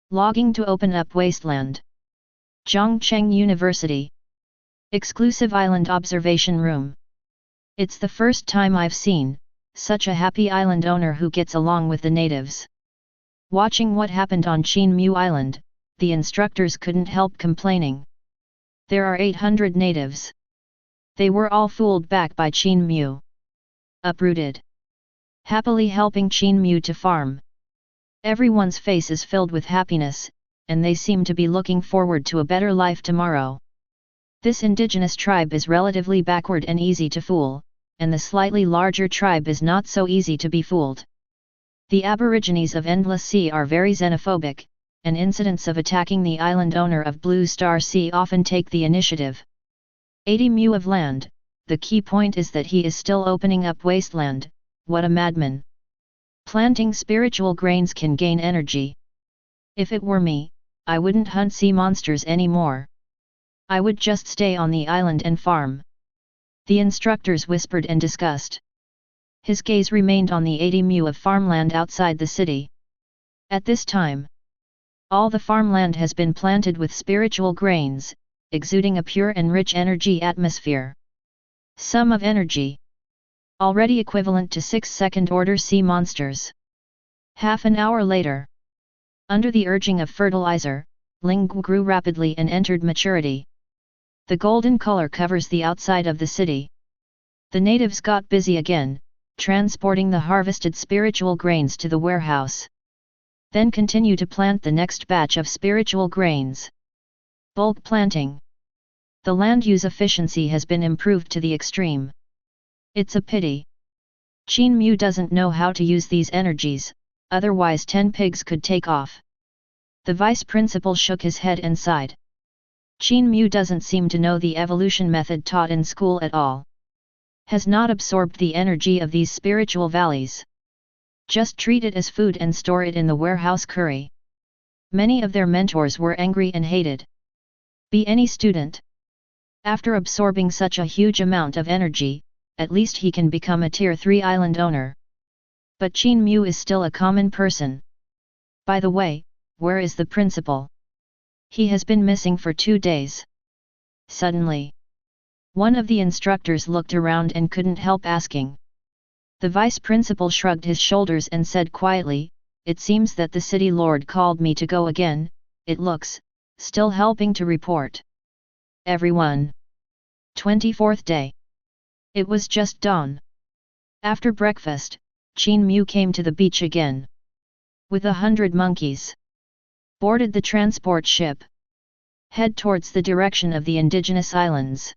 Logging to open up wasteland. Zhongcheng University. Exclusive island observation room. It's the first time I've seen such a happy island owner who gets along with the natives. Watching what happened on Qin Mu Island, the instructors couldn't help complaining. There are 800 natives. They were all fooled back by Qin Mu. Uprooted. Happily helping Qin Mu to farm. Everyone's face is filled with happiness, and they seem to be looking forward to a better life tomorrow. This indigenous tribe is relatively backward and easy to fool, and the slightly larger tribe is not so easy to be fooled. The Aborigines of Endless Sea are very xenophobic, and incidents of attacking the island owner of Blue Star Sea often take the initiative. 80 mu of land, the key point is that he is still opening up wasteland. What a madman. Planting spiritual grains can gain energy. If it were me, I wouldn't hunt sea monsters anymore. I would just stay on the island and farm. The instructors whispered and discussed. His gaze remained on the 80 mu of farmland outside the city. At this time, all the farmland has been planted with spiritual grains, exuding a pure and rich energy atmosphere. Sum of energy. Already equivalent to 6 second-order sea monsters. Half an hour later. Under the urging of fertilizer, Ling grew rapidly and entered maturity. The golden color covers the outside of the city. The natives got busy again, transporting the harvested spiritual grains to the warehouse. Then continue to plant the next batch of spiritual grains. Bulk planting. The land use efficiency has been improved to the extreme. It's a pity. Qin Mu doesn't know how to use these energies, otherwise 10 pigs could take off. The vice principal shook his head and sighed. Qin Mu doesn't seem to know the evolution method taught in school at all. Has not absorbed the energy of these spiritual valleys. Just treat it as food and store it in the warehouse curry. Many of their mentors were angry and hated. Be any student. After absorbing such a huge amount of energy, at least he can become a Tier 3 island owner. But Qin Mu is still a common person. By the way, where is the principal? He has been missing for 2 days. Suddenly, one of the instructors looked around and couldn't help asking. The vice principal shrugged his shoulders and said quietly, "It seems that the city lord called me to go again, it looks, still helping to report." Everyone. 24th day. It was just dawn. After breakfast, Qin Mu came to the beach again. With 100 monkeys. Boarded the transport ship. Head towards the direction of the indigenous islands.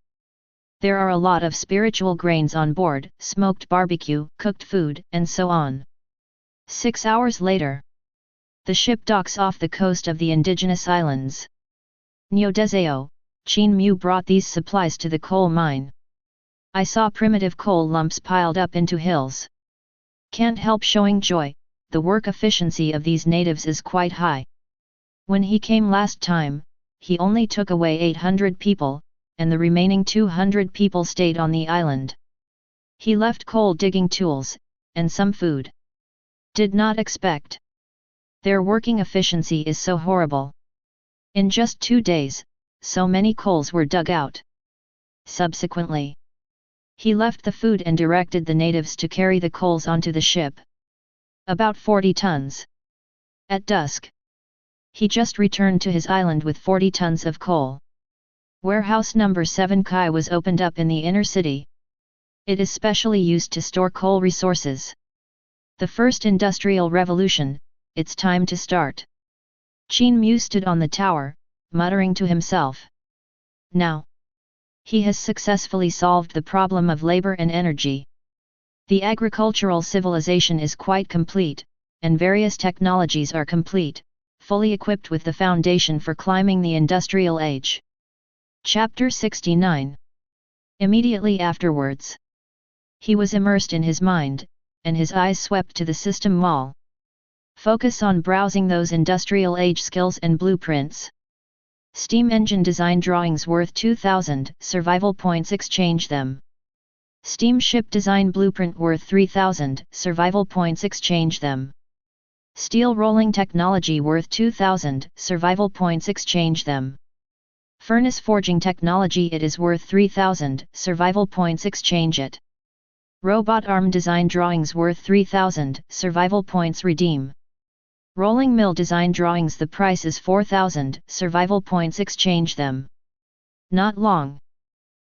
There are a lot of spiritual grains on board, smoked barbecue, cooked food, and so on. 6 hours later. The ship docks off the coast of the indigenous islands. Nyodezeo, Qin Mu brought these supplies to the coal mine. I saw primitive coal lumps piled up into hills. Can't help showing joy, the work efficiency of these natives is quite high. When he came last time, he only took away 800 people, and the remaining 200 people stayed on the island. He left coal digging tools, and some food. Did not expect. Their working efficiency is so horrible. In just 2 days, so many coals were dug out. Subsequently, he left the food and directed the natives to carry the coals onto the ship. About 40 tons. At dusk, he just returned to his island with 40 tons of coal. Warehouse number 7 Kai was opened up in the inner city. It is specially used to store coal resources. The first industrial revolution, it's time to start. Qin Mu stood on the tower, muttering to himself. Now, he has successfully solved the problem of labor and energy. The agricultural civilization is quite complete, and various technologies are complete, fully equipped with the foundation for climbing the industrial age. Chapter 69. Immediately afterwards, he was immersed in his mind, and his eyes swept to the system mall. Focus on browsing those industrial age skills and blueprints. Steam engine design drawings worth 2,000, survival points exchange them. Steamship design blueprint worth 3,000, survival points exchange them. Steel rolling technology worth 2,000, survival points exchange them. Furnace forging technology, it is worth 3,000, survival points exchange it. Robot arm design drawings worth 3,000, survival points redeem. Rolling mill design drawings, the price is 4,000, survival points exchange them. Not long.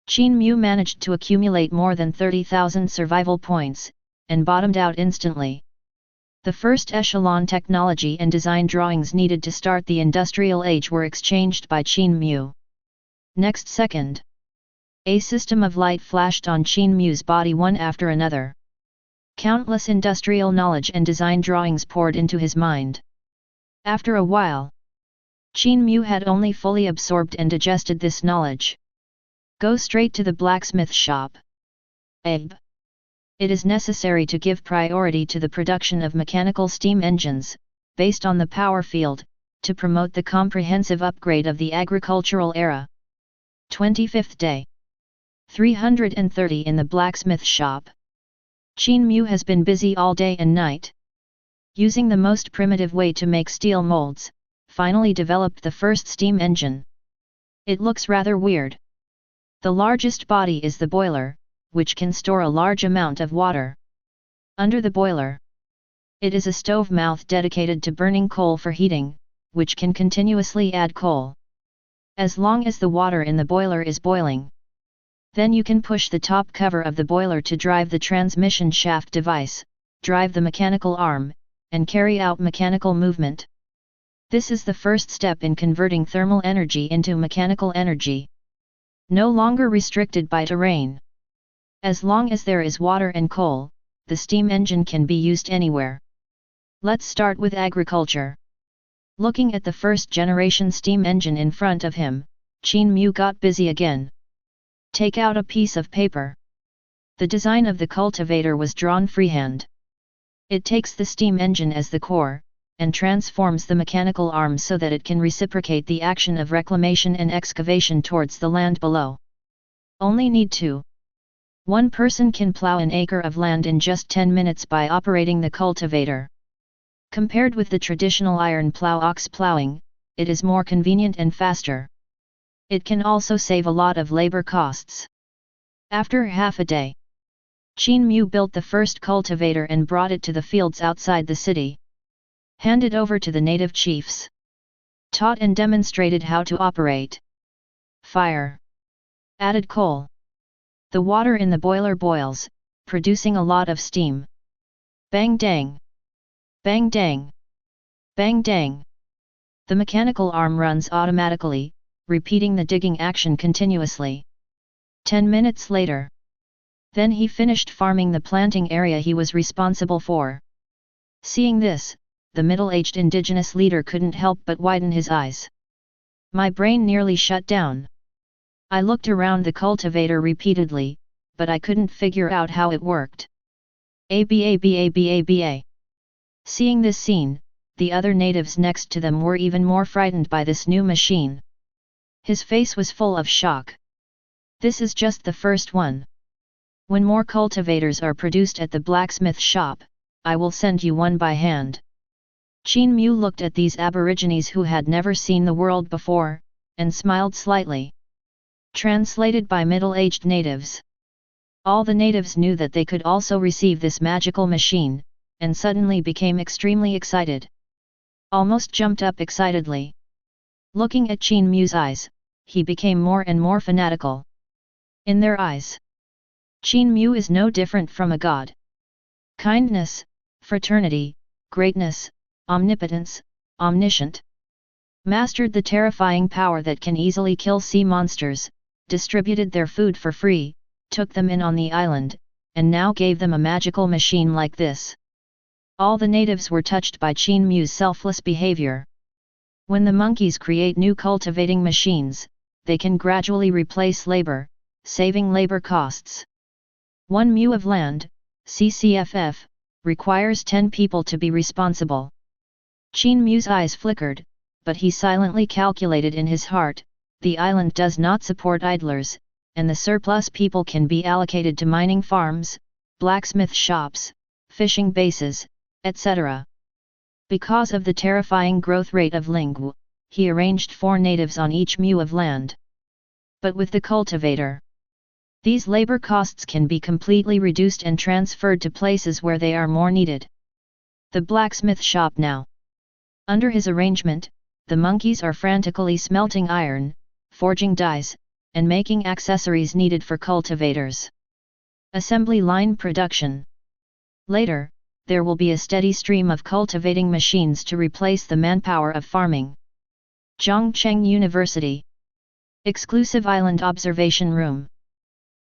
Qin Mu managed to accumulate more than 30,000 survival points, and bottomed out instantly. The first echelon technology and design drawings needed to start the industrial age were exchanged by Qin Mu. Next second, a system of light flashed on Qin Mu's body one after another. Countless industrial knowledge and design drawings poured into his mind. After a while, Qin Mu had only fully absorbed and digested this knowledge. Go straight to the blacksmith shop. Abe. It is necessary to give priority to the production of mechanical steam engines, based on the power field, to promote the comprehensive upgrade of the agricultural era. 25th day. 330 in the blacksmith shop. Qin Mu has been busy all day and night. Using the most primitive way to make steel molds, finally developed the first steam engine. It looks rather weird. The largest body is the boiler, which can store a large amount of water. Under the boiler, it is a stove mouth dedicated to burning coal for heating, which can continuously add coal. As long as the water in the boiler is boiling, then you can push the top cover of the boiler to drive the transmission shaft device, drive the mechanical arm, and carry out mechanical movement. This is the first step in converting thermal energy into mechanical energy. No longer restricted by terrain. As long as there is water and coal, the steam engine can be used anywhere. Let's start with agriculture. Looking at the first generation steam engine in front of him, Qin Mu got busy again. Take out a piece of paper. The design of the cultivator was drawn freehand. It takes the steam engine as the core, and transforms the mechanical arm so that it can reciprocate the action of reclamation and excavation towards the land below. Only need to. One person can plow an acre of land in just 10 minutes by operating the cultivator. Compared with the traditional iron plow ox plowing, it is more convenient and faster. It can also save a lot of labor costs. After half a day, Qin Mu built the first cultivator and brought it to the fields outside the city. Handed over to the native chiefs. Taught and demonstrated how to operate. Fire. Added coal. The water in the boiler boils, producing a lot of steam. Bang dang. Bang dang. Bang dang. The mechanical arm runs automatically, repeating the digging action continuously. 10 minutes later. Then he finished farming the planting area he was responsible for. Seeing this, the middle-aged indigenous leader couldn't help but widen his eyes. My brain nearly shut down. I looked around the cultivator repeatedly, but I couldn't figure out how it worked. ABA. Seeing this scene, the other natives next to them were even more frightened by this new machine. His face was full of shock. This is just the first one. When more cultivators are produced at the blacksmith shop, I will send you one by hand. Qin Mu looked at these aborigines who had never seen the world before, and smiled slightly. Translated by middle-aged natives. All the natives knew that they could also receive this magical machine, and suddenly became extremely excited. Almost jumped up excitedly. Looking at Qin Mu's eyes, he became more and more fanatical. In their eyes, Qin Mu is no different from a god. Kindness, fraternity, greatness, omnipotence, omniscient. Mastered the terrifying power that can easily kill sea monsters, distributed their food for free, took them in on the island, and now gave them a magical machine like this. All the natives were touched by Qin Mu's selfless behavior. When the monkeys create new cultivating machines, they can gradually replace labor, saving labor costs. 1 mu of land, CCFF, requires 10 people to be responsible. Qin Mu's eyes flickered, but he silently calculated in his heart, the island does not support idlers, and the surplus people can be allocated to mining farms, blacksmith shops, fishing bases, etc. Because of the terrifying growth rate of Lingwu, he arranged 4 natives on each mu of land. But with the cultivator, these labor costs can be completely reduced and transferred to places where they are more needed. The blacksmith shop now. Under his arrangement, the monkeys are frantically smelting iron, forging dyes, and making accessories needed for cultivators. Assembly line production. Later, there will be a steady stream of cultivating machines to replace the manpower of farming. Zhongcheng University. Exclusive Island Observation Room.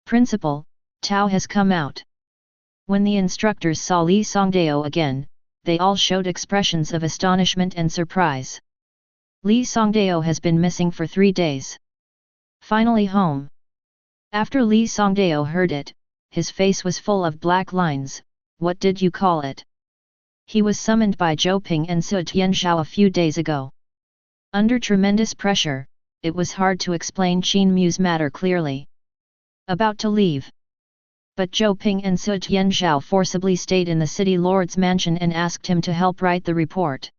Principal, Tao has come out. When the instructors saw Li Songdao again, they all showed expressions of astonishment and surprise. Li Songdao has been missing for 3 days. Finally home. After Li Songdao heard it, his face was full of black lines. What did you call it? He was summoned by Zhou Ping and Su Tianzhao a few days ago. Under tremendous pressure, it was hard to explain Qin Mu's matter clearly. About to leave. But Zhou Ping and Su Tianzhao forcibly stayed in the city lord's mansion and asked him to help write the report.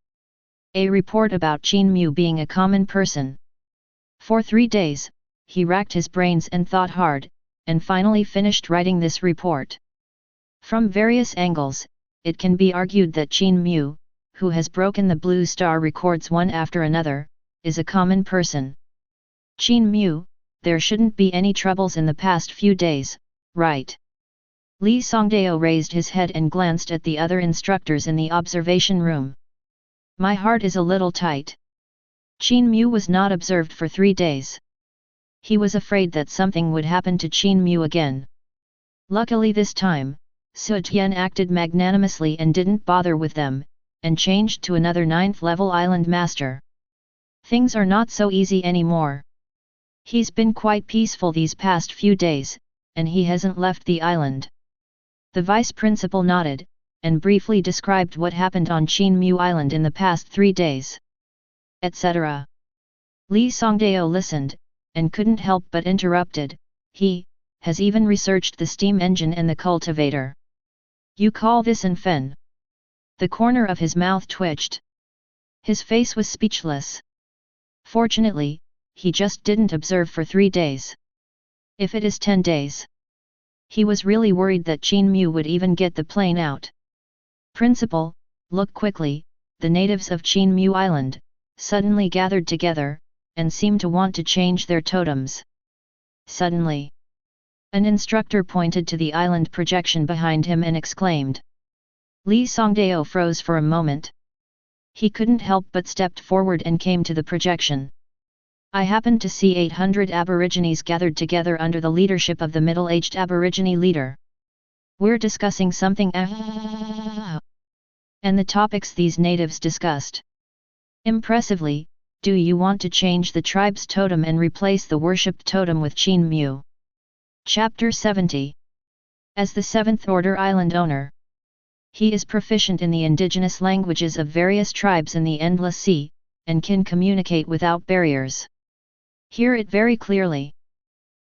A report about Qin Mu being a common person. For 3 days, he racked his brains and thought hard, and finally finished writing this report. From various angles, it can be argued that Qin Mu, who has broken the Blue Star records one after another, is a common person. Qin Mu, there shouldn't be any troubles in the past few days, right? Li Songdao raised his head and glanced at the other instructors in the observation room. My heart is a little tight. Qin Mu was not observed for 3 days. He was afraid that something would happen to Qin Mu again. Luckily this time, Su Tian acted magnanimously and didn't bother with them, and changed to another 9th level island master. Things are not so easy anymore. He's been quite peaceful these past few days, and he hasn't left the island. The vice principal nodded, and briefly described what happened on Qin Mu Island in the past 3 days. Etc. Li Songdao listened, and couldn't help but interrupted, he has even researched the steam engine and the cultivator. You call this an fen? The corner of his mouth twitched. His face was speechless. Fortunately, he just didn't observe for 3 days. If it is 10 days. He was really worried that Qin Mu would even get the plane out. Principal, look quickly, the natives of Qin Mu Island, suddenly gathered together, and seemed to want to change their totems. Suddenly. An instructor pointed to the island projection behind him and exclaimed. Li Songdao froze for a moment. He couldn't help but stepped forward and came to the projection. I happened to see 800 Aborigines gathered together under the leadership of the middle-aged Aborigine leader. We're discussing something and the topics these natives discussed. Impressively, do you want to change the tribe's totem and replace the worshipped totem with Qin Mu? Chapter 70. As the 7th Order Island owner, he is proficient in the indigenous languages of various tribes in the Endless Sea, and can communicate without barriers. Hear it very clearly.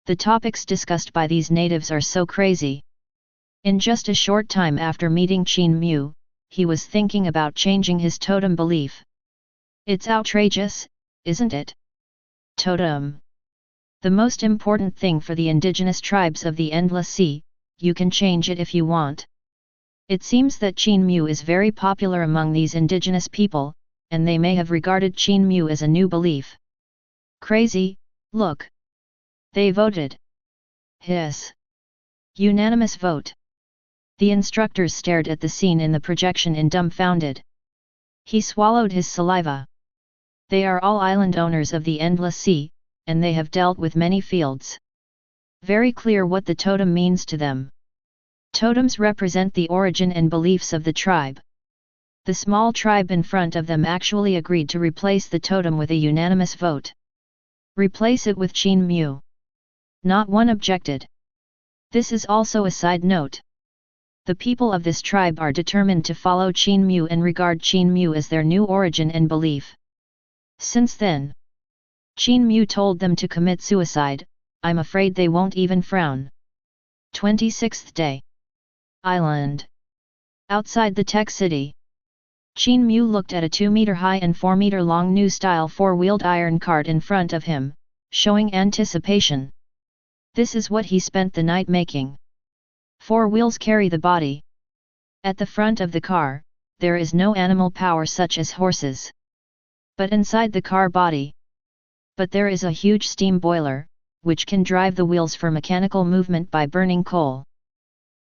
The topics discussed by these natives are so crazy. In just a short time after meeting Qin Mu, he was thinking about changing his totem belief. It's outrageous, isn't it? Totem. The most important thing for the indigenous tribes of the Endless Sea, you can change it if you want. It seems that Qin Mu is very popular among these indigenous people, and they may have regarded Qin Mu as a new belief. Crazy, look. They voted. Hiss. Unanimous vote. The instructors stared at the scene in the projection in dumbfounded. He swallowed his saliva. They are all island owners of the Endless Sea, and they have dealt with many fields. Very clear what the totem means to them. Totems represent the origin and beliefs of the tribe. The small tribe in front of them actually agreed to replace the totem with a unanimous vote. Replace it with Qin Mu. Not one objected. This is also a side note. The people of this tribe are determined to follow Qin Mu and regard Qin Mu as their new origin and belief. Since then, Qin Mu told them to commit suicide. I'm afraid they won't even frown. 26th day. Island. Outside the tech city. Qin Mu looked at a 2-meter-high and 4-meter-long new-style 4-wheeled iron cart in front of him, showing anticipation. This is what he spent the night making. 4 wheels carry the body. At the front of the car, there is no animal power such as horses. But inside the car body. But there is a huge steam boiler, which can drive the wheels for mechanical movement by burning coal.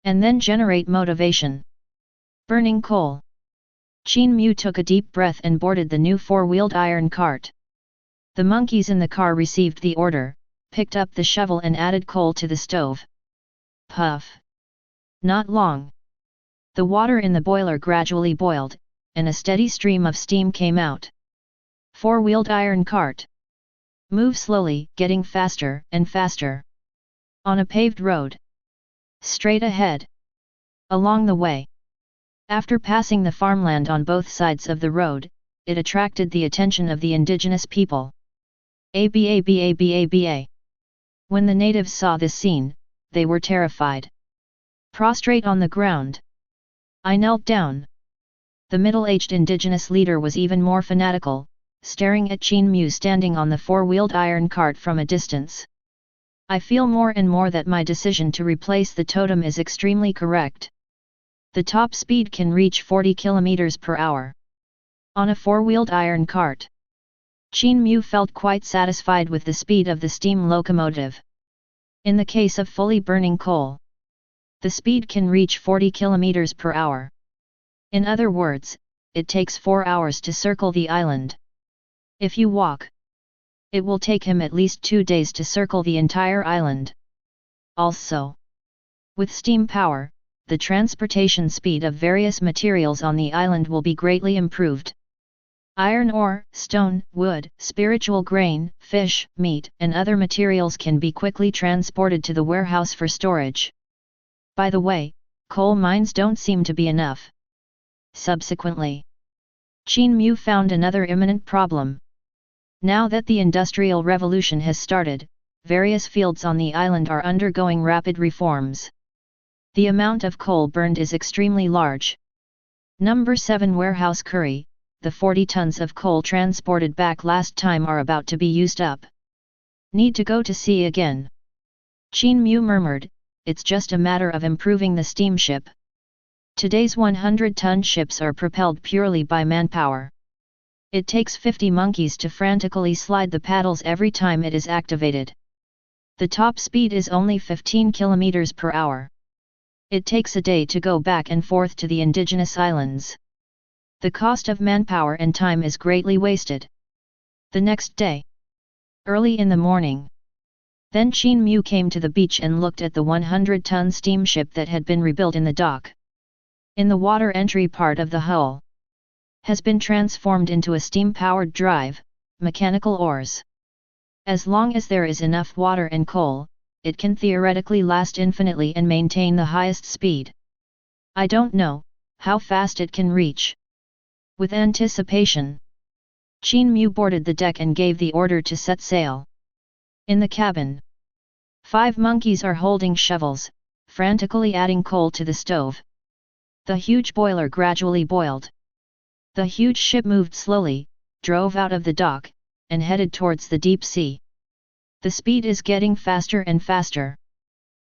And then generate motivation. Burning coal. Qin Mu took a deep breath and boarded the new 4-wheeled iron cart. The monkeys in the car received the order, picked up the shovel and added coal to the stove. Puff. Not long. The water in the boiler gradually boiled, and a steady stream of steam came out. 4-wheeled iron cart. Move slowly, getting faster and faster. On a paved road. Straight ahead. Along the way. After passing the farmland on both sides of the road, it attracted the attention of the indigenous people. Aba. When the natives saw this scene, they were terrified. Prostrate on the ground. I knelt down. The middle-aged indigenous leader was even more fanatical, staring at Qin Mu standing on the 4-wheeled iron cart from a distance. I feel more and more that my decision to replace the totem is extremely correct. The top speed can reach 40 km per hour. On a 4-wheeled iron cart. Qin Mu felt quite satisfied with the speed of the steam locomotive. In the case of fully burning coal, the speed can reach 40 km per hour. In other words, it takes 4 hours to circle the island. If you walk, it will take him at least 2 days to circle the entire island. Also, with steam power, the transportation speed of various materials on the island will be greatly improved. Iron ore, stone, wood, spiritual grain, fish, meat, and other materials can be quickly transported to the warehouse for storage. By the way, coal mines don't seem to be enough. Subsequently, Qin Mu found another imminent problem. Now that the Industrial Revolution has started, various fields on the island are undergoing rapid reforms. The amount of coal burned is extremely large. Number 7 Warehouse Curry, the 40 tons of coal transported back last time are about to be used up. Need to go to sea again. Qin Mu murmured, it's just a matter of improving the steamship. Today's 100-ton ships are propelled purely by manpower. It takes 50 monkeys to frantically slide the paddles every time it is activated. The top speed is only 15 km per hour. It takes a day to go back and forth to the indigenous islands. The cost of manpower and time is greatly wasted. The next day, early in the morning, then Qin Mu came to the beach and looked at the 100-ton steamship that had been rebuilt in the dock. In the water entry part of the hull, has been transformed into a steam-powered drive, mechanical oars. As long as there is enough water and coal, it can theoretically last infinitely and maintain the highest speed. I don't know how fast it can reach. With anticipation, Qin Mu boarded the deck and gave the order to set sail. In the cabin, 5 monkeys are holding shovels, frantically adding coal to the stove. The huge boiler gradually boiled. The huge ship moved slowly, drove out of the dock, and headed towards the deep sea. The speed is getting faster and faster.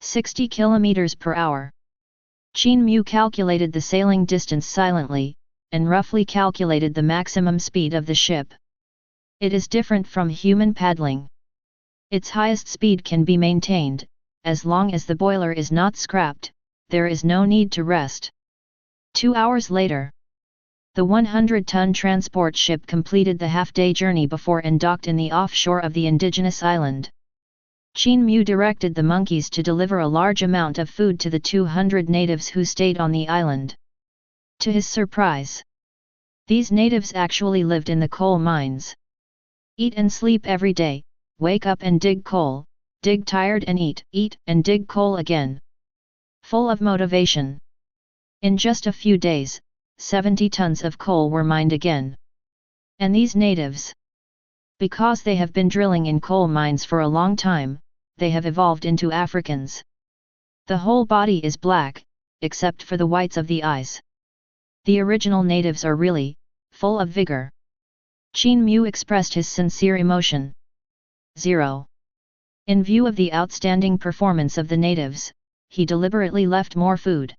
60 kilometers per hour. Qin Mu calculated the sailing distance silently, and roughly calculated the maximum speed of the ship. It is different from human paddling. Its highest speed can be maintained, as long as the boiler is not scrapped, there is no need to rest. 2 hours later, the 100-ton transport ship completed the half-day journey before and docked in the offshore of the indigenous island. Qin Mu directed the monkeys to deliver a large amount of food to the 200 natives who stayed on the island. To his surprise, these natives actually lived in the coal mines. Eat and sleep every day, wake up and dig coal, dig tired and eat and dig coal again. Full of motivation. In just a few days, 70 tons of coal were mined again. And these natives, because they have been drilling in coal mines for a long time, they have evolved into Africans. The whole body is black, except for the whites of the eyes. The original natives are really full of vigor. Qin Mu expressed his sincere emotion. 0. In view of the outstanding performance of the natives, he deliberately left more food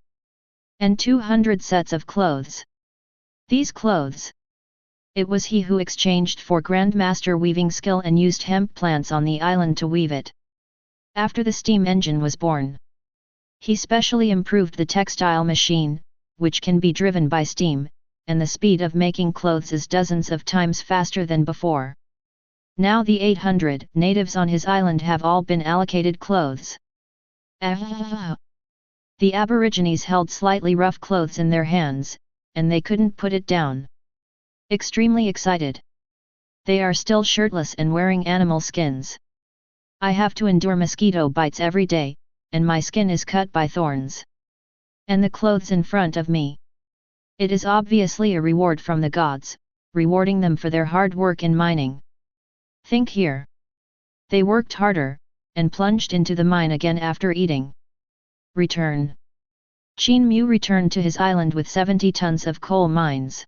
and 200 sets of clothes. These clothes, it was he who exchanged for grandmaster weaving skill and used hemp plants on the island to weave it. After the steam engine was born, he specially improved the textile machine, which can be driven by steam, and the speed of making clothes is dozens of times faster than before. Now the 800 natives on his island have all been allocated clothes. The Aborigines held slightly rough clothes in their hands, and they couldn't put it down. Extremely excited. They are still shirtless and wearing animal skins. I have to endure mosquito bites every day, and my skin is cut by thorns. And the clothes in front of me. It is obviously a reward from the gods, rewarding them for their hard work in mining. Think here. They worked harder, and plunged into the mine again after eating. Return. Qin Mu returned to his island with 70 tons of coal mines.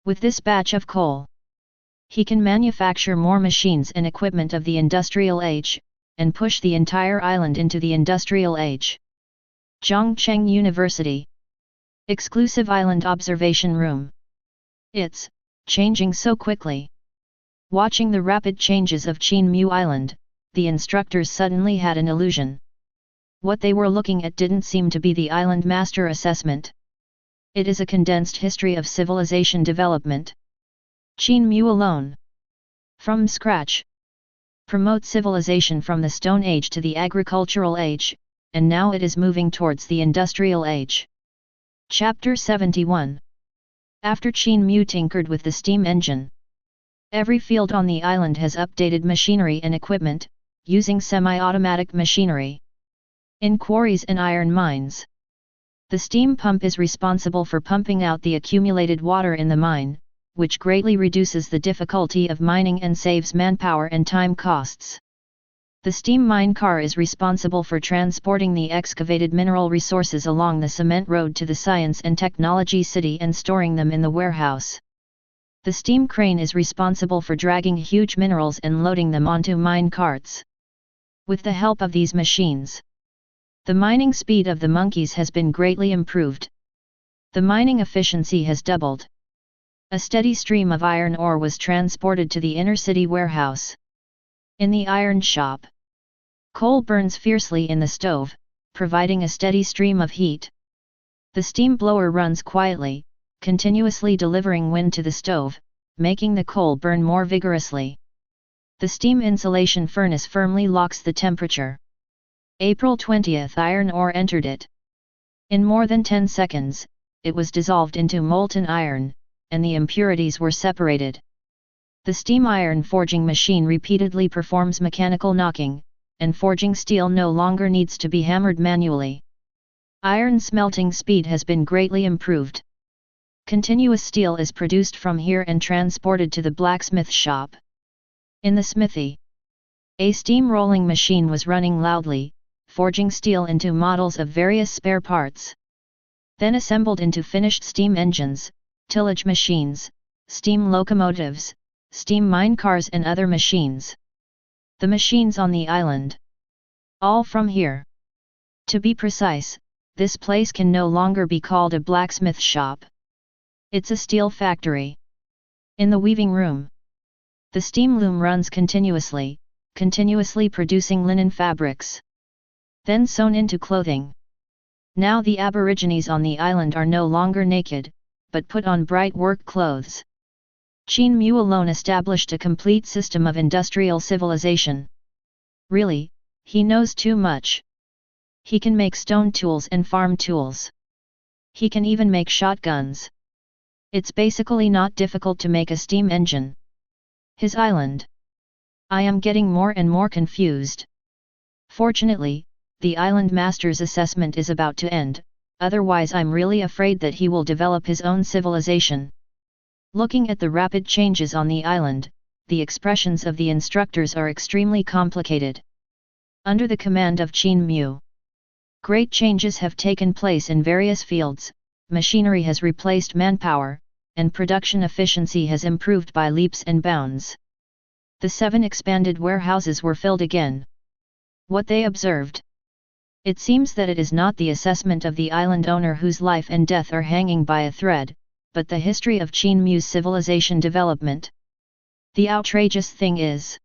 With this batch of coal, he can manufacture more machines and equipment of the industrial age, and push the entire island into the industrial age. Zhongcheng University. Exclusive Island Observation Room. It's changing so quickly. Watching the rapid changes of Qin Mu Island, the instructors suddenly had an illusion. What they were looking at didn't seem to be the island master assessment. It is a condensed history of civilization development. Qin Mu alone, from scratch, promote civilization from the Stone Age to the agricultural age, and now it is moving towards the industrial age. Chapter 71. After Qin Mu tinkered with the steam engine, every field on the island has updated machinery and equipment, using semi-automatic machinery. In quarries and iron mines, the steam pump is responsible for pumping out the accumulated water in the mine, which greatly reduces the difficulty of mining and saves manpower and time costs. The steam mine car is responsible for transporting the excavated mineral resources along the cement road to the Science and Technology City and storing them in the warehouse. The steam crane is responsible for dragging huge minerals and loading them onto mine carts. With the help of these machines, the mining speed of the monkeys has been greatly improved. The mining efficiency has doubled. A steady stream of iron ore was transported to the inner city warehouse. In the iron shop, coal burns fiercely in the stove, providing a steady stream of heat. The steam blower runs quietly, continuously delivering wind to the stove, making the coal burn more vigorously. The steam insulation furnace firmly locks the temperature. April 20th, iron ore entered it. In more than 10 seconds, it was dissolved into molten iron, and the impurities were separated. The steam iron forging machine repeatedly performs mechanical knocking, and forging steel no longer needs to be hammered manually. Iron smelting speed has been greatly improved. Continuous steel is produced from here and transported to the blacksmith shop. In the smithy, A steam rolling machine was running loudly, forging steel into models of various spare parts. Then assembled into finished steam engines, tillage machines, steam locomotives, steam mine cars and other machines. The machines on the island. All from here. To be precise, this place can no longer be called a blacksmith shop. It's a steel factory. In the weaving room, the steam loom runs continuously producing linen fabrics. Then sewn into clothing. Now the Aborigines on the island are no longer naked, but put on bright work clothes. Qin Mu alone established a complete system of industrial civilization. Really, he knows too much. He can make stone tools and farm tools. He can even make shotguns. It's basically not difficult to make a steam engine. His island. I am getting more and more confused. Fortunately, the island master's assessment is about to end, otherwise I'm really afraid that he will develop his own civilization. Looking at the rapid changes on the island, the expressions of the instructors are extremely complicated. Under the command of Qin Mu, great changes have taken place in various fields, machinery has replaced manpower, and production efficiency has improved by leaps and bounds. The 7 expanded warehouses were filled again. What they observed? It seems that it is not the assessment of the island owner whose life and death are hanging by a thread, but the history of Qin Mu's civilization development. The outrageous thing is,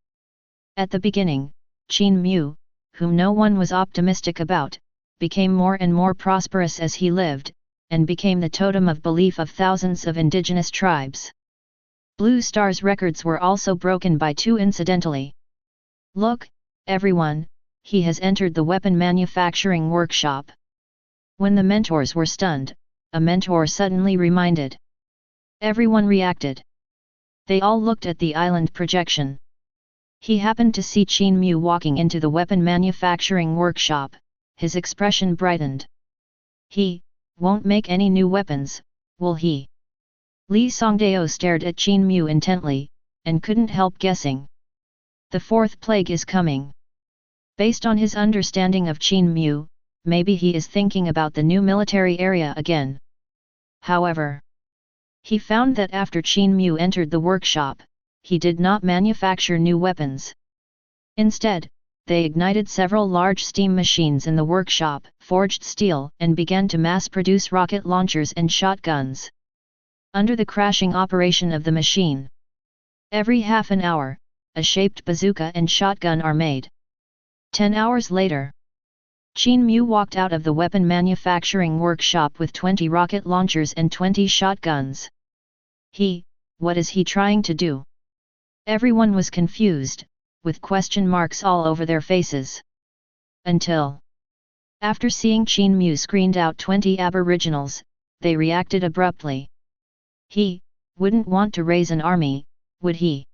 at the beginning, Qin Mu, whom no one was optimistic about, became more and more prosperous as he lived, and became the totem of belief of thousands of indigenous tribes. Blue Star's records were also broken by 2 incidentally. Look, everyone, he has entered the weapon manufacturing workshop. When the mentors were stunned, a mentor suddenly reminded. Everyone reacted. They all looked at the island projection. He happened to see Qin Mu walking into the weapon manufacturing workshop. His expression brightened. He won't make any new weapons, will he? Li Songdao stared at Qin Mu intently, and couldn't help guessing. The 4th plague is coming. Based on his understanding of Qin Mu, maybe he is thinking about the new military area again. However, he found that after Qin Mu entered the workshop, he did not manufacture new weapons. Instead, they ignited several large steam machines in the workshop, forged steel, and began to mass-produce rocket launchers and shotguns. Under the crashing operation of the machine, every half an hour, a shaped bazooka and shotgun are made. 10 hours later, Qin Mu walked out of the weapon manufacturing workshop with 20 rocket launchers and 20 shotguns. What is he trying to do? Everyone was confused, with question marks all over their faces. Until, after seeing Qin Mu screened out 20 aboriginals, they reacted abruptly. He wouldn't want to raise an army, would he?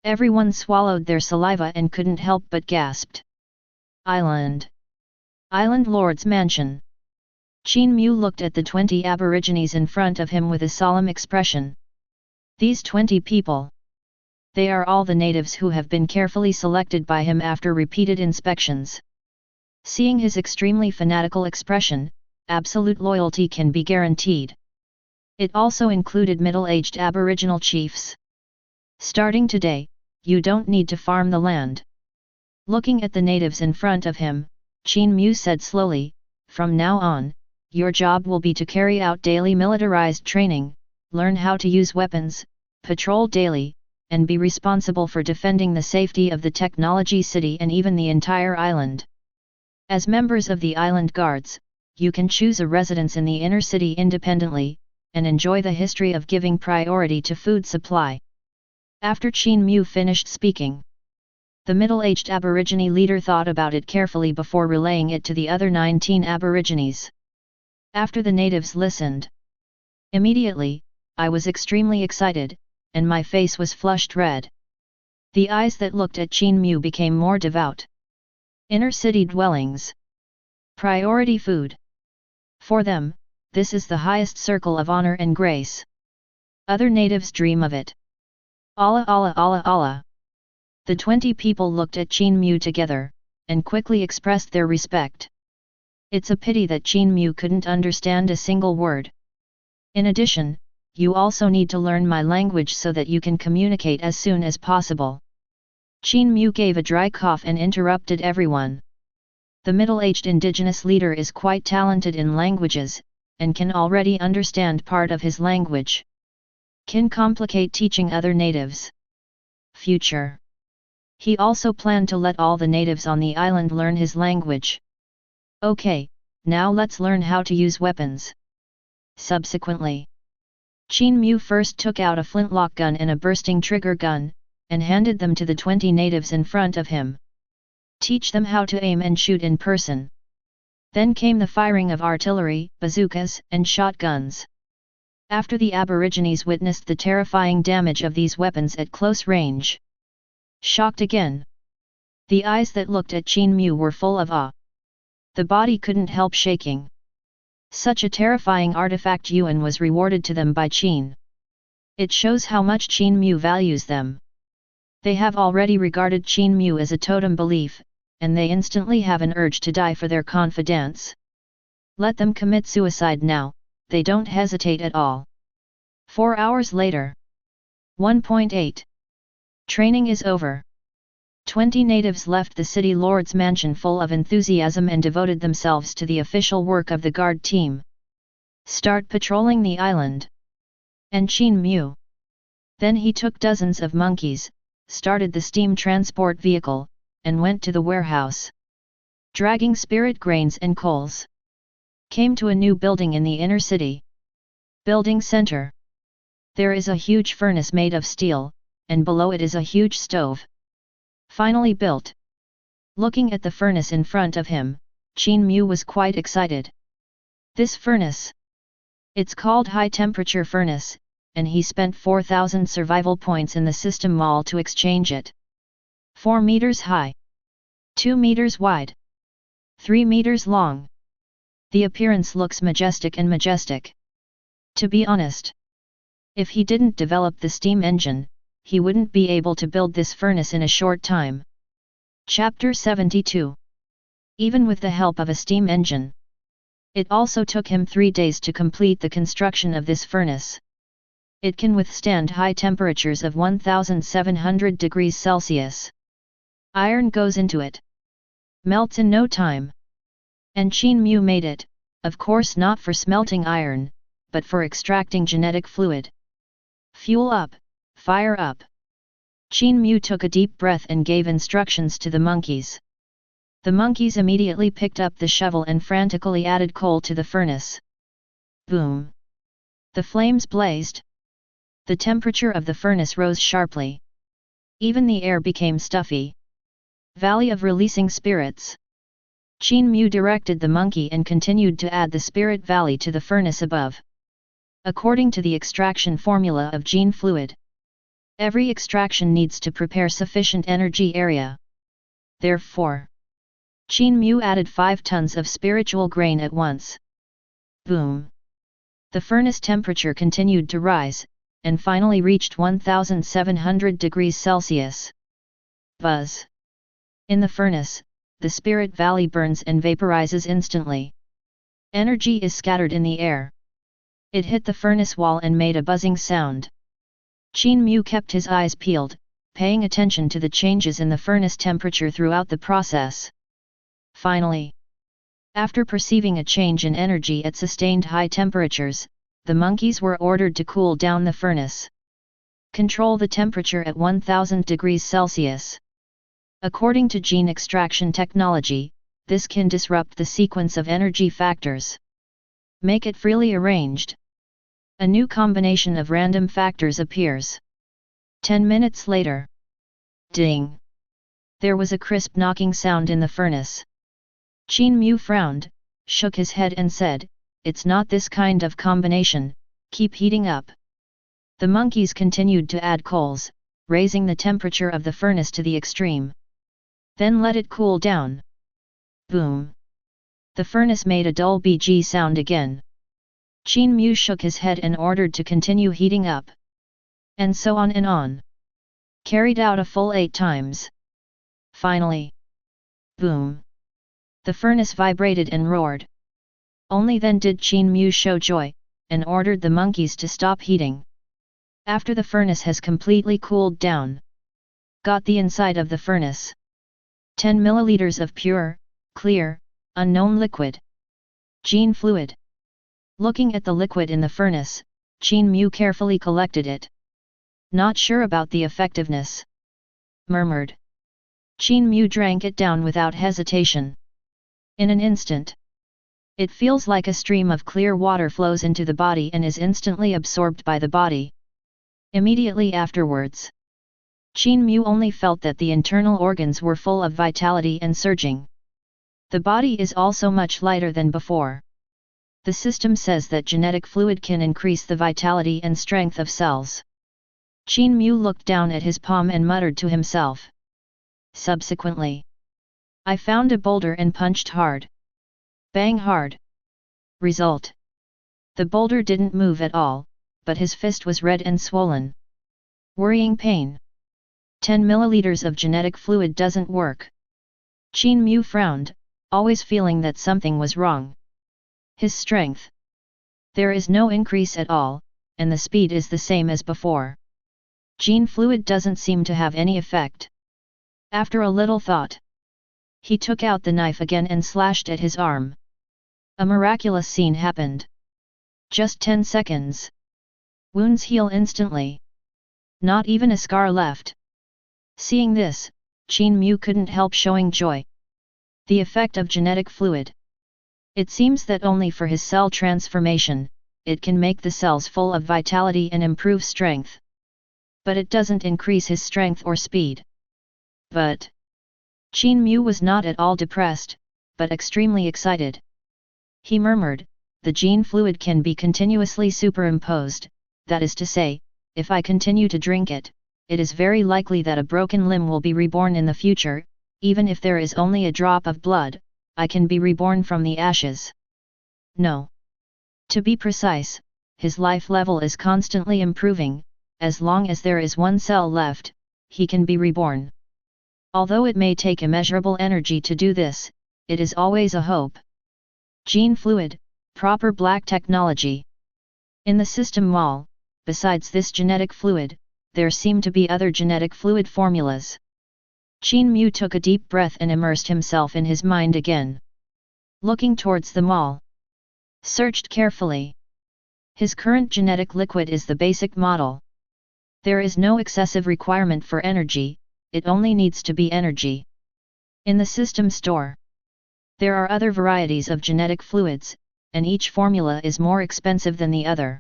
Everyone swallowed their saliva and couldn't help but gasped. Island Lord's mansion. Qin Mu looked at the 20 aborigines in front of him with a solemn expression. These 20 people. They are all the natives who have been carefully selected by him after repeated inspections. Seeing his extremely fanatical expression, absolute loyalty can be guaranteed. It also included middle-aged Aboriginal chiefs. Starting today, you don't need to farm the land. Looking at the natives in front of him, Qin Mu said slowly, from now on, your job will be to carry out daily militarized training, learn how to use weapons, patrol daily, and be responsible for defending the safety of the technology city and even the entire island. As members of the island guards, you can choose a residence in the inner city independently, and enjoy the history of giving priority to food supply. After Qin Mu finished speaking, the middle-aged Aborigine leader thought about it carefully before relaying it to the other 19 Aborigines. After the natives listened, immediately, I was extremely excited, and my face was flushed red. The eyes that looked at Qin Mu became more devout. Inner city dwellings. Priority food. For them, this is the highest circle of honor and grace. Other natives dream of it. Allah Allah Allah Allah. The 20 people looked at Qin Mu together, and quickly expressed their respect. It's a pity that Qin Mu couldn't understand a single word. In addition, you also need to learn my language so that you can communicate as soon as possible. Qin Mu gave a dry cough and interrupted everyone. The middle-aged indigenous leader is quite talented in languages, and can already understand part of his language. Can complicate teaching other natives. Future. He also planned to let all the natives on the island learn his language. Okay, now let's learn how to use weapons. Subsequently, Qin Mu first took out a flintlock gun and a bursting trigger gun, and handed them to the 20 natives in front of him. Teach them how to aim and shoot in person. Then came the firing of artillery, bazookas, and shotguns. After the Aborigines witnessed the terrifying damage of these weapons at close range. Shocked again. The eyes that looked at Qin Mu were full of awe. The body couldn't help shaking. Such a terrifying artifact Yuan was rewarded to them by Qin. It shows how much Qin Mu values them. They have already regarded Qin Mu as a totem belief, and they instantly have an urge to die for their confidants. Let them commit suicide now, they don't hesitate at all. 4 hours later. 1.8. Training is over. 20 natives left the city lord's mansion full of enthusiasm and devoted themselves to the official work of the guard team. Start patrolling the island. And Qin Mu. Then he took dozens of monkeys, started the steam transport vehicle, and went to the warehouse. Dragging spirit grains and coals. Came to a new building in the inner city. Building center. There is a huge furnace made of steel, and below it is a huge stove. Finally built. Looking at the furnace in front of him, Qin Mu was quite excited. This furnace. It's called high temperature furnace, and he spent 4,000 survival points in the system mall to exchange it. 4 meters high. 2 meters wide. 3 meters long. The appearance looks majestic and majestic. To be honest, if he didn't develop the steam engine, he wouldn't be able to build this furnace in a short time. Chapter 72. Even with the help of a steam engine, it also took him 3 days to complete the construction of this furnace. It can withstand high temperatures of 1700 degrees Celsius. Iron goes into it. Melts in no time. And Qin Mu made it, of course not for smelting iron, but for extracting genetic fluid. Fuel up, fire up. Qin Mu took a deep breath and gave instructions to the monkeys. The monkeys immediately picked up the shovel and frantically added coal to the furnace. Boom! The flames blazed. The temperature of the furnace rose sharply. Even the air became stuffy. Valley of Releasing Spirits. Qin Mu directed the monkey and continued to add the spirit valley to the furnace above. According to the extraction formula of gene fluid, every extraction needs to prepare sufficient energy area. Therefore, Qin Mu added 5 tons of spiritual grain at once. Boom! The furnace temperature continued to rise, and finally reached 1700 degrees Celsius. Buzz! In the furnace, the spirit valley burns and vaporizes instantly. Energy is scattered in the air. It hit the furnace wall and made a buzzing sound. Qin Mu kept his eyes peeled, paying attention to the changes in the furnace temperature throughout the process. Finally, after perceiving a change in energy at sustained high temperatures, the monkeys were ordered to cool down the furnace. Control the temperature at 1000 degrees Celsius. According to gene extraction technology, this can disrupt the sequence of energy factors. Make it freely arranged. A new combination of random factors appears. 10 minutes later. Ding! There was a crisp knocking sound in the furnace. Qin Mu frowned, shook his head and said, "It's not this kind of combination, keep heating up." The monkeys continued to add coals, raising the temperature of the furnace to the extreme. Then let it cool down. Boom! The furnace made a dull BG sound again. Qin Mu shook his head and ordered to continue heating up. And so on and on. Carried out a full 8 times. Finally. Boom! The furnace vibrated and roared. Only then did Qin Mu show joy, and ordered the monkeys to stop heating. After the furnace has completely cooled down. Got the inside of the furnace. 10 milliliters of pure, clear, unknown liquid. Qin fluid. Looking at the liquid in the furnace, Qin Mu carefully collected it. Not sure about the effectiveness. Murmured. Qin Mu drank it down without hesitation. In an instant. It feels like a stream of clear water flows into the body and is instantly absorbed by the body. Immediately afterwards. Qin Mu only felt that the internal organs were full of vitality and surging. The body is also much lighter than before. The system says that genetic fluid can increase the vitality and strength of cells. Qin Mu looked down at his palm and muttered to himself. Subsequently, I found a boulder and punched hard. Bang hard. Result. The boulder didn't move at all, but his fist was red and swollen. Worrying pain. 10 milliliters of genetic fluid doesn't work. Qin Mu frowned, always feeling that something was wrong. His strength. There is no increase at all, and the speed is the same as before. Gene fluid doesn't seem to have any effect. After a little thought, he took out the knife again and slashed at his arm. A miraculous scene happened. Just 10 seconds. Wounds heal instantly. Not even a scar left. Seeing this, Qin Mu couldn't help showing joy. The effect of genetic fluid. It seems that only for his cell transformation, it can make the cells full of vitality and improve strength. But it doesn't increase his strength or speed. But Qin Mu was not at all depressed, but extremely excited. He murmured, the gene fluid can be continuously superimposed, that is to say, if I continue to drink it, it is very likely that a broken limb will be reborn in the future, even if there is only a drop of blood, I can be reborn from the ashes. No. To be precise, his life level is constantly improving, as long as there is one cell left, he can be reborn. Although it may take immeasurable energy to do this, it is always a hope. Gene fluid, proper black technology. In the system wall, besides this genetic fluid, there seem to be other genetic fluid formulas. Qin Mu took a deep breath and immersed himself in his mind again. Looking towards the mall. Searched carefully. His current genetic liquid is the basic model. There is no excessive requirement for energy, it only needs to be energy. In the system store, there are other varieties of genetic fluids, and each formula is more expensive than the other.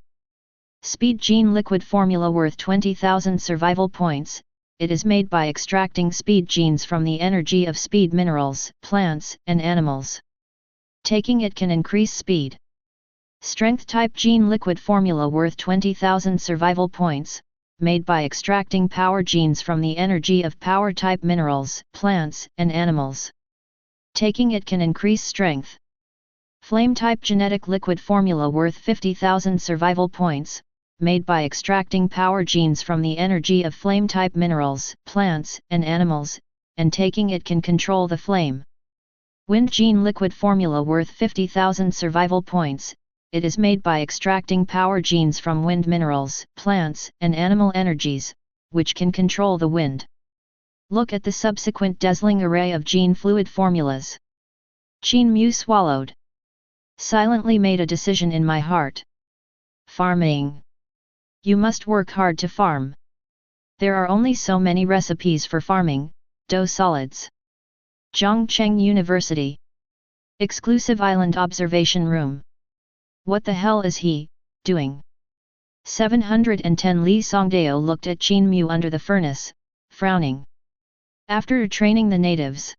Speed Gene Liquid formula worth 20,000 survival points. It is made by extracting speed genes from the energy of speed minerals, plants, and animals. Taking it can increase speed. Strength Type Gene Liquid formula worth 20,000 survival points, made by extracting power genes from the energy of power type minerals, plants, and animals. Taking it can increase strength. Flame Type Genetic Liquid formula worth 50,000 survival points, made by extracting power genes from the energy of flame-type minerals, plants, and animals, and taking it can control the flame. Wind Gene Liquid formula worth 50,000 survival points, it is made by extracting power genes from wind minerals, plants, and animal energies, which can control the wind. Look at the subsequent dazzling array of gene fluid formulas. Qin Mu swallowed. Silently made a decision in my heart. Farming. You must work hard to farm. There are only so many recipes for farming, dough solids. Zhongcheng University. Exclusive Island Observation Room. What the hell is he doing? 710 Li Songdao looked at Qin Mu under the furnace, frowning. After training the natives,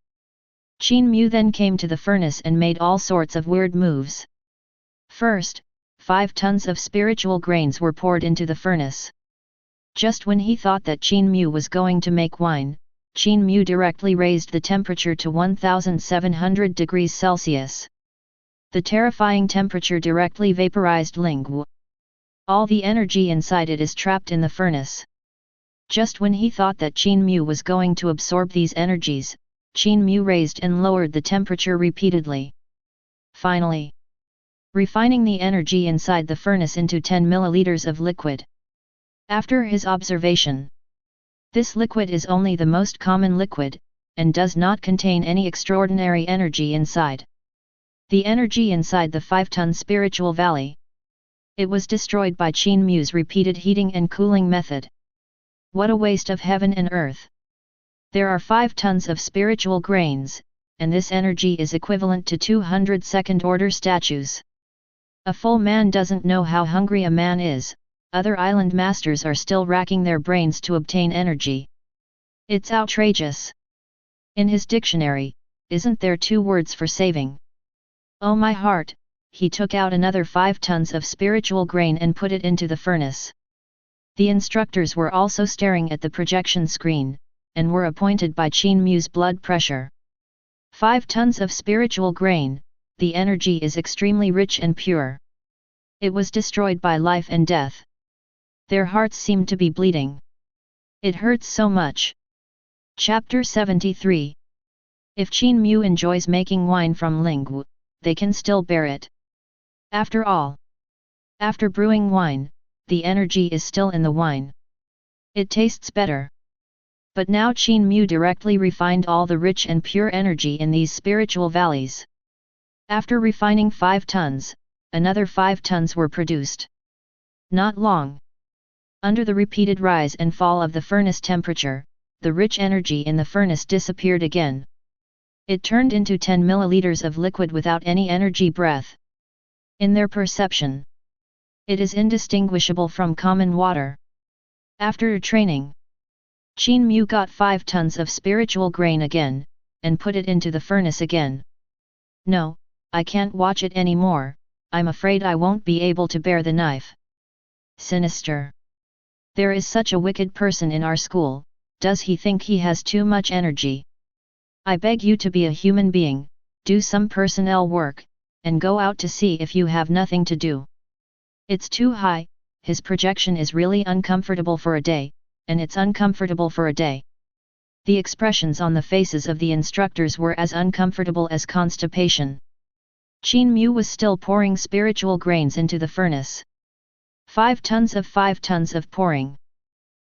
Qin Mu then came to the furnace and made all sorts of weird moves. First, 5 tons of spiritual grains were poured into the furnace. Just when he thought that Qin Mu was going to make wine, Qin Mu directly raised the temperature to 1700 degrees Celsius. The terrifying temperature directly vaporized Ling Wu. All the energy inside it is trapped in the furnace. Just when he thought that Qin Mu was going to absorb these energies, Qin Mu raised and lowered the temperature repeatedly. Finally, refining the energy inside the furnace into 10 milliliters of liquid. After his observation, this liquid is only the most common liquid, and does not contain any extraordinary energy inside. The energy inside the 5-ton spiritual valley. It was destroyed by Qin Mu's repeated heating and cooling method. What a waste of heaven and earth! There are 5 tons of spiritual grains, and this energy is equivalent to 200 second-order statues. A full man doesn't know how hungry a man is. Other island masters are still racking their brains to obtain energy. It's outrageous. In his dictionary, isn't there 2 words for saving? Oh my heart, he took out another 5 tons of spiritual grain and put it into the furnace. The instructors were also staring at the projection screen, and were appointed by Qin Mu's blood pressure. 5 tons of spiritual grain, the energy is extremely rich and pure. It was destroyed by life and death. Their hearts seemed to be bleeding. It hurts so much. Chapter 73. If Qin Mu enjoys making wine from lingu, they can still bear it. After all, after brewing wine, the energy is still in the wine. It tastes better. But now Qin Mu directly refined all the rich and pure energy in these spiritual valleys. After refining 5 tons, another 5 tons were produced. Not long. Under the repeated rise and fall of the furnace temperature, the rich energy in the furnace disappeared again. It turned into 10 milliliters of liquid without any energy breath. In their perception, it is indistinguishable from common water. After training, Qin Mu got 5 tons of spiritual grain again, and put it into the furnace again. No, I can't watch it anymore, I'm afraid I won't be able to bear the knife. Sinister. There is such a wicked person in our school, does he think he has too much energy? I beg you to be a human being, do some personnel work, and go out to sea if you have nothing to do. It's too high, his projection is really uncomfortable for a day, and it's uncomfortable for a day. The expressions on the faces of the instructors were as uncomfortable as constipation. Qin Mu was still pouring spiritual grains into the furnace. 5 tons of pouring.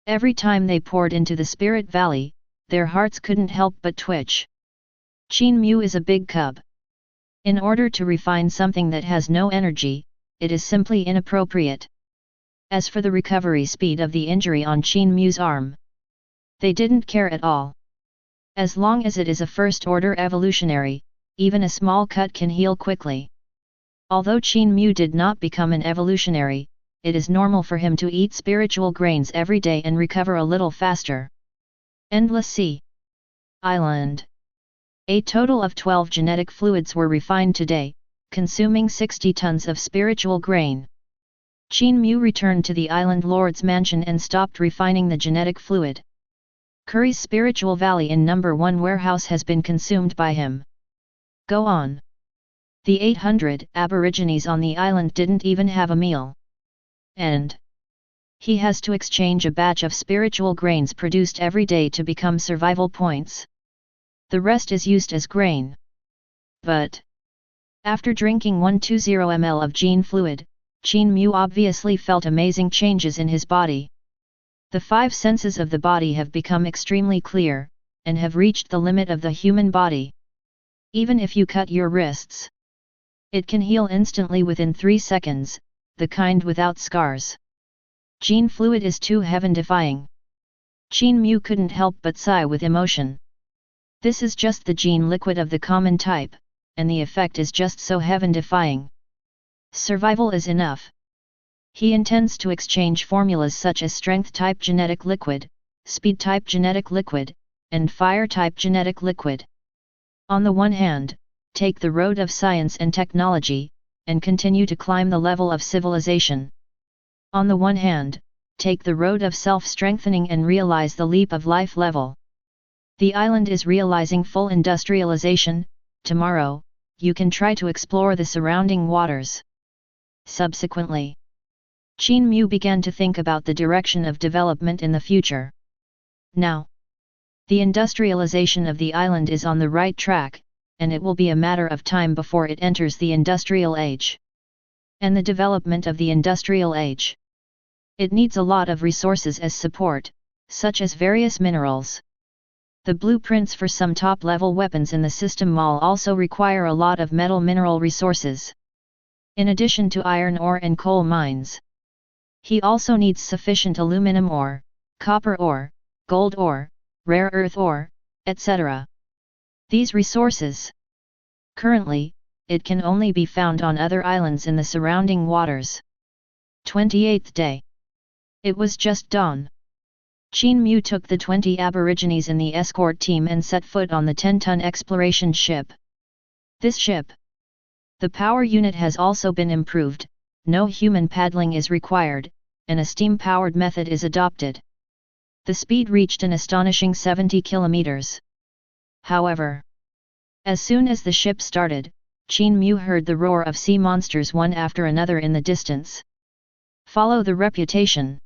Every time they poured into the spirit valley, their hearts couldn't help but twitch. Qin Mu is a big cub. In order to refine something that has no energy, it is simply inappropriate. As for the recovery speed of the injury on Qin Mu's arm, they didn't care at all. As long as it is a first-order evolutionary, even a small cut can heal quickly. Although Qin Mu did not become an evolutionary, it is normal for him to eat spiritual grains every day and recover a little faster. Endless Sea Island. A total of 12 genetic fluids were refined today, consuming 60 tons of spiritual grain. Qin Mu returned to the island lord's mansion and stopped refining the genetic fluid. Curry's spiritual valley in number 1 warehouse has been consumed by him. Go on. The 800 aborigines on the island didn't even have a meal. And he has to exchange a batch of spiritual grains produced every day to become survival points. The rest is used as grain. But after drinking 120 ml of gene fluid, Qin Mu obviously felt amazing changes in his body. The 5 senses of the body have become extremely clear, and have reached the limit of the human body. Even if you cut your wrists, it can heal instantly within 3 seconds, the kind without scars. Gene fluid is too heaven-defying. Qin Mu couldn't help but sigh with emotion. This is just the gene liquid of the common type, and the effect is just so heaven-defying. Survival is enough. He intends to exchange formulas such as strength-type genetic liquid, speed-type genetic liquid, and fire-type genetic liquid. On the one hand, take the road of science and technology, and continue to climb the level of civilization. On the one hand, take the road of self-strengthening and realize the leap of life level. The island is realizing full industrialization. Tomorrow, you can try to explore the surrounding waters. Subsequently, Qin Mu began to think about the direction of development in the future. Now, the industrialization of the island is on the right track, and it will be a matter of time before it enters the industrial age. And the development of the industrial age. It needs a lot of resources as support, such as various minerals. The blueprints for some top-level weapons in the system mall also require a lot of metal mineral resources. In addition to iron ore and coal mines. He also needs sufficient aluminum ore, copper ore, gold ore, rare earth ore, etc. These resources. Currently, it can only be found on other islands in the surrounding waters. 28th day. It was just dawn. Qin Mu took the 20 Aborigines in the escort team and set foot on the 10-ton exploration ship. This ship. The power unit has also been improved, no human paddling is required, and a steam-powered method is adopted. The speed reached an astonishing 70 kilometers. However, as soon as the ship started, Qin Mu heard the roar of sea monsters one after another in the distance. Follow the reputation.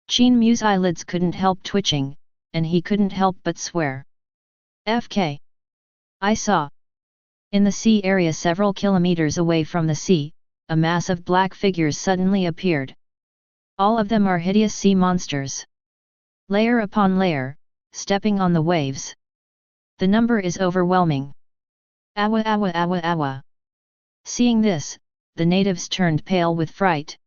Qin Mu's eyelids couldn't help twitching, and he couldn't help but swear. FK. I saw. In the sea area several kilometers away from the sea, a mass of black figures suddenly appeared. All of them are hideous sea monsters. Layer upon layer, stepping on the waves. The number is overwhelming. Awa awa awa awa. Seeing this, the natives turned pale with fright.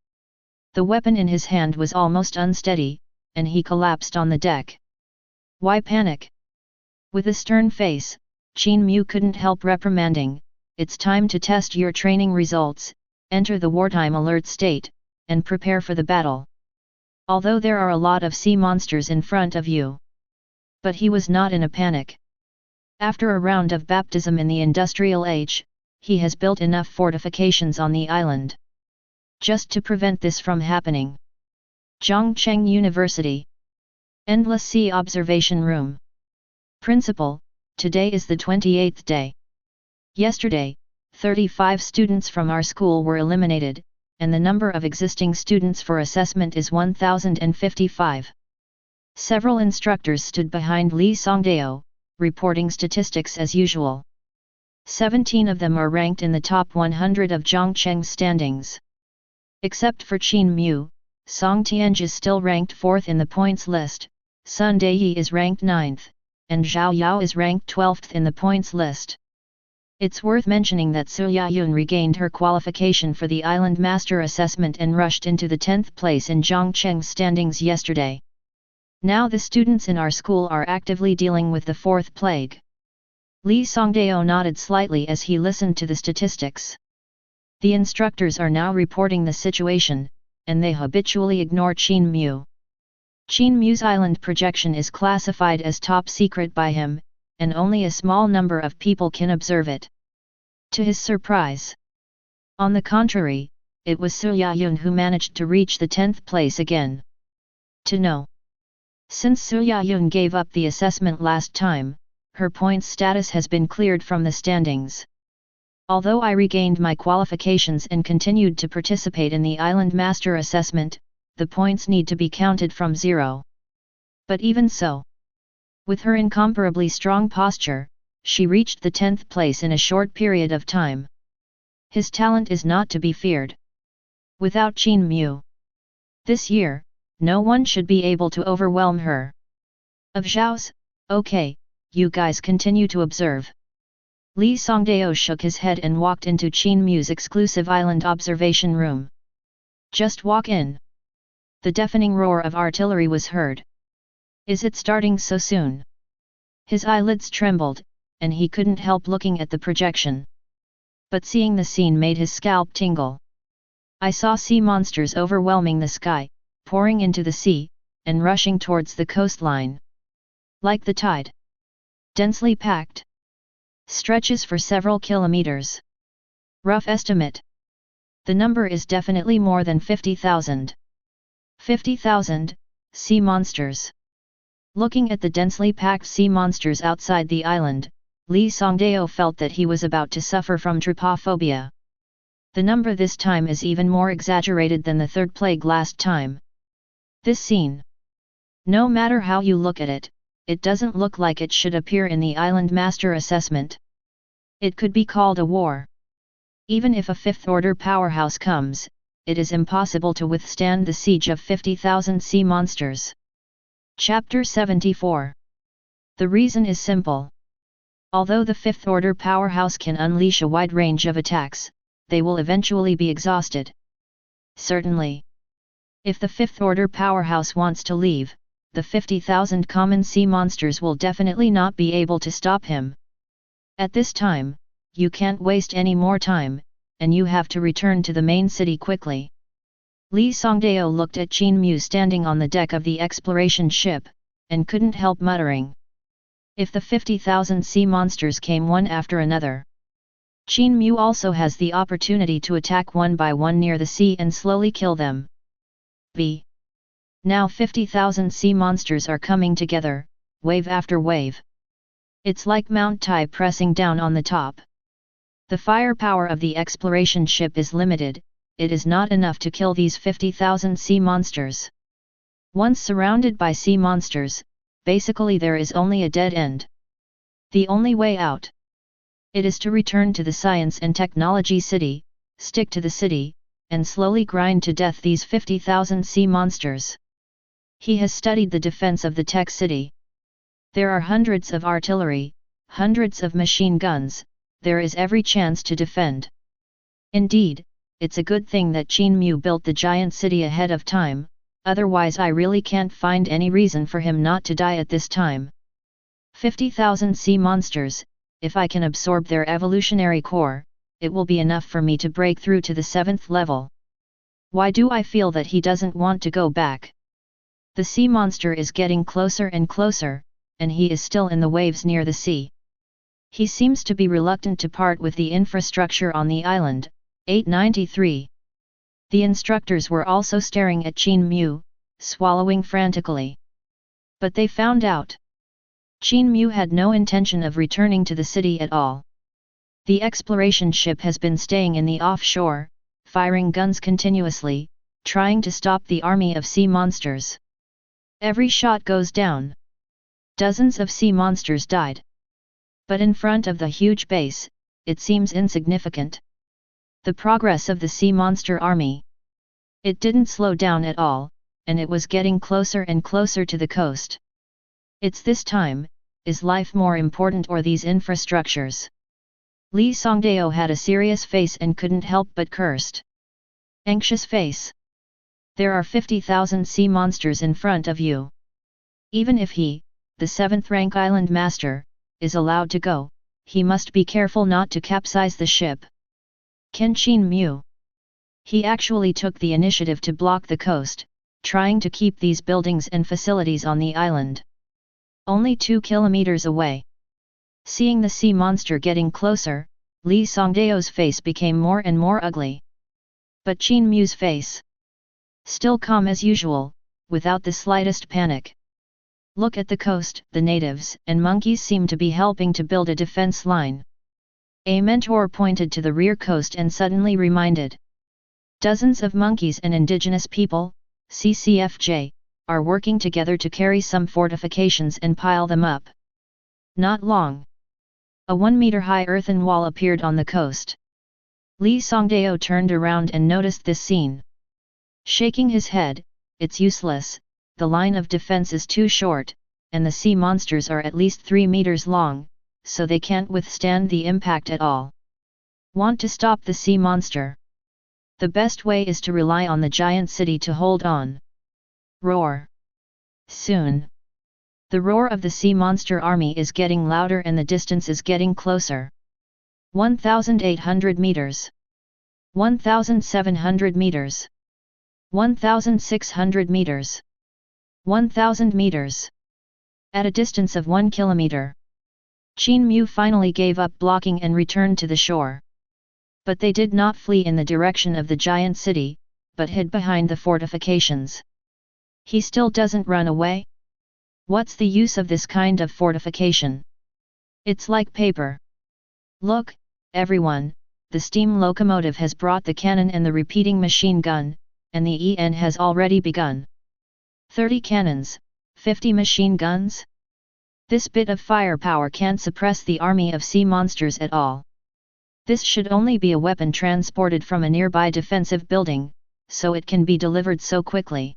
The weapon in his hand was almost unsteady, and he collapsed on the deck. Why panic? With a stern face, Qin Mu couldn't help reprimanding, it's time to test your training results, enter the wartime alert state, and prepare for the battle. Although there are a lot of sea monsters in front of you. But he was not in a panic. After a round of baptism in the industrial age, he has built enough fortifications on the island. Just to prevent this from happening. Zhongcheng University. Endless Sea Observation Room. Principal, today is the 28th day. Yesterday, 35 students from our school were eliminated, and the number of existing students for assessment is 1,055. Several instructors stood behind Li Songdao, reporting statistics as usual. 17 of them are ranked in the top 100 of Zhongcheng's standings. Except for Qin Mu, Song Tianj is still ranked 4th in the points list, Sun Daiyi is ranked 9th, and Zhao Yao is ranked 12th in the points list. It's worth mentioning that Su Yayun regained her qualification for the Island Master Assessment and rushed into the 10th place in Zhongcheng's standings yesterday. Now the students in our school are actively dealing with the 4th plague. Li Songdao nodded slightly as he listened to the statistics. The instructors are now reporting the situation, and they habitually ignore Qin Mu. Qin Mu's island projection is classified as top secret by him, and only a small number of people can observe it. To his surprise. On the contrary, it was Su Yayun who managed to reach the 10th place again. To know. Since Su Yayun gave up the assessment last time, her points status has been cleared from the standings. Although I regained my qualifications and continued to participate in the Island Master Assessment, the points need to be counted from 0. But even so, with her incomparably strong posture, she reached the 10th place in a short period of time. His talent is not to be feared. Without Qin Mu, this year, no one should be able to overwhelm her. Of Zhao's, okay, you guys continue to observe. Li Songdao shook his head and walked into Qin Mu's exclusive island observation room. Just walk in. The deafening roar of artillery was heard. Is it starting so soon? His eyelids trembled, and he couldn't help looking at the projection. But seeing the scene made his scalp tingle. I saw sea monsters overwhelming the sky, pouring into the sea, and rushing towards the coastline. Like the tide. Densely packed. Stretches for several kilometers. Rough estimate. The number is definitely more than 50,000. 50,000, sea monsters. Looking at the densely packed sea monsters outside the island, Li Songdao felt that he was about to suffer from trypophobia. The number this time is even more exaggerated than the 3rd plague last time. This scene. No matter how you look at it, it doesn't look like it should appear in the Island Master assessment. It could be called a war. Even if a fifth-order powerhouse comes, it is impossible to withstand the siege of 50,000 sea monsters. Chapter 74. The reason is simple. Although the fifth-order powerhouse can unleash a wide range of attacks, they will eventually be exhausted. Certainly. If the fifth-order powerhouse wants to leave, the 50,000 common sea monsters will definitely not be able to stop him. At this time, you can't waste any more time, and you have to return to the main city quickly. Li Songdao looked at Qin Mu standing on the deck of the exploration ship, and couldn't help muttering. If the 50,000 sea monsters came one after another, Qin Mu also has the opportunity to attack one by one near the sea and slowly kill them. B. Now 50,000 sea monsters are coming together, wave after wave. It's like Mount Tai pressing down on the top. The firepower of the exploration ship is limited, it is not enough to kill these 50,000 sea monsters. Once surrounded by sea monsters, basically there is only a dead end. The only way out. It is to return to the science and technology city, stick to the city, and slowly grind to death these 50,000 sea monsters. He has studied the defense of the tech city. There are hundreds of artillery, hundreds of machine guns, there is every chance to defend. Indeed, it's a good thing that Qin Mu built the giant city ahead of time, otherwise I really can't find any reason for him not to die at this time. 50,000 sea monsters, if I can absorb their evolutionary core, it will be enough for me to break through to the 7th level. Why do I feel that he doesn't want to go back? The sea monster is getting closer and closer, and he is still in the waves near the sea. He seems to be reluctant to part with the infrastructure on the island. 893. The instructors were also staring at Qin Mu, swallowing frantically. But they found out. Qin Mu had no intention of returning to the city at all. The exploration ship has been staying in the offshore, firing guns continuously, trying to stop the army of sea monsters. Every shot goes down. Dozens of sea monsters died. But in front of the huge base, it seems insignificant. The progress of the sea monster army. It didn't slow down at all, and it was getting closer and closer to the coast. It's this time, is life more important or these infrastructures? Li Songdao had a serious face and couldn't help but cursed. Anxious face. There are 50,000 sea monsters in front of you. Even if he, the 7th rank island master, is allowed to go, he must be careful not to capsize the ship. Qin Mu. He actually took the initiative to block the coast, trying to keep these buildings and facilities on the island. Only 2 kilometers away. Seeing the sea monster getting closer, Li Songdao's face became more and more ugly. But Qin Mu's face. Still calm as usual, without the slightest panic. Look at the coast, the natives and monkeys seem to be helping to build a defense line. A mentor pointed to the rear coast and suddenly reminded. Dozens of monkeys and indigenous people, CCFJ, are working together to carry some fortifications and pile them up. Not long. A 1-meter-high earthen wall appeared on the coast. Li Songdao turned around and noticed this scene. Shaking his head, it's useless, the line of defense is too short, and the sea monsters are at least 3 meters long, so they can't withstand the impact at all. Want to stop the sea monster? The best way is to rely on the giant city to hold on. Roar. Soon. The roar of the sea monster army is getting louder and the distance is getting closer. 1,800 meters. 1,700 meters. 1,600 meters. 1,000 meters. At a distance of 1 kilometer. Qin Mu finally gave up blocking and returned to the shore. But they did not flee in the direction of the giant city, but hid behind the fortifications. He still doesn't run away? What's the use of this kind of fortification? It's like paper. Look, everyone, the steam locomotive has brought the cannon and the repeating machine gun, and the EN has already begun. 30 cannons, 50 machine guns? This bit of firepower can't suppress the army of sea monsters at all. This should only be a weapon transported from a nearby defensive building, so it can be delivered so quickly.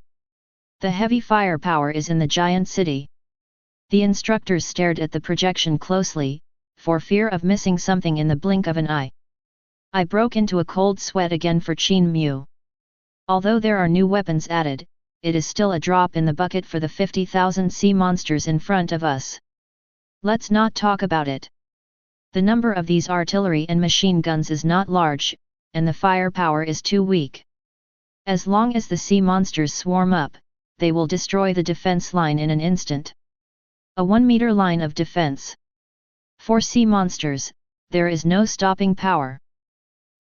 The heavy firepower is in the giant city. The instructors stared at the projection closely, for fear of missing something in the blink of an eye. I broke into a cold sweat again for Qin Mu. Although there are new weapons added, it is still a drop in the bucket for the 50,000 sea monsters in front of us. Let's not talk about it. The number of these artillery and machine guns is not large, and the firepower is too weak. As long as the sea monsters swarm up, they will destroy the defense line in an instant. A 1-meter line of defense. For sea monsters, there is no stopping power.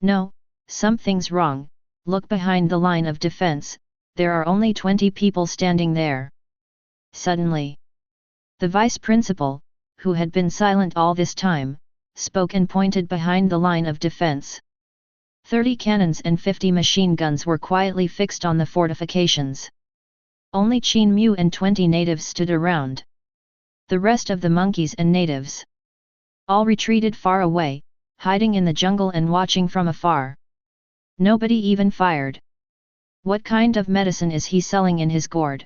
No, something's wrong. Look behind the line of defense, there are only 20 people standing there. Suddenly, the vice principal, who had been silent all this time, spoke and pointed behind the line of defense. 30 cannons and 50 machine guns were quietly fixed on the fortifications. Only Qin Mu and 20 natives stood around. The rest of the monkeys and natives all retreated far away, hiding in the jungle and watching from afar. Nobody even fired. What kind of medicine is he selling in his gourd?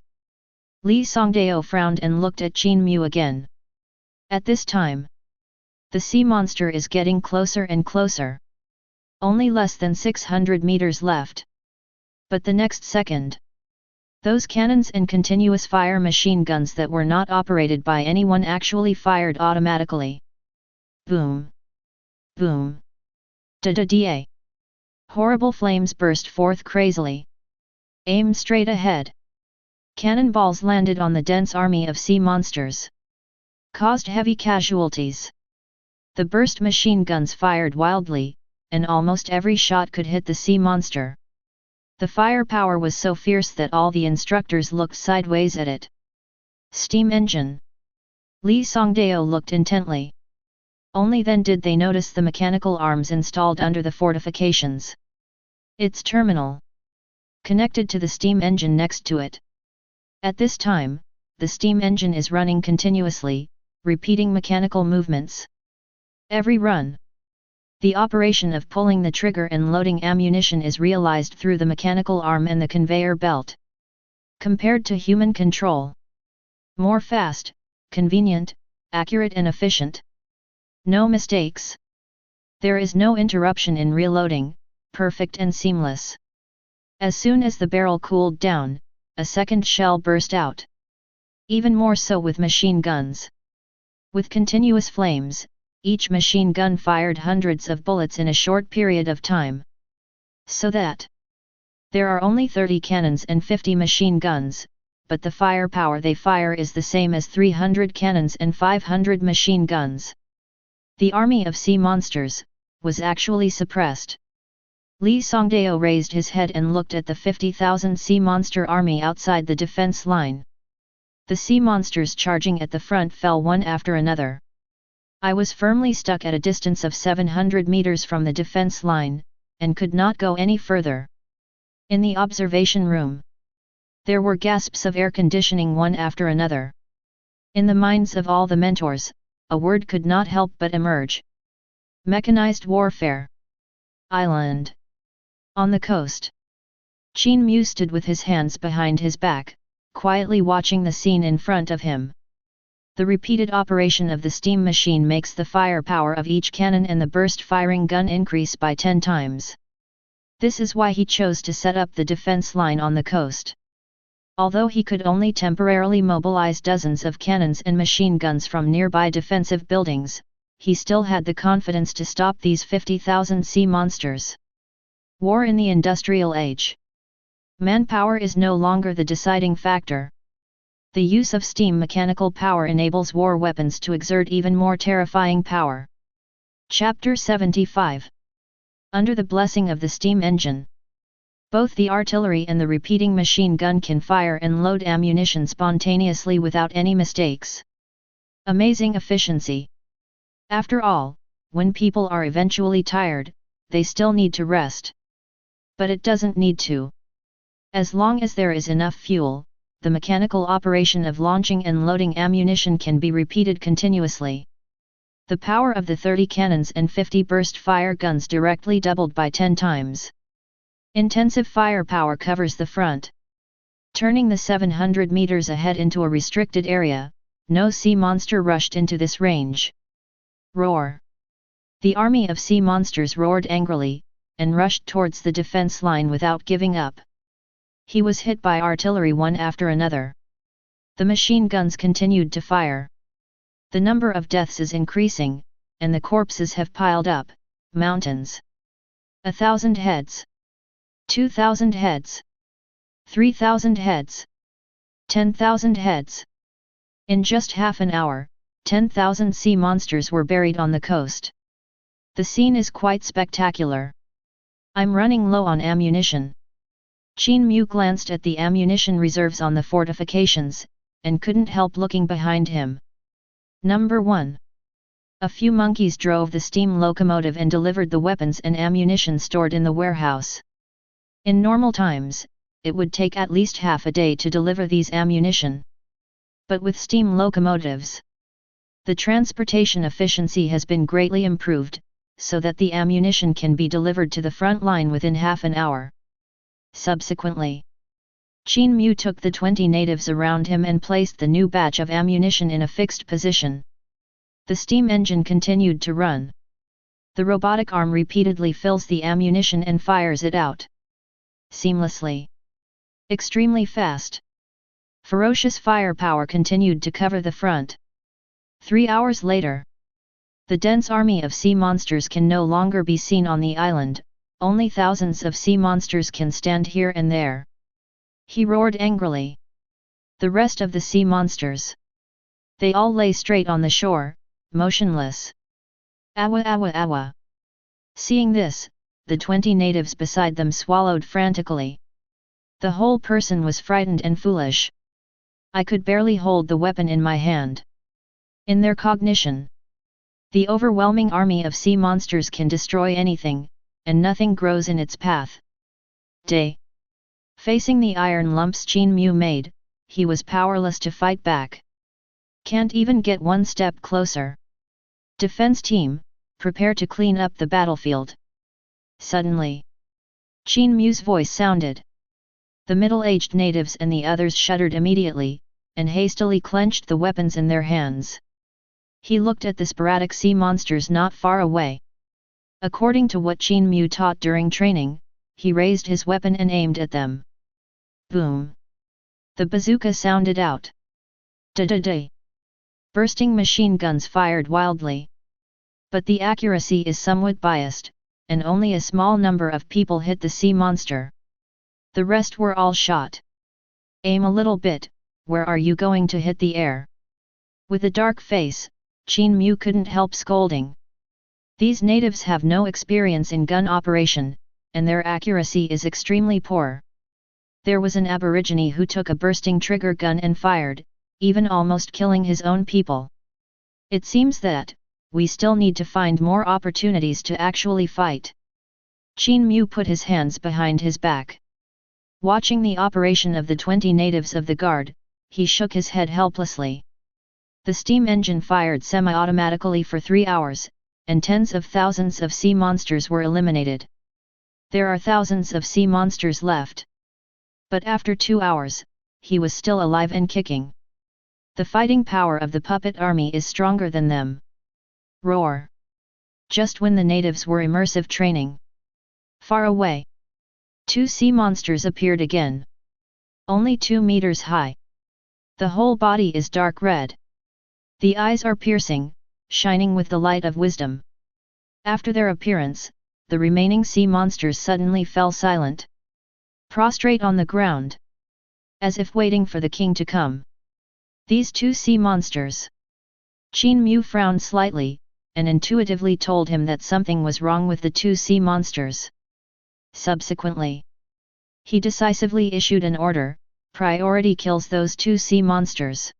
Li Songdao frowned and looked at Qin Mu again. At this time, the sea monster is getting closer and closer. Only less than 600 meters left. But the next second, those cannons and continuous fire machine guns that were not operated by anyone actually fired automatically. Boom! Boom! Da-da-da! Horrible flames burst forth crazily. Aim straight ahead. Cannonballs landed on the dense army of sea monsters. Caused heavy casualties. The burst machine guns fired wildly, and almost every shot could hit the sea monster. The firepower was so fierce that all the instructors looked sideways at it. Steam engine. Li Songdao looked intently. Only then did they notice the mechanical arms installed under the fortifications. Its terminal connected to the steam engine next to it. At this time, the steam engine is running continuously, repeating mechanical movements. Every run, the operation of pulling the trigger and loading ammunition is realized through the mechanical arm and the conveyor belt. Compared to human control, more fast, convenient, accurate and efficient. No mistakes. There is no interruption in reloading, perfect and seamless. As soon as the barrel cooled down, a second shell burst out. Even more so with machine guns. With continuous flames, each machine gun fired hundreds of bullets in a short period of time. So that there are only 30 cannons and 50 machine guns, but the firepower they fire is the same as 300 cannons and 500 machine guns. The army of sea monsters was actually suppressed. Li Songdao raised his head and looked at the 50,000 sea monster army outside the defense line. The sea monsters charging at the front fell one after another. I was firmly stuck at a distance of 700 meters from the defense line, and could not go any further. In the observation room, there were gasps of air conditioning one after another. In the minds of all the mentors, a word could not help but emerge. Mechanized warfare. Island. On the coast. Qin Mu stood with his hands behind his back, quietly watching the scene in front of him. The repeated operation of the steam machine makes the firepower of each cannon and the burst-firing gun increase by 10 times. This is why he chose to set up the defense line on the coast. Although he could only temporarily mobilize dozens of cannons and machine guns from nearby defensive buildings, he still had the confidence to stop these 50,000 sea monsters. War in the Industrial Age. Manpower is no longer the deciding factor. The use of steam mechanical power enables war weapons to exert even more terrifying power. Chapter 75. Under the blessing of the steam engine, both the artillery and the repeating machine gun can fire and load ammunition spontaneously without any mistakes. Amazing efficiency. After all, when people are eventually tired, they still need to rest. But it doesn't need to. As long as there is enough fuel, the mechanical operation of launching and loading ammunition can be repeated continuously. The power of the 30 cannons and 50 burst fire guns directly doubled by 10 times. Intensive firepower covers the front, turning the 700 meters ahead into a restricted area. No sea monster rushed into this range. Roar! The army of sea monsters roared angrily, and rushed towards the defense line without giving up. He was hit by artillery one after another. The machine guns continued to fire. The number of deaths is increasing, and the corpses have piled up, mountains. 1,000 heads. 2,000 heads. 3,000 heads. 10,000 heads. In just half an hour, 10,000 sea monsters were buried on the coast. The scene is quite spectacular. I'm running low on ammunition. Qin Mu glanced at the ammunition reserves on the fortifications, and couldn't help looking behind him. Number 1. A few monkeys drove the steam locomotive and delivered the weapons and ammunition stored in the warehouse. In normal times, it would take at least half a day to deliver these ammunition. But with steam locomotives, the transportation efficiency has been greatly improved, so that the ammunition can be delivered to the front line within half an hour. Subsequently, Qin Mu took the 20 natives around him and placed the new batch of ammunition in a fixed position. The steam engine continued to run. The robotic arm repeatedly fills the ammunition and fires it out. Seamlessly. Extremely fast. Ferocious firepower continued to cover the front. 3 hours later, the dense army of sea monsters can no longer be seen on the island. Only thousands of sea monsters can stand here and there. He roared angrily. The rest of the sea monsters, they all lay straight on the shore, motionless. Awa awa awa. Seeing this, the 20 natives beside them swallowed frantically. The whole person was frightened and foolish. I could barely hold the weapon in my hand. In their cognition, the overwhelming army of sea monsters can destroy anything, and nothing grows in its path. Facing the iron lumps Qin Mu made, he was powerless to fight back. Can't even get one step closer. Defense team, prepare to clean up the battlefield. Suddenly, Qin Mu's voice sounded. The middle-aged natives and the others shuddered immediately, and hastily clenched the weapons in their hands. He looked at the sporadic sea monsters not far away. According to what Qin Mu taught during training, he raised his weapon and aimed at them. Boom! The bazooka sounded out. Da-da-da! Bursting machine guns fired wildly. But the accuracy is somewhat biased, and only a small number of people hit the sea monster. The rest were all shot. Aim a little bit, where are you going to hit the air? With a dark face, Qin Mu couldn't help scolding. These natives have no experience in gun operation, and their accuracy is extremely poor. There was an aborigine who took a bursting trigger gun and fired, even almost killing his own people. It seems that we still need to find more opportunities to actually fight. Qin Mu put his hands behind his back. Watching the operation of the 20 natives of the guard, he shook his head helplessly. The steam engine fired semi-automatically for 3 hours, and tens of thousands of sea monsters were eliminated. There are thousands of sea monsters left. But after 2 hours, he was still alive and kicking. The fighting power of the puppet army is stronger than them. Roar! Just when the natives were immersive training, far away, 2 sea monsters appeared again. Only 2 meters high. The whole body is dark red. The eyes are piercing, shining with the light of wisdom. After their appearance, the remaining sea monsters suddenly fell silent, prostrate on the ground, as if waiting for the king to come. These 2 sea monsters. Qin Mu frowned slightly, and intuitively told him that something was wrong with the 2 sea monsters. Subsequently, he decisively issued an order: priority kills those 2 sea monsters.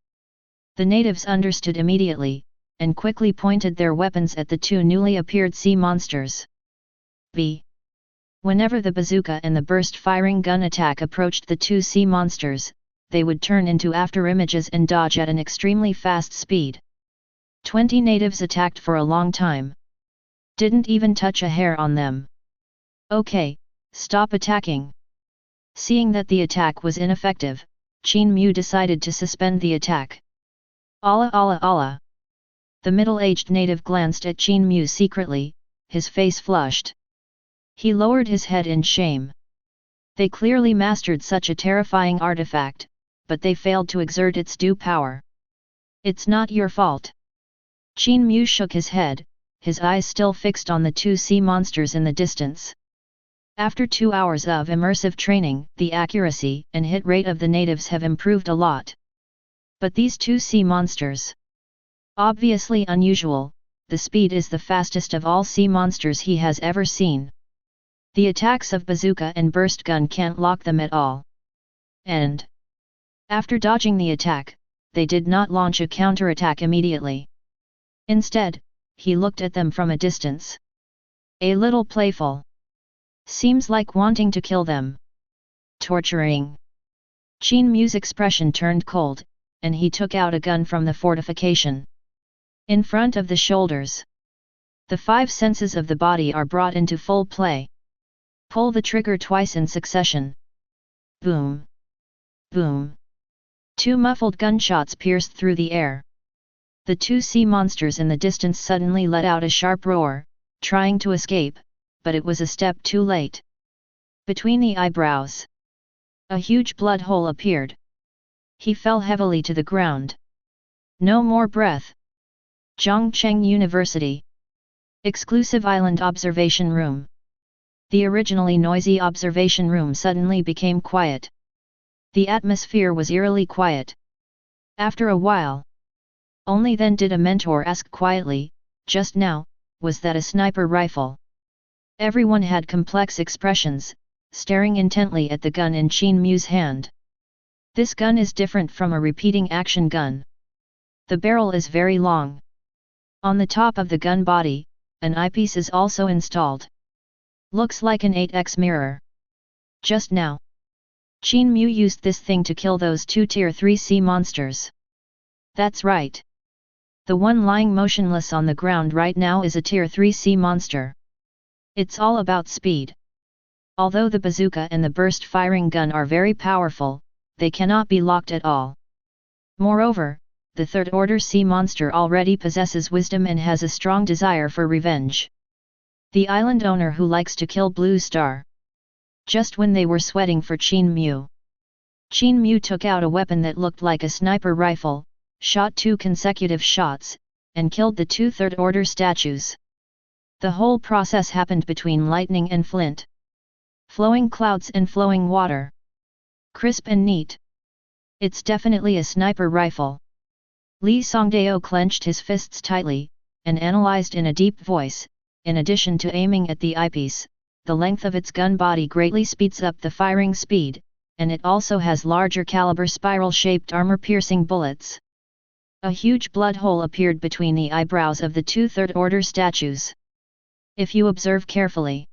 The natives understood immediately, and quickly pointed their weapons at the 2 newly appeared sea monsters. Whenever the bazooka and the burst-firing gun attack approached the 2 sea monsters, they would turn into afterimages and dodge at an extremely fast speed. 20 natives attacked for a long time. Didn't even touch a hair on them. Okay, stop attacking. Seeing that the attack was ineffective, Qin Mu decided to suspend the attack. Allah Allah Allah. The middle-aged native glanced at Qin Mu secretly, his face flushed. He lowered his head in shame. They clearly mastered such a terrifying artifact, but they failed to exert its due power. It's not your fault. Qin Mu shook his head, his eyes still fixed on the two sea monsters in the distance. After 2 hours of immersive training, the accuracy and hit rate of the natives have improved a lot. But these two sea monsters? Obviously unusual, the speed is the fastest of all sea monsters he has ever seen. The attacks of bazooka and burst gun can't lock them at all. And after dodging the attack, they did not launch a counterattack immediately. Instead, he looked at them from a distance. A little playful. Seems like wanting to kill them. Torturing. Qin Mu's expression turned cold, and he took out a gun from the fortification. In front of the shoulders. The 5 senses of the body are brought into full play. Pull the trigger twice in succession. Boom. Boom. 2 muffled gunshots pierced through the air. The two sea monsters in the distance suddenly let out a sharp roar, trying to escape, but it was a step too late. Between the eyebrows, a huge blood hole appeared. He fell heavily to the ground. No more breath. Zhongcheng University. Exclusive Island Observation Room. The originally noisy observation room suddenly became quiet. The atmosphere was eerily quiet. After a while, only then did a mentor ask quietly, "Just now, was that a sniper rifle?" Everyone had complex expressions, staring intently at the gun in Qin Mu's hand. This gun is different from a repeating action gun. The barrel is very long. On the top of the gun body, an eyepiece is also installed. Looks like an 8x mirror. Just now, Qin Mu used this thing to kill those 2 Tier 3 sea monsters. That's right. The one lying motionless on the ground right now is a Tier 3 sea monster. It's all about speed. Although the bazooka and the burst-firing gun are very powerful, they cannot be locked at all. Moreover, the third-order sea monster already possesses wisdom and has a strong desire for revenge. The island owner who likes to kill Blue Star. Just when they were sweating for Qin Mu, Qin Mu took out a weapon that looked like a sniper rifle, shot 2 consecutive shots, and killed the 2 third-order statues. The whole process happened between lightning and flint. Flowing clouds and flowing water. Crisp and neat. It's definitely a sniper rifle. Li Songdao clenched his fists tightly, and analyzed in a deep voice, in addition to aiming at the eyepiece, the length of its gun body greatly speeds up the firing speed, and it also has larger caliber spiral-shaped armor-piercing bullets. A huge blood hole appeared between the eyebrows of the 2 third-order statues. If you observe carefully,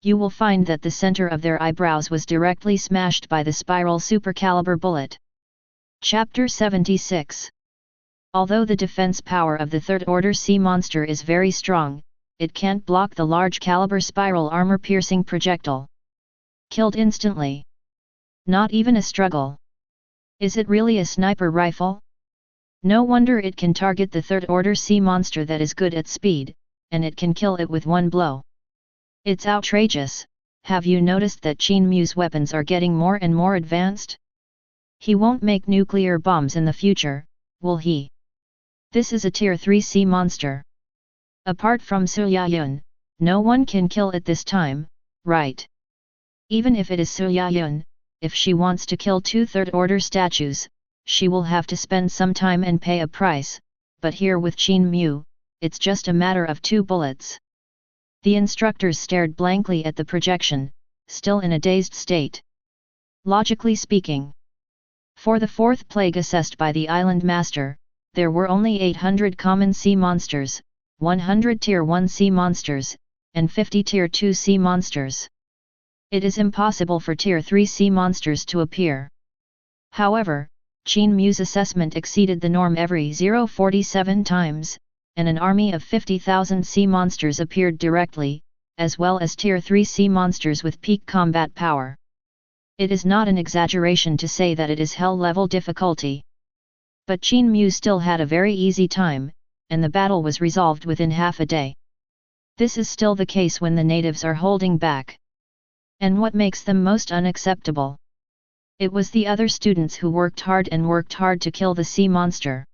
you will find that the center of their eyebrows was directly smashed by the spiral supercaliber bullet. Chapter 76. Although the defense power of the third-order sea monster is very strong, it can't block the large caliber spiral armor-piercing projectile. Killed instantly. Not even a struggle. Is it really a sniper rifle? No wonder it can target the third-order sea monster that is good at speed, and it can kill it with one blow. It's outrageous. Have you noticed that Qin Mu's weapons are getting more and more advanced? He won't make nuclear bombs in the future, will he? This is a Tier 3 sea monster. Apart from Su Yayun, no one can kill it this time, right? Even if it is Su Yayun, if she wants to kill 2 third-order statues, she will have to spend some time and pay a price, but here with Qin Mu, it's just a matter of 2 bullets. The instructors stared blankly at the projection, still in a dazed state. Logically speaking, for the 4th plague assessed by the island master, there were only 800 common sea monsters, 100 Tier 1 sea monsters, and 50 Tier 2 sea monsters. It is impossible for Tier 3 sea monsters to appear. However, Qin Mu's assessment exceeded the norm every 0.47 times, and an army of 50,000 sea monsters appeared directly, as well as Tier 3 sea monsters with peak combat power. It is not an exaggeration to say that it is hell-level difficulty. But Qin Mu still had a very easy time, and the battle was resolved within half a day. This is still the case when the natives are holding back. And what makes them most unacceptable? It was the other students who worked hard to kill the sea monster.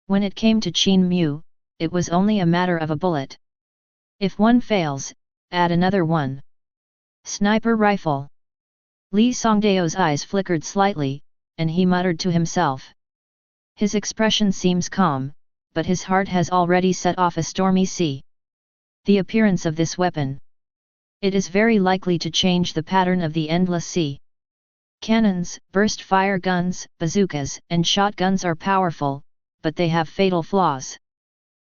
When it came to Qin Mu, it was only a matter of a bullet. If one fails, add another one. Sniper rifle. Li Songdao's eyes flickered slightly, and he muttered to himself. His expression seems calm, but his heart has already set off a stormy sea. The appearance of this weapon. It is very likely to change the pattern of the endless sea. Cannons, burst fire guns, bazookas, and shotguns are powerful, but they have fatal flaws.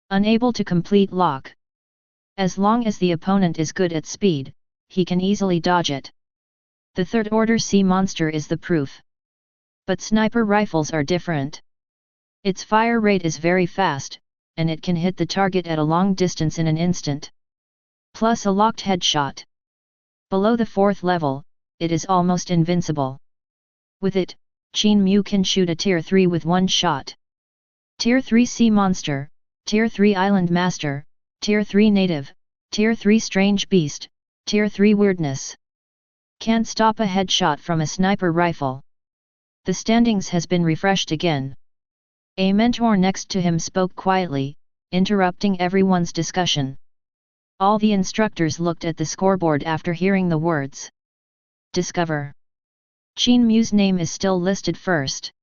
Unable to complete lock. As long as the opponent is good at speed, he can easily dodge it. The third-order sea monster is the proof. But sniper rifles are different. Its fire rate is very fast, and it can hit the target at a long distance in an instant. Plus a locked headshot. Below the 4th level, it is almost invincible. With it, Qin Mu can shoot a Tier 3 with one shot. Tier 3 Sea Monster, Tier 3 Island Master, Tier 3 Native, Tier 3 Strange Beast, Tier 3 Weirdness. Can't stop a headshot from a sniper rifle. The standings has been refreshed again. A mentor next to him spoke quietly, interrupting everyone's discussion. All the instructors looked at the scoreboard after hearing the words. Discover. Qin Mu's name is still listed first.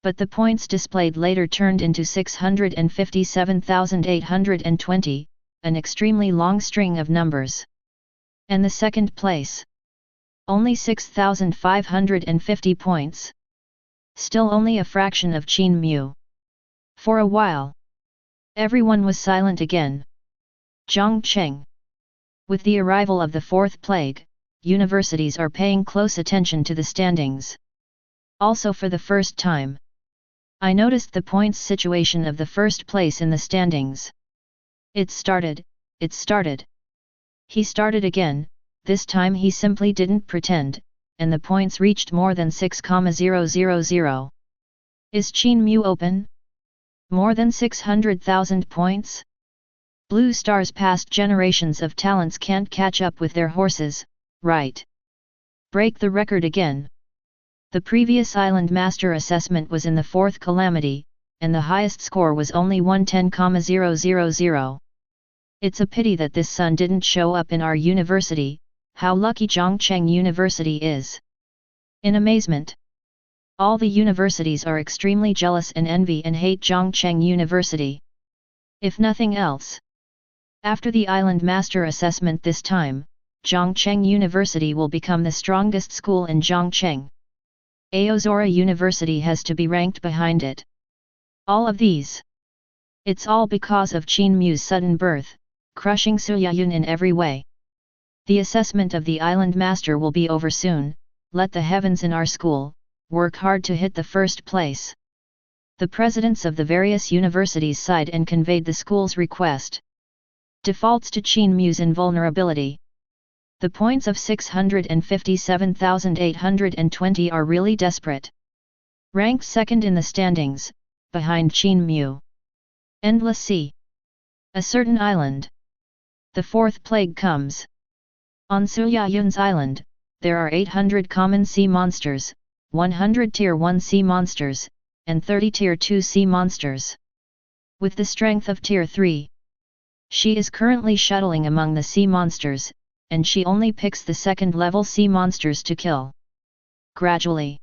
But the points displayed later turned into 657,820, an extremely long string of numbers. And the second place? Only 6,550 points. Still only a fraction of Qin Mu. For a while, everyone was silent again. Zhongcheng. With the arrival of the 4th plague, universities are paying close attention to the standings. Also for the first time, I noticed the points situation of the first place in the standings. It started. He started again, this time he simply didn't pretend, and the points reached more than 6,000. Is Qin Mu open? More than 600,000 points? Blue Star's past generations of talents can't catch up with their horses, right? Break the record again. The previous Island Master assessment was in the 4th calamity, and the highest score was only 110,000. It's a pity that this sun didn't show up in our university. How lucky Zhongcheng University is. In amazement. All the universities are extremely jealous and envy and hate Zhongcheng University. If nothing else. After the Island Master assessment this time, Zhongcheng University will become the strongest school in Zhongcheng. Aozora University has to be ranked behind it. All of these. It's all because of Qin Mu's sudden birth, crushing Suyayun in every way. The assessment of the Island Master will be over soon. Let the heavens in our school work hard to hit the first place. The presidents of the various universities sighed and conveyed the school's request. Defaults to Qin Mu's invulnerability. The points of 657,820 are really desperate. Ranked second in the standings, behind Qin Mu. Endless sea. A certain island. The 4th plague comes. On Suyayun's island, there are 800 common sea monsters, 100 Tier 1 sea monsters, and 30 Tier 2 sea monsters. With the strength of Tier 3. She is currently shuttling among the sea monsters, and she only picks the second-level sea monsters to kill. Gradually,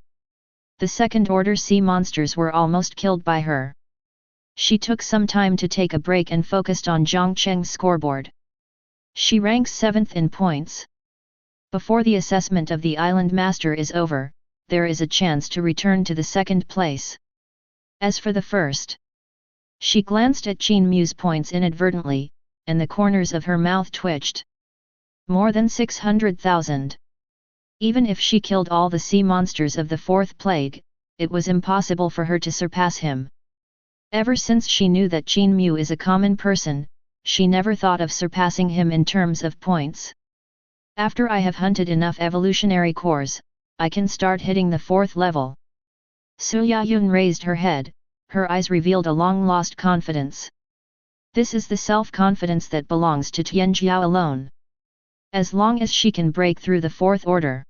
the second-order sea monsters were almost killed by her. She took some time to take a break and focused on Zhongcheng's scoreboard. She ranks 7th in points. Before the assessment of the Island Master is over, there is a chance to return to the second place. As for the first, she glanced at Qin Mu's points inadvertently, and the corners of her mouth twitched. More than 600,000. Even if she killed all the sea monsters of the 4th plague, it was impossible for her to surpass him. Ever since she knew that Qin Mu is a common person, she never thought of surpassing him in terms of points. After I have hunted enough evolutionary cores, I can start hitting the 4th level. Su Yayun raised her head, her eyes revealed a long-lost confidence. This is the self-confidence that belongs to Tianjiao alone. As long as she can break through the 4th order.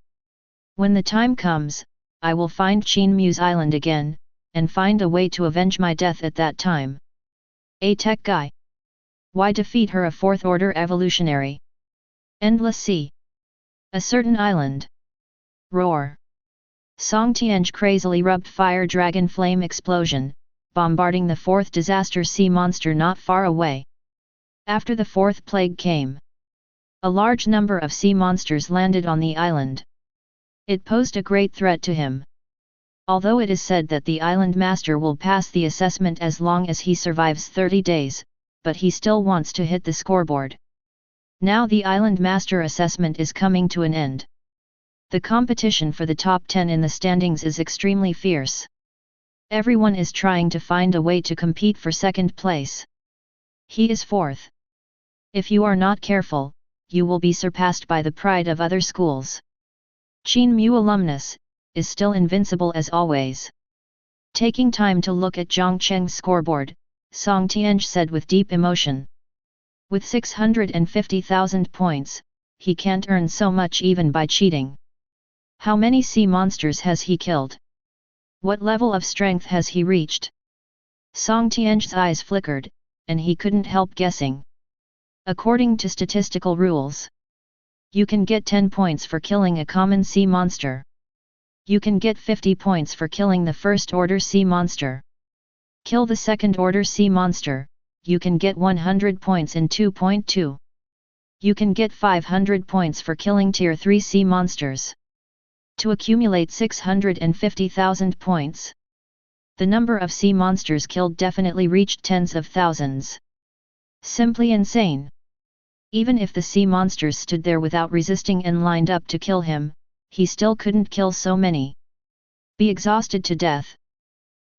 When the time comes, I will find Qin Mu's island again, and find a way to avenge my death at that time. A tech guy. Why defeat her, a 4th order evolutionary? Endless sea. A certain island. Roar. Song Tianj crazily rubbed fire dragon flame explosion, bombarding the 4th disaster sea monster not far away. After the 4th plague came, a large number of sea monsters landed on the island. It posed a great threat to him. Although it is said that the island master will pass the assessment as long as he survives 30 days, but he still wants to hit the scoreboard. Now the island master assessment is coming to an end. The competition for the top 10 in the standings is extremely fierce. Everyone is trying to find a way to compete for 2nd place. He is 4th. If you are not careful, you will be surpassed by the pride of other schools. Qin Mu alumnus is still invincible as always. Taking time to look at Zhang Cheng's scoreboard, Song Tianj said with deep emotion. With 650,000 points, he can't earn so much even by cheating. How many sea monsters has he killed? What level of strength has he reached? Song Tianj's eyes flickered, and he couldn't help guessing. According to statistical rules, you can get 10 points for killing a common sea monster. You can get 50 points for killing the 1st order sea monster. Kill the 2nd order sea monster, you can get 100 points in 2.2. You can get 500 points for killing tier 3 sea monsters. To accumulate 650,000 points. The number of sea monsters killed definitely reached tens of thousands. Simply insane. Even if the sea monsters stood there without resisting and lined up to kill him, he still couldn't kill so many. Be exhausted to death.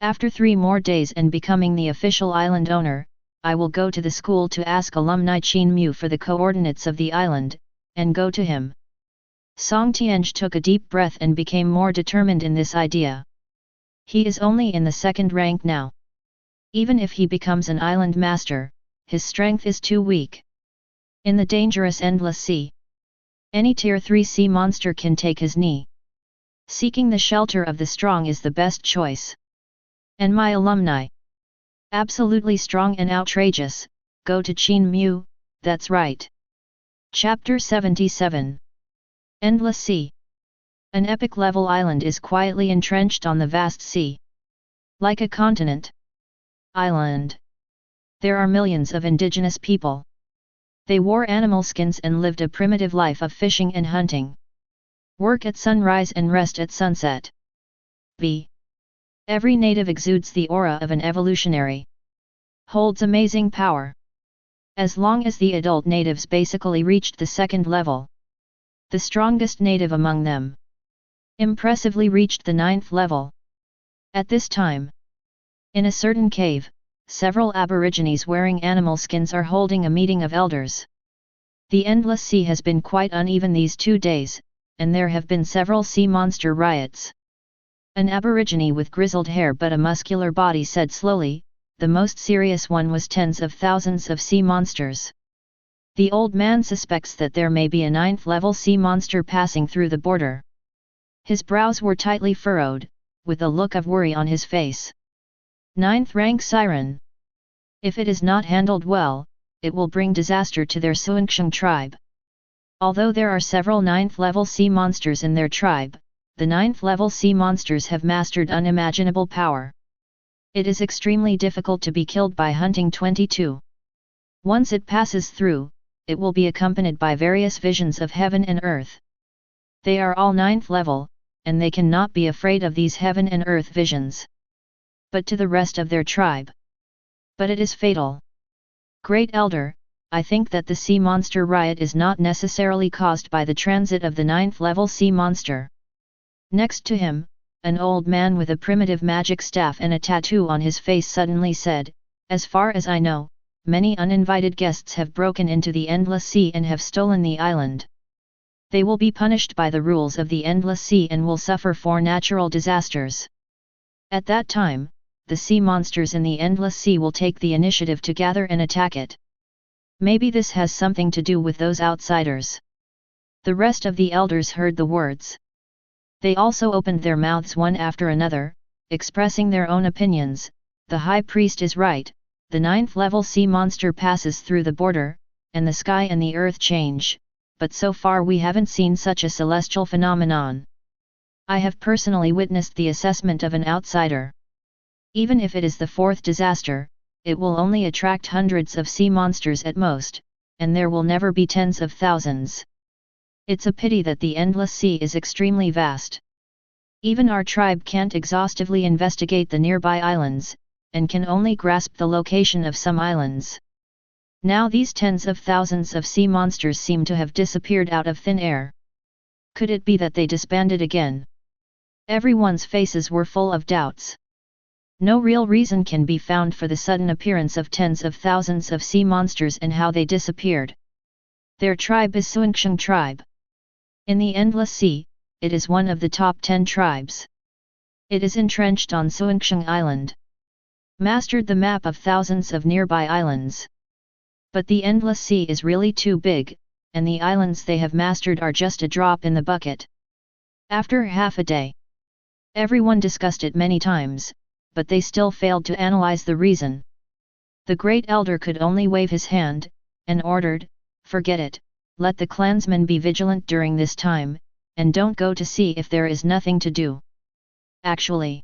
After 3 more days and becoming the official island owner, I will go to the school to ask alumni Qin Mu for the coordinates of the island, and go to him. Song Tianj took a deep breath and became more determined in this idea. He is only in the 2nd rank now. Even if he becomes an island master, his strength is too weak. In the dangerous endless sea, any tier 3 sea monster can take his knee. Seeking the shelter of the strong is the best choice. And my alumni? Absolutely strong and outrageous, go to Qin Mu, that's right. Chapter 77. Endless Sea. An epic level island is quietly entrenched on the vast sea. Like a continent. Island. There are millions of indigenous people. They wore animal skins and lived a primitive life of fishing and hunting. Work at sunrise and rest at sunset. B. Every native exudes the aura of an evolutionary. Holds amazing power. As long as the adult natives basically reached the 2nd level. The strongest native among them impressively reached the 9th level. At this time, in a certain cave, several aborigines wearing animal skins are holding a meeting of elders. The endless sea has been quite uneven these 2 days, and there have been several sea monster riots. An aborigine with grizzled hair but a muscular body said slowly, the most serious one was tens of thousands of sea monsters. The old man suspects that there may be a 9th level sea monster passing through the border. His brows were tightly furrowed, with a look of worry on his face. 9th rank siren. If it is not handled well, it will bring disaster to their Suanxiang tribe. Although there are several 9th level sea monsters in their tribe, the 9th level sea monsters have mastered unimaginable power. It is extremely difficult to be killed by hunting 22. Once it passes through, it will be accompanied by various visions of heaven and earth. They are all 9th level, and they cannot be afraid of these heaven and earth visions. But to the rest of their tribe. But it is fatal. Great Elder, I think that the sea monster riot is not necessarily caused by the transit of the 9th level sea monster. Next to him, an old man with a primitive magic staff and a tattoo on his face suddenly said, "As far as I know, many uninvited guests have broken into the Endless Sea and have stolen the island. They will be punished by the rules of the Endless Sea and will suffer for natural disasters. At that time, the sea monsters in the Endless Sea will take the initiative to gather and attack it. Maybe this has something to do with those outsiders." The rest of the elders heard the words. They also opened their mouths one after another, expressing their own opinions. "The high priest is right, the 9th level sea monster passes through the border, and the sky and the earth change, but so far we haven't seen such a celestial phenomenon. I have personally witnessed the assessment of an outsider. Even if it is the 4th disaster, it will only attract hundreds of sea monsters at most, and there will never be tens of thousands. It's a pity that the Endless Sea is extremely vast. Even our tribe can't exhaustively investigate the nearby islands, and can only grasp the location of some islands. Now these tens of thousands of sea monsters seem to have disappeared out of thin air. Could it be that they disbanded again?" Everyone's faces were full of doubts. No real reason can be found for the sudden appearance of tens of thousands of sea monsters and how they disappeared. Their tribe is Suingsheng tribe. In the Endless Sea, it is one of the top 10 tribes. It is entrenched on Suingsheng Island. Mastered the map of thousands of nearby islands. But the Endless Sea is really too big, and the islands they have mastered are just a drop in the bucket. After half a day, everyone discussed it many times, but they still failed to analyze the reason. The great elder could only wave his hand, and ordered, "Forget it, let the clansmen be vigilant during this time, and don't go to sea if there is nothing to do." Actually,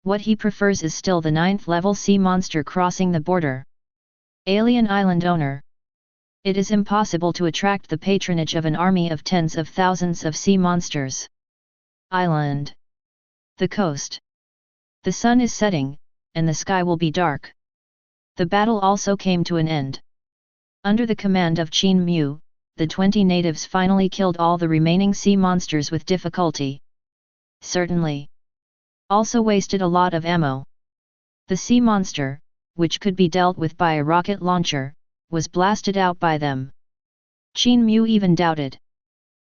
what he prefers is still the 9th level sea monster crossing the border. Alien island owner. It is impossible to attract the patronage of an army of tens of thousands of sea monsters. Island. The coast. The sun is setting, and the sky will be dark. The battle also came to an end. Under the command of Qin Mu, the 20 natives finally killed all the remaining sea monsters with difficulty. Certainly. Also wasted a lot of ammo. The sea monster, which could be dealt with by a rocket launcher, was blasted out by them. Qin Mu even doubted.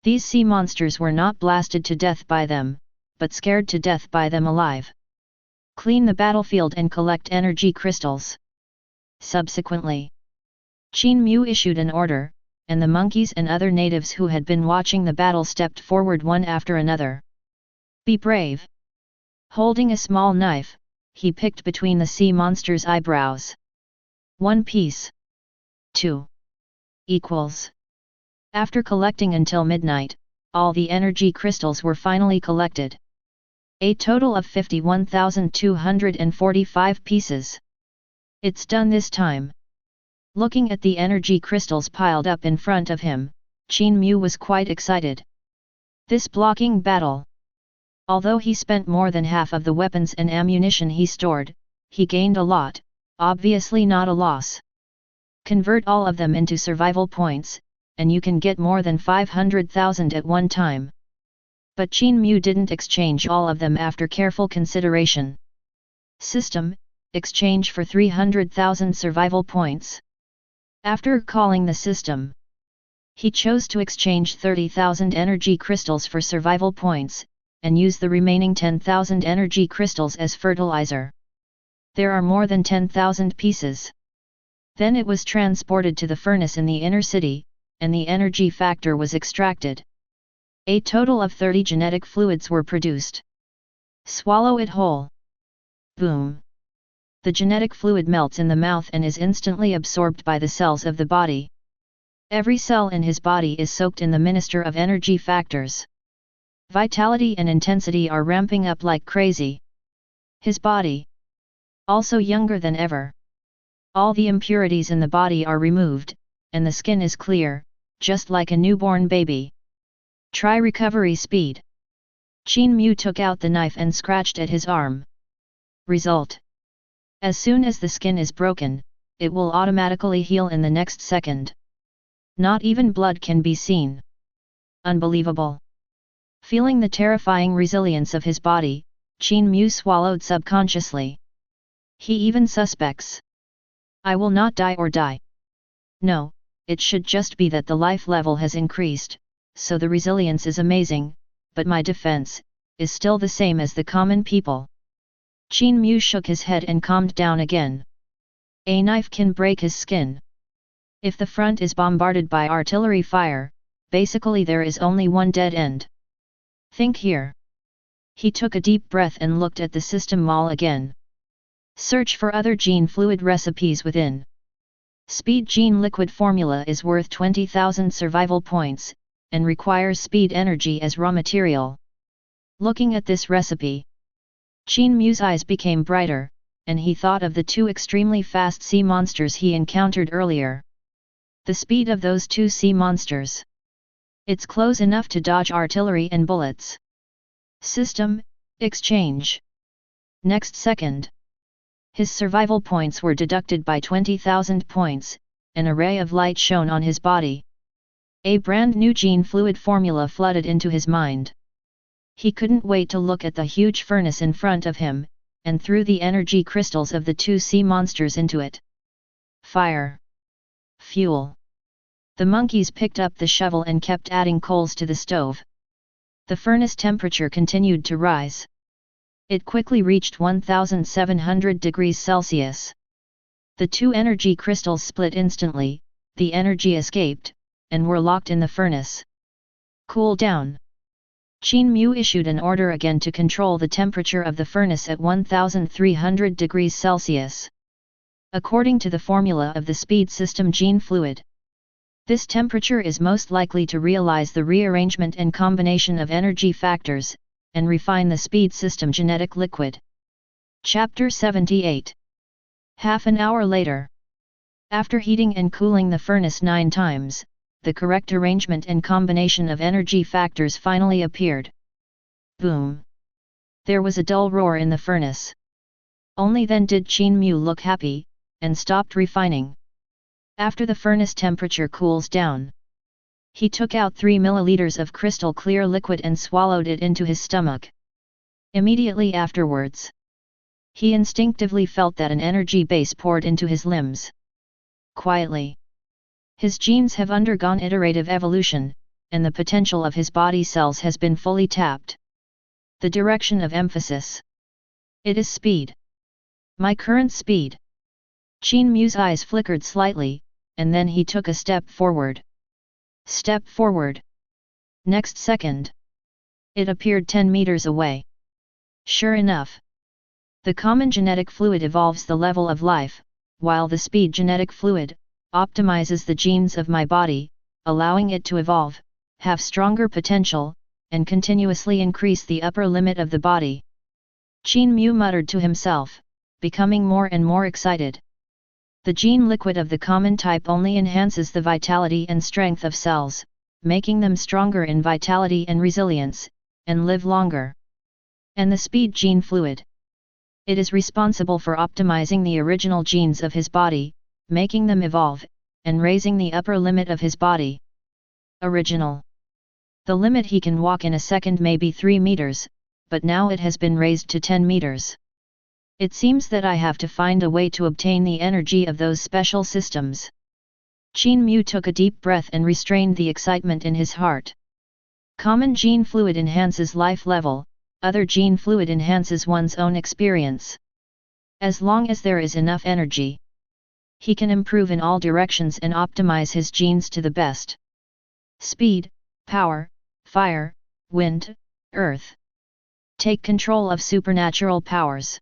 These sea monsters were not blasted to death by them, but scared to death by them alive. Clean the battlefield and collect energy crystals. Subsequently, Qin Mu issued an order, and the monkeys and other natives who had been watching the battle stepped forward one after another. "Be brave." Holding a small knife, he picked between the sea monster's eyebrows. 1 piece. 2 equals. After collecting until midnight, all the energy crystals were finally collected. A total of 51,245 pieces. It's done this time. Looking at the energy crystals piled up in front of him, Qin Mu was quite excited. This blocking battle. Although he spent more than half of the weapons and ammunition he stored, he gained a lot, obviously not a loss. Convert all of them into survival points, and you can get more than 500,000 at one time. But Qin Mu didn't exchange all of them after careful consideration. System, exchange for 300,000 survival points. After calling the system, he chose to exchange 30,000 energy crystals for survival points, and use the remaining 10,000 energy crystals as fertilizer. There are more than 10,000 pieces. Then it was transported to the furnace in the inner city, and the energy factor was extracted. A total of 30 genetic fluids were produced. Swallow it whole. Boom. The genetic fluid melts in the mouth and is instantly absorbed by the cells of the body. Every cell in his body is soaked in the minister of energy factors. Vitality and intensity are ramping up like crazy. His body, also younger than ever. All the impurities in the body are removed, and the skin is clear, just like a newborn baby. Try recovery speed. Qin Mu took out the knife and scratched at his arm. Result. As soon as the skin is broken, it will automatically heal in the next second. Not even blood can be seen. Unbelievable. Feeling the terrifying resilience of his body, Qin Mu swallowed subconsciously. He even suspects. I will not die or die. No, it should just be that the life level has increased, so the resilience is amazing, but my defense is still the same as the common people. Qin Mu shook his head and calmed down again. A knife can break his skin. If the front is bombarded by artillery fire, basically there is only one dead end. Think here. He took a deep breath and looked at the system mall again. Search for other gene fluid recipes within. Speed gene liquid formula is worth 20,000 survival points, and requires speed energy as raw material. Looking at this recipe, Qin Mu's eyes became brighter, and he thought of the two extremely fast sea monsters he encountered earlier. The speed of those two sea monsters. It's close enough to dodge artillery and bullets. System, exchange. Next second. His survival points were deducted by 20,000 points, an array of light shone on his body. A brand new gene fluid formula flooded into his mind. He couldn't wait to look at the huge furnace in front of him, and threw the energy crystals of the two sea monsters into it. Fire. Fuel. The monkeys picked up the shovel and kept adding coals to the stove. The furnace temperature continued to rise. It quickly reached 1700 degrees Celsius. The two energy crystals split instantly, the energy escaped, and were locked in the furnace. Cool down. Qin Mu issued an order again to control the temperature of the furnace at 1300 degrees Celsius. According to the formula of the speed system gene fluid, this temperature is most likely to realize the rearrangement and combination of energy factors, and refine the speed system genetic liquid. Chapter 78. Half an hour later. After heating and cooling the furnace 9 times, the correct arrangement and combination of energy factors finally appeared. Boom! There was a dull roar in the furnace. Only then did Qin Mu look happy, and stopped refining. After the furnace temperature cools down, he took out 3 milliliters of crystal clear liquid and swallowed it into his stomach. Immediately afterwards, he instinctively felt that an energy base poured into his limbs. Quietly. His genes have undergone iterative evolution, and the potential of his body cells has been fully tapped. The direction of emphasis. It is speed. My current speed. Qin Mu's eyes flickered slightly, and then he took a step forward. Step forward. Next second. It appeared 10 meters away. Sure enough. The common genetic fluid evolves the level of life, while the speed genetic fluid optimizes the genes of my body, allowing it to evolve, have stronger potential, and continuously increase the upper limit of the body. Qin Mu muttered to himself, becoming more and more excited. The gene liquid of the common type only enhances the vitality and strength of cells, making them stronger in vitality and resilience, and live longer. And the speed gene fluid. It is responsible for optimizing the original genes of his body, making them evolve, and raising the upper limit of his body. Original. The limit he can walk in a second may be 3 meters, but now it has been raised to 10 meters. It seems that I have to find a way to obtain the energy of those special systems. Qin Mu took a deep breath and restrained the excitement in his heart. Common gene fluid enhances life level, other gene fluid enhances one's own experience. As long as there is enough energy, he can improve in all directions and optimize his genes to the best. Speed, power, fire, wind, earth. Take control of supernatural powers.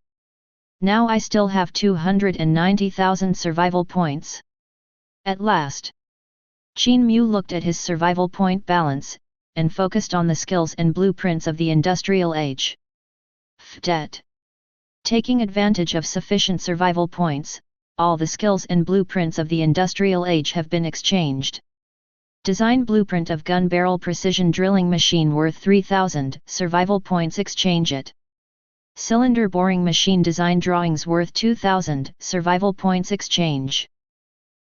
Now I still have 290,000 survival points. At last. Qin Mu looked at his survival point balance, and focused on the skills and blueprints of the industrial age. FDET. Taking advantage of sufficient survival points, all the skills and blueprints of the industrial age have been exchanged. Design blueprint of gun barrel precision drilling machine worth 3,000 survival points, exchange it. Cylinder boring machine design drawings worth 2,000 survival points, exchange.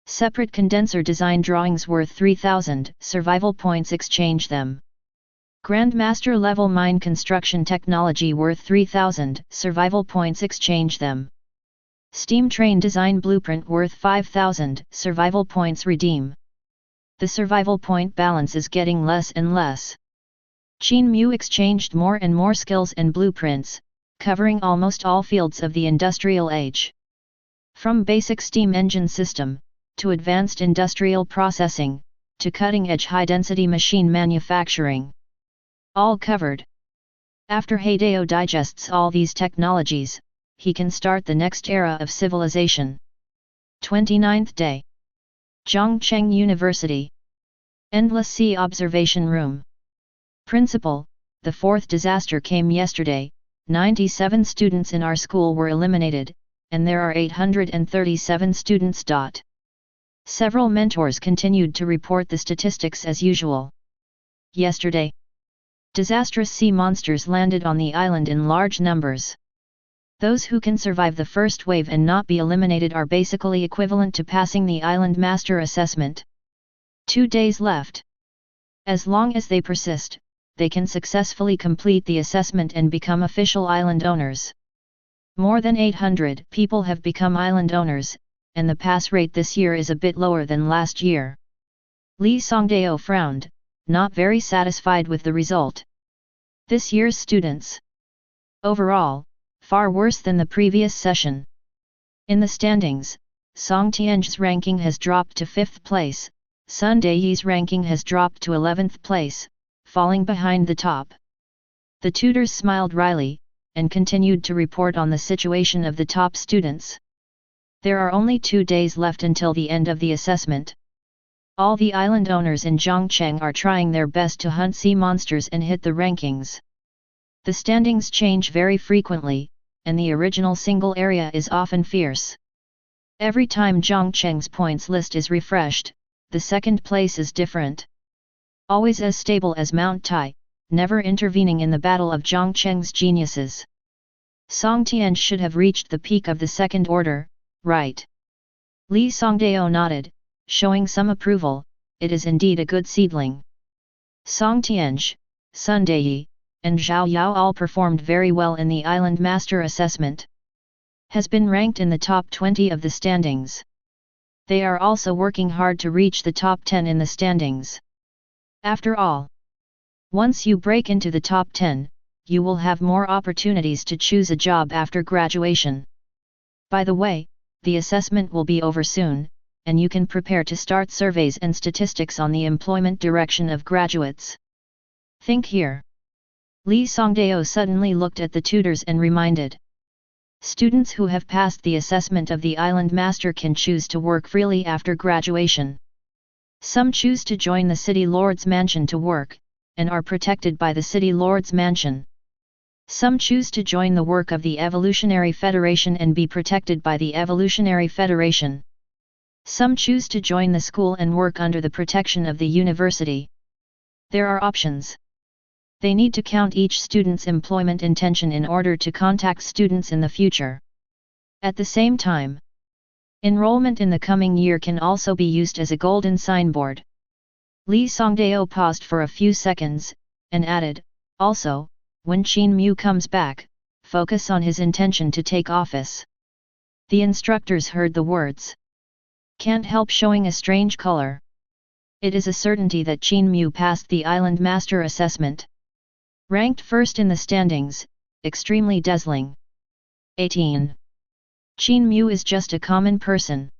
Separate condenser design drawings worth 3,000 survival points, exchange them. Grandmaster level mine construction technology worth 3,000, survival points exchange them. Steam train design blueprint worth 5,000, survival points redeem. The survival point balance is getting less and less. Qin Mu exchanged more and more skills and blueprints, covering almost all fields of the industrial age. From basic steam engine system, to advanced industrial processing, to cutting-edge high-density machine manufacturing. All covered. After Hideo digests all these technologies, he can start the next era of civilization. 29th day. Zhongcheng University. Endless Sea Observation Room. Principal, the fourth disaster came yesterday. 97 students in our school were eliminated, and there are 837 students. Several mentors continued to report the statistics as usual. Yesterday, disastrous sea monsters landed on the island in large numbers. Those who can survive the first wave and not be eliminated are basically equivalent to passing the Island Master Assessment. 2 days left. As long as they persist, they can successfully complete the assessment and become official island owners. More than 800 people have become island owners, and the pass rate this year is a bit lower than last year. Li Songdao frowned, not very satisfied with the result. This year's students. Overall, far worse than the previous session. In the standings, Song Tian's ranking has dropped to 5th place, Sun Daiyi's ranking has dropped to 11th place, falling behind the top. The tutors smiled wryly, and continued to report on the situation of the top students. There are only 2 days left until the end of the assessment. All the island owners in Zhongcheng are trying their best to hunt sea monsters and hit the rankings. The standings change very frequently, and the original single area is often fierce. Every time Zhongcheng's points list is refreshed, the second place is different. Always as stable as Mount Tai, never intervening in the battle of Zhongcheng's geniuses. Song Tian should have reached the peak of the second order, right? Li Songdao nodded, showing some approval. It is indeed a good seedling. Song Tianj, Sun Daiyi, and Zhao Yao all performed very well in the Island Master Assessment. Has been ranked in the top 20 of the standings. They are also working hard to reach the top 10 in the standings. After all, once you break into the top 10, you will have more opportunities to choose a job after graduation. By the way, the assessment will be over soon, and you can prepare to start surveys and statistics on the employment direction of graduates. Think here. Li Songdao suddenly looked at the tutors and reminded. Students who have passed the assessment of the Island Master can choose to work freely after graduation. Some choose to join the City Lord's Mansion to work, and are protected by the City Lord's Mansion. Some choose to join the work of the Evolutionary Federation and be protected by the Evolutionary Federation. Some choose to join the school and work under the protection of the university. There are options. They need to count each student's employment intention in order to contact students in the future. At the same time, enrollment in the coming year can also be used as a golden signboard. Li Songdao paused for a few seconds, and added, also, when Qin Mu comes back, focus on his intention to take office. The instructors heard the words. Can't help showing a strange color. It is a certainty that Qin Mu passed the Island Master Assessment. Ranked first in the standings, extremely dazzling. 18. Qin Mu is just a common person.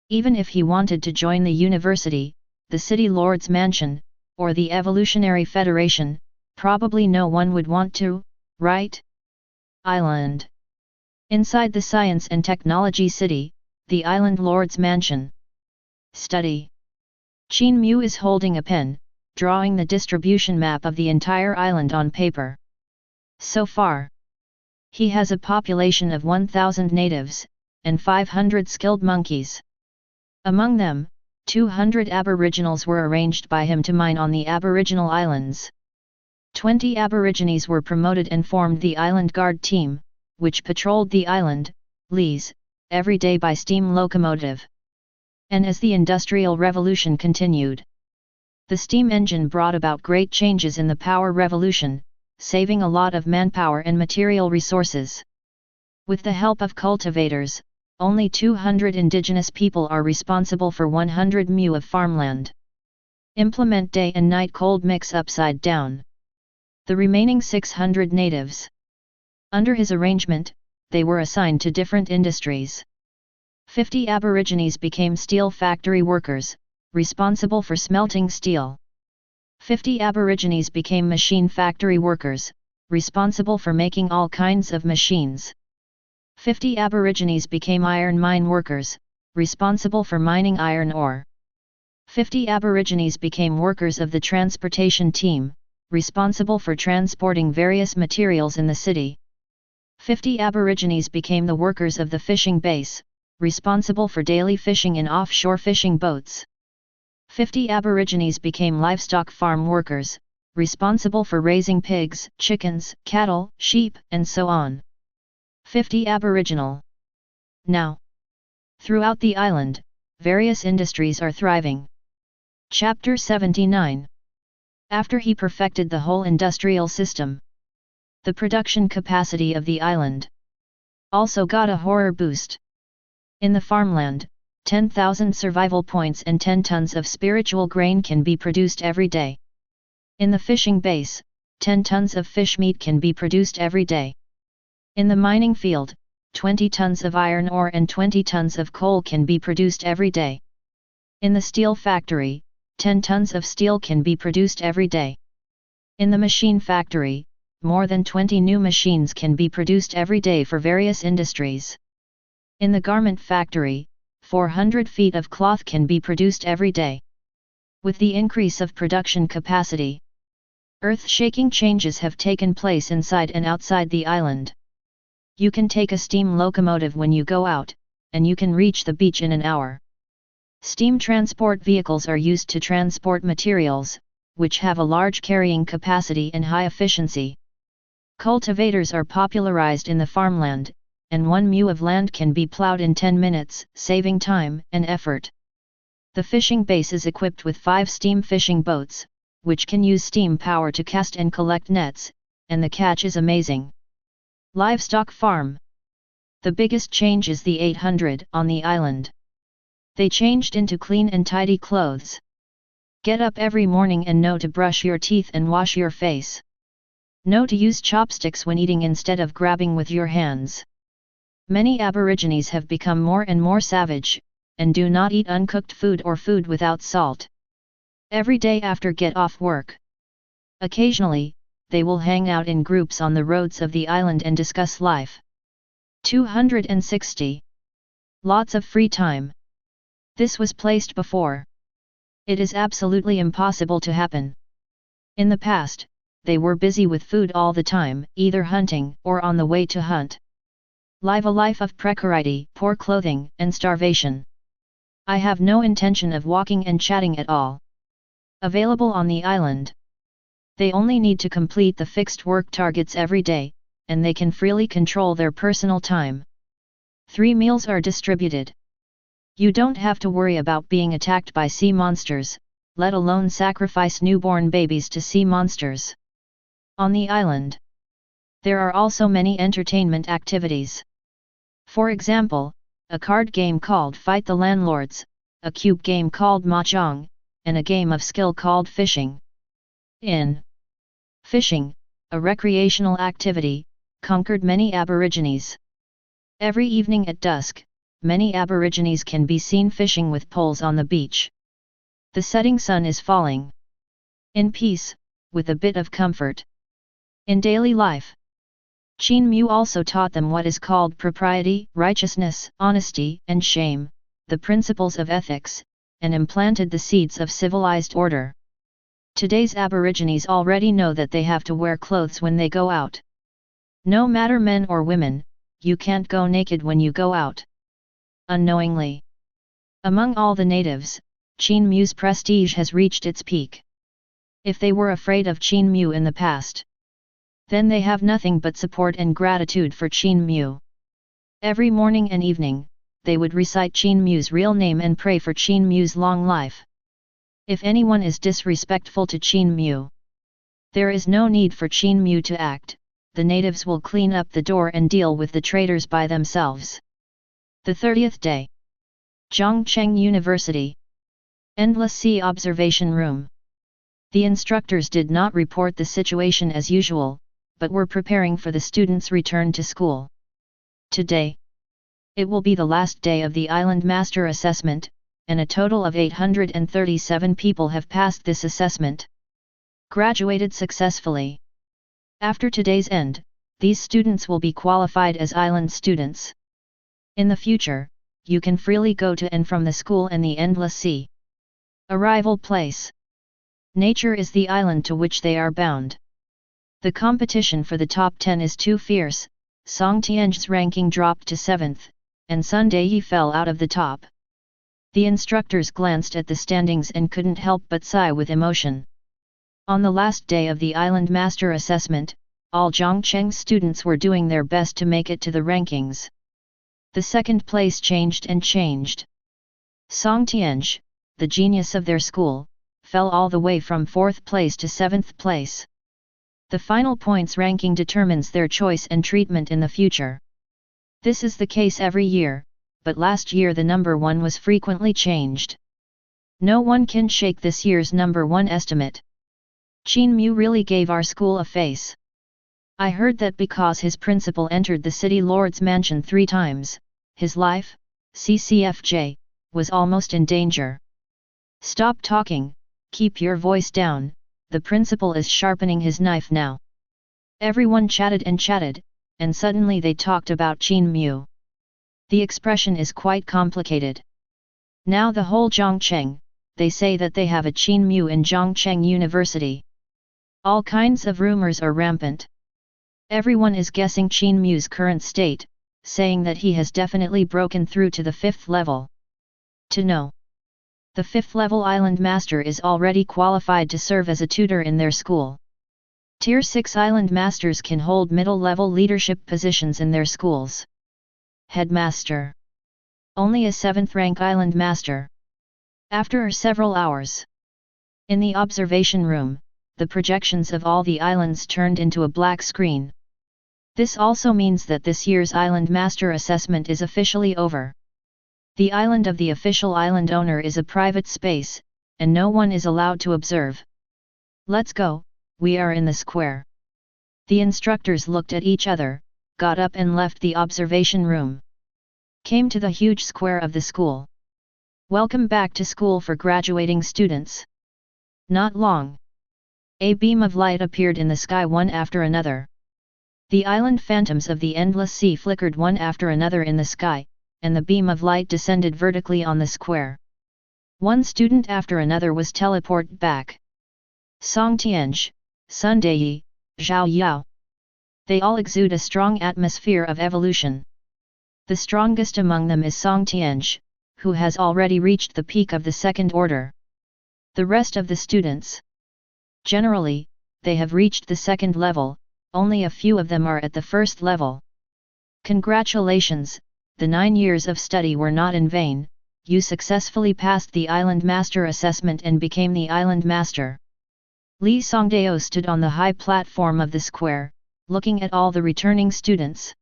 Even if he wanted to join the university, the City Lord's Mansion, or the Evolutionary Federation, probably no one would want to, right? Island. Inside the Science and Technology City, the Island Lord's Mansion. Study. Qin Mu is holding a pen, drawing the distribution map of the entire island on paper. So far, he has a population of 1,000 natives, and 500 skilled monkeys. Among them, 200 aboriginals were arranged by him to mine on the aboriginal islands. 20 aborigines were promoted and formed the Island Guard team, which patrolled the island, leas, every day by steam locomotive. And as the Industrial Revolution continued, The steam engine brought about great changes in the power revolution, saving a lot of manpower and material resources. With the help of cultivators, only 200 indigenous people are responsible for 100 mu of farmland. Implement day and night cold mix upside down. The remaining 600 natives. Under his arrangement, they were assigned to different industries. 50 Aborigines became steel factory workers, responsible for smelting steel. 50 Aborigines became machine factory workers, responsible for making all kinds of machines. 50 Aborigines became iron mine workers, responsible for mining iron ore. 50 Aborigines became workers of the transportation team, responsible for transporting various materials in the city. 50 Aborigines became the workers of the fishing base, responsible for daily fishing in offshore fishing boats. 50 Aborigines became livestock farm workers, responsible for raising pigs, chickens, cattle, sheep, and so on. 50 Aboriginal. Now, throughout the island, various industries are thriving. Chapter 79. After he perfected the whole industrial system, the production capacity of the island also got a horror boost. In the farmland, 10,000 survival points and 10 tons of spiritual grain can be produced every day. In the fishing base, 10 tons of fish meat can be produced every day. In the mining field, 20 tons of iron ore and 20 tons of coal can be produced every day. In the steel factory, 10 tons of steel can be produced every day. In the machine factory, more than 20 new machines can be produced every day for various industries. In the garment factory, 400 feet of cloth can be produced every day. With the increase of production capacity, earth-shaking changes have taken place inside and outside the island. You can take a steam locomotive when you go out, and you can reach the beach in an hour. Steam transport vehicles are used to transport materials, which have a large carrying capacity and high efficiency. Cultivators are popularized in the farmland, and 1 mu of land can be plowed in 10 minutes, saving time and effort. The fishing base is equipped with 5 steam fishing boats, which can use steam power to cast and collect nets, and the catch is amazing. Livestock farm. The biggest change is the 800 on the island. They changed into clean and tidy clothes. Get up every morning and know to brush your teeth and wash your face. Know to use chopsticks when eating instead of grabbing with your hands. Many Aborigines have become more and more savage, and do not eat uncooked food or food without salt. Every day after get off work. Occasionally, they will hang out in groups on the roads of the island and discuss life. 260. Lots of free time. This was placed before. It is absolutely impossible to happen. In the past, they were busy with food all the time, either hunting or on the way to hunt. Live a life of precarity, poor clothing, and starvation. I have no intention of walking and chatting at all. Available on the island. They only need to complete the fixed work targets every day, and they can freely control their personal time. 3 meals are distributed. You don't have to worry about being attacked by sea monsters, let alone sacrifice newborn babies to sea monsters. On the island, there are also many entertainment activities. For example, a card game called Fight the Landlords, a cube game called Mahjong, and a game of skill called fishing. In fishing, a recreational activity, conquered many Aborigines. Every evening at dusk, many Aborigines can be seen fishing with poles on the beach. The setting sun is falling. In peace, with a bit of comfort. In daily life, Qin Mu also taught them what is called propriety, righteousness, honesty, and shame, the principles of ethics, and implanted the seeds of civilized order. Today's Aborigines already know that they have to wear clothes when they go out. No matter men or women, you can't go naked when you go out. Unknowingly. Among all the natives, Qin Mu's prestige has reached its peak. If they were afraid of Qin Mu in the past, then they have nothing but support and gratitude for Qin Mu. Every morning and evening, they would recite Qin Mu's real name and pray for Qin Mu's long life. If anyone is disrespectful to Qin Mu, there is no need for Qin Mu to act, the natives will clean up the door and deal with the traitors by themselves. The 30th day. Zhongcheng University. Endless Sea Observation Room. The instructors did not report the situation as usual, but were preparing for the students' return to school. Today, it will be the last day of the Island Master Assessment, and a total of 837 people have passed this assessment. Graduated successfully. After today's end, these students will be qualified as island students. In the future, you can freely go to and from the school and the endless sea. Arrival place. Nature is the island to which they are bound. The competition for the top 10 is too fierce, Song Tian's ranking dropped to 7th, and Sun Daiyi fell out of the top. The instructors glanced at the standings and couldn't help but sigh with emotion. On the last day of the Island Master Assessment, all Zhongcheng students were doing their best to make it to the rankings. The second place changed and changed. Song Tianj, the genius of their school, fell all the way from 4th place to 7th place. The final points ranking determines their choice and treatment in the future. This is the case every year, but last year the number 1 was frequently changed. No one can shake this year's number 1 estimate. Qin Mu really gave our school a face. I heard that because his principal entered the city lord's mansion 3 times, his life, CCFJ, was almost in danger. Stop talking, keep your voice down, the principal is sharpening his knife now. Everyone chatted, and suddenly they talked about Qin Mu. The expression is quite complicated. Now the whole Zhongcheng, they say that they have a Qin Mu in Zhongcheng University. All kinds of rumors are rampant. Everyone is guessing Qin Mu's current state, saying that he has definitely broken through to the 5th level. To know. The 5th level Island Master is already qualified to serve as a tutor in their school. Tier 6 Island Masters can hold middle-level leadership positions in their schools. Headmaster. Only a 7th rank Island Master. After several hours. In the observation room, the projections of all the islands turned into a black screen. This also means that this year's Island Master Assessment is officially over. The island of the official island owner is a private space, and no one is allowed to observe. Let's go, we are in the square. The instructors looked at each other, got up and left the observation room. Came to the huge square of the school. Welcome back to school for graduating students. Not long. A beam of light appeared in the sky one after another. The island phantoms of the endless sea flickered one after another in the sky, and the beam of light descended vertically on the square. One student after another was teleported back. Song Tianj, Sun Daiyi, Zhao Yao. They all exude a strong atmosphere of evolution. The strongest among them is Song Tianj, who has already reached the peak of the 2nd order. The rest of the students, generally, they have reached the 2nd level, only a few of them are at the 1st level. Congratulations, the 9 years of study were not in vain, you successfully passed the Island Master Assessment and became the Island Master. Li Songdao stood on the high platform of the square, looking at all the returning students.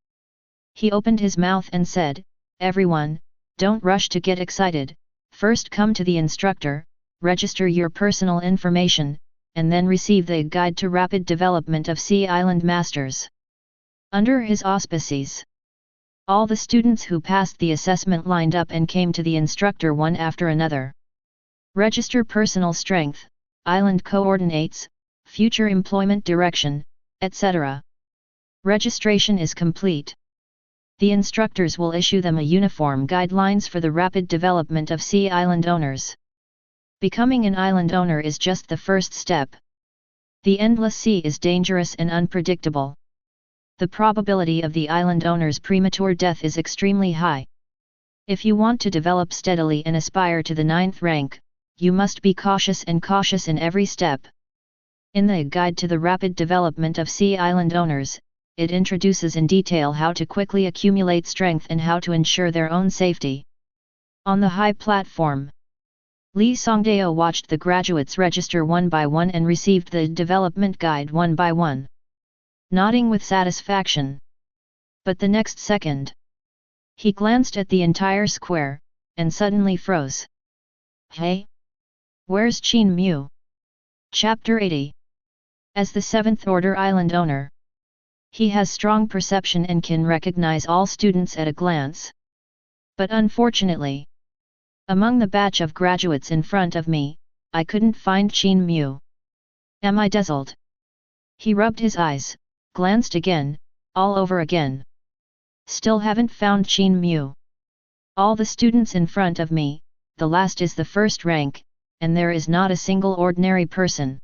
He opened his mouth and said, "Everyone, don't rush to get excited, first come to the instructor, register your personal information, and then receive the Guide to Rapid Development of Sea Island Masters." Under his auspices, all the students who passed the assessment lined up and came to the instructor one after another. Register personal strength, island coordinates, future employment direction, etc. Registration is complete. The instructors will issue them a uniform guidelines for the rapid development of sea island owners. Becoming an island owner is just the first step. The endless sea is dangerous and unpredictable. The probability of the island owner's premature death is extremely high. If you want to develop steadily and aspire to the 9th rank, you must be cautious in every step. In the Guide to the Rapid Development of Sea Island Owners, it introduces in detail how to quickly accumulate strength and how to ensure their own safety. On the high platform, Li Songdao watched the graduates register one by one and received the development guide one by one, nodding with satisfaction. But the next second, he glanced at the entire square, and suddenly froze. Hey? Where's Qin Mu? Chapter 80. As the 7th Order Island owner, he has strong perception and can recognize all students at a glance. But unfortunately, among the batch of graduates in front of me, I couldn't find Qin Mu. Am I dazzled? He rubbed his eyes, glanced again, all over again. Still haven't found Qin Mu. All the students in front of me, the last is the first rank, and there is not a single ordinary person.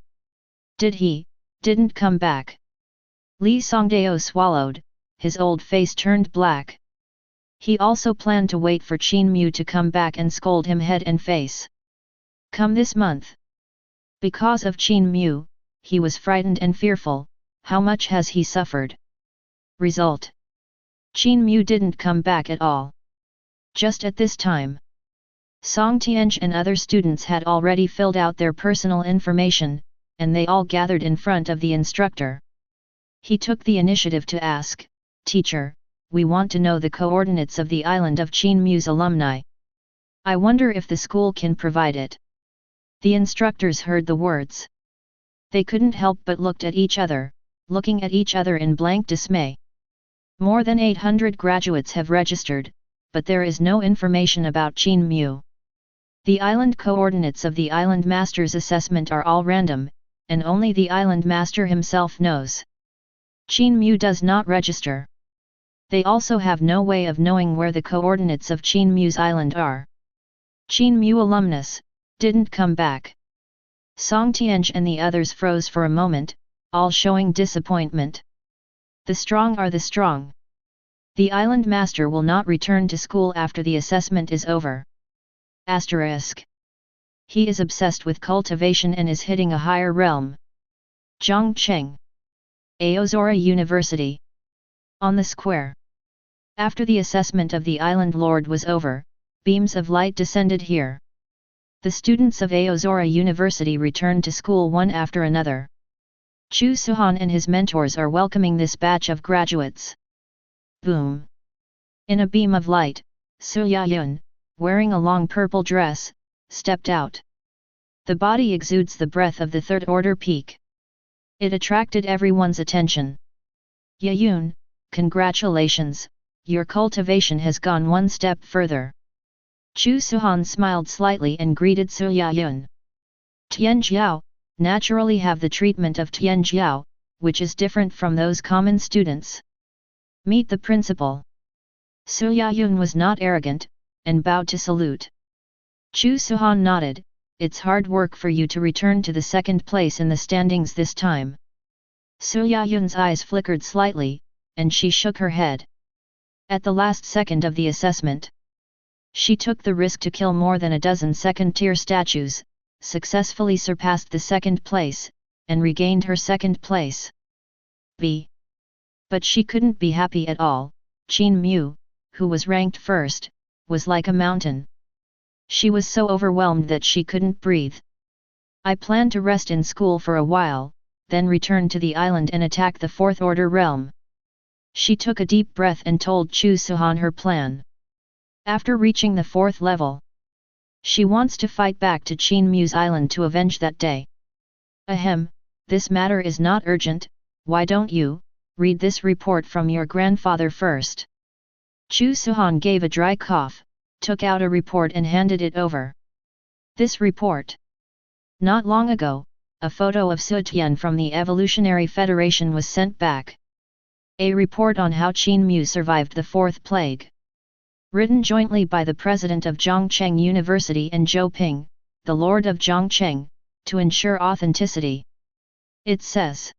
Didn't come back. Li Songdao swallowed, his old face turned black. He also planned to wait for Qin Mu to come back and scold him head and face. Come this month. Because of Qin Mu, he was frightened and fearful. How much has he suffered? Result: Qin Mu didn't come back at all. Just at this time, Song Tianj and other students had already filled out their personal information, and they all gathered in front of the instructor. He took the initiative to ask, "Teacher, we want to know the coordinates of the island of Qin Mu's alumni. I wonder if the school can provide it." The instructors heard the words. They couldn't help but looked at each other, looking at each other in blank dismay. More than 800 graduates have registered, but there is no information about Qin Mu. The island coordinates of the island master's assessment are all random, and only the island master himself knows. Qin Mu does not register. They also have no way of knowing where the coordinates of Qin Mu's island are. Qin Mu alumnus didn't come back. Song Tianj and the others froze for a moment, all showing disappointment. The strong are the strong. The island master will not return to school after the assessment is over. Asterisk. He is obsessed with cultivation and is hitting a higher realm. Zhongcheng, Aozora University. On the square. After the assessment of the island lord was over, beams of light descended here. The students of Aozora University returned to school one after another. Chu Suhan and his mentors are welcoming this batch of graduates. Boom! In a beam of light, Su Yayun, wearing a long purple dress, stepped out. The body exudes the breath of the third order peak. It attracted everyone's attention. Yayun, congratulations, your cultivation has gone one step further. Chu Suhan smiled slightly and greeted Su Yayun. Tianjiao, naturally have the treatment of Tianjiao, which is different from those common students. Meet the principal. Su Yayun was not arrogant, and bowed to salute. Chu Suhan nodded. It's hard work for you to return to the second place in the standings this time. Su Yayun's eyes flickered slightly, and she shook her head. At the last second of the assessment, she took the risk to kill more than a dozen second-tier statues, successfully surpassed the second place, and regained her second place. But she couldn't be happy at all. Qin Mu, who was ranked first, was like a mountain. She was so overwhelmed that she couldn't breathe. I plan to rest in school for a while, then return to the island and attack the fourth order realm. She took a deep breath and told Chu Suhan her plan. After reaching the fourth level, she wants to fight back to Qin Mu's island to avenge that day. Ahem, this matter is not urgent, why don't you read this report from your grandfather first? Chu Suhan gave a dry cough, took out a report and handed it over. This report. Not long ago, a photo of Su Tian from the Evolutionary Federation was sent back. A report on how Qin Mu survived the fourth plague. Written jointly by the president of Zhongcheng University and Zhou Ping, the lord of Zhongcheng, to ensure authenticity. It says,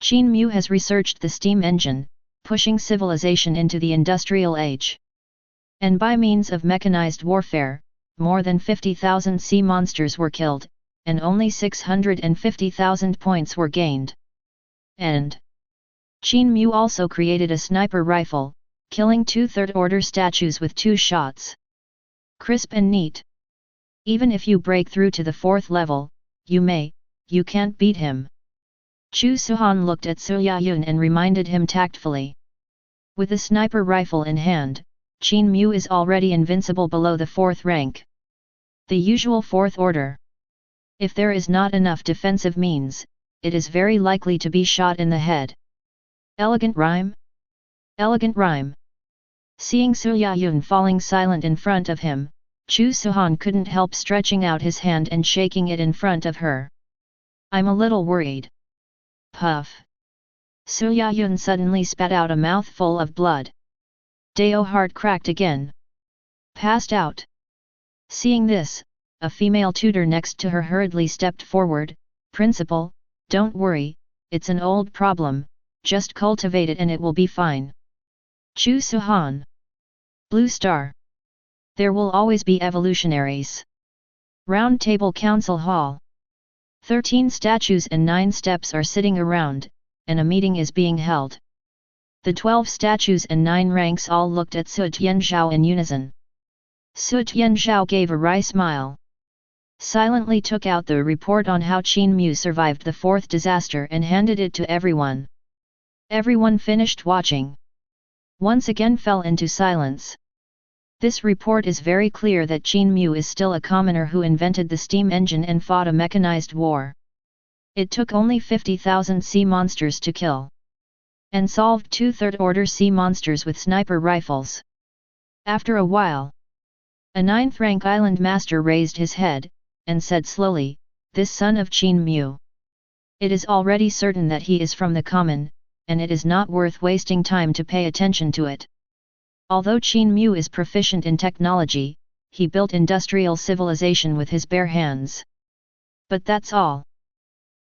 Qin Mu has researched the steam engine, pushing civilization into the industrial age. And by means of mechanized warfare, more than 50,000 sea monsters were killed, and only 650,000 points were gained. And Qin Mu also created a sniper rifle, killing 2 third-order statues with 2 shots. Crisp and neat. Even if you break through to the 4th level, you can't beat him. Chu Suhan looked at Su Yayun and reminded him tactfully. With a sniper rifle in hand, Qin Mu is already invincible below the 4th rank. The usual 4th order. If there is not enough defensive means, it is very likely to be shot in the head. Elegant rhyme? Elegant rhyme. Seeing Su Yayun falling silent in front of him, Chu Suhan couldn't help stretching out his hand and shaking it in front of her. I'm a little worried. Puff. Su Yayun suddenly spat out a mouthful of blood. Dao heart cracked again. Passed out. Seeing this, a female tutor next to her hurriedly stepped forward. Principal, don't worry, it's an old problem, just cultivate it and it will be fine. Chu Suhan. Blue Star. There will always be evolutionaries. Round Table Council Hall. 13 statues and 9 steps are sitting around, and a meeting is being held. The 12 statues and 9 ranks all looked at Su Tianzhao in unison. Su Tianzhao gave a wry smile. Silently took out the report on how Qin Mu survived the 4th disaster and handed it to everyone. Everyone finished watching. Once again fell into silence. This report is very clear that Qin Mu is still a commoner who invented the steam engine and fought a mechanized war. It took only 50,000 sea monsters to kill. And solved 2 third-order sea monsters with sniper rifles. After a while, a 9th-rank island master raised his head, and said slowly, "This son of Qin Mu. It is already certain that he is from the common, and it is not worth wasting time to pay attention to it. Although Qin Mu is proficient in technology, he built industrial civilization with his bare hands. But that's all.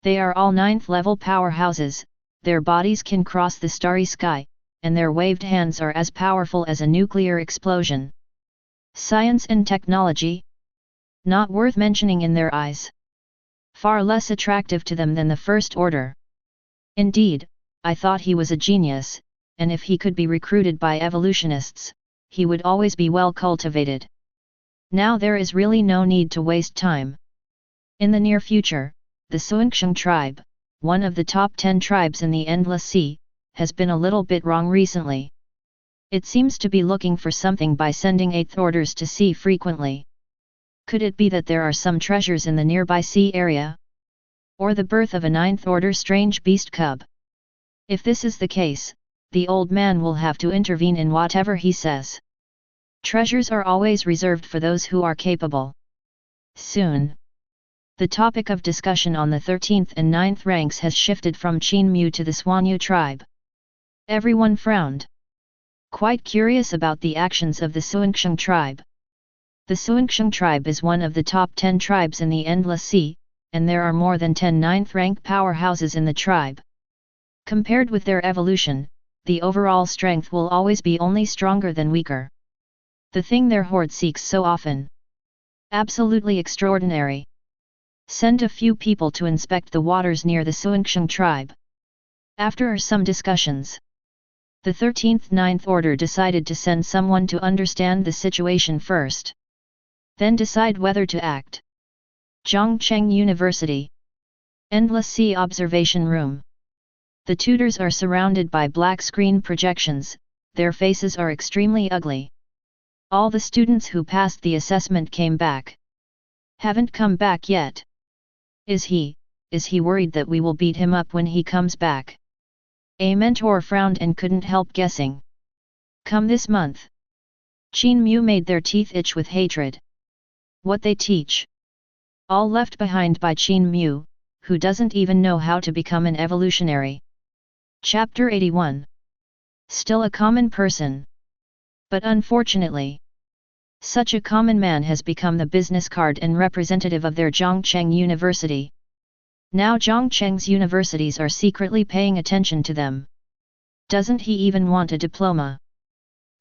They are all 9th-level powerhouses, their bodies can cross the starry sky, and their waved hands are as powerful as a nuclear explosion. Science and technology? Not worth mentioning in their eyes. Far less attractive to them than the First Order. Indeed, I thought he was a genius, and if he could be recruited by evolutionists, he would always be well cultivated. Now there is really no need to waste time. In the near future, the Suanxiang tribe, one of the top 10 tribes in the Endless Sea, has been a little bit wrong recently. It seems to be looking for something by sending 8th orders to sea frequently. Could it be that there are some treasures in the nearby sea area? Or the birth of a 9th order strange beast cub? If this is the case, the old man will have to intervene in whatever he says. Treasures are always reserved for those who are capable. Soon. The topic of discussion on the 13th and 9th ranks has shifted from Qin Mu to the Suanyu tribe. Everyone frowned. Quite curious about the actions of the Suanxiang tribe. The Suanxiang tribe is one of the top 10 tribes in the Endless Sea, and there are more than 10 9th-rank powerhouses in the tribe. Compared with their evolution, the overall strength will always be only stronger than weaker. The thing their horde seeks so often. Absolutely extraordinary. Send a few people to inspect the waters near the Suanxiang tribe. After some discussions, the 13th 9th Order decided to send someone to understand the situation first. Then decide whether to act. Zhongcheng University. Endless Sea Observation Room. The tutors are surrounded by black screen projections, their faces are extremely ugly. All the students who passed the assessment came back. Haven't come back yet. Is he worried that we will beat him up when he comes back? A mentor frowned and couldn't help guessing. Come this month. Qin Mu made their teeth itch with hatred. What they teach? All left behind by Qin Mu, who doesn't even know how to become an evolutionary. Chapter 81. Still a common person. But unfortunately, such a common man has become the business card and representative of their Zhongcheng University. Now Zhongcheng's universities are secretly paying attention to them. Doesn't he even want a diploma?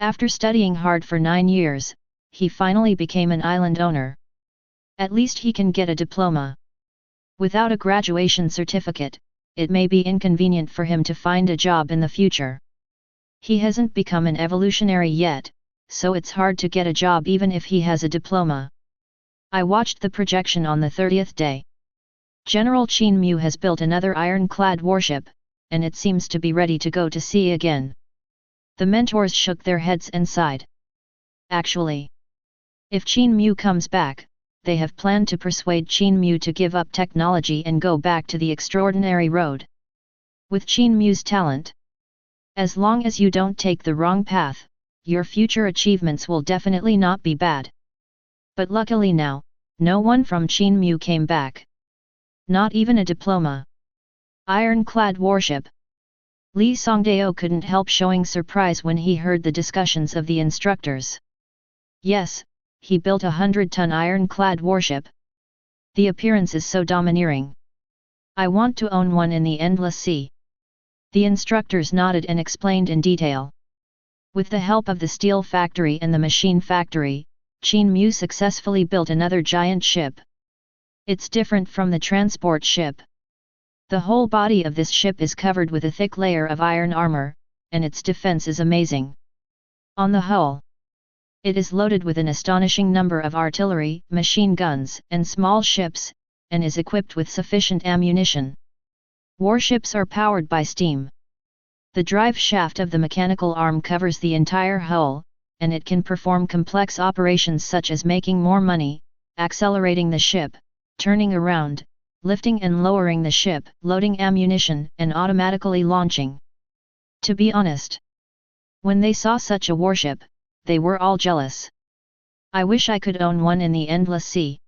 After studying hard for 9 years, he finally became an island owner. At least he can get a diploma. Without a graduation certificate, it may be inconvenient for him to find a job in the future. He hasn't become an evolutionary yet, so it's hard to get a job even if he has a diploma. I watched the projection on the 30th day. General Qin Mu has built another ironclad warship, and it seems to be ready to go to sea again. The mentors shook their heads and sighed. Actually, if Qin Mu comes back, they have planned to persuade Qin Mu to give up technology and go back to the extraordinary road. With Qin Mu's talent, as long as you don't take the wrong path, your future achievements will definitely not be bad. But luckily now, no one from Qin Mu came back. Not even a diploma. Ironclad warship. Li Songdao couldn't help showing surprise when he heard the discussions of the instructors. Yes, he built a 100-ton ironclad warship. The appearance is so domineering. I want to own one in the endless sea. The instructors nodded and explained in detail. With the help of the steel factory and the machine factory, Qin Mu successfully built another giant ship. It's different from the transport ship. The whole body of this ship is covered with a thick layer of iron armor, and its defense is amazing. On the whole, it is loaded with an astonishing number of artillery, machine guns, and small ships, and is equipped with sufficient ammunition. Warships are powered by steam. The drive shaft of the mechanical arm covers the entire hull, and it can perform complex operations such as making more money, accelerating the ship, turning around, lifting and lowering the ship, loading ammunition, and automatically launching. To be honest, when they saw such a warship, they were all jealous. I wish I could own one in the endless sea.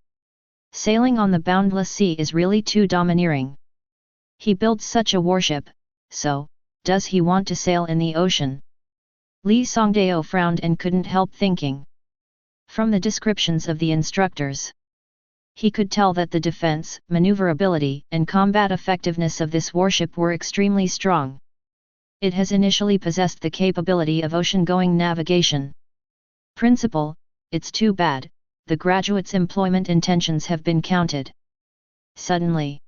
Sailing on the boundless sea is really too domineering. He builds such a warship, so, does he want to sail in the ocean? Li Songdao frowned and couldn't help thinking. From the descriptions of the instructors, he could tell that the defense, maneuverability, and combat effectiveness of this warship were extremely strong. It has initially possessed the capability of ocean-going navigation. Principal, it's too bad, the graduate's employment intentions have been counted. Suddenly,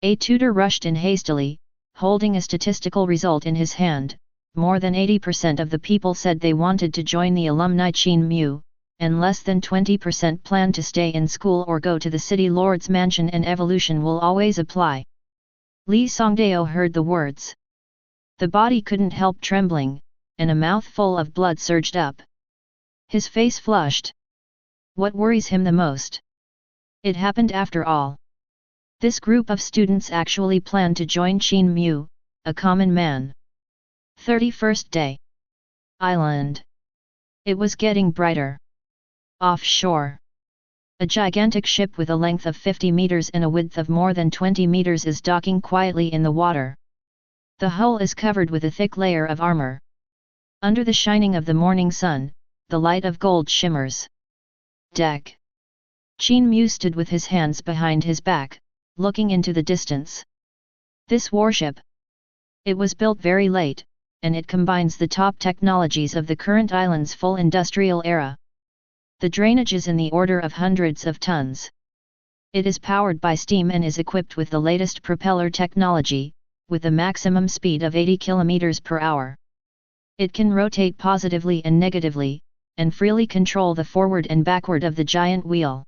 a tutor rushed in hastily, holding a statistical result in his hand. More than 80% of the people said they wanted to join the alumni Qin Mu, and less than 20% planned to stay in school or go to the city lord's mansion, and evolution will always apply. Li Songdao heard the words. The body couldn't help trembling, and a mouthful of blood surged up. His face flushed. What worries him the most? It happened after all. This group of students actually planned to join Qin Mu, a common man. 31st day. Island. It was getting brighter. Offshore, a gigantic ship with a length of 50 meters and a width of more than 20 meters is docking quietly in the water. The hull is covered with a thick layer of armor. Under the shining of the morning sun, the light of gold shimmers. Deck. Qin Mu stood with his hands behind his back, looking into the distance. This warship. It was built very late, and it combines the top technologies of the current island's full industrial era. The drainage is in the order of hundreds of tons. It is powered by steam and is equipped with the latest propeller technology, with a maximum speed of 80 km per hour. It can rotate positively and negatively, and freely control the forward and backward of the giant wheel.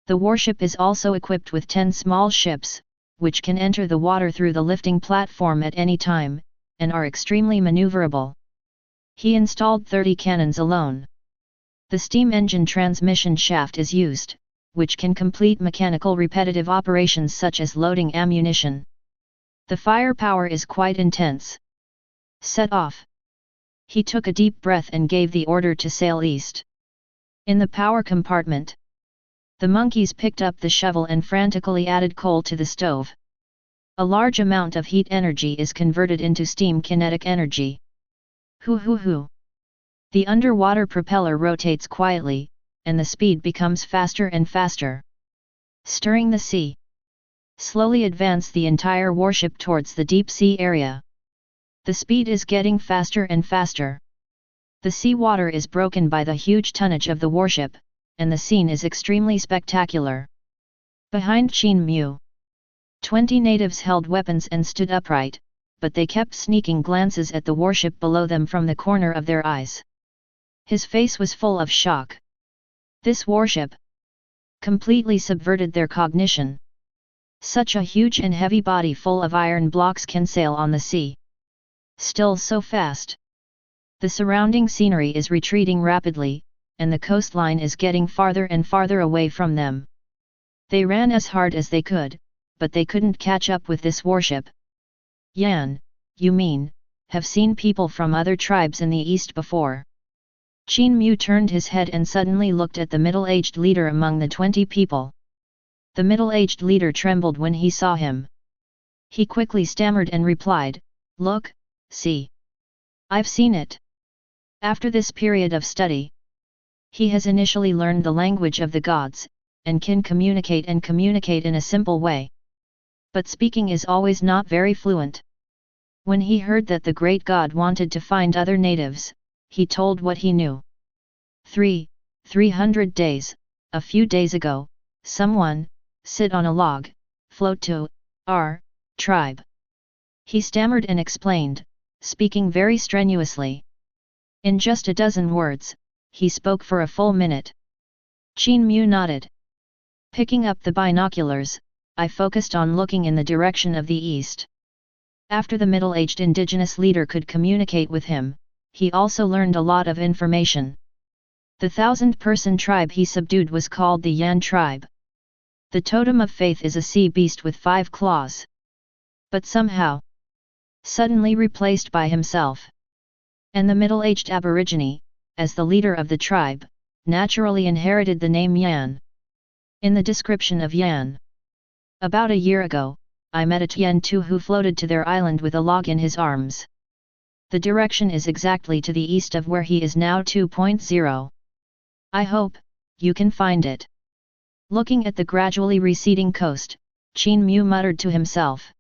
The warship is also equipped with 10 small ships, which can enter the water through the lifting platform at any time, and are extremely maneuverable. He installed 30 cannons alone. The steam engine transmission shaft is used, which can complete mechanical repetitive operations such as loading ammunition. The firepower is quite intense. Set off. He took a deep breath and gave the order to sail east. In the power compartment, the monkeys picked up the shovel and frantically added coal to the stove. A large amount of heat energy is converted into steam kinetic energy. Hoo. The underwater propeller rotates quietly, and the speed becomes faster and faster. Stirring the sea. Slowly advance the entire warship towards the deep sea area. The speed is getting faster and faster. The sea water is broken by the huge tonnage of the warship, and the scene is extremely spectacular. Behind Qin Mu, 20 natives held weapons and stood upright, but they kept sneaking glances at the warship below them from the corner of their eyes. His face was full of shock. This warship. completely subverted their cognition. Such a huge and heavy body full of iron blocks can sail on the sea. Still so fast. The surrounding scenery is retreating rapidly, and the coastline is getting farther and farther away from them. They ran as hard as they could, but they couldn't catch up with this warship. Yan, you mean, have seen people from other tribes in the east before? Qin Mu turned his head and suddenly looked at the middle-aged leader among the 20 people. The middle-aged leader trembled when he saw him. He quickly stammered and replied, "Look, see. I've seen it." After this period of study, he has initially learned the language of the gods, and can communicate in a simple way. But speaking is always not very fluent. When he heard that the great god wanted to find other natives, he told what he knew. 300 days, a few days ago, someone, sit on a log, float to, our, tribe. He stammered and explained, speaking very strenuously. In just a dozen words, he spoke for a full minute. Qin Mu nodded. Picking up the binoculars, I focused on looking in the direction of the east. After the middle-aged indigenous leader could communicate with him, he also learned a lot of information. The 1,000-person tribe he subdued was called the Yan tribe. The totem of faith is a sea beast with 5 claws. But somehow, suddenly replaced by himself. And the middle-aged aborigine, as the leader of the tribe, naturally inherited the name Yan. In the description of Yan. About a year ago, I met a Tian Tu who floated to their island with a log in his arms. The direction is exactly to the east of where he is now 2.0. I hope you can find it. Looking at the gradually receding coast, Qin Mu muttered to himself.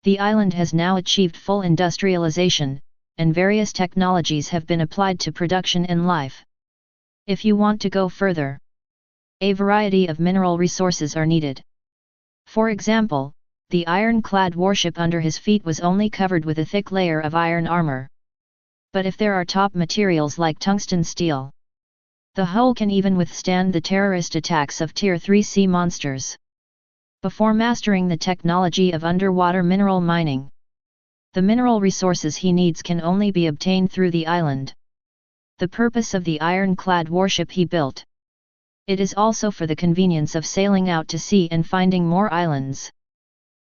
The island has now achieved full industrialization, and various technologies have been applied to production and life. If you want to go further, a variety of mineral resources are needed. For example, the iron-clad warship under his feet was only covered with a thick layer of iron armor. But if there are top materials like tungsten steel, the hull can even withstand the terrorist attacks of Tier 3 sea monsters. Before mastering the technology of underwater mineral mining, the mineral resources he needs can only be obtained through the island. The purpose of the iron-clad warship he built. It is also for the convenience of sailing out to sea and finding more islands.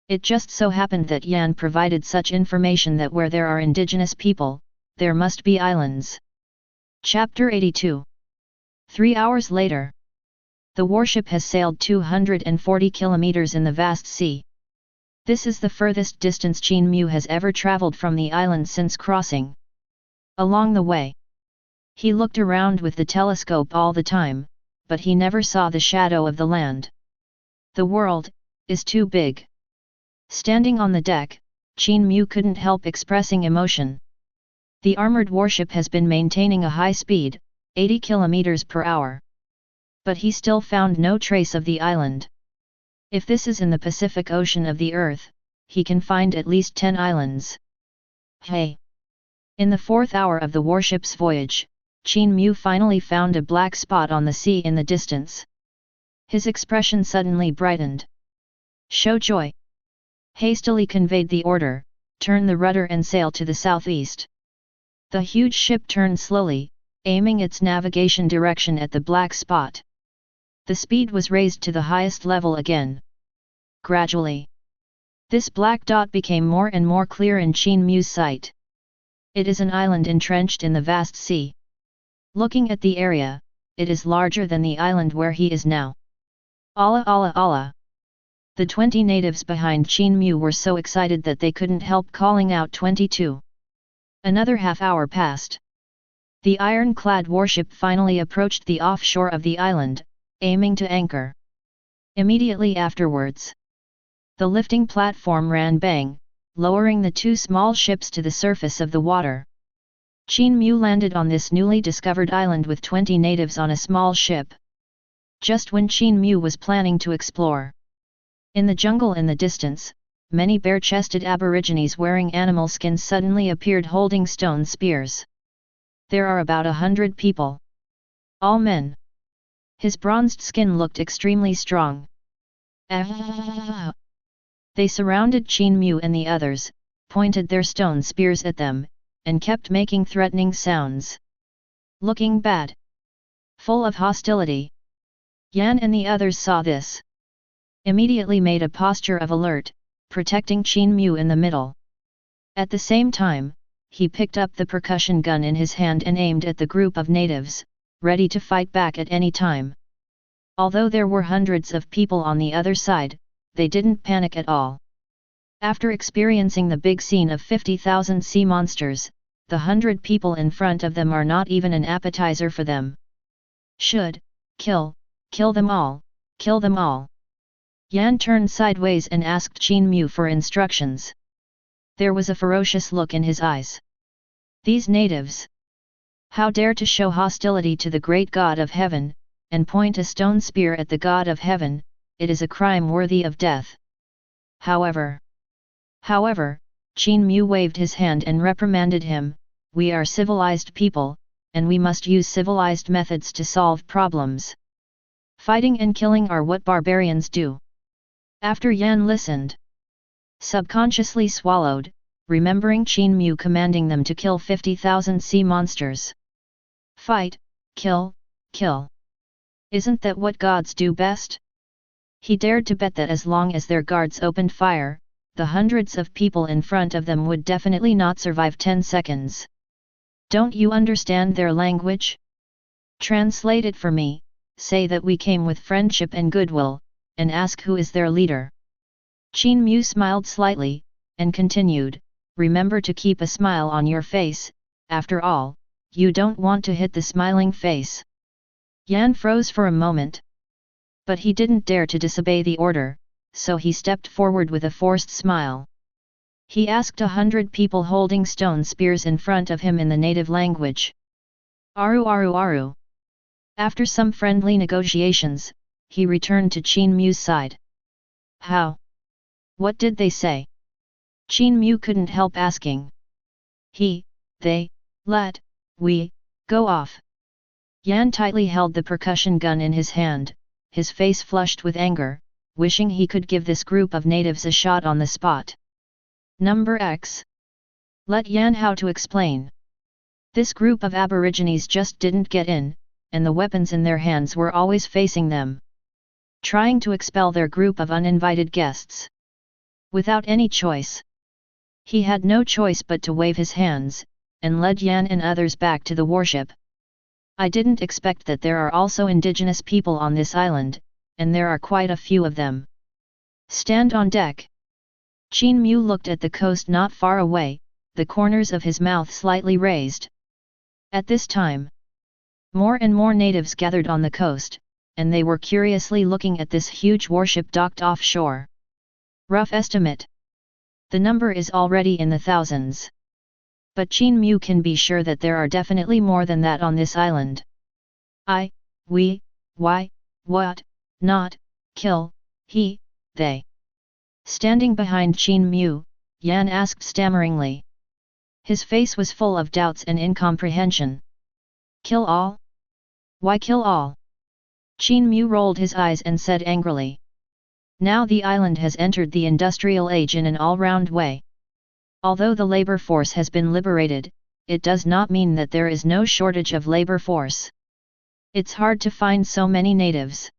It just so happened that Yan provided such information that where there are indigenous people, there must be islands. Chapter 82. 3 hours later. The warship has sailed 240 kilometers in the vast sea. This is the furthest distance Qin Mu has ever traveled from the island since crossing. Along the way, he looked around with the telescope all the time, but he never saw the shadow of the land. The world is too big. Standing on the deck, Qin Mu couldn't help expressing emotion. The armored warship has been maintaining a high speed, 80 kilometers per hour. But he still found no trace of the island. If this is in the Pacific Ocean of the Earth, he can find at least 10 islands. Hey! In the 4th hour of the warship's voyage, Qin Mu finally found a black spot on the sea in the distance. His expression suddenly brightened. Show joy! Hastily conveyed the order, turn the rudder and sail to the southeast. The huge ship turned slowly, aiming its navigation direction at the black spot. The speed was raised to the highest level again. Gradually, this black dot became more and more clear in Qin Mu's sight. It is an island entrenched in the vast sea. Looking at the area, it is larger than the island where he is now. Allah Allah Allah! The 20 natives behind Qin Mu were so excited that they couldn't help calling out 22. Another half-hour passed. The iron-clad warship finally approached the offshore of the island, aiming to anchor. Immediately afterwards, the lifting platform ran bang, lowering the 2 small ships to the surface of the water. Qin Mu landed on this newly discovered island with 20 natives on a small ship. Just when Qin Mu was planning to explore. In the jungle in the distance, many bare-chested aborigines wearing animal skins suddenly appeared holding stone spears. There are about 100 people. All men. His bronzed skin looked extremely strong. Ah! They surrounded Qin Mu and the others, pointed their stone spears at them, and kept making threatening sounds. Looking bad. Full of hostility. Yan and the others saw this. Immediately made a posture of alert, protecting Qin Mu in the middle. At the same time, he picked up the percussion gun in his hand and aimed at the group of natives, ready to fight back at any time. Although there were hundreds of people on the other side, they didn't panic at all. After experiencing the big scene of 50,000 sea monsters, the 100 people in front of them are not even an appetizer for them. Should kill them all, kill them all. Yan turned sideways and asked Qin Mu for instructions. There was a ferocious look in his eyes. These natives! How dare to show hostility to the great God of heaven, and point a stone spear at the God of heaven, it is a crime worthy of death. However, Qin Mu waved his hand and reprimanded him, we are civilized people, and we must use civilized methods to solve problems. Fighting and killing are what barbarians do. After Yan listened, subconsciously swallowed, remembering Qin Mu commanding them to kill 50,000 sea monsters. Fight, kill, kill. Isn't that what gods do best? He dared to bet that as long as their guards opened fire, the hundreds of people in front of them would definitely not survive 10 seconds. Don't you understand their language? Translate it for me, say that we came with friendship and goodwill, and ask who is their leader. Qin Mu smiled slightly, and continued, remember to keep a smile on your face, after all, you don't want to hit the smiling face. Yan froze for a moment. But he didn't dare to disobey the order, so he stepped forward with a forced smile. He asked 100 people holding stone spears in front of him in the native language. Aru aru aru. After some friendly negotiations, he returned to Qin Mu's side. How? What did they say? Qin Mu couldn't help asking. They, let, we, go off. Yan tightly held the percussion gun in his hand, his face flushed with anger, wishing he could give this group of natives a shot on the spot. Number X. Let Yan how to explain. This group of aborigines just didn't get in, and the weapons in their hands were always facing them. Trying to expel their group of uninvited guests. Without any choice. He had no choice but to wave his hands, and led Yan and others back to the warship. I didn't expect that there are also indigenous people on this island, and there are quite a few of them. Stand on deck. Qin Mu looked at the coast not far away, the corners of his mouth slightly raised. At this time, more and more natives gathered on the coast, and they were curiously looking at this huge warship docked offshore. Rough estimate. The number is already in the thousands. But Qin Mu can be sure that there are definitely more than that on this island. We, why, what, not, kill, they. Standing behind Qin Mu, Yan asked stammeringly. His face was full of doubts and incomprehension. Kill all? Why kill all? Qin Mu rolled his eyes and said angrily. Now the island has entered the industrial age in an all-round way. Although the labor force has been liberated, it does not mean that there is no shortage of labor force. It's hard to find so many natives.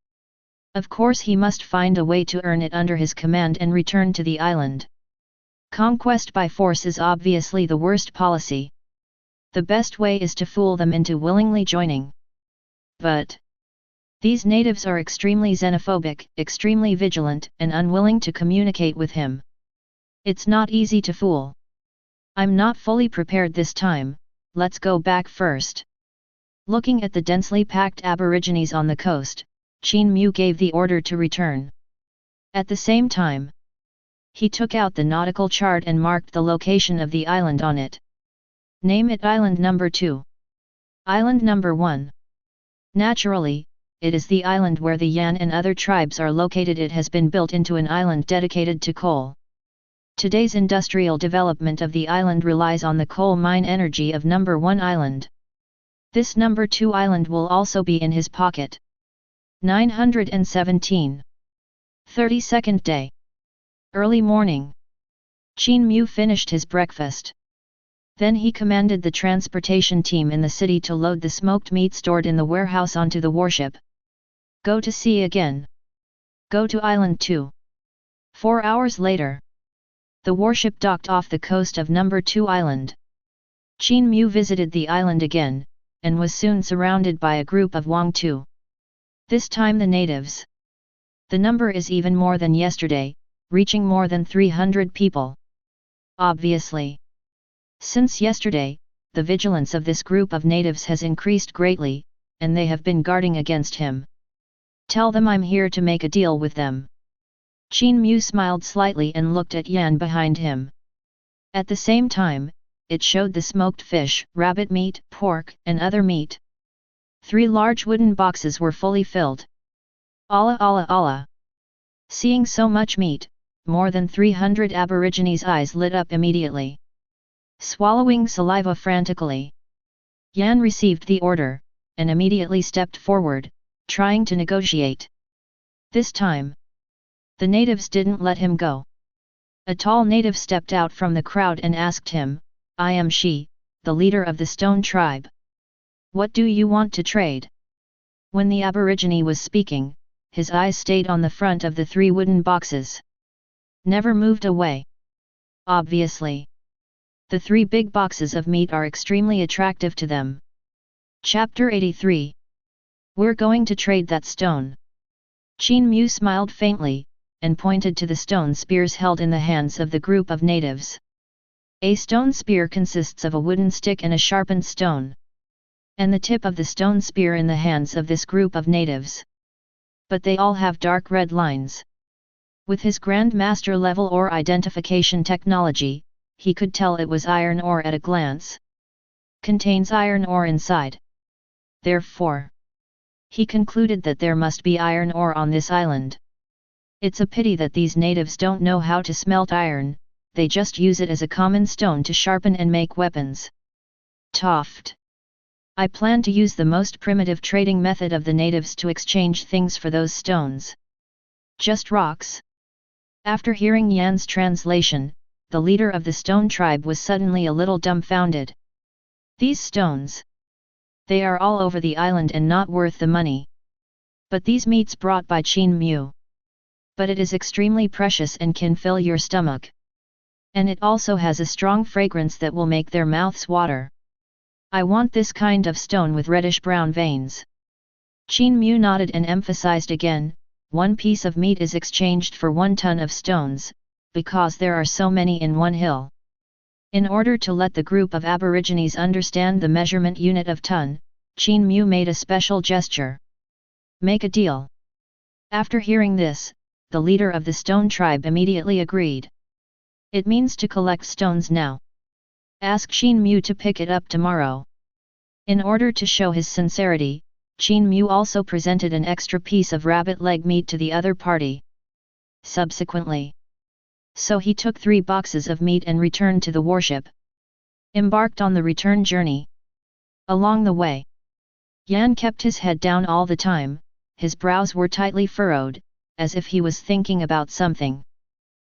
Of course he must find a way to earn it under his command and return to the island. Conquest by force is obviously the worst policy. The best way is to fool them into willingly joining. But these natives are extremely xenophobic, extremely vigilant, and unwilling to communicate with him. It's not easy to fool. I'm not fully prepared this time, let's go back first. Looking at the densely packed aborigines on the coast, Qin Mu gave the order to return. At the same time, he took out the nautical chart and marked the location of the island on it. Name it Island Number 2. Island Number 1. Naturally, it is the island where the Yan and other tribes are located. It has been built into an island dedicated to coal. Today's industrial development of the island relies on the coal mine energy of Number 1 island. This Number 2 island will also be in his pocket. 917. 32nd day. Early morning. Qin Mu finished his breakfast. Then he commanded the transportation team in the city to load the smoked meat stored in the warehouse onto the warship. Go to sea again. Go to Island 2. 4 hours later. The warship docked off the coast of number 2 island. Qin Mu visited the island again, and was soon surrounded by a group of Wang Tu. This time the natives. The number is even more than yesterday, reaching more than 300 people. Obviously. Since yesterday, the vigilance of this group of natives has increased greatly, and they have been guarding against him. Tell them I'm here to make a deal with them. Qin Mu smiled slightly and looked at Yan behind him. At the same time, it showed the smoked fish, rabbit meat, pork, and other meat. 3 large wooden boxes were fully filled. Allah Allah Allah! Seeing so much meat, more than 300 aborigines' eyes lit up immediately. Swallowing saliva frantically, Yan received the order, and immediately stepped forward, trying to negotiate. This time, the natives didn't let him go. A tall native stepped out from the crowd and asked him, I am Shi, the leader of the Stone tribe. What do you want to trade? When the aborigine was speaking, his eyes stayed on the front of the 3 wooden boxes. Never moved away. Obviously. The 3 big boxes of meat are extremely attractive to them. Chapter 83. We're going to trade that stone. Qin Mu smiled faintly, and pointed to the stone spears held in the hands of the group of natives. A stone spear consists of a wooden stick and a sharpened stone. And the tip of the stone spear in the hands of this group of natives. But they all have dark red lines. With his Grand Master level ore identification technology, he could tell it was iron ore at a glance. Contains iron ore inside. Therefore, he concluded that there must be iron ore on this island. It's a pity that these natives don't know how to smelt iron, they just use it as a common stone to sharpen and make weapons. Toft. I plan to use the most primitive trading method of the natives to exchange things for those stones. Just rocks. After hearing Yan's translation, the leader of the Stone tribe was suddenly a little dumbfounded. These stones. They are all over the island and not worth the money. But these meats brought by Qin Mu. But it is extremely precious and can fill your stomach. And it also has a strong fragrance that will make their mouths water. I want this kind of stone with reddish-brown veins. Qin Mu nodded and emphasized again, 1 piece of meat is exchanged for 1 ton of stones, because there are so many in 1 hill. In order to let the group of aborigines understand the measurement unit of ton, Qin Mu made a special gesture. Make a deal. After hearing this, the leader of the Stone tribe immediately agreed. It means to collect stones now. Ask Qin Mu to pick it up tomorrow. In order to show his sincerity, Qin Mu also presented an extra piece of rabbit leg meat to the other party. Subsequently. So he took 3 boxes of meat and returned to the warship. Embarked on the return journey. Along the way, Yan kept his head down all the time, his brows were tightly furrowed, as if he was thinking about something.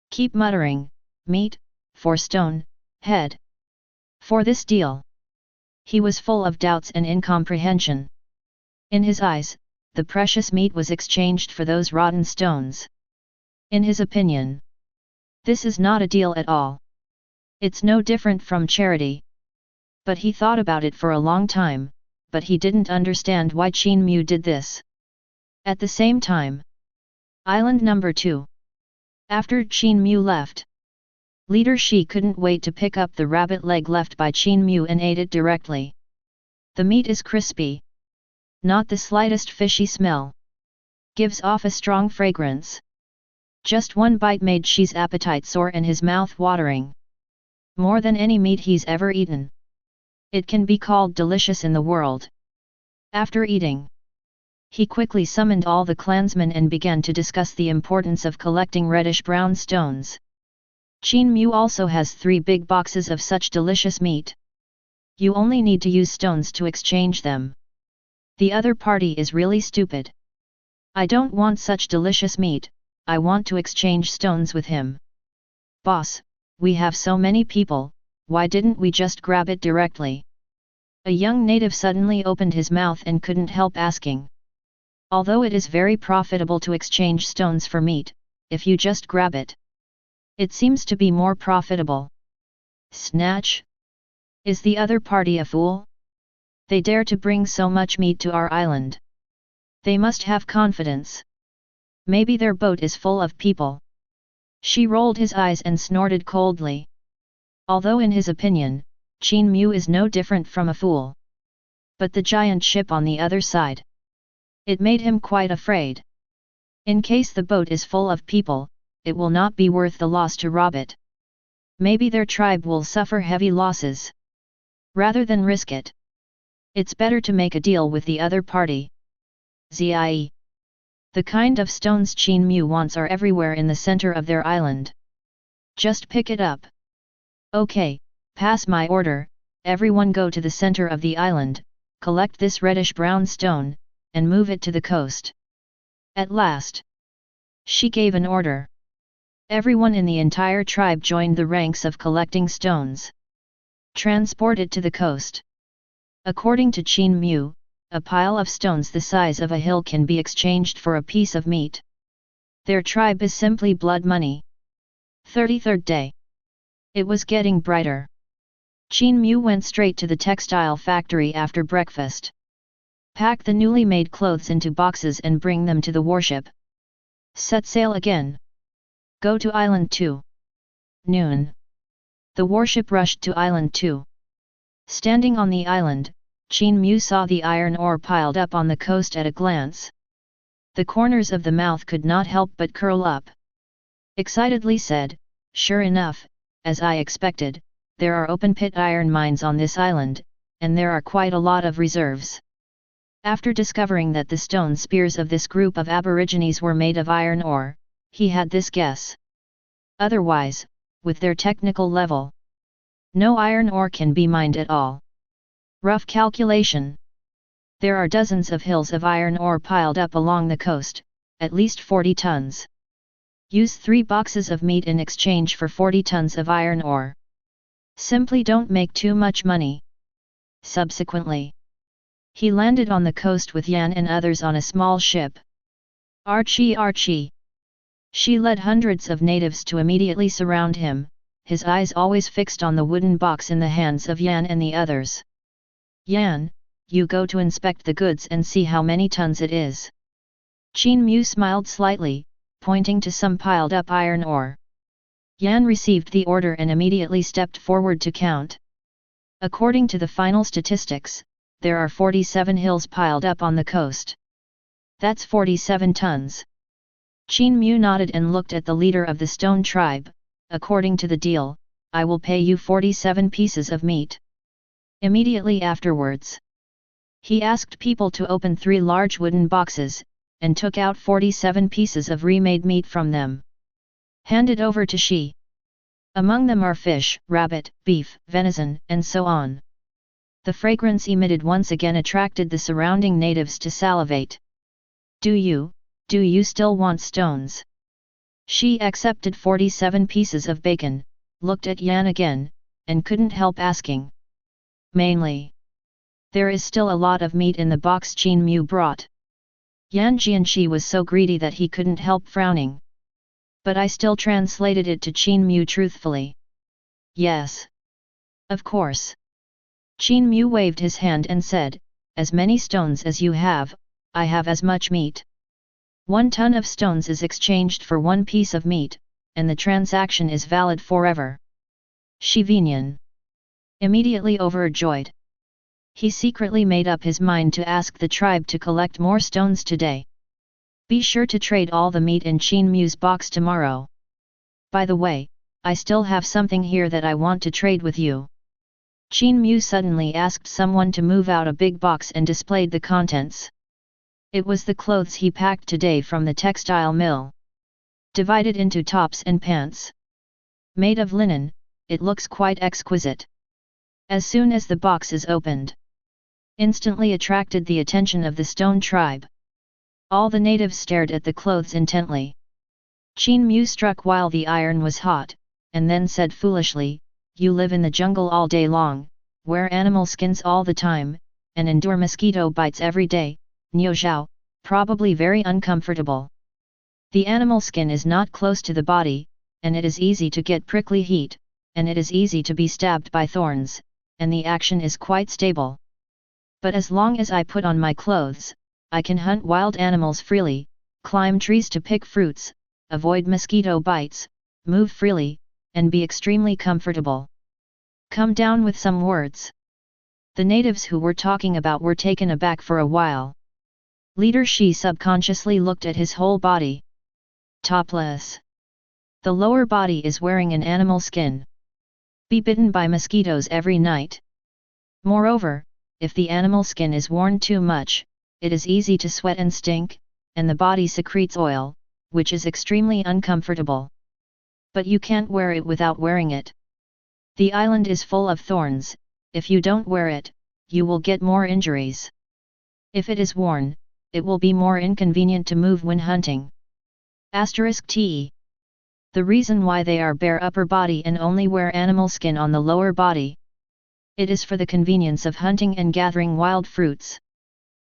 Keep muttering, meat, for stone, head. For this deal. He was full of doubts and incomprehension. In his eyes, the precious meat was exchanged for those rotten stones. In his opinion, this is not a deal at all. It's no different from charity. But he thought about it for a long time, but he didn't understand why Qin Mu did this. At the same time, Island number 2. After Qin Mu left, Leader Shi couldn't wait to pick up the rabbit leg left by Qin Mu and ate it directly. The meat is crispy. Not the slightest fishy smell. Gives off a strong fragrance. Just 1 bite made Shi's appetite soar and his mouth watering. More than any meat he's ever eaten. It can be called delicious in the world. After eating, he quickly summoned all the clansmen and began to discuss the importance of collecting reddish-brown stones. Qin Mu also has 3 big boxes of such delicious meat. You only need to use stones to exchange them. The other party is really stupid. I don't want such delicious meat, I want to exchange stones with him. Boss, we have so many people, why didn't we just grab it directly? A young native suddenly opened his mouth and couldn't help asking. Although it is very profitable to exchange stones for meat, if you just grab it, it seems to be more profitable. Snatch? Is the other party a fool? They dare to bring so much meat to our island. They must have confidence. Maybe their boat is full of people. She rolled his eyes and snorted coldly. Although in his opinion, Qin Mu is no different from a fool. But the giant ship on the other side. It made him quite afraid. In case the boat is full of people, it will not be worth the loss to rob it. Maybe their tribe will suffer heavy losses. Rather than risk it, it's better to make a deal with the other party. Zie. The kind of stones Qin Mu wants are everywhere in the center of their island. Just pick it up. Okay, pass my order, everyone go to the center of the island, collect this reddish-brown stone, and move it to the coast. At last, she gave an order. Everyone in the entire tribe joined the ranks of collecting stones. Transport it to the coast. According to Qin Mu, a pile of stones the size of a hill can be exchanged for a piece of meat. Their tribe is simply blood money. 33rd day. It was getting brighter. Qin Mu went straight to the textile factory after breakfast. Pack the newly made clothes into boxes and bring them to the warship. Set sail again. Go to Island 2. Noon. The warship rushed to Island 2. Standing on the island, Qin Mu saw the iron ore piled up on the coast at a glance. The corners of the mouth could not help but curl up. Excitedly said, "Sure enough, as I expected, there are open-pit iron mines on this island, and there are quite a lot of reserves." After discovering that the stone spears of this group of aborigines were made of iron ore, he had this guess. Otherwise, with their technical level, no iron ore can be mined at all. Rough calculation. There are dozens of hills of iron ore piled up along the coast, at least 40 tons. Use 3 boxes of meat in exchange for 40 tons of iron ore. Simply don't make too much money. Subsequently, he landed on the coast with Yan and others on a small ship. Archie. She led hundreds of natives to immediately surround him, his eyes always fixed on the wooden box in the hands of Yan and the others. "Yan, you go to inspect the goods and see how many tons it is." Qin Mu smiled slightly, pointing to some piled up iron ore. Yan received the order and immediately stepped forward to count. According to the final statistics, there are 47 hills piled up on the coast. That's 47 tons. Qin Mu nodded and looked at the leader of the stone tribe. "According to the deal, I will pay you 47 pieces of meat." Immediately afterwards, he asked people to open 3 large wooden boxes, and took out 47 pieces of remade meat from them. Handed over to she. Among them are fish, rabbit, beef, venison, and so on. The fragrance emitted once again attracted the surrounding natives to salivate. Do you still want stones?" She accepted 47 pieces of bacon, looked at Yan again, and couldn't help asking. "Mainly. There is still a lot of meat in the box Qin Mu brought." Yan Jianqi was so greedy that he couldn't help frowning. "But I still translated it to Qin Mu truthfully." "Yes. Of course." Qin Mu waved his hand and said, "As many stones as you have, I have as much meat. 1 ton of stones is exchanged for 1 piece of meat, and the transaction is valid forever." Shivinian. Immediately overjoyed, he secretly made up his mind to ask the tribe to collect more stones today. Be sure to trade all the meat in Qin Mu's box tomorrow. By the way, I still have something here that I want to trade with you. Qin Mu suddenly asked someone to move out a big box and displayed the contents. It was the clothes he packed today from the textile mill. Divided into tops and pants. Made of linen, it looks quite exquisite. As soon as the box is opened, instantly attracted the attention of the stone tribe. All the natives stared at the clothes intently. Qin Mu struck while the iron was hot, and then said foolishly, "You live in the jungle all day long, wear animal skins all the time, and endure mosquito bites every day, Niu Zhao, probably very uncomfortable. The animal skin is not close to the body, and it is easy to get prickly heat, and it is easy to be stabbed by thorns, and the action is quite stable. But as long as I put on my clothes, I can hunt wild animals freely, climb trees to pick fruits, avoid mosquito bites, move freely, and be extremely comfortable. Come down with some words." The natives who were talking about were taken aback for a while. Leader Shi subconsciously looked at his whole body. Topless. The lower body is wearing an animal skin. Be bitten by mosquitoes every night. Moreover, if the animal skin is worn too much, it is easy to sweat and stink, and the body secretes oil, which is extremely uncomfortable. But you can't wear it without wearing it. The island is full of thorns, if you don't wear it, you will get more injuries. If it is worn, it will be more inconvenient to move when hunting. *T. The reason why they are bare upper body and only wear animal skin on the lower body. It is for the convenience of hunting and gathering wild fruits.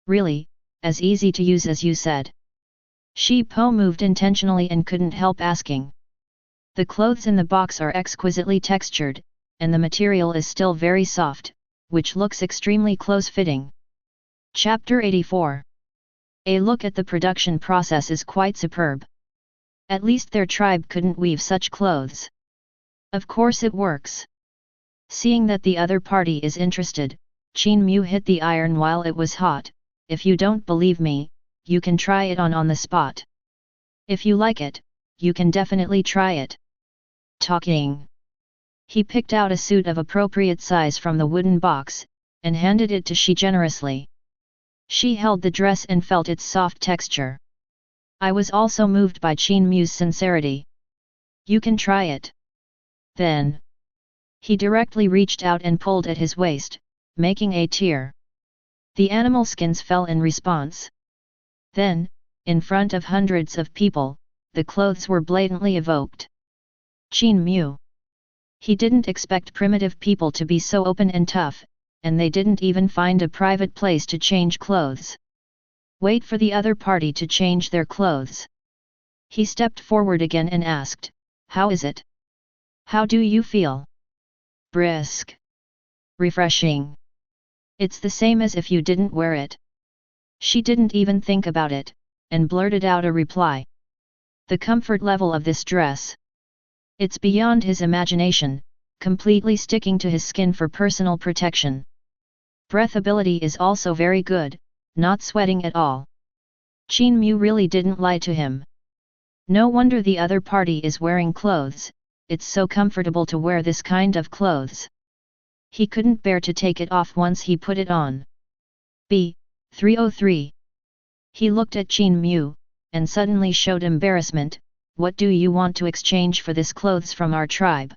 Really, as easy to use as you said. Shi Po moved intentionally and couldn't help asking. The clothes in the box are exquisitely textured, and the material is still very soft, which looks extremely close-fitting. Chapter 84. A look at the production process is quite superb. At least their tribe couldn't weave such clothes. Of course it works. Seeing that the other party is interested, Qin Mu hit the iron while it was hot. If you don't believe me, you can try it on the spot. If you like it, you can definitely try it. Talking. He picked out a suit of appropriate size from the wooden box, and handed it to Shi generously. She held the dress and felt its soft texture. I was also moved by Qin Mu's sincerity. You can try it. Then. He directly reached out and pulled at his waist, making a tear. The animal skins fell in response. Then, in front of hundreds of people, the clothes were blatantly evoked. Qin Mu. He didn't expect primitive people to be so open and tough, and they didn't even find a private place to change clothes. Wait for the other party to change their clothes. He stepped forward again and asked, "How is it? How do you feel?" "Brisk. Refreshing. It's the same as if you didn't wear it." She didn't even think about it, and blurted out a reply. The comfort level of this dress. It's beyond his imagination, completely sticking to his skin for personal protection. Breathability is also very good, not sweating at all. Qin Mu really didn't lie to him. No wonder the other party is wearing clothes, it's so comfortable to wear this kind of clothes. He couldn't bear to take it off once he put it on. B-303. He looked at Qin Mu, and suddenly showed embarrassment. "What do you want to exchange for this clothes from our tribe?"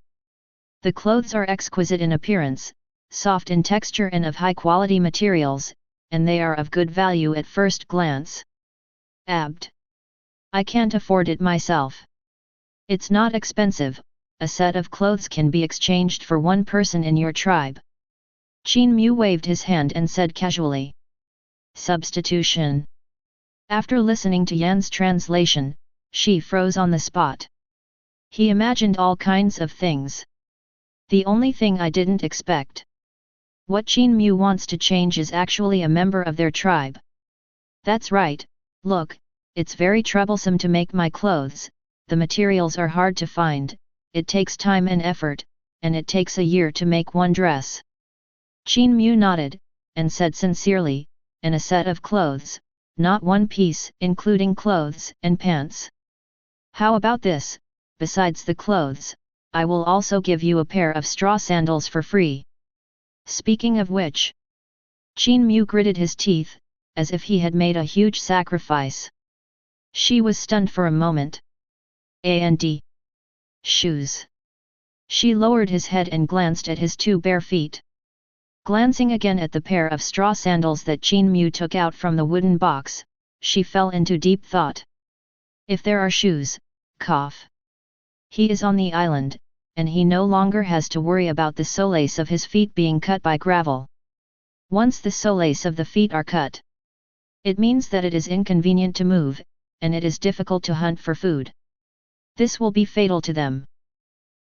The clothes are exquisite in appearance, soft in texture and of high-quality materials, and they are of good value at first glance. "Abd. I can't afford it myself." "It's not expensive, a set of clothes can be exchanged for one person in your tribe." Qin Mu waved his hand and said casually. "Substitution." After listening to Yan's translation, Shi froze on the spot. He imagined all kinds of things. The only thing I didn't expect. What Qin Mu wants to change is actually a member of their tribe. That's right, look, it's very troublesome to make my clothes, the materials are hard to find, it takes time and effort, and it takes a year to make one dress. Qin Mu nodded, and said sincerely, "And a set of clothes, not one piece, including clothes and pants. How about this, besides the clothes, I will also give you a pair of straw sandals for free." Speaking of which, Qin Mu gritted his teeth, as if he had made a huge sacrifice. She was stunned for a moment. "And shoes." She lowered his head and glanced at his two bare feet. Glancing again at the pair of straw sandals that Qin Mu took out from the wooden box, she fell into deep thought. If there are shoes, cough. He is on the island, and he no longer has to worry about the soles of his feet being cut by gravel. Once the soles of the feet are cut, it means that it is inconvenient to move, and it is difficult to hunt for food. This will be fatal to them.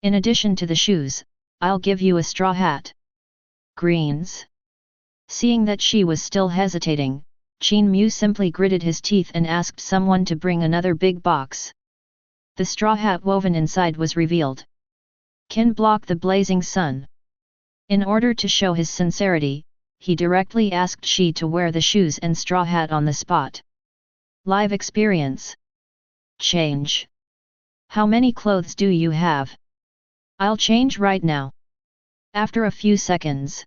In addition to the shoes, I'll give you a straw hat. Greens? Seeing that she was still hesitating, Qin Mu simply gritted his teeth and asked someone to bring another big box. The straw hat woven inside was revealed. Qin blocked the blazing sun. In order to show his sincerity, he directly asked she to wear the shoes and straw hat on the spot. Live experience. Change. How many clothes do you have? I'll change right now. After a few seconds,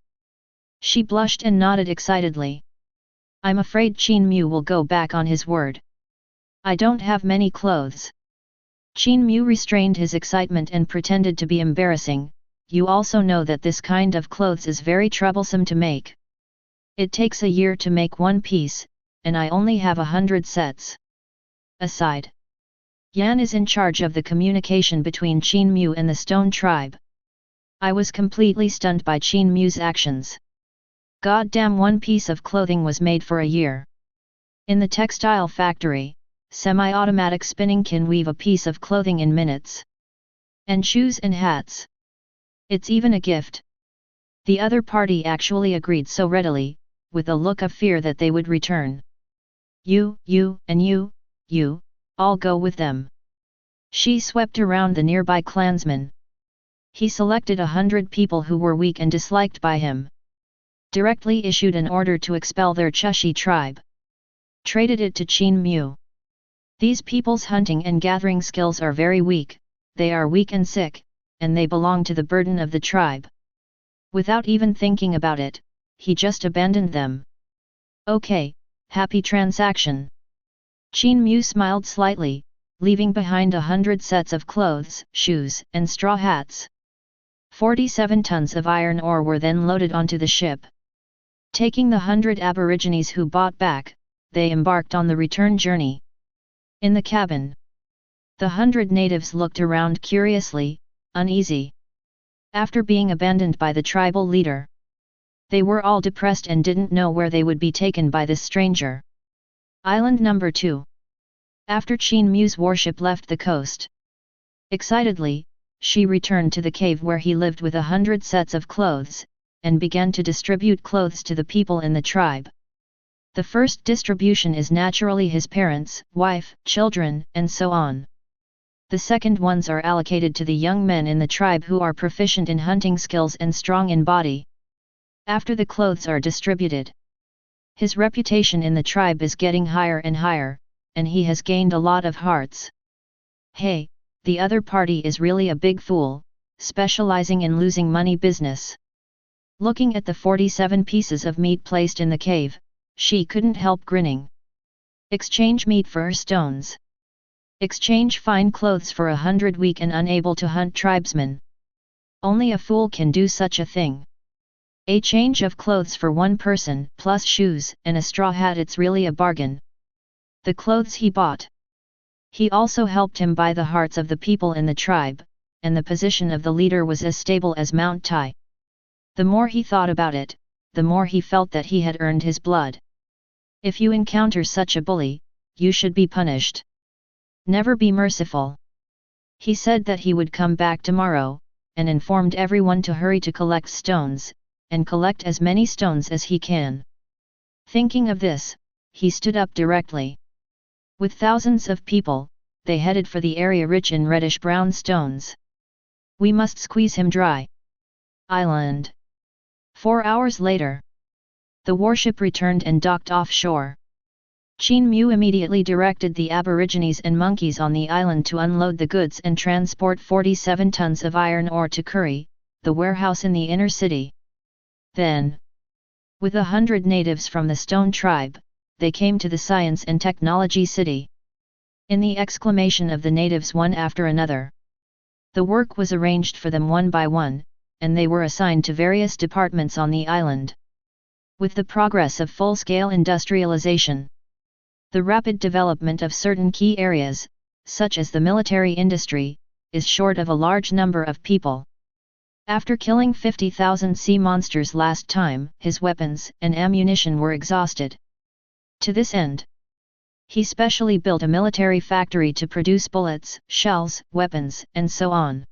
she blushed and nodded excitedly. I'm afraid Qin Mu will go back on his word. I don't have many clothes. Qin Mu restrained his excitement and pretended to be embarrassing. You also know that this kind of clothes is very troublesome to make. It takes a year to make one piece, and I only have 100 sets. Aside, Yan is in charge of the communication between Qin Mu and the Stone Tribe. I was completely stunned by Qin Mu's actions. Goddamn, one piece of clothing was made for a year. In the textile factory, semi-automatic spinning can weave a piece of clothing in minutes. And shoes and hats. It's even a gift. The other party actually agreed so readily, with a look of fear that they would return. You, and you, all go with them. She swept around the nearby clansmen. He selected 100 people who were weak and disliked by him. Directly issued an order to expel their Chushi tribe. Traded it to Qin Mu. These people's hunting and gathering skills are very weak, they are weak and sick, and they belong to the burden of the tribe. Without even thinking about it, he just abandoned them. Okay, happy transaction. Qin Mu smiled slightly, leaving behind 100 sets of clothes, shoes, and straw hats. 47 tons of iron ore were then loaded onto the ship. Taking the 100 aborigines who bought back, they embarked on the return journey. In the cabin, the 100 natives looked around curiously, uneasy. After being abandoned by the tribal leader, they were all depressed and didn't know where they would be taken by this stranger. Island number 2. After Qin Mu's warship left the coast, excitedly, she returned to the cave where he lived with 100 sets of clothes, and began to distribute clothes to the people in the tribe. The first distribution is naturally his parents, wife, children, and so on. The second ones are allocated to the young men in the tribe who are proficient in hunting skills and strong in body. After the clothes are distributed, his reputation in the tribe is getting higher and higher, and he has gained a lot of hearts. Hey, the other party is really a big fool, specializing in losing money business. Looking at the 47 pieces of meat placed in the cave, she couldn't help grinning. Exchange meat for stones. Exchange fine clothes for 100 weak and unable to hunt tribesmen. Only a fool can do such a thing. A change of clothes for one person, plus shoes and a straw hat, it's really a bargain. The clothes he bought. He also helped him buy the hearts of the people in the tribe, and the position of the leader was as stable as Mount Tai. The more he thought about it, the more he felt that he had earned his blood. If you encounter such a bully, you should be punished. Never be merciful. He said that he would come back tomorrow, and informed everyone to hurry to collect stones, and collect as many stones as he can. Thinking of this, he stood up directly. With thousands of people, they headed for the area rich in reddish-brown stones. We must squeeze him dry. Island. 4 hours later, the warship returned and docked offshore. Qin Mu immediately directed the aborigines and monkeys on the island to unload the goods and transport 47 tons of iron ore to Curry, the warehouse in the inner city. Then, with 100 natives from the Stone Tribe, they came to the Science and Technology City. In the exclamation of the natives one after another, the work was arranged for them one by one, and they were assigned to various departments on the island. With the progress of full-scale industrialization, The rapid development of certain key areas, such as the military industry, is short of a large number of people. After killing 50,000 sea monsters last time, his weapons and ammunition were exhausted. To this end, he specially built a military factory to produce bullets, shells, weapons, and so on.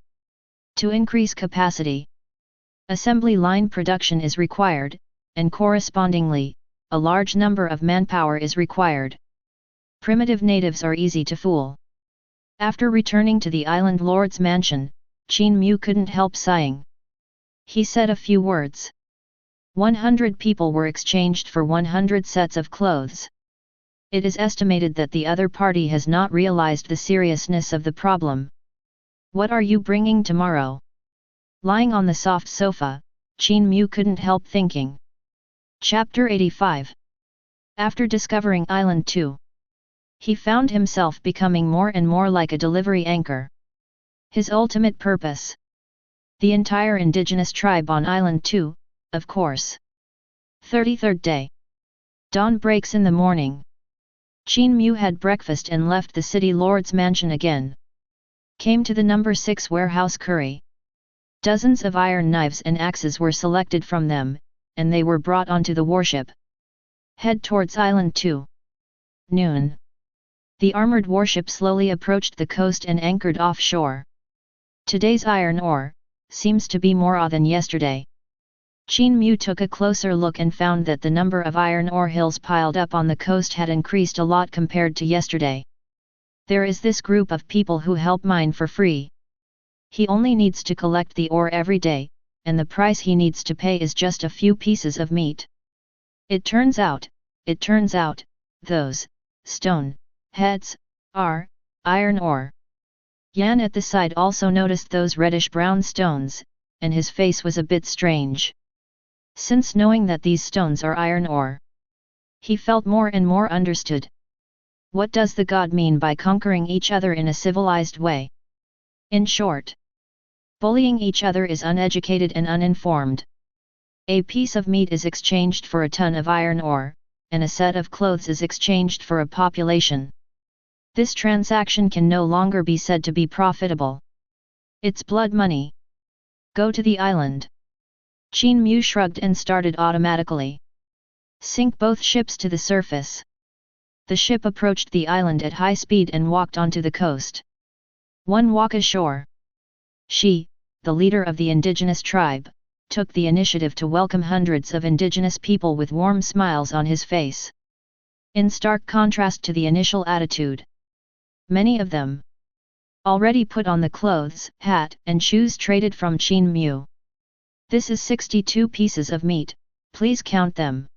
To increase capacity, assembly line production is required, and correspondingly, a large number of manpower is required. Primitive natives are easy to fool. After returning to the island lord's mansion, Qin Mu couldn't help sighing. He said a few words. 100 people were exchanged for 100 sets of clothes. It is estimated that the other party has not realized the seriousness of the problem. What are you bringing tomorrow? Lying on the soft sofa, Qin Mu couldn't help thinking. Chapter 85. After discovering Island 2, he found himself becoming more and more like a delivery anchor. His ultimate purpose: the entire indigenous tribe on Island 2, of course. 33rd day. Dawn breaks in the morning. Qin Mu had breakfast and left the city lord's mansion again. Came to the number 6 warehouse curry. Dozens of iron knives and axes were selected from them, and they were brought onto the warship. Head towards Island 2. Noon. The armored warship slowly approached the coast and anchored offshore. Today's iron ore seems to be more than yesterday. Qin Mu took a closer look and found that the number of iron ore hills piled up on the coast had increased a lot compared to yesterday. There is this group of people who help mine for free. He only needs to collect the ore every day, and the price he needs to pay is just a few pieces of meat. It turns out, those stone heads are iron ore. Yan at the side also noticed those reddish-brown stones, and his face was a bit strange. Since knowing that these stones are iron ore, he felt more and more understood. What does the god mean by conquering each other in a civilized way? In short, bullying each other is uneducated and uninformed. A piece of meat is exchanged for a ton of iron ore, and a set of clothes is exchanged for a population. This transaction can no longer be said to be profitable. It's blood money. Go to the island. Qin Mu shrugged and started automatically. Sink both ships to the surface. The ship approached the island at high speed and walked onto the coast. One walk ashore. She, the leader of the indigenous tribe, took the initiative to welcome hundreds of indigenous people with warm smiles on his face. In stark contrast to the initial attitude, many of them already put on the clothes, hat, and shoes traded from Qin Mu. This is 62 pieces of meat, please count them.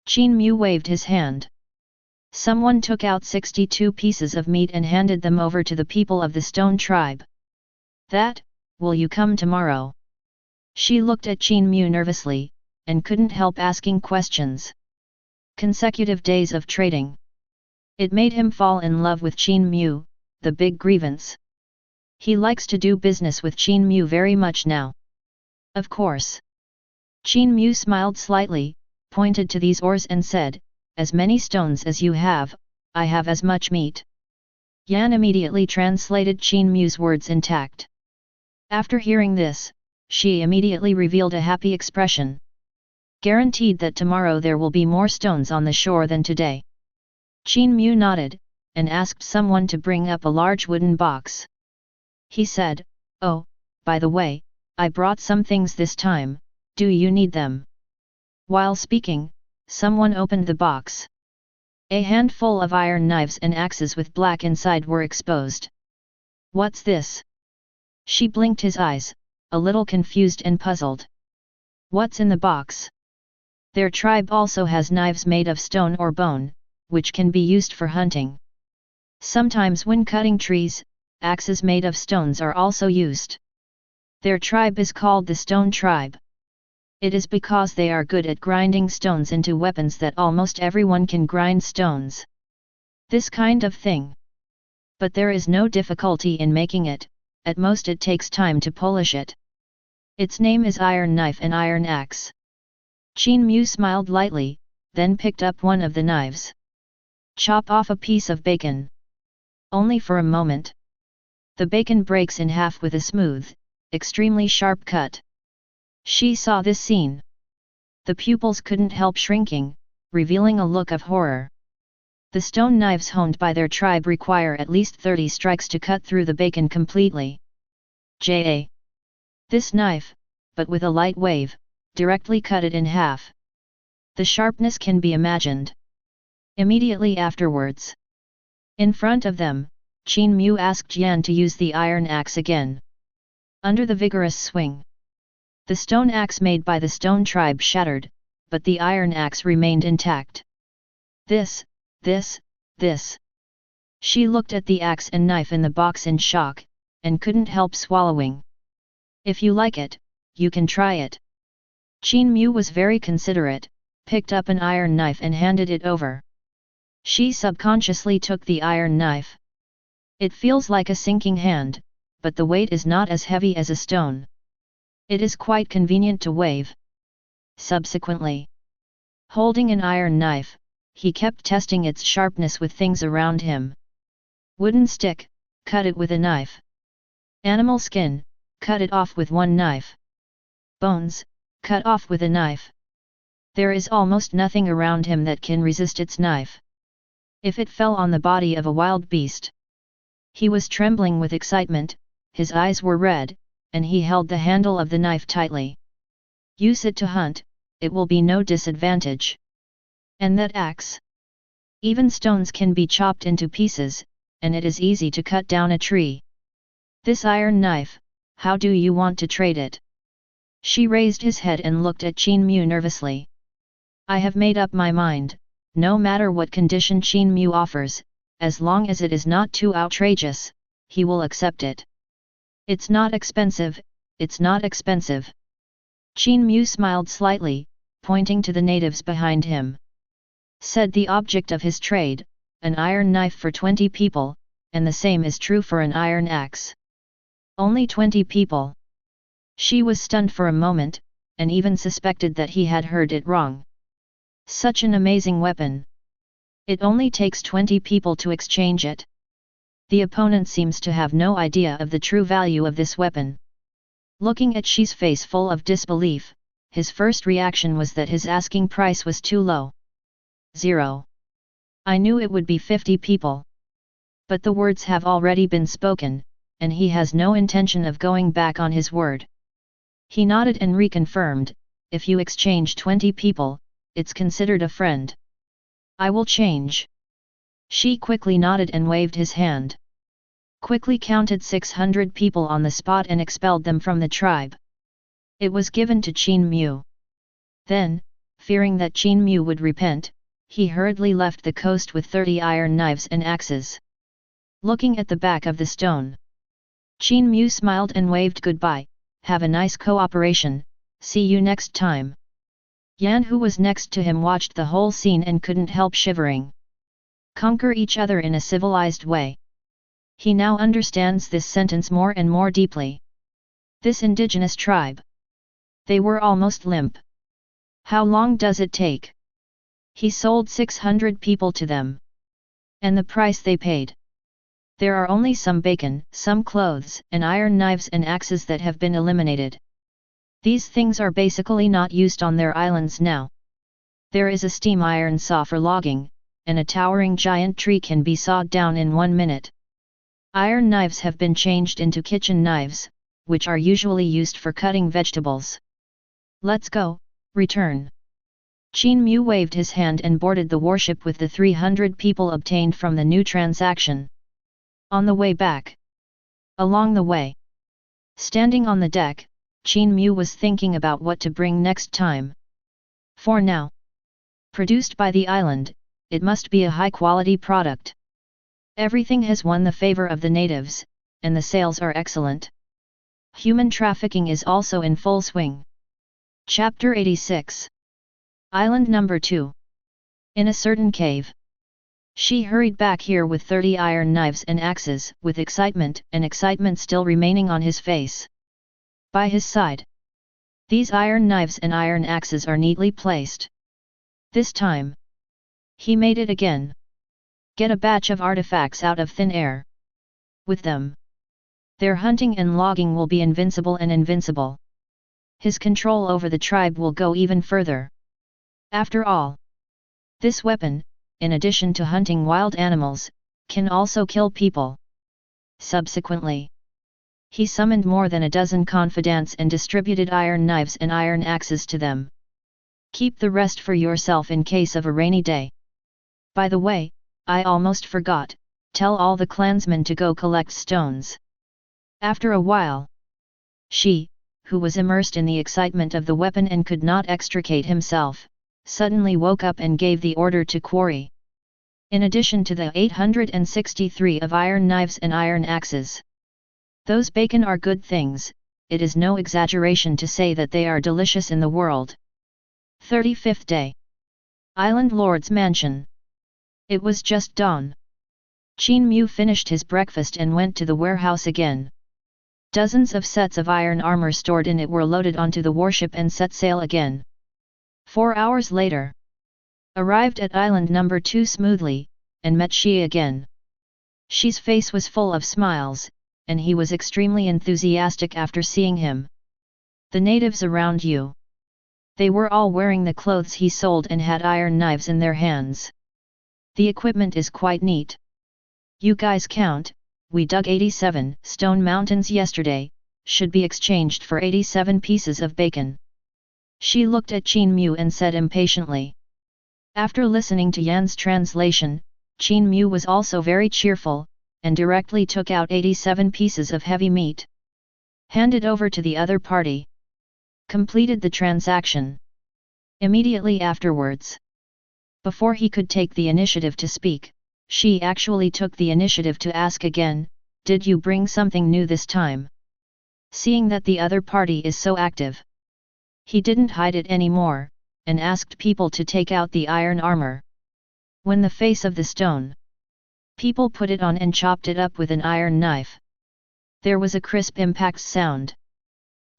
Qin Mu waved his hand. Someone took out 62 pieces of meat and handed them over to the people of the stone tribe. Will you come tomorrow? She looked at Qin Mu nervously, and couldn't help asking questions. Consecutive days of trading. It made him fall in love with Qin Mu, the big grievance. He likes to do business with Qin Mu very much now. Of course. Qin Mu smiled slightly, pointed to these ores and said, as many stones as you have, I have as much meat. Yan immediately translated Qin Mu's words intact. After hearing this, she immediately revealed a happy expression. Guaranteed that tomorrow there will be more stones on the shore than today. Qin Mu nodded, and asked someone to bring up a large wooden box. He said, oh, by the way, I brought some things this time, do you need them? While speaking, someone opened the box. A handful of iron knives and axes with black inside were exposed. What's this? She blinked his eyes, a little confused and puzzled. What's in the box? Their tribe also has knives made of stone or bone, which can be used for hunting. Sometimes when cutting trees, axes made of stones are also used. Their tribe is called the Stone Tribe. It is because they are good at grinding stones into weapons that almost everyone can grind stones. This kind of thing. But there is no difficulty in making it, at most it takes time to polish it. Its name is iron knife and iron axe. Qin Mu smiled lightly, then picked up one of the knives. Chop off a piece of bacon. Only for a moment. The bacon breaks in half with a smooth, extremely sharp cut. She saw this scene. The pupils couldn't help shrinking, revealing a look of horror. The stone knives honed by their tribe require at least 30 strikes to cut through the bacon completely. This knife, but with a light wave, directly cut it in half. The sharpness can be imagined. Immediately afterwards, in front of them, Qin Mu asked Yan to use the iron axe again. Under the vigorous swing, the stone axe made by the stone tribe shattered, but the iron axe remained intact. This. She looked at the axe and knife in the box in shock, and couldn't help swallowing. If you like it, you can try it. Qin Mu was very considerate, picked up an iron knife and handed it over. She subconsciously took the iron knife. It feels like a sinking hand, but the weight is not as heavy as a stone. It is quite convenient to wave. Subsequently, holding an iron knife, he kept testing its sharpness with things around him. Wooden stick, cut it with a knife. Animal skin, cut it off with one knife. Bones, cut off with a knife. There is almost nothing around him that can resist its knife. If it fell on the body of a wild beast. He was trembling with excitement, his eyes were red, and he held the handle of the knife tightly. Use it to hunt, it will be no disadvantage. And that axe? Even stones can be chopped into pieces, and it is easy to cut down a tree. This iron knife, how do you want to trade it? She raised his head and looked at Qin Mu nervously. I have made up my mind, no matter what condition Qin Mu offers, as long as it is not too outrageous, he will accept it. It's not expensive, it's not expensive. Qin Mu smiled slightly, pointing to the natives behind him. Said the object of his trade, an iron knife for 20 people, and the same is true for an iron axe. Only 20 people. She was stunned for a moment, and even suspected that he had heard it wrong. Such an amazing weapon. It only takes 20 people to exchange it. The opponent seems to have no idea of the true value of this weapon. Looking at Shi's face full of disbelief, his first reaction was that his asking price was too low. 0. I knew it would be 50 people. But the words have already been spoken, and he has no intention of going back on his word. He nodded and reconfirmed, if you exchange 20 people, it's considered a friend. I will change. Shi quickly nodded and waved his hand. Quickly counted 600 people on the spot and expelled them from the tribe. It was given to Qin Mu. Then, fearing that Qin Mu would repent, he hurriedly left the coast with 30 iron knives and axes. Looking at the back of the stone, Qin Mu smiled and waved goodbye. Have a nice cooperation, see you next time. Yan, who was next to him, watched the whole scene and couldn't help shivering. Conquer each other in a civilized way. He now understands this sentence more and more deeply. This indigenous tribe. They were almost limp. How long does it take? He sold 600 people to them. And the price they paid. There are only some bacon, some clothes, and iron knives and axes that have been eliminated. These things are basically not used on their islands now. There is a steam iron saw for logging, and a towering giant tree can be sawed down in 1 minute. Iron knives have been changed into kitchen knives, which are usually used for cutting vegetables. Let's go, return. Qin Mu waved his hand and boarded the warship with the 300 people obtained from the new transaction. On the way back. Along the way. Standing on the deck, Qin Mu was thinking about what to bring next time. For now. Produced by the island, it must be a high-quality product. Everything has won the favor of the natives, and the sales are excellent. Human trafficking is also in full swing. Chapter 86. Island number 2. In a certain cave. She hurried back here with 30 iron knives and axes, with excitement still remaining on his face. By his side. These iron knives and iron axes are neatly placed. This time. He made it again. Get a batch of artifacts out of thin air. With them, their hunting and logging will be invincible. His control over the tribe will go even further. After all, this weapon, in addition to hunting wild animals, can also kill people. Subsequently, he summoned more than a dozen confidants and distributed iron knives and iron axes to them. Keep the rest for yourself in case of a rainy day. By the way, I almost forgot, tell all the clansmen to go collect stones. After a while, she, who was immersed in the excitement of the weapon and could not extricate himself, suddenly woke up and gave the order to quarry. In addition to the 863 of iron knives and iron axes. Those bacon are good things, it is no exaggeration to say that they are delicious in the world. 35th day. Island Lord's Mansion. It was just dawn. Qin Mu finished his breakfast and went to the warehouse again. Dozens of sets of iron armor stored in it were loaded onto the warship and set sail again. 4 hours later, arrived at island number 2 smoothly, and met Shi again. Shi's face was full of smiles, and he was extremely enthusiastic after seeing him. The natives around you. They were all wearing the clothes he sold and had iron knives in their hands. The equipment is quite neat. You guys count, we dug 87 stone mountains yesterday, should be exchanged for 87 pieces of bacon. She looked at Qin Mu and said impatiently. After listening to Yan's translation, Qin Mu was also very cheerful, and directly took out 87 pieces of heavy meat. Handed over to the other party. Completed the transaction. Immediately afterwards. Before he could take the initiative to speak, she actually took the initiative to ask again, did you bring something new this time? Seeing that the other party is so active. He didn't hide it anymore, and asked people to take out the iron armor. When the face of the stone. People put it on and chopped it up with an iron knife. There was a crisp impact sound.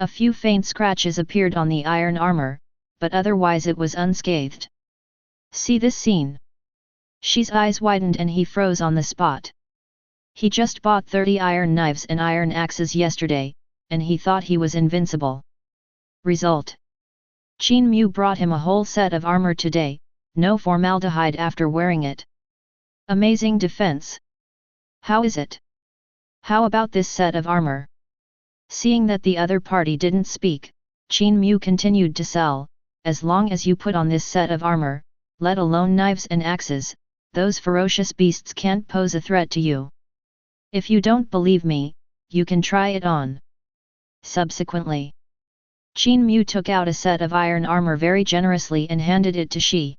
A few faint scratches appeared on the iron armor, but otherwise it was unscathed. See this scene? Shi's eyes widened and he froze on the spot. He just bought 30 iron knives and iron axes yesterday, and he thought he was invincible. Result. Qin Mu brought him a whole set of armor today, no formaldehyde after wearing it. Amazing defense. How is it? How about this set of armor? Seeing that the other party didn't speak, Qin Mu continued to sell, as long as you put on this set of armor, let alone knives and axes, those ferocious beasts can't pose a threat to you. If you don't believe me, you can try it on. Subsequently, Qin Mu took out a set of iron armor very generously and handed it to Shi.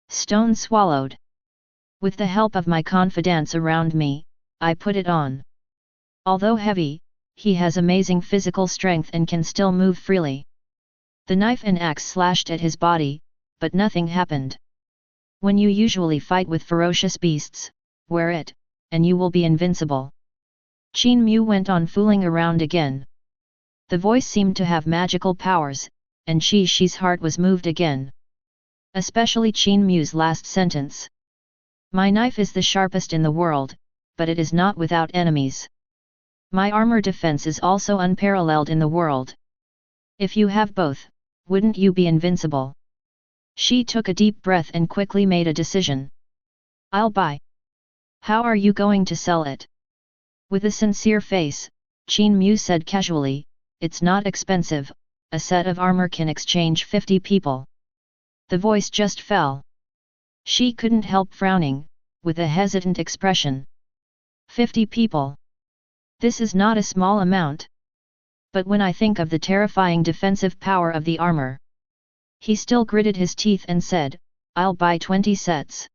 Stone swallowed. With the help of my confidants around me, I put it on. Although heavy, he has amazing physical strength and can still move freely. The knife and axe slashed at his body, but nothing happened. When you usually fight with ferocious beasts, wear it, and you will be invincible. Qin Mu went on fooling around again. The voice seemed to have magical powers, and Shi's heart was moved again. Especially Qin Mu's last sentence. My knife is the sharpest in the world, but it is not without enemies. My armor defense is also unparalleled in the world. If you have both, wouldn't you be invincible? Shi took a deep breath and quickly made a decision. I'll buy. How are you going to sell it? With a sincere face, Qin Mu said casually, it's not expensive, a set of armor can exchange 50 people. The voice just fell. She couldn't help frowning, with a hesitant expression. 50 people. This is not a small amount. But when I think of the terrifying defensive power of the armor. He still gritted his teeth and said, I'll buy 20 sets.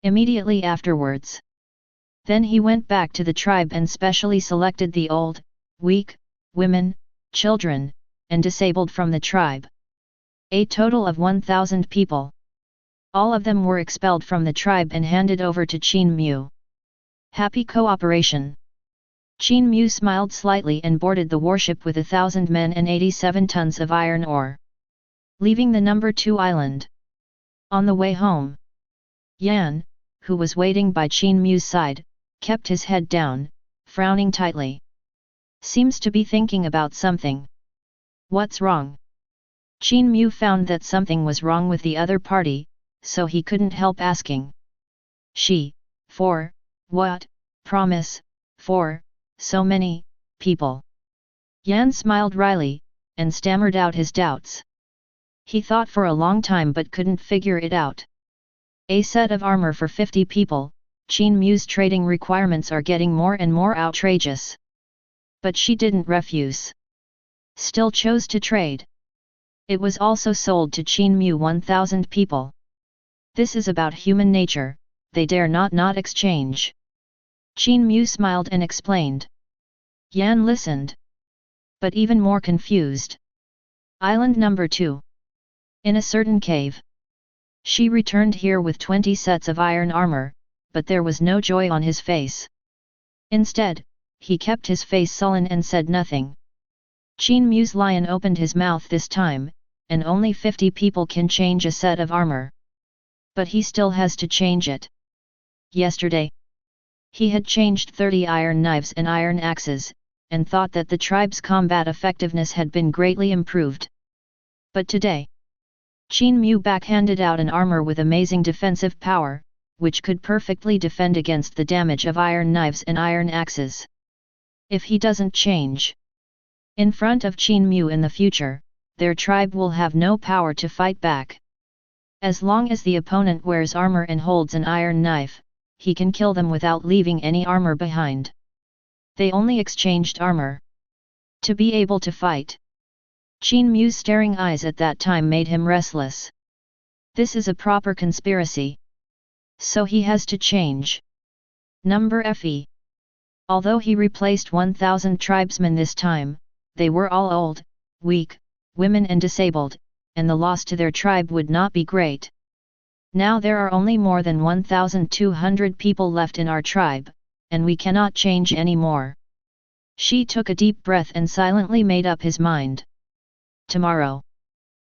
Immediately afterwards. Then he went back to the tribe and specially selected the old, weak, women, children, and disabled from the tribe. A total of 1,000 people. All of them were expelled from the tribe and handed over to Qin Mu. Happy cooperation. Qin Mu smiled slightly and boarded the warship with 1,000 men and 87 tons of iron ore. Leaving the number 2 island. On the way home, Yan, who was waiting by Qin Mu's side, kept his head down, frowning tightly. Seems to be thinking about something. What's wrong? Qin Mu found that something was wrong with the other party, so he couldn't help asking. What? Promise, for, so many, people. Yan smiled wryly, and stammered out his doubts. He thought for a long time but couldn't figure it out. A set of armor for 50 people, Qin Mu's trading requirements are getting more and more outrageous. But she didn't refuse. Still chose to trade. It was also sold to Qin Mu 1,000 people. This is about human nature, they dare not exchange. Qin Mu smiled and explained. Yan listened. But even more confused. Island number 2. In a certain cave. She returned here with 20 sets of iron armor, but there was no joy on his face. Instead, he kept his face sullen and said nothing. Qin Mu's lion opened his mouth this time, and only 50 people can change a set of armor. But he still has to change it. Yesterday, he had changed 30 iron knives and iron axes, and thought that the tribe's combat effectiveness had been greatly improved. But today, Qin Mu backhanded out an armor with amazing defensive power, which could perfectly defend against the damage of iron knives and iron axes. If he doesn't change in front of Qin Mu in the future, their tribe will have no power to fight back. As long as the opponent wears armor and holds an iron knife, he can kill them without leaving any armor behind. They only exchanged armor to be able to fight. Qin Mu's staring eyes at that time made him restless. This is a proper conspiracy. So he has to change. Number Fe. Although he replaced 1,000 tribesmen this time, they were all old, weak, women and disabled, and the loss to their tribe would not be great. Now there are only more than 1,200 people left in our tribe, and we cannot change any more. She took a deep breath and silently made up his mind. Tomorrow.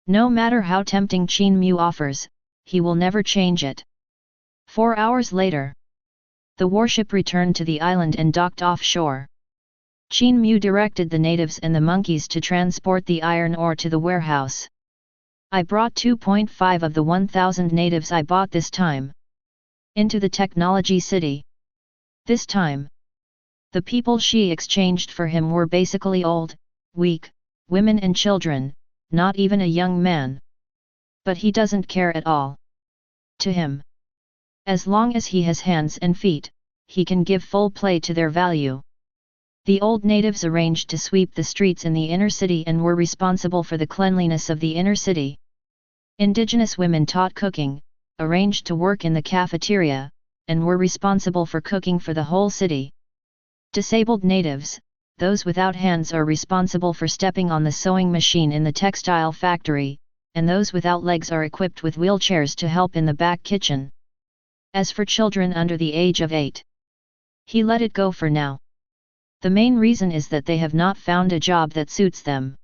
No matter how tempting Qin Mu offers, he will never change it. 4 hours later. The warship returned to the island and docked offshore. Qin Mu directed the natives and the monkeys to transport the iron ore to the warehouse. I brought 2.5 of the 1,000 natives I bought this time into the technology city. This time, the people she exchanged for him were basically old, weak, women and children, not even a young man. But he doesn't care at all. To him, as long as he has hands and feet, he can give full play to their value. The old natives arranged to sweep the streets in the inner city and were responsible for the cleanliness of the inner city. Indigenous women taught cooking, arranged to work in the cafeteria, and were responsible for cooking for the whole city. Disabled natives, those without hands, are responsible for stepping on the sewing machine in the textile factory, and those without legs are equipped with wheelchairs to help in the back kitchen. As for children under the age of 8, he let it go for now. The main reason is that they have not found a job that suits them.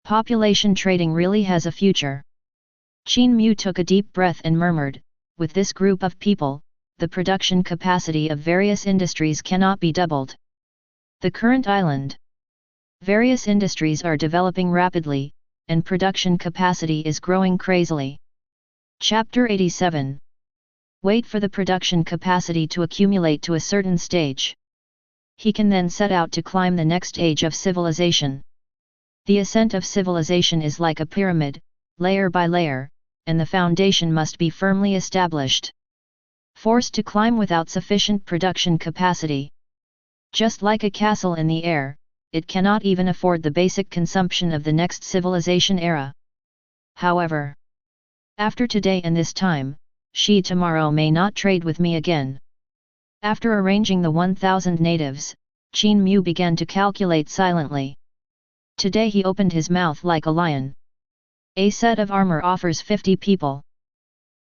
Population trading really has a future. Qin Mu took a deep breath and murmured, with this group of people, the production capacity of various industries cannot be doubled. The current island. Various industries are developing rapidly, and production capacity is growing crazily. Chapter 87. Wait for the production capacity to accumulate to a certain stage. He can then set out to climb the next stage of civilization. The ascent of civilization is like a pyramid, layer by layer, and the foundation must be firmly established. Forced to climb without sufficient production capacity. Just like a castle in the air, it cannot even afford the basic consumption of the next civilization era. However, after today and this time, she tomorrow may not trade with me again. After arranging the 1,000 natives, Qin Mu began to calculate silently. Today he opened his mouth like a lion. A set of armor offers 50 people.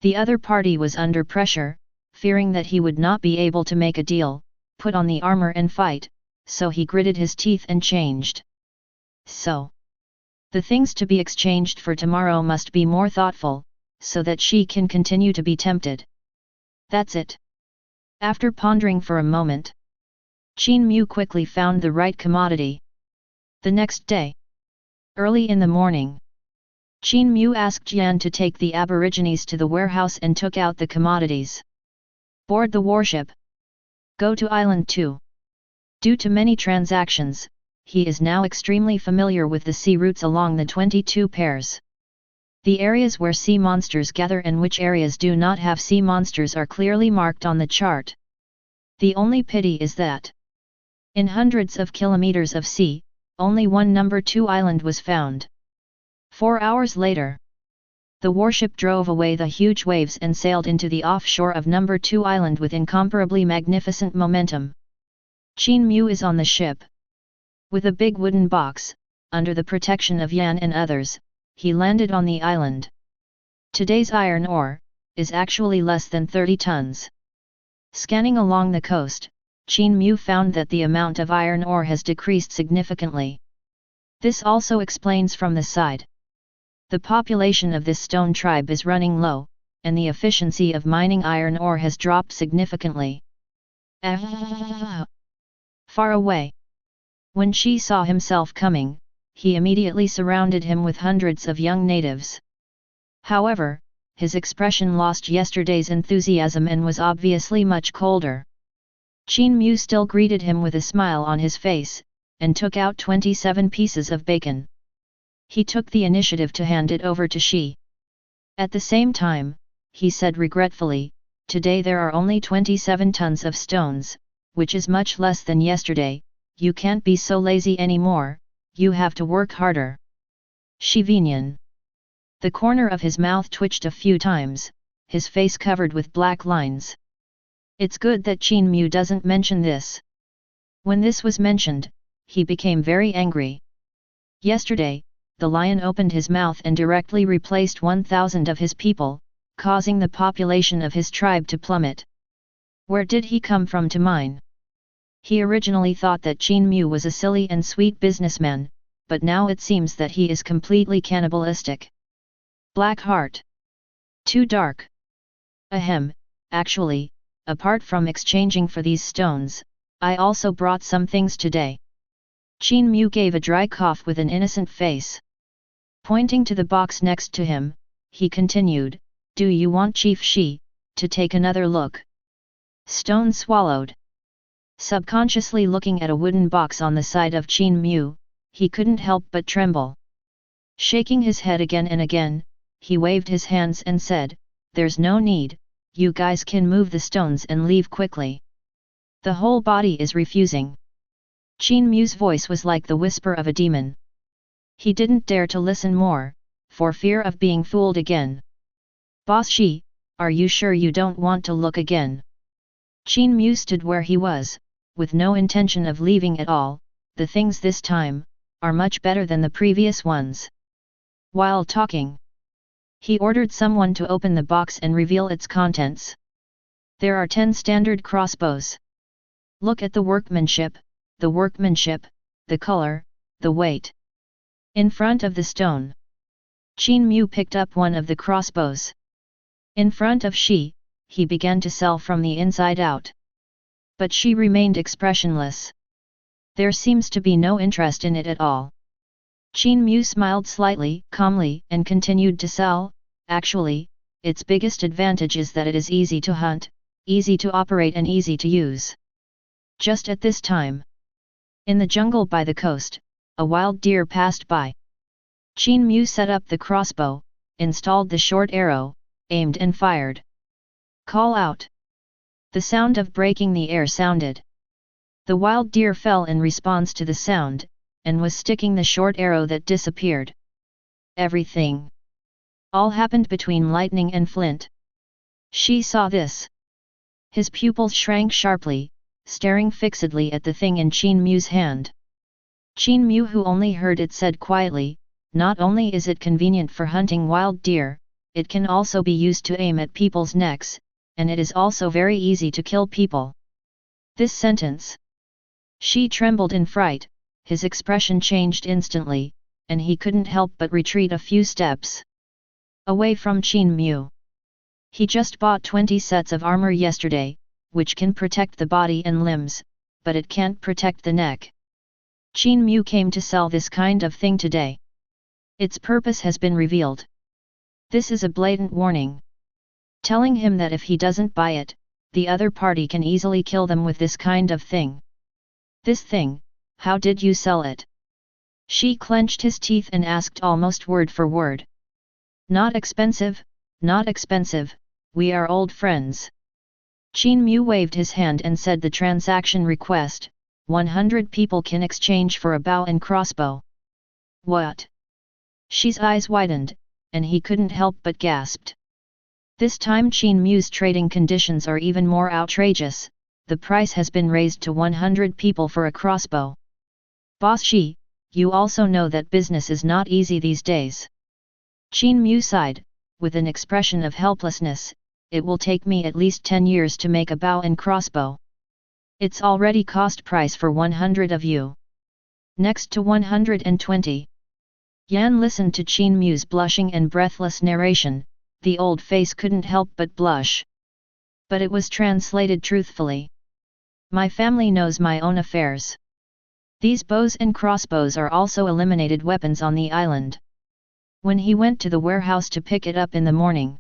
The other party was under pressure, fearing that he would not be able to make a deal, put on the armor and fight, so he gritted his teeth and changed. So, the things to be exchanged for tomorrow must be more thoughtful, so that she can continue to be tempted. That's it. After pondering for a moment, Qin Mu quickly found the right commodity. The next day, early in the morning, Qin Mu asked Yan to take the aborigines to the warehouse and took out the commodities. Board the warship. Go to Island 2. Due to many transactions, he is now extremely familiar with the sea routes along the 22 pairs. The areas where sea monsters gather and which areas do not have sea monsters are clearly marked on the chart. The only pity is that, in hundreds of kilometers of sea, only one number 2 island was found. 4 hours later, the warship drove away the huge waves and sailed into the offshore of number 2 island with incomparably magnificent momentum. Qin Mu is on the ship. With a big wooden box, under the protection of Yan and others, he landed on the island. Today's iron ore is actually less than 30 tons. Scanning along the coast, Qin Mu found that the amount of iron ore has decreased significantly. This also explains from the side. The population of this stone tribe is running low, and the efficiency of mining iron ore has dropped significantly. Far away. When Shi saw himself coming, he immediately surrounded him with hundreds of young natives. However, his expression lost yesterday's enthusiasm and was obviously much colder. Qin Mu still greeted him with a smile on his face, and took out 27 pieces of bacon. He took the initiative to hand it over to Shi. At the same time, he said regretfully, "Today there are only 27 tons of stones, which is much less than yesterday. You can't be so lazy anymore, you have to work harder." Shi Vinyan. The corner of his mouth twitched a few times, his face covered with black lines. It's good that Qin Mu doesn't mention this. When this was mentioned, he became very angry. Yesterday, the lion opened his mouth and directly replaced 1,000 of his people, causing the population of his tribe to plummet. Where did he come from to mine? He originally thought that Qin Mu was a silly and sweet businessman, but now it seems that he is completely cannibalistic. Black heart. Too dark. Ahem, actually, apart from exchanging for these stones, I also brought some things today. Qin Mu gave a dry cough with an innocent face. Pointing to the box next to him, he continued, "Do you want Chief Shi to take another look?" Stone swallowed. Subconsciously looking at a wooden box on the side of Qin Mu, he couldn't help but tremble. Shaking his head again and again, he waved his hands and said, "There's no need, you guys can move the stones and leave quickly." The whole body is refusing. Qin Mu's voice was like the whisper of a demon. He didn't dare to listen more, for fear of being fooled again. "Boss Shi, are you sure you don't want to look again?" Qin Mu stood where he was, with no intention of leaving at all. The things this time are much better than the previous ones. While talking, he ordered someone to open the box and reveal its contents. There are 10 standard crossbows. Look at the workmanship, the color, the weight. In front of the stone, Qin Mu picked up one of the crossbows. In front of Shi, he began to sell from the inside out. But Shi remained expressionless. There seems to be no interest in it at all. Qin Mu smiled slightly, calmly, and continued to sell. Actually, its biggest advantage is that it is easy to hunt, easy to operate and easy to use. Just at this time, in the jungle by the coast, a wild deer passed by. Qin Mu set up the crossbow, installed the short arrow, aimed and fired. "Call out!" The sound of breaking the air sounded. The wild deer fell in response to the sound, and was sticking the short arrow that disappeared. Everything. All happened between lightning and flint. Shi saw this. His pupils shrank sharply, staring fixedly at the thing in Qin Mu's hand. Qin Mu, who only heard it, said quietly, "Not only is it convenient for hunting wild deer, it can also be used to aim at people's necks, and it is also very easy to kill people." This sentence. Shi trembled in fright, his expression changed instantly, and he couldn't help but retreat a few steps away from Qin Mu. He just bought 20 sets of armor yesterday, which can protect the body and limbs, but it can't protect the neck. Qin Mu came to sell this kind of thing today. Its purpose has been revealed. This is a blatant warning, telling him that if he doesn't buy it, the other party can easily kill them with this kind of thing. This thing, how did you sell it? She clenched his teeth and asked almost word for word. Not expensive, not expensive, we are old friends. Qin Mu waved his hand and said the transaction request, 100 people can exchange for a bow and crossbow. What? She's eyes widened, and he couldn't help but gasped. This time Qin Mu's trading conditions are even more outrageous, the price has been raised to 100 people for a crossbow. Boss Shi, you also know that business is not easy these days. Qin Mu sighed, with an expression of helplessness, it will take me at least 10 years to make a bow and crossbow. It's already cost price for 100 of you. Next to 120. Yan listened to Qin Mu's blushing and breathless narration, the old face couldn't help but blush. But it was translated truthfully. My family knows my own affairs. These bows and crossbows are also eliminated weapons on the island. When he went to the warehouse to pick it up in the morning,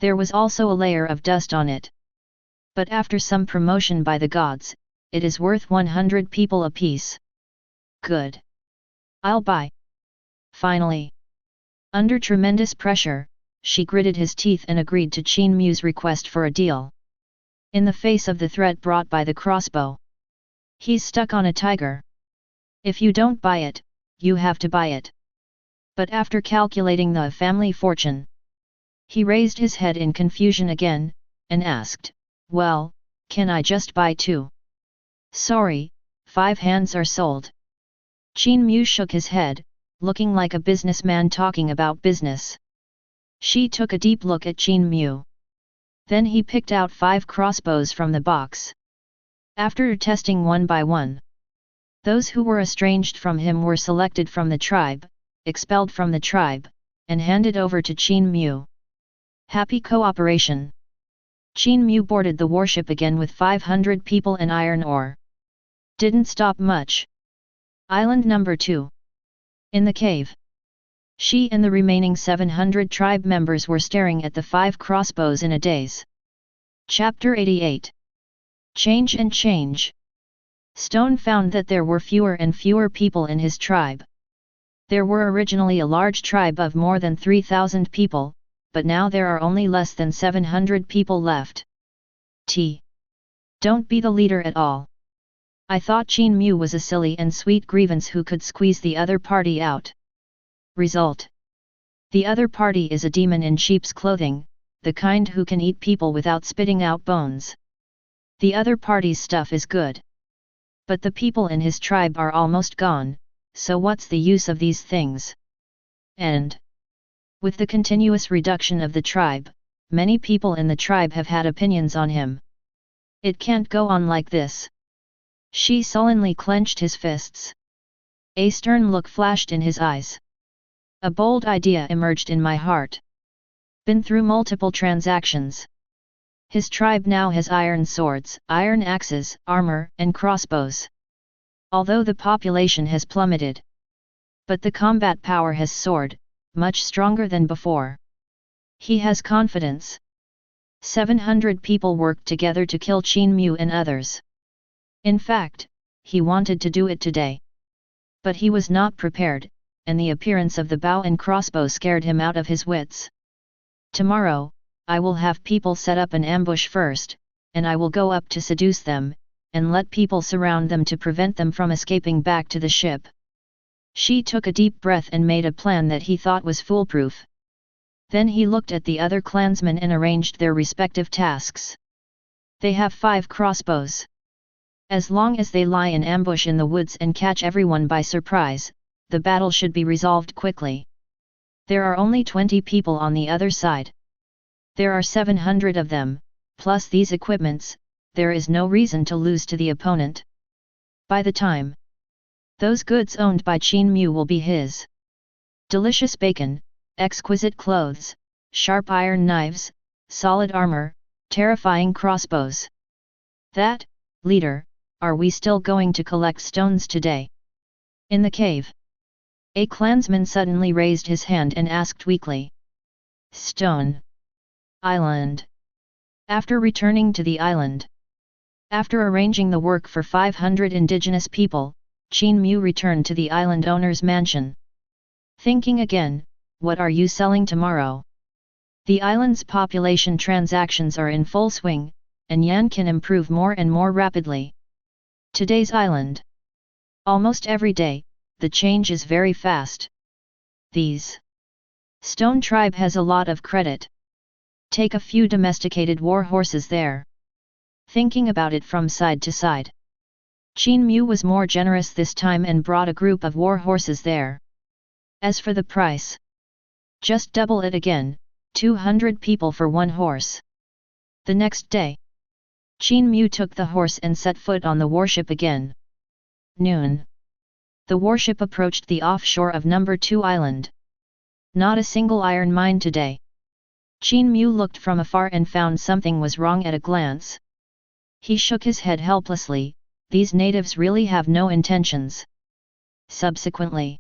there was also a layer of dust on it. But after some promotion by the gods, it is worth 100 people apiece. Good. I'll buy. Finally. Under tremendous pressure, she gritted his teeth and agreed to Qin Mu's request for a deal. In the face of the threat brought by the crossbow, he's stuck on a tiger. If you don't buy it, you have to buy it. But after calculating the family fortune, he raised his head in confusion again, and asked, well, can I just buy 2? Sorry, 5 hands are sold. Qin Mu shook his head, looking like a businessman talking about business. She took a deep look at Qin Mu. Then he picked out 5 crossbows from the box. After testing one by one, those who were estranged from him were selected from the tribe, expelled from the tribe, and handed over to Qin Mu. Happy cooperation. Qin Mu boarded the warship again with 500 people and iron ore. Didn't stop much. Island number 2. In the cave, she and the remaining 700 tribe members were staring at the 5 crossbows in a daze. Chapter 88. Change and Change. Stone found that there were fewer and fewer people in his tribe. There were originally a large tribe of more than 3,000 people, but now there are only less than 700 people left. Don't be the leader at all. I thought Qin Mu was a silly and sweet grievance who could squeeze the other party out. Result. The other party is a demon in sheep's clothing, the kind who can eat people without spitting out bones. The other party's stuff is good. But the people in his tribe are almost gone, so what's the use of these things? And with the continuous reduction of the tribe, many people in the tribe have had opinions on him. It can't go on like this. She sullenly clenched his fists. A stern look flashed in his eyes. A bold idea emerged in my heart. Been through multiple transactions. His tribe now has iron swords, iron axes, armor, and crossbows. Although the population has plummeted, but the combat power has soared, much stronger than before. He has confidence. 700 people worked together to kill Qin Mu and others. In fact, he wanted to do it today. But he was not prepared, and the appearance of the bow and crossbow scared him out of his wits. Tomorrow, I will have people set up an ambush first, and I will go up to seduce them, and let people surround them to prevent them from escaping back to the ship. She took a deep breath and made a plan that he thought was foolproof. Then he looked at the other clansmen and arranged their respective tasks. They have 5 crossbows. As long as they lie in ambush in the woods and catch everyone by surprise, the battle should be resolved quickly. There are only 20 people on the other side. There are 700 of them, plus these equipments, there is no reason to lose to the opponent. By the time those goods owned by Qin Mu will be his. Delicious bacon, exquisite clothes, sharp iron knives, solid armor, terrifying crossbows. That, leader, are we still going to collect stones today? In the cave. A clansman suddenly raised his hand and asked weakly. Stone. Island. After returning to the island. After arranging the work for 500 indigenous people, Qin Mu returned to the island owner's mansion. Thinking again, what are you selling tomorrow? The island's population transactions are in full swing, and Yan can improve more and more rapidly. Today's island. Almost every day, the change is very fast. These Stone tribe has a lot of credit. Take a few domesticated war horses there. Thinking about it from side to side. Qin Mu was more generous this time and brought a group of war horses there. As for the price, just double it again, 200 people for one horse. The next day, Qin Mu took the horse and set foot on the warship again. Noon. The warship approached the offshore of number 2 island. Not a single iron mine today. Qin Mu looked from afar and found something was wrong at a glance. He shook his head helplessly, these natives really have no intentions. Subsequently,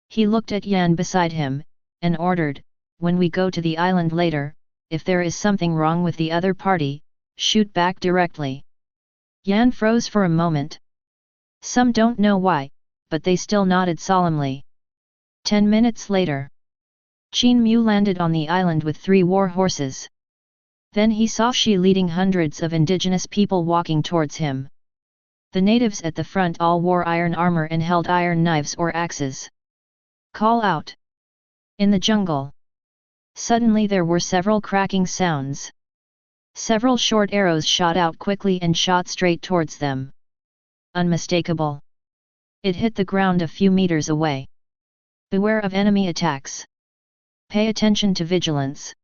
he looked at Yan beside him, and ordered, when we go to the island later, if there is something wrong with the other party, shoot back directly. Yan froze for a moment. Some don't know why, but they still nodded solemnly. 10 minutes later, Qin Mu landed on the island with 3 war horses. Then he saw she leading hundreds of indigenous people walking towards him. The natives at the front all wore iron armor and held iron knives or axes. Call out! In the jungle. Suddenly there were several cracking sounds. Several short arrows shot out quickly and shot straight towards them. Unmistakable. It hit the ground a few meters away. Beware of enemy attacks. Pay attention to vigilance.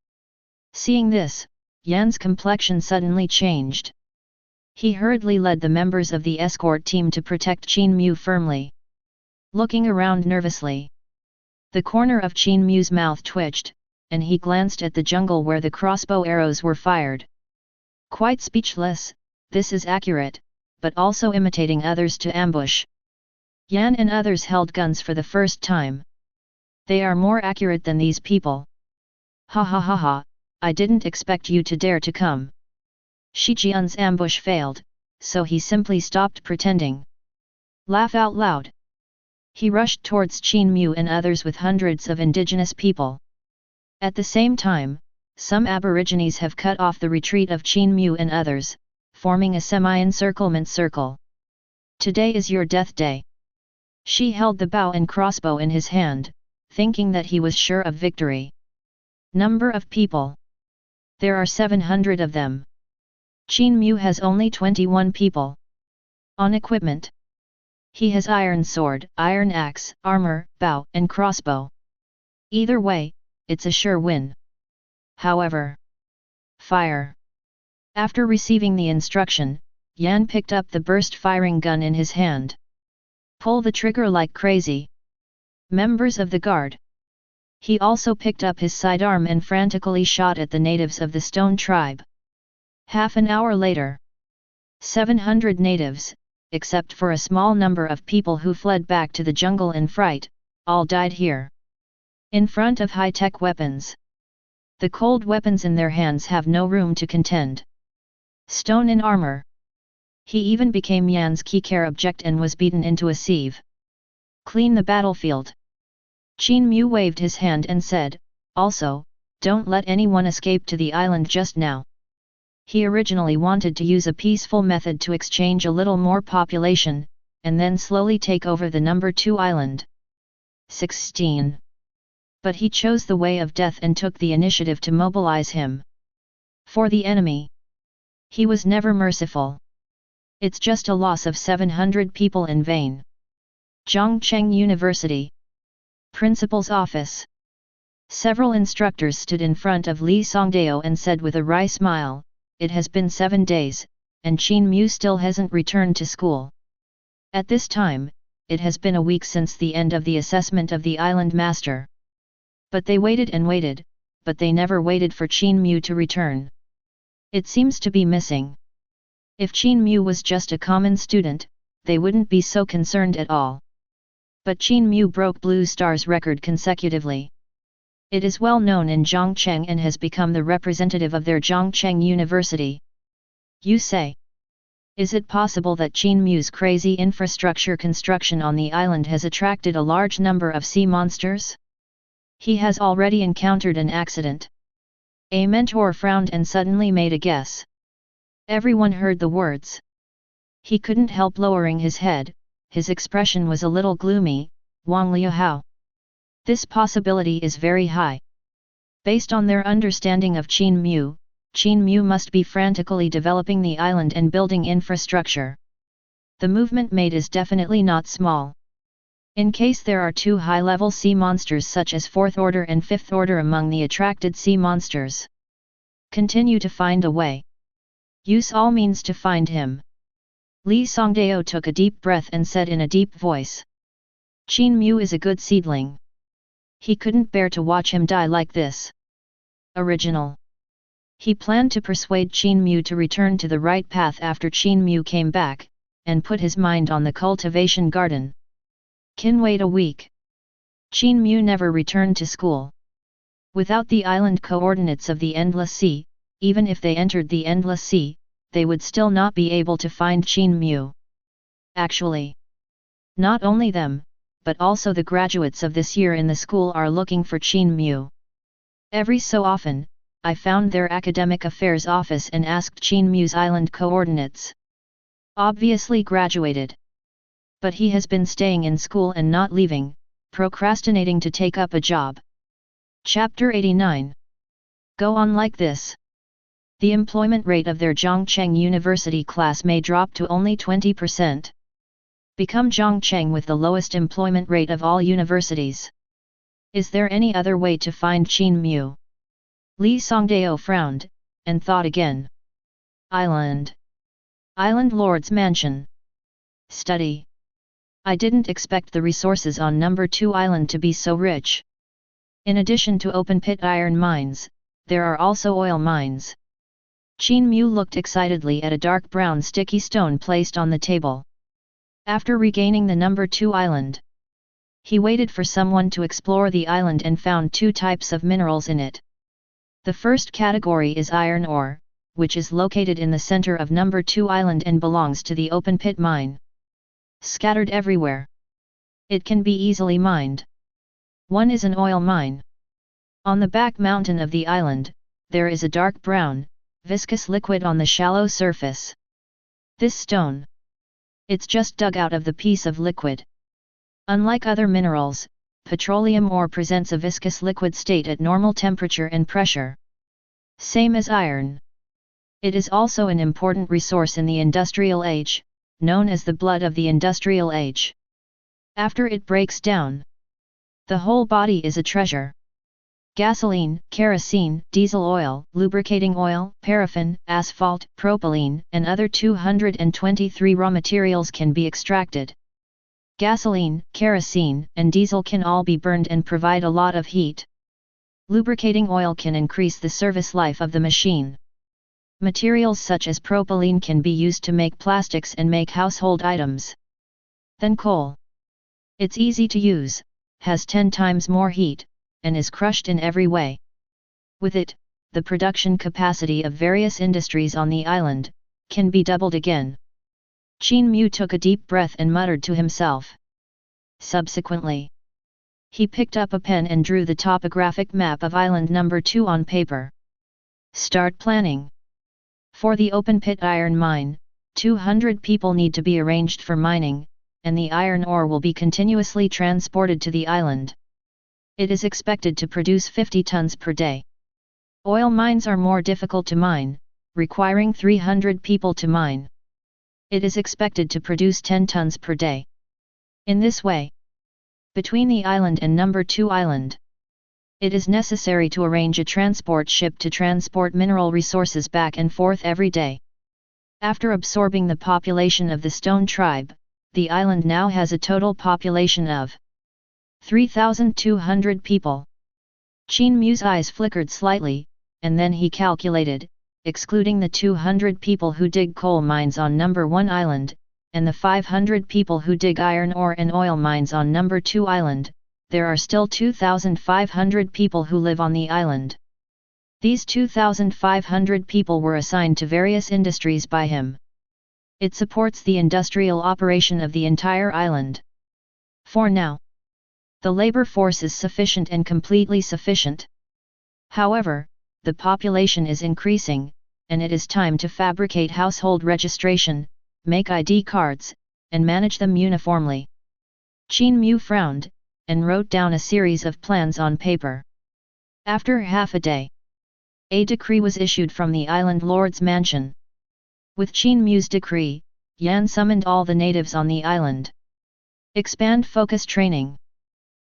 Seeing this, Yan's complexion suddenly changed. He hurriedly led the members of the escort team to protect Qin Mu firmly. Looking around nervously, the corner of Qin Mu's mouth twitched, and he glanced at the jungle where the crossbow arrows were fired. Quite speechless, this is accurate, but also imitating others to ambush. Yan and others held guns for the first time. They are more accurate than these people. Ha ha ha ha, I didn't expect you to dare to come. Shi Jian's ambush failed, so he simply stopped pretending. Laugh out loud. He rushed towards Qin Mu and others with hundreds of indigenous people. At the same time, some aborigines have cut off the retreat of Qin Mu and others, forming a semi-encirclement circle. Today is your death day. Shi held the bow and crossbow in his hand, thinking that he was sure of victory. Number of people. There are 700 of them. Qin Mu has only 21 people. On equipment. He has iron sword, iron axe, armor, bow and crossbow. Either way, it's a sure win. However, fire. After receiving the instruction, Yan picked up the burst-firing gun in his hand. Pull the trigger like crazy. Members of the guard. He also picked up his sidearm and frantically shot at the natives of the Stone tribe. Half an hour later, 700 natives, except for a small number of people who fled back to the jungle in fright, all died here. In front of high-tech weapons. The cold weapons in their hands have no room to contend. Stone in armor. He even became Yan's key care object and was beaten into a sieve. Clean the battlefield. Qin Mu waved his hand and said, also, don't let anyone escape to the island just now. He originally wanted to use a peaceful method to exchange a little more population, and then slowly take over the number 2 island. 16. But he chose the way of death and took the initiative to mobilize him. For the enemy, he was never merciful. It's just a loss of 700 people in vain. Zhongcheng University. Principal's office. Several instructors stood in front of Li Songdao and said with a wry smile, it has been 7 days, and Qin Mu still hasn't returned to school. At this time, it has been a week since the end of the assessment of the island master. But they waited and waited, but they never waited for Qin Mu to return. It seems to be missing. If Qin Mu was just a common student, they wouldn't be so concerned at all. But Qin Mu broke Blue Star's record consecutively. It is well known in Zhongcheng and has become the representative of their Zhongcheng University. You say, is it possible that Qin Mu's crazy infrastructure construction on the island has attracted a large number of sea monsters? He has already encountered an accident. A mentor frowned and suddenly made a guess. Everyone heard the words. He couldn't help lowering his head, his expression was a little gloomy. Wang Liuhao. This possibility is very high. Based on their understanding of Qin Mu must be frantically developing the island and building infrastructure. The movement made is definitely not small. In case there are two high-level sea monsters such as 4th order and 5th order among the attracted sea monsters. Continue to find a way. Use all means to find him. Li Songdao took a deep breath and said in a deep voice. Qin Mu is a good seedling. He couldn't bear to watch him die like this. Original. He planned to persuade Qin Mu to return to the right path after Qin Mu came back, and put his mind on the cultivation garden. Qin wait a week. Qin Mu never returned to school. Without the island coordinates of the Endless Sea, even if they entered the Endless Sea, they would still not be able to find Qin Mu. Actually, not only them, but also the graduates of this year in the school are looking for Qin Mu. Every so often, I found their academic affairs office and asked Qin Mu's island coordinates. Obviously graduated. But he has been staying in school and not leaving, procrastinating to take up a job. Chapter 89. Go on like this. The employment rate of their Zhongcheng University class may drop to only 20%. Become Zhongcheng with the lowest employment rate of all universities. Is there any other way to find Qin Mu? Li Songdao frowned, and thought again. Island. Island Lord's Mansion. Study. I didn't expect the resources on number 2 island to be so rich. In addition to open-pit iron mines, there are also oil mines. Qin Mu looked excitedly at a dark brown sticky stone placed on the table. After regaining the number 2 island, he waited for someone to explore the island and found 2 types of minerals in it. The first category is iron ore, which is located in the center of number 2 island and belongs to the open pit mine. Scattered everywhere. It can be easily mined. One is an oil mine. On the back mountain of the island, there is a dark brown, viscous liquid on the shallow surface. This stone. It's just dug out of the piece of liquid. Unlike other minerals, petroleum ore presents a viscous liquid state at normal temperature and pressure. Same as iron. It is also an important resource in the industrial age, known as the blood of the industrial age. After it breaks down, the whole body is a treasure. Gasoline, kerosene, diesel oil, lubricating oil, paraffin, asphalt, propylene, and other 223 raw materials can be extracted. Gasoline, kerosene, and diesel can all be burned and provide a lot of heat. Lubricating oil can increase the service life of the machine. Materials such as propylene can be used to make plastics and make household items. Then coal. It's easy to use, has 10 times more heat, and is crushed in every way. With it, the production capacity of various industries on the island can be doubled again. Qin Mu took a deep breath and muttered to himself. Subsequently, he picked up a pen and drew the topographic map of island number 2 on paper. Start planning. For the open pit iron mine, 200 people need to be arranged for mining, and the iron ore will be continuously transported to the island. It is expected to produce 50 tons per day. Oil mines are more difficult to mine, requiring 300 people to mine. It is expected to produce 10 tons per day. In this way, between the island and number 2 island, it is necessary to arrange a transport ship to transport mineral resources back and forth every day. After absorbing the population of the Stone tribe, the island now has a total population of 3,200 people. Qin Mu's eyes flickered slightly, and then he calculated, excluding the 200 people who dig coal mines on number 1 island, and the 500 people who dig iron ore and oil mines on number 2 island, there are still 2,500 people who live on the island. These 2,500 people were assigned to various industries by him. It supports the industrial operation of the entire island. For now, the labor force is sufficient and completely sufficient. However, the population is increasing, and it is time to fabricate household registration, make ID cards, and manage them uniformly. Qin Mu frowned, and wrote down a series of plans on paper. After half a day, a decree was issued from the island lord's mansion. With Qin Mu's decree, Yan summoned all the natives on the island. Expand focus training.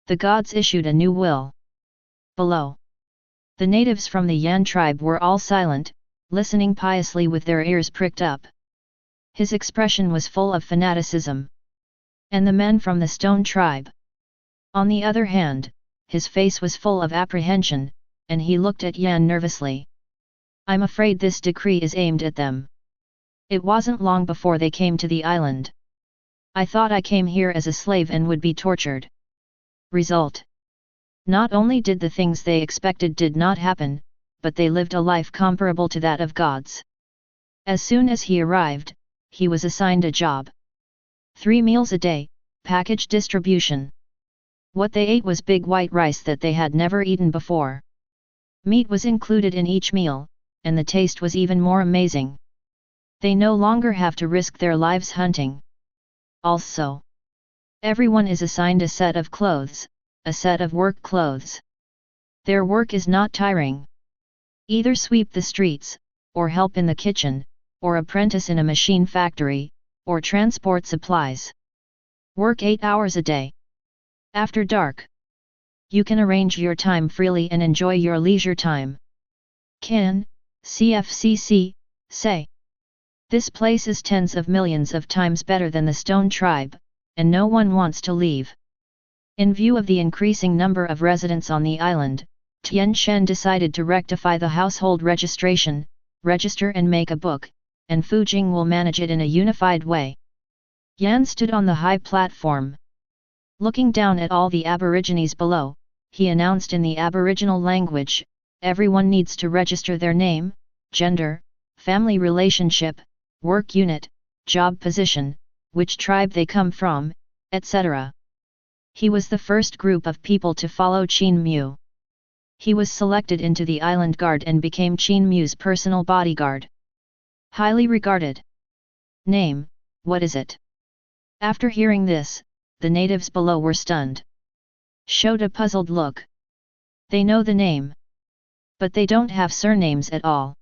The gods issued a new will. Below, the natives from the Yan tribe were all silent, listening piously with their ears pricked up. His expression was full of fanaticism. And the men from the Stone tribe, on the other hand, his face was full of apprehension, and he looked at Yan nervously. I'm afraid this decree is aimed at them. It wasn't long before they came to the island. I thought I came here as a slave and would be tortured. Result: not only did the things they expected did not happen, but they lived a life comparable to that of gods. As soon as he arrived, he was assigned a job. 3 meals a day, package distribution. What they ate was big white rice that they had never eaten before. Meat was included in each meal, and the taste was even more amazing. They no longer have to risk their lives hunting. Also, everyone is assigned a set of clothes, a set of work clothes. Their work is not tiring. Either sweep the streets, or help in the kitchen, or apprentice in a machine factory, or transport supplies. Work 8 hours a day. After dark, you can arrange your time freely and enjoy your leisure time. Can, CFCC, say. This place is tens of millions of times better than the Stone tribe, and no one wants to leave. In view of the increasing number of residents on the island, Tian Shen decided to rectify the household registration, register and make a book, and Fu Jing will manage it in a unified way. Yan stood on the high platform. Looking down at all the aborigines below, he announced in the aboriginal language, everyone needs to register their name, gender, family relationship, work unit, job position, which tribe they come from, etc. He was the first group of people to follow Qin Mu. He was selected into the island guard and became Qin Mu's personal bodyguard. Highly regarded. Name, what is it? After hearing this, the natives below were stunned. Showed a puzzled look. They know the name, but they don't have surnames at all.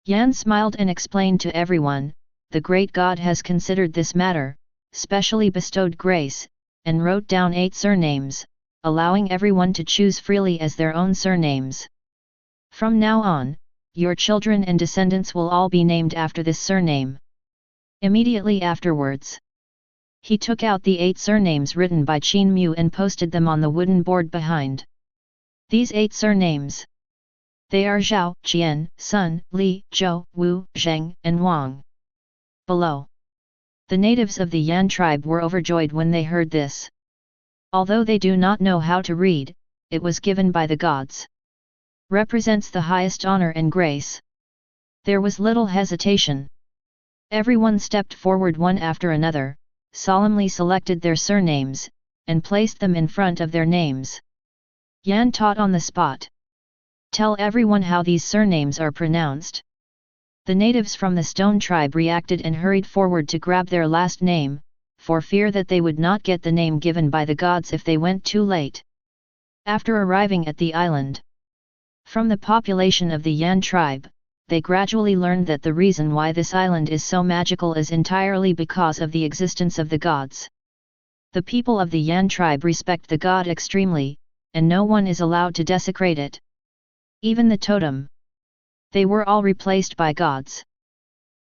Yan smiled and explained to everyone, the great god has considered this matter, specially bestowed grace, and wrote down 8 surnames, allowing everyone to choose freely as their own surnames. From now on, your children and descendants will all be named after this surname. Immediately afterwards, he took out the 8 surnames written by Qin Mu and posted them on the wooden board behind. These 8 surnames. They are Zhao, Qian, Sun, Li, Zhou, Wu, Zheng, and Wang. Below, the natives of the Yan tribe were overjoyed when they heard this. Although they do not know how to read, it was given by the gods. Represents the highest honor and grace. There was little hesitation. Everyone stepped forward one after another, solemnly selected their surnames, and placed them in front of their names. Yan taught on the spot. Tell everyone how these surnames are pronounced. The natives from the Stone tribe reacted and hurried forward to grab their last name, for fear that they would not get the name given by the gods if they went too late. After arriving at the island, from the population of the Yan tribe, they gradually learned that the reason why this island is so magical is entirely because of the existence of the gods. The people of the Yan tribe respect the god extremely, and no one is allowed to desecrate it. Even the totem. They were all replaced by gods.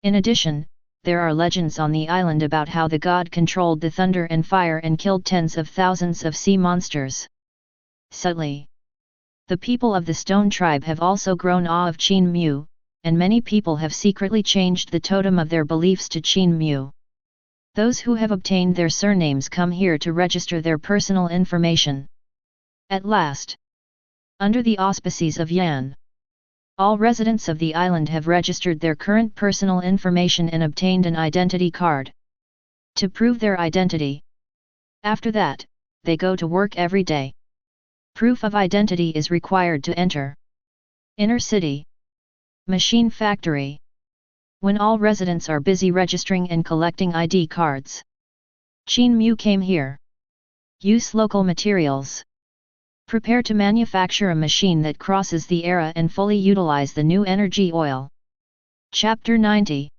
In addition, there are legends on the island about how the god controlled the thunder and fire and killed tens of thousands of sea monsters. Subtly, the people of the Stone tribe have also grown awe of Qin Mu, and many people have secretly changed the totem of their beliefs to Qin Mu. Those who have obtained their surnames come here to register their personal information. At last, under the auspices of Yan, all residents of the island have registered their current personal information and obtained an identity card to prove their identity. After that, they go to work every day. Proof of identity is required to enter inner city machine factory, when all residents are busy registering and collecting ID cards. Qin Mu came here. Use local materials. Prepare to manufacture a machine that crosses the era and fully utilize the new energy oil. Chapter 90.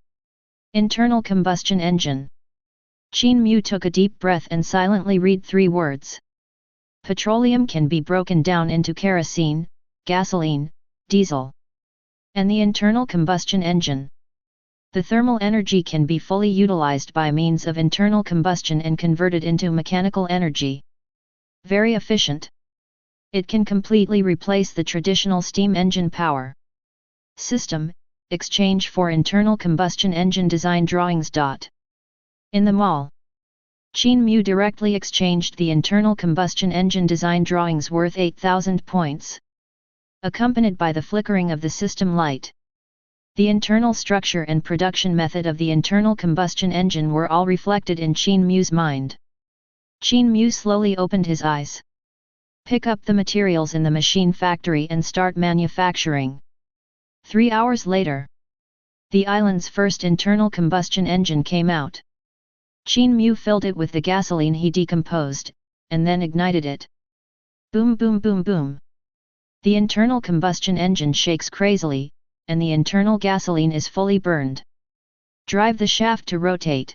Internal Combustion Engine. Qin Mu took a deep breath and silently read 3 words. Petroleum can be broken down into kerosene, gasoline, diesel, and the internal combustion engine. The thermal energy can be fully utilized by means of internal combustion and converted into mechanical energy. Very efficient. It can completely replace the traditional steam engine power system. Exchange for internal combustion engine design drawings. In the mall, Qin Mu directly exchanged the internal combustion engine design drawings worth 8,000 points, accompanied by the flickering of the system light. The internal structure and production method of the internal combustion engine were all reflected in Qin Mu's mind. Qin Mu slowly opened his eyes. Pick up the materials in the machine factory and start manufacturing. 3 hours later, the island's first internal combustion engine came out. Qin Mu filled it with the gasoline he decomposed, and then ignited it. Boom boom boom boom. The internal combustion engine shakes crazily, and the internal gasoline is fully burned. Drive the shaft to rotate.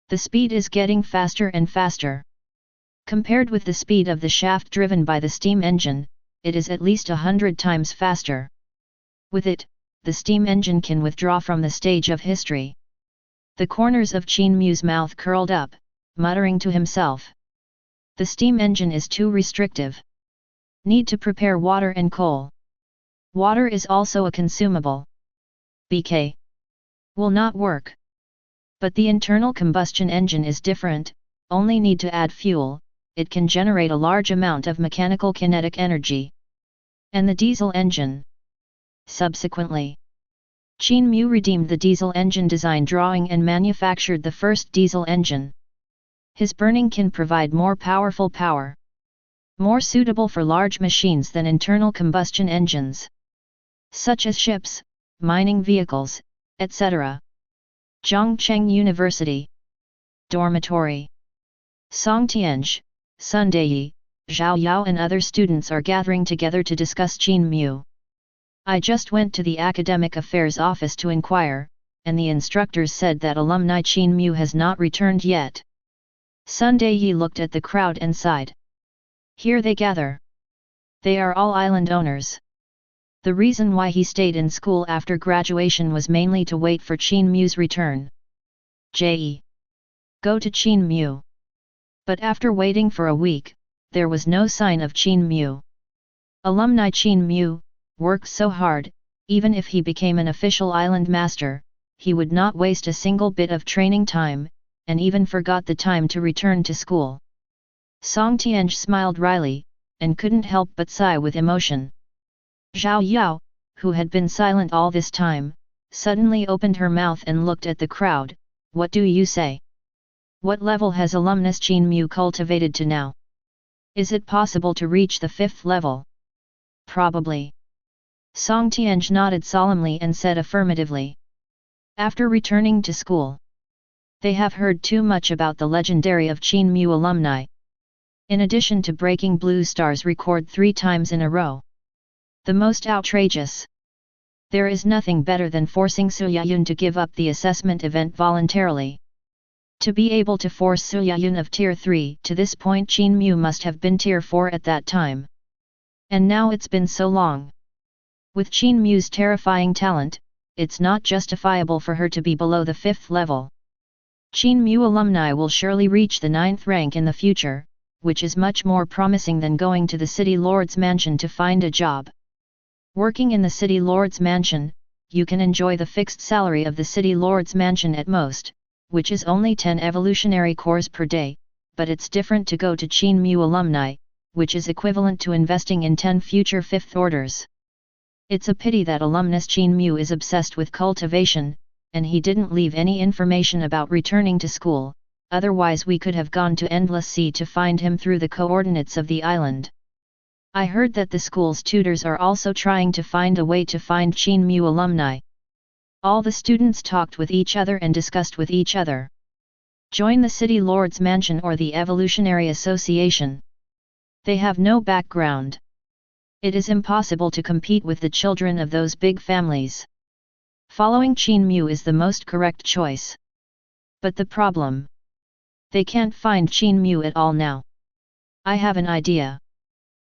The speed is getting faster and faster. Compared with the speed of the shaft driven by the steam engine, it is at least 100 times faster. With it, the steam engine can withdraw from the stage of history. The corners of Qin Mu's mouth curled up, muttering to himself. The steam engine is too restrictive. Need to prepare water and coal. Water is also a consumable. BK will not work. But the internal combustion engine is different, only need to add fuel. It can generate a large amount of mechanical kinetic energy. And the diesel engine. Subsequently, Qin Mu redeemed the diesel engine design drawing and manufactured the first diesel engine. His burning can provide more powerful power, more suitable for large machines than internal combustion engines, such as ships, mining vehicles, etc. Zhongcheng University Dormitory. Song Tianj, Sun Deiyi, Zhao Yao and other students are gathering together to discuss Qin Mu. I just went to the academic affairs office to inquire, and the instructors said that alumni Qin Mu has not returned yet. Sun Deiyi looked at the crowd and sighed. Here they gather. They are all island owners. The reason why he stayed in school after graduation was mainly to wait for Qin Mu's return. J.E. Go to Qin Mu. But after waiting for a week, there was no sign of Qin Mu. Alumni Qin Mu worked so hard, even if he became an official island master, he would not waste a single bit of training time, and even forgot the time to return to school. Song Tianj smiled wryly, and couldn't help but sigh with emotion. Zhao Yao, who had been silent all this time, suddenly opened her mouth and looked at the crowd. What do you say? What level has alumnus Qin Mu cultivated to now? Is it possible to reach the 5th level? Probably. Song Tianj nodded solemnly and said affirmatively. After returning to school, they have heard too much about the legendary of Qin Mu alumni. In addition to breaking Blue Star's record 3 times in a row. The most outrageous. There is nothing better than forcing Su Yayun to give up the assessment event voluntarily. To be able to force Su Yayun of Tier 3 to this point, Qin Mu must have been Tier 4 at that time. And now it's been so long. With Qin Mu's terrifying talent, it's not justifiable for her to be below the 5th level. Qin Mu alumni will surely reach the 9th rank in the future, which is much more promising than going to the city lord's mansion to find a job. Working in the city lord's mansion, you can enjoy the fixed salary of the city lord's mansion at most, which is only 10 evolutionary cores per day, but it's different to go to Qin Mu alumni, which is equivalent to investing in 10 future fifth orders. It's a pity that alumnus Qin Mu is obsessed with cultivation, and he didn't leave any information about returning to school, otherwise we could have gone to Endless Sea to find him through the coordinates of the island. I heard that the school's tutors are also trying to find a way to find Qin Mu alumni. All the students talked with each other and discussed with each other. Join the City Lord's Mansion or the Evolutionary Association. They have no background. It is impossible to compete with the children of those big families. Following Qin Mu is the most correct choice. But the problem? They can't find Qin Mu at all now. I have an idea.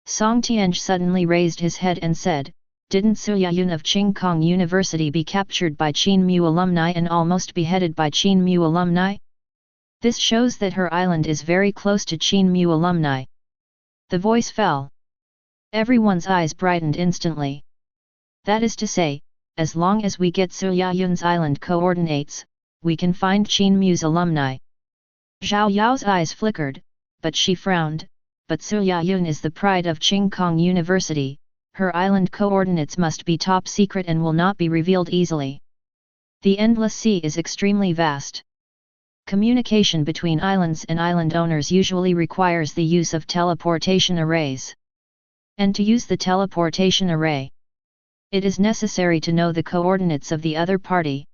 Song Tianj suddenly raised his head and said, "Didn't Suyayun of Qingkong University be captured by Qin Mu alumni and almost beheaded by Qin Mu alumni? This shows that her island is very close to Qin Mu alumni." The voice fell. Everyone's eyes brightened instantly. That is to say, as long as we get Suyayun's island coordinates, we can find Qin Mu's alumni. Zhao Yao's eyes flickered, but she frowned. But Suyayun is the pride of Qingkong University, her island coordinates must be top secret and will not be revealed easily. The Endless Sea is extremely vast. Communication between islands and island owners usually requires the use of teleportation arrays. And to use the teleportation array, it is necessary to know the coordinates of the other party.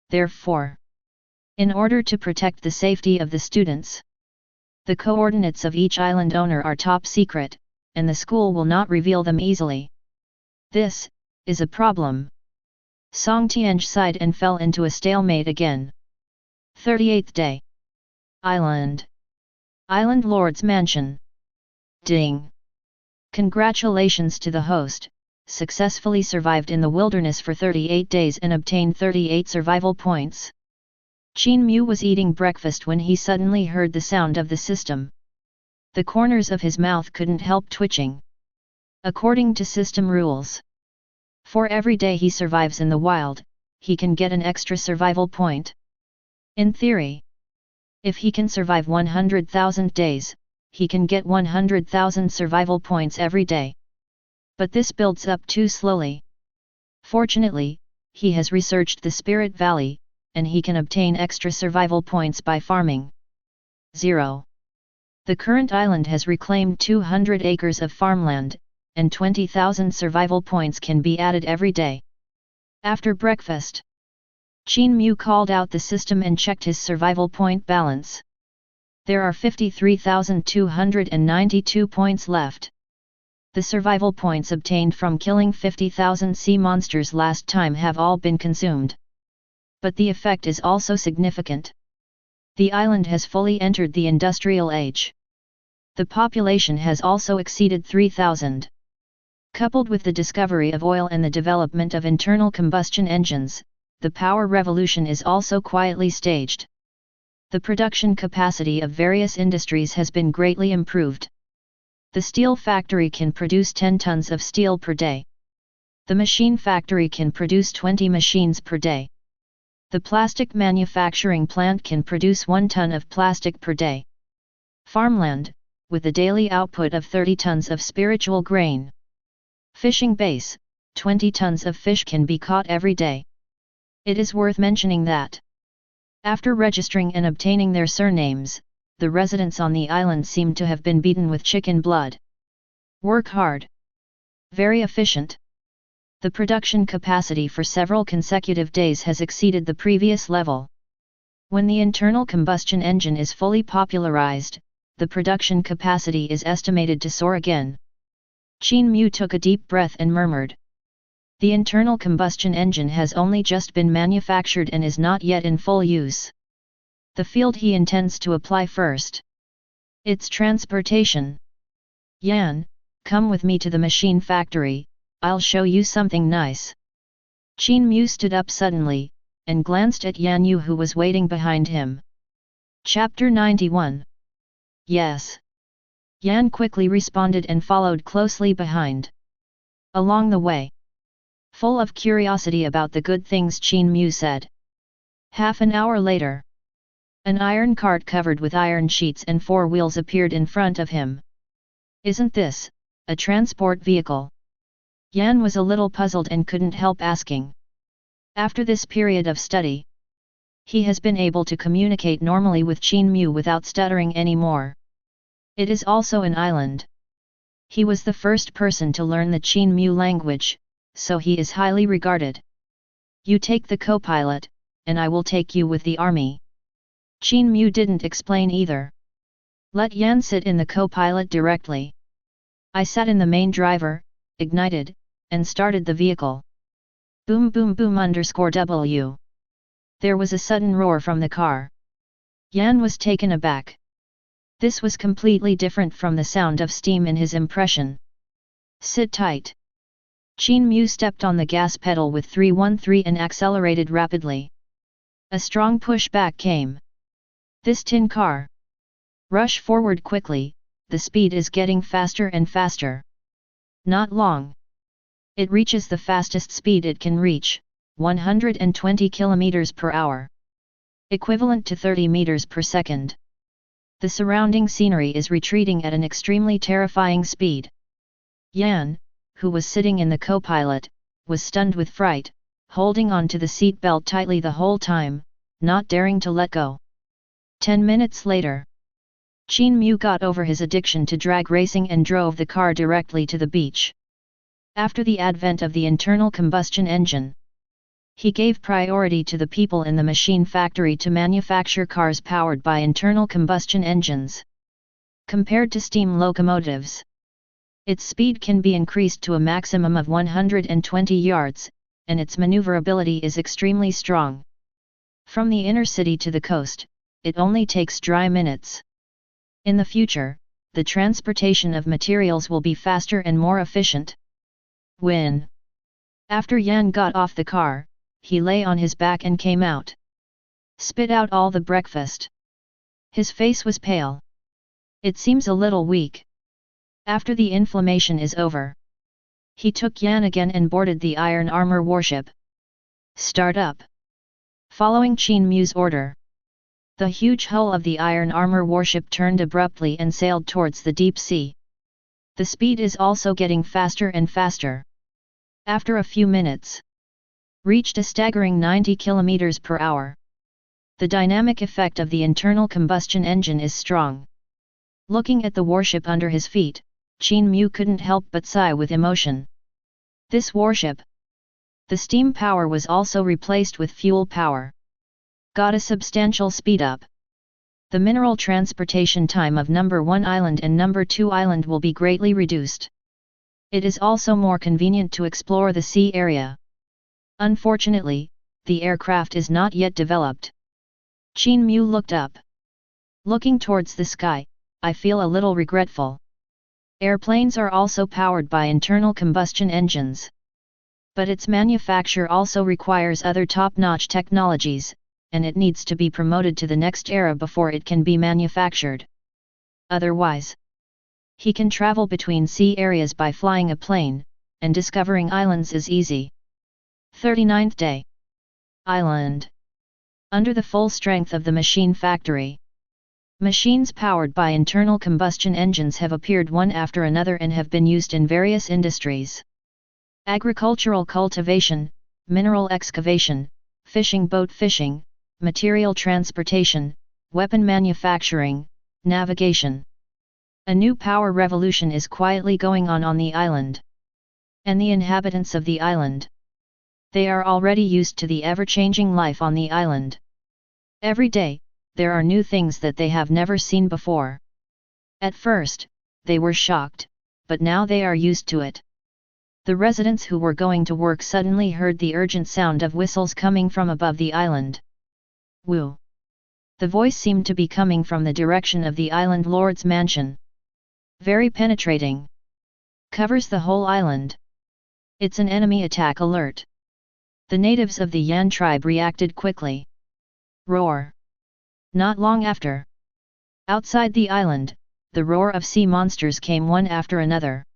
Therefore, in order to protect the safety of the students, the coordinates of each island owner are top secret, and the school will not reveal them easily. This is a problem. Song Tianj sighed and fell into a stalemate again. 38th day. Island Lord's Mansion. Ding! Congratulations to the host, successfully survived in the wilderness for 38 days and obtained 38 survival points. Qin Mu was eating breakfast when he suddenly heard the sound of the system. The corners of his mouth couldn't help twitching. According to system rules, for every day he survives in the wild, he can get an extra survival point. In theory, if he can survive 100,000 days, he can get 100,000 survival points every day. But this builds up too slowly. Fortunately, he has researched the Spirit Valley, and he can obtain extra survival points by farming. 0. The current island has reclaimed 200 acres of farmland, and 20,000 survival points can be added every day. After breakfast, Qin Mu called out the system and checked his survival point balance. There are 53,292 points left. The survival points obtained from killing 50,000 sea monsters last time have all been consumed. But the effect is also significant. The island has fully entered the industrial age. The population has also exceeded 3,000. Coupled with the discovery of oil and the development of internal combustion engines, the power revolution is also quietly staged. The production capacity of various industries has been greatly improved. The steel factory can produce 10 tons of steel per day. The machine factory can produce 20 machines per day. The plastic manufacturing plant can produce 1 ton of plastic per day. Farmland, with a daily output of 30 tons of spiritual grain. Fishing base, 20 tons of fish can be caught every day. It is worth mentioning that, after registering and obtaining their surnames, the residents on the island seem to have been beaten with chicken blood. Work hard. Very efficient. The production capacity for several consecutive days has exceeded the previous level. When the internal combustion engine is fully popularized, the production capacity is estimated to soar again. Qin Mu took a deep breath and murmured. The internal combustion engine has only just been manufactured and is not yet in full use. The field he intends to apply first. It's transportation. Yan, come with me to the machine factory, I'll show you something nice. Qin Mu stood up suddenly, and glanced at Yan Yu who was waiting behind him. Chapter 91. Yes. Yan quickly responded and followed closely behind. Along the way, full of curiosity about the good things Qin Mu said. Half an hour later, an iron cart covered with iron sheets and 4 wheels appeared in front of him. Isn't this a transport vehicle? Yan was a little puzzled and couldn't help asking. After this period of study, he has been able to communicate normally with Qin Mu without stuttering anymore. It is also an island. He was the first person to learn the Qin Mu language, so he is highly regarded. You take the co-pilot, and I will take you with the army. Qin Mu didn't explain either. Let Yan sit in the co-pilot directly. I sat in the main driver, ignited, and started the vehicle. Boom boom boom _W. There was a sudden roar from the car. Yan was taken aback. This was completely different from the sound of steam in his impression. Sit tight. Qin Mu stepped on the gas pedal with 313 and accelerated rapidly. A strong pushback came. This tin car. Rush forward quickly, the speed is getting faster and faster. Not long. It reaches the fastest speed it can reach, 120 km per hour. Equivalent to 30 meters per second. The surrounding scenery is retreating at an extremely terrifying speed. Yan, who was sitting in the co-pilot, was stunned with fright, holding on to the seat belt tightly the whole time, not daring to let go. 10 minutes later, Qin Mu got over his addiction to drag racing and drove the car directly to the beach. After the advent of the internal combustion engine, he gave priority to the people in the machine factory to manufacture cars powered by internal combustion engines. Compared to steam locomotives, its speed can be increased to a maximum of 120 yards, and its maneuverability is extremely strong. From the inner city to the coast, it only takes dry minutes. In the future, the transportation of materials will be faster and more efficient. After Yan got off the car, he lay on his back and came out. Spit out all the breakfast. His face was pale. It seems a little weak. After the inflammation is over, he took Yan again and boarded the iron armor warship. Start up. Following Qin Mu's order, the huge hull of the iron armor warship turned abruptly and sailed towards the deep sea. The speed is also getting faster and faster. After a few minutes, reached a staggering 90 km per hour. The dynamic effect of the internal combustion engine is strong. Looking at the warship under his feet, Qin Mu couldn't help but sigh with emotion. This warship. The steam power was also replaced with fuel power. Got a substantial speed up. The mineral transportation time of number 1 island and number 2 island will be greatly reduced. It is also more convenient to explore the sea area. Unfortunately, the aircraft is not yet developed. Qin Mu looked up. Looking towards the sky, I feel a little regretful. Airplanes are also powered by internal combustion engines. But its manufacture also requires other top-notch technologies, and it needs to be promoted to the next era before it can be manufactured. Otherwise, he can travel between sea areas by flying a plane, and discovering islands is easy. 39th day. Island. Under the full strength of the machine factory, machines powered by internal combustion engines have appeared one after another and have been used in various industries. Agricultural cultivation, mineral excavation, fishing boat fishing, material transportation, weapon manufacturing, navigation. A new power revolution is quietly going on the island. And the inhabitants of the island. They are already used to the ever-changing life on the island. Every day, there are new things that they have never seen before. At first, they were shocked, but now they are used to it. The residents who were going to work suddenly heard the urgent sound of whistles coming from above the island. Woo! The voice seemed to be coming from the direction of the island lord's mansion. Very penetrating. Covers the whole island. It's an enemy attack alert. The natives of the Yan tribe reacted quickly. Roar! Not long after. Outside the island, the roar of sea monsters came one after another.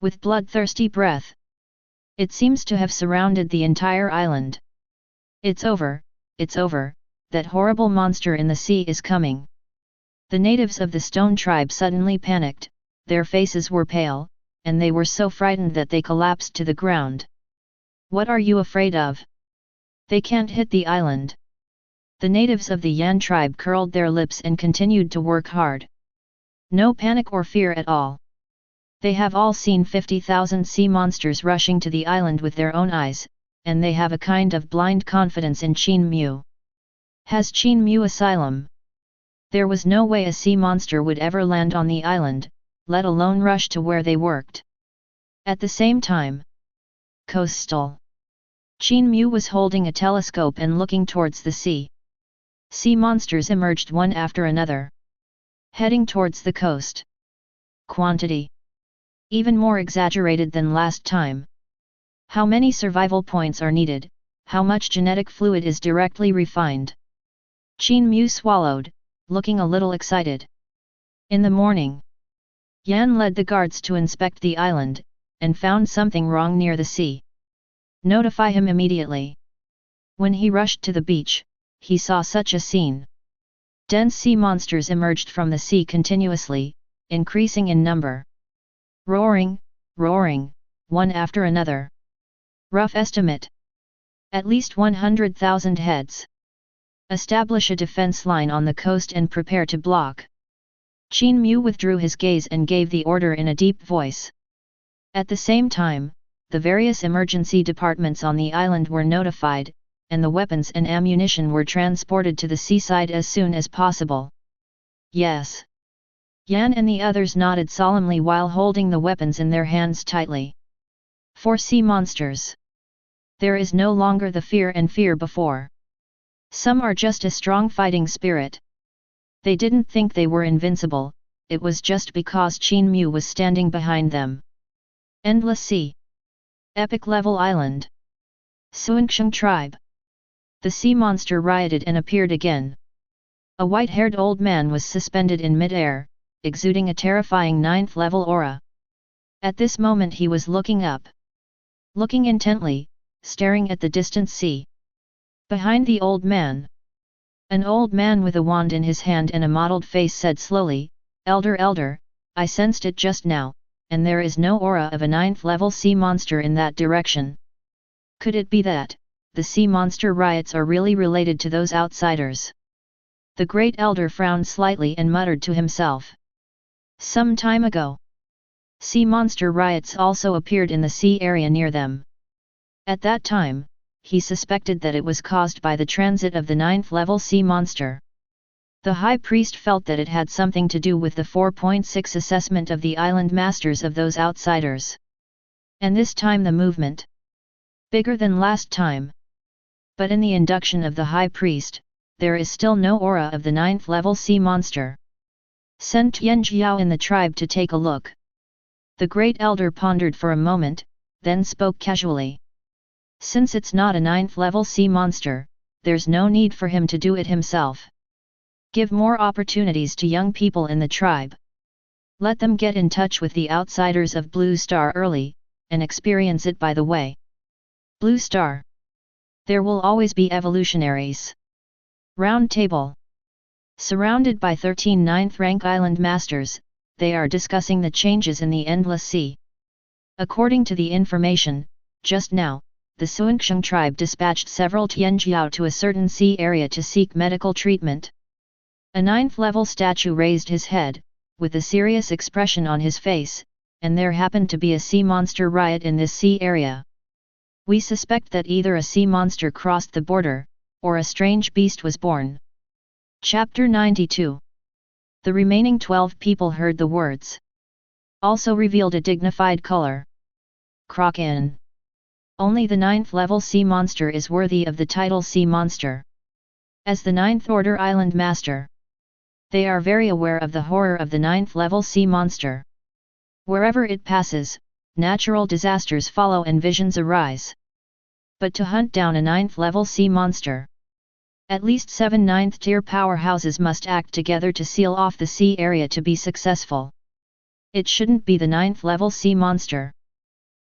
With bloodthirsty breath. It seems to have surrounded the entire island. It's over, that horrible monster in the sea is coming. The natives of the stone tribe suddenly panicked, their faces were pale, and they were so frightened that they collapsed to the ground. What are you afraid of? They can't hit the island. The natives of the Yan tribe curled their lips and continued to work hard. No panic or fear at all. They have all seen 50,000 sea monsters rushing to the island with their own eyes, and they have a kind of blind confidence in Qin Mu. Has Qin Mu asylum? There was no way a sea monster would ever land on the island, let alone rush to where they worked. At the same time, coastal. Qin Mu was holding a telescope and looking towards the sea. Sea monsters emerged one after another, heading towards the coast. Quantity even more exaggerated than last time. How many survival points are needed, how much genetic fluid is directly refined? Qin Mu swallowed, looking a little excited. In the morning, Yan led the guards to inspect the island, and found something wrong near the sea. Notify him immediately. When he rushed to the beach, he saw such a scene. Dense sea monsters emerged from the sea continuously, increasing in number. Roaring, one after another. Rough estimate. At least 100,000 heads. Establish a defense line on the coast and prepare to block. Qin Mu withdrew his gaze and gave the order in a deep voice. At the same time, the various emergency departments on the island were notified, and the weapons and ammunition were transported to the seaside as soon as possible. Yes. Yan and the others nodded solemnly while holding the weapons in their hands tightly. For sea monsters, there is no longer the fear before. Some are just a strong fighting spirit. They didn't think they were invincible, it was just because Qin Mu was standing behind them. Endless Sea. Epic level island. Suanxiang tribe. The sea monster rioted and appeared again. A white-haired old man was suspended in mid-air, exuding a terrifying 9th level aura. At this moment he was looking up. Looking intently, staring at the distant sea. Behind the old man, an old man with a wand in his hand and a mottled face said slowly, Elder, I sensed it just now, and there is no aura of a 9th level sea monster in that direction. Could it be that the sea monster riots are really related to those outsiders? The great elder frowned slightly and muttered to himself. Some time ago, sea monster riots also appeared in the sea area near them. At that time, he suspected that it was caused by the transit of the 9th level sea monster. The high priest felt that it had something to do with the 4.6 assessment of the island masters of those outsiders. And this time the movement, bigger than last time. But in the induction of the high priest, there is still no aura of the 9th level sea monster. Send Tianjiao in the tribe to take a look. The great elder pondered for a moment, then spoke casually. Since it's not a 9th level sea monster, there's no need for him to do it himself. Give more opportunities to young people in the tribe. Let them get in touch with the outsiders of Blue Star early, and experience it by the way. Blue Star. There will always be evolutionaries. Round Table. Surrounded by 13 9th rank island masters, they are discussing the changes in the Endless Sea. According to the information, just now, the Suanxiang tribe dispatched several Tianjiao to a certain sea area to seek medical treatment. A 9th level statue raised his head, with a serious expression on his face, and there happened to be a sea monster riot in this sea area. We suspect that either a sea monster crossed the border, or a strange beast was born. Chapter 92. The remaining 12 people heard the words. Also revealed a dignified color. Kraken. Only the 9th level sea monster is worthy of the title sea monster. As the 9th order island master, they are very aware of the horror of the 9th level sea monster. Wherever it passes, natural disasters follow and visions arise. But to hunt down a 9th level sea monster, at least 7 9th tier powerhouses must act together to seal off the sea area to be successful. It shouldn't be the 9th level sea monster.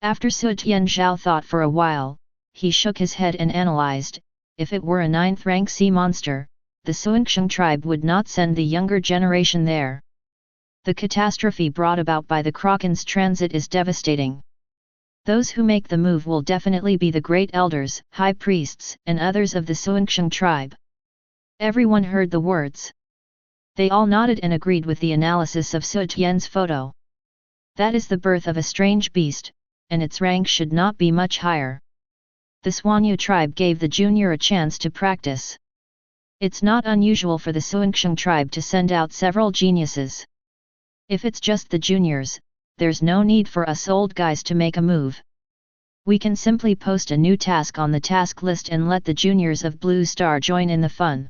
After Su Tianzhao thought for a while, he shook his head and analyzed, if it were a 9th rank sea monster, the Suanxiang tribe would not send the younger generation there. The catastrophe brought about by the Kraken's transit is devastating. Those who make the move will definitely be the great elders, high priests, and others of the Suanxiang tribe. Everyone heard the words. They all nodded and agreed with the analysis of Su Tian's photo. That is the birth of a strange beast, and its rank should not be much higher. The Suanyu tribe gave the junior a chance to practice. It's not unusual for the Suanxiang tribe to send out several geniuses. If it's just the juniors, there's no need for us old guys to make a move. We can simply post a new task on the task list and let the juniors of Blue Star join in the fun.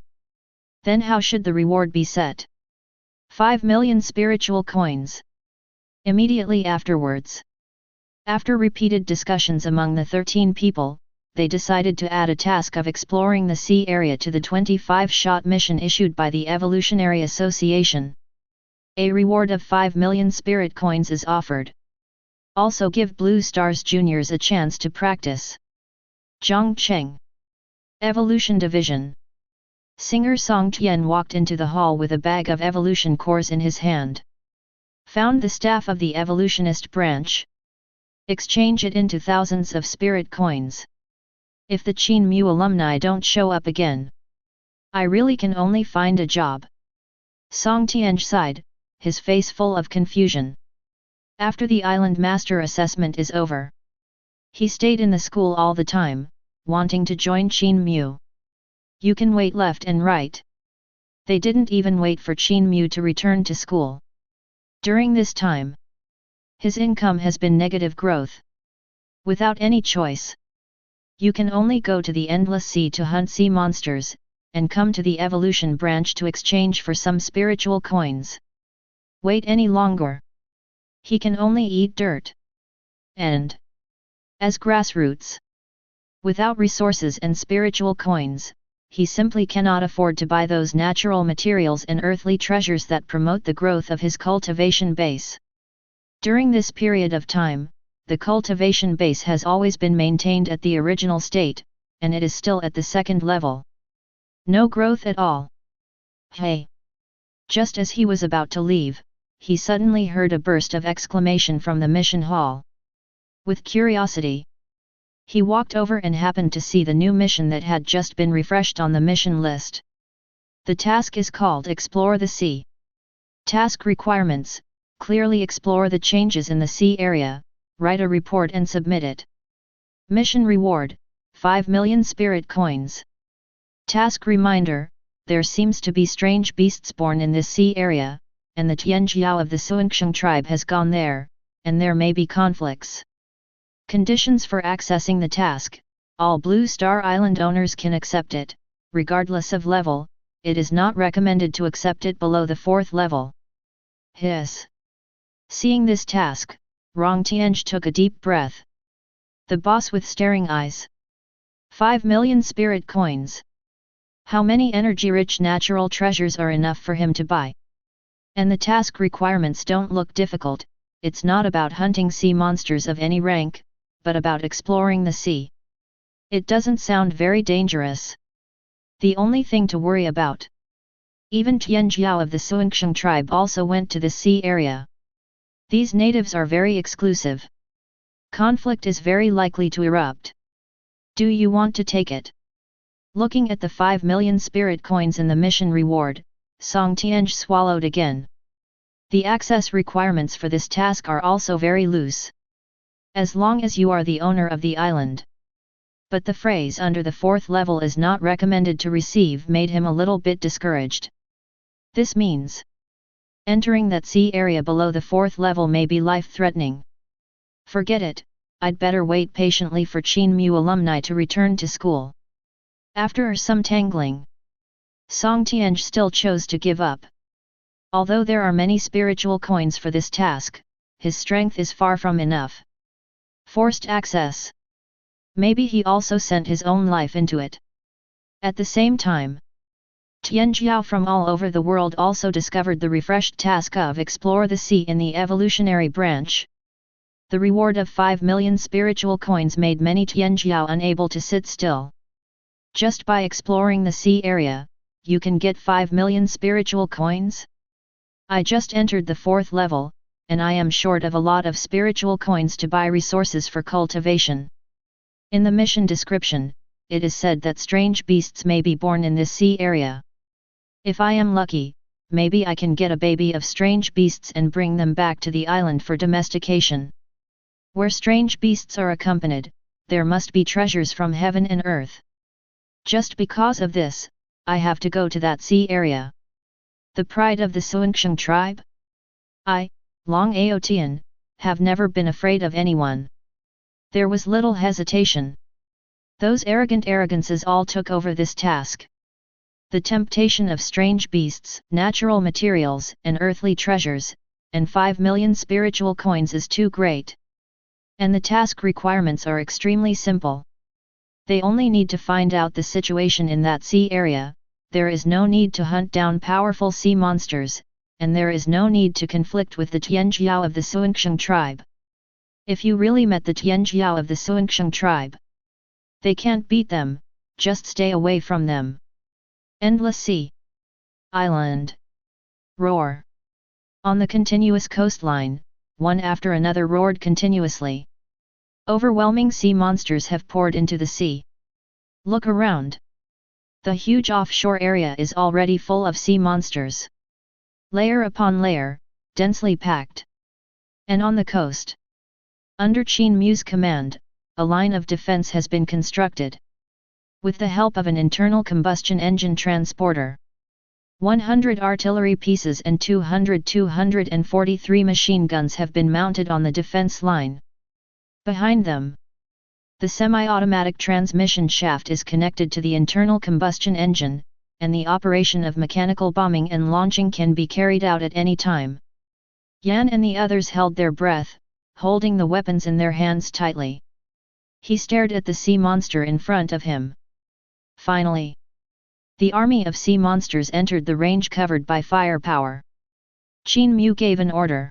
Then how should the reward be set? 5 million spiritual coins. Immediately afterwards. After repeated discussions among the 13 people, they decided to add a task of exploring the sea area to the 25-shot mission issued by the Evolutionary Association. A reward of 5 million spirit coins is offered. Also give Blue Stars juniors a chance to practice. Zhongcheng. Evolution Division. Singer Song Tian walked into the hall with a bag of evolution cores in his hand. Found the staff of the evolutionist branch. Exchange it into thousands of spirit coins. If the Qin Mu alumni don't show up again, I really can only find a job. Song Tian sighed, his face full of confusion. After the island master assessment is over, he stayed in the school all the time, wanting to join Qin Mu. You can wait left and right. They didn't even wait for Qin Mu to return to school. During this time, his income has been negative growth. Without any choice, you can only go to the endless sea to hunt sea monsters, and come to the evolution branch to exchange for some spiritual coins. Wait any longer. He can only eat dirt. And as grassroots, without resources and spiritual coins, he simply cannot afford to buy those natural materials and earthly treasures that promote the growth of his cultivation base. During this period of time, the cultivation base has always been maintained at the original state, and it is still at the second level. No growth at all. Hey! Just as he was about to leave, he suddenly heard a burst of exclamation from the mission hall. With curiosity, he walked over and happened to see the new mission that had just been refreshed on the mission list. The task is called Explore the Sea. Task requirements: clearly explore the changes in the sea area, write a report and submit it. Mission reward: 5 million spirit coins. Task reminder: there seems to be strange beasts born in this sea area, and the Tianjiao of the Suanxiang tribe has gone there, and there may be conflicts. Conditions for accessing the task: all Blue Star Island owners can accept it, regardless of level. It is not recommended to accept it below the 4th level. Hiss. Seeing this task, Rong Tianj took a deep breath. The boss with staring eyes. 5 million spirit coins. How many energy-rich natural treasures are enough for him to buy? And the task requirements don't look difficult. It's not about hunting sea monsters of any rank, but about exploring the sea. It doesn't sound very dangerous. The only thing to worry about. Even Tianjiao of the Suanxiang tribe also went to the sea area. These natives are very exclusive. Conflict is very likely to erupt. Do you want to take it? Looking at the 5 million spirit coins in the mission reward, Song Tianj swallowed again. The access requirements for this task are also very loose. As long as you are the owner of the island. But the phrase under the 4th level is not recommended to receive made him a little bit discouraged. This means entering that sea area below the 4th level may be life-threatening. Forget it, I'd better wait patiently for Qin Mu alumni to return to school. After some tangling, Song Tianj still chose to give up. Although there are many spiritual coins for this task, his strength is far from enough. Forced access. Maybe he also sent his own life into it. At the same time, Tianjiao from all over the world also discovered the refreshed task of Explore the Sea in the evolutionary branch. The reward of 5 million spiritual coins made many Tianjiao unable to sit still. Just by exploring the sea area, you can get 5 million spiritual coins? I just entered the 4th level, and I am short of a lot of spiritual coins to buy resources for cultivation. In the mission description, it is said that strange beasts may be born in this sea area. If I am lucky, maybe I can get a baby of strange beasts and bring them back to the island for domestication. Where strange beasts are accompanied, there must be treasures from heaven and earth. Just because of this, I have to go to that sea area. The pride of the Suanxiang tribe? I, Long Aotian, have never been afraid of anyone. There was little hesitation. Those arrogances all took over this task. The temptation of strange beasts, natural materials, and earthly treasures, and 5 million spiritual coins is too great. And the task requirements are extremely simple. They only need to find out the situation in that sea area, there is no need to hunt down powerful sea monsters, and there is no need to conflict with the Tianjiao of the Suanxiang tribe. If you really met the Tianjiao of the Suanxiang tribe, they can't beat them, just stay away from them. Endless sea. Island. Roar. On the continuous coastline, one after another roared continuously. Overwhelming sea monsters have poured into the sea. Look around. The huge offshore area is already full of sea monsters. Layer upon layer, densely packed. And on the coast, under Qin Mu's command, a line of defense has been constructed. With the help of an internal combustion engine transporter, 100 artillery pieces and 243 machine guns have been mounted on the defense line. Behind them, the semi-automatic transmission shaft is connected to the internal combustion engine, and the operation of mechanical bombing and launching can be carried out at any time. Yan and the others held their breath, holding the weapons in their hands tightly. He stared at the sea monster in front of him. Finally, the army of sea monsters entered the range covered by firepower. Qin Mu gave an order.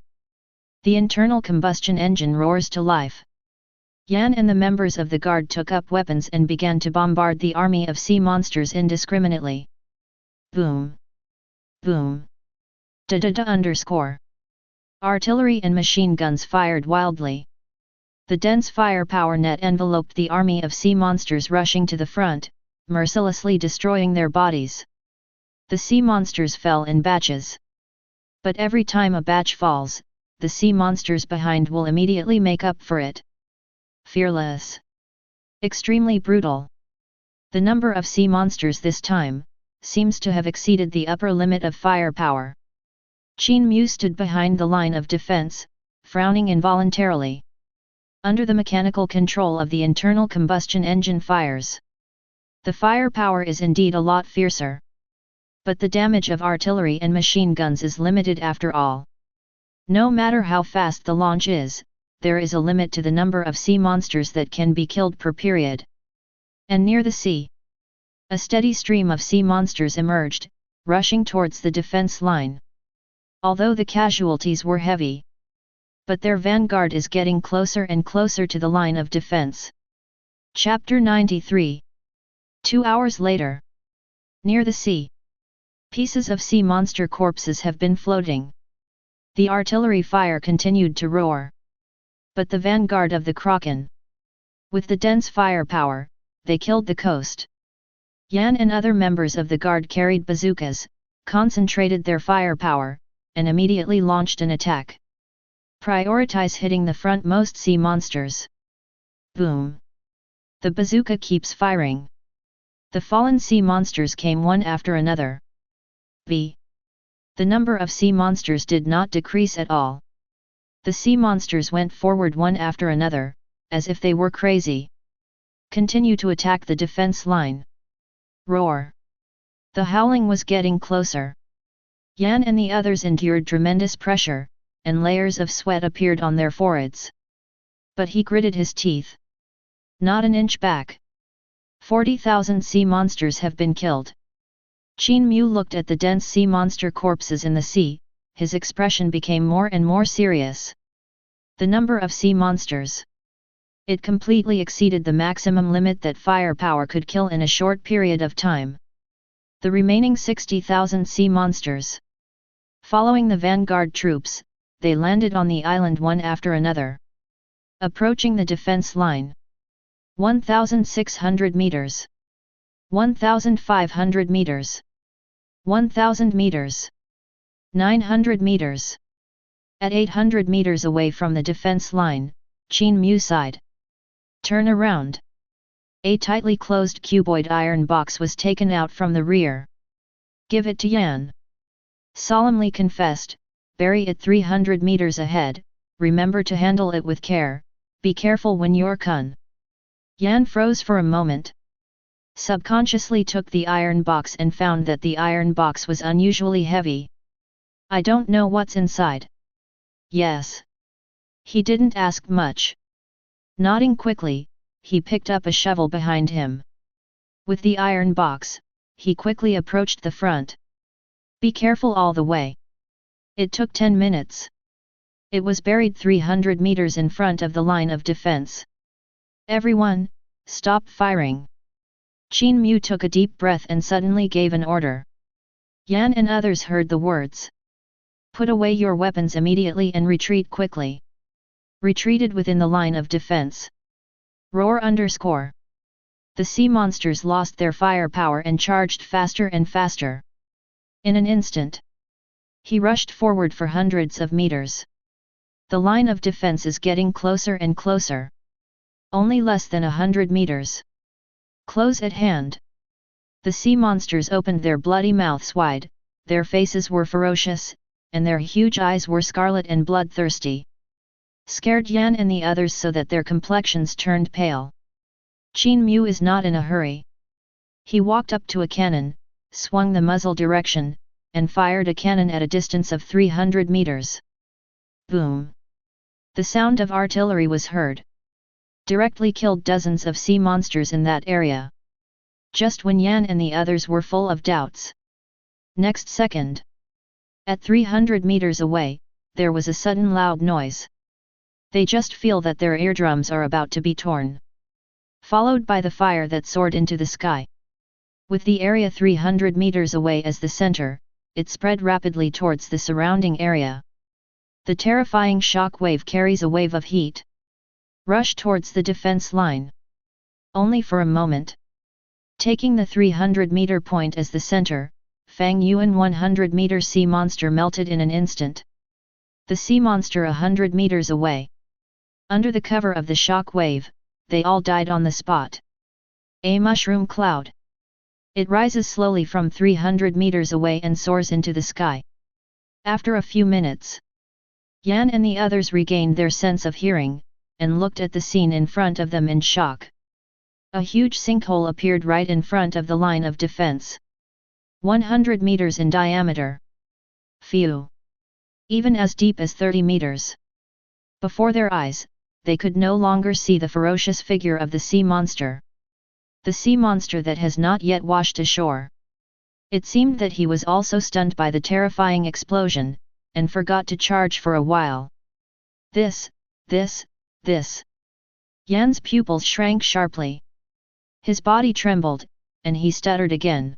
The internal combustion engine roars to life. Yan and the members of the guard took up weapons and began to bombard the army of sea monsters indiscriminately. Boom! Boom! Da-da-da_. Artillery and machine guns fired wildly. The dense firepower net enveloped the army of sea monsters rushing to the front, mercilessly destroying their bodies. The sea monsters fell in batches. But every time a batch falls, the sea monsters behind will immediately make up for it. Fearless. Extremely brutal. The number of sea monsters this time seems to have exceeded the upper limit of firepower. Qin Mu stood behind the line of defense, frowning involuntarily. Under the mechanical control of the internal combustion engine fires, the firepower is indeed a lot fiercer. But the damage of artillery and machine guns is limited after all. No matter how fast the launch is, there is a limit to the number of sea monsters that can be killed per period. And near the sea, a steady stream of sea monsters emerged, rushing towards the defense line. Although the casualties were heavy, but their vanguard is getting closer and closer to the line of defense. Chapter 93. 2 hours later. Near the sea, pieces of sea monster corpses have been floating. The artillery fire continued to roar. But the vanguard of the Kraken, with the dense firepower, they killed the coast. Yan and other members of the guard carried bazookas, concentrated their firepower, and immediately launched an attack. Prioritize hitting the frontmost sea monsters. Boom! The bazooka keeps firing. The fallen sea monsters came one after another. The number of sea monsters did not decrease at all. The sea monsters went forward one after another, as if they were crazy. Continue to attack the defense line. Roar! The howling was getting closer. Yan and the others endured tremendous pressure, and layers of sweat appeared on their foreheads. But he gritted his teeth. Not an inch back. 40,000 sea monsters have been killed. Qin Mu looked at the dense sea monster corpses in the sea, his expression became more and more serious. The number of sea monsters. It completely exceeded the maximum limit that firepower could kill in a short period of time. The remaining 60,000 sea monsters. Following the vanguard troops, they landed on the island one after another. Approaching the defense line. 1,600 meters. 1,500 meters. 1,000 meters. 900 meters. At 800 meters away from the defense line, Qin Mu sighed. Turn around. A tightly closed cuboid iron box was taken out from the rear. Give it to Yan. Solemnly confessed, bury it 300 meters ahead, remember to handle it with care, be careful when you're Kun. Yan froze for a moment. Subconsciously took the iron box and found that the iron box was unusually heavy. I don't know what's inside. Yes. He didn't ask much. Nodding quickly, he picked up a shovel behind him. With the iron box, he quickly approached the front. Be careful all the way. It took 10 minutes. It was buried 300 meters in front of the line of defense. Everyone, stop firing. Qin Mu took a deep breath and suddenly gave an order. Yan and others heard the words. Put away your weapons immediately and retreat quickly. Retreated within the line of defense. Roar _. The sea monsters lost their firepower and charged faster and faster. In an instant, he rushed forward for hundreds of meters. The line of defense is getting closer and closer. Only less than 100 meters. Close at hand. The sea monsters opened their bloody mouths wide, their faces were ferocious, and their huge eyes were scarlet and bloodthirsty. Scared Yan and the others so that their complexions turned pale. Qin Mu is not in a hurry. He walked up to a cannon, swung the muzzle direction, and fired a cannon at a distance of 300 meters. Boom! The sound of artillery was heard. Directly killed dozens of sea monsters in that area. Just when Yan and the others were full of doubts. Next second. At 300 meters away, there was a sudden loud noise. They just feel that their eardrums are about to be torn. Followed by the fire that soared into the sky. With the area 300 meters away as the center, it spread rapidly towards the surrounding area. The terrifying shock wave carries a wave of heat. Rush towards the defense line. Only for a moment. Taking the 300-meter point as the center, Fang Yuan 100-meter sea monster melted in an instant. The sea monster 100 meters away. Under the cover of the shock wave, they all died on the spot. A mushroom cloud. It rises slowly from 300 meters away and soars into the sky. After a few minutes, Yan and the others regained their sense of hearing, and looked at the scene in front of them in shock. A huge sinkhole appeared right in front of the line of defense. 100 meters in diameter. Phew! Even as deep as 30 meters. Before their eyes, they could no longer see the ferocious figure of the sea monster. The sea monster that has not yet washed ashore. It seemed that he was also stunned by the terrifying explosion, and forgot to charge for a while. This. Yan's pupils shrank sharply. His body trembled, and he stuttered again.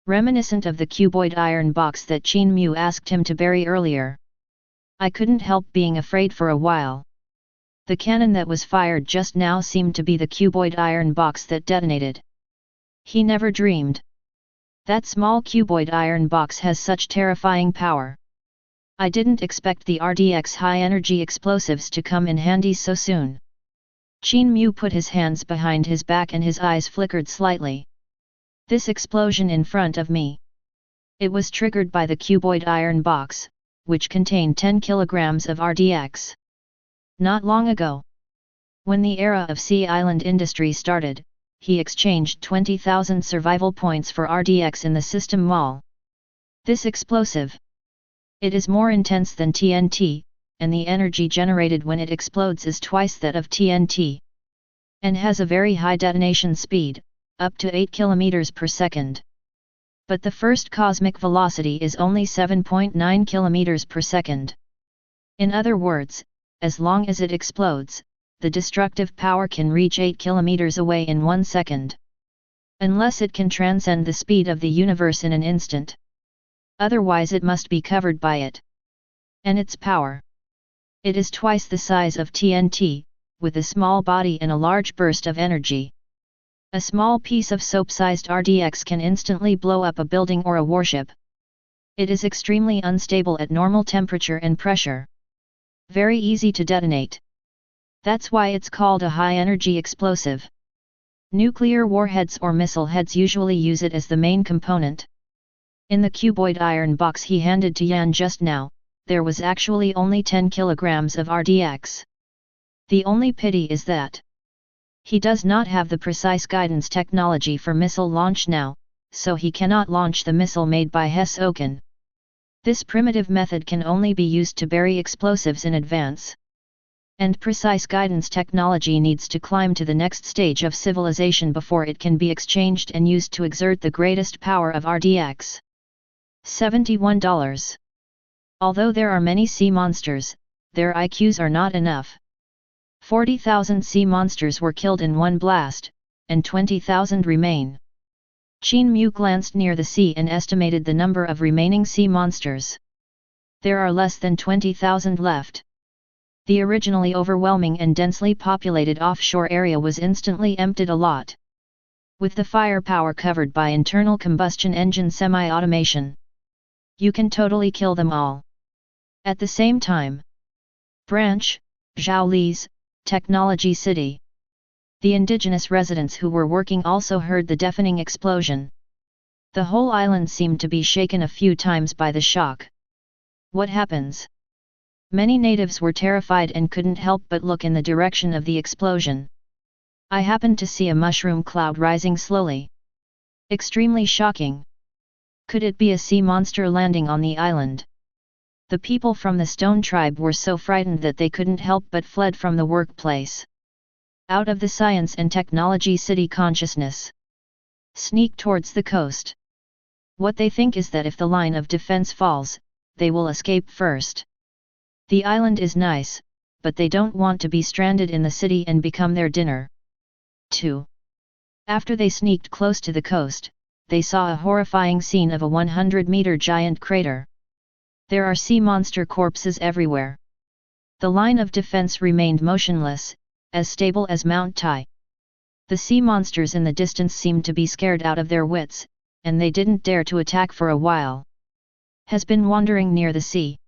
Reminiscent of the cuboid iron box that Qin Mu asked him to bury earlier. I couldn't help being afraid for a while. The cannon that was fired just now seemed to be the cuboid iron box that detonated. He never dreamed. That small cuboid iron box has such terrifying power. I didn't expect the RDX high-energy explosives to come in handy so soon. Qin Mu put his hands behind his back and his eyes flickered slightly. This explosion in front of me. It was triggered by the cuboid iron box, which contained 10 kilograms of RDX. Not long ago, when the era of Sea Island industry started, he exchanged 20,000 survival points for RDX in the system mall. This explosive. It is more intense than TNT, and the energy generated when it explodes is twice that of TNT. And has a very high detonation speed, up to 8 km per second. But the first cosmic velocity is only 7.9 km per second. In other words, as long as it explodes, the destructive power can reach 8 kilometers away in 1 second. Unless it can transcend the speed of the universe in an instant. Otherwise it must be covered by it. And its power. It is twice the size of TNT, with a small body and a large burst of energy. A small piece of soap-sized RDX can instantly blow up a building or a warship. It is extremely unstable at normal temperature and pressure. Very easy to detonate. That's why it's called a high-energy explosive. Nuclear warheads or missile heads usually use it as the main component. In the cuboid iron box he handed to Yan just now, there was actually only 10 kilograms of RDX. The only pity is that he does not have the precise guidance technology for missile launch now, so he cannot launch the missile made by Hess Oken. This primitive method can only be used to bury explosives in advance. And precise guidance technology needs to climb to the next stage of civilization before it can be exchanged and used to exert the greatest power of RDX. $71. Although there are many sea monsters, their IQs are not enough. 40,000 sea monsters were killed in one blast, and 20,000 remain. Qin Mu glanced near the sea and estimated the number of remaining sea monsters. There are less than 20,000 left. The originally overwhelming and densely populated offshore area was instantly emptied a lot. With the firepower covered by internal combustion engine semi-automation, you can totally kill them all. At the same time. Branch, Zhaoli's, Technology City. The indigenous residents who were working also heard the deafening explosion. The whole island seemed to be shaken a few times by the shock. What happens? Many natives were terrified and couldn't help but look in the direction of the explosion. I happened to see a mushroom cloud rising slowly. Extremely shocking. Could it be a sea monster landing on the island? The people from the Stone Tribe were so frightened that they couldn't help but fled from the workplace. Out of the Science and Technology City consciousness. Sneak towards the coast. What they think is that if the line of defense falls, they will escape first. The island is nice, but they don't want to be stranded in the city and become their dinner. 2. After they sneaked close to the coast, they saw a horrifying scene of a 100-meter giant crater. There are sea monster corpses everywhere. The line of defense remained motionless, as stable as Mount Tai. The sea monsters in the distance seemed to be scared out of their wits, and they didn't dare to attack for a while. Has been wandering near the sea.